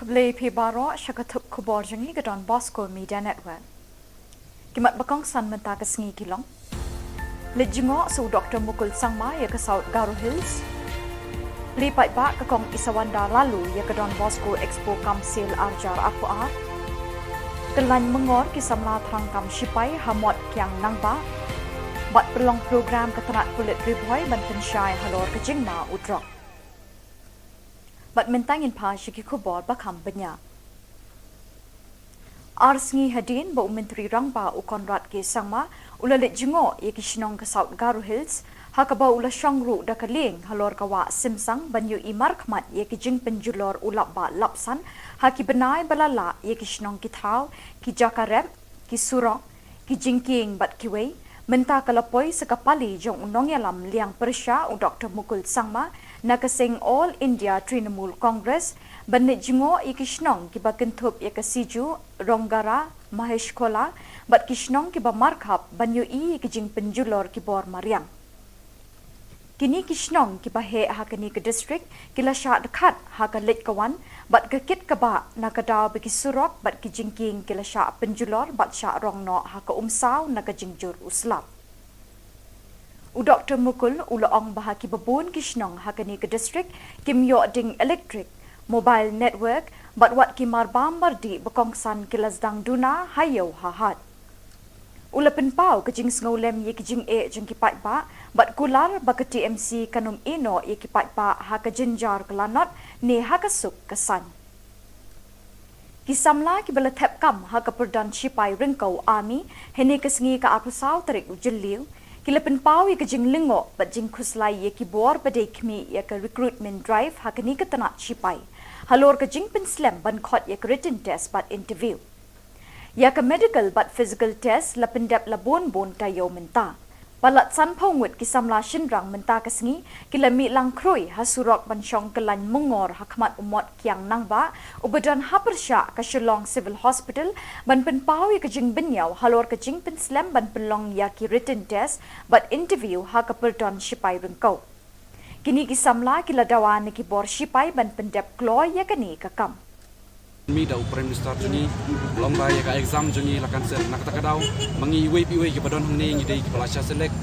Keblai pi baro syakatup Khubor jengi ke Don Bosco Media Network. Kimat bakong san menta ke sengi kilong. Lejingo su Dr. Mukul Sangma ya ke South Garo Hills. Lipat bak ke kong Isawanda lalu ya ke Don Bosco Expo Kamsil Arjar Aqua. Kelan mengor kisamla tangkam Shipai Hamot Kiang Nangba. Bat pelong program ketenat kulit riboy ban pensyai halor ke Jingma Udrok. Bat mentangin pa syaki Khubor bakam benya. Arsngi hadin ba Menteri Rangba u Konrad ke Sangma ulalit jingo ye Shillong ke South Garo Hills hakaba ula syangru da kaling halor kawa simsang banyu imar khmat ye ki jing penjulor ulap ba lapsan haki benai balala ye Shillong ki thau ki jakarep ki surong ki jingking bat kiwei menta kalapoi sekapali jong unong yalam liang persya u Dr. Mukul Sangma nakasing All India Trinamool Congress banit jingo i Kishnong kiba kentup ya kasiju Ronggara Mahesh Kola bat Kishnong kiba markhap banyu i kijing penjulor kibor Mariang. Kini Kishnong kiba he hakani ke district kila sya dekat haka lit kawan bat kekit kaba nakadaw bagi surok bat kijingking kila sya penjulor bat sya rongno haka umsaw nakajingjur uslap. U Dr. Mukul ulaong bahaki babun Kishnong hakani ke district kimyo ding electric mobile network bat wat kimar bambardi bekongsan kilazdang duna hayo hahat. Ulapin pau kejing ngolem ye kejing jeng kipat ba bat kular baka TMC kanum ino ye kipat ba haka jinjar kelanot ne haka suk kesan. Kisamla kibala tep kam haka perdan Shipai ringkau army hene kesengi ka apusau tarik ujeliu kilapin pau ye kejing lingo bat jing kuslai ye kibor badai kmi ye ke recruitment drive hakani ke tanat Shipai halor kejing penslam ban khot ye ke written test bat interview ya ke medical but physical test lapendap labon bon tayo menta palat san phongut kisamla shinrang menta kesengi kilami lang kroi hasurok bansyong kelan mengor hakmat umot kiang nangba ubadan hapersya ke Shillong Civil Hospital ban penpau ya kejing benyau halor kejing penslam ban pelong ya ki written test but interview ha ke perdon Shipai rengkau kini kisamla kiladawan ki bor Shipai ban pendap kloy ya kani kakam. Mi da Prime Minister juni lomba ya ka exam juni lakan ser nak takadaw mangi iwe ki padon hangni ngi dei ki palasya selek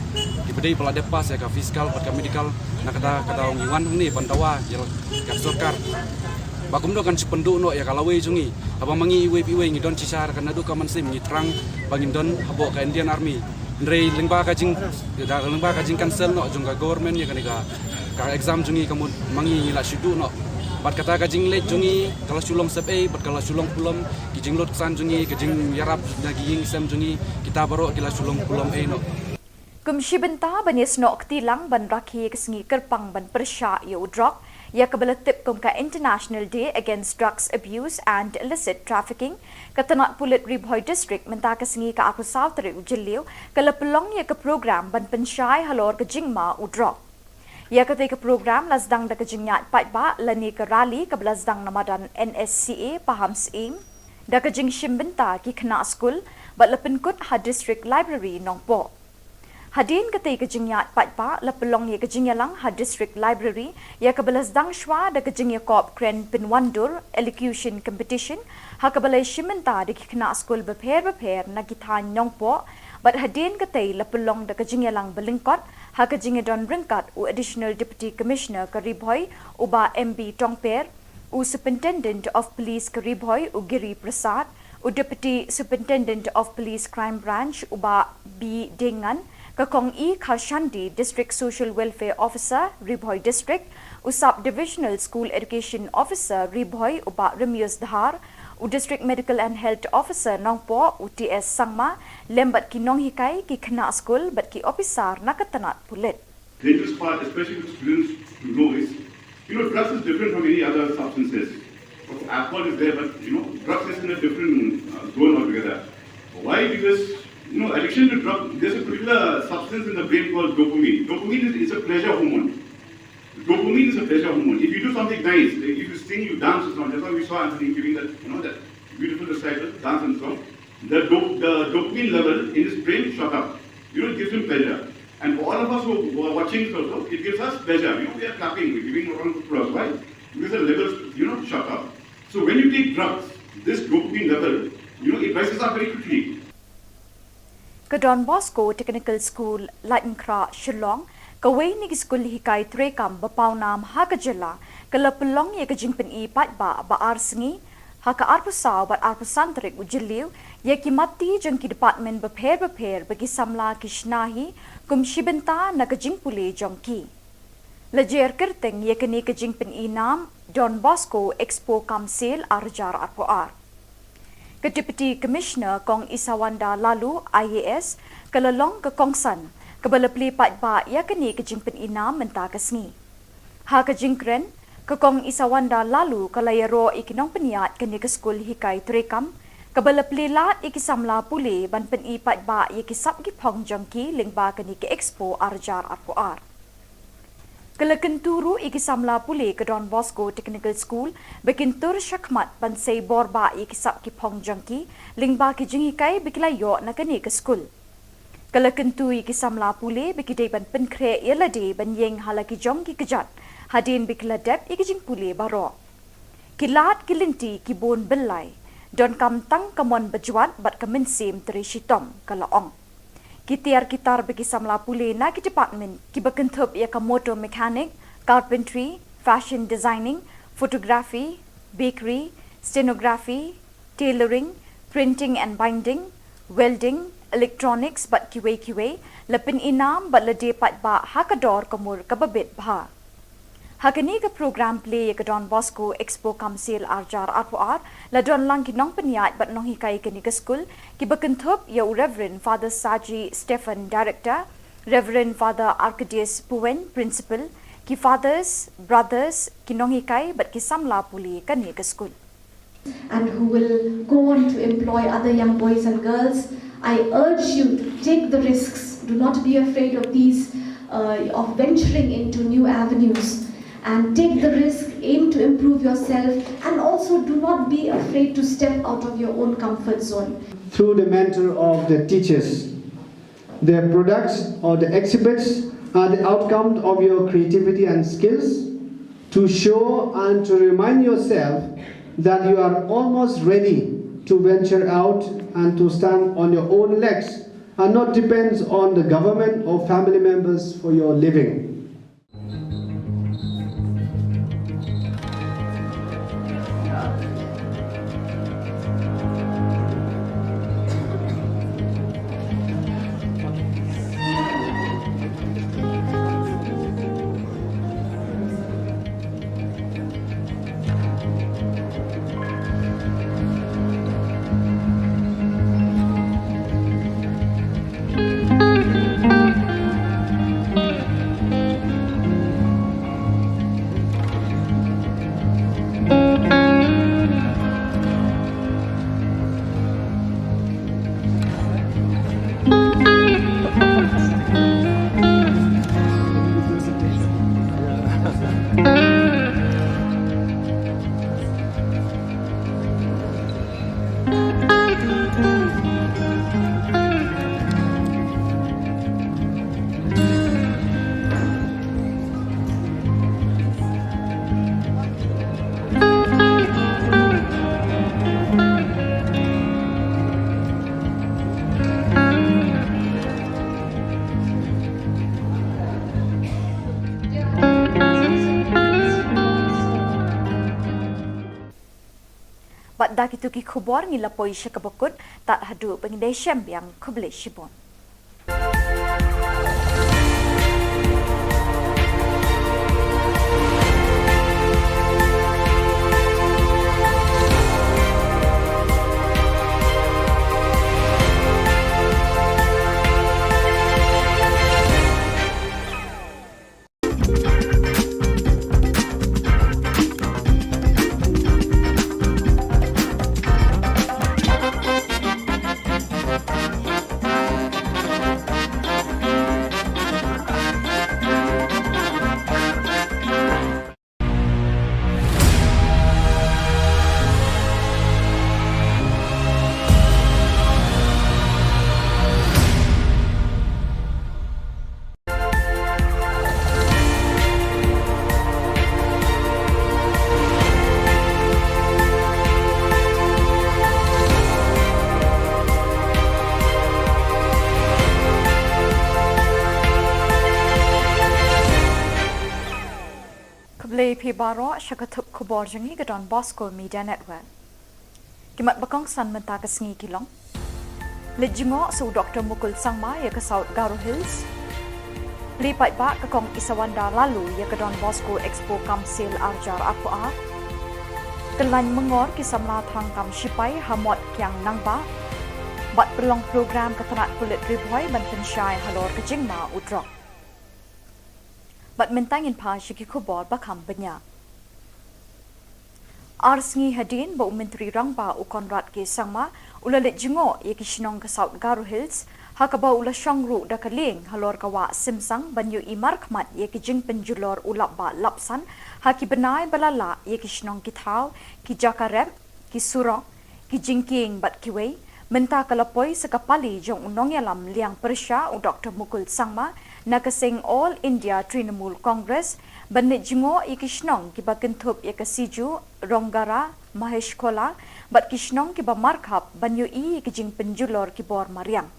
ki bedei pala depas ya ka fiskal pat ka medical nak kadaw ngi wan hangni pantawa ya ka sarkar bakum do kan sipendu no ya kalawe jungi abang mangi iwe ngi don cisar kan adu ka mansim ngi trang bangin don habo ka Indian Army ndrei lengba ka jing cancel no jung ka government ya ka exam jungi kamu mangi ngi la sidu no bat kata kajing let jungi kalau Shillong sep bat kalau Shillong pulam kijing lot san jungi kijing yarap naging sem jungi kita baru kila Shillong pulam no Kumshi benta banis no ktilang ban rakhi kesengi kerpang ban persya ya udrok ya kabala tip kum ka International Day Against Drugs Abuse and Illicit Trafficking katanat pulit Ribhoy District menta kesengi ka aku sautri ujeliu kala pelong ya ke program ban pensyai halor ke jingma udrok ya ketika program lasdang da kejingyat patba lani ke rally ke belasdang namadan NSCA paham seim da kejing shimbenta ki kena school bat lepenkut ha district library nongpo hadin ketika kejingyat patba lepelong ya kejingyalang ha district library ya ke belasdang shwa da kejingya kop kren pinwandur elocution competition ha ke balai shimbenta da ki kena school beper na kithan nongpo bat hadin ketai lepelong da kejingyalang belingkot ha kejing don ringkat u additional deputy commissioner Karibhoy uba MB Tongper u superintendent of police Karibhoy u Giri Prasad u deputy superintendent of police crime branch uba B Dengan kakong E Khalshandi district social welfare officer Ribhoy district u sub divisional school education officer Ribhoy uba Remius Dhar u district medical and health officer nongpo u TS Sangma lembat ki nong hikai ki kena school bat ki officer nakatanat pulit. Dangerous part, especially for students to know is, drugs is different from any other substances. Alcohol is there, but drugs is in a different zone altogether. Why? Because addiction to drugs, there's a particular substance in the brain called dopamine. Dopamine is a pleasure hormone. Dopamine is a pleasure hormone. If you do something nice, like if you sing, you dance or something, that's why we saw Anthony giving that, that beautiful recital, dance and song. The dopamine level in his brain shot up. It gives him pleasure. And for all of us who are watching also, it gives us pleasure. We are clapping, we're giving a round of applause. Why? Because the levels, shot up. So when you take drugs, this dopamine level, it rises up very quickly. Ke Don Bosco Technical School, Lightenkra, Shillong, kawai ni school hikai trekam bapau nam haka Jylla, kelapulong ye kejingpen i pat ba arsengi, haka arpusau bat arpusantrik ujiliu, ye ki mati jeng ki department beper bagi samla kishnahi, kum shibenta na kejingpule jongki. Lejer kerteng ye kini kejingpen i nam Don Bosco Expo Kamsil Arjar Arpoar. Ke Deputy Commissioner Kong Isawanda lalu IAS kelalong ke Kongsan kebala peli pat ba ya kini kejingpen inam mentah kesngi. Ha kejingkren ke Kong Isawanda lalu kalayaro ikinong peniat kini ke skul hikai trekam kebala peli lat ikisamla pule ban pen i pat ba ya kisap ki pong jongki lingba kini ke Expo Arjar Arpoar. Kelakenturu ikisamla pule ke Don Bosco Technical School bekintur syakmat bansai borba ikisap ki pong jangki lingba ki jingikai bekilayo na kani ke school. Kelakentu ikisamla pule bekidai ban penkre yelade ban yeng halaki jongki kejat hadin bekiladep ikijing pule baro. Kilat kilinti kibon belai don kam tang kamon bejuat bat kemensim terishitom kalaong. Kitiar kitar bagi samla pule na ki department ki bekentup ia ka motor mechanic, carpentry, fashion designing, photography, bakery, stenography, tailoring, printing and binding, welding, electronics bat kiwe lepin inam bat lede pat ba hakador kamur kababit bha. Hakani ke program play ke Don Bosco Expo Kamsil Arjar Arpoar la don lang kinong peniat bat nong hikai kini ke school ki bekentup ya Reverend Father Saji Stephen Director, Reverend Father Arcadius Puen Principal, ki fathers, brothers kinong hikai bat ki samla puli kani ke school. And who will go on to employ other young boys and girls, I urge you to take the risks. Do not be afraid of these, of venturing into new avenues. And take the risk, aim to improve yourself, and also do not be afraid to step out of your own comfort zone. Through the mentor of the teachers, their products or the exhibits are the outcome of your creativity and skills to show and to remind yourself that you are almost ready to venture out and to stand on your own legs and not depends on the government or family members for your living. Bat dak itu ki Khubor ngilapoi syakabakut tak hadu pengindai syam yang kubli shibon. baro syakatuk Khubor jangi gadon Bosco Media Network. Kimat bakong san menta kesengi kilong. Lejingo su Dr. Mukul Sangma ya ke South Garo Hills. Lipat ba kakong Isawanda lalu ya gadon Bosco Expo Kamsil Arjar Akua. Kelan mengor kisamla thangkam shipai hamot kyang nangba. Bat pelong program ketenat kulit riboy ban pensyai halor kejingma udrok. Bat mentangin pa syiki Khubor bakam benya. Arsengi hadin ba Menteri Rangba u Konrad ke Sangma ulalit jingo ye ki Shillong ke South Garo Hills hakaba ula shangru da kaling halor kawa simsang banyu imar khmat ye ki jing penjulor ulap ba lapsan haki benai balala ye ki Shillong ki thau ki jakarep ki surong ki jingking bat kiwei menta kalapoi sekapali jong unong yalam liang persya u Dr. Mukul Sangma nakasing All India Trinamool Congress banit jingo ikishnong kiba kentup ya kasiju ronggara mahesh kola bat kishnong kiba markhap banyu I kijing penjulor kibor mariang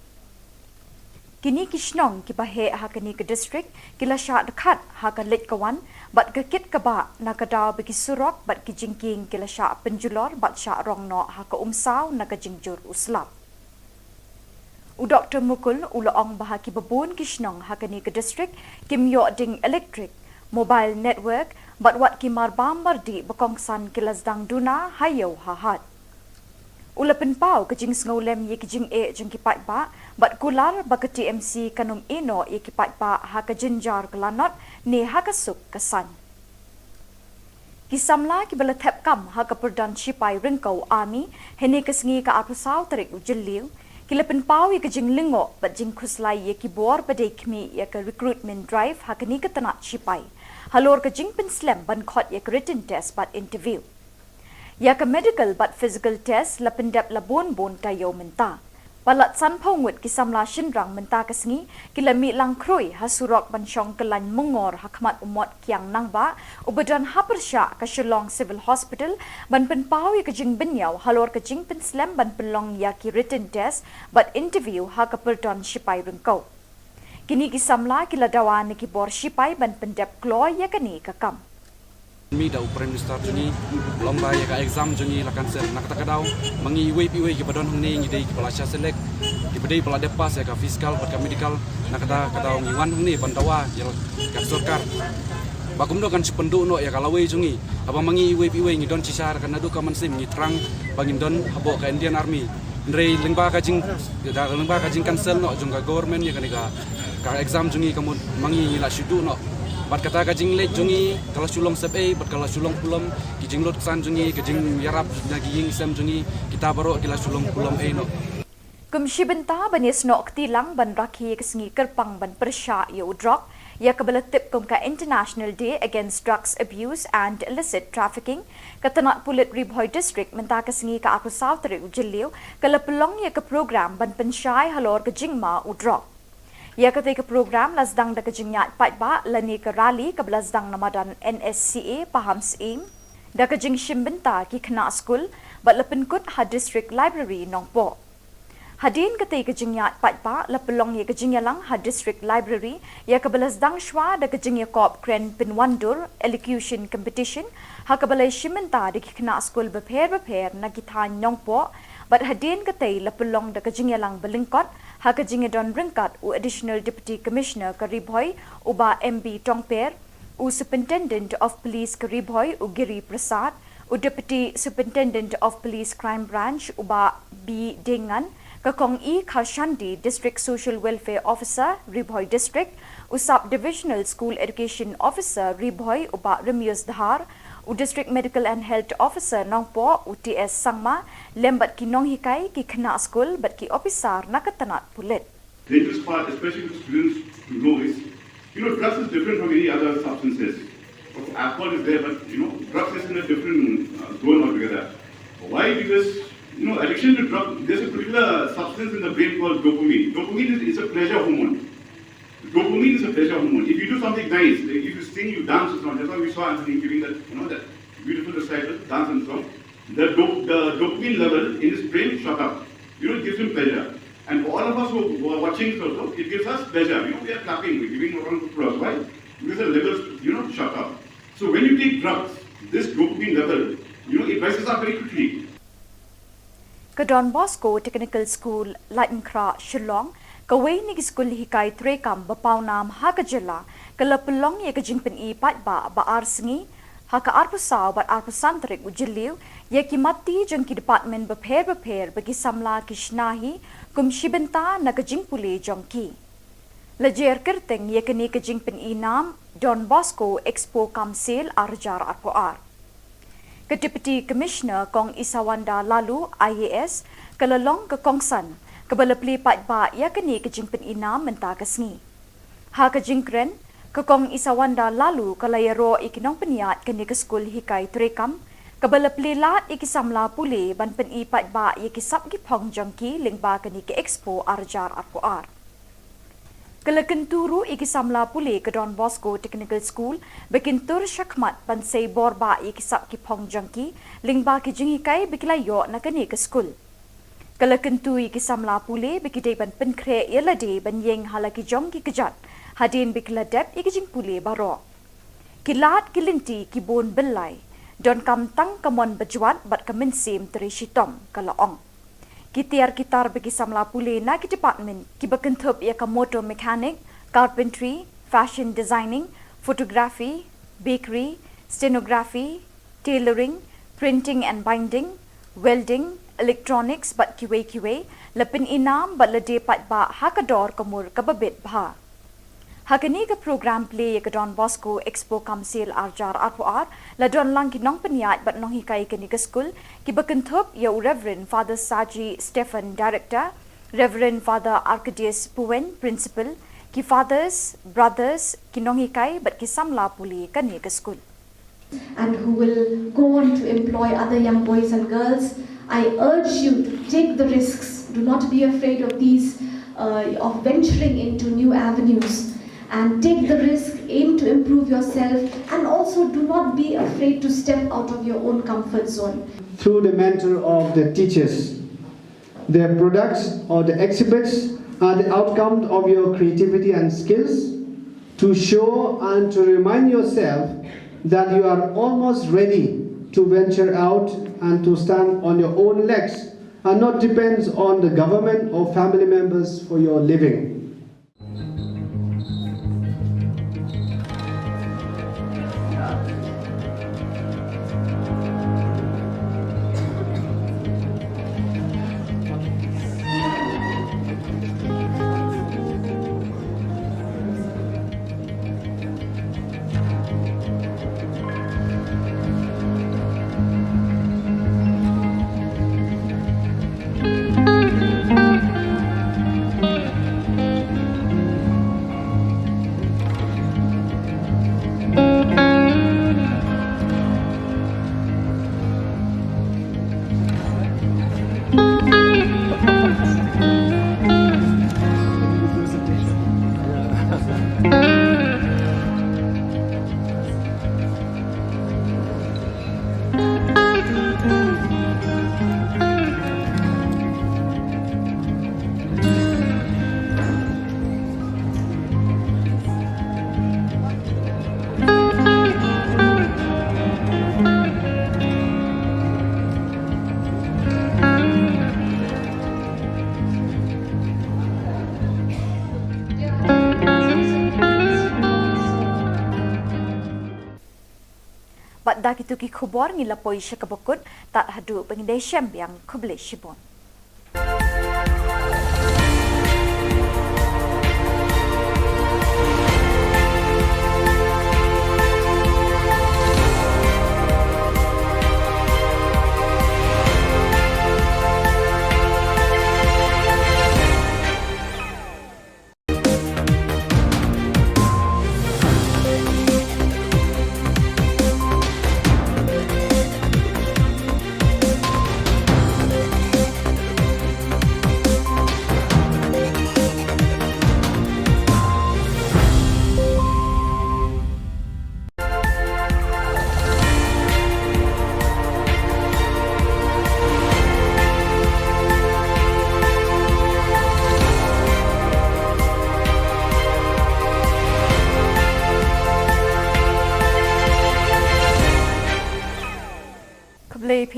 kini kishnong kiba he hakani ke district kila sya dekat haka lit kawan bat kekit kaba nakadaw bagi surok bat kijingking kila sya penjulor bat sya rongno haka umsaw nakajingjur uslap u Dr. Mukul ulaong bahaki babun kishnong hakani ke district kim yo ding electric mobile network bat wat kimar bambar di bekongsan kilasdang duna hayo hahat. Ulapin pau kejing sngolem ye kejing jeng kipat ba bat kular ba ke TMC kanum ino ye kipat ba ha ke jinjar kelanot ne ha ke suk kesan. Kisamla ki bala thep kam ha ke perdan shipai ringkau army hene kesengi ka apusau tarik ujeliu kilapin pau ye kejing lingo bat jing khuslai ye kibor badai kmi ye ke recruitment drive ha ke ni ke tanat shipai. Halor ke jing pen slam ban khot yak written test but interview. Yak medical but physical test la pendap la bon tayo menta. Palat san pongut kisamla shinrang menta kesengi kilami lang kroi hasurok ban syong kelan mengor hakmat umot kiang nangba ubadan hapersya ke Shillong Civil Hospital ban pen pau yak jing benyau halor ke jing pen slam ban pelong yak written test but interview ha ke perdon shipai rengkau. Kini kisamla kila dawan ki bor shipai ban pendep kloy ya kani kakam. Mi da Prime Minister juni lomba ya ka exam juni la cancel nak takadaw mangi iwe ki badon hungni ngi dei ki pala selek ki bedei pala depas ya ka fiskal pat ka medical nak kadaw ngi wan hungni bandawa ya ka sarkar. Bagum do kan sipendu no ya kalawe jungi aba mangi iwe ngi don cisar kan adu ka mansim ngi trang bangin don habo ka Indian Army. Ndrei lengba ka jing cancel no jung ka government ya kani ka exam jungi kamu mangi la shudu no bat kata ka jing late jungi kala Shillong sepe bat kala Shillong pulam ki jing lot san jungi ki jing yarap nagi ying sem jungi kita baro kila Shillong pulam no Kumshi benta banis no tilang ban rakhi kesengi kerpang ban persya yo drok ya kabala tip kum ka International Day Against Drugs Abuse and Illicit Trafficking katanat pulit Ribhoy District menta kesengi ka akusaw tari ujiliw kala pelong ya ka program ban pensyai halor ke jingma udrok. Ya kata ke program lasdang da kejingyat patba lani ke rally ke belasdang namadan NSCA paham seim da kejing shimbenta ki kena school bat lepenkut ha district library nongpo. Hadin kata kejingyat patba lepelong ya kejingyalang ha district library ya ke belasdang shwa da kejingya kop kren pinwandur elocution competition ha ke balai shimbenta da ki kena school beper na kithan nongpo bat hadin kata lepelong da kejingyalang belingkot ha kejingya don ringkat u additional deputy commissioner Karibhoy uba MB Tongper u superintendent of police Karibhoy u Giri Prasad u deputy superintendent of police crime branch uba B Dengan kakong E Khashandi district social welfare officer Ribhoy district u sub divisional school education officer Ribhoy uba Remius Dhar u district medical and health officer nongpo u TS Sangma lembat ki nong hikai ki kena school bat ki officer nakatanat pulit. The interest part, especially for students to know is, drugs is different from any other substances. Alcohol is there, but drugs is in a different zone altogether. Why? Because addiction to drugs, there's a particular substance in the brain called dopamine. Dopamine is a pleasure hormone. Dopamine is a pleasure hormone. If you do something nice, like if you sing, you dance or something, that's why we saw Anthony giving that, that beautiful recital, dance and song. The dopamine level in his brain shot up. It gives him pleasure. And for all of us who are watching this also, it gives us pleasure. We are clapping, we're giving a round of applause. Why? Because the levels, shot up. So when you take drugs, this dopamine level, it rises up very quickly. Ke Don Bosco Technical School, Lightenkra, Shillong, kawai ni school hikai trekam bapau nam ha ke Jylla, ke lepelong ye ke jingpen I pat ba arsengi, ha ke arpusau bat arpusantrik ujiliu, ye ki mati jeng ki department beper bagi samla kishnahi, kum shibenta na ke jingpule jongki. Lejer kerteng ye ke ni ke jingpen I nam, Don Bosco Expo Kamsil Arjar Arpoar. Ke Deputy Commissioner Kong Isawanda Lalu IAS kelelong ke Kongsan ke belepli pat ba ya kini ke jingpen ina menta kesngi. Ha ke jingkren ke Kong Isawanda Lalu ke layaro ikinong peniat kini ke skul hikai trekam ke belepli lat ikisamla pule ban pen I pat ba ya kisap gipong jongki lingba kini ke Expo Arjar Arpoar. Kelekenturu ikisamla pule ke Don Bosco Technical School bekintur syakmat pansay borba ikisap ki pong jangki lingba ki jingikai bekilayo na kani ke school. Kelekentu ikisamla pule bekidai ban penkre yelade ban yeng halaki jongki kejat hadin bekiladep ikijing pule baro. Kilat kilinti kibon belai don kam tang kamon bejuat bat kemensim teri shitom kalaong. Kitar bagi samla pule na ki department ki bekentup ia ka motor mechanic, carpentry, fashion designing, photography, bakery, stenography, tailoring, printing and binding, welding, electronics bat kiwe lepin inam bat lede pat ba hakador kamur kababit bha. Hakani ke program play ke Don Bosco Expo Kamsil Arjar Arpoar la don lang kinong peniat bat nong hikai ke school ki bekentup ya Reverend Father Saji Stephen Director, Reverend Father Arcadius Puen Principal, ki fathers, brothers kinong hikai bat ki samla puli kani ke school. And who will go on to employ other young boys and girls. I urge you to take the risks. Do not be afraid of these, of venturing into new avenues. And take the risk, aim to improve yourself, and also do not be afraid to step out of your own comfort zone. Through the mentor of the teachers, their products or the exhibits are the outcome of your creativity and skills to show and to remind yourself that you are almost ready to venture out and to stand on your own legs and not depends on the government or family members for your living. Dak itu ki Khubor ngilapoi syakabukut tak hadu pengindai syam yang kuble shibon.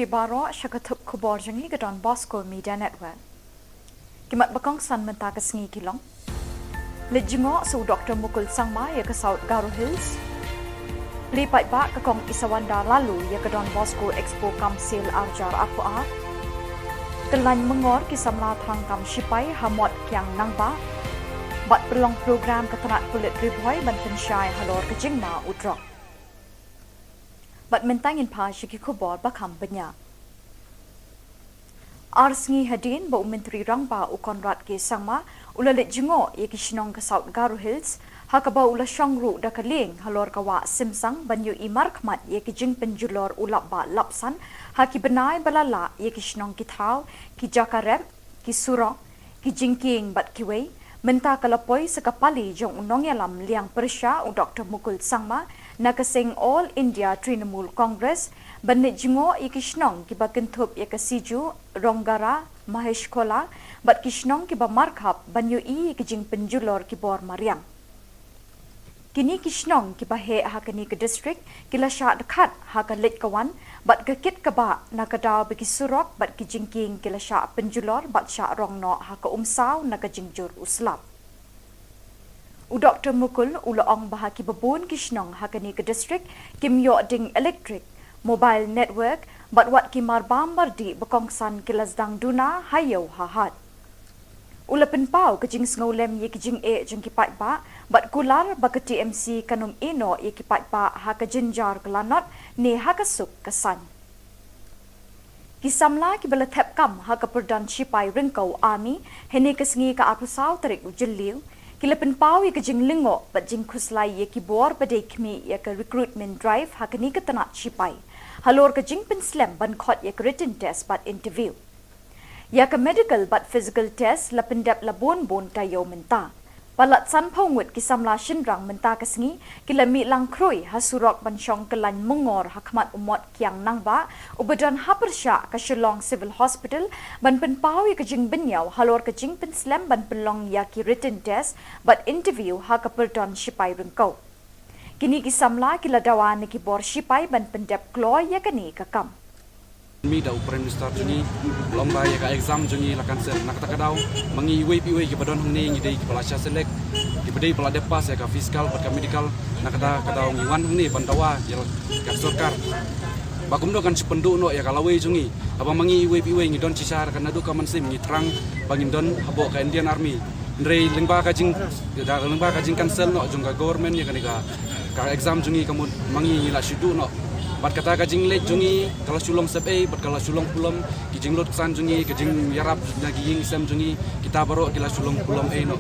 Baro Shakatup Khubor Jangi Gadon Bosco Media Network. Kimat Bakong San Menta Kasngi Kilong. Lejingo su Dr. Mukul Sangma ya ke South Garo Hills. Lipat ba kakong Isawanda lalu ya ke Don Bosco Expo Kamsil Arjar Akuar. Kelany mengor kisamla thangkam Shipai Hamot Kiang Nangba. Bat pelong program ketenat kulit riboy ban pensyai halor kejingma udrok. Bat mentangin pa Shiki Khubor bakam benya. Arsngi hadin ba Menteri Rangba Ukonrat ke Sangma ulalit jingo ye Shillong ke South Garo Hills hakaba ula shangru da kaling halor kawa simsang banyu imar khmat ye jing penjulor ulap ba lapsan haki benai balala ye Shillong ki thau ki jakarep ki surong ki jingking bat kiwei menta kalapoi sekapali jong unong yalam liang persya u Dr. Mukul Sangma nakasing All India Trinamool Congress banit jingo ikishnong kiba kentup ya kasiju ronggara mahesh kola bat kishnong kiba markhap banyu I kijing penjulor kibor mariang kini kishnong kiba he hakani ke district kila sha dekat hakalit kawan bat kekit kaba nakadaw bagi surok bat kijingking kila sha penjulor bat sha rongno haka umsaw nakajingjur uslap u Dr. Mukul ulaong bahaki babun kishnong hakani ke district kimyo ding electric mobile network bat wat kimar bambar di bekongsan kilasdang duna hayo hahat ulapen pau kejing snolem ye kejing e jeng kipat ba bat kular ba ke TMC kanum ino ye kipat ba haka jinjar kelanot ne haka suk kesan kisamla ki bala thep kam haka perdan Shipai ringkau army hene kesngi ka apusau tarik ujeliu kilapen pau ye kejing lingo bat jing khuslai ye kibor badai kmi ye ka recruitment drive hakani ke tanat Shipai halor kejing penslam ban khot ye written test bat interview ya ka medical but physical test la pendap la bon tayo menta palat san phongut kisamla shinrang menta kasngi kilami lang kroi hasurok ban shong kelan mengor hakmat umot kiang nangba ubadan hapersha ka Shillong Civil Hospital ban penpau ya kejing benyau halor kejing penslam ban pelong ya ki written test but interview ha ka perdon Shipai rengkau kini kisamla kiladawan ki bor Shipai ban pendap kloy ya kani kakam Mi da Prime Minister juni lomba ya ka exam juni la cancel nak takadaw mangi iwe ki badon hang ni ngi dei ki pala sha select ki badai pala depas ya ka fiskal pat ka medical nak kadaw ngi wan hang ni bandawa ya ka sarkar bagum do kan sipendu no ya ka lawe juni aba mangi iwe ngi don cisar kan adu ka mansim ngi trang bangin don habo ka Indian Army ndrei lengba ka jing cancel no jung ka government ya ka exam juni kamu mangi la shidu no bat kata kajing lek jungi kalau sulong sepe bat kalau sulong pulam kijing lot san jungi kijing yarap lagi ying sem jungi kita baru kila sulong pulam no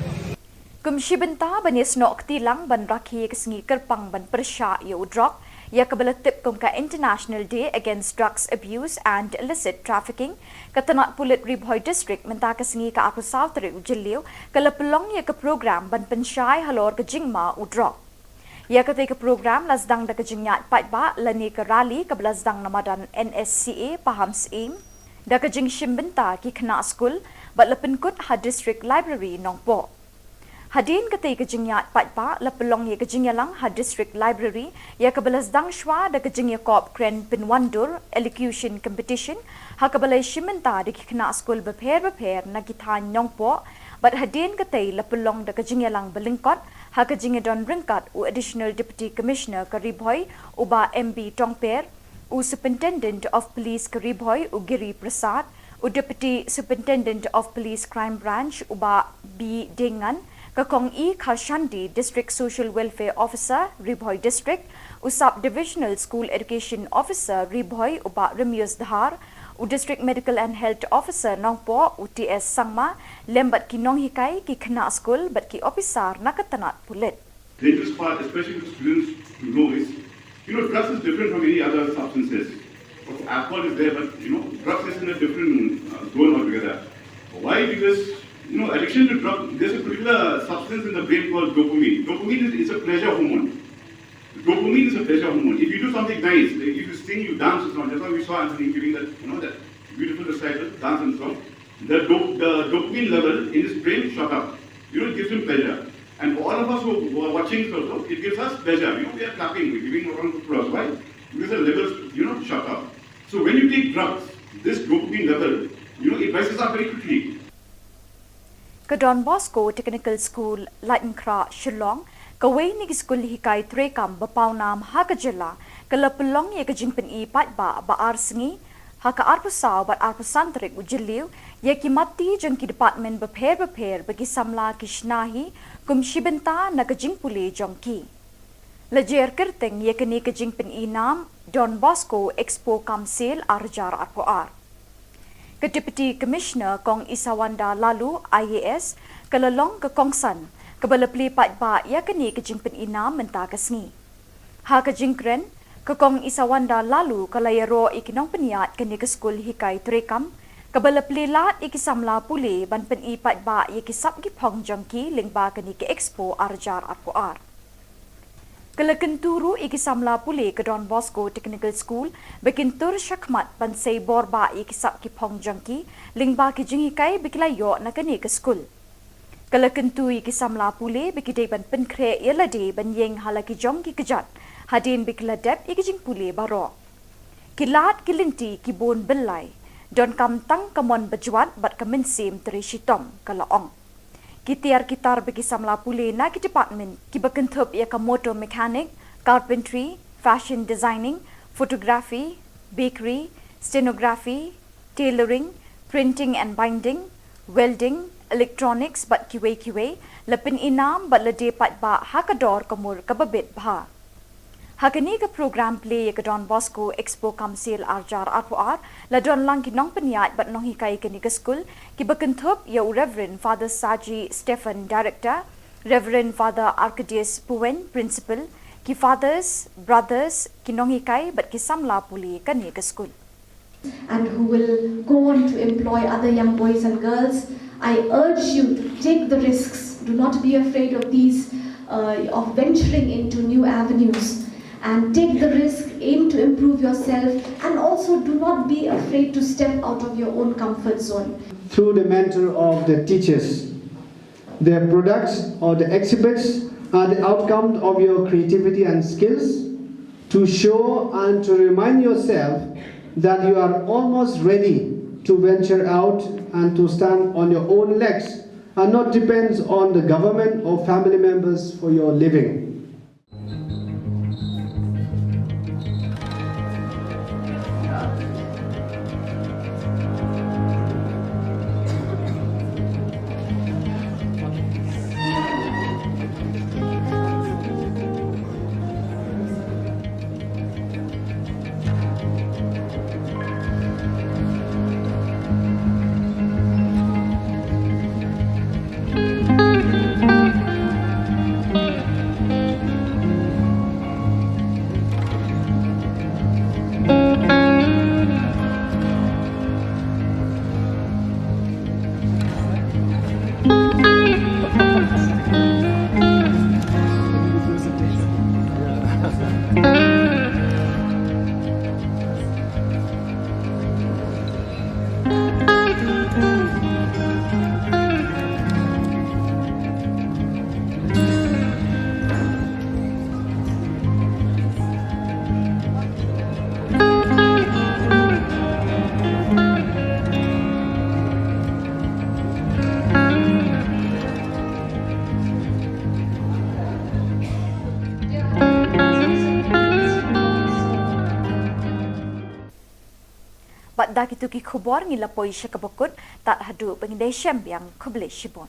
kumshi benta banis no tilang ban rakhi kesngi kerpang ban persya yo drug ya kabalatip kum ka International Day Against Drugs Abuse and Illicit Trafficking katanat pulit Ribhoy District menta kesngi ka aku sautri ujiliu kala pelong ya ka program ban pensyai halor ke jingma udrog ya ketika program lasdang da kejingyat patba lani ke rally ke lasdang namadan NSCA paham sim da kejing shimbenta ki kena school bat lepenkut ha district library nongpo hadin ketika kejingyat patba lepelong ya kejingyalang ha district library ya ke lasdang shwa da kejingya kop kren pinwandur elocution competition ha ke balai shimbenta di kena school beper na kithan nongpo bat hadin ketai lepelong da kejingyalang belingkot ha kejingya don ringkat u additional deputy commissioner Karibhoy uba MB Tongper u superintendent of police Karibhoy u Giri Prasad u deputy superintendent of police crime branch uba B Dengan kakong E Kharshandi district social welfare officer Ribhoy district u sub divisional school education officer Ribhoy uba Remius Dhar u district medical and health officer nongpo UTS Sangma lembat ki nong hikai ki kena school bat ki officer nakatanat pulit dangerous part, especially for students to know is, drugs is different from any other substances. Alcohol is there, but, drugs is in a different zone altogether. Why? Because, addiction to drugs, there's a particular substance in the brain called dopamine. Dopamine is a pleasure hormone. Dopamine is a pleasure hormone. If you do something nice, like if you sing, you dance or something, that's why we saw Anthony giving that, that beautiful recital, dance and song. The dopamine level in his brain shot up. It gives him pleasure. And for all of us who are watching also, it gives us pleasure. We are clapping, we're giving a round of applause. Why? Because the levels, shot up. So when you take drugs, this dopamine level, it rises up very quickly. Ke Don Bosco Technical School, Latenkra, Shillong, kawai ni school hikai trekam bapau nam ha ke Jylla, ke lepelong ye ke jingpen I pat ba arsengi, ha ke arpusau bat arpusantrik ujiliu, ye ki mati jeng ki department beper bagi samla kishnahi, kum shibenta na ke jingpule jongki. Lejer kerteng ye ke ni ke jingpen I nam, Don Bosco Expo Council Arjar Arpoar. Ke Deputy Commissioner Kong Isawanda Lalu IAS kelelong ke Kongsan ke belepli pat ba ya kini ke jingpen ina menta kesngi. Ha ke jingkren ke Kong Isawanda Lalu kalayaro ikinong peniat kini ke skul hikai trekam ke belepli lat ikisamla pule ban pen I pat ba ya kisap gipong jongki lingba kini ke Expo Arjar Arpoar. Kelekenturu ikisamla pule ke Don Bosco Technical School bekintur syakmat pansay borba ikisap ki pong jangki lingba ki jingikai bekilayo na kani ke school. Kelekentu ikisamla pule bekidai ban penkre yelade ban yeng halaki jongki kejat hadin bekiladep ikijing pule baro. Kilat kilinti kibon belai don kam tang kamon bejuat bat kemensim terishitom kalaong. Kitiar kitar bagi samla pule na ki department ki bekentup ia ke motor mechanic, carpentry, fashion designing, photography, bakery, stenography, tailoring, printing and binding, welding, electronics bat kiwe lepin inam bat lede pat ba hakador kamur kababit bha. Hakani ke program play ke Don Bosco Expo Council Arjar Arpoar la don lang kinong peniat bat nong hikai kini ke school ki bekentup ya Reverend Father Saji Stephen Director, Reverend Father Arcadius Puen Principal, ki fathers, brothers kinong hikai bat ki samla puli kani ke school. And who will go on to employ other young boys and girls, I urge you to take the risks. Do not be afraid of these, of venturing into new avenues. And take the risk, aim to improve yourself, and also do not be afraid to step out of your own comfort zone. Through the mentor of the teachers, their products or the exhibits are the outcome of your creativity and skills to show and to remind yourself that you are almost ready to venture out and to stand on your own legs and not depend on the government or family members for your living. Dak itu ki Khubor ngilapoi syakabakut tak hadu pengindai syam yang kubli shibon.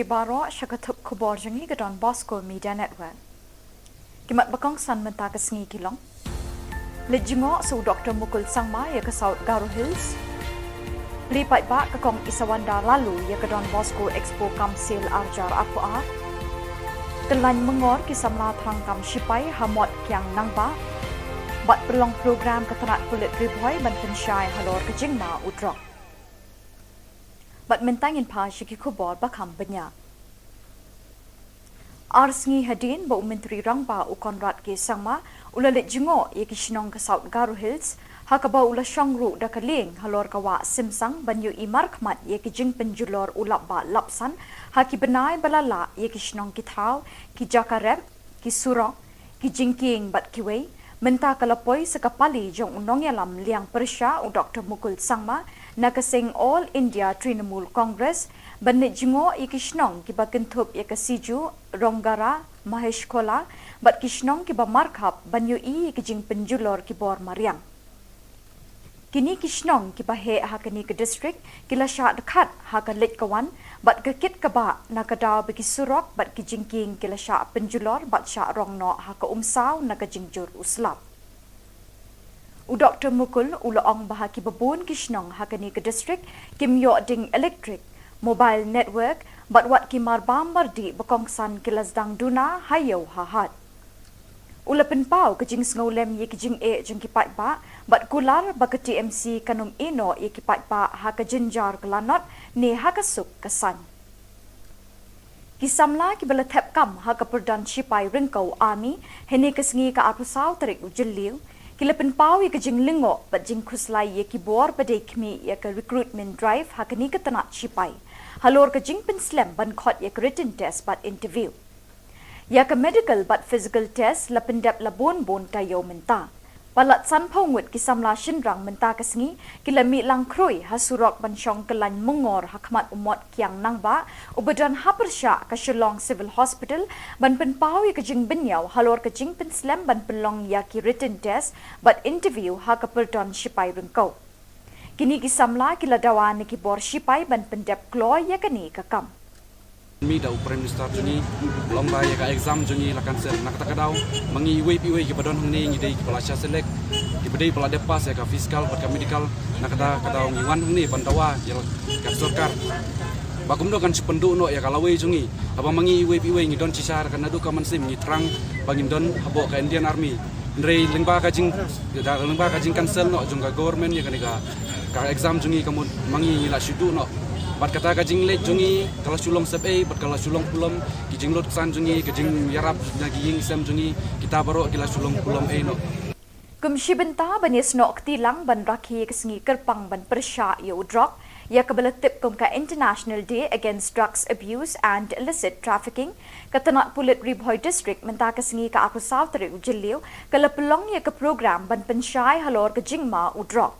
Baro Shakatup Khubor Jangi Gadon Bosco Media Network. Kimat bakang san menta ke sengi kilong. Lejingo su Dr. Mukul Sangma ya ke South Garo Hills. Lipat bak ke kong Isawanda lalu ya ke Don Bosco Expo Kamsil Arjar Apua. Kelan mengor kisamla tangkam Shipai Hamot Kiang Nangba. Bat perlong program ketenat kulit ribhoi ban pensyai halor ke Jingma Udrok. Bat mentangin pa Shiki Khubor bakam benya. Arsngi hadin ba Menteri Rangba u Konrad ke Sangma ulalit jingo ye Kishnong ke South Garo Hills hakaba ula shangru da kaling halor kawa simsang banyu imar khmat ye ki jing penjulor ulap ba lapsan haki benai balala ye Kishnong ki thau ki jakarep ki surong ki jingking bat kiwei menta kalapoi sekapali jong unong yalam liang persya u Dr. Mukul Sangma nakasing All India Trinamool Congress banit jingo i Kishnong ki bakentup ya kasiju Ronggara Mahesh Kola bat Kishnong ki ba markhap banyu i ki jing penjulor ki bor mariang. Kini Kishnong ki ba he ha kini ke district ki la sha dekat ha ka let kawan bat ke kit ka ba nakadaw bi ki surok bat ki jingking ki la sha penjulor bat sha rongno ha ka umsaw na ka jingjur uslap. U Dr. Mukul ulaong bahaki babun Kishnong hakani ke district kim yo ding electric mobile network bat wat ki marbam mardi bakongsan kilasdang duna hayo hahat. Ulapin pau ke jing snolem ye ki jing e jing ki pat ba bat kular ba ke TMC kanum ino ye ki pat ba ha ka jinjar kelanot ne ha ka suk kesan. Kisamla ki bala thep kam ha ka perdan Shipai Ringkau Army hene ke sengi ka apusaw tarik ujiliu Kilapin pau ye ke jing lingo bat jing khuslai ye ki bor badai kmi ye ke recruitment drive hakani ke tanat Shipai. Halor ke jing pen slam ban khot ye ke written test bat interview. Ya ke medical bat physical test lapin dap labon bon tayo menta. Palat san pongut ki samla shinrang menta ke sengi kilami lang kroi hasurok ban syong kelan mengor hakmat umot kiang nangba ubadan hapersya ke Shillong Civil Hospital ban pen pau ye ke jing benyau halor ke jing pen slam ban pelong ya ki written test bat interview ha ke perdon Shipai Ringkau. Kini ki samla kila dawan ki bor Shipai ban pendep kloy ya kini ke kam. Mi da Prime Minister juni lomba ya ka exam juni lakan ser nak takadaw mangi iwe ki badon hangni ngi dei ki palasya selek ki bedei pala depas ya ka fiskal pat ka medical nakada kadaw ngi wan hangni pandawa ya ka sarkar bakum do kan sependu no ya kalawe juni abang mangi iwe ngi don cisar kan adu ka mansim ngi terang bangin don habo ka Indian Army ndrei lengba ka jing cancel no jung ka government ya ka exam juni kamu mangi ngi la shudu no bat kata kajing let jungi kalau sulong sep bat kalau sulong pulam kijing lot san jungi kijing yarap lagi ying sem jungi kita baru kila sulong pulam no Kumshi benta banis no ktilang ban rakhi kesengi kerpang ban persya yo drok ya kabala tip kum ka International Day Against Drugs Abuse and Illicit Trafficking katanat pulit ribhoi district menta kesengi ka aku south ri ujiliu kala pelong ya ke program ban pensyai halor ke jingma udrok.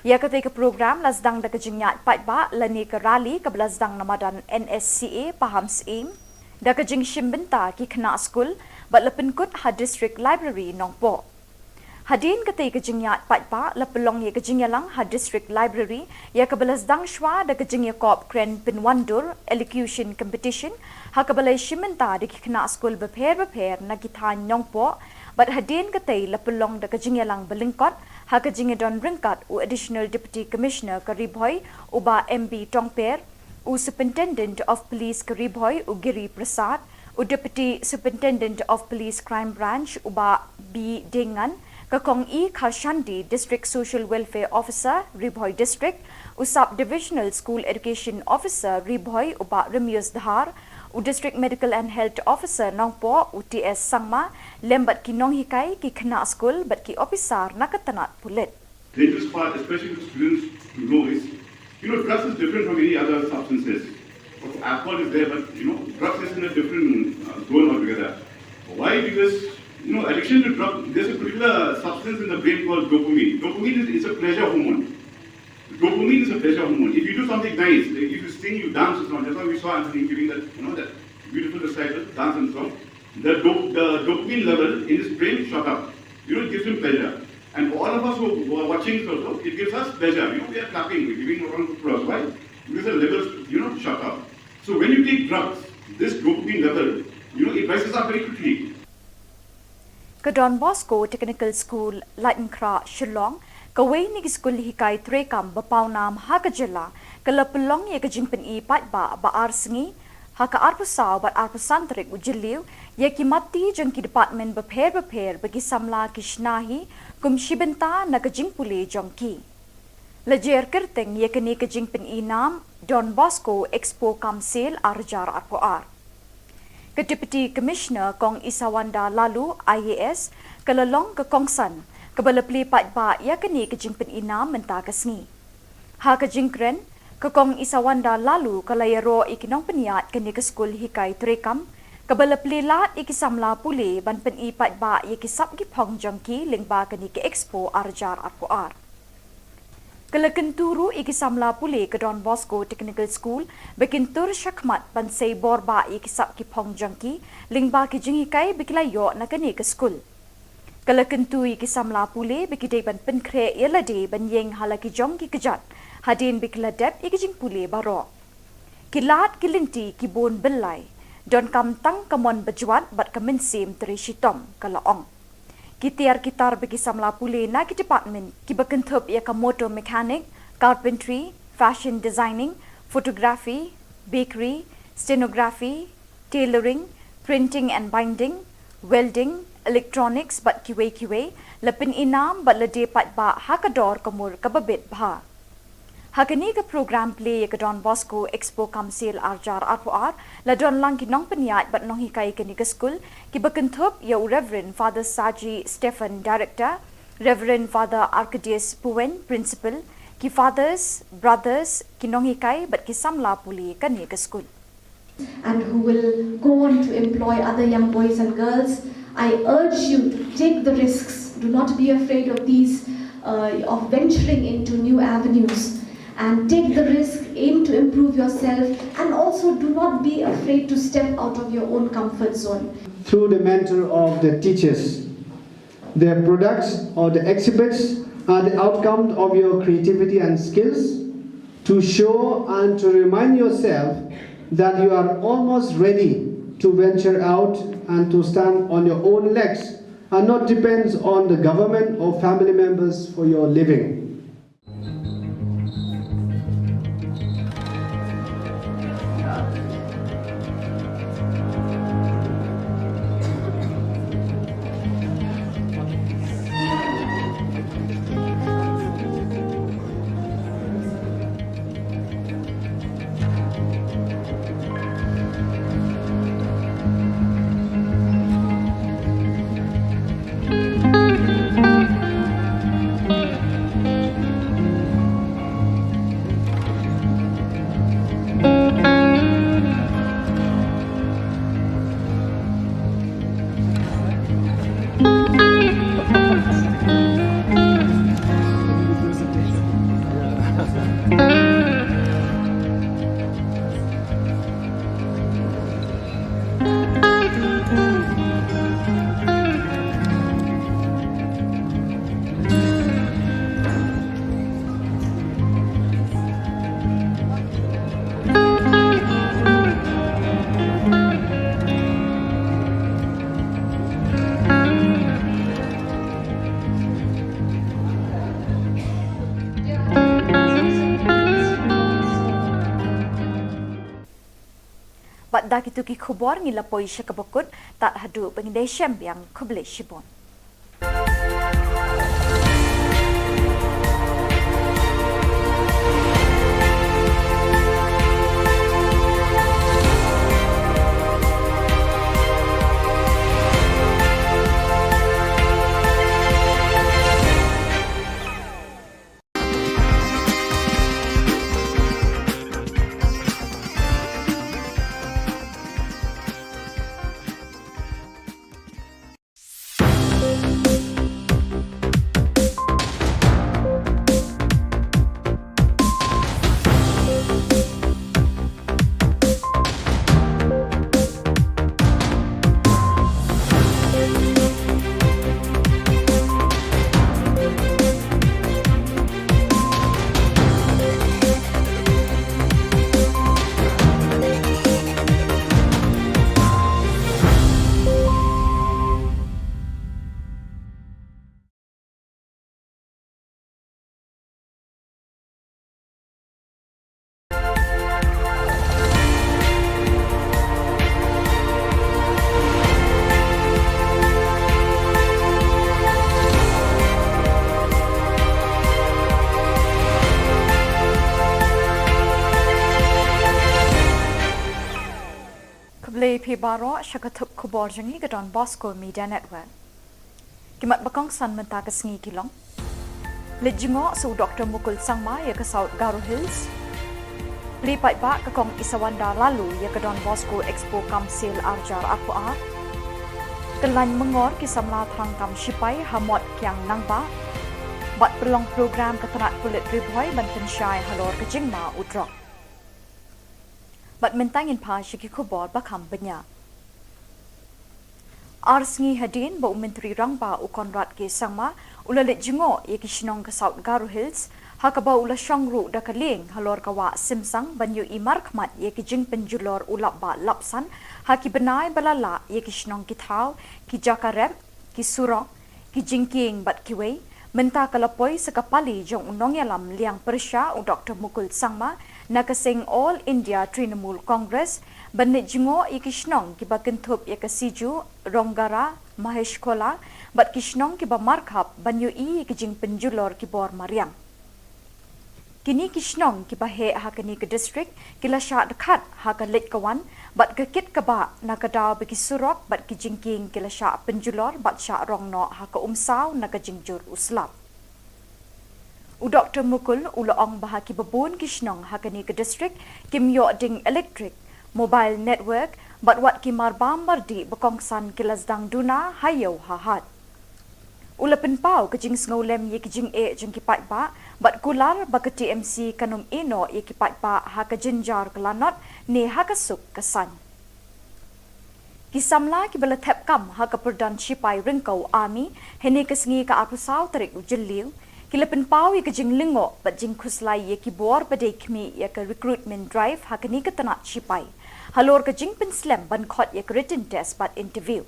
Ya ketika program lasdang da kejinyat patba lani ke rally ke belasdang namadan NSCA paham seim da kejing shimbenta ki kena school bat lepenkut ha district library nongpo. Hadin ketika kejinyat patba lepelong ya kejingyalang ha district library ya ke belasdang shwa da kejingya kop kren pinwandur elocution competition ha ke balai shimbenta da ki kena school beper na kithan nongpo bat hadin ketai lepelong da kejingyalang belingkot ha kejinge don ringkat u additional deputy commissioner Karibhoi uba MB Tongper u superintendent of police Karibhoi u Giri Prasad u deputy superintendent of police crime branch uba B Dengan kakong E Kharshandi district social welfare officer Ribhoi district u sub divisional school education officer Ribhoi uba Remius Dhar u district medical and health officer nongpo u TS Sangma lembat ki nong hikai ki kena school bat ki officer nakatanat pulit. Dangerous part, especially for students to know is, drugs is different from any other substances. Alcohol is there, but drugs is in a different zone altogether. Why? Because addiction to drugs, there's a particular substance in the brain called dopamine. Dopamine is a pleasure hormone. Dopamine is a pleasure hormone. If you do something nice, like if you sing, you dance, or something. That's why we saw Anthony giving that, that beautiful recital, dance and song. The dopamine level in his brain shot up. It gives him pleasure. And for all of us who are watching also, it gives us pleasure. We are clapping, we're giving a round of applause. Why? Because the levels, shot up. So when you take drugs, this dopamine level, it rises up very quickly. Ke Don Bosco Technical School, Lightenkra, Shillong, kawai ni school hikai trekam bapau nam haka Jylla, kala pelong ya kejimpen I pat ba arsengi, haka arpusau bat arpusantrik ujiliu, ya ki mati jeng ki department beper bagi samla kishnahi, kum shibenta na kejingpuli jongki. Lejer kerteng ya kini kejimpen I nam, Don Bosco Expo Kamsil Arjar Arpoar. Ke Deputy Commissioner Kong Isawanda lalu IAS kelalong ke Kongsan kebala peli pat ba ya kini kejimpen inam mentah kesngi. Ha kejingkren ke Kong Isawanda lalu kalayaro ikinong peniat kini ke skul hikai trekam kebala peli lat ikisamla puli ban pen I pat ba ya kisap ki pong jongki lingba kini ke Expo Arjar Arpoar. Kelakenturu ikisamla puli ke Don Bosco Technical School bekintur syakmat bansai borba ikisap ki pong jangki lingba ki jingikai bekilayo na kani ke school. Kelakentu ikisamla puli bekidai ban penkre yelade ban yeng halaki jongki kejat hadin bekiladep ikijing puli baro. Kilat kilinti kibon belai don kam tang kamon bejuat bat kemensim terishitom kalaong. Kitiar kitar bagi samla puli na ki department ki bekentup ia ka motor mechanic, carpentry, fashion designing, photography, bakery, stenography, tailoring, printing and binding, welding, electronics bat kiwe lepin inam bat lede pat ba hakador kamur kababit bha. Hakani ke program play ke Don Bosco Expo Kamsil Arjar Arpoar la don lang kinong peniat bat nong hikai kini ke school ki bekentup ya Reverend Father Saji Stephen Director, Reverend Father Arcadius Puen Principal, ki fathers, brothers kinong hikai bat ki samla puli kani ke school. And who will go on to employ other young boys and girls, I urge you to take the risks. Do not be afraid of these, of venturing into new avenues. And take the risk, aim to improve yourself, and also do not be afraid to step out of your own comfort zone. Through the mentor of the teachers, their products or the exhibits are the outcome of your creativity and skills to show and to remind yourself that you are almost ready to venture out and to stand on your own legs and not depends on the government or family members for your living. Bat dak itu ki Khubor ngilapoi syakabakut tak hadu pengindai syam yang kubli shibon. baro syakatuk Khubor jangi gadon Bosco Media Network. Kimat bakong san menta kesengi kilong. Lejingo su Dr. Mukul Sangma ya ke South Garo Hills. Lipat ba kakong Isawanda lalu ya ke Don Bosco Expo Kamsil Arjar Akuar. Kelan mengor kisamla terangkam Shipai Hamot Kiang Nangba. Bat pelong program ketenat kulit riboy ban pensyai halor ke Jingma Udrok. Bat mentangin pa syiki Khubor bakam benya. Arsengi hadin bau Menteri Rangba u Konrad ke Sangma ulalit jingo ye ki Shillong ke South Garo Hills hakaba ula syangru da kaling halor kawa simsang banyu imar khmat ye ki jing penjulor ulap ba lapsan haki benai balala ye ki Shillong ki thau ki jakarep ki surong ki jingking bat kiwei menta kalapoi sekapali jong unong yalam liang persya u Dr. Mukul Sangma nakasing All India Trinamool Congress banit jingo i Kishnong kiba kentup ya kasiju Ronggara Mahesh Kola bat Kishnong kiba markhap banyu i kijing penjulor kibor Mariang. Kini Kishnong kiba he hakani ke district kila sya dekat haka lit kawan bat kekit kaba nakadaw bagi surok bat kijingking kila sya penjulor bat sya rongno haka umsaw nakajingjur uslap. U Dr. Mukul ulaong bahaki babun Kishnong hakani ke district kim yo ding electric mobile network bat wat kimar bambar di bekongsan kilasdang duna hayo hahat. Ula penpau kejing sengolem ye kejing e jeng kipat ba bat kular baka TMC kanum ino ye kipat ba haka jenjar kelanot ne haka suk kesan. Kisamla kibala tep kam haka perdan Shipai Ringkau Army hene kesengi ka apusau tarik ujeliu kila penpau ye kejing lingo bat jing kuslai ye kibor badai kmi ye ke recruitment drive haka ni ketenat Shipai. Halor ke jing penslam ban khot yak written test bat interview.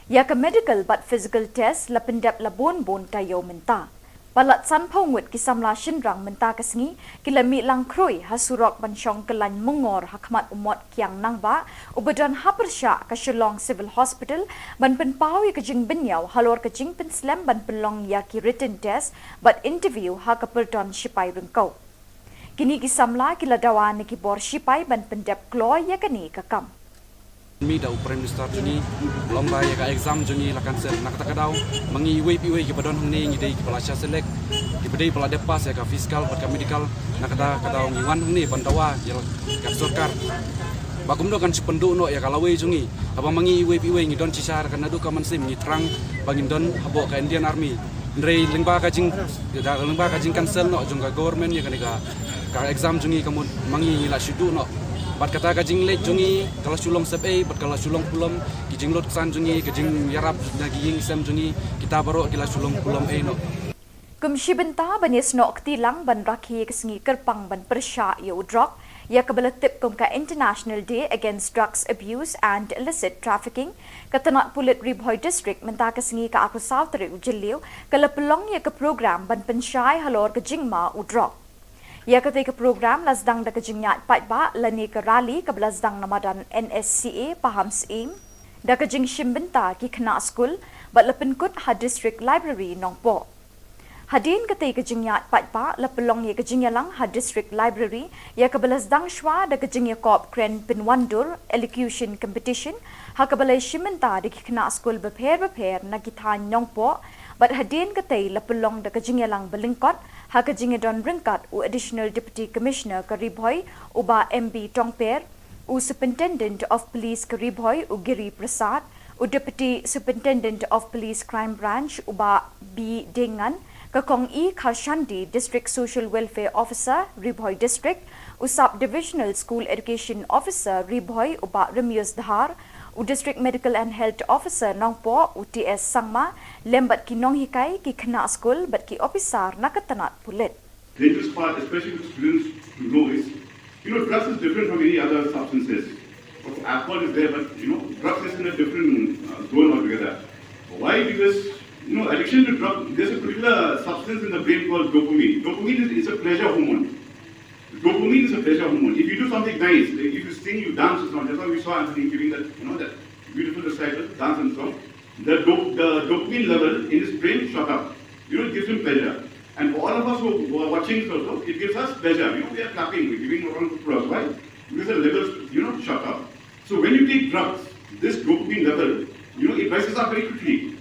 Yak medical bat physical test la pendap la bon tayo menta. Palat san pongut kisamla shinrang menta kesengi kila mi lang kroi hasurok ban syong kelan mengor hakmat umot kiang nangba ubadan hapersya ke Shillong Civil Hospital ban penpau yak jing benyau halor ke jing penslam ban pelong yak written test bat interview haka perdon Shipai Ringkau. Kini kisamla kila dawan ki bor Shipai ban pendap kloy ya kani kakam. Mi da Prime Minister juni lomba ya ka exam juni la cancel nak ta kadau mangi iwe ki badon hang ni ngidei ki pala select ki bedei pala depas ya ka fiskal pat ka medical nak ta kadau ngi wan hang ni bandawa ya ka sarkar. Bagum do kan sipendu no ya kalawe jungi aba mangi iwe ngi don cisar kan adu ka mansim ni trang bangin don habo ka Indian Army. Ndrei lingba ka jing da lingba ka jing cancel no jung ka government ya ka exam jungi kamu mangi ngila shudu no bat kata ka jing let jungi kala Shillong sepe bat kala Shillong pulam ki jing lot san jungi ki jing yarap nagi ying sem jungi kita baro kila Shillong pulam no Kumshi benta banis no tilang ban rakhi kesengi kerpang ban persya ya udrok ya kabala tip kum ka International Day Against Drugs Abuse and Illicit Trafficking katanat pulit Ribhoy District menta kesengi ka apusal teri ujeliu kala pelong ya ke program ban pensyai halor ke jingma udrok. Ya ketika program lasdang da kejingyat patba lani ke rally ke belasdang namadan NSCA paham seim da kejing shimbenta ki kena skul bat lepenkut ha district library nongpo. Hadin ketika kejingyat patba lepelong ya kejingyalang ha district library ya ke belasdang shwa da kejingya kop kren pinwandur elocution competition ha ke balai shimbenta da ki kena skul beper na kithan nongpo bat hadin ketai lepelong da kejingyalang belingkot ha kejingya don ringkat u additional deputy commissioner Karibhoy uba MB Tongper u superintendent of police Karibhoy u Giri Prasad u deputy superintendent of police crime branch uba B Dengan kakong E Khashandi district social welfare officer Ribhoy district u sub divisional school education officer Ribhoy uba Remius Dhar u district medical and health officer nongpo u TS Sangma lembat ki nong hikai ki kena school bat ki officer nakatanat pulit. The interest part, especially with students to know is, drugs is different from any other substances. Alcohol is there, but drugs is in a different zone altogether. Why? Because addiction to drugs, there's a particular substance in the brain called dopamine. Dopamine is a pleasure hormone. Dopamine is a pleasure hormone. If you do something nice, like if you sing, you dance, or something. That's why we saw Anthony giving that, that beautiful recital, dance and song. The dopamine level in his brain shot up. It gives him pleasure. And for all of us who are watching this also, it gives us pleasure. We are clapping, we're giving a round of applause. Why? Because the levels, shot up. So when you take drugs, this dopamine level, it rises up very quickly.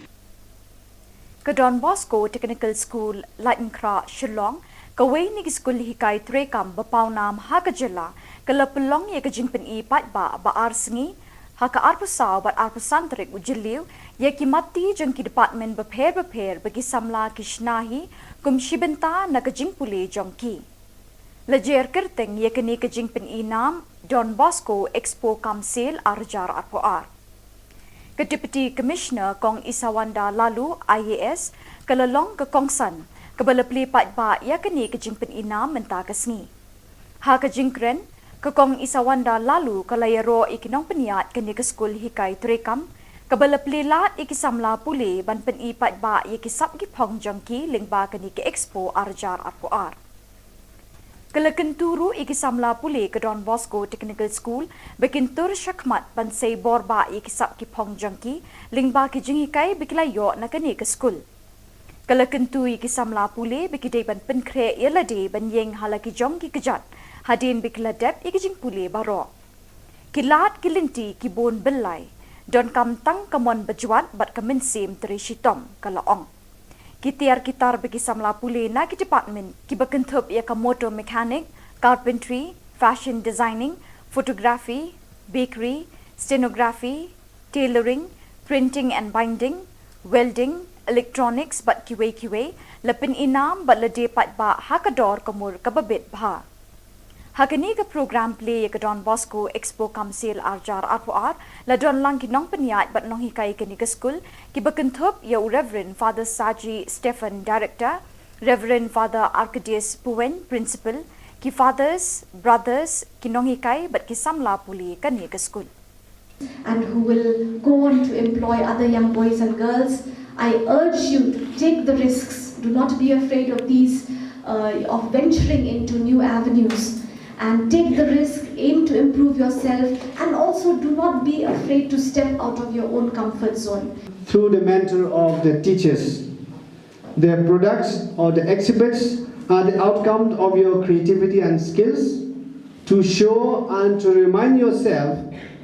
Ke Don Bosco Technical School, Lainkra, Shillong, kawai ni school hikai trekam bapau nam ha ke Jylla, ke lepelong ye ke jingpen I pat ba arsengi, ha ke arpusau bat arpusantrik ujiliu, ye ki mati jeng ki department beper bagi samla kishnahi, kum shibenta na ke jingpule jongki. Lejer kerteng ye ke ni ke jingpen I nam, Don Bosco Expo Council Arjar Arpoar. Ke Deputy Commissioner Kong Isawanda Lalu IAS kelelong ke Kongsan ke belepli pat ba ya kini ke jingpen ina menta kesngi. Ha ke jingkren ke Kong Isawanda Lalu ke layaro ikinong peniat kini ke skul hikai trekam ke belepli lat ikisamla pule ban pen I pat ba ya kisap gipong jongki lingba kini ke Expo Arjar Arpoar. Kelekenturu ikisamla pule ke Don Bosco Technical School bekintur syakmat bansai borba ikisap ki pong jangki lingba ki jingikai bikilayo na kani ke school. Kelekentu ikisamla pule bikidai ban penkre yelade ban yeng halaki jongki kejat hadin bikiladep ikijing pule baro. Kilat kilinti kibon belai don kamtang kamon bejuat bat kemensim terishitom kalaong. Kitiar kitar bagi samla pule na ki department ki bekentup ia ke motor mechanic, carpentry, fashion designing, photography, bakery, stenography, tailoring, printing and binding, welding, electronics bat kiwe lepin inam bat lede pat ba hakador kamur kababit bha. Hakani ke program play ke Don Bosco Expo Council Arjar Arpoar la don lang kinong peniat bat nong hikai kini ke school ki bekentup ya Reverend Father Saji Stephen Director, Reverend Father Arcadius Puen Principal, ki fathers, brothers kinong hikai bat ki samla puli kani ke school. And who will go on to employ other young boys and girls, I urge you to take the risks. Do not be afraid of these, of venturing into new avenues. And take the risk, aim to improve yourself, and also do not be afraid to step out of your own comfort zone. Through the mentor of the teachers, their products or the exhibits are the outcome of your creativity and skills to show and to remind yourself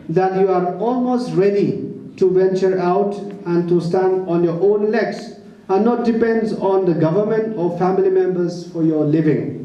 that you are almost ready to venture out and to stand on your own legs and not depend on the government or family members for your living.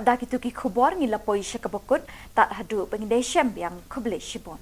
Dak itu ki Khubor ngilapoi syakabakut tak hadu pengindai syam yang kublai shibon.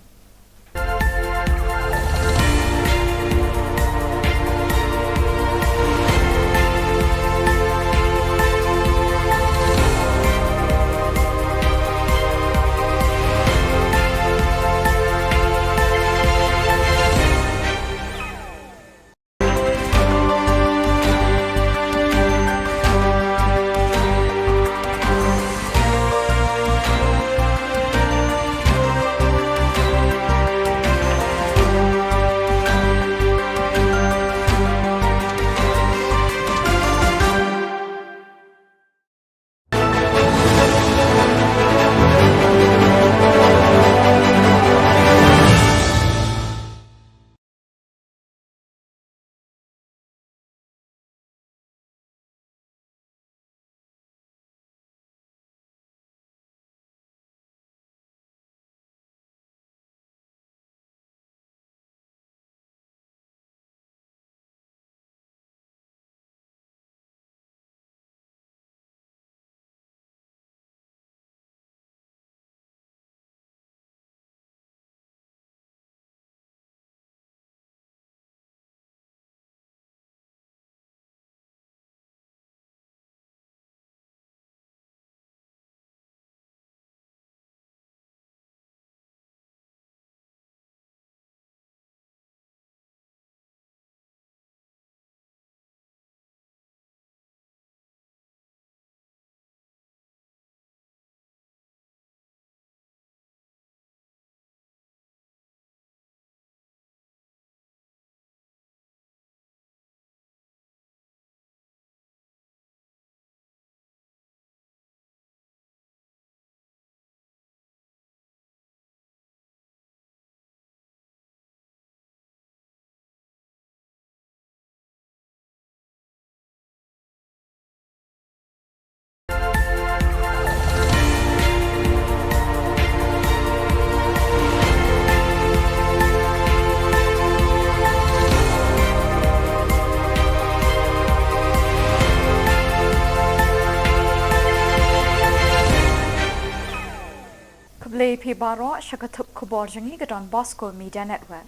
Kebelai pi baro syakatup Khubor jangi ke Don Bosco Media Network.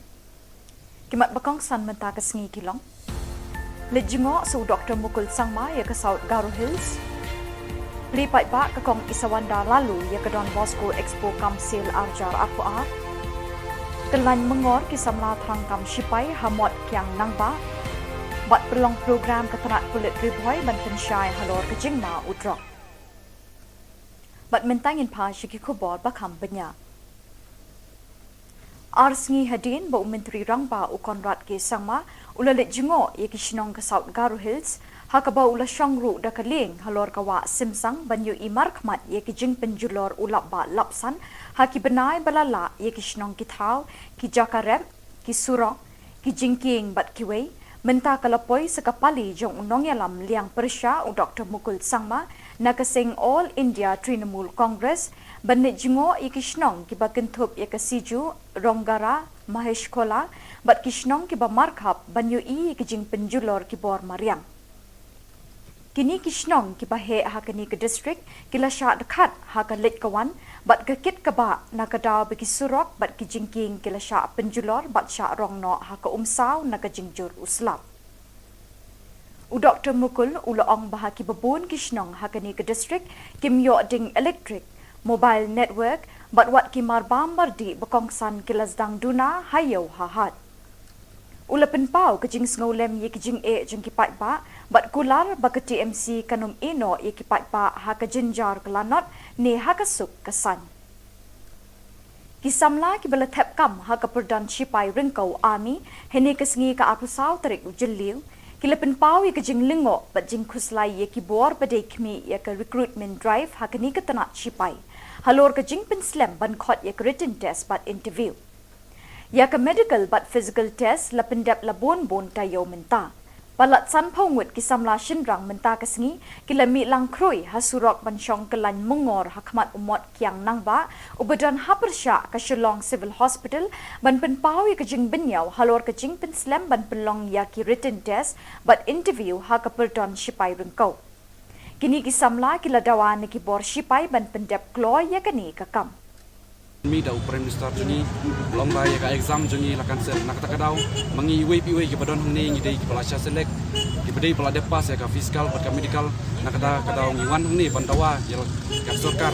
Kimat bakong san mentah ke sengi kilong. Lejengok su Dr. Mukul Sangma ya ke South Garo Hills. Lipat bak ke kong Isawanda lalu ya ke Don Bosco Expo Kamsil Arjar Akuar. Kelan mengor kisamla terangkam Shipai Hamot Kiang Nangba. Bat pelong program keterat kulit riboy ban pensyai halor ke Jingma Udrok. Bat mentangin pa syiki Khubor bakam benya. Arsengi hadin bau Menteri Rangba u Konrad ke Sangma ulalit jengok ye ki Shillong ke South Garo Hills hakaba ula syangru da kaling halor kawa simsang banyu imar khmat ye ki jing penjulor ulap ba lapsan haki benai balala ye ki Shillong ki thau ki jakarep ki surok ki jingking bat kiwei menta kalapoi sekapali jong unong yalam liang persya u Dr. Mukul Sangma nakasing All India Trinamool Congress banit jengo ikishnong kiba kentup ya kasiju ronggara mahesh kola bat kishnong kiba markhap banyu i kijing penjulor kibor mariang kini kishnong kiba he hakani ke district kila sya dekat hakalit kawan bat kekit kaba nakadaw bagi surok bat kijingking kila sya penjulor bat sya rongno haka umsaw nakajingjur uslap u Dr. Mukul ulaong bahaki babun kishnong hakani ke district kimyo ding electric mobile network bat wat kimar bambar di bekongsan kilasdang duna hayo hahat. Ula penpau kejing sengolem ye kejing e jeng kipat ba bat kular baka TMC kanum ino ye kipat ba haka jenjar kelanot ne haka suk kesan. Kisamla kibala tep kam haka perdan Shipai ringkau army hene kesengi ka apusau terik ujeliu kila penpau ye kejing lingo bat jing kuslai ye kibor badai kmi ye ke recruitment drive haka ni ketenat Shipai. Halor ke jing penslam ban khot yak written test bat interview. Yak medical bat physical test la pendap la bon tayo menta. Palat san pongut kisamla shinrang menta kesengi kila mi lang kroi hasurok ban syong kelan mengor hakmat umot kiang nangba ubadan hapersya ke Shillong Civil Hospital ban penpau yak jing benyau halor ke jing penslam ban pelong yak written test bat interview ha ke perdon Shipai rengkau. Kini kisamla kila dawan ki bor Shipai ban pendep kloy ya kani kakam. Mi da Prime Minister juni lomba ya ka exam juni la cancel nak takadaw mangi iwe ki badon hangni ngi dei ki pala select ki bedei pala depas ya ka fiskal pat ka medical nakada kadaw ngi wan hangni bandawa ya ka sorkar.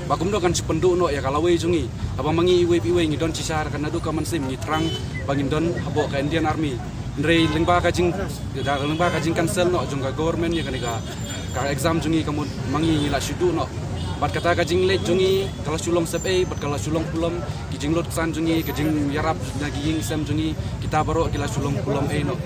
Bagum do kan sipendu no ya kalawe jungi aba mangi iwe ngi don cisar kan adu ka mansim ngi trang bangin don habo ka Indian Army. Ndrei lengba ka jing cancel no jung ka government ya kanika ka exam jungi kamu mangi ngila shudu no bat kata ka jing let jungi kala Shillong sepe bat kala Shillong pulam ki jing lot san jungi ki jing yarap nagi ying sem jungi kita baro kila Shillong pulam no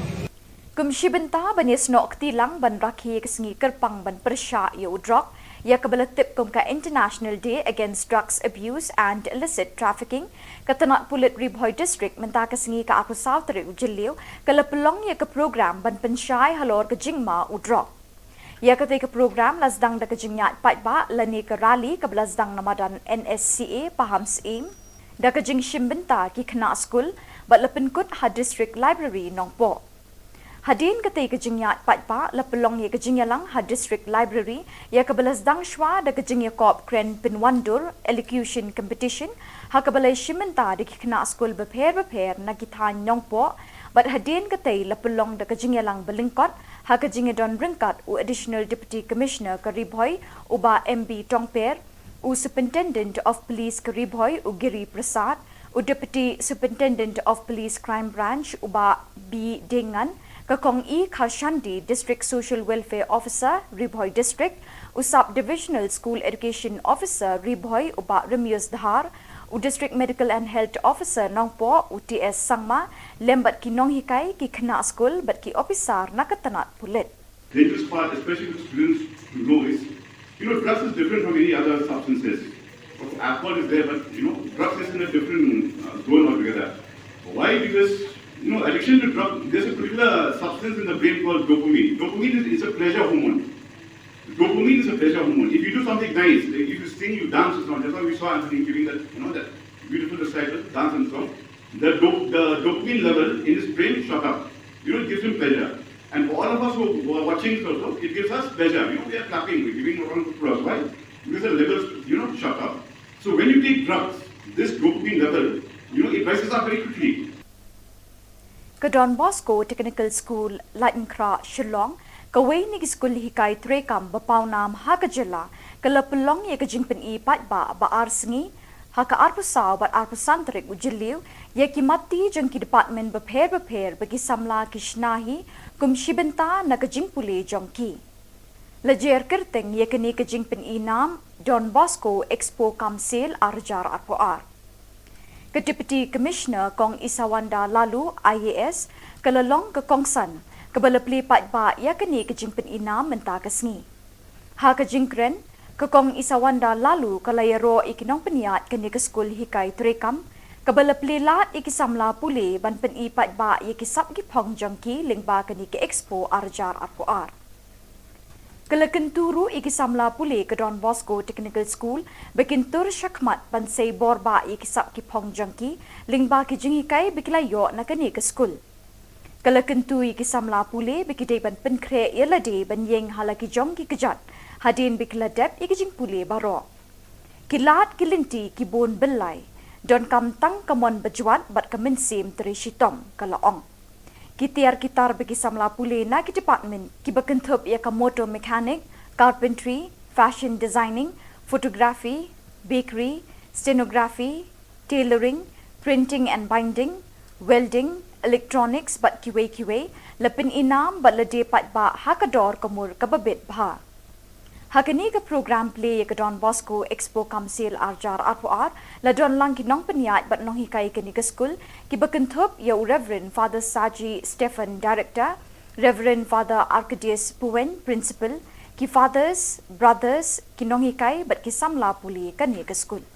Kumshi benta banis no tilang ban rakhi kesengi kerpang ban persya yo drok ya kabala tip kum ka International Day Against Drugs Abuse and Illicit Trafficking katanat pulit Ribhoy District menta kesengi ka apusal teri ujeliu kala pelong ya ke program ban pensyai halor ke jingma udrok. Ya kata ke program lasdang da kejingyat patba lani ke rally ke belasdang namadan NSCA paham seim da kejing shimbenta ki kena skul bat lepenkut ha district library nongpo. Hadin kata kejingyat patba lepelong ya kejingyalang ha district library ya ke belasdang shwa da kejingya kop kren pinwandur elocution competition ha ke balai shimbenta da ki kena skul beper na kithan nongpo bat hadin kata lepelong da kejingyalang belingkot ha kejingya don ringkat u additional deputy commissioner Karibhoy uba MB Tongper u superintendent of police Karibhoy u Giri Prasad u deputy superintendent of police crime branch uba B Dengan kakong E Khashandi district social welfare officer Ribhoy district u sub divisional school education officer Ribhoy uba Remius Dhar u district medical and health officer nongpo u TS Sangma lembat ki nong hikai ki kena school bat ki officer nakatanat pulit. The dangerous part, especially for students to know is, drugs is different from any other substances. Alcohol is there, but drugs is in a different zone altogether. Why? Because addiction to drugs, there's a particular substance in the brain called dopamine. Dopamine is a pleasure hormone. Dopamine is a pleasure hormone. If you do something nice, like if you sing, you dance, or something. That's why we saw Anthony giving that, that beautiful recital, dance and song. The dopamine level in his brain shot up. It gives him pleasure. And for all of us who are watching this also, it gives us pleasure. We are clapping, we're giving a round of applause. Why? Because the levels, shot up. So when you take drugs, this dopamine level, it rises up very quickly. Ke Don Bosco Technical School, Lainkra, Shillong, kawai ni school hikai trekam bapau nam ha ke Jylla, ke lepelong ye ke jingpen I pat ba arsengi, ha ke arpusau bat arpusantrik ujiliu, ye ki mati jeng ki department beper bagi samla kishnahi, kum shibenta na ke jingpule jongki. Lejer kerteng ye ke ni ke jingpen I nam, Don Bosco Expo Council arjar arpoar. Ke Deputy Commissioner Kong Isawanda Lalu IAS kelelong ke Kongsan ke belepli pat ba ya kini ke jingpen ina menta kesngi. Ha ke jingkren ke Kong Isawanda Lalu ke layaro ikinong peniat kini ke skul hikai trekam ke belepli lat ikisamla pule ban pen I pat ba ya kisap gipong jongki lingba kini ke Expo arjar arpoar. Kelekenturu ikisamla pule ke Don Bosco Technical School bekintur syakmat pansay borba ikisap ki pong jangki lingba ki jingikai bikilayo na kani ke school. Kelekentu ikisamla pule bikidai ban penkre yelade ban yeng halaki jongki kejat hadin bikiladep ikijing pule baro. Kilat kilinti kibon belai don kamtang kamon bejuat bat kemensim terishitom kalaong. Kitiar kitar bagi samla pule na ki department ki bekentup ia ka motor mechanic, carpentry, fashion designing, photography, bakery, stenography, tailoring, printing and binding, welding, electronics bat kiwe lepin inam bat lede pat ba hakador kamur kababit bha. Hakani ke program play ke Don Bosco Expo Council arjar arpoar la don lang kinong peniat bat nong hikai kini ke school ki bekentup ya Reverend Father Saji Stephen Director, Reverend Father Arcadius Puen Principal, ki fathers, brothers kinong hikai bat ki samla puli kani ke school.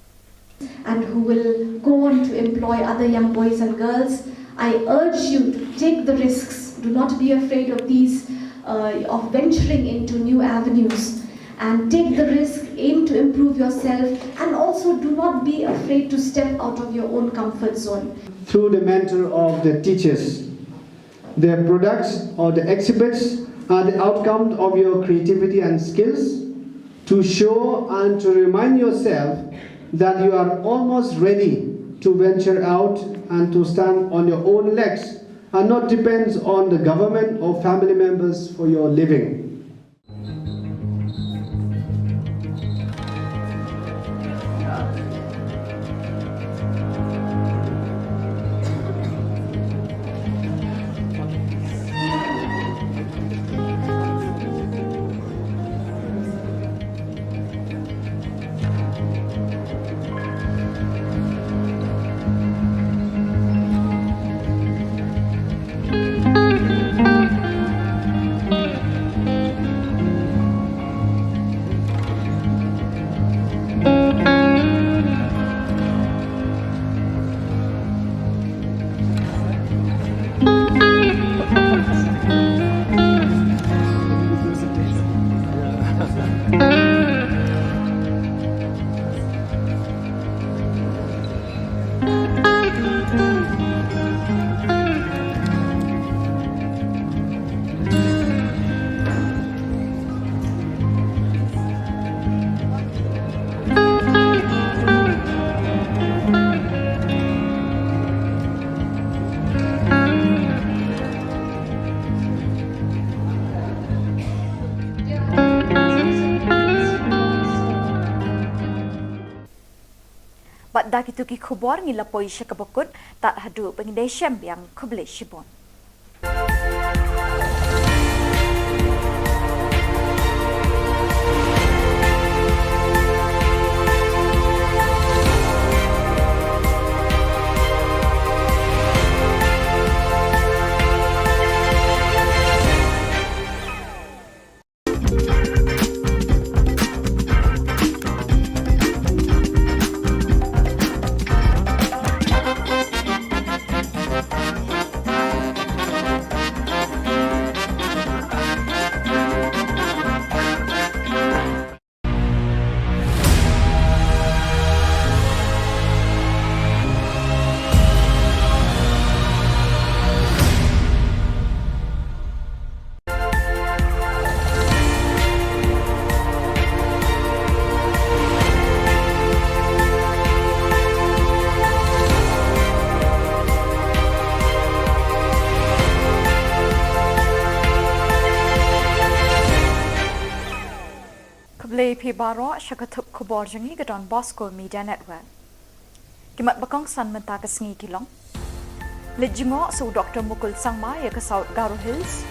And who will go on to employ other young boys and girls, I urge you to take the risks. Do not be afraid of these, of venturing into new avenues. And take the risk, aim to improve yourself, and also do not be afraid to step out of your own comfort zone. Through the mentor of the teachers, their products or the exhibits are the outcome of your creativity and skills to show and to remind yourself that you are almost ready to venture out and to stand on your own legs and not depend on the government or family members for your living. Dak itu ki Khubor ngilapoi syakabakut tak hadu pengindai syam yang kuble shibon. baro syakatup Khubor jangi gadon Bosco Media Network. Kimat bakong san menta kasngi kilong. Lejingo su Dr. Mukul Sangma ya ke South Garo Hills.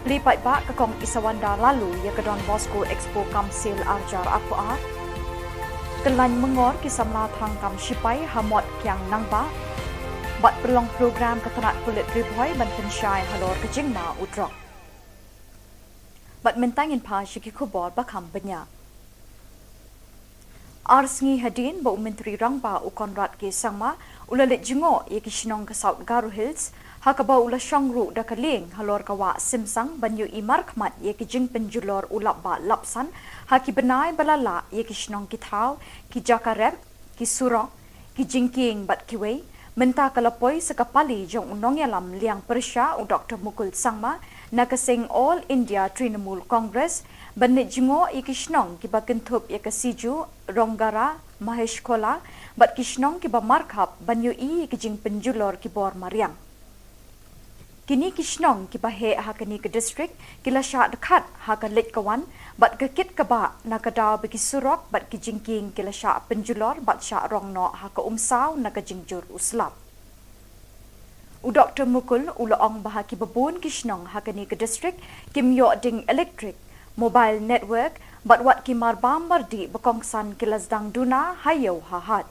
Lipat ba kakong isawanda lalu ya gadon Bosco Expo Kamsil Arjar Akuar. Kelan mengor kisamla tangkam sipai hamot kiang nangba. Bat perlong program ketenat kulit riboy ban pensyai halor kejingma udrok. Bat mentangin pa syiki Khubor bakam banyak. Arsngi hadin bau menteri rangba ukonrat ke sangma ulalit jengo ye ki Shillong ke South Garo Hills hakaba ula shangru da kaling halor kawa simsang banyu imar khmat ye ki jing penjulor ulap ba lapsan haki benai balala ye ki Shillong ki thau ki jakarep ki surong ki jingking bat kiwei menta kalapoi sekapali jong unong yalam liang persya u Dr. Mukul Sangma nakasing All India Trinamool Congress banit jingo ikishnong kiba kentup ya kasiju ronggara mahesh kola bat kishnong kiba markhap banyu I kijing penjulor kibor mariang kini kishnong kiba he hakani ke district kila sya dekat haka lit kawan bat kekit kaba nakadaw bagi surok bat kijingking kila sya penjulor bat sya rongno haka umsaw nakajingjur uslap u Dr. Mukul ulaong bahaki babun kishnong hakani ke district kim yo ding electric mobile network bat wat kimar bambar di bekongsan kilasdang duna hayo hahat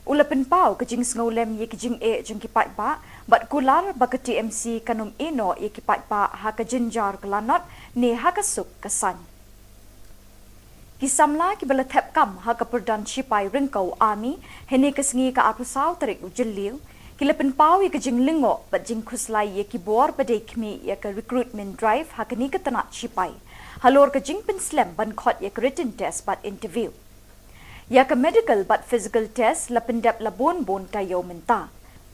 ulapin pau kejing snolem ye kejing e jeng kipat ba bat kular ba ke TMC kanum ino ye kipat ba ha ke jinjar kelanot ne ha ke suk kesan kisamla ki bala thep kam ha ke perdan sipai ringkau army hene kesngi ka apusau tarik ujeliu kilapin pau ye kejing lingo bat jing khuslai ye kibor badai kmi ye ke recruitment drive ha ke ni ke tanat sipai halor ke jing pen slam ban khot yak written test but interview yak medical but physical test la pendap la bon tayo menta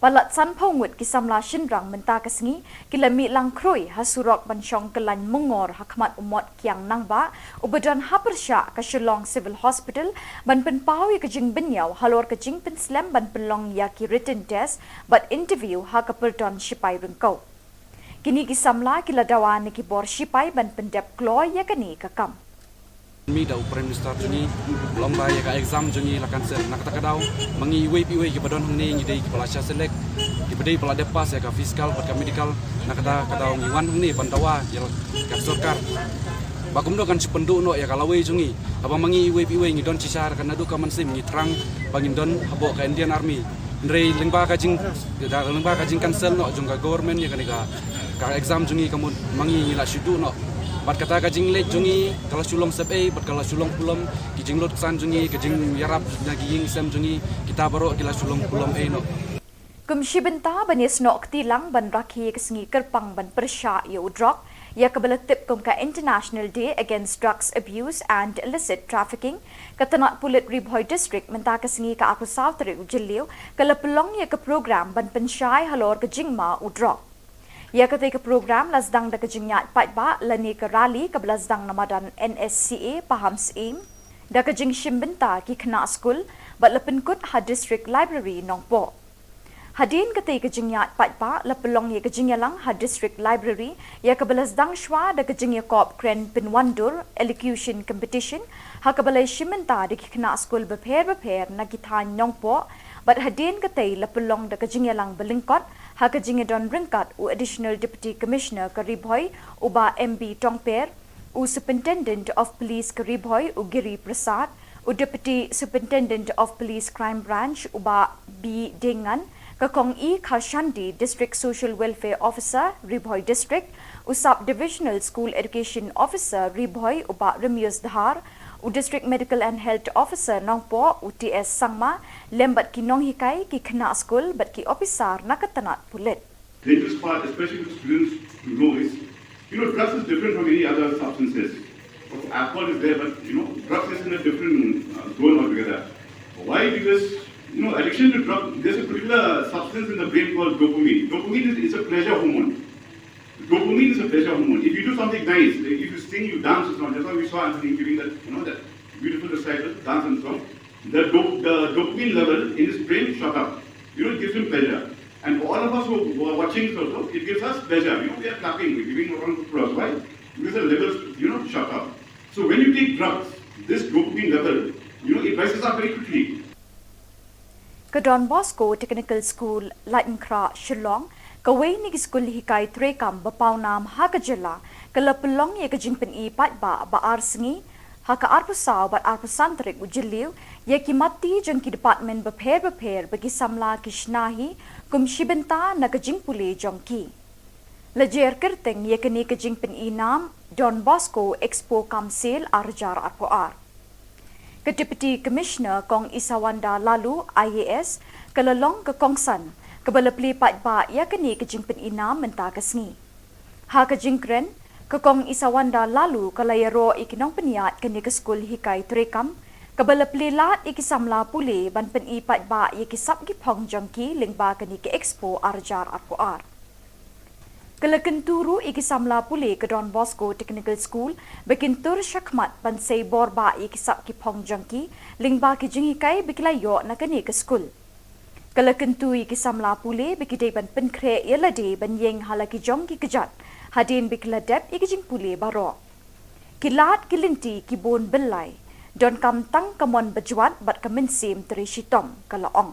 palat san phongut kisamla shinrang menta kasngi kilami lang kroi hasurok ban shong kelan mengor hakmat umot kiang nangba ubadan hapersha ka Shillong Civil Hospital ban pen pau yak jing benyau halor ke jing pen slam ban pelong yak written test but interview ha ka perdon sipai rengkau kini kisamla kila dawan ki bor sipai ban pendep kloy ya kani kakam mi da Prime Minister juni lomba ya ka exam juni la cancel nak takadaw mangi iwe ki badon hangni ngi dei ki pala selek ki bedei pala depas ya ka fiskal pat ka medical nak kadaw ngi wan hangni bandawa ya ka sarkar bagum do kan sipendu no ya kalawe jungi aba mangi iwe ngi don cisar kan adu ka mansim ngi trang bangin don habo ka Indian Army ndrei lengba ka jing cancel no jung ka government ya ka exam jungi kamu mangi ngila shudu no bat kata ka jing late jungi kala Shillong sepe bat kala Shillong pulam ki jing lot san jungi ki jing yarap nagi ying sem jungi kita baro kila Shillong pulam no kumshi benta banis no tilang ban rakhi kesngi kerpang ban persya yo drok ya kabala tip kum ka International Day Against Drugs Abuse and Illicit Trafficking katanat pulit Ribhoy District menta kesngi ka akusaw tari ujiliw kala pelong ya ka program ban pensyai halor ke jingma udrok ya kata ke program lasdang da kejingyat patba lani ke rally ke lasdang namadan NSCA paham sim da kejing shimbenta ki kena school bat lepenkut ha district library nongpo hadin kata kejingyat patba lepelong ya kejingyalang ha district library ya ke lasdang shwa da kejingya kop kren pinwandur elocution competition ha ke balai shimbenta da ki kena school beper na kithan nongpo but hadin katay lapulong da kajingyalang belingkot ha kajingedon ringkat u additional deputy commissioner Karibhoy uba MB Tongper u superintendent of police Karibhoy u Giri Prasad u deputy superintendent of police crime branch uba B Dengan kakong E Khashandi district social welfare officer Ribhoy district u sub divisional school education officer Ribhoy uba Remius Dhar u district medical and health officer nongpo UTS Sangma lembat ki nong hikai ki kena school bat ki officer nakatanat pulit dangerous part, especially for students to know is, drugs is different from any other substances. Alcohol is there, but, drugs is in a different zone altogether. Why? Because, addiction to drugs, there's a particular substance in the brain called dopamine. Dopamine is a pleasure hormone. Dopamine is a pleasure hormone. If you do something nice, like if you sing, you dance or something, that's why we saw Anthony giving that, that beautiful recital, dance and song. The dopamine level in his brain shot up. It gives him pleasure. And for all of us who are watching this also, it gives us pleasure. We are clapping, we're giving a round of applause. Why? Because the levels, shot up. So when you take drugs, this dopamine level, it rises up very quickly. Don Bosco Technical School, Lightenkra, Shillong, Kaway ni school hikai trekam bapau nam haka Jylla, kalapulong ya kajingpen I pat ba arsengi, haka arpusau bat arpusantrik ujiliu, ya kimati jengki department beper bagi samla kishnahi, kum shibenta na kajingpule jongki. Lejer kerteng ya kini kajingpen I nam, Don Bosco Expo Kamsil Arjar Arpoar. Ke-Deputy Commissioner Kong Isawanda Lalu IAS kelalong ke Kongsan kebalapli pat ba ya kini kejingpen ina menta kesngi. Ha kejingkren ke Kong Isawanda Lalu kalayaro ikinong peniat kini ke skul hikai trekam kebalapli lat ikisamla pule ban pen I pat ba ya kisap gipong jongki lingba kini ke Expo Arjar Arpoar. Kelakenturu ikisamla pule ke Don Bosco Technical School bekintur syakmat bansay borba ikisap ki pong jangki lingba ki jingikai bikilayo na kani ke school. Kelakentu ikisamla pule bikidai ban penkre yelade ban yeng halaki jongki kejat hadin bikiladep ikijing pule baro. Kilat kilinti kibon belai don kam tang kamon bajuat bat kaminsim teri shitom kalaong.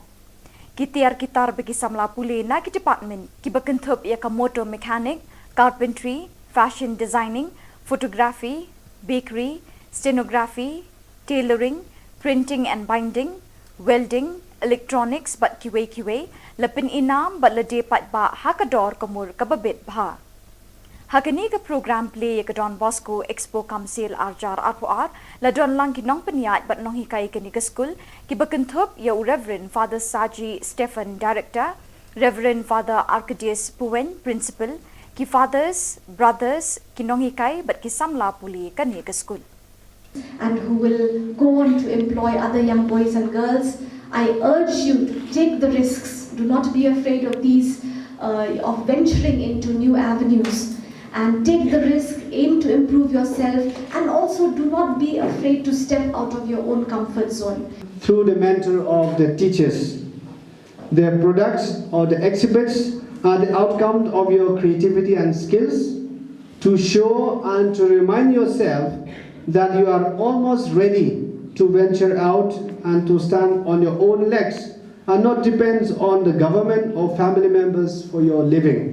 Kitar bagi samla pule na ki department ki bekentup ia ka motor mechanic, carpentry, fashion designing, photography, bakery, stenography, tailoring, printing and binding, welding, electronics bat kiwe lepin inam bat lede pat ba hakador kamur kababit bha. Hakani ke program play ke Don Bosco Expo Kamsil Arjar Arpoar la don lang kinong peniat bat nong hikai kini ke school ki bekentup ya Reverend Father Saji Stephen Director, Reverend Father Arcadius Puen Principal, ki fathers, brothers kinong hikai bat ki samla puli kani ke school. And who will go on to employ other young boys and girls. I urge you to take the risks. Do not be afraid of these, of venturing into new avenues. And take the risk, aim to improve yourself, and also do not be afraid to step out of your own comfort zone. Through the mentor of the teachers, their products or the exhibits are the outcome of your creativity and skills to show and to remind yourself that you are almost ready to venture out and to stand on your own legs and not depend on the government or family members for your living.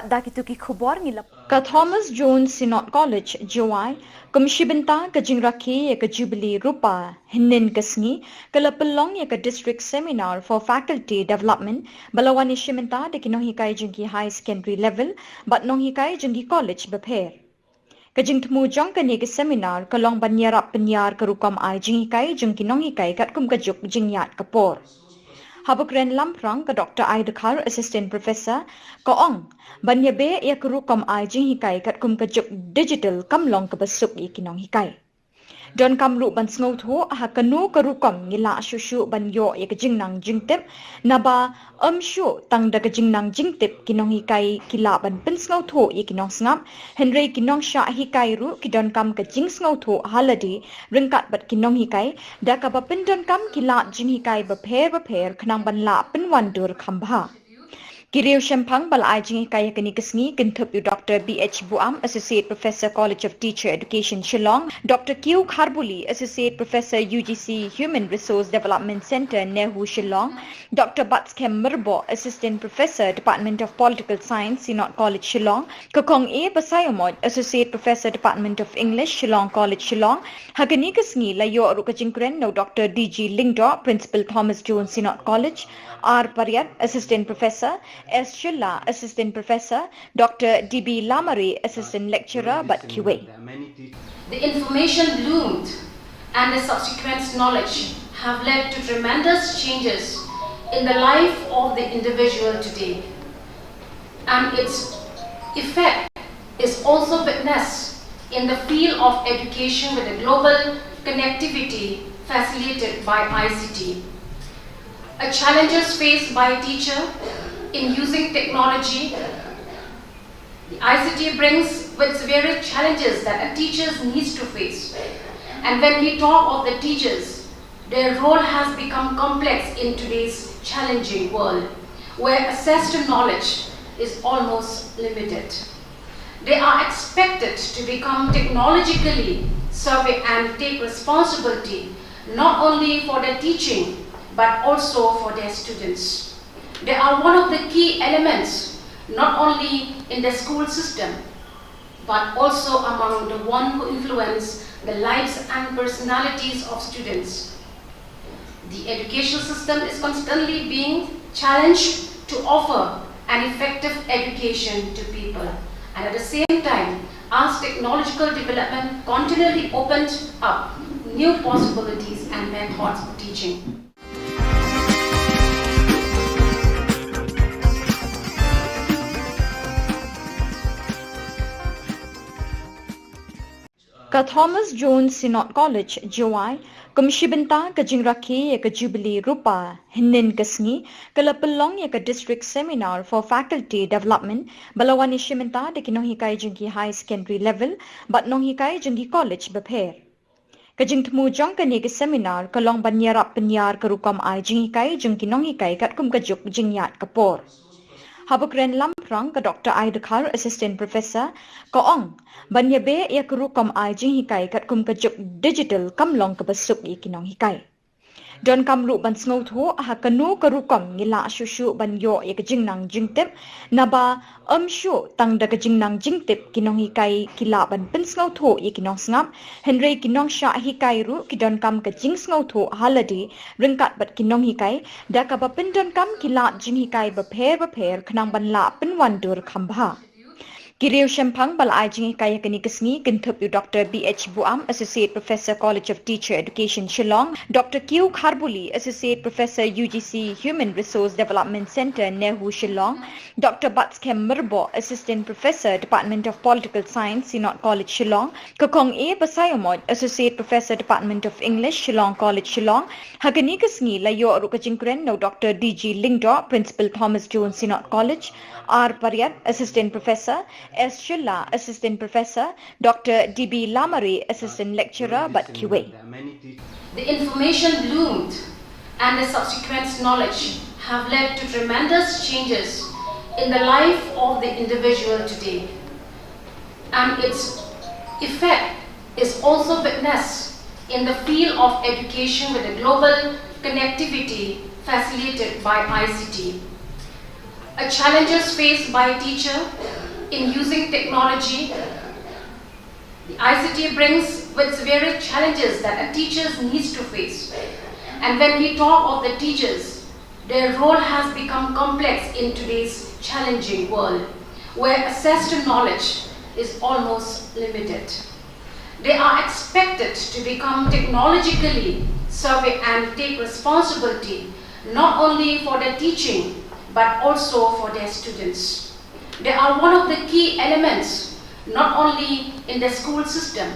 Dakitu ki Khubor ngilap ka Thomas Jones Synod College Jawai kumshibenta ka jingraki ya ka Jubilee Rupa hinin kasngi kalapelong ya ka District Seminar for Faculty Development balawani shimenta de kinong hikai jingki high secondary level but nong hikai jingki college beper ka jingtmu jong ka ni ka seminar kalong banyarap penyar ka rukam ai jinghikai jingki nong hikai kat kum ka juk jingyat kapor Habukren Lamprang ka Dr. Aidakar Assistant Professor ka ong banyabe ya kerukom ai jing hikai kat kum kajuk digital kamlong ka basuk i kinong hikai. Don kamlu ban sngo tho ha kanu kerukom ngila shushu ban yo ya kajing nang jingtip naba shu tang da kajing nang jingtip kinong hikai kila ban pen sngo tho i kinong snap Henry kinong sha hikai ru ki don kam kajing sngo tho haladi ringkat bat kinong hikai da ka ba pen don kam kila jing hikai ba pher khnang ban la pen wandur khambha Kiriu Shempang balai jingi kaya kini kesni kintup yu Dr. B.H. Buam, Associate Professor College of Teacher Education Shillong, Dr. Q. Kharbuli, Associate Professor UGC Human Resource Development Center Nehu Shillong, Dr. Batskem Merbo, Assistant Professor Department of Political Science Sinot College Shillong, Kokong A. Basayomod, Associate Professor Department of English Shillong College Shillong, Hagani kesni layo rukajingkren no Dr. D.G. Lingdo, Principal Thomas Jones Sinot College, R. Paryat, Assistant Professor, S. Jylla, Assistant Professor, Dr. D.B. Lamari, Assistant Lecturer, but QA. The information bloomed and the subsequent knowledge have led to tremendous changes in the life of the individual today. And its effect is also witnessed in the field of education with the global connectivity facilitated by ICT. A challenges faced by a teacher in using technology, the ICT brings with various challenges that a teacher needs to face. And when we talk of the teachers, their role has become complex in today's challenging world, where access to knowledge is almost limited. They are expected to become technologically savvy and take responsibility not only for their teaching, but also for their students. They are one of the key elements, not only in the school system, but also among the one who influence the lives and personalities of students. The education system is constantly being challenged to offer an effective education to people. And at the same time, as technological development continually opened up new possibilities and methods of teaching. Ka Thomas Jones Sinot College, Jawai, Kumshibenta ka Jingraki ya ka Jubilee Rupa, Hinin Kasngi, Kalapalong ya ka District Seminar for Faculty Development, Balawani Shimenta de Kinohikai Jingi High Secondary Level, but Nonghikai Jingi College Baper. Kajing temu jong kani ke seminar kalong banyarap penyar kerukam ai jingikai jung kinonghikai kat kum kajuk jingyat kapor. Habukren lamprang ka Dr. Aidakar, Assistant Professor, kaong banyabe ya kerukam ai jingikai kat kum kajuk digital kamlong kabasuk i kinonghikai. Don kamlu ban sngoutho ha kanu karukam ngila shushu ban yo ya kajingnang jingtip naba shu tang da kajingnang jingtip kinong hikai kila ban pin sngoutho ya kinong snap henry kinong sha hikai ru kidon kam kajing sngoutho haladi ringkat bat kinong hikai da ka ba pin don kam kila jing hikai ba pher khnang ban la pin wandur khambha. Kiriu Shempang balai jingi kaya kini kesni kintup yu Dr. B.H. Buam, Associate Professor College of Teacher Education Shillong, Dr. Q. Kharbuli, Associate Professor UGC Human Resource Development Center Nehu Shillong, Dr. Batskem Merbo, Assistant Professor Department of Political Science Sinot College Shillong, Kokong A. Basayomod, Associate Professor Department of English Shillong College Shillong, Hagani kesni layo rukajingkren no Dr. D.G. Lingdo, Principal Thomas Jones Sinot College, R. Paryat, Assistant Professor, S. Jylla, Assistant Professor, Dr. D.B. Lamari, Assistant Lecturer, but QA. The information bloomed and the subsequent knowledge have led to tremendous changes in the life of the individual today. And its effect is also witnessed in the field of education with the global connectivity facilitated by ICT. A challenges faced by a teacher in using technology, the ICT brings with various challenges that a teacher needs to face. And when we talk of the teachers, their role has become complex in today's challenging world, where access to knowledge is almost limited. They are expected to become technologically savvy and take responsibility not only for their teaching, but also for their students. They are one of the key elements, not only in the school system,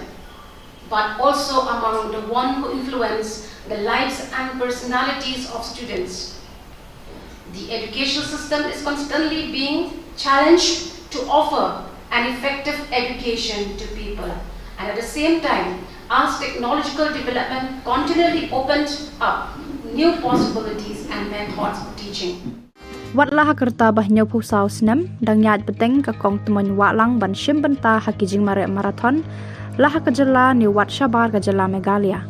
but also among the one who influence the lives and personalities of students. The education system is constantly being challenged to offer an effective education to people. And at the same time, as technological development continually opened up new possibilities and methods of teaching. Wat lah kerta bah nyau pusau senam dang nyat beteng ka kong temen wak lang ban shim benta hakijing mare marathon lah ka Jylla ni wat Shabar ka Jylla Meghalaya.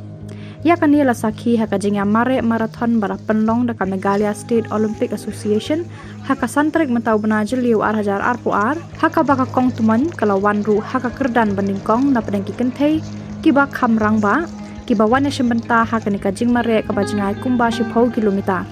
Ya kan ia lasaki hakajing ya mare marathon bara penlong da ka Meghalaya State Olympic Association haka santrik mentau benajil liu arhajar arpuar haka baka kong temen kalau wan ru haka kerdan banding kong na pedeng ki kentei kiba kham rangba kiba wan ya shim benta haka ni kajing mare ka bajingai kumba 10 kilometer.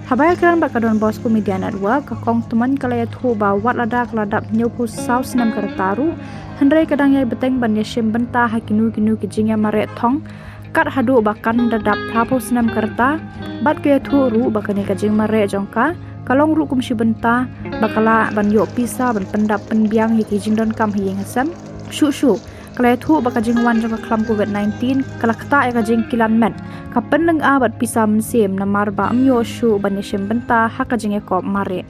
Habaya keran bakadon Bosco Media Network kong teman kalaya thu ba wat ladak ladap nyopu South Nam Kartaru hendrai kadang yai beteng ban yashim benta hakinu kinu kijingya mare thong kat hadu bakan dadap prapo Senam Karta bat kaya thu ru bakani kajing mare jongka kalong ru kumshi benta bakala ban yo pisa ban pendap penbiang yaki jingdon kam hiyeng hasam shu kalaya thu bakajing wan jongka klam COVID-19 kalakta ya kajing kilan met kapan leng abat pisa mensim namar ba amyo shu ban yashim benta hakajing ekop mare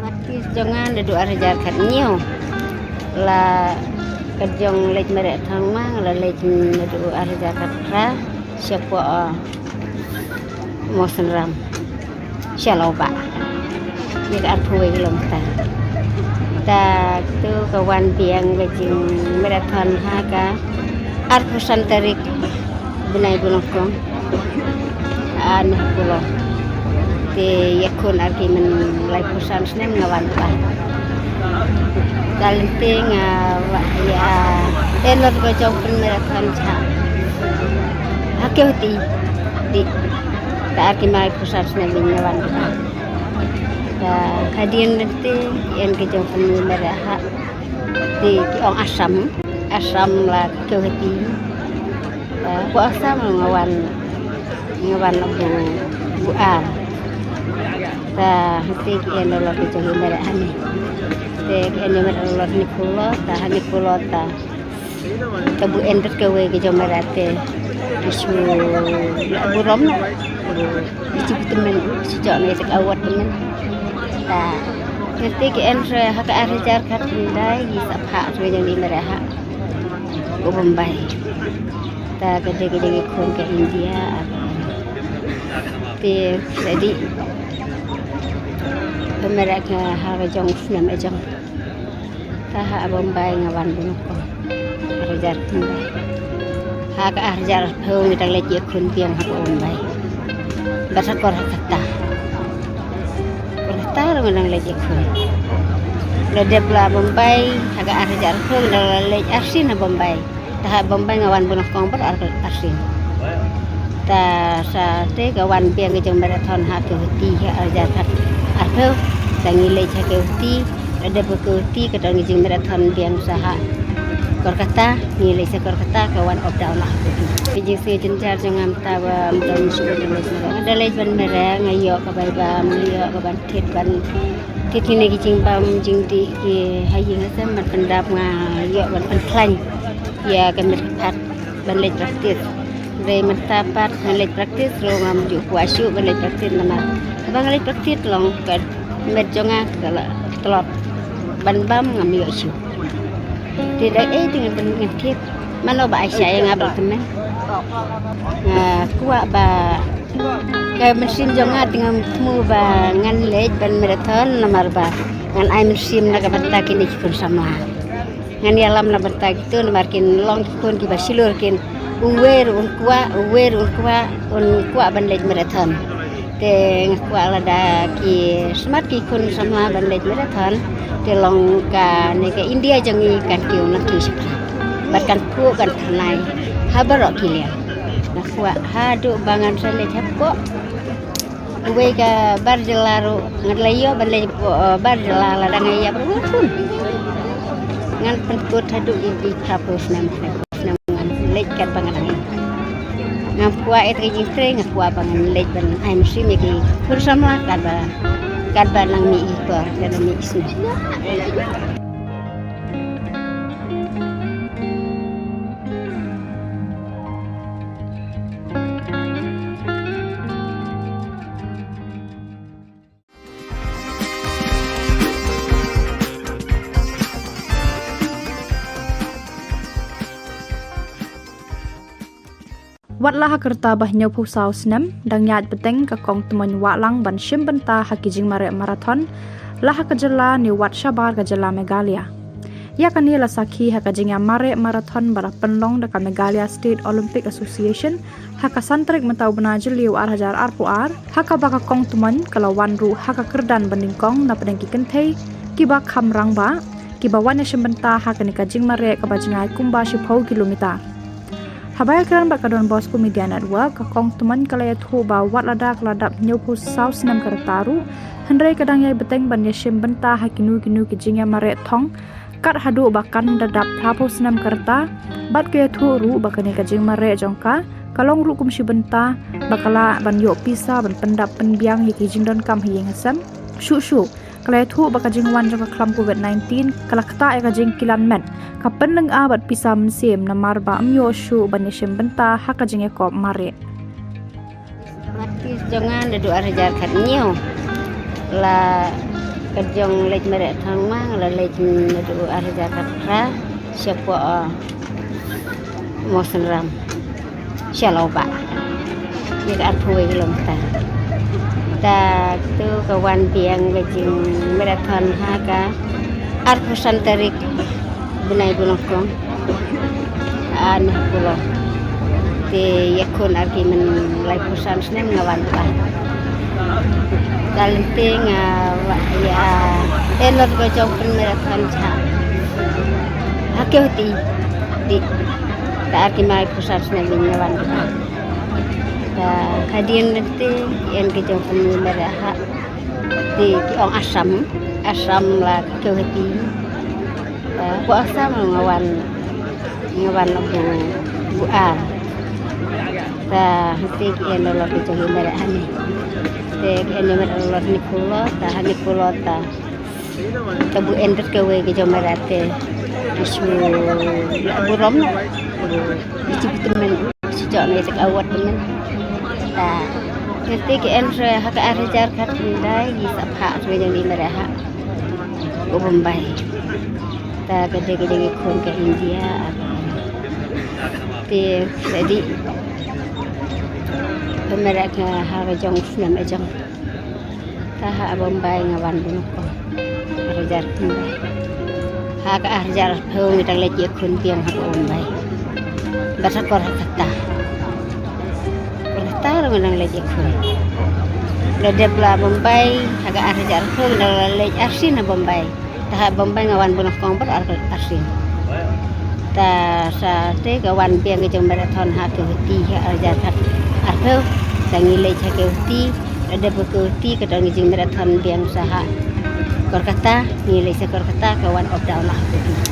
mati jangan dedu arjar katnyo la kajong lej mere thang mang la lej dedu arjar katra siapa mosenram Shillong ba ni ar thui lom ta tu kawan biang bejing marathon haga ar pusan tarik bunai bulongkong an pulo te yakun arki men lai pusan snem ngawan pa galenting ya enor ko jong pen marathon cha hakeuti di ta arki mai pusan snem ngawan pa ta hadian nanti yang ke jong pen marathon di ong asam la hakeuti ku asam ngawan bu a ta hati ki eno ke jong marathon ni te eno marathon ni pulo ta bu endet ke we ke jong marathon isu la burom isu temen sejak ni tak awat temen ta nanti ke enre hak arjar kat dai di sapha we jong ni marathon go Bombay ta gede-gede kon ke India te jadi pemeraka ha jong film ejong ta ha Bombay ngawan bunuh ko arjar Bombay ha ka arjar thong tang le je kun piang ha Bombay basa kor kata nang le je kun le debla Bombay ha ka arjar thong le arsin ha Bombay ta Bombay ngawan bunuh kong ber arsin ta sa te kawan piang ke jong marathon ha ke ti ha arjar kat artheu tangi le cha ke ti ada berkuti ke tangi jing marathon piang saha korkata ni le cha korkata kawan of daun lah piji se jenjar jongam ta ba mdon suku ada le ban mera ngayo ka bai ba ngayo ka ban thit ban thit ni ki jing bam jing ti ki haying sa man pendap ngayo ban pen ya kan pat ban le praktis re mentapat le praktis ro ngam ju kuasu ban le praktis nama bang le praktis long kan met jonga kala telot ban bam ngam yo su tidak dengan dengan kit mana ba saya yang abal temen kuat ba kai mesin jonga dengan mu ba ngan lej ban marathon nomor ba ngan ai mesin na ka banta kini kun sama ngan yalam na banta gitu nomor kin long kun ki basilur kin uwer un kuat ban lej marathon te kuat lada ki smart ki kun sama ban lej marathon te long ka ne ka India jangi kan kiu na ki sepra bahkan pu kan thanai habarok kilia na kuat hadu bangan sale thapko uwe ka bar jelaru ngadlayo ban lej bar jelala dangaya berpun ngan penkut hadu di kapus nam ngan lej kan bangan ngam kuat et ki jistre ngam kuat bangan lej ban aim sim ki bersama kan ba nang mi ipa dan mi isu วัดละหักตาบะเนียวผู้สาวสนมดังญาติเต็งกะกองตมนวะลังบันชิมบันตาหักจิงมาราธอนละหักจลานิวัดชาบาร์กะจลาเมกาเลียยากันนี่ละสักขีหักจิงมาราธอนบาราเป็นลองดะกะเมกาเลียสเตทโอลิมปิกแอสโซเชชันหักสันตริกมะตาวบนาจลิวarhajar arpuarหักบะกะกองตมันกะละวันรูหักkerdan banding kong na pedang kiken thei ki ba kham rang ba ki ba wan shim ban ta ha kan ka jing mare ka ba jingai kumba shi phau kilometer habai kran ba kadon bosco media network ka kong tuman kalaya thu ba wat ladak ladap new pu south nam kartaru handrai kadang yai beteng ban ya shim ban ta ha kinu ki jingya mare thong kat hadu ba kan dadap thapus nam karta bat ke thu ru ba kan ka jing mare jongka kalong ru kum shi ban ta bakala ban yo pisa ban pendap penbiang ki jing don kam hi ngasam shu kalai thu baka jing wan jaka klam covid-19 kalakta e ka jing kilan men ka penleng abat pisam sim namar ba amyo shu banishem benta haka jing e kop mare mati jangan dedu arjar khat nyo la kejong lej mere thang mang la lej dedu arjar khat ra siapa mo senram Shillong ba ni ka phui kilometer ta tu kawan biang gajing marathon ha ka arpusan tarik bunai bunokong an pulo te yakun arki men lai pusan snem ngawan ba kalenting ya elot ko jong marathon cha hakeuti di ta arki mai pusan snem ngawan ba kadian nanti yang kita punya merah di orang asam lah kehati bu asam ngawan lampu buar ta nanti yang lalu kita merah ni yang merah ni pulau ta bu ender kewe kita merah te isu burom isu teman sejak ni sekawat teman nanti ke entre hak arjar kat dai di sapha tu yang di merah go Bombay ta gede kon ke India te jadi mereka ke ha jong film jong ta ha Bombay ngawan bunoko arjar Bombay hak arjar pheu mi tang le je kon piang ha Bombay basakor kata taruh menang lejek pun. Ledep lah Bombay, agak arjar pun dalam lej arsin na Bombay. Tahap Bombay ngawan bunuh kongper arsin. Ta sa te kawan piang kejong marathon ha kehti ha arjar kat arpeu tangi lej ha kehti ledep kehti kadang kejong marathon piang saha Kolkata nilai sekor kata kawan opdaun lah.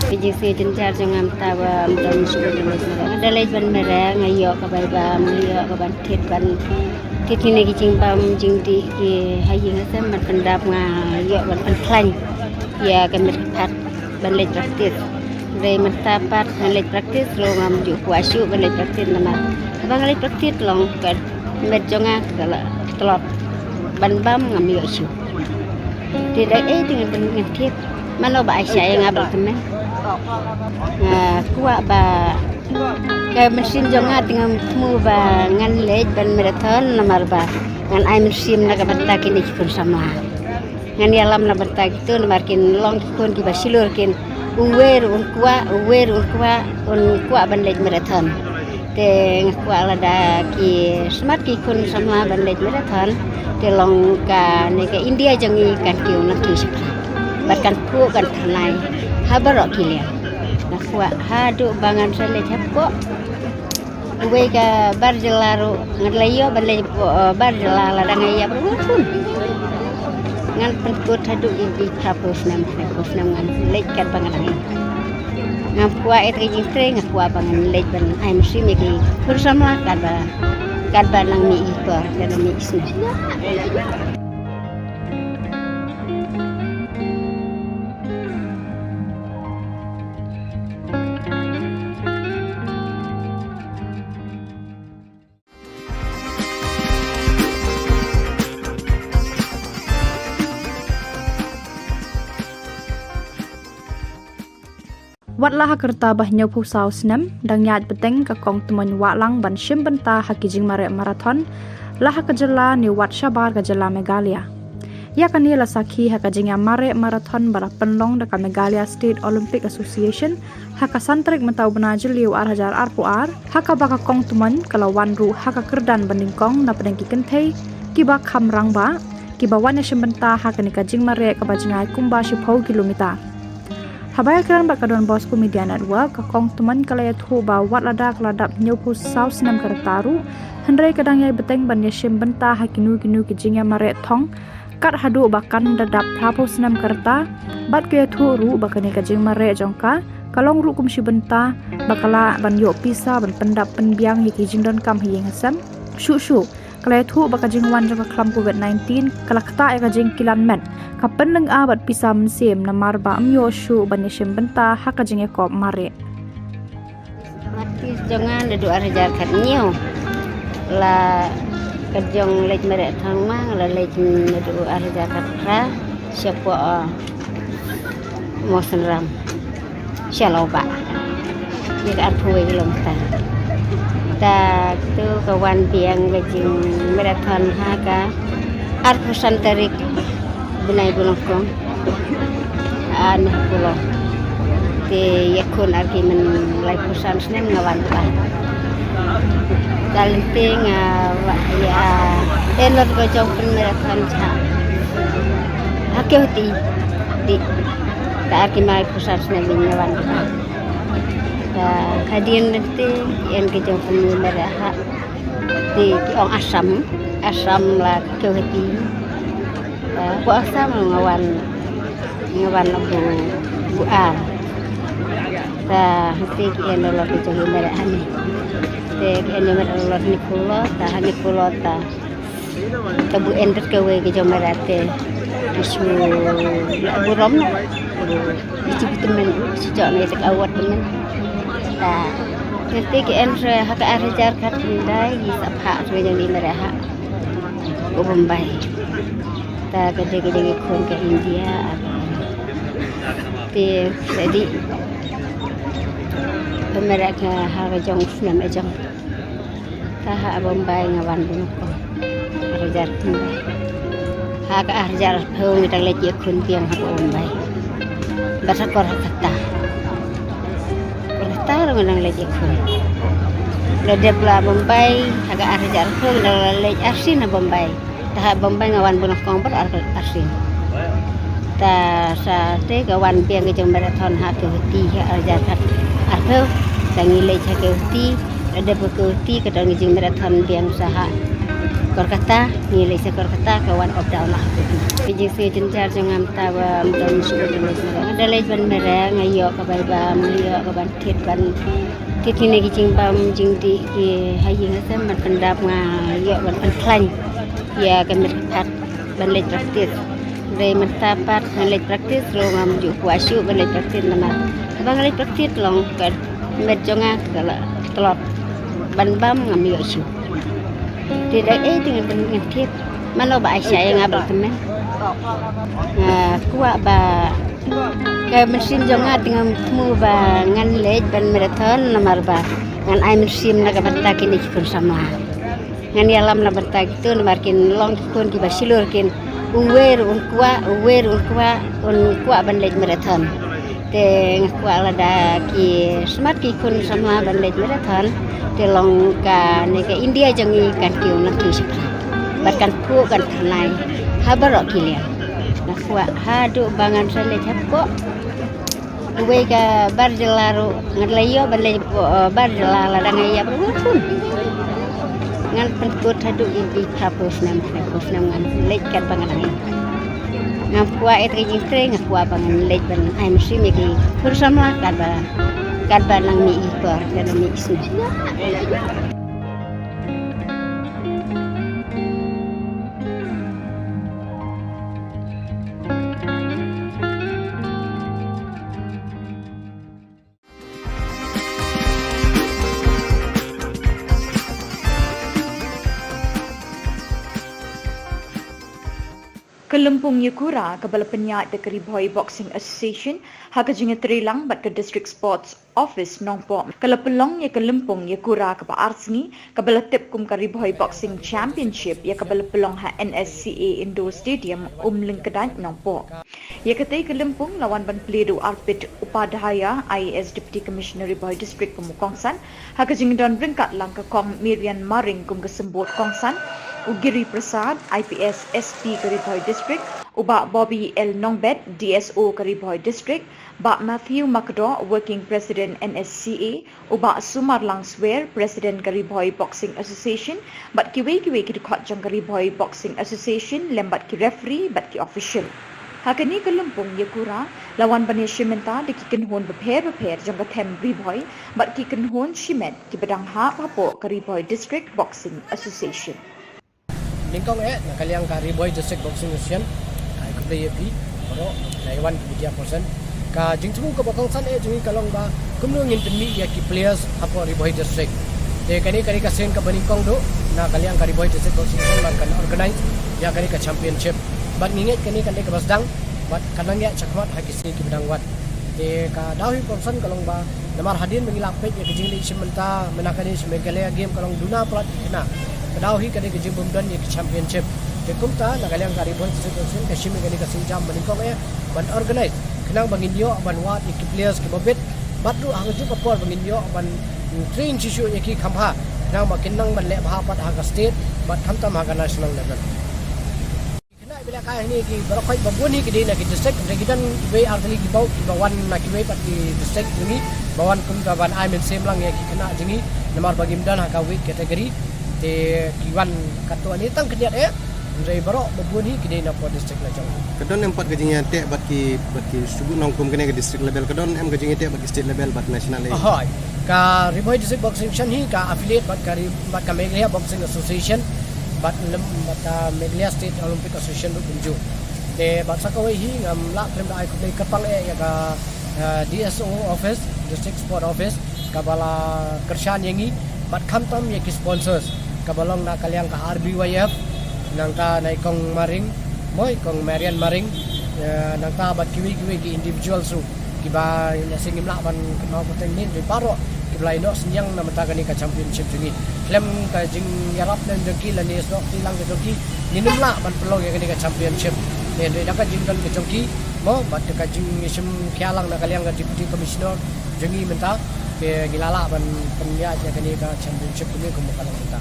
Kejeng si jencar jangan tawa mudam sudah lej merah. Ada lej ban merah ngayo ka bai ba ngayo ka ban tit ni kejeng bam jing di ki hayi ngasam ban pendap ngayo ban penklain. Ya kan merpat ban lej praktis. Dai mentapat ban lej praktis lo ngam ju kuasu ban lej praktis nama. Abang lej praktis long kan met jonga kala telot ban bam ngam yo su. Tidak dengan penyakit mana ba saya ngabal teman kuat ba kayak mesin jonga dengan mu ba ngan lej ban marathon namar ba ngan ai mesin na kabata kini kun sama ngan yalam na bata gitu namar kin long kun ki basilur kin uwer un kuat ban lej marathon te kuat lada ki smart ki kun sama ban lej marathon te long ka ne ka India jangi kan kiu na tu sik bahkan pu kan thanai habarok kilia na kuat hadu bangan sale chapo uwe ka barjelaru ngalayo balai barjelala dangaya berpun ngan penkut hadu di kapus nam ngan lekat bangan ngam kuat et ki jistre ngam kuat bangan lek ban ai mesti miki bersama kan ba nang mi ikor dan mi isu วัดละหักตาบะเนียวผู้สาวสนมดังญาติเต็งกะกองตมนวะลังบันชิมบันตาหักจิงมาราธอนละหักจลานิวัดชาบาร์กะจลาเมกาเลียยากันนี่ละสักขีหักจิงมาราธอนบาราปันลองดะกะเมกาเลียสเตทโอลิมปิกแอสโซเชชันหักสันตริกมะตาวบนาจลิวarhajar arpuarหักบะกะกองตมันกะละวันruหักkerdan banding kong na pedang ki kenthei ki ba kham rang ba ki ba wan shim banta hak ni ka jing mare ka ba jingai kumba shi phau kilometer habaya kran ba kadon bosco media network ka kong tuman kalaya thu ba wat ladak ladap new pu south nam kartaru handrai kadang yai beteng ban shim banta hakinu kinu ki jingya mare thong kat hadu bakan dadap thapus nam karta bat ke thu ru bakani ka jing mare jongka kalong ru kum shi banta bakala ban yo pisa ban pendap penbiang ki jing don kam hi hasam shu kalai thu baka jing wan jong klam covid-19 kalakta e ka jing kilan men ka penleng abat pisam sem namar ba amyo shu banishem benta haka jing e kop mare mati jangan dedu arjar khat nyo la kajong lej mere thang mang la lej dedu arjar khat ra siapa mosen ram Shillong ba ni ka phuai lom ta tu kawan biang gajing marathon ha ka arpusan tarik bunai bulongkong an pulo te yakun arki men lai pusan snen ngawan ba dalenting ya enor ko jong marathon cha hakeuti di ta arki mai pusan snen ngawan ba hadian nanti yang kita punya merah di orang asam lah kehati bu asam ngawan lagu buar ta nanti yang lalu kita merah ni yang merah ni pulau ta bu ender kewe kita merah te isu lagu rom isu temen sejak ni tak awat temen ta nanti ke entre hak arjar kat hindai di sapha yang di merah ke Bombay ta kerja kon ke India ti jadi pemerah ke harga jong senam jong ta ha Bombay ngawan bunko arjar hindai hak arjar phung tak leci kon piang hak Bombay basakor kata tar menang lagi aku. Lede pula Bombay agak arjar aku menang lagi arsin na Bombay. Tahap Bombay ngawan bunuh kompor arsin. Ta sa te kawan piang ke marathon ha ke hati arjar kat arpo tangi lagi ke hati lede ke kadang jeng marathon piang saha Kolkata nilai Kolkata kawan opdaun lah. Pijik saya jencar jangan tawa mudah musuh terus. Ada lagi ban merah ngayo kabai bam ngayo kaban tit ini kicing bam jing di hayi ngasam ban pendap ngayo ban penklan. Ya kami dapat ban lej praktis. Dari mentapat ban lej praktis lo ngamuju kuasu ban lej praktis nama. Bang lej praktis long kan med jonga kala telot ban bam ngamiyo su. Tidak dengan bentuk tip mana ba saya ngabal temen kuat ba ke mesin jonga dengan mu ba ngan lej ban marathon nomor ba ngan ai mesin na ka banta kini kun sama ngan yalam na banta gitu markin long kun ki basilur kin uwer un kuat ban lej marathon te kuat lada ki smart ki kun sama ban lej marathon telong ka ne ke India jangi kan kiu nak tu sepra batkan ku kan thanai habarok kilian nak wa hadu bangan sale chapko uwe ka barjelaru ngadlayo balai barjelala dangaya pun ngan penkut hadu inti kapus nam ngan lek kan bangan ngai ngam kuwa etri jingtre ngakwa bangan lek ban ai mesti meki bersama kan ba nang mi ikor dan mi isna Kelumpung Yakura kabala penyat de Kariboy Boxing Association haka jinga terilang bat ke District Sports Office Nongpo kala pelong ya Kelumpung Yakura kaba Arsngi kabala tip kum Kariboy Boxing Championship ya kabala pelong ha NSCA Indoor Stadium Lingkadan Nongpo ya katai Kelumpung lawan ban pledu Arpit Upadhyaya IAS Deputy Commissioner Riboy District Kumukongsan haka jinga don bringkat lang ke Kong Miriam Maring kum kesembut Kongsan Ugiri Prasad, IPS SP Kariboy District, Uba Bobby L. Nongbet, DSO Kariboy District, Ba Matthew Makdo, Working President NSCA, Uba Sumar Langswer, President Kariboy Boxing Association, Bat Kiwe ki dekot jang Kariboy Boxing Association, lembat ki referee, bat ki official. Hakani Kelumpung Yakura, lawan bani Shimenta di kikenhon beper jang katem Riboy, bat kikenhon Shimet ki bedang ha papo Kariboy District Boxing Association. Lingkong nakaliang ka Riboy District Boxing Association ay kublay pi oro Naiwan media person ka jingtu ka bakang san jingi kalong ba kumno ngin temi ya ki players apo Riboy District de kani ka sen ka baningkong do na kaliang ka Riboy District Boxing Association kan organize ya kani ka championship bat nginget kani ka basdang bat kanang ya chakmat hakisi ki bedang wat de ka dawi person kalong ba namar hadin mengilapet ya kijing simenta menakani Meghalaya game kalong duna plat kena Kadawi kani ke jimbum dan ye championship de kumta nagalang karibon situation ke shimi kani ka sinjam maningkong ban organize kenang bangin yo ban wat ye players ke bobet batu ang ju kapor bangin yo ban train chisu ye ki khamha kenang makinang ban le bha pat ha state bat khamta ma national level kena bila ka ni ki barakai babuni ki dina ki district regidan we artali ki bau ki bawan na ki we pat ki district ni bawan kumta ban I mean same lang ye ki kena jingi namar bagim dan ha ka week category de kiwan kato ni tang kediat Andre barok babuni kidai na po district la jang Kadon empat gajing te baki sugu nongkum kene ke district level kadon em gajing te baki state level bat national level ahoy ka Riboy District Boxing Association hi ka affiliate bat ka Meghalaya Boxing Association bat Meghalaya State Olympic Association bunju de bat sakawai hi ngam la klem da ai ku kapang ya ka DSO office district sport office ka bala kershan yangi bat khamtam ye ki sponsors kabalong na kaliang ka RBYF nang ka naikong maring moy kong Marian maring nang ka bat kiwi ki individual su kiba nasing imla ban no poteng ni di paro kibla ino senyang na matagani ka championship jungi klem ka jing yarap nan jengki la ni sok tilang ka jengki ninumla ban pelong ye ka championship ne de ka jing kan ka jengki mo bat ka jing sim khialang na kaliang ka deputy commissioner jungi menta ke gilala ban penyaja kani ka championship ni ko makalang kita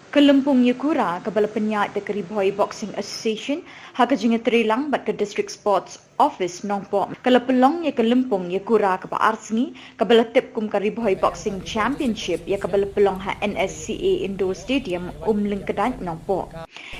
Kelumpung Yakura kabala penyat de Kariboy Boxing Association haka jinga terilang bat ke District Sports Office Nongpo kala pelong ya Kelumpung Yakura kaba Arsngi kabala tip kum Kariboy Boxing Championship ya kabala pelong ha NSCA Indoor Stadium Lingkadan Nongpo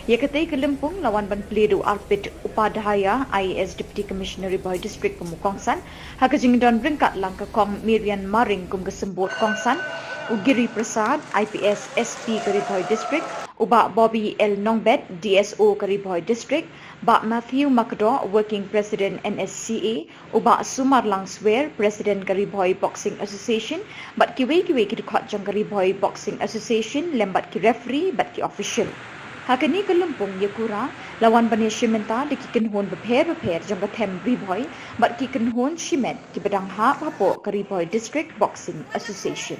ya katai Kelumpung lawan ban pledu Arpit Upadhyaya IAS Deputy Commissioner Riboy District Kumukongsan haka jinga don bringkat lang ke Kong Miriam Maring kum kesembut Kongsan Ugiri Prasad, IPS SP Kariboy District, Uba Bobby L. Nongbet, DSO Kariboy District, Ba Matthew Makdo, Working President NSCA, Uba Sumar Langswer, President Kariboy Boxing Association, Bat Kiwe ki dekot jang Kariboy Boxing Association, lembat ki referee, bat ki official. Hakani Kelumpung Yakura, lawan bani Shimenta di kikenhon beper jang katem Riboy, bat kikenhon Shimet ki bedang ha papo Kariboy District Boxing Association.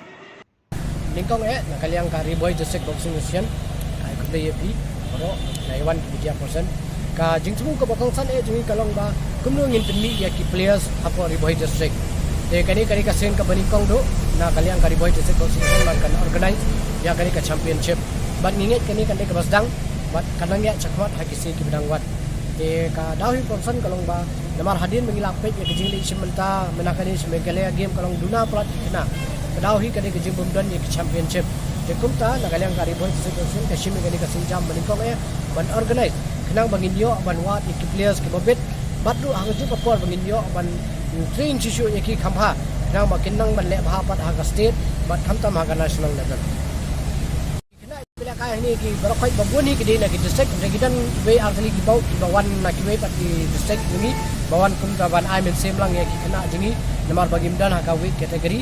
Lingkong nakaliang ka Riboy District Boxing Association ay kublay pi oro Naiwan media person ka jingtu ka bakang san jingi kalong ba kumno ngin temi ya ki players apo Riboy District de kani ka sen ka baningkong do na kaliang ka Riboy District Boxing Association kan organize ya kani ka championship bat nginget kini kan ke basdang bat kanang ya cakmat hakisi ki bedang wat de ka dawi konsen kalong ba namar hadin mengilak pet ya kejing li simenta menakani Meghalaya game kalong duna plat kena dawi kani kejing bomdan ya championship de kumta nagalang kari boy situation ka shimi kani ka sinjam meningkong ya ban organize kenang bangin yo ban wat ki players ki bobet bat du ang ju papor bangin yo ban train chisu ya ki khamha kenang makin nang ban le bha pat ha ka state bat khamta ma ka national level bila kaya ini ki berokoi babuni ki dina ki district regidan we artali ki bau ki bawan na ki we pat ki district ini bawan kum ka ban ai men semlang ya ki kena jengi namar bagim dan ha ka we kategori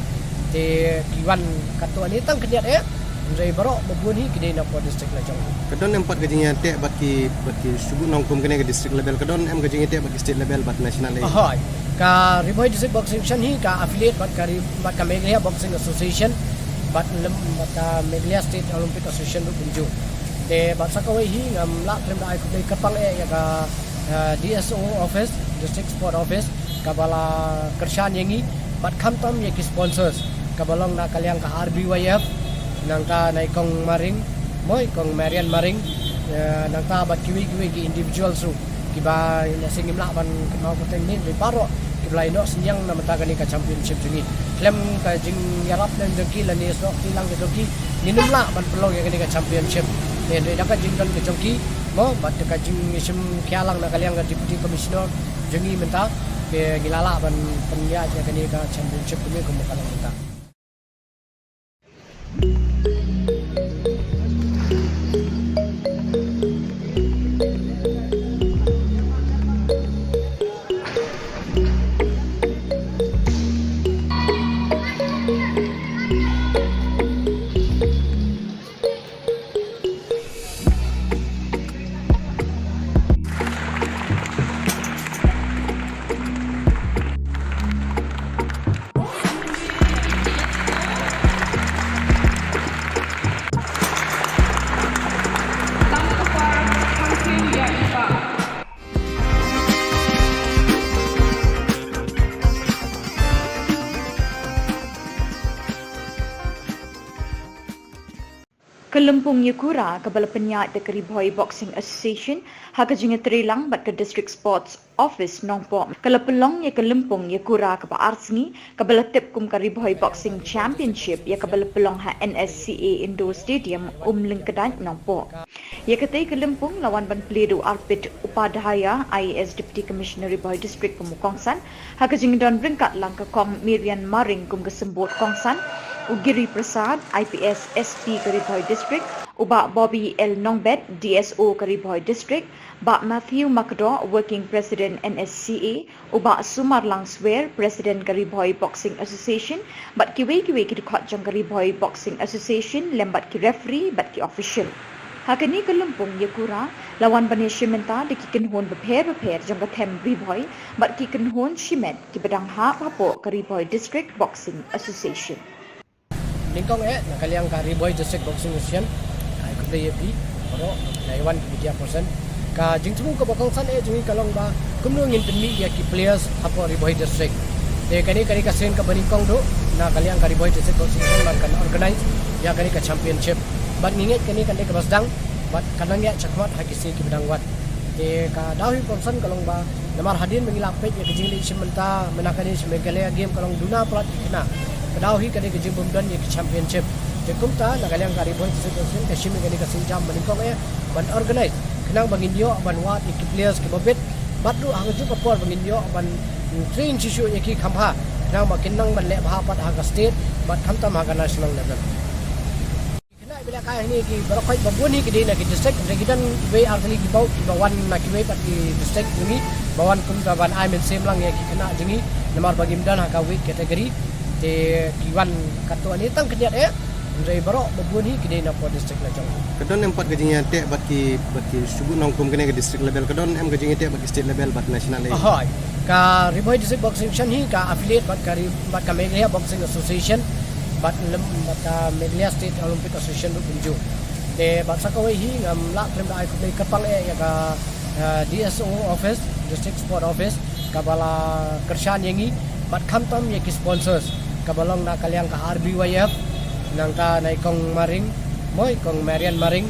te ki wan katu ani tang kediat ya Jai barok babuni ki dina po district la jong Kadon empat gajing te baki sugu nongkum kene ke district level kadon em gajing te baki state level bat national level ahoy ka Riboy district boxing hi ka affiliate bat ka Meghalaya boxing association bat Meghalaya State Olympic Association bunju de bat sakawai hi ngam la trem da ai ku kapang ya ka DSO office district sport office ka bala kershan yangi bat khamtam ya ki sponsors ka balong na kalyang ka RBYF nang ta nai kong maring moi kong Marian maring nang ta bat kiwi ki individual su ki ba na singim la ban kenal poteng ni be paro ki blai no sinyang na mata gani ka championship jungi klem ka jing yarap dan joki la ni so tilang ke joki ninum la ban pelong ya gani ka championship ne da ka jing dan ke joki mo bat ka jing sim kyalang na kalyang ka deputy commissioner jungi menta ke gilala ban penya ya gani ka championship ni ko makalang menta Kelempung Yakura kabala penyat de Riboy Boxing Association haka jinga trilang bat ke District Sports Office Nongpo kala pelong ya Kelempung Yakura kaba Artsni kabala tip kum ka Riboy Boxing Championship ya kabala pelong ha NSCA Indoor Stadium Lingkadan Nongpo ya katay Kelempung lawan ban pledo Arpit Upadhyaya IAS Deputy Commissioner Riboy District Kumukongsan haka jinga don ringkat lang ka kong Miriam Maring kum kesembut Kongsan Ugiri Prasad, IPS SP Kariboy District, Uba Bobby L. Nongbet, DSO Kariboy District, Ba Matthew Macdo, Working President NSCA, Uba Sumar Langswer, President Kariboy Boxing Association, Bat Kiwe Kidukot Jang Kariboy Boxing Association, Lembat Ki Referee, Bat Ki Official. Hakani Kelempung Yakura, lawan bani Shimenta, di kikenhon beper jang kathem Riboy, Bat kikenhon Shimet, ki bedang ha papo Kariboy District Boxing Association. Ningkong na kalyang ka Riboy District Boxing Association ay ko play pi oro laiwan ki 1% ka jingtu ko bakong san jingi kalong ba kumno ngin penmi ya ki players apo Riboy District de kani ka sen ka baningkong do na kalyang ka Riboy District Boxing Association kan organize ya kani ka championship bat nginget kani kan ka basdang bat kanang ya cakmat hakisi ki bedang wat de ka dawi konsen kalong ba namar hadin mengilak pet ya kejing li simenta menakani Meghalaya game kalong duna plat kena dawi kani ke jimbum dan ye championship de kumta nagalang kari boy situation ka shimi kani ka sinjam meningkong ya ban organize kenang bangin yo ban wat ki players ki bobet bat du ang ju papor bangin yo ban train chisu ye ki khamha kenang makin nang ban le bha pat ha ka state bat khamta ma ka national level kena bila kaya ini ki berokoi babuni ki dina ki district regidan we artali ki bau ki bawan na ki we pat ki district ini bawan kum ka ban ai men semlang ye ki kena jengi namar bagim dan ha ka we kategori te kiwan katu ani tang kediat ya Jai barok babuni ki dina po district la jong kadon empat gajing te baki sugu nongkum kene ke district level kadon em gajing te baki state level bat national level ahoy ka Riboy district boxing hi ka affiliate bat ka Meghalaya boxing association bat Meghalaya State Olympic Association bunju de bat sakawai hi ngam la trem da ai ku kapang ya ka DSO office district sport office ka bala kershan yangi bat khamtam ya ki sponsors kabalong na kalyang ka RBYF nang ta nai kong maring moi kong Marian Maring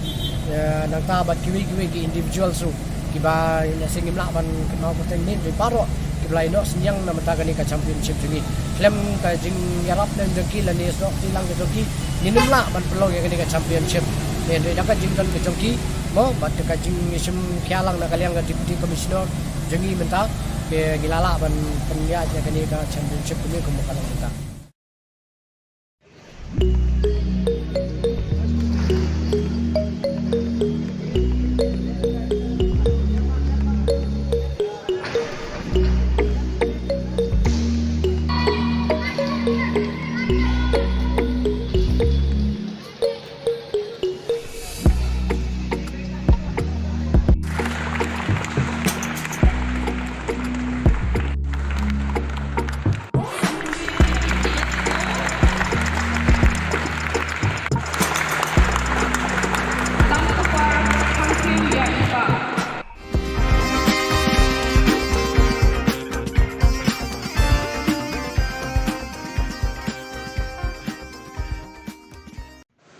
nang ta bat kiwi ki individual su kiba na singim la ban kenau poteng nin di paro kiblai no senyang na matagani ka championship jungi klem ka jing yarap dan jengki la ni sok tilang ke jengki ninum la ban pelong ya ka championship ne de dapat jing dan ke jengki mo bat ka jing sim khialang na kaliang ka deputy commissioner jungi menta ke gilala ban penya ya ka championship ni ko makalang menta.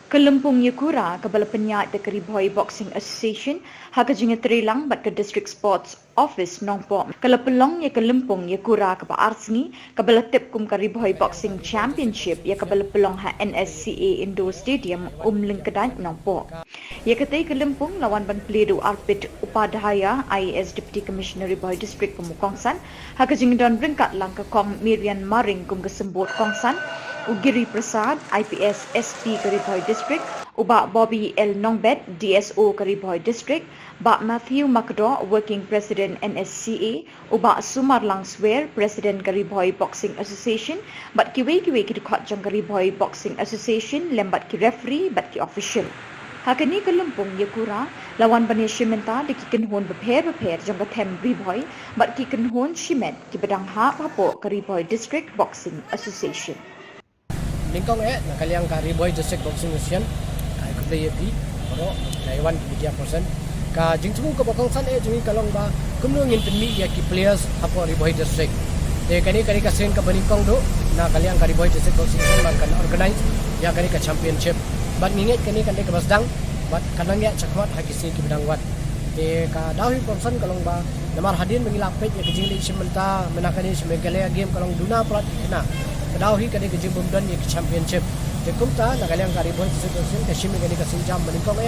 Kelempung Yakura kabala penyat de Karibhoi Boxing Association hakajinga trilang bat ke District Sports Office Nongpo kala pelong ya Kelempung Yakura kaba Arsengi kabala tip kum Karibhoi Boxing Championship ya kabala pelong ha NSCA Indoor Stadium Lingkadan Nongpo ya katai Kelempung lawan ban pledu Arpit Upadhyaya IAS Deputy Commissioner Ribhoi District Kongsan hakajinga don bringkat lang ka kong Miriam Maring kum kesembut Kongsan Ugiri Prasad, IPS SP Karibhoi District, Uba Bobby L. Nongbet, DSO Karibhoi District, Ba Matthew Makdo, Working President NSCA, Uba Sumar Langswer, President Karibhoi Boxing Association, Bat Kiwe ki dekat jang Karibhoi Boxing Association, lembat ki referee, bat ki official. Hakani Kelempung Yakura, lawan bani Shimenta, de ki kenhon beper jang katem Karibhoi, bat ki kenhon Shimet, ki bedang ha papo Karibhoi District Boxing Association. Lingkong na kaliang Karibhoi District Boxing Association ay kublay pi oro Naiwan ki 1% ka jingtu ko bakong san jungi kalong ba kumnung in pinmi ya ki players apo Karibhoi District de kani ka sen ka baningkong do na kaliang Karibhoi District Boxing Association kan organize ya kani ka championship bat nginget kani ka basdang bat kanang ya chakmat hakisi ki bidang wat de ka dawi konsan kalong ba namar hadin mengilapet ya kijingli simenta menakani Meghalaya game kalong duna plat kena Kadawi kani ke jimbum dan ye championship. De kumta nagalang Karibhoi Association ke shimi kani ka sinjam maningkong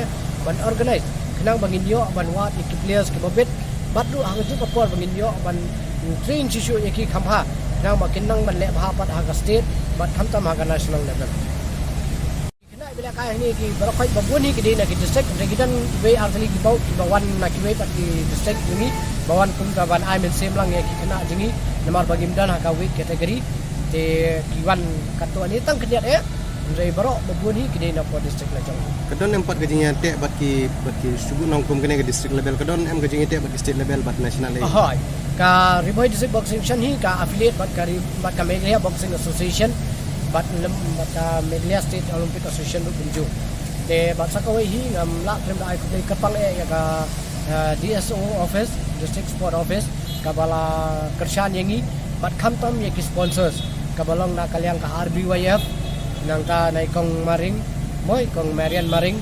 ban organize. Kenang banginyo ban wat ye players ke bobet. Batu ang tu kapor banginyo ban train shishu ye ki khamha. Kenang makinang ban le bha pat ha state bat khamta ma national level. Kena bila kaya ni ki barakhoi babuni ki dina ki district regidan we artali ki bau ki bawan na ki we pat ki district ini bawan kumta ban I men same lang ye ki kena jingi namar bagimdan ha ka we category te kiwan kato ni tang kediat Andrei barok babuni kini na po district la jang Kadon empat gajinya te baki sugu nongkum kene ke district level kadon em gajinya te baki state level bat national level ahoy ka Karibhoi District Boxing Association hi ka affiliate bat ka Meghalaya Boxing Association bat ka Meghalaya State Olympic Association du kunju te bat sakawai hi ngam la trem da ai ku kapang ya ka DSO office district sport office ka bala kershan yengi bat khamtam ye ki sponsors kabalong na kaliang ka RBYF nang ta nai kong Maring moi kong Marian Maring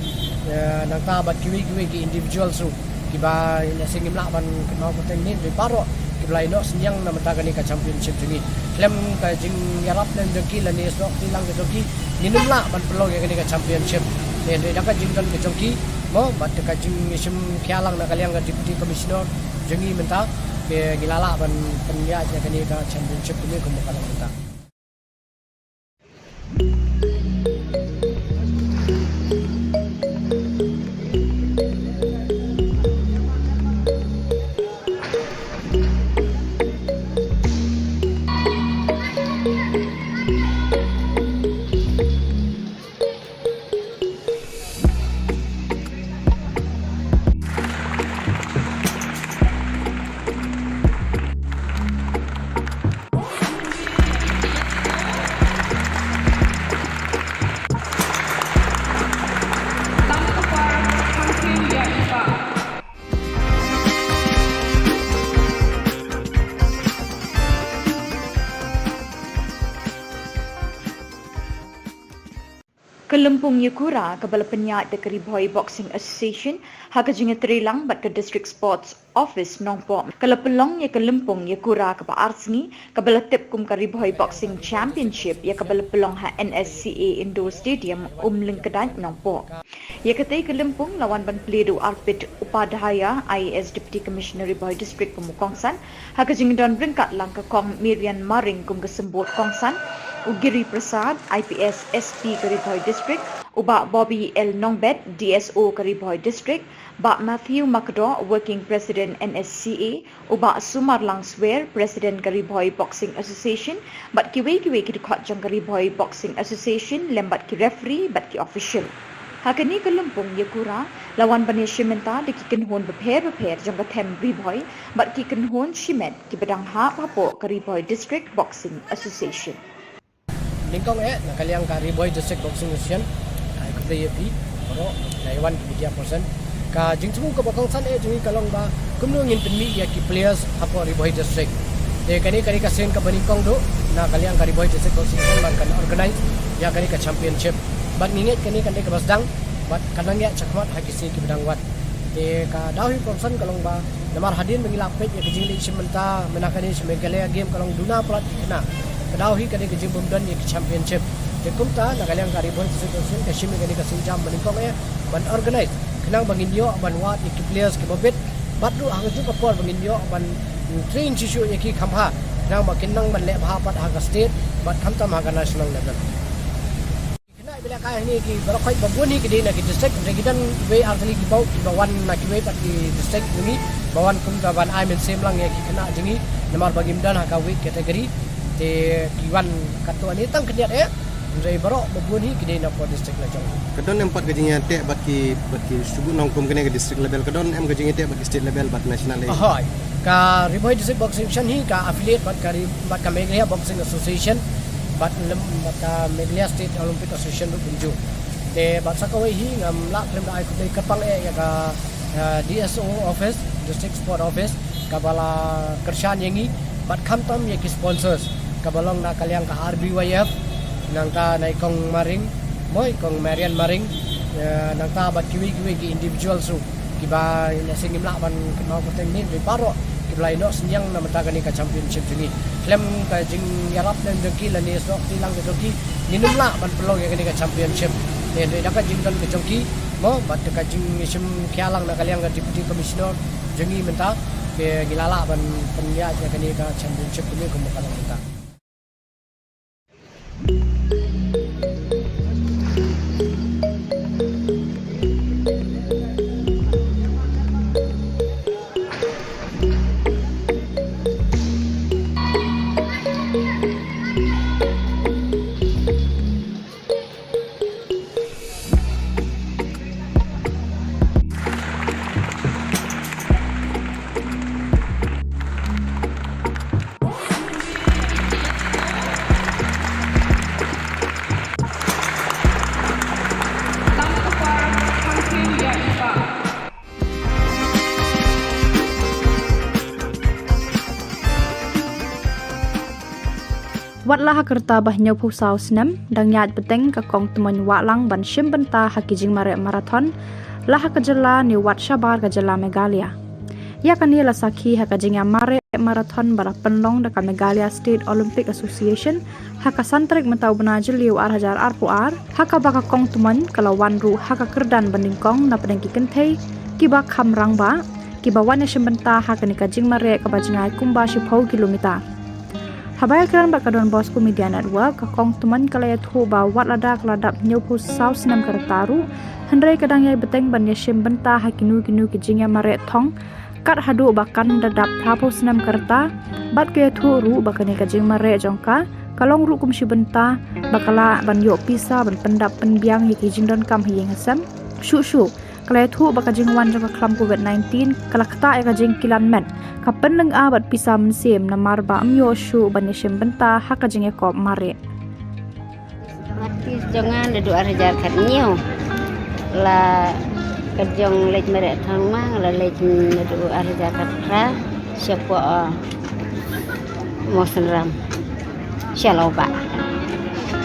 nang ta bat kiwi ki individual su kiba na singim la ban kenau poteng nin di paro kiblai no senyang na matagani ka championship jungi klem ka jing yarap dan jengki la ni sok tilang ke jengki ninum la ban pelong ya ka championship ne de dapat jing dan ke jengki mo bat ka jing sim khialang na kaliang ka deputy commissioner jungi menta ke gilala ban penya ya ka championship ni ko makalang menta. Kelempung Yakura kabala penyat de Karibhoi Boxing Association haka jinga terilang bat ke District Sports Office Nongpo kala pelong ya Kelempung Yakura kaba Arsni kabala tip kum Karibhoi Boxing Championship ya kabala pelong ha NSCA Indoor Stadium Lingkadan Nongpo ya katai Kelempung lawan ban pledu Arpit Upadhyaya IAS Deputy Commissioner Ribhoi District Kongsan haka jinga don bringkat lang ke Kong Miriam Maring kum kesembut Kongsan Ugiri Prasad, IPS SP Karibhoi District, Uba Bobby L. Nongbet, DSO Karibhoi District, Ba Matthew Makdo, Working President NSCA, Uba Sumar Langswer, President Karibhoi Boxing Association, Bat Kiwe ki dukhat jang Karibhoi Boxing Association, lembat ki referee, bat ki official. Hakani Kelempung Yakura, lawan bani Shimenta de ki kenhon beper jang Them Ribhoi, bat ki kenhon Shimet ki bedang ha papo Karibhoi District Boxing Association. Lingkong nakaliang ka Ribhoi District Boxing Association ai ko play pi oro Taiwan ki 3% ka jingchu ko bakang san jingi kalong ba kumno ngin penmi ya ki players apo Ribhoi District de kani ka sen ka baningkong do na kaliang ka Ribhoi District Boxing Association kan organize ya kani ka championship bat ninget kani kan ka basdang bat kanang ya chakmat hakisi ki bedang wat de ka dawi konsan kalong ba namar hadin mengilak pet ya kijing li simenta menakani Meghalaya game kalong duna plat kena Kadawi kani kejing bumdan yang championship. Dekumta nakaliang Karibhoi Association kashimi kani kasinjam maningkong ban organize. Kenang banginyo ban wat iki players ke babet. Batlu hang ju kapor banginyo ban train shishu iki khamha. Nang makinang ban le bhapat hang state bat khamtam hang national level. Kena bila kaya ni ki barokai babuni ki dina ki district regidan we artali ki bau ki bawan na ki we pat ki district ni bawan kumta ban I men same lang ya ki kena jingi namar bagimdan haka we category te kiwan katuan ni tang keniat Jai barok babuni kini na for district la jong. Kadon empat gajing te baki sugu nongkum kene ke district level kadon em gajing te baki state level bat national level. Ahoy. Ka Ribhoi District Boxing Association hi ka affiliate bat ka Meghalaya Boxing Association bat ka Meghalaya State Olympic Association ru kunju. Te bat sakawai hi ngam la prem ai ku dei kapang ya ka DSO office district sport office ka bala kershan yengi bat khamtam ye ki sponsors ka balong na kaliang ka RBYF nangka naikong maring moy kong Marian maring nangka bat kiwi ki individual su kiba nasing imla ban kenau peteng ni di paro kibla ino senyang na mataga ni ka championship jini klem ka jing yarap dan jengki la ni sok tilang ke jengki ninumla ban pelong ya ka championship de daka jingkan ke jengki mo bat ka jing isim khialang na kaliang ka deputy commissioner jengi menta ke gilala ban penya ya ka championship ni ko makalang kita. Wat lah kerta bahnya pusau senam dang nyat beteng ka kong temen walang ban shim benta hakijing marathon lah ka Jylla ni wat Shabar ka Jylla Meghalaya. Ya kan ni la sakhi hakajing marathon bara penlong da ka Meghalaya State Olympic Association haka santrik mentau benajil liu arhajar arpuar haka baka kong temen kalawan ru haka kerdan bandingkong na pedeng ki kentei kiba kamrang ba kiba wan shim benta haka ni kajing mare ka bajingai kumba 10 kilometer. Habaya keran bakadon bosku media network kakong teman kalaya thu ba wat ladak ladap nyopu south nam kartaru hendrai kadang yai beteng ban yashim benta hakinu ki jingya mare thong kat hadu bakan dadap prapo snam karta bat ke thu ru bakani ka jing mare jongka kalong ru kum benta bakala ban yo pisa ban pendap penbiang yaki jingdon kam hiyeng asam shu kalaya thu bakajing wan jong klam covid-19 kalakta ka jing kilan met kapan leng abat pisa mensim na marba amyo shu banishim benta hakajing ekop mare mati jangan dedu arjar karnyo la kerjong lej mere thang mang la lej dedu arjar katra siapa mosenram Shillong ba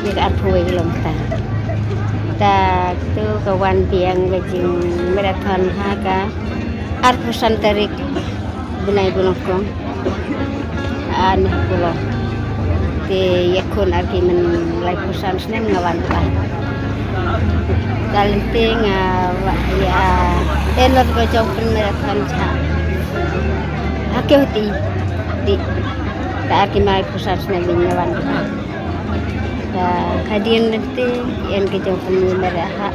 ni ar thui lom ta ta tu kawan biang gajing marathon haga arpusan tarik bunai bulongkong an pulo te yakun arki men lai pusan snem ngawan pa kalenting ya enor ko jong marathon cha hakeuti di ta arki mai pusan snem ngawan pa ta hadian nanti en ke jong merah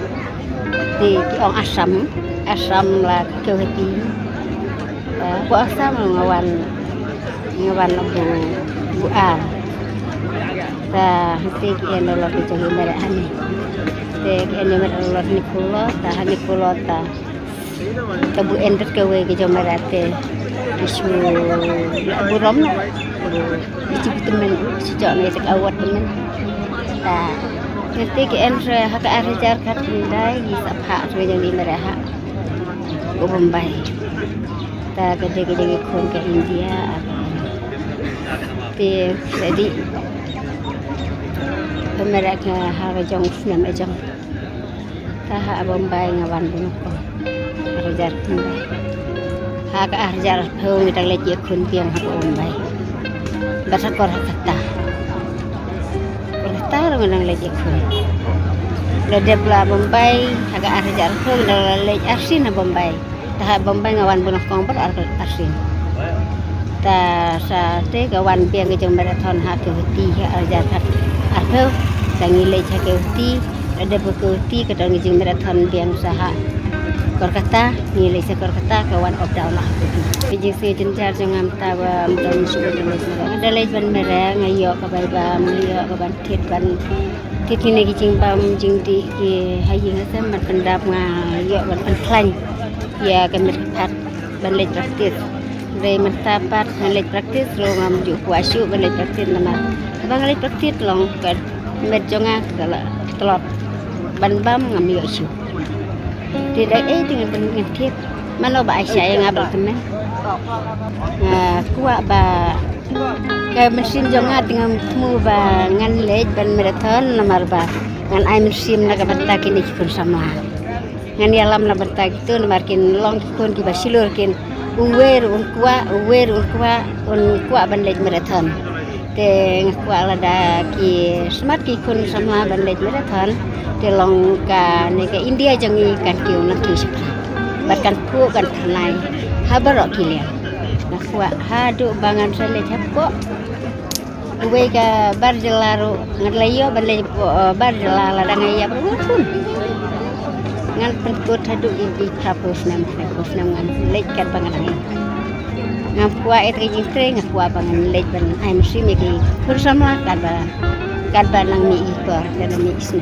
di ong asam la hakeuti ko asam ngawan bu ar ta hati en lo ke jong merah ni te en merah ni pulo ta bu endet ke we ke jong merah te isu burom isu temen sejak ni sek awat temen ta nanti ke en hak arajar kat dai di sapha so yang di merah go Bombay ta gede kon ke India te jadi pemerah ke hak jong senam jong ta ha Bombay ngawan bunoko arajar Bombay hak arajar pheu mi tang le je kun piang hak Bombay basakor kata taruh nang lejek kun. Ledep la Bombay agak arjar kun nang lej arsin na Bombay. Tahap Bombay ngawan bunuh kong ber arsin. Ta sa te kawan piang ke jong marathon ha ke hati arjar kat arpeu tangi lej ha ke hati ledep ke hati ke dong jong marathon piang saha Kolkata ni lej Kolkata kawan opda lah. Pijik se jenjar jangam tawa mudang sudah lej ada lej ban merah ngayo ka bai ba ngayo ka ban tit ni gi jing bam jing di ki hayi ngasam ban pendap ngayo ban klang ya kan merpat ban lej praktis re mentapat lej praktis lo ngam ju kuasu ban lej praktis nama bang lej praktis long kan met jonga kala telot ban bam ngam yo su tidak dengan ban tit mana ba saya ngabal temen kuat ba kaya mesin jonga dengan mu ba ngan lej ban marathon namar ba ngan ai mesin na kabata kini kun sama ngan yalam na bata gitu namar kin long kun ki basilur kin uwer un kuat ban lej marathon te kuat lada ki smart ki kun sama ban lej marathon te long ka ne ke India jangi kan kiu na ki sepra batkan pu kan thanai habarok kilian nak kuat hadu bangan sale chapo uwe ka barjelaru ngadlayo balai barjelala dangaya pun ngan penkut hadu di kapus nam ngan lekat bangan ngam kuat et register ngam kuat bangan lek ban ai mesti megi bersama kad ba nang mi ikor dan mi isu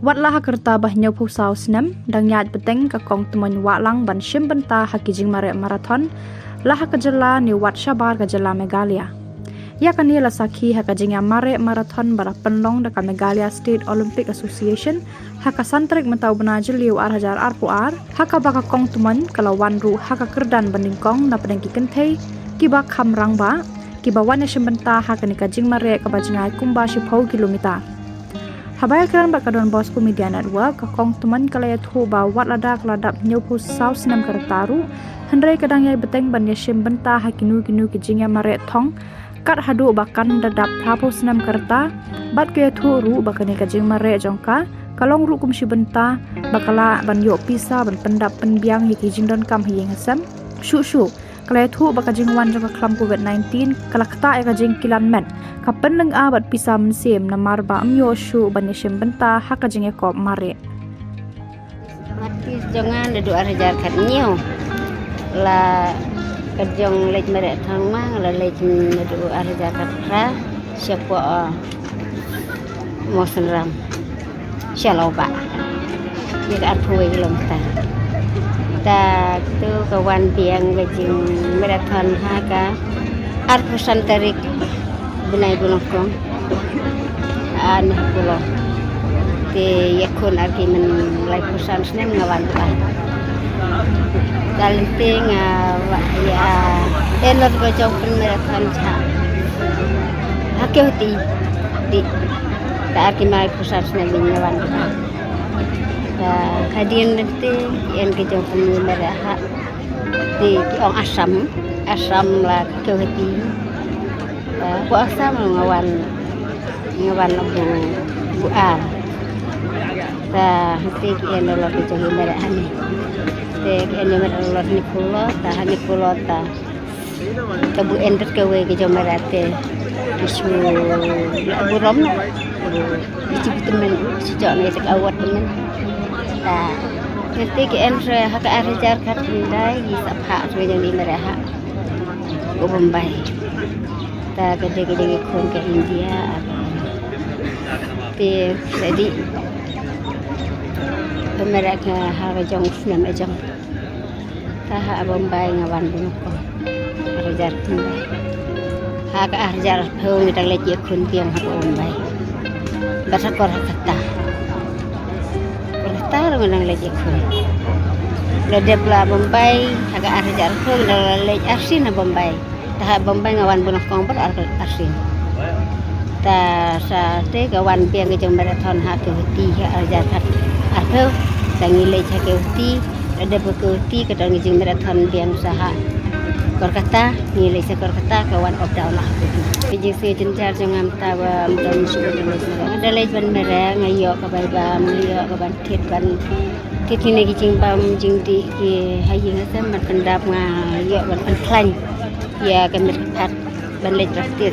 Wat lah kerta bahnya pusau senam dang nyat beteng ka kong temen walang ban shim benta hakijing marathon lah ka Jylla ni wat Shabar ka Jylla Meghalaya. Ya kan la sakhi hakajing marathon bara penlong da ka Meghalaya State Olympic Association haka santrik mentau benajil liu arhajar arpuar haka baka kong temen kalawan ru haka kerdan banding kong na pedeng ki kentei kiba khamrang ba kiba wan shim benta haka ni kajing mare ka bajingai kumba shipau kilometer. Habaya keran bakadon bosku media network kong teman kalaya thu ba wat ladak ladap nyopu south nam kartaru hendrai kadang yai beteng ban yashim benta hakinu kinu kijingya mare thong kat hadu bakan dadap thapus nam karta bat ke thu ru bakani kajing mare jongka kalong ru kum benta bakala ban yo pisa ban pendap penbiang hikijing don kam hiyeng hasam shu kalaya thu bakajing wan jongka klam covid-19 kalakta ya kajing kilan men kapan leng abat pisa mensim namar ba amyo shu banishim benta hakajing ekop mare mati jangan dedu arjar kat nyo la kajong lej mare thang ma la lej dedu arjar kat ra siapa mo senram Shillong ba ni ka arpui kilometer ta tu kawan piang gajing marathon ha ka arpusan tarik benai bulongkong aneh pulau te yakun arki men lai pusan snem ngawan ba dalenting ya enor ko jong primera tanja hakeuti di ta arki mai pusan snem ngawan ba ta hadian nanti en ke jong primera ha di ong asam la keuti bu asam ngawan bu ar ta hati en lo ke jong primera ani te en lo ni pulo ta bu ender ke we ke jong primera te isu bu rom isu temen sejak ni tak awat temen ta nanti ke en hak arajar kat hindai di sapha re yang di merah ke Bombay ta gede kon ke India te jadi pemerah ke hak jong film jong ta hak Bombay ngawan ko arajar hindai hak arajar phung tak leci kon piang hak Bombay basakor kata tar menang lagi aku. Lede pula Bombay, agak arjar aku menang lagi arsin na Bombay. Tahap Bombay ngawan bunuh kompor arsin. Ta sa te kawan piang kejong marathon hak kehati arjar kat arpel tangi lagi kehati. Lede kehati kadang kejong marathon piang saha. Korkata nilai sekorkata kawan obda Allah. Bijing se jencar jangam tawa mudam sudah ada lagi ban merah ngayo kabai bam ngayo kaban tit ni kijing bam jing di ki hayi ngasam mat pendap ngayo ban klan ya kamit pat ban lej praktis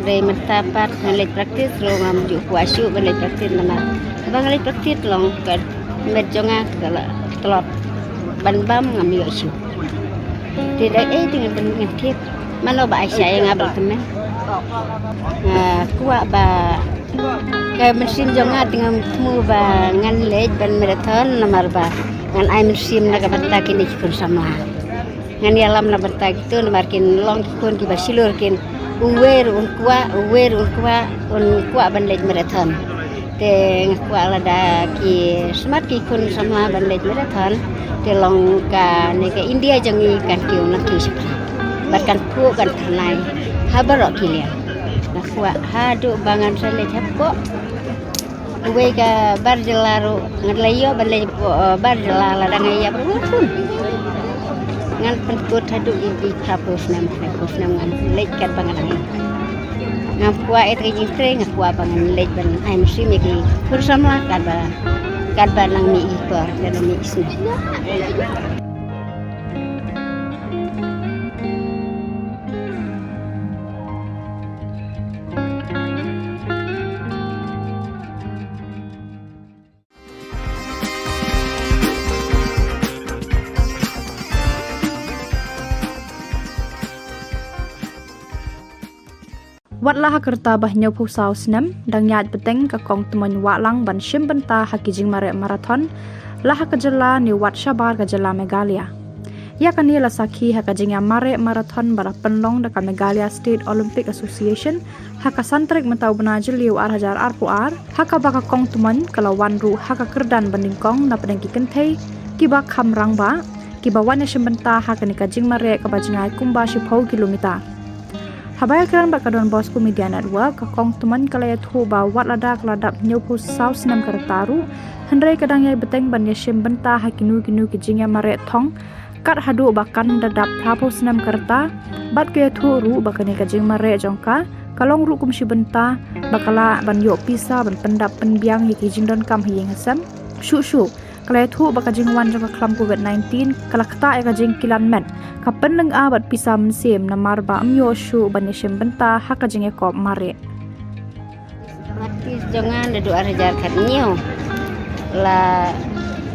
dai mentapat lej praktis ro ngam ju puasu ban lej praktis nama bang lej praktis long kad met jonga kala telot ban bam ngam yo su tidak dengan bentuk tip mana ba saya ngabal temen kuat ba ke mesin jonga dengan mu ba ngan lej ban marathon nomor ba ngan ai mesin na kabata kini kun sama ngan yalam na bata gitu markin long kun ki basilur kin uwer un kuat ban lej marathon te kuat lada ki smart ki kun sama ban lej marathon te long ka ne ke India jangi kan kiu na ki sepra barkan ku kan thanai habarok kilian na kuat hadu bangan sale chapko uwe ka barjelaru ngadlayo balai barjelala dangaya pun ngan penkut hadu di kapus nam ngan lek kan bangan ngai ngam kuat et registre ngam kuat bangan lek ban ai musim ki kursamla kan ba nang mi ikor dan mi isna Wat lah kerta bah nyau pusau senam dang nyat beteng ke kong teman walang ban shim benta hakijing marathon lah ke Jylla ni wat Shabar ke Jylla Meghalaya. Ya kan ni la sakhi hakajing marathon bara penlong dekat Meghalaya State Olympic Association haka santrik mentau benajil liu arhajar arpuar haka baka kong teman kalawan ru haka kerdan banding kong na pedang ki kentai kiba kham rangba kiba wan shim benta haka ni kajing mare ke bajingai kumba shipau kilometer. Habaya keran bakadon bosku media network kong teman kalaya thu ba wat ladak nyupu saus nam kartaru hendrai kadang yai beteng ban yashim benta hakinu kijingya mare thong kat hadu bakan dadap prapos nam karta bat ke thu ru bakane kajing mare jongka kalong ru kumshi benta bakala ban yo pisa ban pendap penbiang yaki jingdon kam hiyeng hasam shu kalaya thu bakajing wan jongka klam COVID-19 kalakta kajing kilan met kapan nang abat pisa mensim na marba amyo shu ban yashim benta hakajing ekop mare mati jangan dadu arjar kat nyo la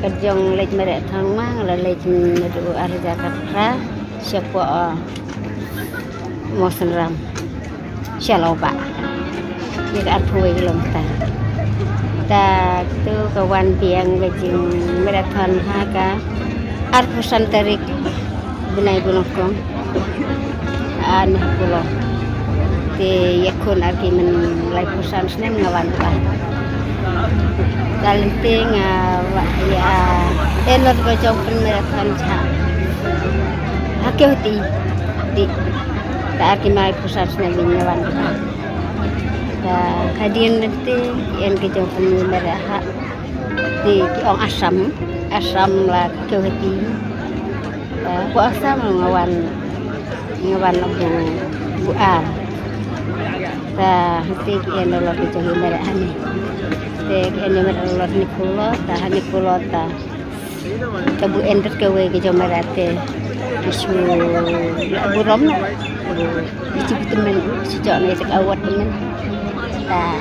kajong lej mere thang mang la lej dadu arjar kat ra siapa mosenram Shillong ba ni kat pui kilometer ta tu kawan biang kajing marathon haka arpusan tarik benai bulongkong aneh pulau di yakun arki men lai pusan snem ngawan pa dalenting ya elor ko jong marathon cha hakeuti di arki mai pusan snem ngawan pa da hadian nanti yang ke jong marathon di ong asam lah hakeuti ko asam ngawan bu ar ta hati kian lo ke jong marathon ni ini mereka ni pulau ta tabu ender kewe ke jomarate isu burom isu temen sejak ni sekawat temen ta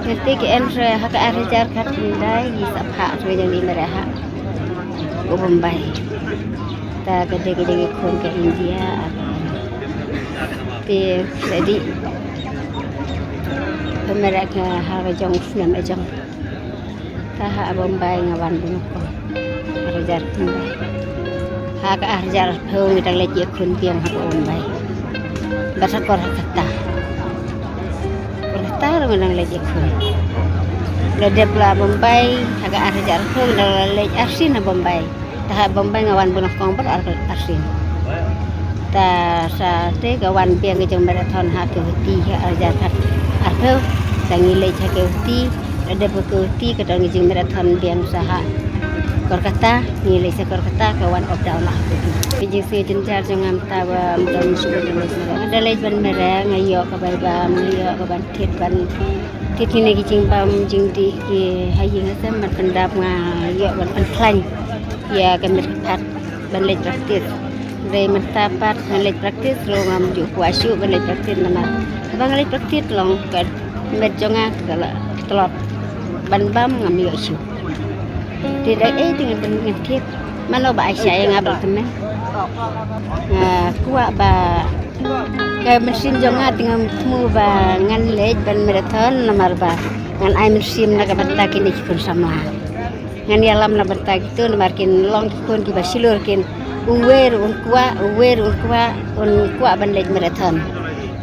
nanti ke ender hak arajar kat dai di sapha yang di mereka ke Bombay ta gede kon ke India jadi mereka harga jong film ejong taha Bombay ngawan dulu ko arjar Bombay hak arjar hong kita lagi kun piang hak Bombay bahasa Korea kata orang lagi kun ada pula Bombay hak arjar hong kita lagi arsin Bombay taha Bombay ngawan bunuh kongper arsin ta sa te kawan piang ke jong marathon hak ke arjar kat arthau sangilai chakeuti ada bekeuti kadang jing marathon biang saha Kolkata nilai sa Kolkata kawan of daw lah bijing se jenjar jangam tawa mudam sudah ada lej ban merah ngayo ka ba ngayo ka ban tit ni jing bam jing di ki haying sa man pendap ngayo ban plan ya kan merpat ban lej praktis re mentapat ban lej praktis ro ngam ju kuasu ban lej praktis mana bang lej praktis long ka met jonga kala telot ban bam ngambil isu tidak dengan tip mana ba saya ngabal temen kuat ba kayak mesin jonga dengan temu ba ngan lej ban marathon nomor ba ngan ai mesin na ka banta kini kun sama ngan yalam na banta gitu nomor kin long kun ki ba silur kin uwer un kuat ban lej marathon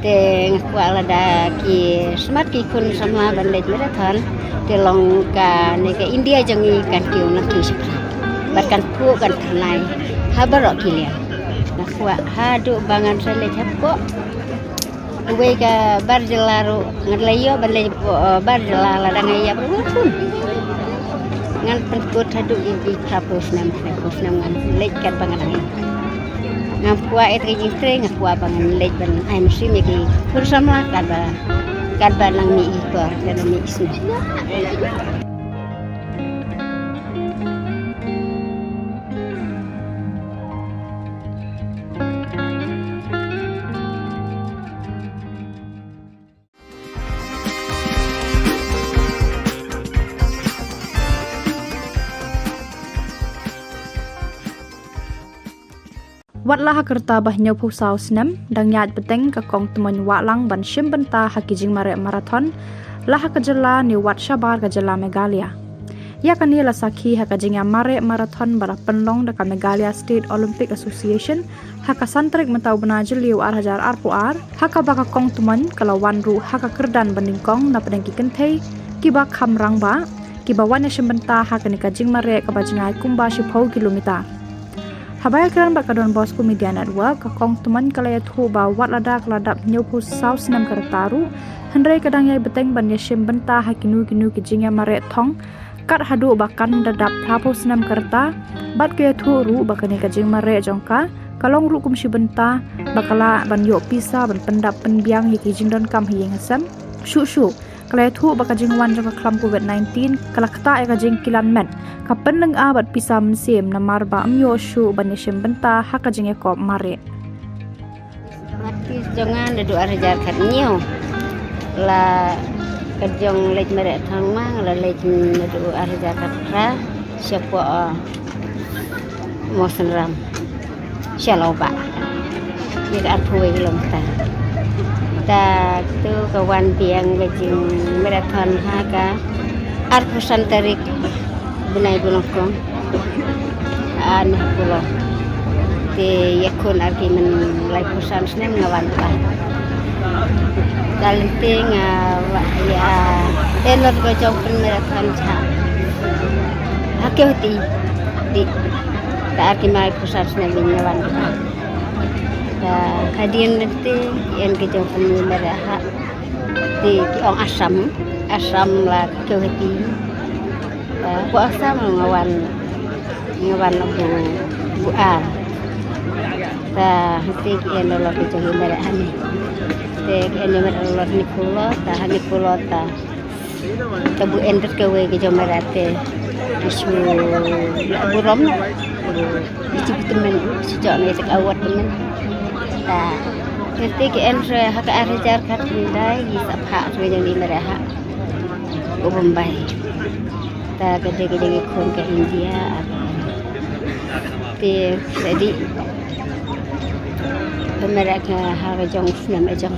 te kuat lada ki smart ki kun sama ban lej marathon te long ka ne ke India jangi kan kiu na ki sepra bahkan pu kan thanai habarok kilia na kuat hadu bangan sele chapo uwe ka barjelaru ngalayo ban lej barjelala dangaya berpun ngan penkut hadu i krapus nam ngan lej kat bangan ngam kuat et ki tre ngam kuat bangan lej ban ai mesin ki bersama kan ba lang mi ikor dan mi isu Wat lah kerta bah nyau pusau senam dang nyat beteng ka kong temen walang ban shim benta hakijing marathon lah ka Jylla ni wat shabar ka Jylla Meghalaya. Ya kan ni la sakhi hakajing marathon bara penlong da ka Meghalaya State Olympic Association haka santrik mentau benajil liu ar haka baka kong temen kalawan ru haka kerdan banding kong na pedeng ki kentei kiba kham rang ba kiba wan shim benta haka ni ka jing mare ka bajingai kumba shipau kilometer. Habaya keran bakadon bosku media network kakong teman kalaya thu ba wat lada keladap nyopu south nam kartaru hendrai kadang yai beteng ban yashim benta hakinu ki jingya mare thong kat hadu bakan dadap prapos nam karta bat ke thu ru bakani ka jing mare jongka kalong ru kum benta bakala ban yo pisa ban pendap penbiang yiki jingdon kam hiyeng hasam shu kalaya thu bakajing wan jong klam covid-19 kalakta ka jing kilan met kapan nang abat pisa mensim namar ba amyo shu banyashim benta hakajing ekop mare mati jangan ada arjar katnyo la kajong lej mere thang mang la lej ada arjar katra siapa mosenram Shillong ba ni ar phuai lom ta tu kawan piang lejing marathon haka ar pusan tarik benai bulong kong aneh pulau Te yakun arki men lai pusan snem ngawan pa. Dalenting ya enor ko jong penerapan cha. Hakeuti di ta arki mai pusan snem ngawan pa. Da hadian nanti en ke jong peneraha di ong asam la hakeuti. Ku asam ngawan bu ar. Ta hati en lor ke jong peneraha ni. Te en lor ni kulo ta tabu ender ke we ke jong merate isu burom isu temen sejak ni tak awat temen ta nanti ke en hak arajar kat dai di sapha ke jong di meraha ke Bombay ta gede kon ke India te jadi pemeraka hak jong film jong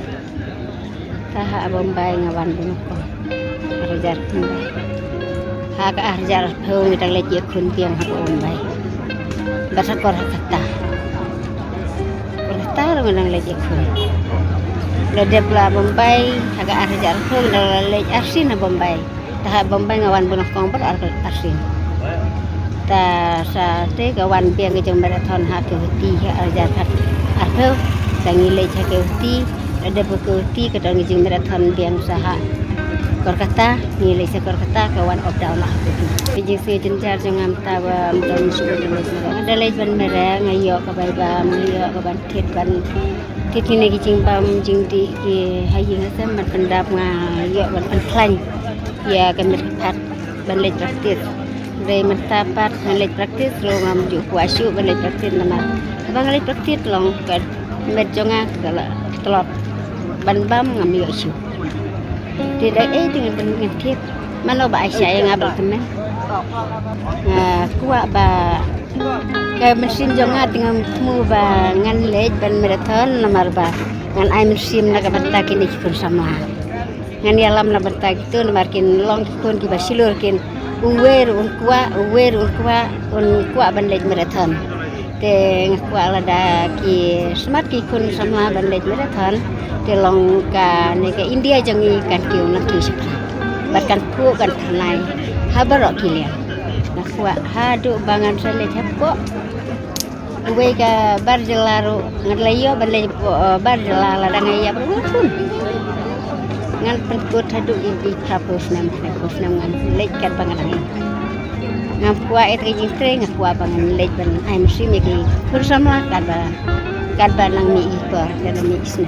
ta Bombay ngawan bunoko arajar Bombay hak arajar pheu ni tang le je kun piang hak Bombay basa kor kata nang le je kun le depla Bombay hak arajar pheu nang le arsin Bombay ta Bombay ngawan bunoko ber arsin ta sa te kawan piang ke jong marathon hak ke ti arajar hak arpheu tangi le ke ti ada berkuti ke dalam jing marathon biang saha Kolkata nilai se Kolkata kawan opda lah jing se jenjar jangam tawa dan sudah ada le ban merah ngayo ka bai ba ngayo ka ban tit ni jing bam jing di ki hayi ngasa man pendap ngayo ban klan ya kan pat ban le praktis re mentapat le praktis lo ngam ju kuasu ban le praktis nama abang le praktis long kan met jonga kala telot ban bam ngam yo su tidak dengan tiap mana ba saya ngabel temen kuat ba ke mesin jonga dengan mu ba ngan lej ban marathon nomor ba ngan ai mesin na ka banta kini kun sama ngan yalam na banta itu nomor kin long kun ki ba silur kin uwer un kuat ban lej marathon te kuat lada ki smart ki kun sama ban lej marathon te long ka ne ke India jangi kan kiu na tu sipra bahkan ku kan thanai habaro kilia na kuat hadu bangan sale thapko we ka barjelaru ngadlayo balai barjelala dangaya berhubung ngan penkut hadu ibi kapus nam ngan lekat bangan ngam kuat et ke jistre ngam kuat bangan lek ban ai mesti megi bersama kan ba nang mi ikor dan mi isna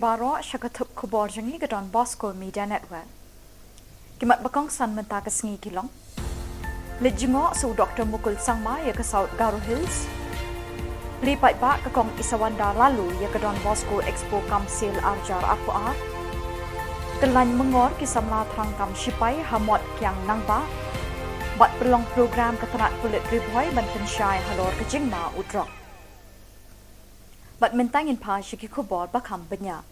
baro syakatup Khubor jangi gadon Bosco Media Network. Kimat bakong san menta kesengi kilong. Lejingo su Dr. Mukul Sangma ya ke South Garo Hills. Lipat ba kakong Isawanda lalu ya gadon Bosco Expo Kamsil Arjar Akuar. Kelany mengor kisamla trangkam sipai hamot kiang nangba. Bat pelong program ketenat kulit riboy ban pensyai halor kejingma udrok. Bat mentangin pa syiki Khubor bakam benya.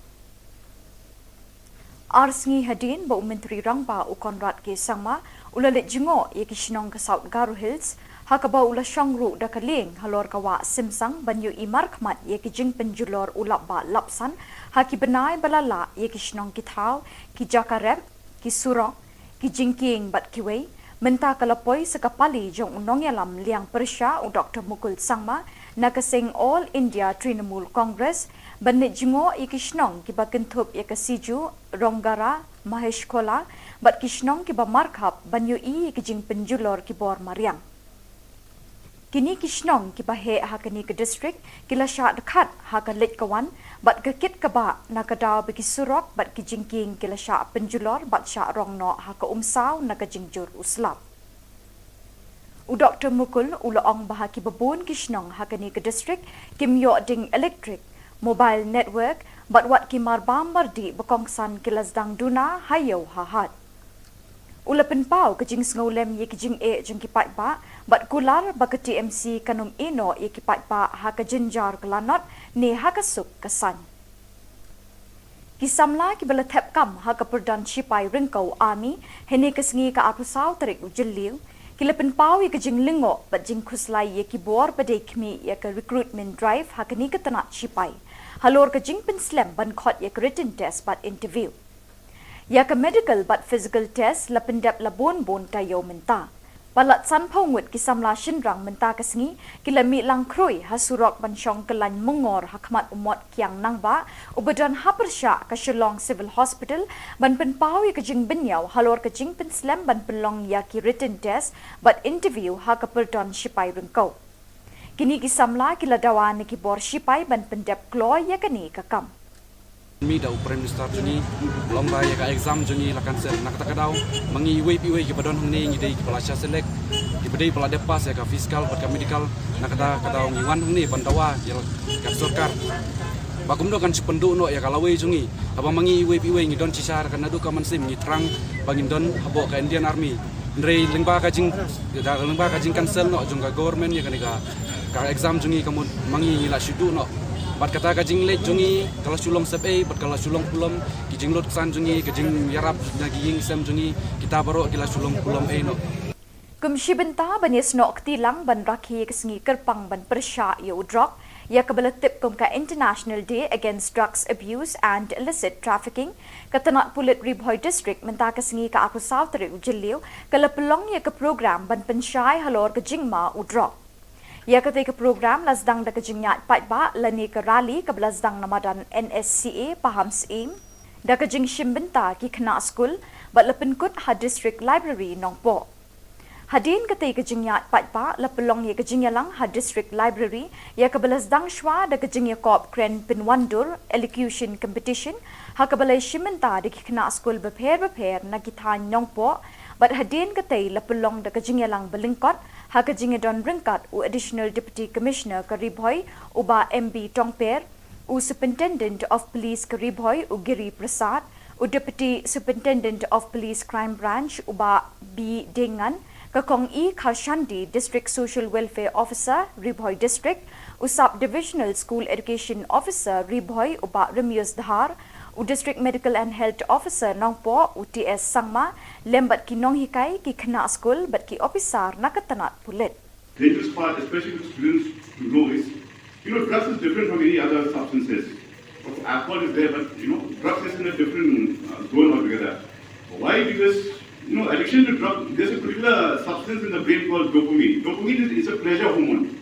Arsengi hadin ba Menteri Rangba u Konrad ke Sangma ulalit jingo ye ki Shillong ke South Garo Hills hakaba ula syangru da kaling halor kawa simsang banyu imar khmat ye ki jing penjulor ulap ba lapsan haki benai balala ye ki Shillong ki thau ki jakarep ki surong ki jingking bat kiwei menta kalapoi sekapali jong unong yalam liang persya u Dr. Mukul Sangma nakasing All India Trinamool Congress banit jingo ikishnong kiba kentup ya kasiju ronggara mahesh kola bat kishnong kiba markhap banyu I kijing penjulor kibor mariang kini kishnong kiba he hakani ke district kila sya dekat hakalit kawan bat kekit kaba nakadaw bagi surok bat kijingking kila sya penjulor bat sya rongno haka umsaw nakajingjur uslap u Dr. Mukul ulaong bahaki babun kishnong hakani ke district kimyo ding electric mobile network bat wat kimar bambar di bekongsan kilasdang duna hayo hahat. Ulapen pau kejing sengolem ye kejing jeng kipat ba bat kular ba ke TMC kanum ino ye kipat ba ha ke jenjar kelanot ne ha ke suk kesan. Kisamla ki bela tep kam ha ke perdan sipai ringkau army hene kesengi ka apusau terik ujeliu kilapen pau ye kejing lingo bat jing khuslai ye kibor badai kmi ye ke recruitment drive ha ke ni ke tanat sipai. Halor ke jing pen slam ban khot yak written test bat interview. Yak medical bat physical test la pendap la bon tayo menta. Palat san paungut kisamla shinrang menta kesengi kilami lang kroi hasurok ban syong kelany mengor hakmat umot kiang nangba ubadan hapersya ke Shillong Civil Hospital ban pen pau yak jing benyau halor ke jing pen slam ban pelong yak written test bat interview ha ke perdon sipai rengkau. Kini kisamla kila dawan ki bor sipai ban pendep kloy ya kani kakam. Mi da Prime Minister juni lomba ya ka exam juni la cancel nak takadaw mangi iwe ki badon hangni ngi dei ki pala selek ki bedei pala depas ya ka fiskal pat ka medical nak kadaw ngi wan hangni bandawa ya ka sarkar. Bagum do kan sipendu no ya kalawe jungi abang mangi iwe ngi don cisar kan adu ka mansim ngi trang bangin don habo ka Indian Army. Ndrei lengba ka jing cancel no jung ka government ya kanika ka exam jungi kamu mangi ngila shudu no bat kata ka jing let jungi kala sulong sepe bat kala sulong pulom ki jing lot san jungi ki jing yarap nagi ying sem jungi kita baro kila sulong pulom no Kumshi benta banis no tilang ban rakhi kesengi kerpang ban persya yo drok ya kabala tip kum ka International Day Against Drugs Abuse and Illicit Trafficking katanat pulit Ribhoy District menta kesengi ka akusaw teri ujiliu kala pelong ya ke program ban pensyai halor ke jingma udrok. Ya kata ke program lasdang da kejingyat patba lani ke rally ke belasdang namadan NSCA paham seim da kejing shimbenta ki kena skul bat lepenkut ha district library nongpo. Hadin kata kejingyat patba lepelong ya kejingyalang ha district library ya ke belasdang shwa da kejingya kop kren pinwandur elocution competition ha ke balai shimbenta da ki kena skul beper na kithan nongpo bat hadin kata lepelong da kejingyalang belingkot ha kejingya don ringkat u additional deputy commissioner Karibhoy uba MB Tongper u superintendent of police Karibhoy u Giri Prasad u deputy superintendent of police crime branch uba B Dengan kakong E Kharshandi district social welfare officer Ribhoy district u sub divisional school education officer Ribhoy uba Remius Dhar u district medical and health officer nongpo u TS Sangma lembat ki nong hikai ki kena school bat ki officer nakatanat pulit. The dangerous part, especially for students to know is, drugs is different from any other substances. Alcohol is there, but drugs is in a different zone altogether. Why? Because addiction to drugs, there's a particular substance in the brain called dopamine. Dopamine is a pleasure hormone.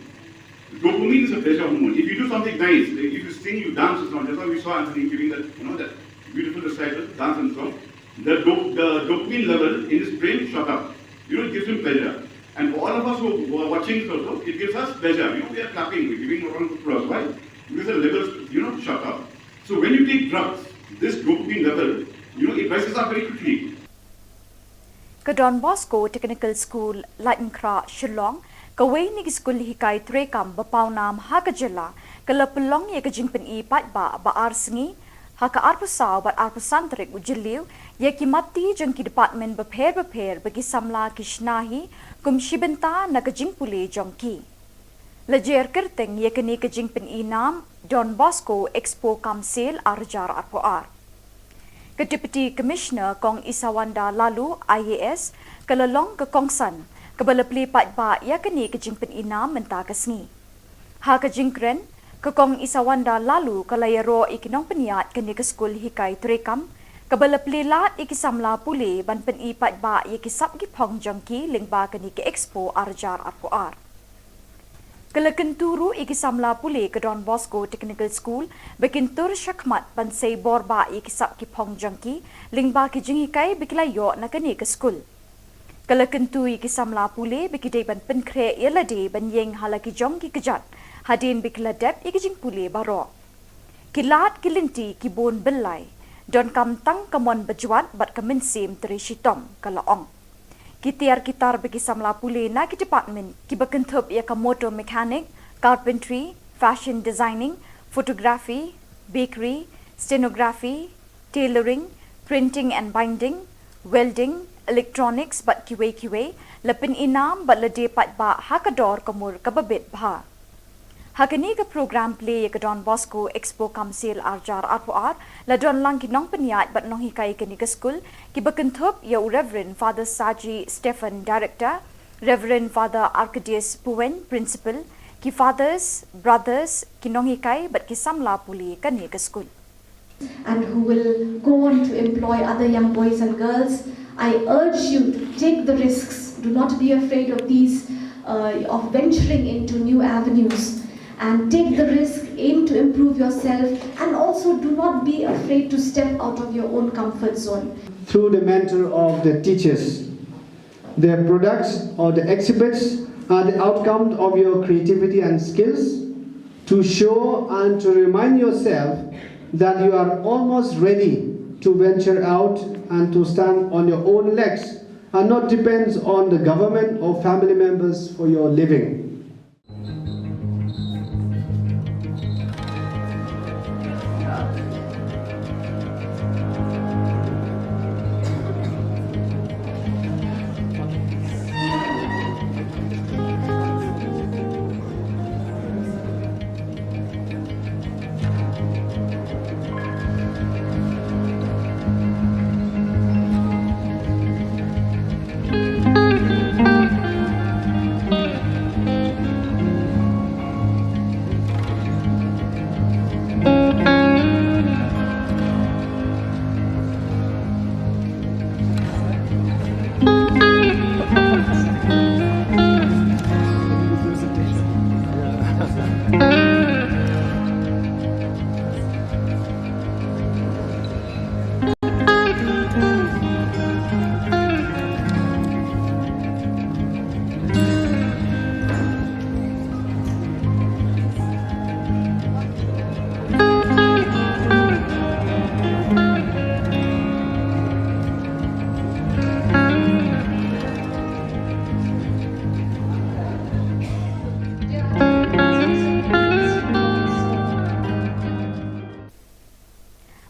Dopamine is a pleasure hormone. If you do something nice, like if you sing, you dance, or something. That's why we saw Anthony giving that, that beautiful recital, dance and song. The dopamine level in his brain shot up. It gives him pleasure. And for all of us who are watching this also, it gives us pleasure. We are clapping, we're giving a round of applause. Why? Because the levels, shot up. So when you take drugs, this dopamine level, it rises up very quickly. Don Bosco Technical School, Lightenkra, Shillong, Kaway ni School Hikai Trekam, Bapaunam, Haka Jylla, Kalapulong Yakajingpen E Patba, Baar Singi, Haka Arpasaw, but Arpasantrik, Ujiliu, Yakimati, Junkie Department, Prepare, Bagi Samla Kishnahi, Kum Shibenta, Nakajingpule, Jonki. Lajer Kerting, Yakani Kajingpen E Nam, Don Bosco Expo Kamsel, Arjar Arpoar. Deputy Commissioner Kong Isawanda Lalu IAS kalalong ke Kongsan kabalapli patba yakani kejingpen ina menta kasngi. Ha kejingkren ke Kong Isawanda Lalu kalayaro ikinong peniat kani ke skul hikai trekam kabalapli lat ikisamla pule ban pen i patba yakisap gipong jongki lingba kani ke expo arjar arpoar. Kelakenturu ikisamla pule ke Don Bosco Technical School bekintur syakmat bansay borba ikisap ki pong jangki lingba ki jingikai bikilayo nakani ke school. Kelakentu ikisamla pule bikidai ban penkre yelade ban yeng halaki jongki kejat hadin bikiladep ikijing pule baro. Kilat kilinti kibon belai don kamtang kamon bajuat bat kemensim terishitom kalaong. Kitiar kitar bagi samla pule na ki department ki bekentup ia ka motor mechanic, carpentry, fashion designing, photography, bakery, stenography, tailoring, printing and binding, welding, electronics bat kiwe lapin inam bat lade pat ba hakador kamur kababit bha. Hakani ka program play ka Don Bosco Expo Kamsil Arjar Arpoar la don lang kinong peniat bat nong hikai kani ka school ki bekentup ya Reverend Father Saji Stephen Director, Reverend Father Arcadius Puen Principal, ki fathers, brothers kinong hikai bat ki samla puli kani ka school. And who will go on to employ other young boys and girls, I urge you to take the risks. Do not be afraid of these, of venturing into new avenues. And take the risk, aim to improve yourself, and also do not be afraid to step out of your own comfort zone. Through the mentor of the teachers, their products or the exhibits are the outcome of your creativity and skills to show and to remind yourself that you are almost ready to venture out and to stand on your own legs and not depend on the government or family members for your living.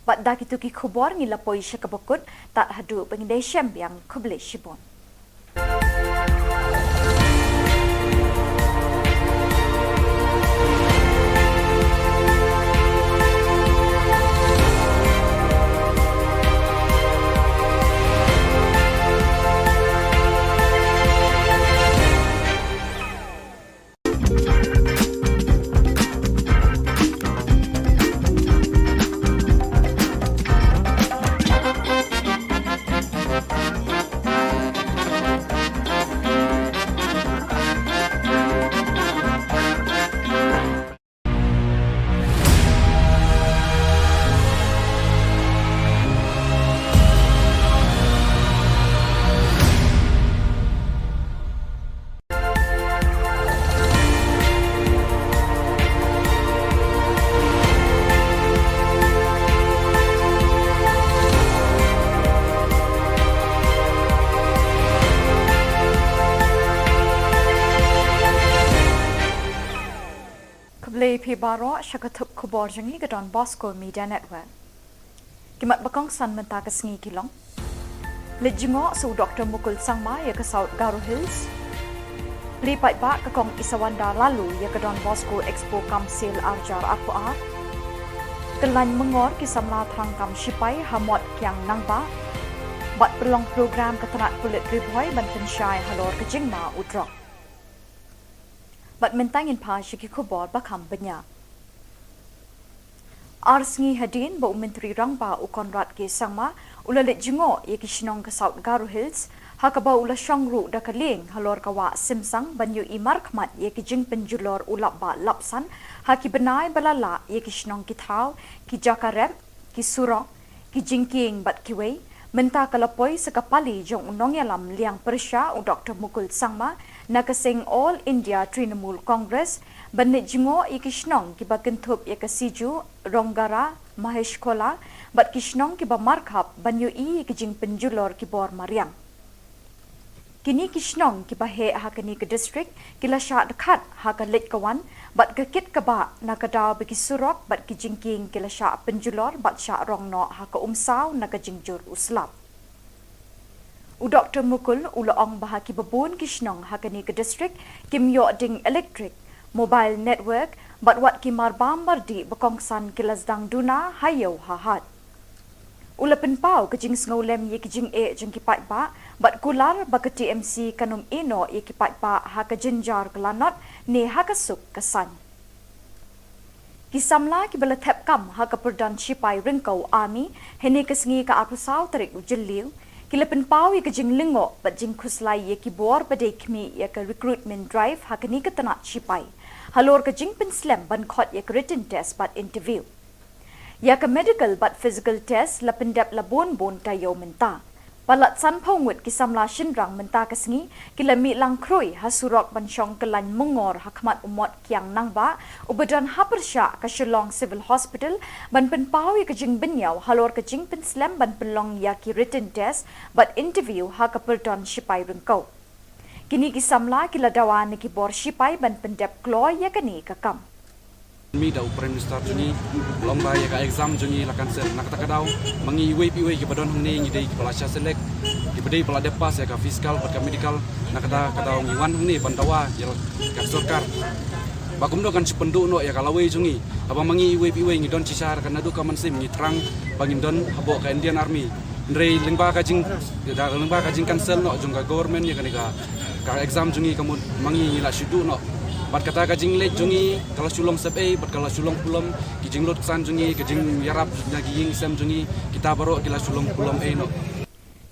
Bat dak itu ki Khubor ngilapoi syakabakut tak hadu pengindai syam yang kubli shibon. UAP Baro Shakatup Khubor Jangi Gadon Bosco Media Network. Kimat bakang san menta ke sengi kilong. Lejingo su Dr. Mukul Sangma ya ke South Garo Hills. Lipat ba ke kong Isawanda lalu ya ke Don Bosco Expo Kamsil Arjar Apuar. Kelan mengor kisamla tangkam Shipai Hamot Kiang Nangba. Bat pelong program ketenat kulit riboy ban pensyai halor ke Jingma Udrok. Bat mentangin pa Shiki Khubor bakam benya. Arsengi hadin ba Menteri Rangba Ukonrat ke Sangma ulalit jingo ye Kishnong ke South Garo Hills hakaba ula Shongru da kaling halor kawa Simsang banyu imar kmat ye ki jing penjulor ulap ba lapsan haki benai balala ye Kishnong ki thau ki Jakarep ki Surong ki jingking bat kiwei menta kalapoi sekapali jong unong yalam liang Persya u Dr. Mukul Sangma nakasing All India Trinamool Congress banit jingo ikishnong kiba kentup yakasiju Ronggara Mahesh Kola bat kishnong kiba markhap banyu I kijing penjulor kibor Mariang. Kini kishnong kiba he hakani ke district kila sya dekat hakalit kawan bat kekit kaba nakadaw bagi surok bat kijingking kila sya penjulor bat sya rongno haka umsaw nakajingjur uslap. U Dr. Mukul ulaong bahaki babun kishnong hakani ke district kimyo ding electric mobile network bat wat kimar bambardi bakongsan kilasdang duna hayo hahat. Ula penpau kejing sengolem ye kejing jeng kipat ba bat kular baka TMC kanum ino ye kipat ba haka jenjar kelanot ne haka suk kesan. Kisamla kibala tep kam haka perdan Shipai Ringkau Army hene kesengi ka apusau tarik ujeliu kila penpau ye kejing lingo bat jing kuslai ye kibor badai kmi ye ke recruitment drive haka ni ketenat Shipai halor kejing penslam ban khot ye ke written test bat interview. Ya ke medical but physical test la pendap la bon tayo menta. Palat san pongut kisamla shinrang menta kesengi kila mi lang kroi hasurok bansyong kelan mengor hakmat umot kiang nangba ubadan hapersya ke Shillong Civil Hospital ban penpau ya kejing benyau halor kejing penslam ban pelong ya ki written test but interview ha ke perdon Shipai Ringkau. Kini kisamla kila dawan ki bor Shipai ban pendap kloy ya kini kakam. Mi da Prime Minister juni lomba ya ka exam juni lakan ser nak takadaw mangi iwe ki badon hangni ngi dei kepala selek di bedei pala depas ya ka fiskal pat ka medical nak kadaw ngi wan hangni pantawa ya ka sorkar bakum do kan sependu no ya kalawe jungi apa mangi iwe ngi don cisar kan adu ka mansim ngi terang bangin don habo ka Indian Army ndrei lengba ka jing cancel no jung ka government ya ka exam jungi kamu mangi ngi la shudu no bat kata kajing lek jungi kalau sulong sebe bat kalau sulong pulam kijing lot san jungi kijing yarap nyaging sem jungi kita baru kila sulong pulam no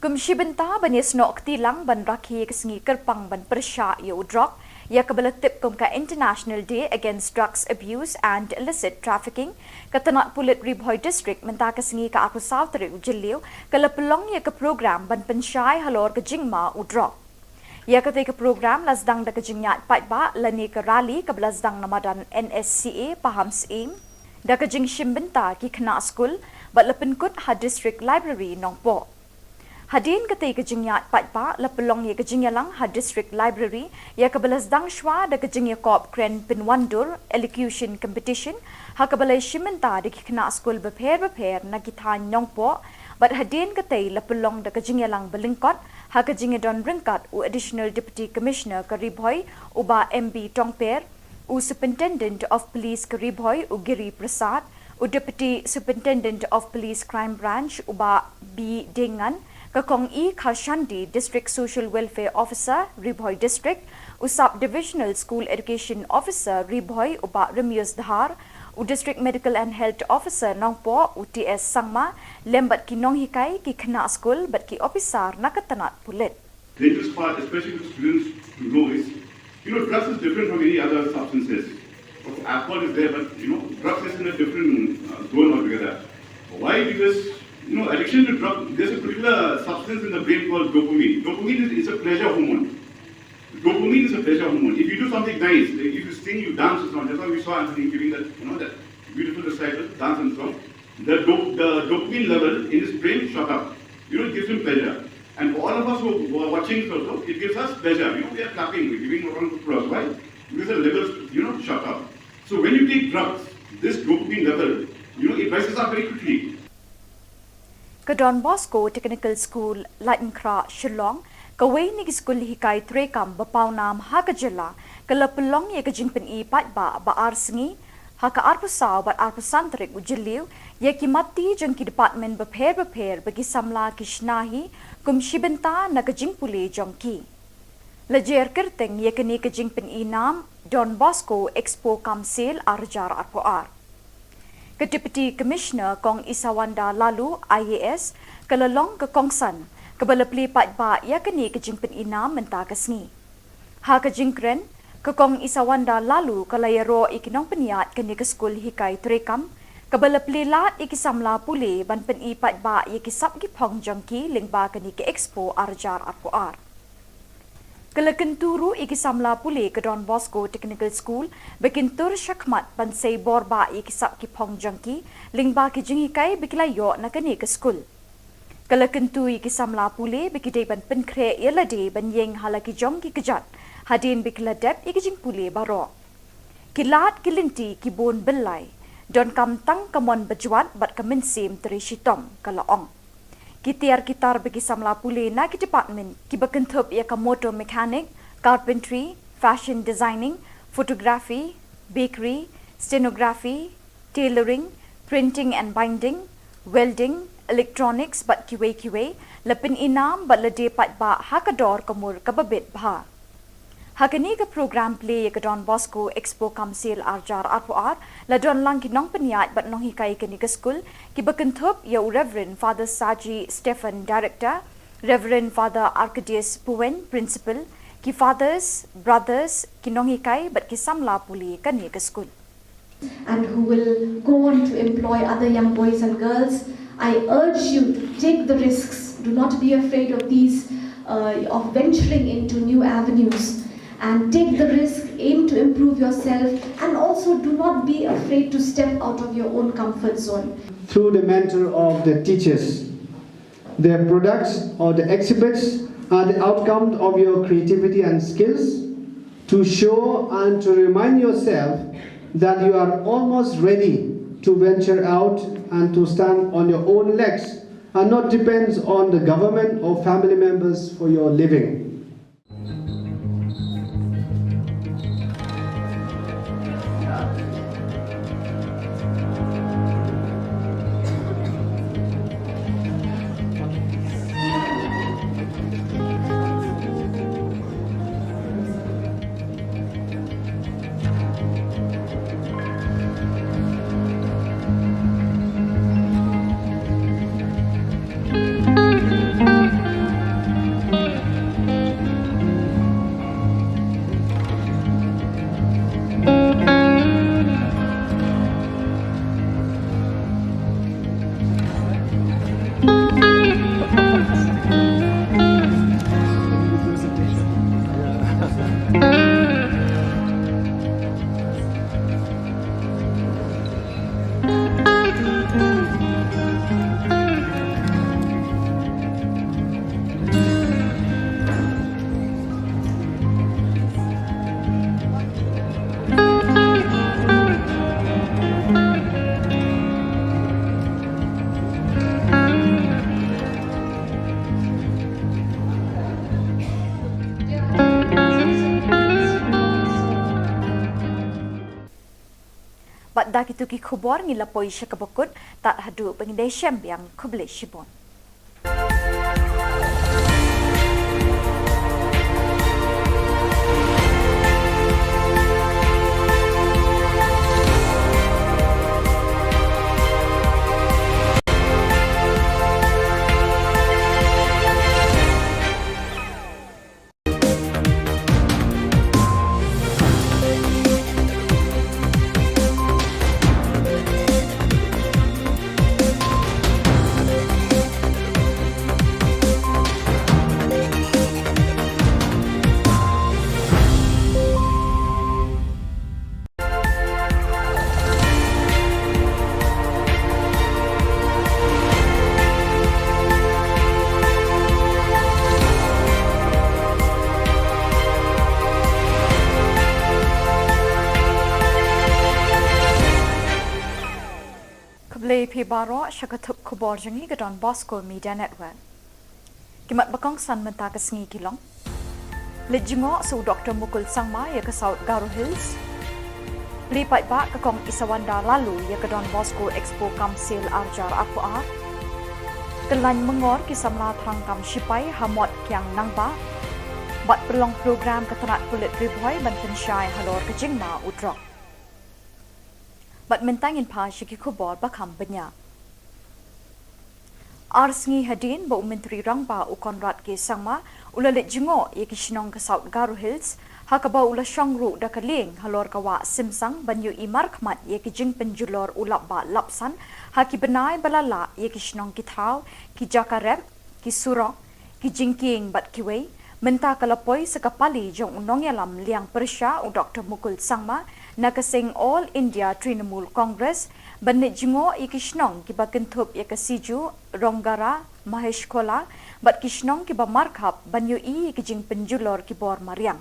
kumshi benta banis nok tilang ban rakhi kesengi kerpang ban persya yo drop ya kebelatip kum ka International Day Against Drugs Abuse and Illicit Trafficking katanat pulit Ribhoy District menta kesengi ka aku South Rio Jiliu kala pelong ya ke program ban pensyai halor ke jingma u drop. Ya ketika program lasdang da kejingyat patba lani ke rally ke belasdang namadan NSCA paham seim da kejing shimbenta ki kena school bat lepenkut ha district library nongpo. Hadin ketika kejingyat patba lepelong ya kejingyalang ha district library ya ke belasdang shwa da kejingya kop kren pinwandur elocution competition ha ke balai shimbenta da ki kena school beper na kithan nongpo bat hadin ketai lepelong da kejingyalang belingkot ha kejinge don ringkat u additional deputy commissioner Karibhoy uba MB Tongper u superintendent of police Karibhoy u Giri Prasad u deputy superintendent of police crime branch uba B Dengan kakong E Kharshandi district social welfare officer Ribhoy district u sub divisional school education officer Ribhoy uba Remius Dhar u district medical and health officer nongpo u TS Sangma lembat ki nong hikai ki kena school bat ki officer nakatanat pulit. The dangerous part, especially for students to know is, drugs is different from any other substances. Alcohol is there, but drugs is in a different zone altogether. Why? Because addiction to drugs, there's a particular substance in the brain called dopamine. Dopamine is a pleasure hormone. Dopamine is a pleasure hormone. If you do something nice, if you sing, you dance, or something. That's why we saw Anthony giving that, that beautiful recital, dance and song. The dopamine level in his brain shot up. It gives him pleasure. And for all of us who are watching also, it gives us pleasure. We are clapping, we're giving a round of applause. Why? Because the levels, shot up. So when you take drugs, this dopamine level, it rises up very quickly. Ka Don Bosco Technical School, Lightenkra, Shillong, ka Waynig School Hikai Trekam, Bapaunam, Haka Jylla, ka Lapulong Yakajingpen E Patba, Baar Singi, Haka Arpusaw, Bat Arpusantrik, Ujiliw, Yakimati, Junki Department, Bapare, Bagi Samla, Kishnahi, Kum Shibenta, Nakajingpule, Jonki. Lajer Kirting, Yakani Kajingpen E Nam, Don Bosco Expo Kamsil, Arjar Arpoar. Deputy Commissioner Kong Isawanda Lalu IAS kalalong ka Kongsan kabalapli patba yakani kajingpen ina menta kasngi. Ha kajingkren ka Kong Isawanda Lalu kalayaro ikinong peniat kani ka school hikai trekam kabalapli lat ikisamla puli ban pen i patba yakisap gipong jangki lingba kani ka expo arjar arpoar. Kalakenturu ikisamla puli ke Don Bosco Technical School bekintur syakmat pansay borba ikisap ki pong jangki lingba ki jingikai bikilayo na kani ke school. Kalakentu ikisamla puli bikidai ban penkre yelade ban yeng halaki jongki kejat hadin bikiladep ikijing puli baro. Kilat kilinti kibon belai don kam tang kamon bejuat bat kaminsim teri shitom kalaong. Kitar bagi samla puli na ki department ki bakentup ya ka motor mechanic, carpentry, fashion designing, photography, bakery, stenography, tailoring, printing and binding, welding, electronics bat kiwe lapin inam bat lade pat ba hakador kamur kababit bha. Hakani ka program play ya ka Don Bosco Expo Kamsil Arjar Arpoar la don lang ki nong peniat bat nong hikai kani ka school ki bakentup ya Reverend Father Saji Stephen Director, Reverend Father Arcadius Puen Principal, ki fathers, brothers ki nong hikai bat ki samla puli kani ka school. And who will go on to employ other young boys and girls. I urge you to take the risks. Do not be afraid of these, of venturing into new avenues. And take the risk, aim to improve yourself, and also do not be afraid to step out of your own comfort zone. Through the mentor of the teachers, their products or the exhibits are the outcome of your creativity and skills to show and to remind yourself that you are almost ready to venture out and to stand on your own legs and not depend on the government or family members for your living. Dak itu ki Khubor ngilapoi siya kabukod tak hadu pengindai syam yang kubli shibon. Baro Shakatup Khubor Jangi Gadon Bosco Media Network. Kimat Bakong San Menta Kasngi Kilong. Lijingo su Dr. Mukul Sangma ya ke South Garo Hills. Lipat ba ke kong Isawanda lalu ya ke Don Bosco Expo Kamsil Arjar Akuar. Kelan mengor kisamla tangkam Shipai Hamot Kiang Nangba. Bat pelong program ketenat kulit ribuai ban pensyai halor kejingma udrok. Bat mentangin pa Shiki Khubor bakam benya. Arsngi hadin ba Menteri Rangba u Konrad ke Sangma ulalit jingo ye Kishnong ke South Garo Hills hakaba ula shongru da kaling halor kawa simsang banyu imar khmat ye kijing penjulor ulap ba lapsan haki benai balala ye Kishnong ki thau ki jakarep ki surok ki jingking bat kiwei menta kalapoi sekapali jong unong yalam liang persya u Dr. Mukul Sangma nakasing All India Trinamool Congress banit jingo i Kishnong kiba kentup ya kasiju Ronggara Mahesh Kola bat Kishnong kiba markhap banyu i kijing penjulor kibor mariang.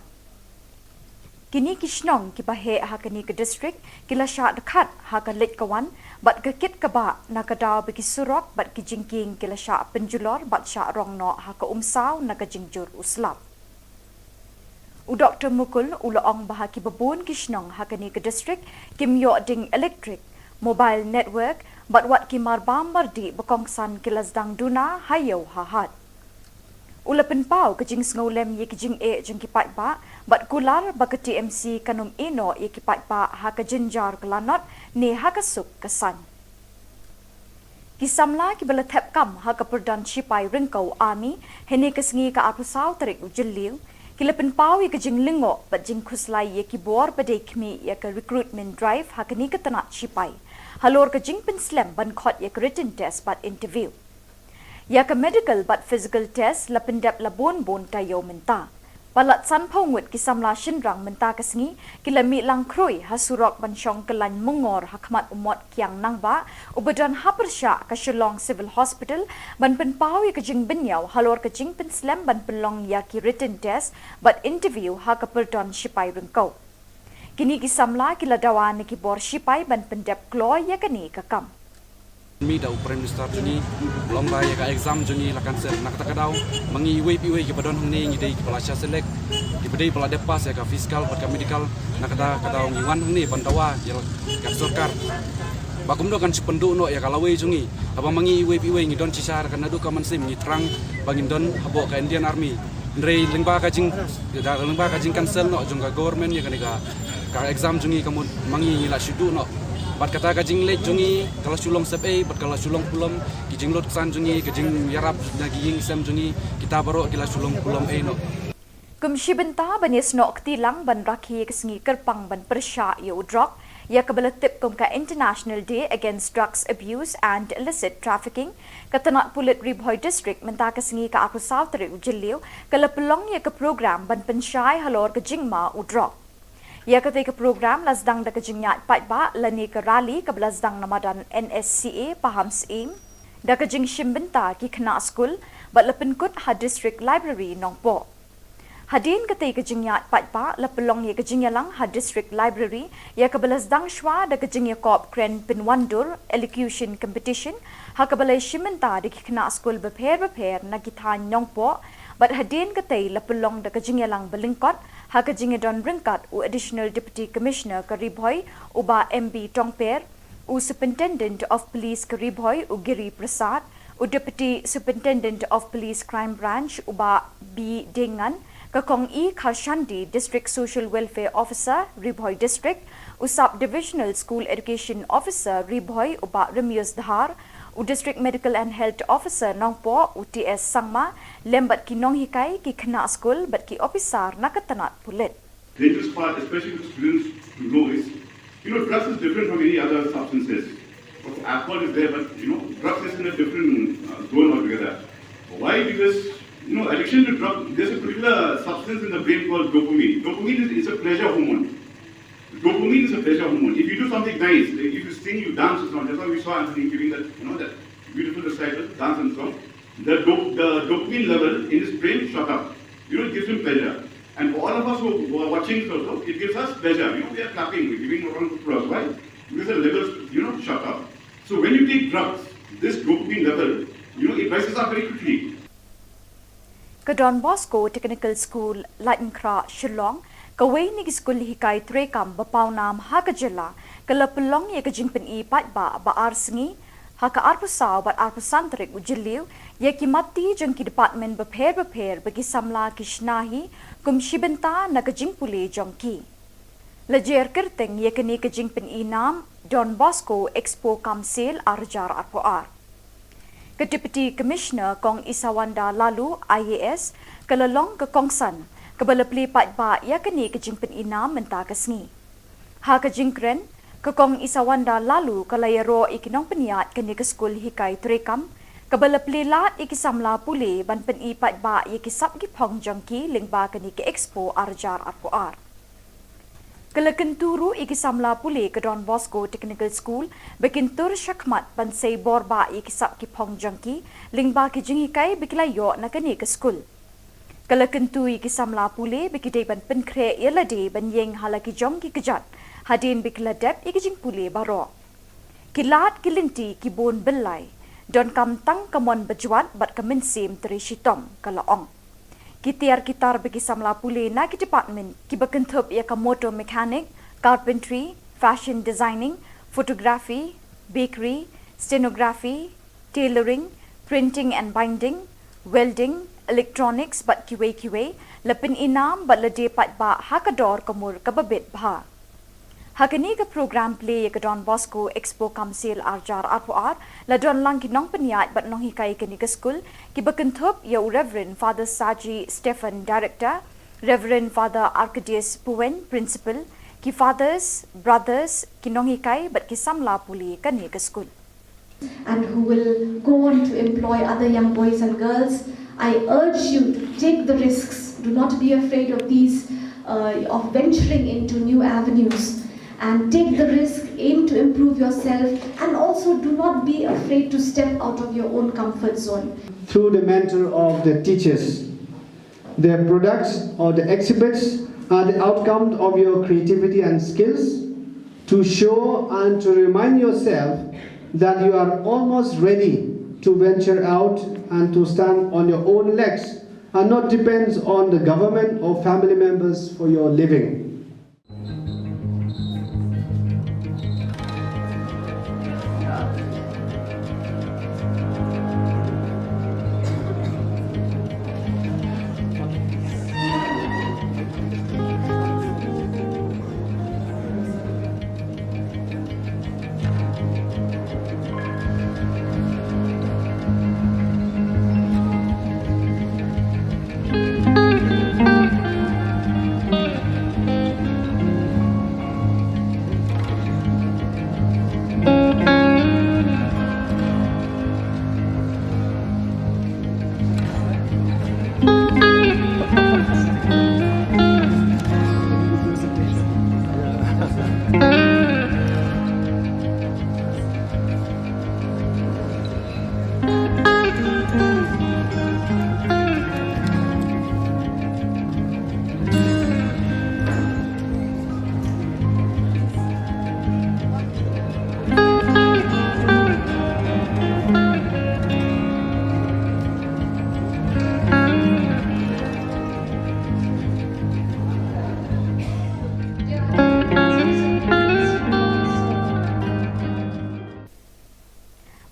Kini Kishnong kiba he hakani ke district kila sya dekat hakalit kawan bat kekit kaba nakadaw bagi surok bat kijingking kila sya penjulor bat sya rongno haka umsaw nakajingjur uslap. U Dr. Mukul ulaong bahaki babun Kishnong hakani ke district kimyo ding electric mobile network bat wat kimar bambardi bakongsan kilasdang duna hayo hahat. Ulapen pau kejing sngolem ye kejing e jeng kipat ba bat kular baka TMC kanum ino ye kipat ba haka jenjar kelanot ne haka suk kesan. Kisamla ki belatep kam haka perdan Shipai Ringkau Army hene kesengi ka apusau tarik ujeliu kilapen pau ye kejing lingo bat jing kuslai ye kibor badai kmi ye ke recruitment drive haka ni ketanat Shipai halor kejing penslam ban khot ye written test bat interview ya ke medical bat physical test lapendap labon bon tayo menta palat san phongut kisamla shinrang menta kesengi kilami lang kroi hasurok bansyong kelan mungor hakmat umot kiang nangba ubadan hapersya ka Shillong Civil Hospital ban penpau ya kejing benyau halor kejing penslam ban pelong ya ki written test bat interview ha ka perdon Shipai Ringkau kini kisamla kiladawan ki bor Shipai ban pendap kloy ya kani kakam Mi da Prime Minister juni lomba ya ka exam juni lakan ser nak takadaw mangi iwe ki padon hangni ngi dei ki palasya selek ki bedei pala depas ya ka fiskal pat ka medical nakada kadaw ngi wan hangni pantawa ya ka sarkar bakum do kan sipendu no ya kalawe juni abang mangi iwe ngi don cisar kan adu ka mansim ngi terang bangin don habo ka Indian Army ndrei lengba ka jing cancel no jung ka government ya ka exam juni kamu mangi ngi la sidu no bat kata kajing lek jungi kalau sulong sepe bat kalau sulong pulam kijing lot san jungi kijing yarap naging sem jungi kita baru kila sulong pulam no kumshi benta banis nok tilang ban rakhi kesengi kerpang ban persya yo drop ya kebelatip kum ka International Day Against Drugs Abuse and Illicit Trafficking katanat pulit Ribhoy District menta kesengi ka aku South Ri Ujeliu kala pelong ya ke program ban pensyai halor ke jingma u drop ya ketika program lasdang da kejingyat patba lani ke rally ke lasdang namadan NSCA paham seim da kejing shimbenta ki kena school bat lepenkut ha district library nongpo hadin ketika kejingyat patba lepelong ya kejingyalang ha district library ya ke lasdang shwa da kejingya kop kren pinwandur elocution competition ha ke balai shimbenta di kena school beper na kithan nongpo bat hadin ketai lepelong da kejingyalang belingkot ha kejinge don ringkat u additional deputy commissioner Karibhoy uba MB Tongper u superintendent of police Karibhoy u Giri Prasad u deputy superintendent of police crime branch uba B Dengan kakong E Kharshandi district social welfare officer Ribhoy district u sub divisional school education officer Ribhoy uba Remius Dhar u district medical and health officer Nongpo u TS Sangma lembat ki nong hikai ki kena school bat ki officer nakatanat pulit. Dangerous part, especially for students to know is, drugs is different from any other substances. Alcohol is there, but drugs is in a different zone altogether. Why? Because addiction to drugs, there's a particular substance in the brain called dopamine. Dopamine is a pleasure hormone. Dopamine is a pleasure hormone. If you do something nice, if you sing, you dance or something, that's why we saw Anthony giving that, that beautiful recital, dance and song. The dopamine level in his brain shot up. It gives him pleasure. And for all of us who are watching this also, it gives us pleasure. We are clapping, we're giving a round of applause. Why? Because the levels, shot up. So when you take drugs, this dopamine level, it rises up very quickly. Ke Don Bosco Technical School, Lightenkra, Shillong, kawai ni school hikai trekam bapau nam haka Jylla, kala pelong ya kejingpen I pat ba arsengi, haka arpusau bat arpusantrik ujiliu, ya ki mati jeng ki department beper bagi samla kishnahi, kum shibenta na kejingpuli jongki. Lejer kerteng ya kini kejingpen I nam, Don Bosco Expo Kamsil Arjar Arpoar. Ke Deputy Commissioner Kong Isawanda lalu IAS kelalong ke Kongsan kebala peli pat ba ya kini kejingpen ina menta kesngi. Ha kejingkren ke Kong Isawanda lalu kalayaro ikinong peniat kini ke skul hikai trekam kebala peli lat ikisamla pule ban pen I pat ba ya kisap ki pong jongki lingba kini ke Expo Arjar Arpoar. Kelakenturu ikisamla pule ke Don Bosco Technical School bekintur syakmat bansai borba ikisap ki pong jangki lingba ki jingikai bekilayo na kani ke school. Kelakentu ikisamla pule bekidai ban penkre yelade ban yeng halaki jongki kejat hadin bekiladep ikijing pule baro. Kilat kilinti ki bon belai don kam tang kamon bejuat bat kemensim teri shitom kalaong. Kitiar kitar bagi samla pule na ki department ki bekentup ya ka motor mechanic, carpentry, fashion designing, photography, bakery, stenography, tailoring, printing and binding, welding, electronics bat kiwe lepin inam bat lede pat ba hakador kamur kababit bha. Hakani ke program play ya ke Don Bosco Expo Kamsil Arjar Arpoar la don lang ki nong peniat bat nong hikai kini ke school ki bekentup ya Reverend Father Saji Stephen Director, Reverend Father Arcadius Puen Principal, ki fathers, brothers ki nong hikai bat ki samla puli kani ke school. And who will go on to employ other young boys and girls. I urge you to take the risks. Do not be afraid of these, of venturing into new avenues. And take the risk, aim to improve yourself, and also do not be afraid to step out of your own comfort zone. Through the mentor of the teachers, their products or the exhibits are the outcome of your creativity and skills to show and to remind yourself that you are almost ready to venture out and to stand on your own legs and not depend on the government or family members for your living.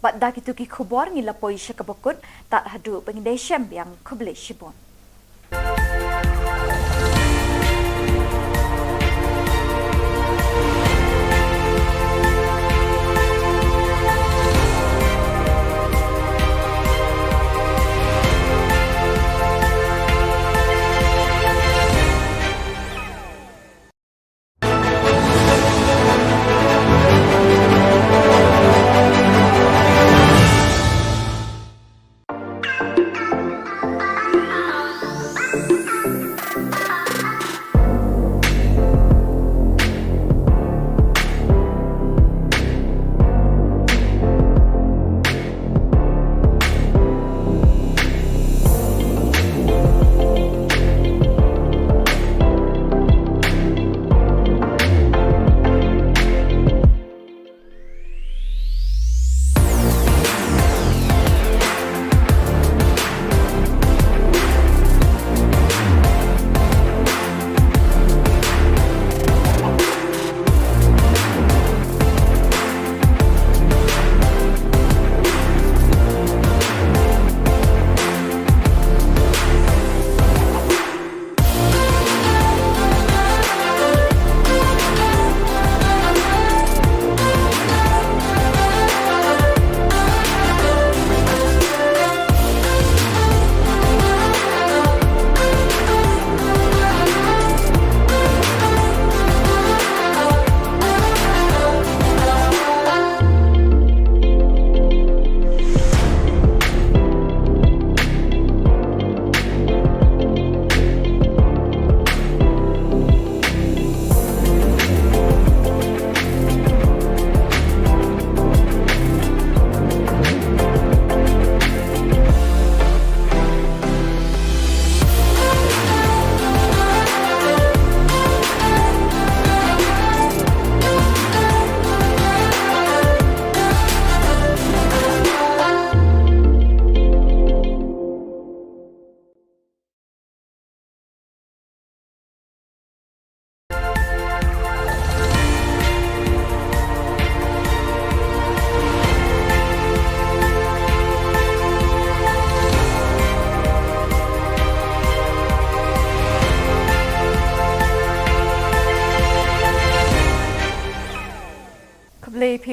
Bat dak itu ki Khubor ngilapoi syakabakut tak hadu pengindai syam yang kubli shibon.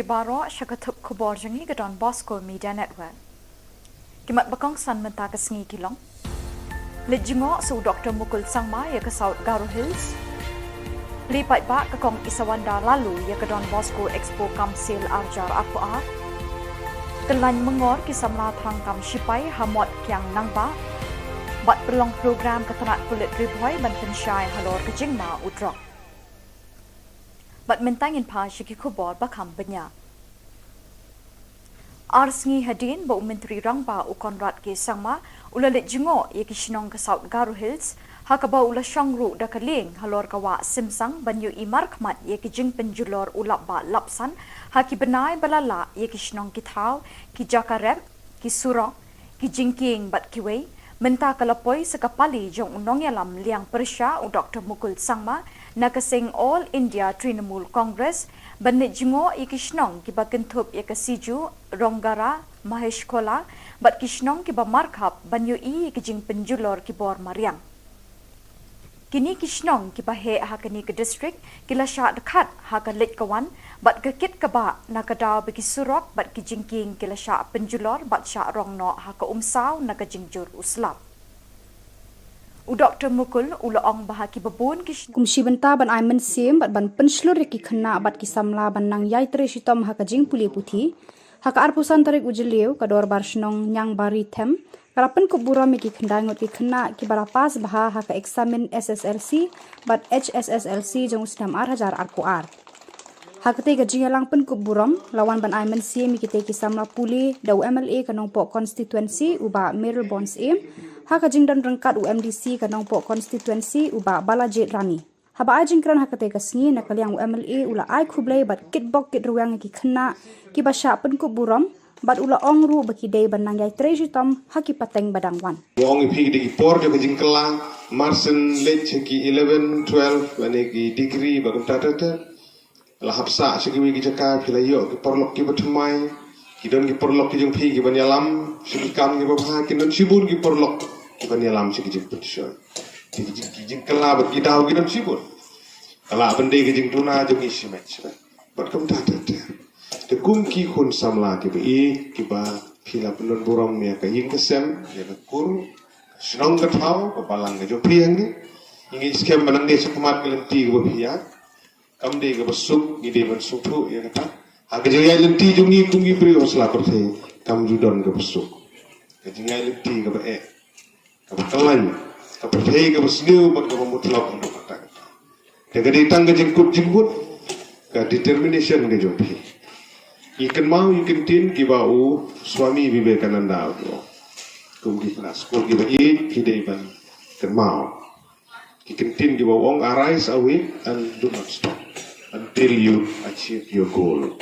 baro syakatup Khubor jangi ke Don Bosco Media Network. Kimat bakong san menta ke sengi kilong. Lit jingok su Dr. Mukul Sangma ya ke South Garo Hills. Lipat ba ke kong Isawanda lalu ya ke Don Bosco Expo Kamsil Arjar Akuar. Kelany mengor kisamla terangkam sipai hamot kiang nangba. Bat perlong program ketenat kulit ribuai ban pensyai halor ke jingma udrok. Bat mentangin pa syiki Khubor bakam benya. Arsengi hadin bau menteri rangba ukon rat ke sangma ulalit jengo ye ki Shillong ke South Garo Hills hakaba ula shangru da kaling halor kawa simsang banyu imar khmat ye ki jing penjulor ulap ba lapsan haki benai balala ye ki Shillong ki thau ki jakarep ki surong ki jingking bat kiwei menta kalapoi sekapali jong unong yalam liang persya u Dr. Mukul Sangma nakasing All India Trinamool Congress banit jingo ikishnong kiba kentup yakasiju ronggara mahesh kola bat kishnong kiba markhap banyu I kijing penjulor kibor mariang kini kishnong kiba he hakani ke district kila sya dekat hakalit kawan bat kekit kaba nakadaw bagi surok bat kijingking kila sya penjulor bat sya rongno haka umsaw nakajingjur uslap u Dr. Mukul ulaong bahaki babun kish kumshi benta ban ai men sem bat ban penslur ki khna bat ki samla ban nang yai tre shitom haka jing puli puthi haka arpusan tarik ujeliu kador barshnong nyang bari them kalapen kubura mi ki khandangot ki khna ki barapas baha haka examen SSLC bat HSSLC jong ustam 8000 ar hakate ga jingalang pen kuburam lawan ban ai men sem ki te ki samla puli dau MLA kanong po constituency uba Meryl Bonds em haka jingdan rangkat UMDC kanong po constituency uba Balajet Rani haba ai jingkran hakate ka sngi na kalyang UMLA ula ai khublei bat kitbok kit ruang ki khna ki basha pen kuburam bat ula ongru baki dei banang yai trejitom haki pateng badangwan wong iphi di por jo jingklang marsen lech ki 11 12 ane ki degree bagum tatata la hapsa shiki ki jaka philayo ki porlok ki bathmai ki don ki porlok ki jung phi ki banyalam shiki kam ki babha ki don sibun ki porlok ki banyalam shiki jing putsho ki jing kala bat ki daw ki don sibun kala bande ki jing tuna jung isi match bat kam tatata te kum ki khun samla ki ba phila punon buram me ka ying kesem ya ka kur Shillong ka thau ka balang ka jo priang ni ingi skem banang de sukumat kelenti ka bhiya kam de ka basuk ni de ban sukhu ya kata ha ka jaya lenti jungi tungi pri hosla korthe kam judon ka basuk ka jingai lenti ka ba ka bakalan ka perthei ka basniu ba ka mutlak ka kata ka de tang ka jingkut jingbut ka determination ka jo phi ikan mau ikan tin ki ba u swami Vivekananda kum ki kelas kum ki ba ki de ban kan mau ikan tin ki ba ong arise awake and do not stop until you achieve your goal.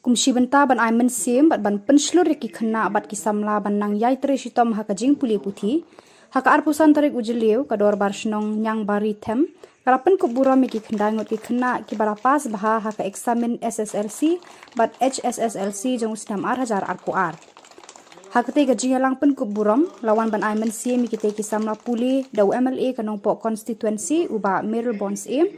kumshi benta ban ai men sem bat ban penslur ki khna bat ki samla ban nang yai tre shitom haka jing puli puthi haka arpusan tarik ujeliu kador barshnong nyang bari them kalapen kubura mi ki khandangot ki khna ki barapas baha haka examen SSLC bat HSSLC jong ustam 8000 ar hakate ga jingalang pen kuburam lawan ban ai men sem ki te ki samla puli dau MLA kanong po constituency uba Meryl Bonds em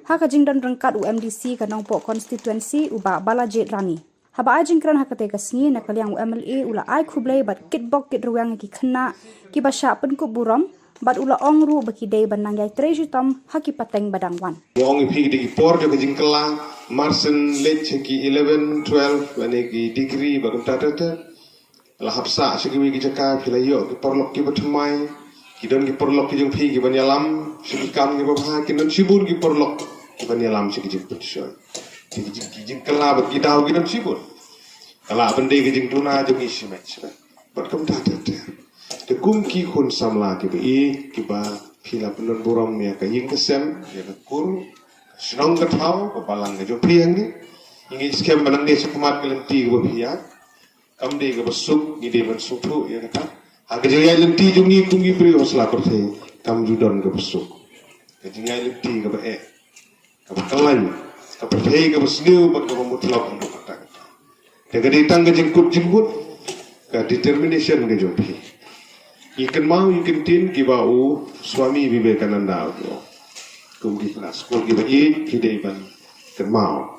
haka jingdan rangkat UMDC kanong po constituency uba Balajet Rani haba ai jingkran hakate ka sngi na kalyang UMLA ula ai khublei bat kitbok kit ruang ki khna ki basha pen kuburam bat ula ongru baki dei banang yai trejitom haki pateng badangwan wong iphi di por jo jingklang marsen lech ki 11 12 ane ki degree bagum tatata la hapsa shiki ki jaka philayo ki porlok ki bathmai ki don ki porlok ki jung phi ki banyalam shiki kam ki babha ki don sibun ki porlok ki banyalam shiki jing putsho ki jing kala bat ki daw ki don sibun kala bande ki jing tuna jung isi match bat kam tatata te kum ki khun samla ki ba phila punon buram me ka ying kesem ya ka kur Shillong ka thau ka balang ka jo priang ni ingi skem banang de sukumat kelenti ka bhiya kam de ka basuk ni de ban sukhu ya kata ha ka jaya lenti jungi tungi pri hosla korthe kam judon ka basuk ka jingai lenti ka ba ka bakalan ka perthei ka basniu ba ka mutlak ka kata ka de tang ka jingkut jingbut ka determination ka jo phi Ikan mau ikan tin kibau Swami Vivekananda kum di kelas kum di bayi hidai ban ikan mau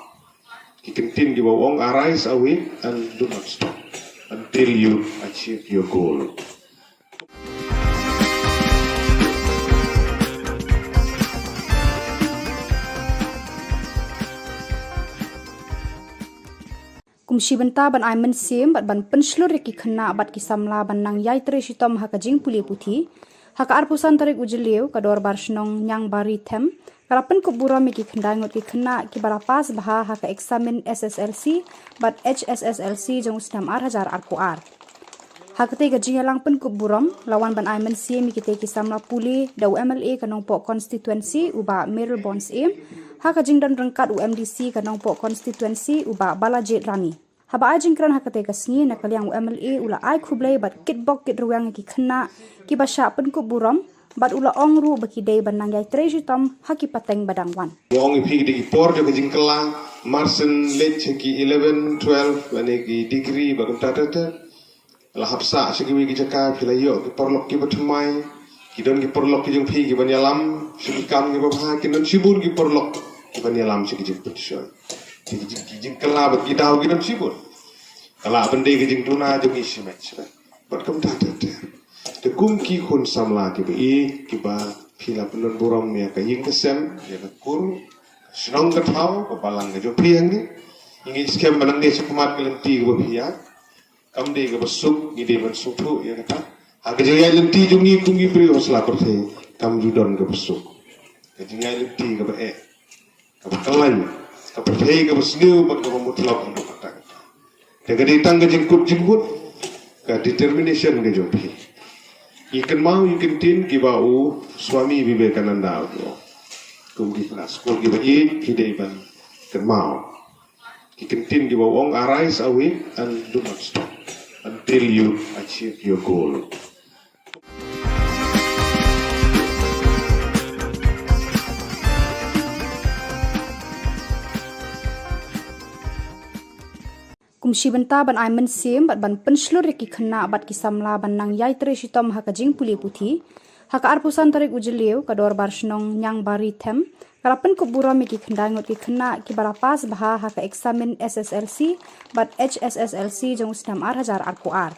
ikan tin kibau ong arise away and do not stop until you achieve your goal. Kumshi benta ban aiman sim bat ban penslur ki khna bat ki samla ban nang yai tre shitom ha ka jing puli puthi ha ka arpusan tarik ujeliu ka dor bar shnong nyang bari them karapen ko bura me ki khndangot ki khna ki bara pas bha ha ka examine SSLC bat HSSLC jong stam 8000 ar ko ar ha ka te ga jingalang pen ko buram lawan ban aiman sim ki te ki samla puli dau MLA ka nong po constituency uba Meryl Bonds em ha ka jingdan rangkat UMDC ka nong po constituency uba Balajet Rani haba ajingkran hakate kasni na kalyang MLA ula ai khublei bat kitbok kit ruang ki khna ki basha pen ko buram bat ula ongru baki dei banang yai trejitom haki pateng badangwan Wong iphi di por jo kajing kelang marsen late ki 11 12 ane ki degree bagum tatata la hapsa sigiwi ki jaka philayo ki porlok ki bathmai ki don ki porlok ki jong phi ki banyalam sikam ki babha ki don sibur ki porlok ki banyalam sigi jing putshon ki jing kala bat ki daw ki don sibur kala bende ki jing tuna jong isi match bagum tatata te kum ki khun samla ki bi ki ba phila punon buram me ka ying kesem ya ka kur Shillong ka thau ka balang ka jo phiang ni ingi skem banang de sukumat kelenti ka bia kam de ka basuk ni de ban sukhu ya ka ha ka jaya lenti jungi kungi pri hosla perthe kam judon ka basuk ka jaya lenti ka ba ka kalan ka perthe ka basniu ba ka mutlak ka kata ka de tang ka jingkut jingkut ka determination ka jo phi ikan mau ikan tin kibau Swami Vivekananda kum di kelas kum di bayi hidai ban ikan mau ikan tin kibau ong arise away and do not stop until you achieve your goal. Kumshi benta ban aiman sim bat ban penslur ki khna bat ki samla ban nang yai tre shitom ha ka jing puli puthi ha ka arpusan tarik ujeliu ka dor bar shnong nyang bari them karapen ko bura me ki khndangot ki khna ki bara pas bha ha ka examine SSLC bat HSSLC jong stam 8000 ar ko ar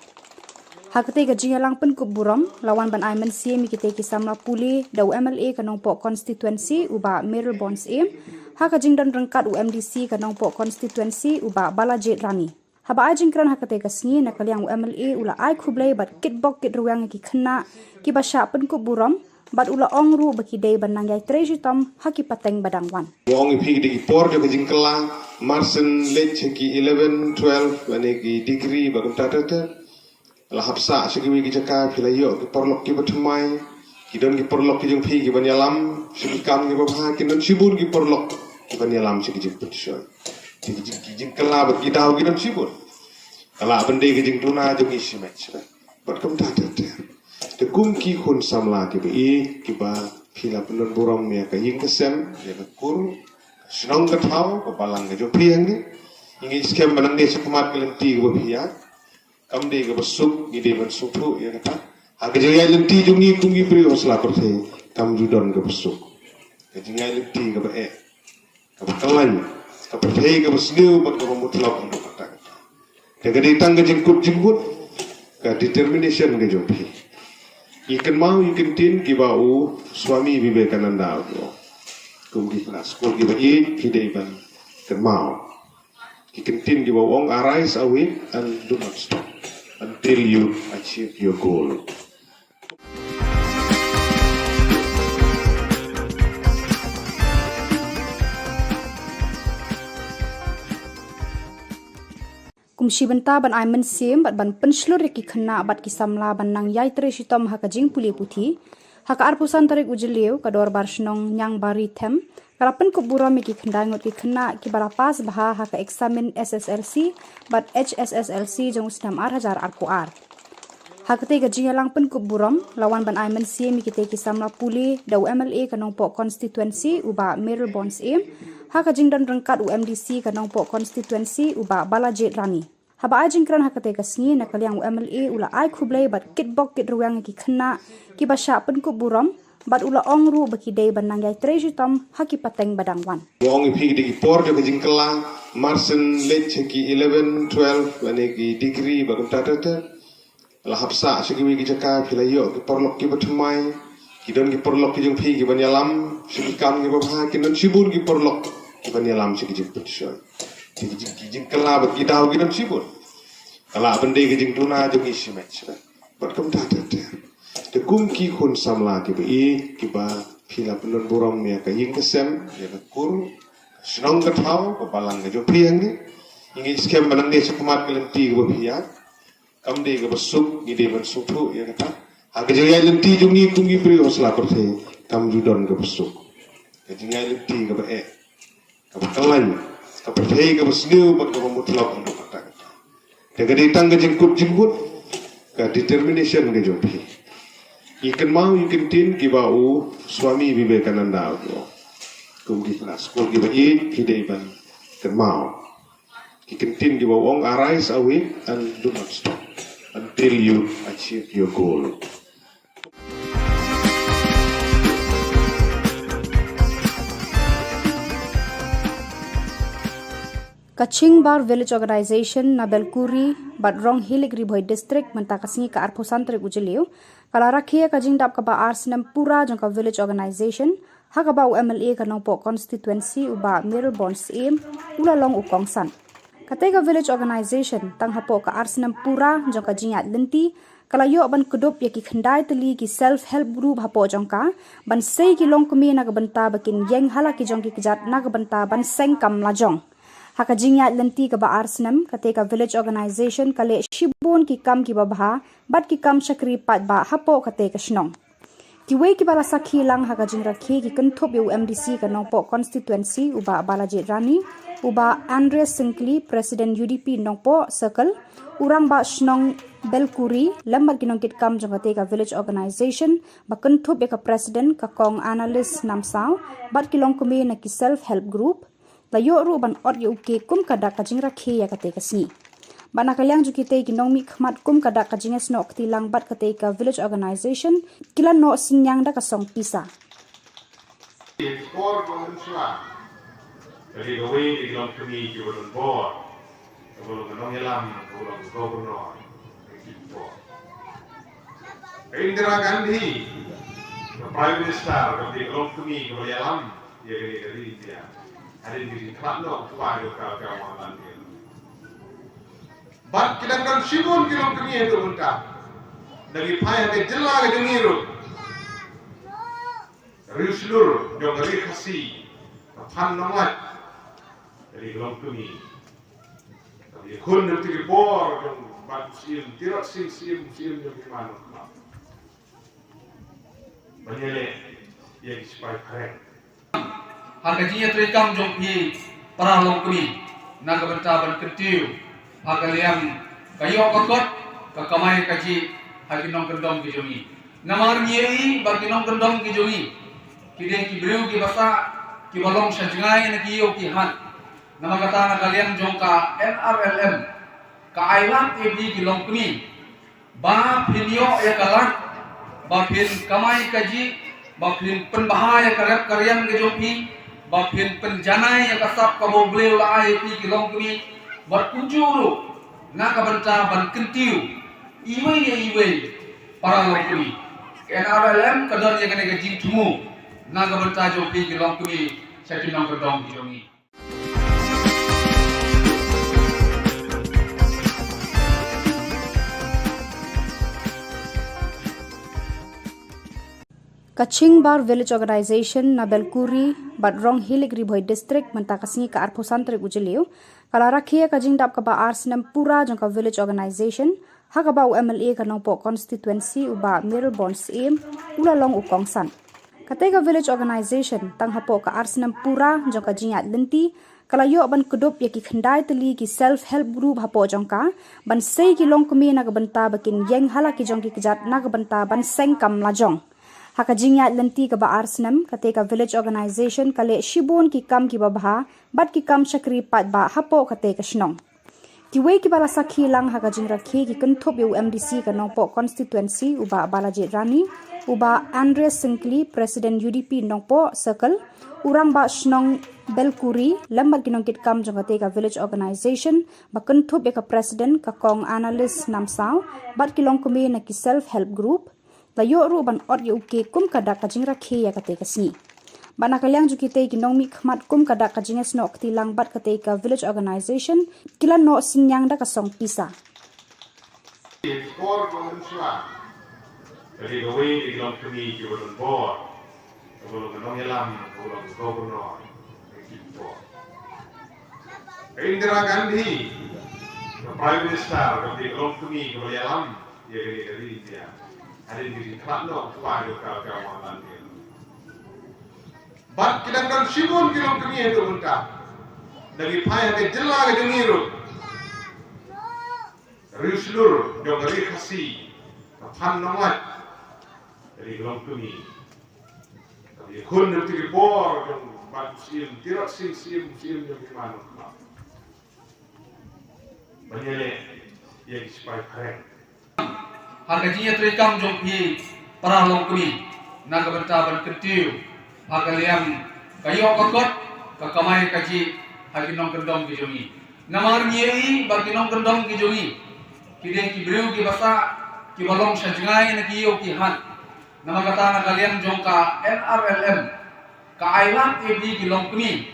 ha ka te ga jingalang pen ko buram lawan ban aiman sim ki te ki samla puli dau MLA ka nong po constituency uba Meryl Bonds em ha ka jingdan rangkat UMDC ka nong po constituency uba Balajet Rani haba ajingkran hakate kasni na kalyang MLA ula ai khublei bat kitbok kit ruang ki khna ki basha pen ko buram bat ula ongru baki dei banang yai trejitom haki pateng badangwan Wong iphi di por jo kajing kelang marsen late ki 11 12 ane ki degree bagum tatata la hapsa sigiwi ki jaka philayo ki porlok ki bathmai ki don ki porlok ki jong phi ki banyalam sikam ki babha ki don sibur ki porlok ki banyalam sigi jing putshon ki jing kala bat ki daw ki don sibur kala bende ki jing tuna jong isi match bat kam tatata te kum ki khun samla ki bi ki ba phila punon buram me ka ying kesem ya ka kur Shillong ka thau ka balang ka jo phiang ni ingi skem banang de sukumat kelenti ka bia kam de ka basuk ni de ban sukhu ya ka ha ka jaya lenti jungi kungi pri hosla perthe kam judon ka basuk ka jaya lenti ka ba ka kalan ka perthe ka basniu ba ka mutlak ka kata ka de tang ka jingkut jingkut ka determination ka jo phi ikan mau ikan tin kibau Swami Vivekananda kum di kelas kum di bayi hidai ban ikan mau ikan tin kibau ong arise away and do not stop until you achieve your goal. Kumshi benta ban aiman sim bat ban penslur ki khna bat ki samla ban nang yai tre shitom ha ka jing puli puthi ha ka arpusan tarik ujeliu ka dor bar shnong nyang bari them karapen ko bura me ki khndangot ki khna ki bara pas bha ha ka examine SSLC bat HSSLC jong stam 8000 ar ko ar ha ka te ga jingalang pen ko buram lawan ban aiman sim ki te ki samla puli dau MLA ka nong po constituency uba Meryl Bonds em ha ka jingdan rangkat UMDC ka nong po constituency uba Balajet Rani haba ai jingkran hakate ka sngi na kaliang MLA ula ai khublei bat kitbok kit ruang ki khna ki basha pen ku burom bat ula ongru baki dei banang yai trejutam haki pateng badangwan Wong iphi di por jo jing kelang marsen lech ki 11 12 ane ki degree bagum tatata la hapsa shiki ki jaka philayo ki porlok ki batmai ki don ki porlok ki jung phi ki banyalam shiki kam ki babha ki don sibun ki porlok ki banyalam shiki jing putshoy ki jing kala bat ki daw ki don sibun kala bende ki jing tuna jung isi match bat kum tatata te kum ki khun samla ki ba ki ba phila pelon borong me ka ying kesem ya ka kur Shillong ka thau ko balang ka jo priang ni ingi skem banang ni sukumat kelenti ka bapia kam de ka basuk ni de ban sukhu ya kata ha ka jaya lenti jungi tungi pri hosla perthe kam judon ka basuk ka jaya lenti ka ba ka bakalan ka perthe ka basniu ba ka mutlak ndo kata te ka ditang ka jingkut ka determination ka jo pri ikan mau ikan tin ki bau Swami Vivekananda ko kum di kelas ko ki bai hidai ban kan mau ikan tin ki bau ong arise awake and do not stop until you achieve your goal. Kaching Bar Village Organization na Belkuri Badrong Hilik Ribhoy District mentakasngi ka arposantre ujeliu kala rakhia ka jingdap ka ba arsenam pura jong ka village organization ha ka ba MLA ka nongpo constituency uba Mirror Aim ula long ukongsan kate ka village organization tang hapo ka arsenam pura jong ka jingat lenti kala yo ban kudup ya ki khandai tali ki self help group hapo jong ka ban sei ki long kumi na ka banta bakin yeng hala ki jong ki kijat na ka banta ban seng kam la jong haka jingya lenti ka ba arsenam kate ka village organization kale shibon ki kam ki babha bat ki kam chakri pat ba hapo kate ka shnong ki we ki bala sakhi lang haka jingra khe ki kanthop yu MDC ka nongpo constituency uba Balaji Rani uba Andreas Sinkli president UDP nongpo circle urang ba shnong Belkuri lambar ki nongkit kam jongate ka village organization ba kanthop ka president ka kong analyst namsaw bat ki long kumi na ki self help group layo ru ban ot yu ke kum kada ka jingra khe ya kate ka si bana kalyang jukite ki nongmi khmat kum kada ka jinges no akti lang bat kate ka village organization kila no sinyang da ka song pisa Por kontra jadi gawe di dalam kami ki bolon bor bolon nong yalam bolon gubernur gitu Indira Gandhi prime minister di dalam kami ki bolon yalam ya dari India ada di Kratno kepada kawan-kawan dia. Bat kita kan sibun kilom kini itu unta. Dari payah ke Jylla ke dengiru. Riuslur jong ri khasi. Pan nomad. Dari kilom kini. Dari kun nanti kebor jong bat sim tirak sim jong gimana. Banyele yang supaya keren. Harga jinya terikam jom hi para long kuni naga benta ban kentiu harga liang kayo kokot ka kamai kaji hagi nong kendong ki jomi namar nyei bagi nong kendong ki jomi kide ki breu ki basa ki balong sanjngai na ki yo ki han nama kata na kalian jong ka NRLM ka ailan ebi ki long kuni ba pinyo ya kalak ba pin kamai kaji ba pin penbahaya karep karyan ki jomi bapin penjanai yang kasap kamu beli ulah ayat di kilong kami berkunjung nak benta ban kentiu iwe para long kami NRLM kadar yang kena gajing tumu nak benta jopi kilong kami saya tinang kedong kilongi Kaching Bar Village Organization na Belkuri Badrong Hilik Ribhoy District mentakasngi ka arposantre ujeliu kala rakhia ka jingdap ka ba arsenam pura jong ka village organization ha ka ba MLA ka nongpo constituency uba Mirror Aim ula long ukongsan kate ka village organization tang hapo ka arsenam pura jong ka jingat lenti kala yo ban kudup ya ki khandai tali ki self help group hapo jong ka ban sei ki long kumi na ka banta bakin yeng hala ki jong ki kijat na ka banta ban seng kam la jong haka jingya lenti ka ba arsenam kate ka village organization kale shibon ki kam ki babha bat ki kam chakri pat ba hapo kate ka shnong Kiwe ki bala sakhi lang ha ka jing rakhi ki kunthop yu MDC ka nongpo constituency uba Balajit Rani uba Andres Sinkli President UDP nongpo circle urang ba Shnong Belkuri lambat ginongkit kam jongate ka village organization ba kunthop ka president ka kong analyst namsaw bat kilong kumi na ki self help group layo ru ban ot yu ke kum kada ka jing rakhi ya kate ka si bana kalyang jukite ki nongmi khmat kum kada ka jinges nok tilang bat kate ka village organization kila no sinyang da ka song pisa Khubor Malaysia. Jadi gawe di dalam kami kita berbuat, kalau kita nongelam, kalau kita gubernur, kita. Indira Gandhi, Prime Minister, kalau di dalam kami kita berjalan, dia dari India. Ada di kerana tuan juga kawan dia. Bat kita kan sibuk di dalam kami itu entah. Dari payah ke Jylla ke Jeniru. Riuslur, jauh dari kasih, kapan nomad dari dalam kami. Tapi kun dari Khubor, jauh batu sim, tidak sim jauh gimana? Banyak yang supaya keren. Harga jinya terekam jauh pi para long kami, naga bentaban kentiu, harga liang kayu kokot, kakamai kaji, hagi nong kendong kijongi. Namar nyeri bagi nong kendong kijongi. Kideng ki breu ki basa ki balong sanjngai na ki yo ki han nama kata na kalian jongka NRLM ka ailan ebi ki longkni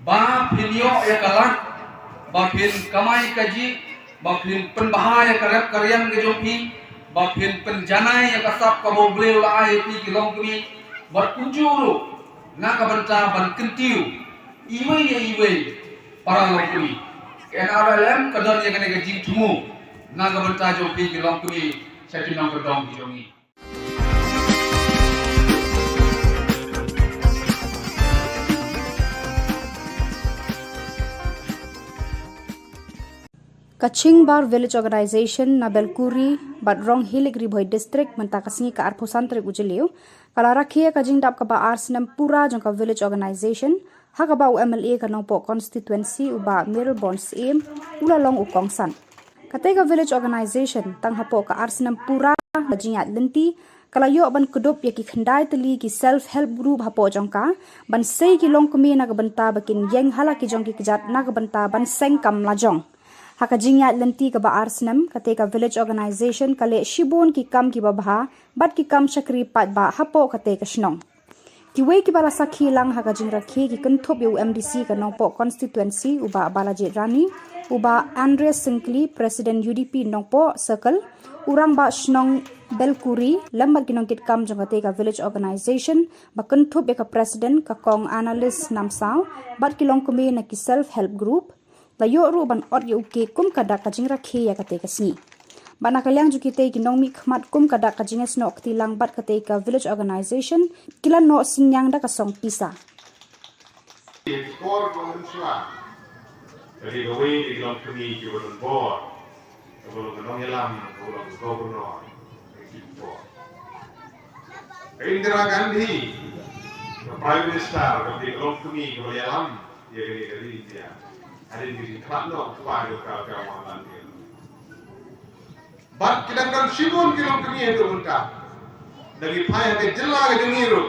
ba pinyo ya kalan ba pin kamai kaji ba pin penbahaya karep karyan ke jopi ba pin penjanai ya kasap ka bobleu la ai pi ki longkni ba kujuru na ka banta ban kentiu iwe para longkni NRLM kadar ya kene ke jing thumu naga bertajuk pi kilong kumi satu nong kedong kijongi. Kaching Bar Village Organization na Belkuri Badrong Hiligri Boy District mentakasngi ka arpusan trik ujeliu kala rakhia ka jingdap ka ba arsenam pura jong ka village organization ha ka ba UMLA ka nongpo constituency uba Mirror Aim ulalong ukongsan Katega village organization tang hapo ka arsenam pura bajingat lenti kalayo ban kudup ya ki khandai teli ki self help group hapo jongka ban sei ki long kumi na banta bakin yeng hala ki jong ki kjat na banta ban seng kam la jong haka jingat lenti ka ba arsenam katega village organization kale shibon ki kam ki babha bat ki kam chakri pat ba hapo katega shnong Kiwe ki bala sakhi lang haka jing rakhi ki kunthop yu MDC ka nongpo constituency uba Balajit Rani uba Andres Sinkli President UDP nongpo circle urang ba Shnong Belkuri lambat ginongkit kam jongate ka village organization ba kunthop ka president ka kong analyst namsaw bat kilong kumi na ki self help group layo ru ban ot yu ke kum kada ka jing rakhi ya kate ka si bana kalyang jukite ki nongmi khmat kum kada ka jinges no tilang bat kate ka village organization kila no sinyang da ka song pisa Khubor Malaysia. Jadi gawe di dalam kami kita berbuat, kalau kita nongelam, kalau kita gubernur, kita. Indira Gandhi, Prime Minister, kalau di dalam kami kita berjalan, dia dari India. Ada di kerana tuan juga kawan dia. Bat kita kan sibuk di dalam kami itu entah. Dari payah ke Jylla ke Jeniru.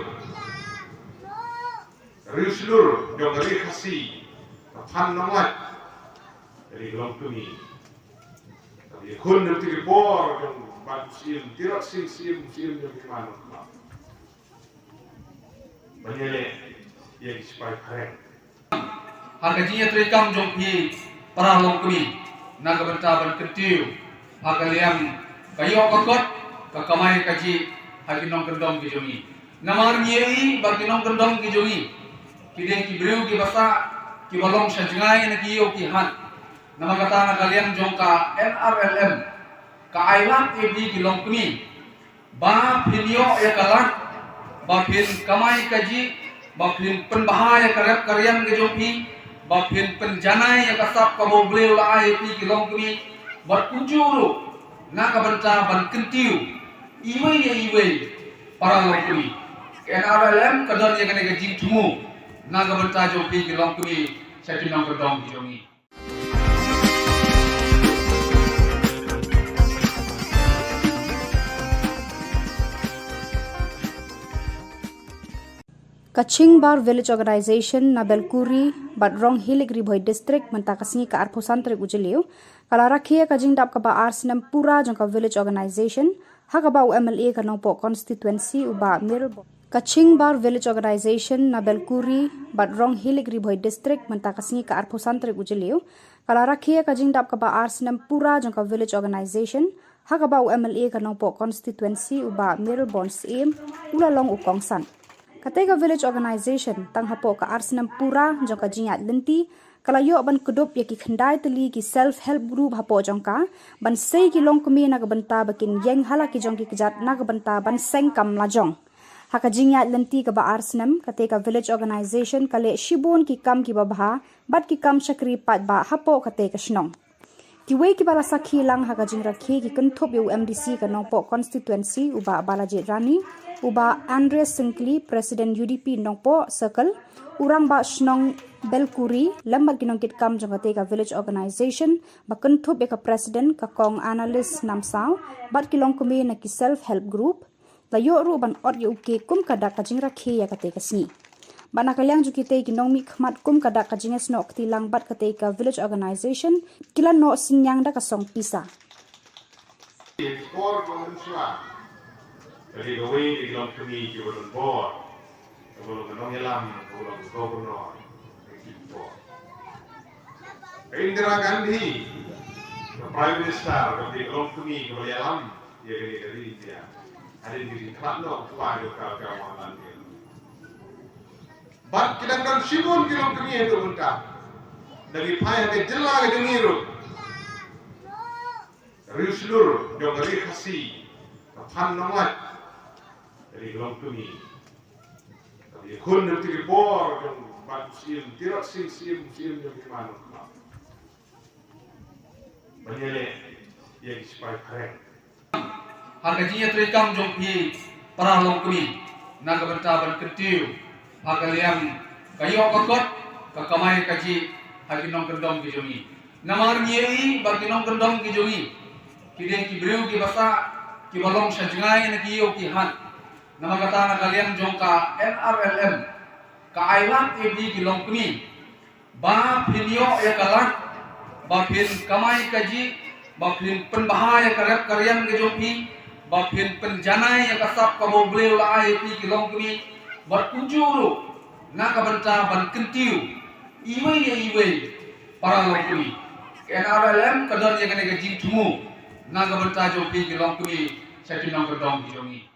Riuslur, jauh dari kasih, kapan nomad dari dalam kami. Tapi kun dari Khubor, jauh batu sim, tidak sim jauh gimana? Banyak yang supaya keren. Harga jinya terekam jauh pi para long kami naga bentaban kentiu harga liang kayu kokot kakamai kaji hagi nong kendong kijongi namar nyeri bagi nong kendong kijongi kideng ki breu ki basa ki balong sanjngai na ki yo ki han nama kata na kalian jongka NRLM ka ailan ebi ki long kumi ba pinyo ya kalan ba pin kamai kaji ba pin penbahaya karep karyan ke jopi ba pin penjanai ya kasap ka bobleu la ai pi ki long kumi bar kujuru na ka banta ban kentiu iwe para long kumi NRLM kadar ya kene ke jing thumu naga bertajuk pi kilong kumi satu nong kedong kijongi Kaching Bar Village Organization na Belkuri Badrong Hilig Riboy District mentakasngi ka arpusan trik ujeliu kala rakhia ka jingdap ka ba arsenam pura jong ka village organization ha ka ba MLA ka nongpo constituency uba Mirbo. Kaching Bar Village Organization na Belkuri Badrong Hilig Riboy District mentakasngi ka arpusan trik ujeliu kala rakhia ka jingdap ka ba arsenam pura jong ka village organization ha ka ba MLA ka nongpo constituency uba Mirbo sim ulalong ukongsan. Katega village organization tang hapo ka arsenam pura jong ka jingat lenti kalayo ban kudup ya ki khandai teli ki self help group hapo jong ka ban sei ki long kumi na banta bakin yeng hala ki jong ki kjat na banta ban seng kam la jong haka jingat lenti ka ba arsenam katega village organization kale shibon ki kam ki babha bat ki kam chakri pat ba hapo katega shnong ki wei ki bala sakhi lang haka jing rakhi ki kunthop yu MDC ka nongpo constituency uba balaji rani uba Andres Sinkli President UDP nongpo circle urang ba shnong Belkuri lambat ginong kit kam jongate ka village organization bakun thup ka president ka kong analyst namsaw bat kilong kumi na ki self help group layo ru ban ot yu ke kum kada ka jing rakhi ya kate ka si bana kalyang jukite ginong mi khmat kum kada ka jinges no tilang bat kate ka village organization kilan no sinyang da ka song pisa Jadi gawe di dalam kami di dalam board, dalam menong yalam, dalam gubernur, gitu. Indira Gandhi, Prime Minister, di dalam kami di dalam dia dari India, ada di Kratno, kepada kawan-kawan dia. Bab kita kan sibuk di dalam kami itu muntah, dari payah ke Jylla ke Dengiru, Riuslur, jauh dari Khasi, Pan Nomad. Dari dalam kami, tapi kun nanti Khubor yang bagus tidak sim yang gimana nak? Banyak yang supaya keren. Harga jinya terikam jompi para long kami, naga bentaban kentiu, harga liang kayu kokot, kakamai kaji hagi nong kendong kijomi. Namar nyeri bagi nong kendong kijomi, kideng kibriu kibasa kibalong sajengai na kiyo kihan. Nama kata na kalian jongka NRLM ka ailat ebi kilong kuni ba pinyo ya kalak ba pin kamai kaji ba pin penbahaya karep karyan ke jompi ba pin penjanai ya kasap ka boble ula ebi kilong kuni berkunjuru na kabanta ban kentiu iwei para long kuni NRLM kadon ya kene gaji tumu na kabanta jompi kilong kuni sa tinong kedong kijomi.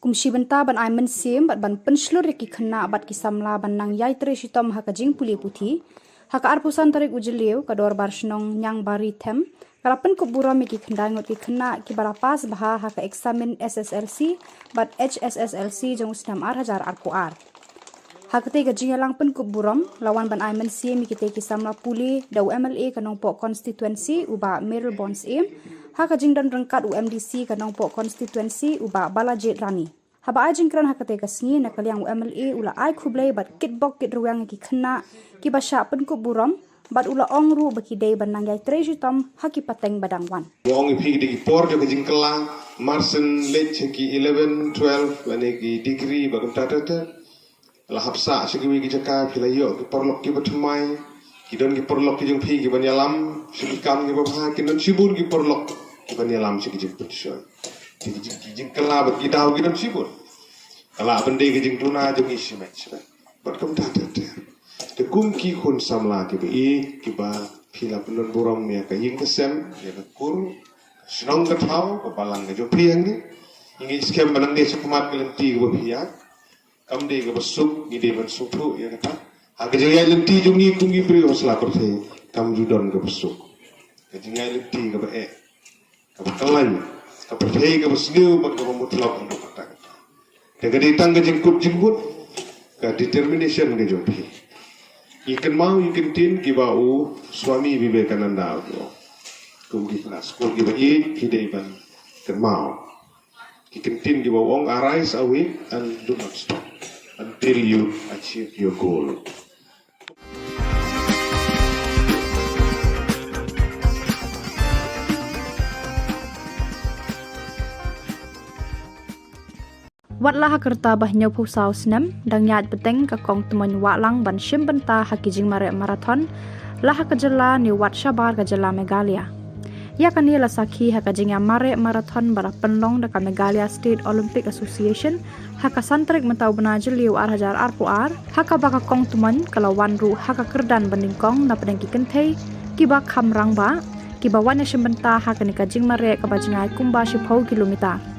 Kumshi benta ban aiman sim bat ban penslur ki khna bat ki samla ban nang yai tre shitom haka jing puli puthi haka arpusan tarik ujeliu ka dor bar shnong nyang bari them kalapen ko bura mi ki khandai ngot ki khna ki bara pas bha haka examine SSLC bat HSSLC jong usnam 8000 arko ar haka te ga jing lang pen ko buram lawan ban aiman sim mi ki te ki samla puli dau MLA ka nongpo constituency uba Meryl Bonds haka jing dan rengkat UMDC ka nongpo constituency uba Balajet Rani. Haba ai jingkran hakate ka sngi na kalyang UMLA ula ai khublei bat kitbok kit ruang ki khna ki basha pen ko buram bat ula ongru baki dei banang yai trejutam haki pateng badangwan. Wong pi di por jo jing kelang marsen lech ki 11 12 ane ki degree bagum tata la hapsa sigi ki jaka philayo ki porlok ki batmai kidon ki porlok ki jung pi ki banyalam sigi kam ki babha kidon sibun ki porlok ki banyalam sigi jing petition ki jing kala bat ki daw ki don sibun kala bende ki jing tuna jung isi match bat kam tata te kum ki khun samla ki ki ba phila pendon borom me ka ying kesem ya ka kur snong ka thau ko balang ka jo priang ni ingi skem banang de sukumat kelenti ko phia kam de ka basuk ni de ban sukhu ya ka aga jaya lenti jungi kungi pri hosla perse kam judon ka basuk ka jingai lenti ka ba ka bakalan ka perse ka basneu ba ka mutlak ka kata te ka ditang ka jingkut jingbut ka determination ka jo phi ikan mau ikan tin kibau suami Vivekananda kum di kelas kum di bayi kidai ban ikan mau ikan tin kibau ong arise away and do not stop until you achieve your goal. วัดละหักตาบะเนียวผู้สาวสนมดังญาติเต็งกะกองตมนวะลังบันชิมบันตาหักจิงมาเรมาราธอนละหักจลานิวัดชาบาร์กจลาเมกาเลียยากันนี่ละสักขีหักจิงยามาเรมาราธอนบาราปันลองดะกะเมกาเลียสเตทโอลิมปิกแอสโซเซียชันหักสันตริกมันตาบนาจลิวarhajar arpu arหักบากะกองตมันกะละวันรูหักกระดันบันดิงกองนับเดงกิกันเทกิบาคำรังบากิบาวันชิมบันตาหักนิกจิงมาเรกะบะจิงไอคุมบาชิพกิโลเมตร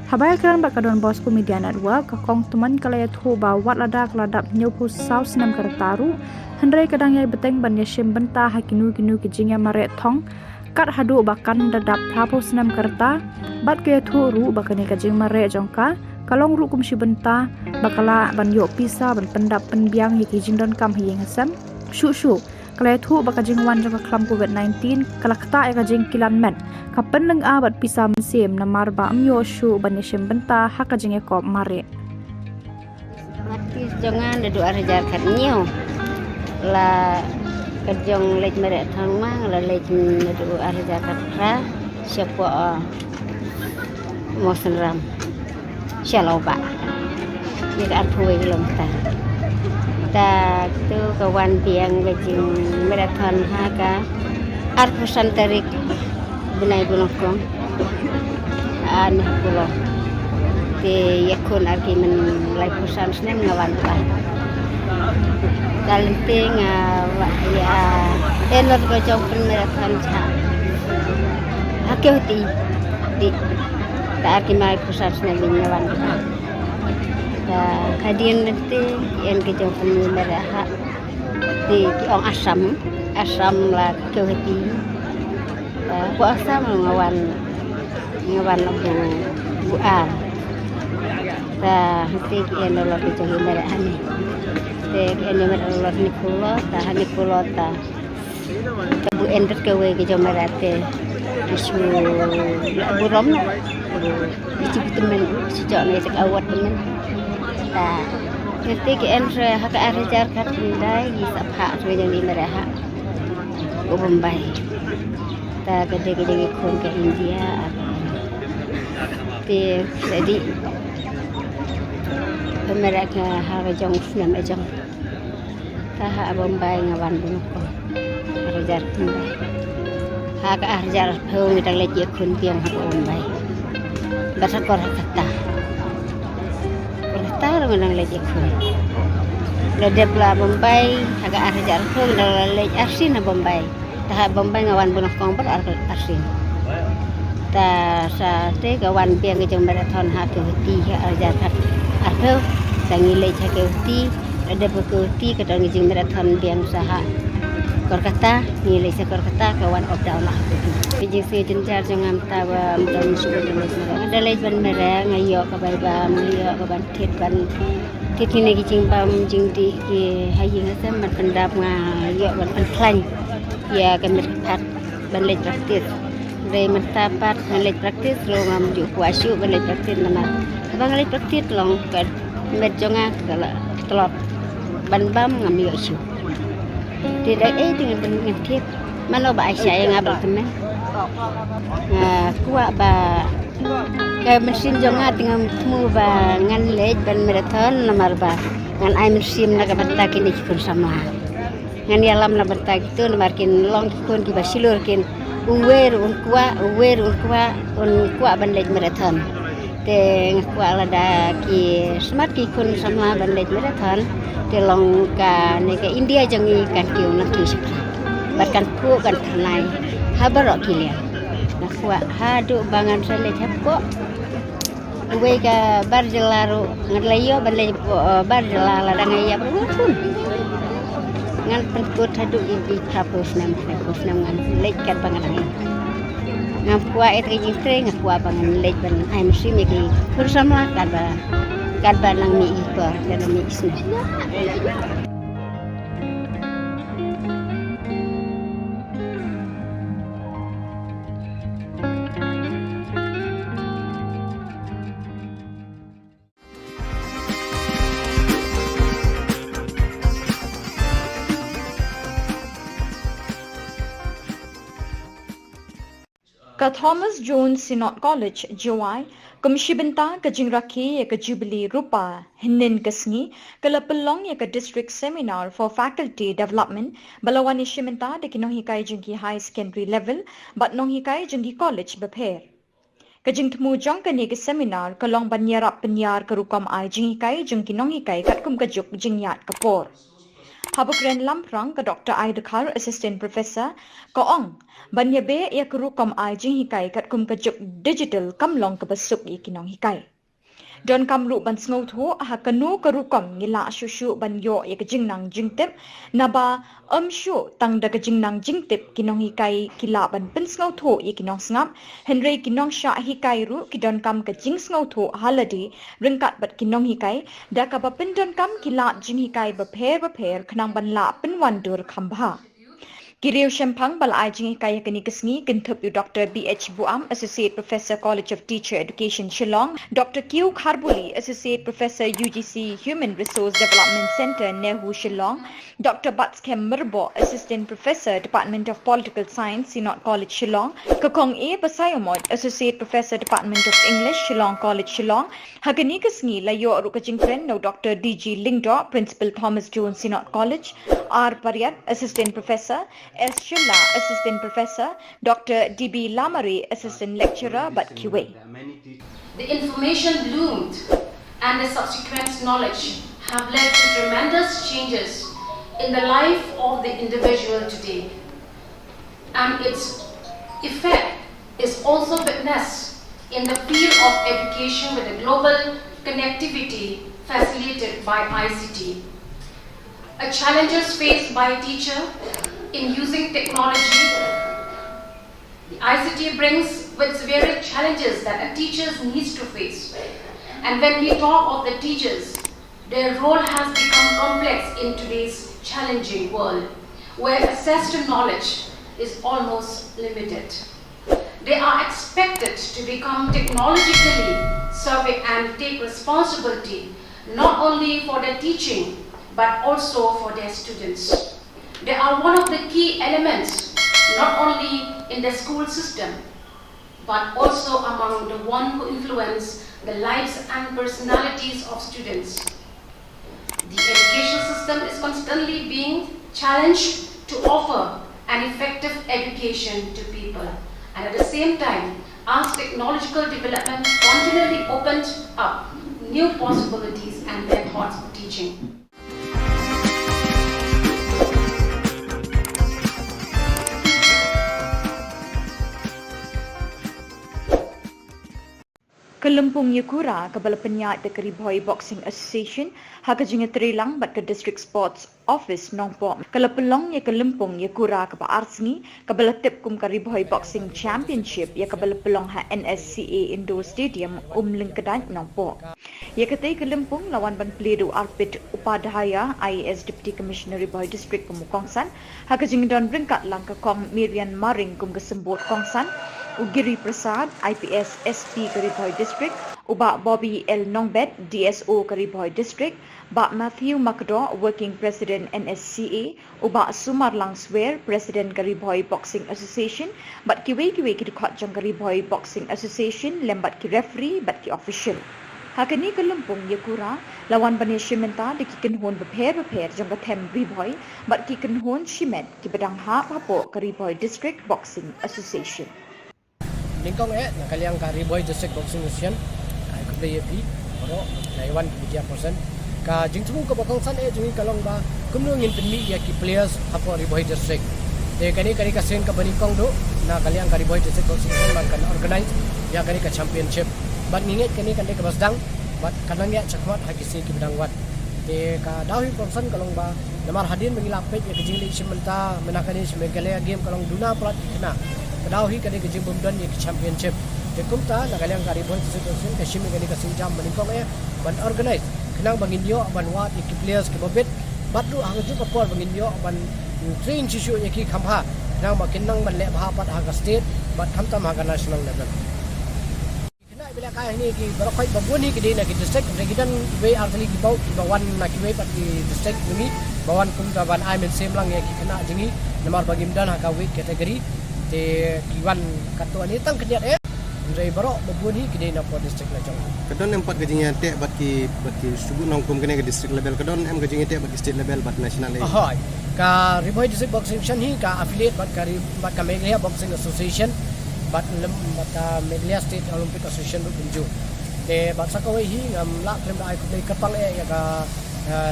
Habaya keran bakadon Bosco Media Network kong teman kalaya thu ba wat ladak ladap nyopu South Nam Kartaru hendrai kadang yai beteng ban yashim benta hakinu kinu kijingya mare thong kat hadu bakan dadap prapo Nam Karta bat ke thu ru bakane kajing mare jongka kalong ru kumshi benta bakala ban yo pisa ban pendap penbiang yaki jingdon kam hiyeng hasam shu kalaya thu bakajing wan jongka klam COVID-19 kalakta ya kajing kilan men kapan leng abat pisam sim na marba amyo shu banyeshim benta hakajing ekop mare mati jangan dedu arjar kat nyo la kajong lej mere thang mang la lej dedu arjar kat ra siapa mosenram shaloba ni kan phuai lom ta tu kawan piang kajing marathon haka arpusan tarik Binay bulong an pulo te yakun arki men lai pusan snem ngawan pa dalenting ya enor ko jong marathon cha hakeuti di ta arki mai pusan snem ngawan pa ta hadian nanti en ke jong maraha di ong asam la hakeuti puasa ngawan bu ar ta hati ki nolok ki jogi mere ani te ki ene mere nolok ni kulo ta bu ender ke we ki jomere te isu bu rom isu temen si jone tek awat temen ta hati ki endre hak arjar kat ndai gi sapha we joni mere ha bu Bombay ta gede-gede ikon ke India te jadi pemeraka harga jong film ejong ta ha Bombay ngawan bunuh ko arjar Bombay ha ka arjar phung ta le je khun piang ha Bombay basa kor kata ro nang le je khun le de bla Bombay ha ka arjar phung ta le arsin ha Bombay ta Bombay ngawan bunuh kong ber arsin ta sa te kawan piang ke jong marathon ha ke ti ha arjar kat artheu sangi le cha ke ti ada ke ti ke dang jing marathon piang saha Kolkata ni le sa Kolkata kawan of daulah ji se jenjar jangam ta ba mdon suku jenis ada le ban mere ngayo ka bai ba ngayo ka ban thet ban thet ni gi jing bam jing ti ki haying sa man pendap nga yo ban pen klan ya kan pat ban le praktis re mentapat ban le praktis lo ngam ju kuasu ban le praktis mana bang le praktis long ka met jonga kala telot ban bam ngam yo su tidak dengan dengan tip mana ba saya ngabal temen kuat ba kayak mesin jonga dengan mu ba ngan lej ban marathon nomor ba ngan ai mesin na ka bata kini kun sama ngan yalam na bata gitu nomor kin long kun ki basilur kin uwer un kuat ban lej marathon te kuat lada ki smart ki kun sama ban lej marathon te long ka ne ka India jangi kan kiu na ki sepra barkan pu kan thanai habarok kilia na kuat hadu bangan sale chapo we ka barjelaru ngalayo balai barjelala dangaya berpun ngan penkut hadu ibi kapus nam ngan lek kat bangan ngam kuat et ki tre ngam kuat bangan lek ban ai mesti me ki bersama kad ba lang mi ikor dan mi isna Ka Thomas Jones Synod College, Jawai, Kumshibenta ka Jingraki ya ka Jubilee Rupa, Hinin Kasngi, Kalapalong ya ka District Seminar for Faculty Development, Balawani Shimenta de Kinohikai Jungi High Secondary Level, but Nonghikai Jungi College Beper. Kajing temu jong kani ke seminar kalong banyarap penyar kerukam ai jingikai jung kinongikai kat kum kajuk jingyat kapor. Habukren lamprang ka Dr. Aidakar Assistant Professor ka ong banyabe ya kerukam ai jinghikai kat kum kajuk digital kamlong ka basuk i kinonghikai. Don kamru ban sngo tho ha kanu kerukam ngila shushu ban yo ya kajingnang jingtip naba shu tang da kajingnang jingtip kinonghikai kila ban pen sngo tho i kinong snap henry kinong sha hikai ru kidon kam kajing sngo tho haladi ringkat bat kinonghikai da ka ba pen don kam kila jinghikai ba pher khnang ban la pen wandur khambha. Kiriu Shempang balai jingikai kani kesngi kintup yu Dr. B.H. Buam, Associate Professor College of Teacher Education Shillong, Dr. Q. Kharbuli, Associate Professor UGC Human Resource Development Center Nehu Shillong, Dr. Batskem Merbo, Assistant Professor Department of Political Science Synod College Shillong, Kakong A. Basayomod, Associate Professor Department of English Shillong College Shillong, Hagani kesngi layo rukajingkren no Dr. D.G. Lingdo, Principal Thomas Jones Synod College, R. Pariat, Assistant Professor, S. Jylla, Assistant Professor, Dr. D.B. Lamari, Assistant Lecturer, but QA. The information bloomed and the subsequent knowledge have led to tremendous changes in the life of the individual today. And its effect is also witnessed in the field of education with the global connectivity facilitated by ICT. A challenges faced by teacher in using technology, the ICT brings with various challenges that a teacher needs to face. And when we talk of the teachers, their role has become complex in today's challenging world, where access to knowledge is almost limited. They are expected to become technologically savvy and take responsibility not only for their teaching, but also for their students. They are one of the key elements, not only in the school system, but also among the one who influence the lives and personalities of students. The education system is constantly being challenged to offer an effective education to people. And at the same time, as technological development continually opened up new possibilities and methods of teaching. Kelumpung Yakura kabala penyat de Kariboy Boxing Association haka jinga trilang bat ke District Sports Office Nongpo kalapelong ya kelumpung Yakura kaba Arsni kabala tip kum Kariboy Boxing Championship ya kabala pelong ha NSCA Indoor Stadium Lingkadan Nongpo ya katay kelumpung lawan ban pledu Arpit Upadhyaya IAS Deputy Commissioner Riboy District Kumukongsan haka jinga don ringkat lang ka kong Miriam Maring kum kesembut Kongsan Ugiri Prasad, IPS SP Kariboy District, Uba Bobby L. Nongbet, DSO Kariboy District, Ba Matthew Makdo, Working President NSCA, Uba Sumar Langswer, President Kariboy Boxing Association, Bat Kiwe Kidukot Jang Kariboy Boxing Association, Lembat Ki Referee, Bat Ki Official. Hakani kelumpung Yakura, lawan bani Shimenta di kikenhon beper jang katem Riboy, Bat kikenhon Shimet ki bedang ha papo Kariboy District Boxing Association. Lingkong nakaliang ka Riboy District Boxing Association ay kublay pi oro Naiwan media person ka jingtu ka bakang san jungi kalong ba kumnungin penmi ya ki players hapo Riboy District de kani ka sen ka baningkong do na kaliang ka Riboy District Boxing Association man kan organize ya kani ka championship bat nginget kani kan de ka basdang bat kanang ya chakmat hakisi ki bidang wat de ka dawi person kalong ba namar hadin mengilapet ya kejingli Shimenta menakani Jylla Meghalaya game kalong duna plat kena Kadawi kani kejing bumdan di championship. Dekumta nakaliang Kariboy Association kashimi kani kasinjam maningkong ban organize. Kenang banginyo ban wat iki players ki bobet. Batlu hang ju kapor banginyo ban train shishu yaki khamha. Kenang makinang ban le bhapat haga state bat khamtam haga national level. Kena bila ka ini ki barokai babuni ki dina ki district regidan we artali ki bau ki bawan na ki we pat ki district ni bawan kumta ban I men same lang yaki kena jingi namar bagimdan haga we category te kiwan katu ani tang kediat Andrei barok babuni kini na po district la jong. Kadon empat gajinya te baki subuh nongkum kene ke district level kadon gajinya te baki state level bat national level. Ahoy. Ka Riboy District Boxing Association hi ka affiliate bat ka Meghalaya Boxing Association bat Meghalaya State Olympic Association bunju. Te bat sakawai hi ngam la klem da ai kapang ya ka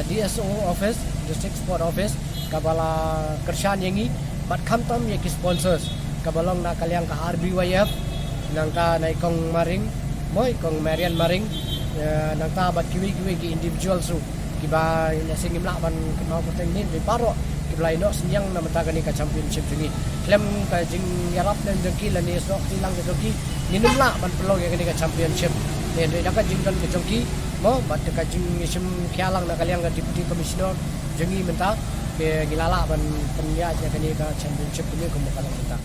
DSO office district sport office ka bala kershan yangi bat kamtam ya ki sponsors ka balong na kalyang ka RBYF nang ta nai kong maring moi kong Marian maring nang ta bat kiwi ki individual su kiba na singim la ban kenau poteng ni di paro kiblai no senyang na mata kani ka championship jungi klem ka jing yarap dan jengki la ni so tilang ke joki ninum la ban pelong ya kani ka championship ne re ka jing kan ke joki mo bat ka jing sim khialang na kalyang ka deputy commissioner jungi menta ke gilala ban penya ya kani ka championship ni ko makalang menta.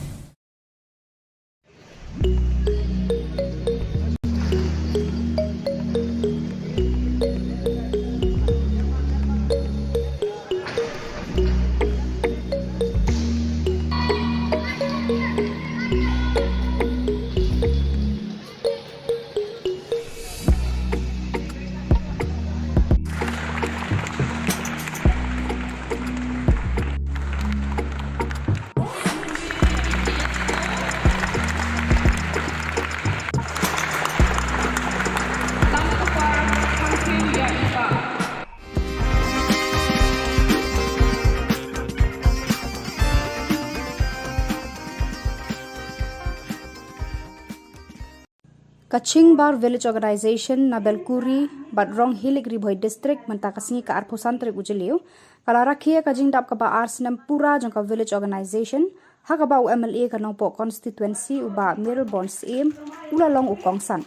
Kaching Bar Village Organization na Belkuri Badrong Hilik Riboy District mentakasngi ka arpusan trik ujeliu kala rakhia kajing dap ka ba arsenam pura jong ka village organization ha ka ba MLA ka nongpo constituency uba Melbourne im ulalong ukongsan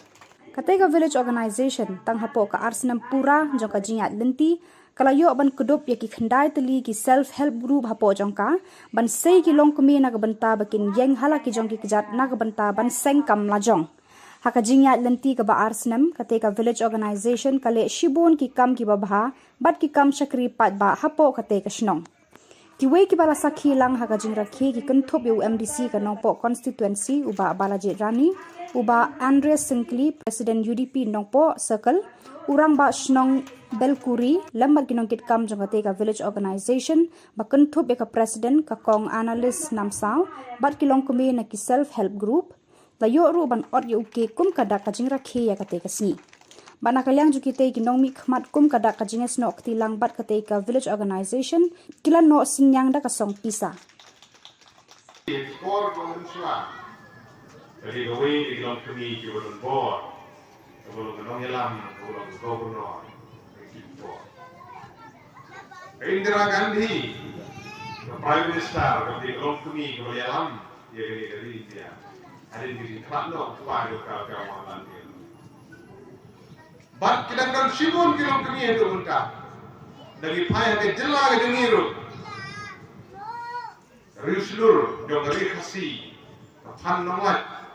katega village organization tang hapo ka arsenam pura jong ka jingat lenti kala yo ban kudup ya ki khandai tali ki self help group hapo jong ka ban sei ki long kumi na ka banta bakin yeng hala ki jong ki kjat na ka banta ban seng kam la jong haka jingya lenti ka ba arsenam kate ka village organization kale shibon ki kam ki babha bat ki kam shakri pat ba hapo kate ka shnong ki we ki bala sakhi lang haka jingra khi ki kunthop yu MDC ka nongpo constituency uba Balaji Rani uba Andres Sinkli president UDP nongpo circle urang ba shnong Belkuri lambat ki nongkit kam jongate ka village organization ba kunthop ka president ka kong analyst namsaw bat ki long kumi na ki self help group layo ru ban ot yu ke kum kada kajing rakhe ya kate kasni bana kalyang ju kite ki nongmi khmat kum kada kajing esno kti lang bat kate ka village organization kila no sinyang da ka song pisa Khubor Bangsa jadi gawe di dalam kami ki bolon bor bolon nong yalam bolon gubernur Khubor Indira Gandhi prime minister di dalam kami ki bolon yalam ya dari India ada di Kratno kepada kawan-kawan dia. Bat kita kan sibun kilom kami itu muntah. Dari payah ke Jylla ke Dengiru. Riuslur dong dari khasi. Pan nomat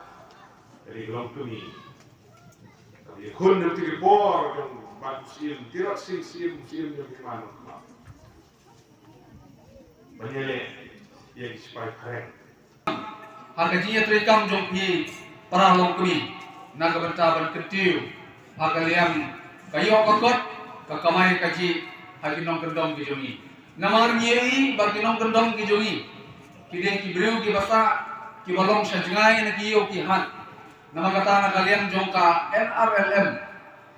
dari kilom kami. Tapi kun dari Khubor dong bat sim tirak sim yang gimana. Banyele yang supaya keren. Harga jinya terikam jompi para longkumi naga bentaban kentiu harga liam kayo kokot kakamai kaji hagi nong kendong kijongi namar nyei bagi nong kendong kijongi kide ki breu ki basa ki balong sanjngai na kiyo ki han nama kata na kalian jongka NRLM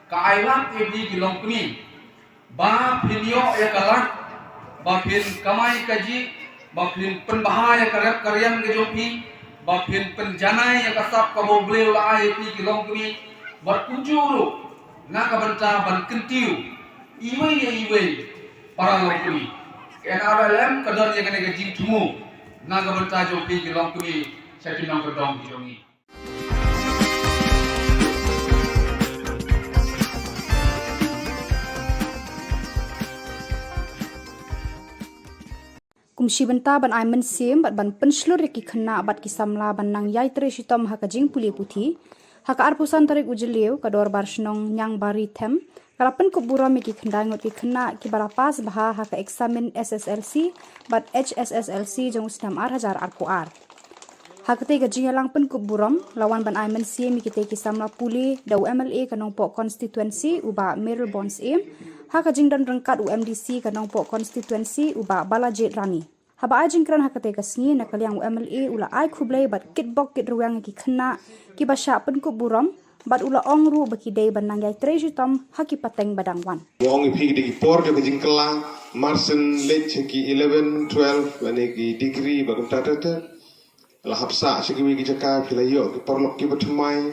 ka ailan ebi ki longkumi ba pinyo ya kalang ba pin kamai kaji ba pin penbahaya karyan kijompi bapin penjanai yang kasap kamu beliau lah ayat kilong kami berkunjung nak benta ban kentiu iwe para long kami NRLM kadar yang kena gaji temu nak benta jopi kilong kami saya tinang kedong kilongi kumshi benta ban aiman sim bat ban penslur ki khna bat ki samla ban nang yai tre shitom haka jing puli puthi haka arpusan tarik ujeliu kador barsnong nyang bari them kalapen kubura mi ki khandai ngot ki khna ki bara pas baha haka examen SSLC bat HSSLC jong usnam 8000 arku ar Hakate ka Jylla pen Khubor lawan ban Aiman C mikite kisam la puli da UMLA kanong po constituency uba Meril Bonds haka jing dan rengkat UMDC kanong po constituency uba Balajet Rani. Haba ai jingkran hakate ka sngi na kaliang UMLA ula ai khublei bat kitbok kit ruang ki khna ki basha pen Khubor bat ula ongru baki dei ban nangai trejutam haki pateng badang wan. Wong pi di por de jing kelang marsen lech ki 11 12 ane ki degree bagum tata la hapsa shiki ki jaka philayo ki porlok ki batmai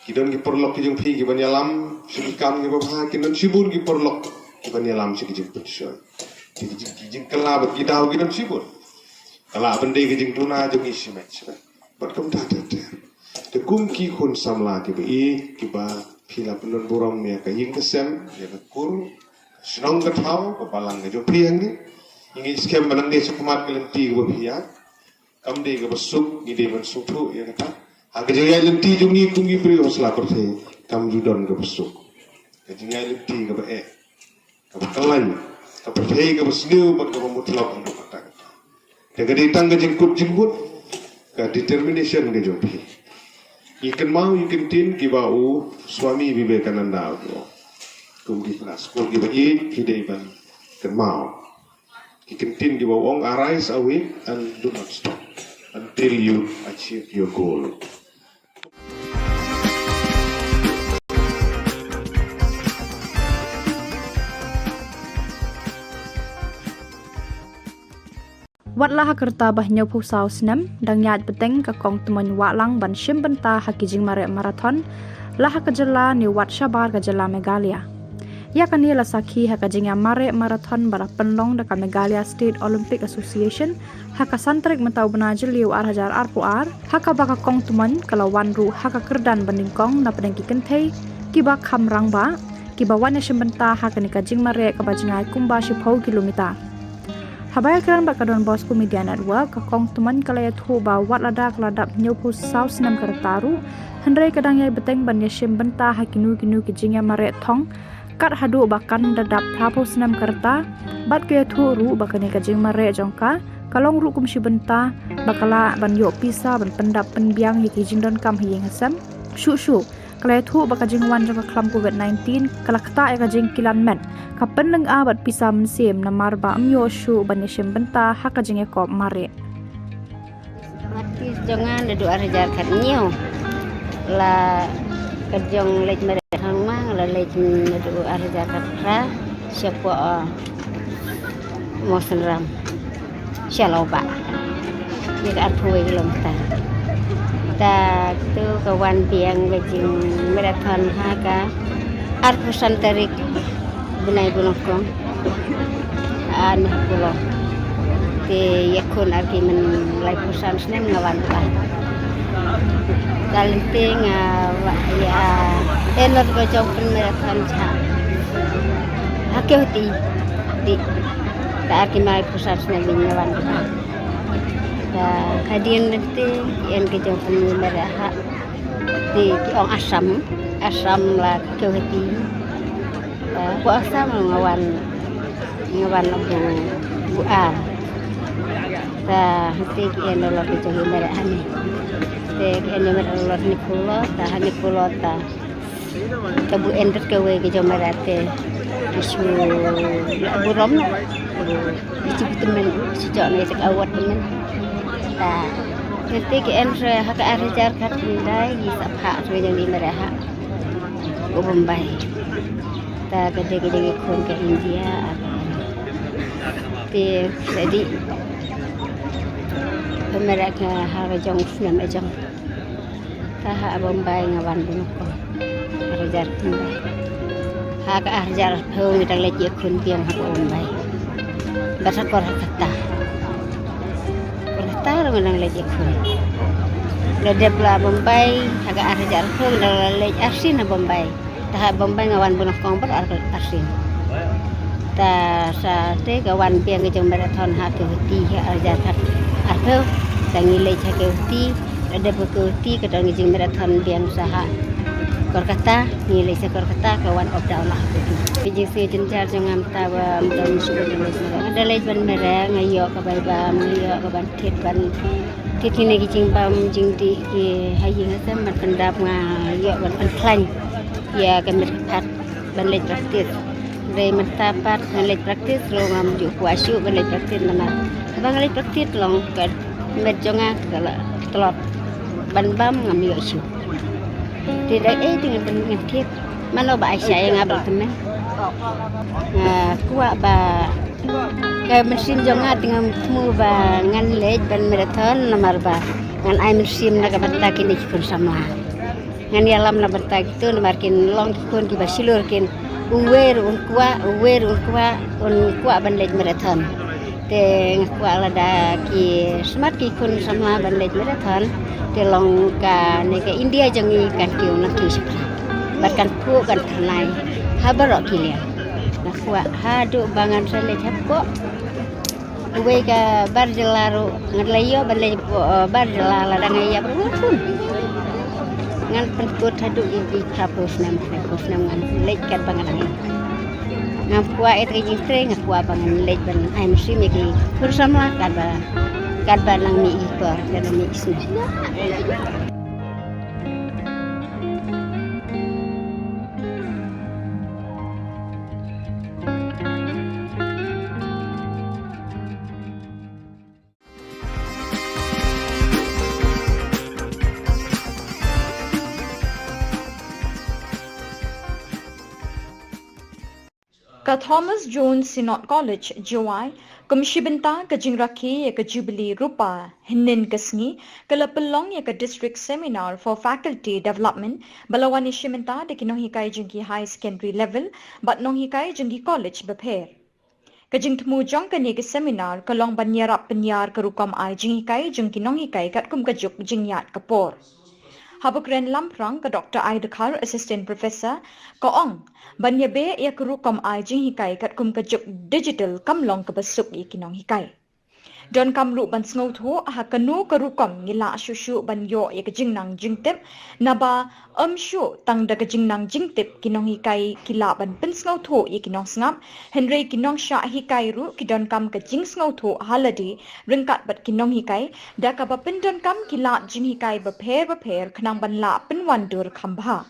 ki don ki porlok ki jung phi ki banyalam shiki kam ki babha ki don shibur ki porlok ki banyalam shiki jing putshon ki jing kala bat ki daw ki don shibur kala bende ki jing tuna jung isi match bat kum ta te kum ki khun samla ki ki ba phila penon borom me ka ying kesem ya ka kur Shillong ka thau ko palang ka jo phiang ni ingi skem manang de sukumat kelenti ko phia kam de ka basuk ni de ban sukhu ya kata aga jaya lenti jungi kungi pri hosla korthe kam judon ka basuk ka jaya lenti ka ba ka kalan ka phei ka basnu bat ka mutlak ka kata ka ga ditang ka jingkut ka determination ka jo phi ikan mau ikan tin ki ba u swami Vivekananda ko kum di kelas ko ki ba hidai ban kan mau ikan tin ki ba ong arise awake and do not stop until you achieve your goal. Wat lah kerta bah nyau pusau senam dang nyat beteng ka kong teman walang ban shim benta hakijing marathon lah ka Jylla ni wat shabar ka Jylla Meghalaya. Ya kan ni la sakhi hakajing marathon bara penlong da ka Meghalaya State Olympic Association haka santrik mentau benajil liu arhajar arpuar haka baka kong teman kalawan ru haka kerdan banding kong na pedeng ki kenthei kiba kham rangba kiba wan shim benta haka ni ka jing mare ka bajingai kumba shipau kilometer. Habaya keran bak kadon Bosco Media Network ka kong teman kalaya thu ba wat ladap nyopu saus nam kertaru hendrai kadang yai beteng ban yashim benta hakinu ki jingya mare thong kat hadu bakan dadap prapo senam kerta bat ke thu ru bakane ka jing mare jongka kalong ru kum shi benta bakala ban yo pisa ban pendap penbiang yaki jingdon kam hiyeng hasam shu kalaya thu bakajing wan jongka klam COVID-19 kalakta ya kajing kilan men kapan leng abat pisa mensim na marba amyo shu ban yashim benta hakajing yakop mare mati jangan dedu arjar kat nyo la kejong lej mere hang mang la lej dedu arjar kat ra siapa mosenram Shillong ba ni ka phuai lom ta tu kawan biang bejing marathon ha ka arpusan tarik bunai bulongkong an pulo te yakun arki men lai pusan snem ngawan ba dalenting ya enor ko jong marathon cha hakeuti di ta arki mai pusan snem ngawan ba ta kadian nanti en ke jong maraha di ong asam la hakeuti puasa ngawan bu a ta hati kian lo ke jogi mere ani te kian mere lo ni kulo ta bu ender ke we ke jom mere te isu bu rom isu temen sejak ni cak awat temen ta nanti kian hak arjar kat dai di sapha ke jogi mere ha bu Bombay ta gede kon ke India te jadi pemeraka ha jong film ejong ta ha Bombay ngawan bu ko arjar Bombay ha ka arjar hong ta le je kun piang ha Bombay basa kor kata ro nang le je kun le de pla Bombay ha ka arjar hong ta le arsin ha Bombay ta Bombay ngawan bu kong ber arsin ta sa te kawan piang ke jong marathon ha ke ti ha arjar kat arpo tangi le cha ke ti ada berkuti ke dang jing marathon piang saha korkata ni le cha korkata kawan of daun lah biji se jenjar jangam ta ba mdam su ada le ban mere ngayo ka bai ba ngayo ka ban thet ban Titi negi jing bam jing di ki hayi ngasa mat pendap nga yo ban plan ya kan pat ban lej praktis re mentapat ban lej praktis ro ngam ju kuasu ban lej praktis nama bang lej praktis long kan met jonga kala telot ban bam ngam yo su tidak dengan dengan tip mana ba aisyah yang abal temen kuat ba kaya mesin jonga tinggal temu ba ngan lej ban marathon nomor ba ngan ai mesin na ka banta kini kun sama ngan yalam na banta gitu nomor kin long kun ki basilur kin uwer un kuwa ban lej marathon te kuwa lada ki smart ki kun sama ban lej marathon te long ka ne ka India jangi kan kiu na ki sepra bahkan pu kan thanai habarok kilia na kuwa hadu bangan sale chapo uwe ka barjelaru ngalayo balai barjelala dangaya berpun ngan penkut hadu i krapus nam ngan lej kat bangan ngam kuwa et ki tre ngam kuwa bangan lej ban ai mesti mi ki bersama kad ba lang mi ipar dan mi isna Ka Thomas Jones Synod College, Jawai, kumshibenta ka jingraki ya ka Jubilee Rupa, hinin kasngi, kala pelong ya ka District Seminar for Faculty Development, balawani shimenta de kinohikai jingki high secondary level, but nohikai jingki college beper. Kajing temu jong ka ni ka seminar, kalong banyarap penyar karukam ai jinghikai jingki nohikai kat kum kajuk jingyat kapor. Habukren Lamprang ka Dr. Aidakar, Assistant Professor, ka ong, banyabe ya kerukam ai jing hikai kat kum kajuk digital kamlong ka basuk i kinong hikai. Don kamlu ban sngow tho ha kanu kerukam ngila shushu ban yo ya ka jingnang jingtip, naba shu tang da ka jingnang jingtip kinong hikai kila ban pen sngow tho i kinong sngap, henry kinong sha hikai ru ki don kam ka jing sngow tho haladi ringkat bat kinong hikai, da ka ba pen don kam kila jing hikai ba pher khnang ban la pen wandur khambha.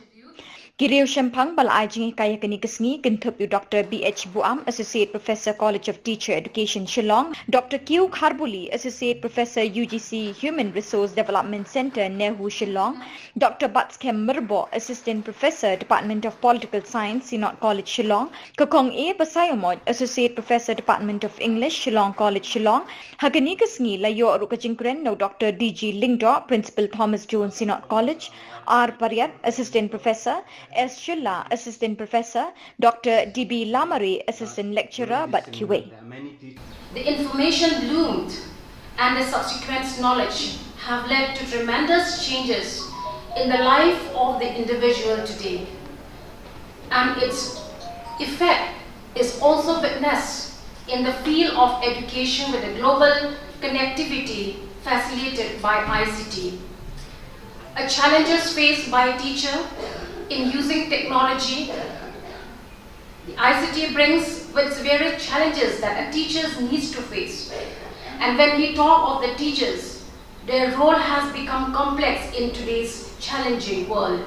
Kiriu Shempang bal ajing kaya kani kesngi kintup yu Dr. B.H. Buam, Associate Professor College of Teacher Education Shillong, Dr. Q. Kharbuli, Associate Professor UGC Human Resource Development Center Nehu Shillong, Dr. Batskem Merbo, Assistant Professor Department of Political Science Synod College Shillong, Kakong A. Basayomod, Associate Professor Department of English Shillong College Shillong, Hakani kesngi layo rukajingkren no Dr. D.G. Lingdo, Principal Thomas Jones Synod College, R. Paryat, Assistant Professor, S. Jylla, Assistant Professor, Dr. D.B. Lamari, Assistant Lecturer, but QA. The information bloomed and the subsequent knowledge have led to tremendous changes in the life of the individual today. And its effect is also witnessed in the field of education with the global connectivity facilitated by ICT. Challenges faced by a teacher in using technology. The ICT brings with various challenges that a teacher needs to face. And when we talk of the teachers, their role has become complex in today's challenging world,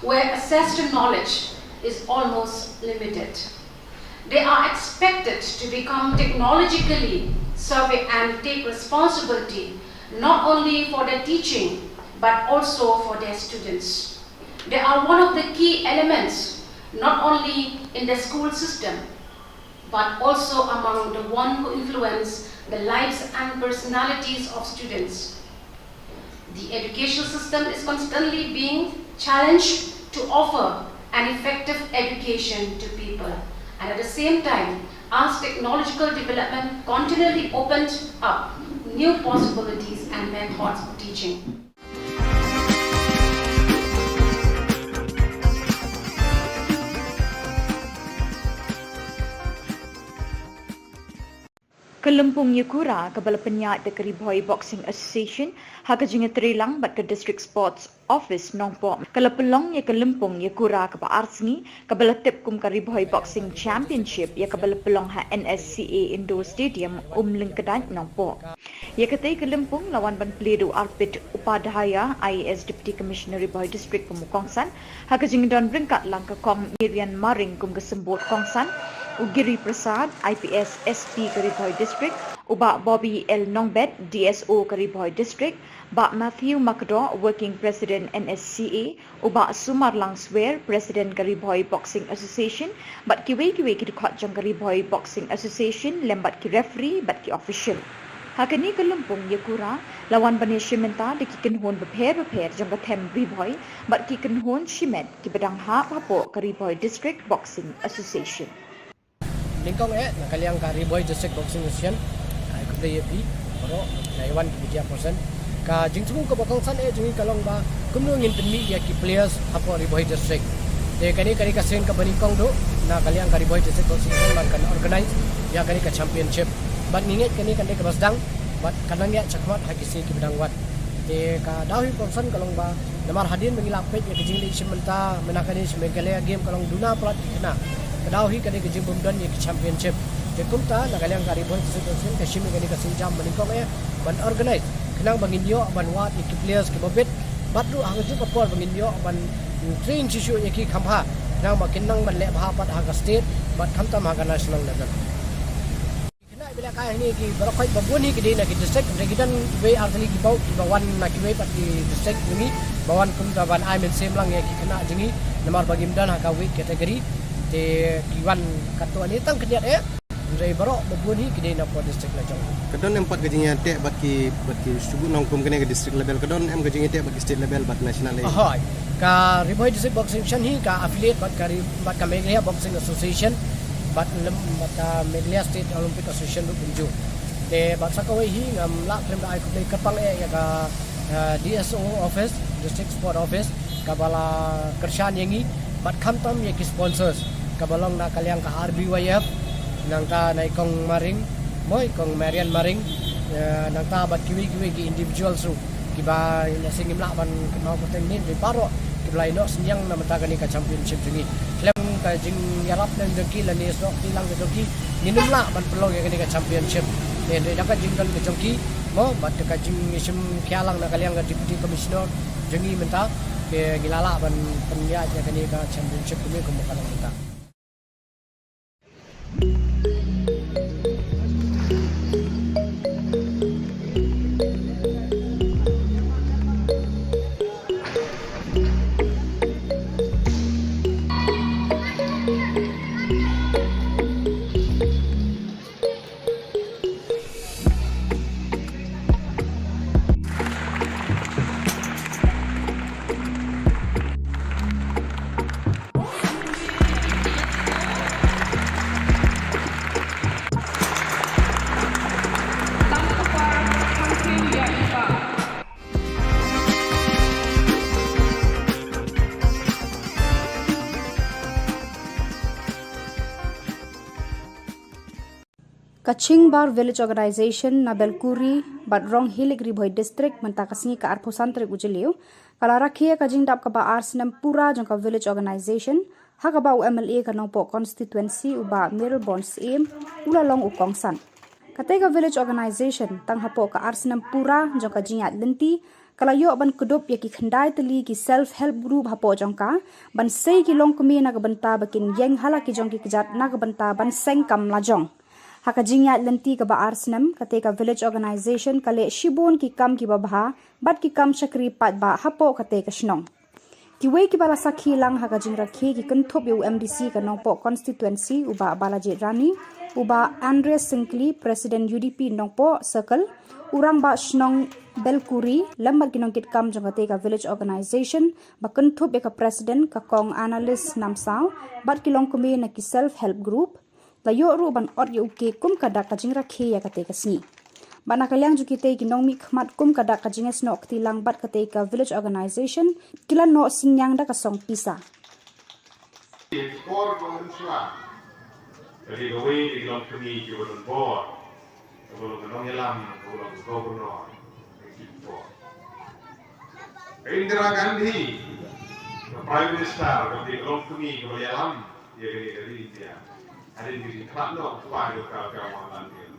where access to knowledge is almost limited. They are expected to become technologically savvy and take responsibility not only for their teaching, but also for their students. They are one of the key elements, not only in the school system, but also among the one who influence the lives and personalities of students. The educational system is constantly being challenged to offer an effective education to people. And at the same time, as technological development continually opened up new possibilities and methods of teaching. Kelempung Yakura kabala penyat de Karibhoi Boxing Association haka jinga trilang bat ke District Sports Office Nongpo kala pelong ya Kelempung Yakura kaba Arsni kabala tip kum Karibhoi Boxing Championship ya kabala pelong ha NSCA Indoor Stadium Lingkadan Nongpo ya katai Kelempung lawan ban Pledu Arpit Upadhyaya IAS Deputy Commissioner Ribhoi District Pemukongsan haka jinga don bringkat langka kong Miriam Maring kum kesembut Kongsan Ugiri Prasad, IPS SP Karibhoi District, Uba Bobby L. Nongbet, DSO Karibhoi District, Ba Matthew Makdo, Working President NSCA, Uba Sumar Langswer, President Karibhoi Boxing Association, Bat Kiwe Kidukot Jang Karibhoi Boxing Association, Lembat Ki Referee, Bat Ki Official. Hakani Kelempung Yakura, lawan bani Shimenta, de Kikenhon Beper Jang Tem Ribhoi, Bat Kikenhon Shimet, Ki Bedang Ha Papo Karibhoi District Boxing Association. Lingkong nakaliang ka Ribhoi District Boxing Association ikut DAP pero Naiwan kibijia persen ka jingtung ka bakang san jingi kalong ba kumno ngin penmi ya ki players hapo Ribhoi District de kani ka sen ka baningkong do nakaliang ka Ribhoi District Boxing Association man kan organize ya kani ka championship bat ninget kani kan de ka basdang bat kanang ya chakmat hagisi ki bedang wat de ka dawi persen kalong ba namar hadin mengilap pet ya kijing li simenta menakani Meghalaya game kalong duna plat kena Kadawi kani ke jimbum dan ye championship. De kumta nakaliang Karibhoi Association ke shimi kani ka sinjam maningkong ban organize. Kenang bangin yo ban wat ye players ke bobet. Batru hang ju kapor bangin yo ban train shishu ye ki khamha. Kenang ba kinang ban le bha pat ha state bat khamtam ha national level. Kena bila ka ni ki barakai babuni ke dina ki district regidan we artali ki bau ki bawan na ki we pat ki district ni bawan kumta ban I men semlang ye ki kena jingi namar bagimdan ha ka we category di kiwan katu ani tang kediat dari barok babuni kini na po district lajang Kedon empat gajinya tek baki subuh nongkum kene ke district level kedon gajinya tek baki state level bat national level. Ahoy ka Ribhoi District Boxing Association hi ka affiliate bat ka Meghalaya Boxing Association bat Meghalaya State Olympic Association bunju de bat sakawai hi ngam la krem da ai kapang ya ka DSO office District Sport Office ka bala kershan yangi bat khamtam ye ki sponsors kabalong na kaliang ka RBYF nang ta nai kong maring moy kong Marian maring nang ta bat kiwi ki individuals su ki ba na singim la ban kenau ko ni di paro ki blai no sinyang na mata kani ka championship jingi klem ka jing yarap nang dengki la ni so tilang dengki ninum la ban pelong ye kani ka championship ne de dapat jingkan ke jongki mo bat ka jing isim khialang na kaliang ka deputy commissioner jingi menta ke gilala ban penya ya kani ka championship kami kumukalang kita. Kaching Bar Village Organization na Belkuri Badrong Hilik Ribhoi District mentakasni ka arpusan trik ujeliu kala rakhia ka jingdap ka ba arsenam pura jong ka village organization ha ka ba MLA ka nongpo constituency uba Melbourne aim ulalong ukongsan kate ka village organization tang hapo ka arsenam pura jong ka jingat lenti kala yo ban kudup ya ki khandai tali ki self help group hapo jong ka ban sei ki long kumi na ka banta bakin yeng hala ki jong ki kjat na ka banta ban seng kam la jong haka jingyat lenti ka ba arsenam kate ka village organization kale shibon ki kam ki babha bat ki kam chakri pat ba hapo kate ka shnong ki we ki bala sakhi lang haka jingra khe ki kanthop yu MDC ka nongpo constituency uba Balaji Rani uba Andreas Sinkli president UDP nongpo circle urang ba shnong Belkuri lambar ki nongkit kam jangate ka village organization ba kanthop ka president ka kong analyst namsaw bat ki long kumi na ki self help group layo ru ban or yu ke kum kada ka jingra khe ya kate ka sni bana kalyang jukite ki nongmi khmat kum kada ka jinges no tilang bat kate ka village organization kila no sinyang da ka song pisa Khubor Jadi the way they love to meet you on board. Kalau kita nyelam, kalau gubernur, Khubor. Indira Gandhi, Prime Minister, ketika Long Kumi kebayalam, dia kini dari India. Ada di Kratno, Tuan Kawalan dia.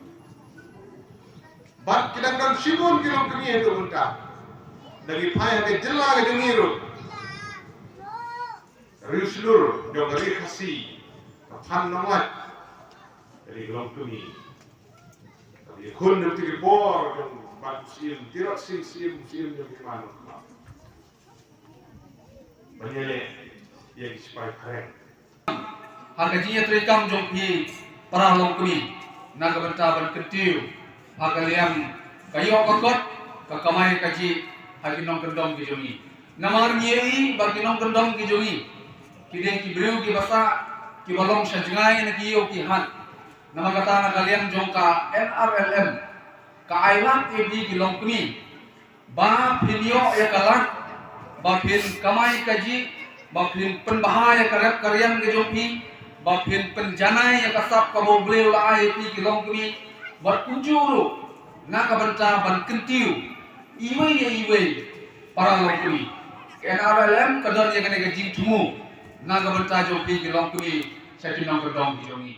But kita kan Shillong Long Kumi itu unta. Dari payah ke Jylla ke Dengiru. Riuslur, jong dari Khasi, Pan Namat, dari Long Kumi. Tapi kun dari Khubor, jong bat sim, tirak sim jong gimana? Banyak yang supaya keren. Harga jinya terikam jompi para Long Kumi, naga bentaban kentiu, harga liam kayu kokot, kakamai kaji hagi nong kendong kijongi. Namar nyeri bagi nong kendong kijongi. Kideng kibriu ki basa ki balong sajengai na kiyo ki han. Nama kata naga liam jongka NRLM ka ailat ebi ki Long Kumi. Ba pinyo ya kalak, ba pin kamai kaji, ba pin penbahaya karep karyam ke jompi. Bapin penjanai yang kasap kabo beliau lah ayat di Long Kumi berkunjuru nak benta ban kentiu iwe para Long Kumi NRLM kadang yang kena gajing temu nak benta jopi di Long Kumi saya pinang kedong di jongi.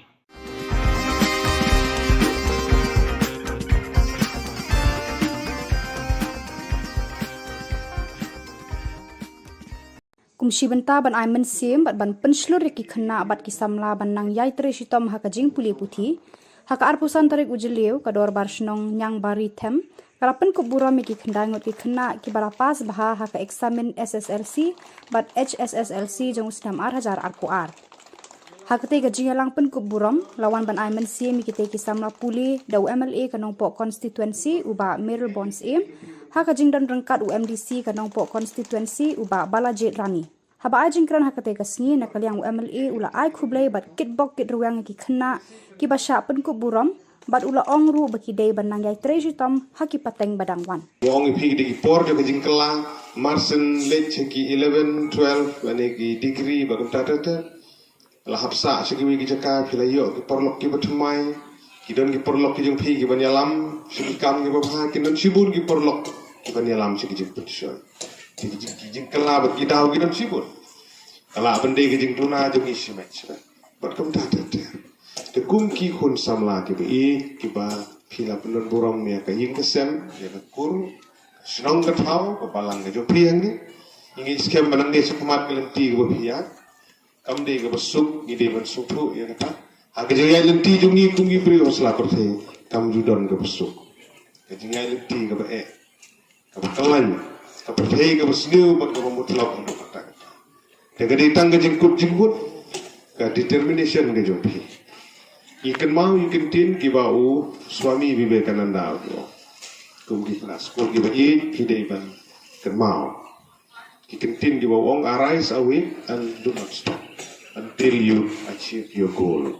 Kumshi benta ban aiman sim bat ban penslur ki khna bat ki samla ban nang yai tre shitom ha ka jing puli puthi ha ka arpusan tarik ujeliu ka dor bar shnong nyang bari them kalapen ko bura mi ki khandai ngot ki khna ki bara pas bha ha ka examine SSLC bat HSSLC jong usnam 8000 arko ar ha ka te ka jing lang pen ko buram lawan ban aiman sim mi ki te ki samla puli dau MLA ka nong po constituency uba Meril Bonds em ha ka jing dan rengkat UMDC ka nong po constituency uba Balajit Rani haba ajing kran hakate ka sngi na kalyang UMLA ula ai khublei bat kitbok kit ruang ki khna ki basha pen ko buram bat ula ongru baki dei banang yai trejitom haki pateng badang wan Yang iphi di por jo kejing kelang marsen lech ki 11 12 ane ki degree bagum tata la hapsa sikiwi ki jaka philayo ki porlok ki bathmai ki don ki porlok ki jong phi ki banyalam sikam ki babha ki don sibun ki porlok ki banyalam sikijing petition kijing kela bat kidaw gidon sibun kala bende kijing tuna jong isi match bat kam tata te kum ki khun samla ki ki ba phila pendon borom ya ka ying kesem ya ka kur snong ka thau ko balang ka jo priang ni ingi skem balang de sukumat kelenti ko phia kam de ka basuk ni de ban sukhu ya ka ha ka jo ya lenti jong ni tungi pri osla ko the kam judon ka basuk ka jingai lenti ka ba ka kalan ka perthei ka basniu ba ka mutlak ko kata te ka ditang ka jingkut ka determination ka jo phi ikan mau ikan tin kibau suami Vivekananda kum di kelas ko kiba kidai ban kan mau ikan tin kibau ong arise awake and do not stop until you achieve your goal.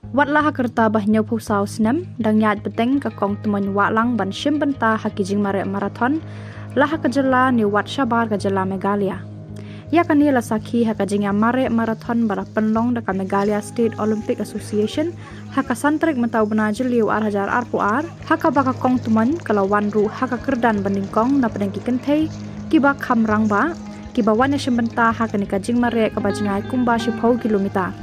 Watlah hakerta bahnya pusau senam dang nyat beteng ka kong temen walang ban shim benta hakijing mare marathon lah ka Jylla ni wat shabar ka Jylla Meghalaya ya kan ni la sakhi hakajing ya mare marathon bara penlong da ka Meghalaya State Olympic Association haka santrek mentau bena jeliu 8000 arpuar haka baka kong temen kalawan ru haka kerdan banding kong na pedeng ki kenthei ki ba kham rangba ki ba wan shim benta haka ni ka jing mare ka bajingai kumba shipau kilometer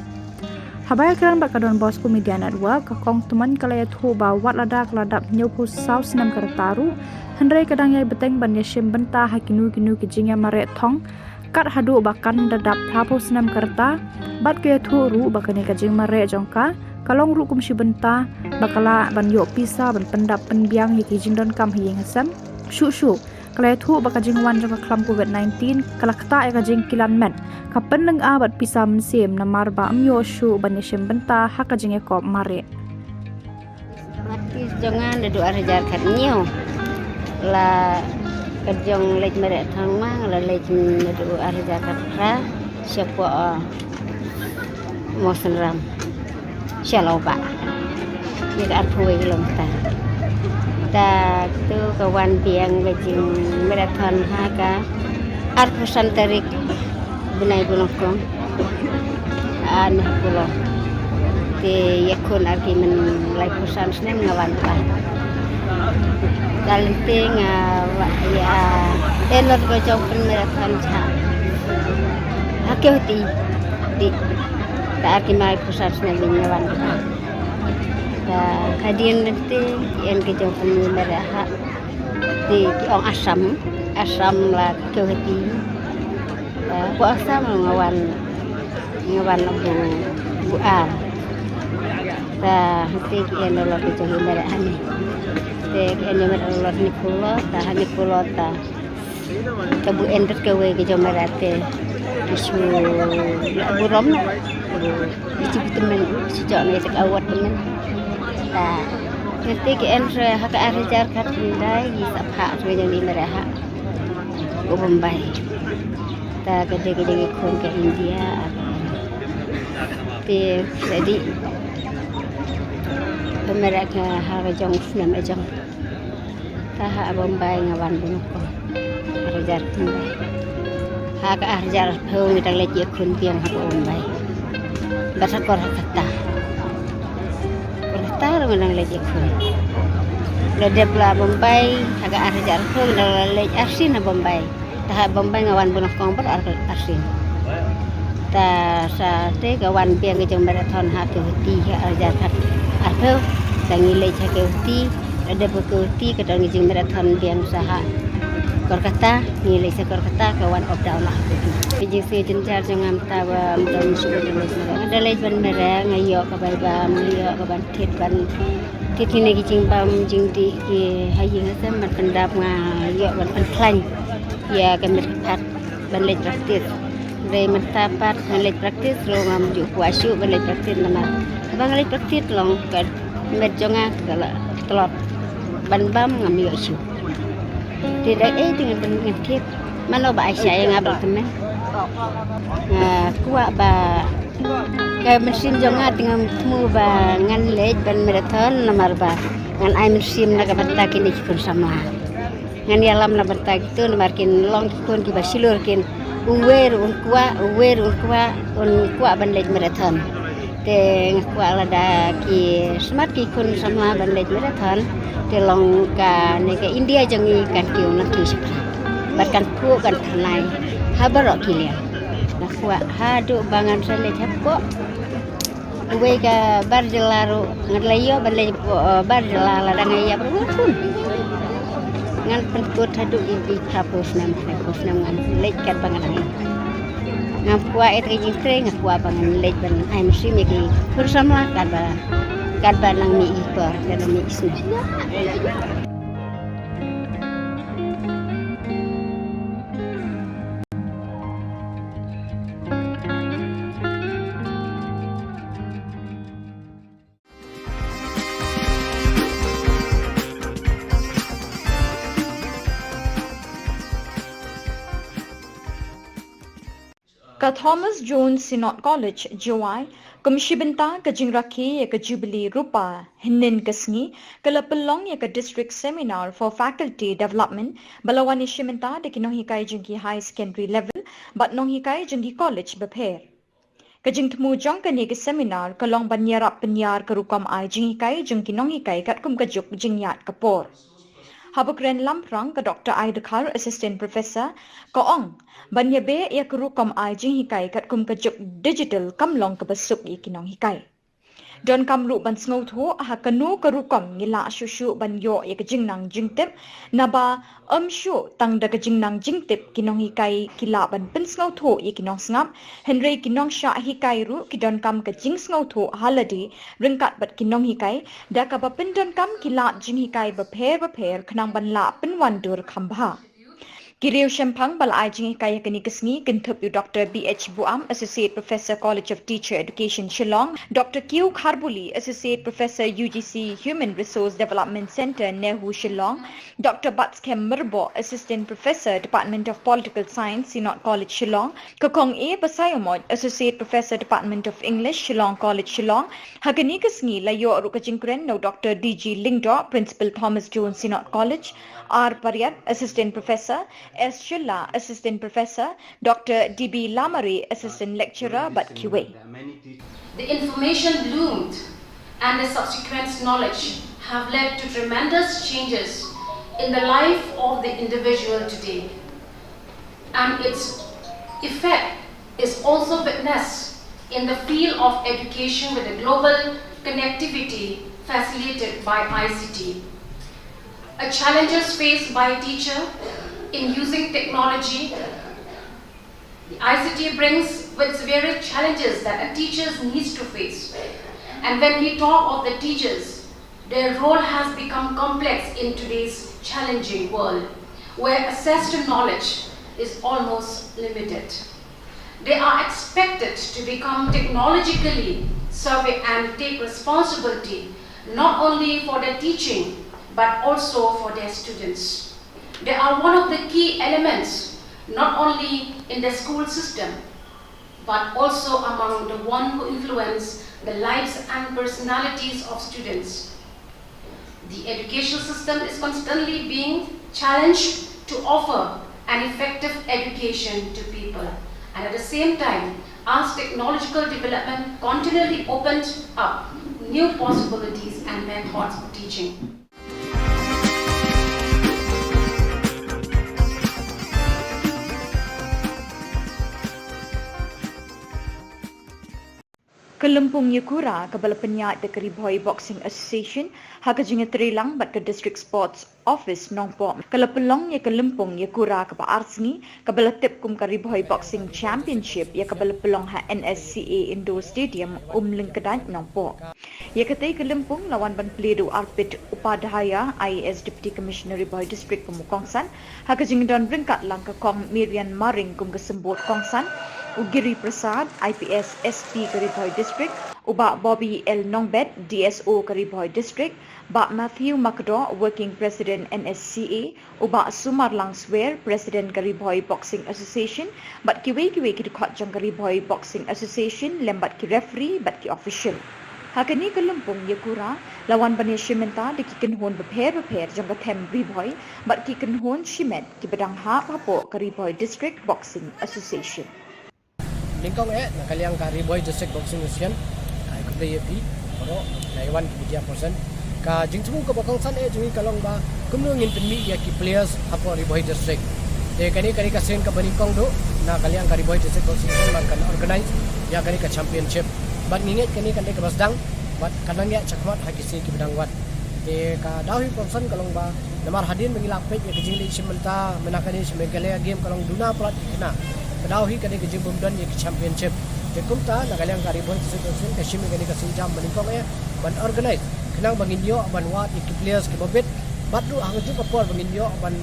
Habaya keran bakadon bosku media network kakong teman kalaya thu ba wat ladak ladap nyopu south nam kartaru hendrai kadang yai beteng ban yashim benta hakinu kinu kijingya mare thong kat hadu bakan dadap prapo snam karta bat ke thu ru bakane kajing mare jongka kalong ru kumshi benta bakala ban yo pisa ban pendap penbiang yiki jingdon kam hiyeng hasam shu kalaya thu bakajing wan jongka klam COVID-19 kalakta ekajing kilan met kapan leng abat pisa mensim namar ba amyo shu banishim benta hakajing ekop mare mati jangan dedu arjar katnyo la kajong lej mere thang mang la lej dedu arjar katra siapa mosenram Shillong ba ni ar phui lom ta ta tu kawan biang gajing marathon haga arpusan tarik bunai bunokong an pulo te yakun argumen lai pusan snem ngawan pa dalenting ya enor go jong marathon cha hakeuti di ta argumen pusan snem ngawan pa ta hadian nanti en ke jong maraha di ong asam la keuti ko asam ngawan bu ar ta hati en lo ke jong maraha ni te en lo ni pulo ta bu endet ke we ke jong marate isu burom isu temen sejak ni tak awat temen ta nanti ke en hak arajar kat hindai di sapha we jong ni maraha go Bombay ta gede kon ke India te jadi pemeraka hak jong snem jong ta ha Bombay ngawan bunoko arajar hindai hak arajar pheu mi tang le je kun piang hak Bombay basa kor kata tar menang lagi kun. Lede pula Bombay agak arajar pheu dal lej arsin na Bombay. Ta Bombay ngawan bunok kong ber arsin. Ta sa te kawan piang ke jong marathon ha ke ti arajar kat arpheu tangi lej ha ke ti lede ke ti ke dang jong marathon piang saha kor kata ni lej kor kata kawan opda lah. Piji se jenjar jangam ta ba mdon sudah ada lej ban merah ngayo ka bai ba ngayo ka ban tit ban tit ni ki jing bam jing di ki haying sa man pendap ngayo ban klan ya kan merpat ban lej praktis re man tapat ban lej praktis lo ngam ju kuasu ban lej praktis nama bang lej praktis long kan met jonga kala telot ban bam ngam yo su tidak dengan dengan tit mana ba saya ngabal temen kuat ba kaya mesin jonga dengan temu ba ngan lej ban marathon namar ba ngan ai mesin na kabata kini kun sama ngan yalam na bata gitu namar kin long kun ki basilur kin uwer un kuat ban lej marathon te kuat lada ki smart ki kun sama ban lej marathon te long ka ne ke India jangi kan kiu na ki sepra bahkan pu kan thanai habarok kilia na kuat hadu bangan sale thapko uwe ka barjelaru ngadlayo balai barjelala dangaya berukun ngan penkut hadu di kapus nam ngan lej kat bangan ngam kuat et ke jingtre ngam kuat bangan lej ban ai mesti mi ki bersama kan ba nang mi ikor dan mi isu Ka Thomas Jones Synod College, Jowai, kumshibenta ka jingraki ya ka Jubilee Rupa, hinin kasngi, kala pelong ya ka District Seminar for Faculty Development, balawani shimenta de kinohikai jingki high secondary level, but nohikai jingki college bapher. Kajing temu jong ka ni ka seminar, kalong banyarap penyar karukam ay jinghikai jingki nohikai kat kum kajuk jingyat kapor. Habukren Lamprang ka Dr. Aidakar, Assistant Professor, ka ong, banyabe ya karukam ay jinghikai kat kum kajuk digital kamlong kabasuk ikinong hikai. Don kamlu ban sngot ho ha kanu karukam ngila shushu ban yo ya kajingnang jingtip naba shu tang da kajingnang jingtip kinong hikai kila ban pin sngot ho ikinong snap henry kinong sha hikai ru kidon kam kajing sngot ho haladi ringkat bat kinong hikai da ka ba pin don kam kila jing hikai ba pher khnang ban la pin wandur khambha Kiriu Shempang balai jingi kaya kini kesngi kentup yu Dr. B.H. Buam, Associate Professor College of Teacher Education Shillong, Dr. Q. Kharbuli, Associate Professor UGC Human Resource Development Center Nehu Shillong, Dr. Batskem Merbo, Assistant Professor Department of Political Science Sinot College Shillong, Kakong A. Basayomod, Associate Professor Department of English Shillong College Shillong, Hagani kesngi layo rukajingkren no Dr. D.G. Lingdo, Principal Thomas Jones Sinot College, R. Paryat, Assistant Professor, S. Jylla, Assistant Professor, Dr. D.B. Lamari, Assistant Lecturer, but QA. The information bloomed and the subsequent knowledge have led to tremendous changes in the life of the individual today. And its effect is also witnessed in the field of education with the global connectivity facilitated by ICT. A challenges faced by a teacher in using technology, the ICT brings with various challenges that a teacher needs to face. And when we talk of the teachers, their role has become complex in today's challenging world, where access to knowledge is almost limited. They are expected to become technologically savvy and take responsibility not only for their teaching, but also for their students. They are one of the key elements, not only in the school system, but also among the one who influence the lives and personalities of students. The education system is constantly being challenged to offer an effective education to people. And at the same time, as technological development continually opens up new possibilities and methods of teaching. Kelumpung Yakura kabala penyat de Karibhoi Boxing Association hakajinga trilang bat ke District Sports Office Nongpo kala pelong ya Kelumpung Yakura kaba Arsngi kabala tip kum Karibhoi Boxing Championship ya kabala pelong ha NSCA Indoor Stadium Lingkadan Nongpo ya katai Kelumpung lawan ban pledu Arpit Upadhyaya IAS Deputy Commissioner Ribhoi District Pemukongsan hakajinga don bringkat lang ke Kong Miriam Maring kum kesembut Kongsan Ugiri Prasad, IPS SP Karibhoi District, Uba Bobby L. Nongbet, DSO Karibhoi District, Ba Matthew Makdo, Working President NSCA, Uba Sumar Langswer, President Karibhoi Boxing Association, Bat Kiwe Kidukot Jang Karibhoi Boxing Association, Lembat Ki Referee, Bat Ki Official. Hakani Kelumpung Yakura, lawan bani Shimenta, di kikenhon beper jang katem Ribhoi, Bat kikenhon Shimet, ki bedang ha papo Karibhoi District Boxing Association. Lingkong nakaliang ka Ribhoi District Boxing Association ay kuday pi pero naiwan ki 1% ka jingtu ko bakang san jingi kalong ba kumno ngin penmi ya ki players apo Ribhoi District de kani ka sen ka baningkong do nakaliang ka Ribhoi District Boxing Association kan organize ya kani ka championship bat nginget kani kan ka basdang bat kanang ya chakmat hagisi ki bedang wat de ka dawi konsan kalong ba namar hadin mengilak pek ya kijing simenta menakani Meghalaya game kalong duna plat kena Kadawi kani ke jimbum dan ye championship. De kumta nagalang ka Ribhoi District ka shimi kani ka sinjam maningkong ban organize. Kenang banginyo ban wat ye players ke bobet. Batlu ang ju kapor banginyo ban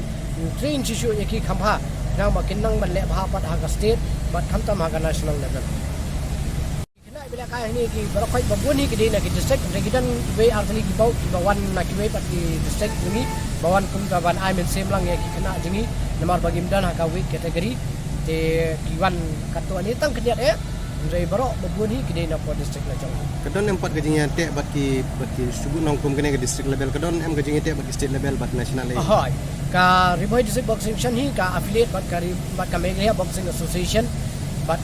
train shishu ye ki khamha. Kenang makinang ban le bha pat ha state bat khamta ma national level. Kena bila kaya ni ki barakai babuni ki dina ki district regidan we artli ki bau ki bawan na ki we pat ki district ni bawan kumta ban I men same lang ye ki kena jingi namar bagimdan ha ka we category te kiwan kato ni tang kediat Andre barok babuni kidai na po district la jong Kadon empat gajinya te baki subu nongkum kene ke district level kadon em gajinya te baki state level bat national level. Ahoy. Ka Ribhoi District Boxing Association hi ka affiliate bat ka Meghalaya Boxing Association bat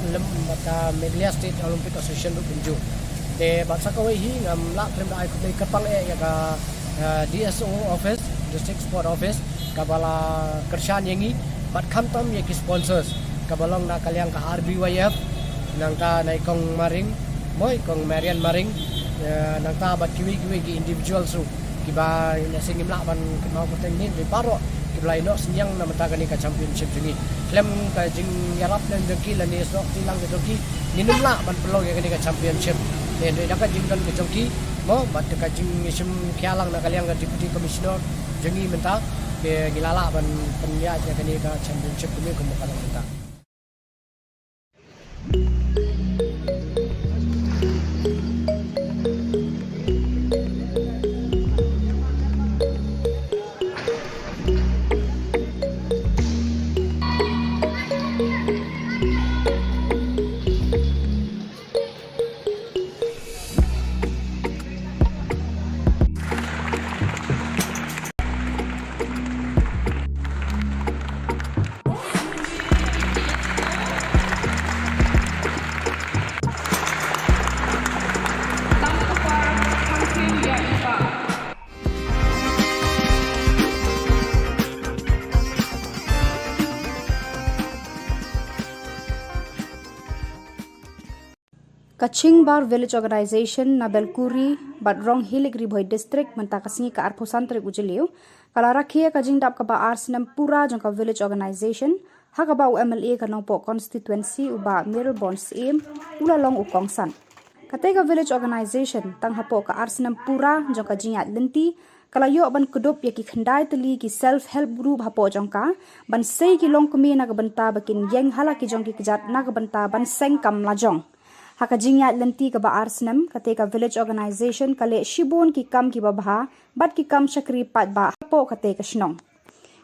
ka Meghalaya State Olympic Association du pinju. Te bat sakawai hi ngam la klem ai ku kapang ya ka DSO office District Sport Office ka bala kershan yengi bat khamtam ye ki sponsors kabalong na kaliang ka RBYF nang ta naikong maring moy kong Marian maring nang ta bat kiwi ki individual su kiba na singim la ban kemau poteng ni di paro kiblai no sinyang na mata gani ka championship jingi klem ka jing yarap nang deki la ni sok tilang deki ninum la ban pelong ya gani ka championship ne da ka jing dan ke jongki mo bat ka jing sim kyalang na kaliang ka deputy commissioner jingi menta ke gilala ban penya je kani ka championship kami ke makalang kita. Kaching Bar Village Organization na Belkuri Badrong Hilig Riboy District mentakasngi ka arpusan tarik ujeliu kala rakhia ka jingdap ka ba arsenam pura jong ka village organization ha ka ba MLA ka nongpo constituency uba Mirror Aim ula long ukongsan kate ka village organization tang hapo ka arsenam pura jong ka jingat lenti kala yo ban kudup ya ki khandai tali ki self help group hapo jong ka ban sei ki long kumi na ka banta bakin yeng hala ki jong ki kjat na ka banta ban seng kam la jong haka jingya lenti ka ba arsenam kate ka village organization kale shibon ki kam ki babha bat ki kam chakri pat ba po kate ka shnong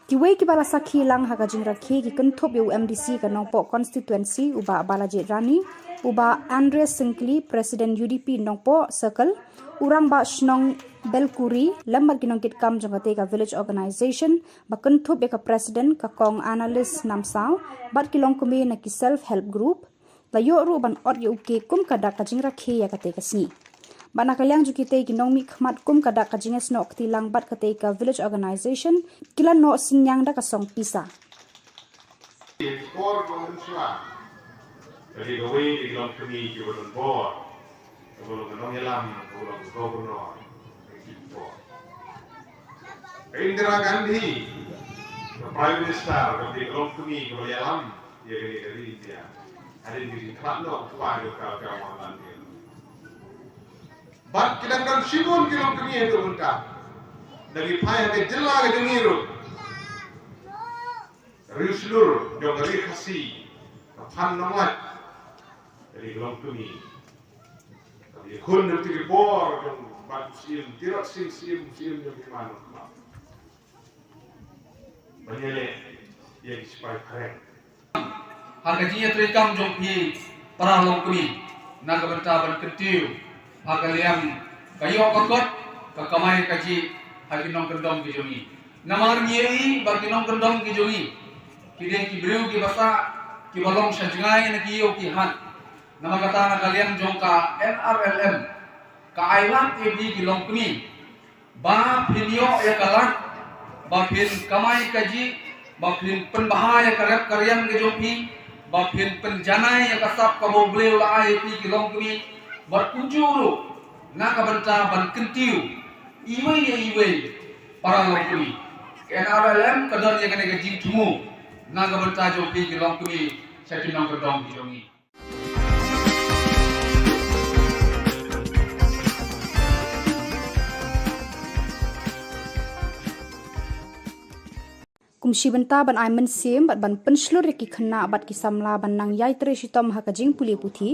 ki we ki bala sakhi lang haka jing rakhi ki kunthop yu MDC ka nongpo constituency uba balaji rani uba Andres Sinkli president UDP nongpo circle urang ba shnong belkuri lambar ki nongkit kam jong kate ka village organization ba kunthop ka president ka kong analyst namsaw bat ki long kumi na ki self help group layo ru ban ot yu ke kum kada ka jing rakhi ya kate ka sni bana kalyang ju kite ki nong mi khmat kum kada ka jing snok tilang bat kate ka village organization kila no sinyang da ka song pisa for Gonswa jadi gawe di dalam kami ki bolon bor bolon nong yalam bolon gubernur gitu Indira Gandhi prime minister di dalam kami ki bolon yalam ya dari India ada di Kratno kepada kawan-kawan dia. Bat kita kan sibun kilom kami itu unta. Dari payah ke Jylla ke dengiru. Riuslur jong dari khasi. Pan namat dari kilom kami. Tapi kun nanti Khubor jong bat sim tirak sim jong di mana. Banyale yang supaya keren. Harga jinya terikam jom hi para long kami na kabenta ban kentiu harga liam kayo kokot ka kamai kaji hagi nong kendong ki jomi namar ngiei bagi nong kendong ki jomi kide ki breu ki basa ki balong sajngai na ki yo ki han nama kata na kalian jong ka NRLM ka ailan ebi ki long kami ba pinyo ya kalak ba pin kamai kaji ba pin penbahaya karep karyan ke jomi bapin penjanai yang kasap kamu beli ulah IP kilong kami berkunjung nak kabenta ban kentiu iwe para long kami NRLM kadar yang kena gajing tumu nak kabenta jopi kilong kami saya tinang kedong kilomi kumshi benta ban aiman sim bat ban penslur ki khna bat ki samla ban nang yai tre shitom haka jing puli puthi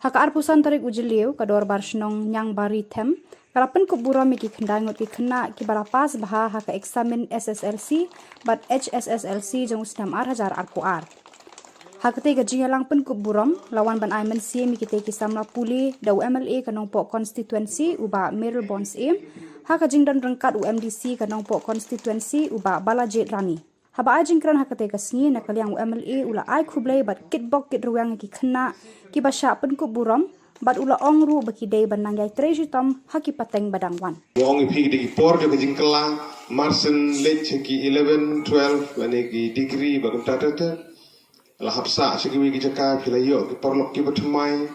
haka arpusan tarik ujeliu ka dor bar shnong nyang bari them kalapen ko buram ki khandangot ki khna ki bara pas bha haka examen SSLC bat HSSLC jong usnam 8000 ar haka te ga jingalang pen ko buram lawan ban aiman sim ki te ki samla puli dau MLA ka nongpo constituency uba Mirror Aim haka jingdan rangkat UMDC ka nongpo constituency uba balaji rani haba ajing kran hakate ka sni na kalyang MLA ula ai khublei bat kitbok kit ruang ki khna ki basha pen ko buram bat ula ongru baki dei banang yai trejitom haki pateng badangwan ong pi di por jo jing kelang marsen lech ki 11 12 ane ki degree bagum tatata la hapsa sikiwi ki jaka philayo ki porlok ki bathmai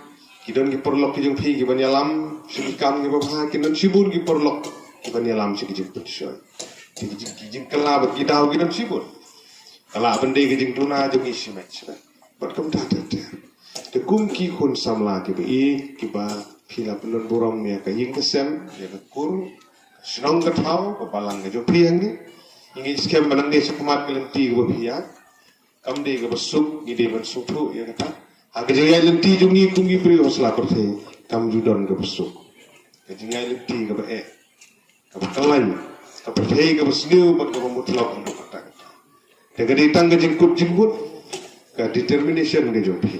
ki don ki porlok ki jong phi ki banyalam sikam ki babha ki don sibun ki porlok ki banyalam sik jing putsoi ki jing kala bat ki daw ki don sibun kala bende ki jing tuna jong isi match bat kum tatata te kum ki khun samla ki ki ba phila penon borom ya ka ying kesem ya ka kur snong ka thau ka balang ka jo phiang ni Ingi skem manang de sekemat kelenti ke bapia. Kam de ke besuk ide man supru ya kata. Aga jangai lenti jungi kungi pri osla perse. Kam judon ke besuk. Jangai lenti ke bae. Ka kalan. Ka perse ke besniu bak ke mutlak untuk kata. Jaga ditang ke jengkut ka determination ke jopi.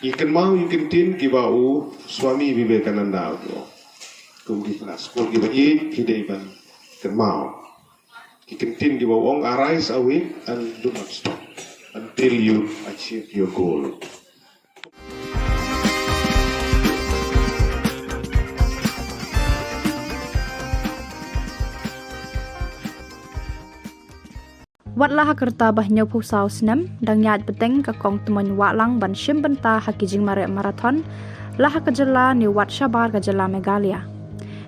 Ikan mau ikan tin ki bau suami Vivekananda ko. Kugi plus kugi bai hidai ban ikan mau. Ikan tin ki bau ong arise away and do not stop until you achieve your goal. Wat lah kerta bah nyau pusau senam dang nyat beteng ka kong temen wak lang ban shim benta hakijing mare marathon lah ka Jylla ni wat Shabar ka Jylla Meghalaya.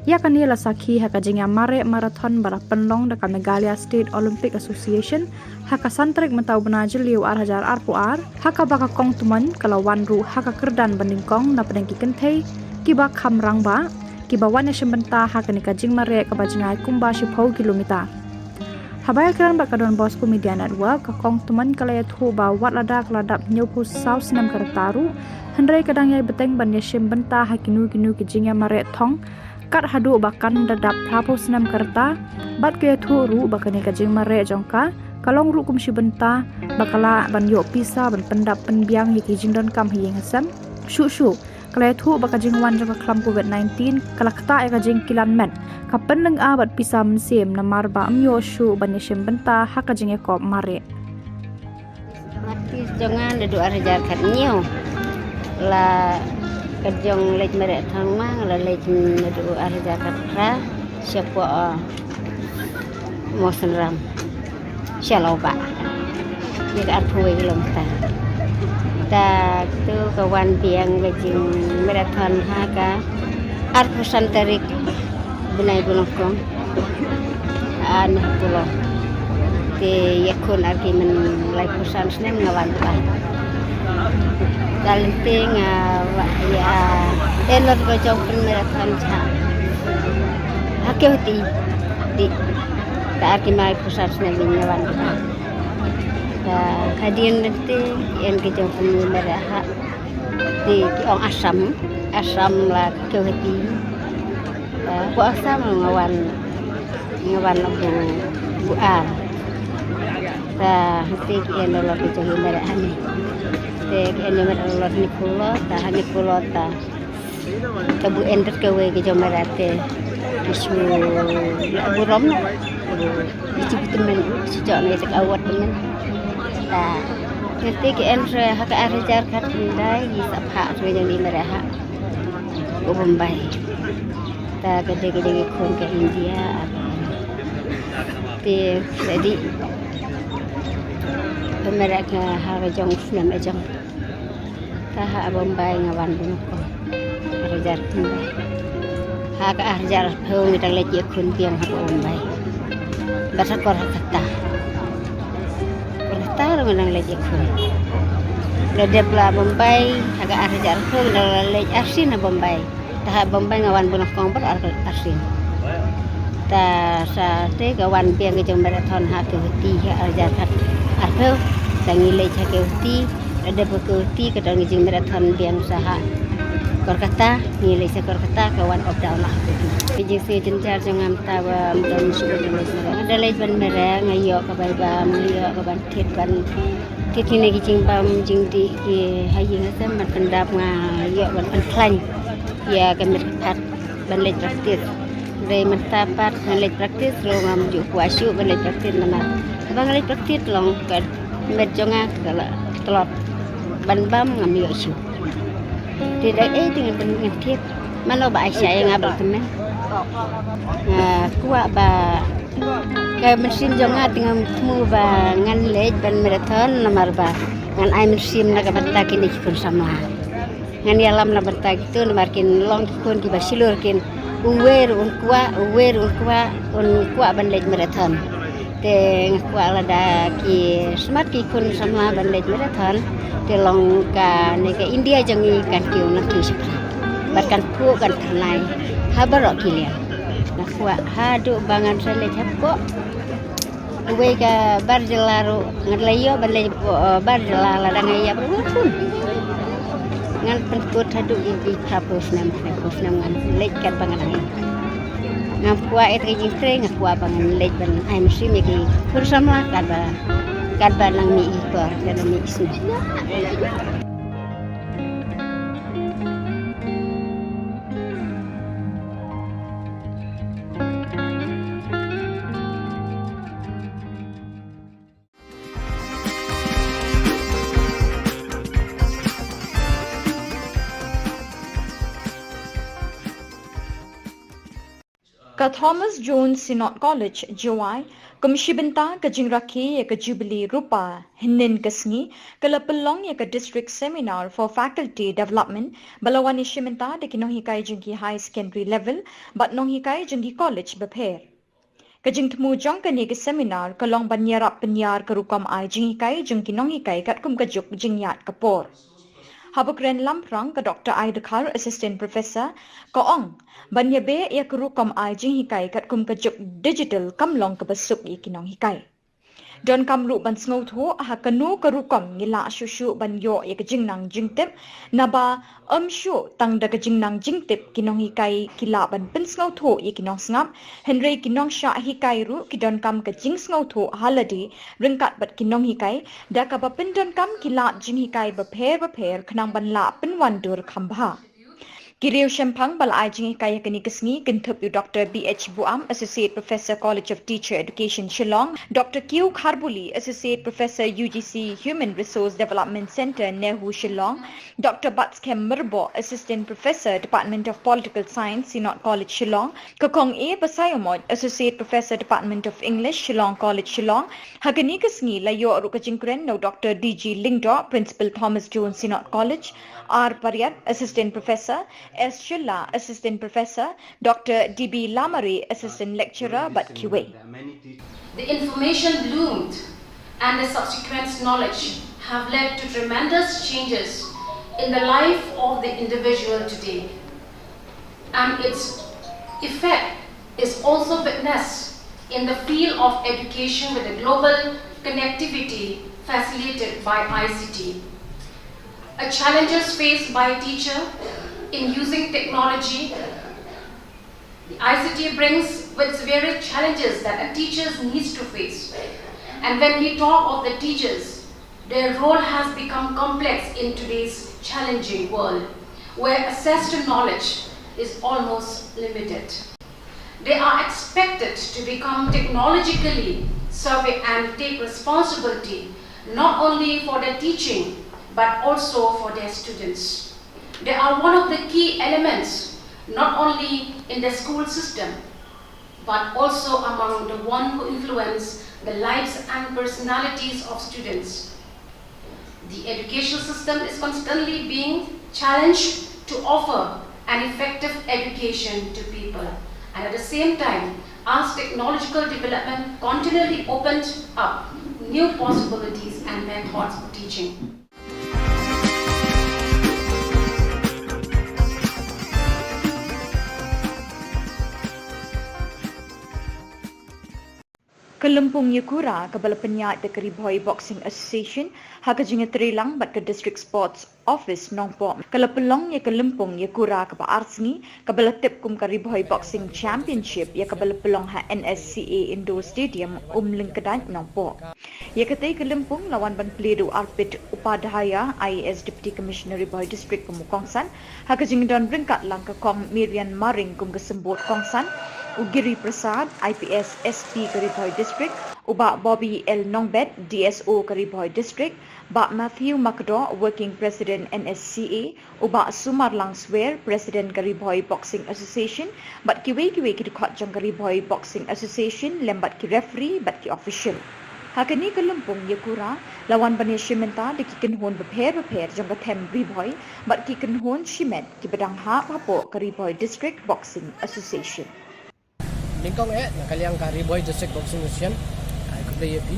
Ya kan ni la sakhi hakajing ya mare marathon bara penlong da ka Meghalaya State Olympic Association haka santrik mentau benajil liu arhajar arpuar haka baka kong temen kalawan ru haka kerdan banding kong na pedeng ki kentei kiba kham rangba kiba wan ya shim benta haka ni ka jing mare ka bajingai kumba 10 kilometer. Habaya keran bakadon bosku media network kakong teman kalaya thu ba wat ladak ladap nyopu south nam kartaru hendrai kadang yai beteng ban yashim benta hakinu kinu kijingya mare thong kat hadu bakan dadap prapo snam karta bat ke thu ru bakani kajing mare jongka kalong ru kumshi benta bakala ban yo pisa ban pendap penbiang yiki jingdon kam hiyeng hasam shu kalaya thu bakajing wan jongka klam covid-19 kalakta ya kajing kilan men kapan nang abat pisa mensim na marba amyo shu banyashim benta hakajing ekop mare mati jangan dedu arjar katnyo la kajong lej mere thang mang la lej dedu arjar katra siapa mosenram Shillong ba ni ar phui lom ta tu kawan biang bejing marathon haka ar pusan tarik benai bulongkong an pulo te yakun argument lai pusan snem ngawan pa dalenting ya enor ko jong marathon cha hakeuti di ta argument pusan snem ngawan pa ta hadian nanti en ke jong maraha di ong asam la keuti puasa ngawan bu ar ta hati kian lo ke jogi mere ane te kian mere lo ni kulo ta bu endet ke we ke jo mere te isu bu rom isu temen si jo ne se awat temen ta hati kian re hak arjar kat ndai yi sapha re yang di mere ha bu Bombay ta gede-gede kon ke India te jadi pemeraka harga jong film ejong ta ha Bombay ngawan bunko arjar Bombay ha ka arjar pheu mi tang le ji kun piang ha Bombay basa kor kata ro nang le ji kun le depla Bombay ha ka arjar pheu nang le asin ha Bombay ta Bombay ngawan bunko ber asin ta sa te kawan piang ke jong marathon ha ke ti ha arjar kat arpheu tangi le cha ke ti ada berkuti ke dalam jing marathon piang saha korkata ni le cha korkata kawan of down lah piji se jenjar jangam ta ba mdon sudah ada le ban merah ngayo ka bai ba ngayo ka ban tit ni ki jing bam jing ti ki haying asam man pendap ngayo ban klan ya kan pat ban le praktis re mentapat ban le praktis lo ngam ju puasu ban le praktis mana bang le praktis long ka met jonga kala telot ban bam ngam yo su tidak dengan dengan tip mana ba saya ngabal temen kuat ba kay mesin jonga dengan temu ba ngan lej ban marathon nomor ba ngan ai mesin na kabata kini kun sama ngan yalam na bata gitu nomor kin long kun ki basilur kin uwer un kuat ban lej marathon te kuat lada ki smart ki kun sama ban lej marathon te long ka ne ke India jangi kan kiu na ki sip bahkan pu kan thanai ha barok ki lia na kuat ha du bangan sale thap ko Duwe ka barjelaru ngadlayo balai barjelala dangaya berpun. Ngan penput hadu iji kapus nam ngan lek kat panganang. Ngam kuat itu iji kering kuat pangan lek ban MC miki bersama kad ba nang mi ikor dan mi isu. Ka Thomas Jones Synod College, Jylla, Kumshibenta ka Jingraki ya ka Jubilee Rupa, Hinin Kasngi, Kalapalong ya ka District Seminar for Faculty Development, Balawani Shimenta de Kinohikai Jingi High Secondary Level, but Nonghikai Jingi College Beper. Kajing temu jong kani ke seminar kalong banyarap penyar kerukam ai Jingikai Jingi Nonghikai kat kum kajuk Jingyat Kapor. Habukren Lamprang ka Dr. Aidakar Assistant Professor ka Ong banyabe ia kerukam ai Jingikai kat kum kajuk digital kamlong ka basuk i kinong hikai. Don kamlu ban sngot ho ha kanu kerukam ngila shushu ban yo ia ka jingnang jingtip naba shu tang da ka jingnang jingtip kinong hikai kila ban pen sngot ho i kinong snap Henry kinong sha hikai ru ki don kam ka jing sngot ho haladi ringkat bat kinong hikai da ka ba pen don kam kila jing hikai ba pher khnang ban la pen wandur khambha. Kiriu Shempang balai Jingikai kani kesngi kintup yu Dr. B.H. Buam, Associate Professor College of Teacher Education Shillong, Dr. Q. Kharbuli, Associate Professor UGC Human Resource Development Center Nehu Shillong, Dr. Batskem Merbo, Assistant Professor Department of Political Science Synod College Shillong, Kakong A. Basayomod, Associate Professor Department of English Shillong College Shillong, Hakani kesngi layo rukajingkren no Dr. D.G. Lingdo, Principal Thomas Jones Synod College, R. Paryat, Assistant Professor, S. Jylla, Assistant Professor, Dr. D.B. Lamari, Assistant Lecturer, but QA. The information bloomed and the subsequent knowledge have led to tremendous changes in the life of the individual today. And its effect is also witnessed in the field of education with the global connectivity facilitated by ICT. A challenges faced by teacher in using technology, the ICT brings with various challenges that a teacher needs to face. And when we talk of the teachers, their role has become complex in today's challenging world, where access to knowledge is almost limited. They are expected to become technologically savvy and take responsibility not only for their teaching, but also for their students. They are one of the key elements, not only in the school system, but also among the one who influence the lives and personalities of students. The education system is constantly being challenged to offer an effective education to people. And at the same time, as technological development continually opened up new possibilities and methods of teaching. Kelumpung Yakura kabala penyat de Kariboy Boxing Association haka jinga trilang bat ke District Sports Office Nongpo kala pelong ya kelumpung Yakura kaba Arsni kabala tip kum Kariboy Boxing Championship ya kabala pelong ha NSCA Indoor Stadium Lingkadan Nongpo ya katay kelumpung lawan ban Pledu Arpit Upadhyaya IAS Deputy Commissioner Riboy District Kumukongsan haka jinga don ringkat lang ka kong Miriam Maring kum kesembut Kongsan Ugiri Prasad, IPS SP Kariboy District, Uba Bobby L. Nongbet, DSO Kariboy District, Ba Matthew Makdo, Working President NSCA, Uba Sumar Langswer, President Kariboy Boxing Association, Bat Kiwe Kidukot Jang Kariboy Boxing Association, Lembat Ki Referee, Bat Ki Official. Hakani kelumpung Yakura, lawan bani Shimenta, de kikenhon beper jang katem Riboy, Bat kikenhon Shimet, ki bedang ha papo Kariboy District Boxing Association. Lingkong nakaliang ka Riboy District Boxing Association ikut DAP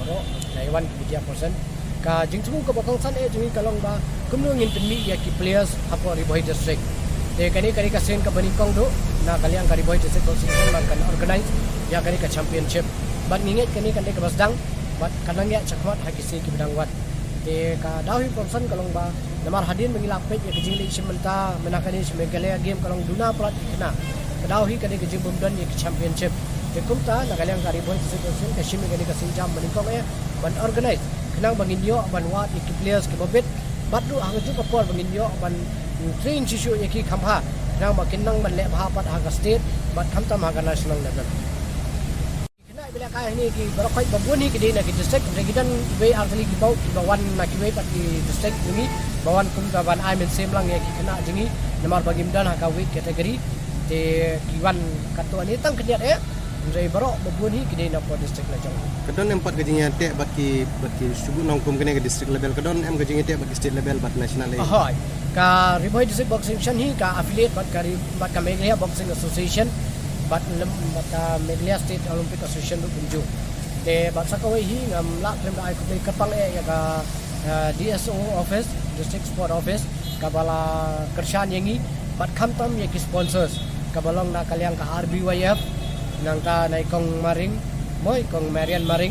oro Naiwan media person ka jingsu ka bakang san jingi kalong ba kumno ngin penmi ya ki players hapo Riboy District de kani ka sen ka baningkong do na kaliang ka Riboy District Boxing Association man kan organize ya kani ka championship bat nginget kini kan de kabasdang bat kanang ya chakmat hakisi ki bidang wat de ka dawi pomsan kalong ba namar hadin mengilap pet ya kejing li sementa menakani Meghalaya game kalong duna plat kena kadawi kani kejing bomdan ya championship de kumta nagalang kari boy situation ka shimi kani ka sinjam meningkong ya ban organize kenang bangin yo ban wat ki players ki bobet bat du hang ju ka por bangin yo ban train shishu ya ki khamha nang ba kinang ban le bha pat ha state bat khamta ma national level kena bila ka ni ki barokai babuni ki dina ki district regidan we artali ki bau ki bawan na ki we pat ki district ni bawan kum ka ban I men semlang ya ki kena jingi namar bagimdan ha ka we category te ki wan katu ani tang kediat Zai barok babuni ki dina po district la jang Kadon empat gajing te baki subu nongkum kene ke district level kadon em gajing te baki state level bat national level ahoy ka Riboy district boxing shan hi ka affiliate bat ka Meghalaya boxing association bat Meghalaya state olympic association du kunju de bat sakawai hi ngam la prem da ai kapang ya ka DSO office district sport office ka bala kershan yangi bat khamtam ya ki sponsors ka balong na kalyang ka RBYF nang ta nai kong maring moi kong marian maring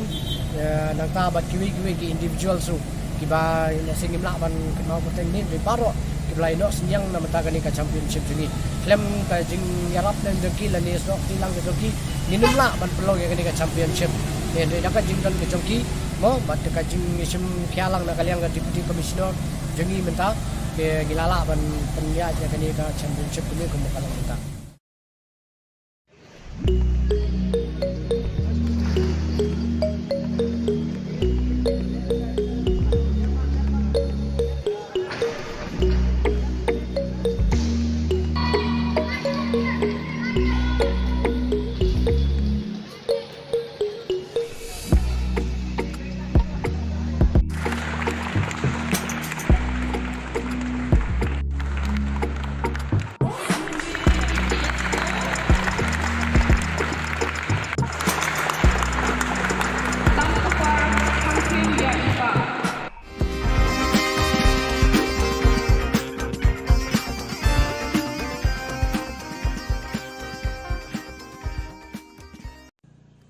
nang ta bat kiwi ki individual su ki ba na singim la ban kenau poteng ni di baro ki blai no sinyang na mata kani ka championship ni klem ka jing yarap nem joki la ni sok tilang ke joki ninum la ban pelong ya kani ka championship de dapat jing dan ke joki mo bat ka jing isim khialang na kaliang ka deputy commissioner jengi menta ke gilala ban penya ya kani ka championship ni ko makalang menta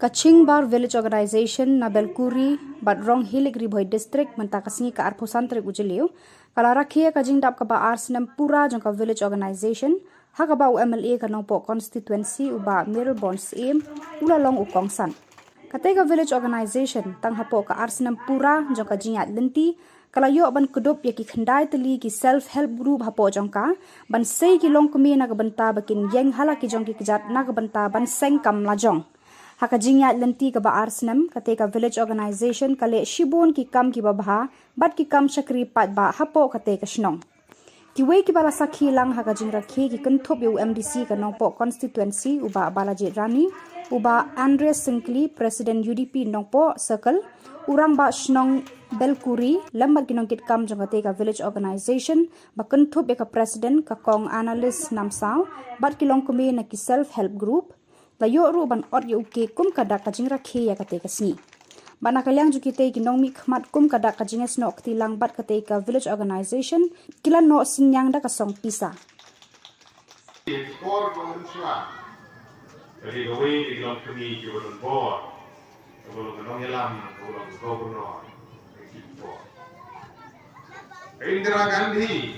Kaching Bar Village Organization na Belkuri Badrong Hilik Riboy District mentakasngi ka arpusan trik ujeliu kala rakhia kajing dap ka ba arsenam pura jong ka village organization ha ka ba MLA ka nongpo constituency uba Melbourne aim ulalong ukongsan katega village organization tang hapo ka arsenam pura jong ka jingat lenti kala yo ban kudup ya ki khandai teli ki self help group hapo jong ka ban sei ki long kumi na ka banta bakin yeng hala ki jong ki kijat na ka banta ban seng kam la jong haka jingyat lenti ka ba arsenam kateka village organization kale shibon ki kam ki babha bat ki kam chakri pat ba hapo kateka shnong ki we ki bala sakhi lang haka jingra khe ki kanthop yu MDC ka nongpo constituency uba Balaji Rani uba Andres Sinkli president UDP nongpo circle urang ba shnong Belkuri lambat ki nongkit kam jong kateka village organization ba kanthop ka president ka kong analyst namsaw bat ki long kumi na ki self help group layo ru ban or yu ke kum kada kajing rakhe ya kate kasni bana kalyang jukite ki nongmi khmat kum kada kajing esno kti lang bat kate ka village organization kila no sinyang da ka song pisa Khubor bangsa jadi gawe di dalam kami ki bolon bor bolon nong yalam bolon gubernur Khubor Indira Gandhi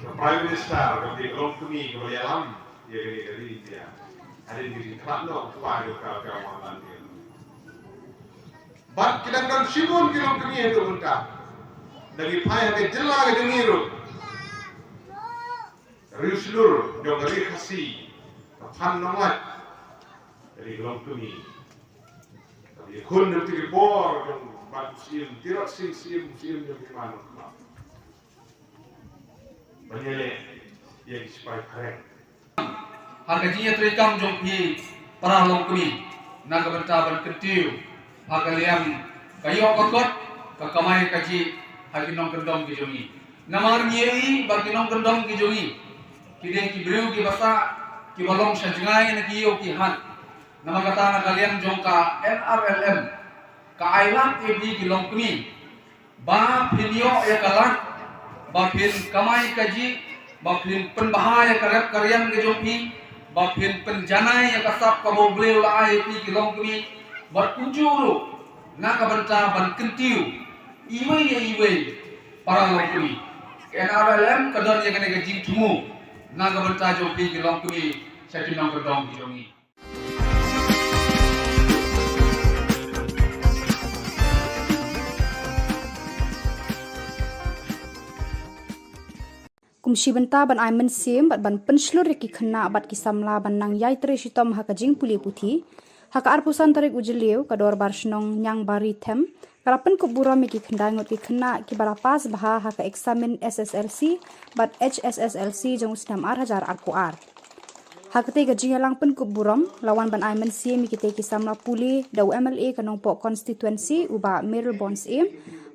prime minister di dalam kami ki bolon yalam ya dari India ada di kerana kepada kawan-kawan dia. Bak kita kan sibun kilom kini itu muntah. Dari payah ke Jylla ke dengiru. Riuslur jong dari khasi. Pan namat dari kilom kini. Tapi kun dari Khubor jong bak sim tirak sim jong dimana. Banyele yang supaya keren. Harga jinya terikam jom hi para long kuni na kabanta ban kentiu harga liam kayo kokot kakamai kaji hagi nong kendong ki jongi namar nyei bagi nong kendong ki jongi kide ki breu ki basa ki balong sanjngai na ki yo ki han nama kata na kalian jong ka NRLM ka island ebi ki long kuni ba pinyo ya kalak ba pin kamai kaji ba pin penbahaya karep karyan ki jong hi bapin penjanai yang kasap kamu beli ulah IP kilong kami bat kujuru na kabanta ban kentiu iwe para lokumi kenara lem kadon yang kena jing tumu na kabanta jopi ki lokumi satu nong kedong jongi. Kumshi benta ban aiman sim bat ban penslur ki khna bat ki samla ban nang yai tre shitom ha ka jing puli puthi ha ka arpusan tarik ujliu ka dor bar shnong nyang bari them kalapen Khubor mi ki khandangot ki khna ki bara pas bha ha ka examen SSLC bat HSSLC jong snam 8000 RQR ha ka te ga jing lang pen Khubor lawan ban aiman sim mi ki te ki samla puli da MLA ka nong po constituency uba Meril Bonds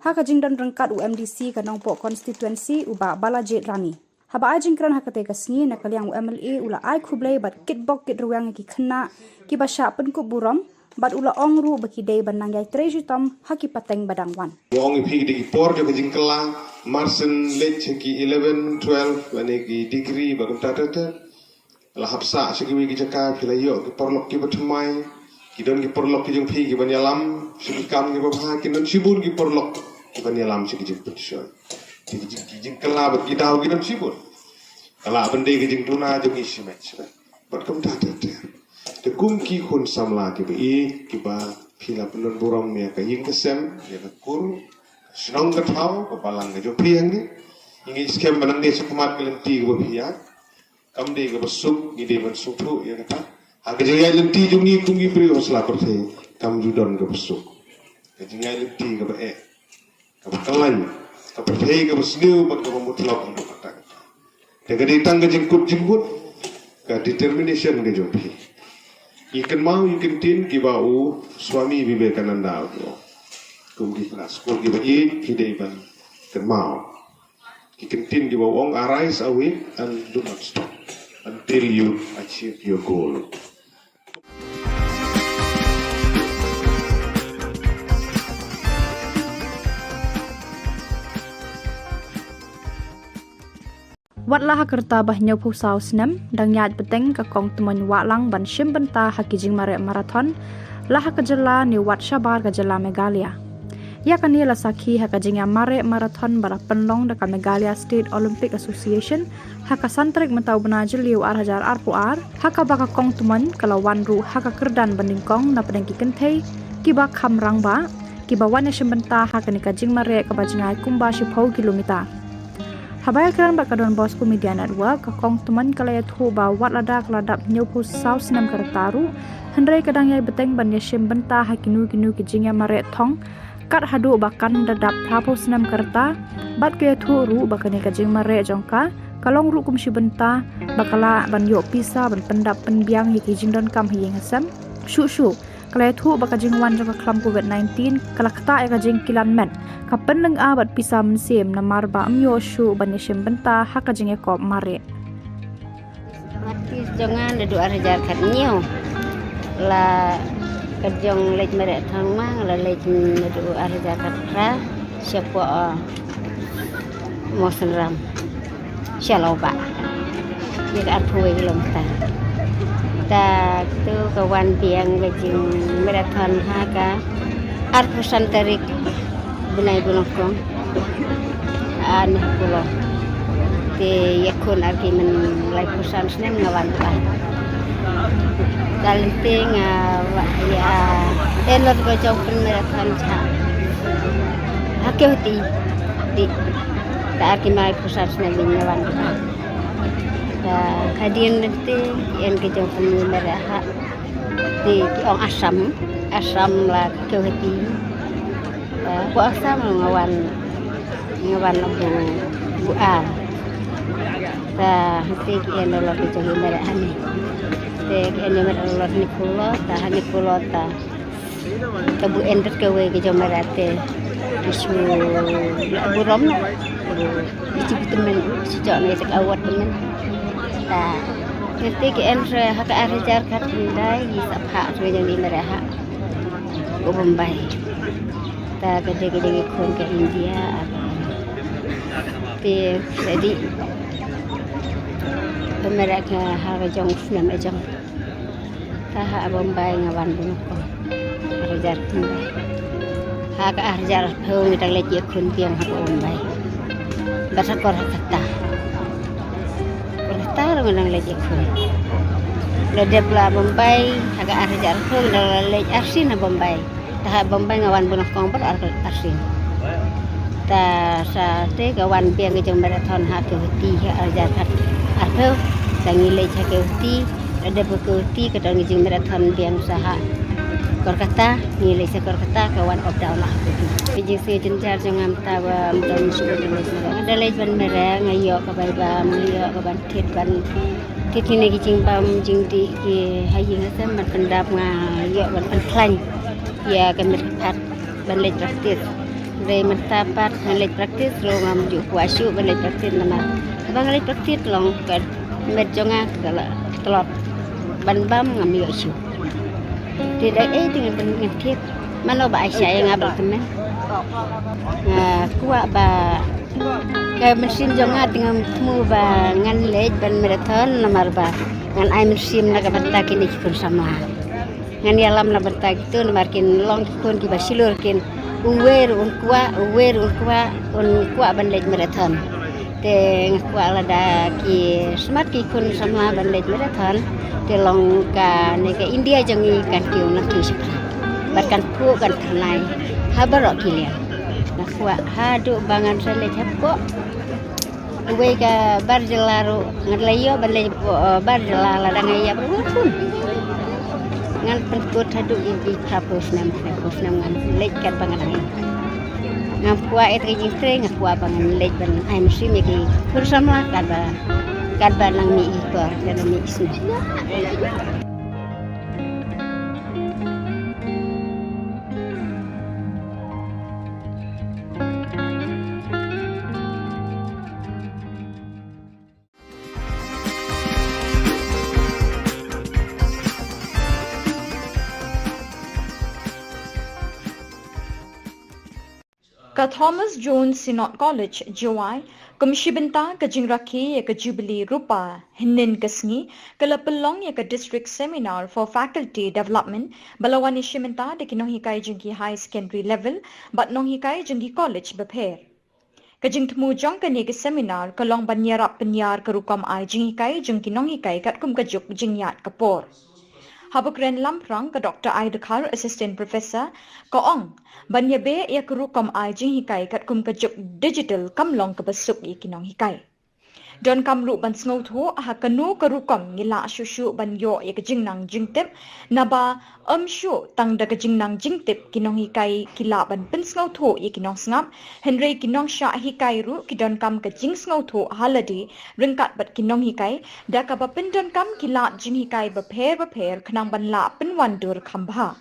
ha ka jing dan rangkat UMDC ka nong po constituency uba Balajit Rani haba ajing kran hakate ka sngi na kalyang MLA ula ai khublei bat kitbok kit ruang ki khna ki basha pen Khubor bat ula ongru baki dei banang yai trejitom haki pateng badang wan wong pi di por jo jing kelang marsen lech ki 11 12 ane ki degree ba tata la hapsa sigi ki jaka philayo ki porlok ki batmai ki don ki porlok ki jing pi ki banyalam sigi kam ki ba ki don sibun ki porlok ki banyalam sigi jing putshon ki jing kala ba ki daw ki don sibun kala bende ki jing tuna jo ki simet bat kam tata te kum ki khun samla ki ba ki ba phila penon buram me ka ying kesem ya ka kur snong ka thau ka balang jo piang ni ingi skem banang de sukumat kelenti ko bia kam de ka basuk ni de ban sukru ya ka ha ka jaya lenti jungi kungi pri hosla perthe kam judon ka basuk ka jaya lenti ka ba ka kalan ka perthe ka basniu ba ka mutlak ka kata te ka ditang ka jingkut jingkut ka determination ka jo pi ikan mau ikan tin kibau suami Vivekananda ko kumgi kelas ko giba hidai ban ikan mau ikan tin kibau ong arise awake and do not stop until you achieve your goal. Watlah hakerta bah nyau pusau senam dang nyat beteng ka kong temen walang ban shim benta hakijing mare marathon lah ka Jylla ni wat shabar ka Jylla Meghalaya ya kan la sakhi hakajing ya mare marathon bara penlong da ka Meghalaya State Olympic Association haka santrik mentau benajil liu 8000 RQR haka baka kong temen kalawan ru haka kerdan bandingkong na pedeng ki kenthei ki ba kham rangba ki ba wan shim benta haka ni kajing mare ka bajingai kumba 10 kilometer Habaya keran bakadon bosku media network kakong teman kalaya thu ba wat ladak ladap nyopu south nam kartaru hendrai kadang yai beteng ban yashim benta hakinu kinu kijingya mare thong kat hadu bakan dadap prapo snam karta bat ke thu ru bakani kajing mare jongka kalong ru kumshi benta bakala ban yo pisa ban pendap penbiang yiki jingdon kam hiyeng hasam shu kalaya thu bakajing wan jongka klam COVID-19 kalakta ya kajing kilan men kapen leng abat pisa mensim na marba amyo shu banyashim benta hakajing ekop mare mati jangan ada 2000 katnyo la kajong lej mere thang mang la lej ada 2000 katra siapa mosenram Shillong ba ni ar thui lom ta tu kawan tiang kajing marathon ha ka ar pusan tarik bunai bulongkong an pulo te yakun arki men lai pusan snem ngawan pa dalenting ya elot go jong pen marathon cha hakeuti di ta arki mai pusan snem ngawan pa ta hadian nanti en ke jong pen marathon di ong asam la hakeuti puasa ngawan buah ta hati kian lo ke jogi mere ani te kian mere lo ni pulo ta bu endet ke we ke jomere te isu burom isu temen sejak ni sek awat temen ta hati kian re hak arajar kat ndai sapha re yang di mere ha go Bombay ta gede-gede kon ke India te jadi pemerintah harga jong senam jong Taha Bombay ngawan bunukko. Arjar Bombay. Haka arjar pheu mi tang leji khun tiang ha Bombay. Basa kor kata. Kor ro nang leji khun. Le depla Bombay haka arjar pheu nang leji arsin ha Bombay. Taha Bombay ngawan bunukko ber arsin. Ta sa te kawan piang ke jong marathon ha ke ti ha arjar khat. Arpheu tangi leji ha ke ti. Ada berkuti ke dalam jing marathon biang usaha Korkata nilai sekorkata kawan obda lah biji se jenjar jangan tawa dan sudah ada lagi ban merah ngayo ke baba ngayo ke ban tit ini jing pam jing di hayi ngasa ban pendap ngayo ban penklan ya kan merpat ban lej praktis re mentapat lej praktis lo ngam ju kuasu ban lej praktis nama bang lej praktis long kan met jonga kala telot ban bam ngam yo su tidak dengan dengan tip mana ba saya ngabal temen kuat ba kayak mesin jonga dengan temu ba ngan lej ban marathon nomor ba ngan ai mesin naga banta kini kun sama ngan yalam la banta gitu nomor kin long kun ki basilur kin uwer un kuat ban lej marathon te kuat la da ki smart ki kun sama ban lej marathon te long ka ne ke India jangi kan kiu na ki sip bahkan pu kan thanai habar kilia na kuat hadu bangan sale chapo uwe ka barjelaru ngalayo balai barjela la dangai ya berpun ngan penkut hadu ibi kapus nam ngan lek kat bangan ngam kuat et ki tre ngam kuat bangan lek ban ai mesti mi ki bersama kan ba nang mi ikor dan mi isna Ka Thomas Jones Synod College, Jawai, Kumshibenta ka Jingraki ya ka Jubilee Rupa, Hinin Kasngi, Kalapalong ya ka District Seminar for Faculty Development, Balawani Shimenta de Kinohikai Jingi High Secondary Level, but Nohikai Jingi College Beper. Kajing temu jong ka ni ka seminar, kalong banyarap penyar karukam ay Jingikai Jingi Nohikai kat kum kajuk Jingyat Kapor. Habukren Lamprang ka Dr. Aidakar, Assistant Professor, Kaong, Banyabe ya kerukam ay jing hikai kat kum kajuk digital kamlong kabasuk i kinong hikai. Don kamlu ban sngot ho ha kanu kerukam ngila shushu ban yo ya kajing nang jingtip, naba shu tang da kajing nang jingtip kinong hikai kila ban pen sngot ho i kinong snap, Henry kinong sha hikai ru ki don kam kajing sngot ho haladi, ringkat bat kinong hikai, da ka ba pen don kam kila jing hikai baper kanang ban la pen wandur kambha.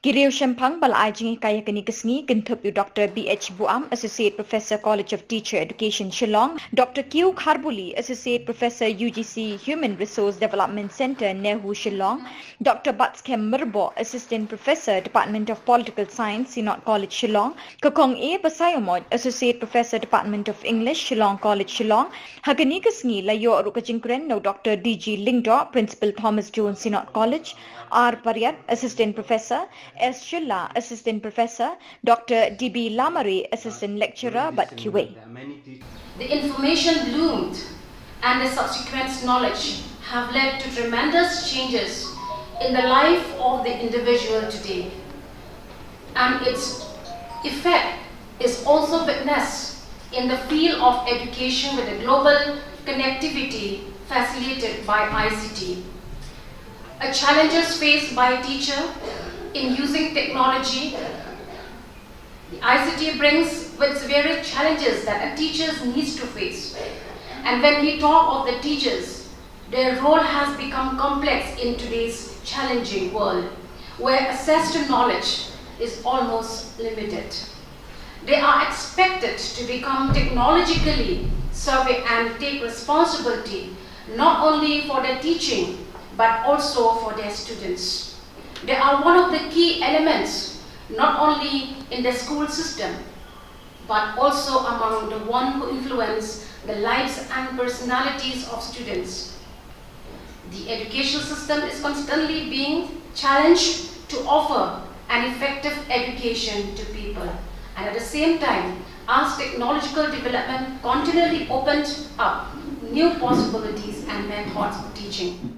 Kiriu Shempang balai jingi kaya kini kesni kentup yu Dr. B.H. Buam, Associate Professor College of Teacher Education Shillong, Dr. Q. Kharbuli, Associate Professor UGC Human Resource Development Center Nehu Shillong, Dr. Batskem Merbo, Assistant Professor Department of Political Science Synod College Shillong, Kakong A. Basayomod, Associate Professor Department of English Shillong College Shillong, Hakani kesni layo rukajingkren no Dr. D.G. Lingdo, Principal Thomas Jones Synod College, R. Paryat, Assistant Professor, S. Jylla, Assistant Professor, Dr. D.B. Lamari, Assistant Lecturer, but QA. The information bloomed and the subsequent knowledge have led to tremendous changes in the life of the individual today. And its effect is also witnessed in the field of education with the global connectivity facilitated by ICT. A challenges faced by a teacher in using technology, the ICT brings with various challenges that a teacher needs to face. And when we talk of the teachers, their role has become complex in today's challenging world, where access to knowledge is almost limited. They are expected to become technologically savvy and take responsibility not only for their teaching, but also for their students. They are one of the key elements, not only in the school system, but also among the one who influence the lives and personalities of students. The educational system is constantly being challenged to offer an effective education to people. And at the same time, as technological development continually opens up new possibilities and methods of teaching.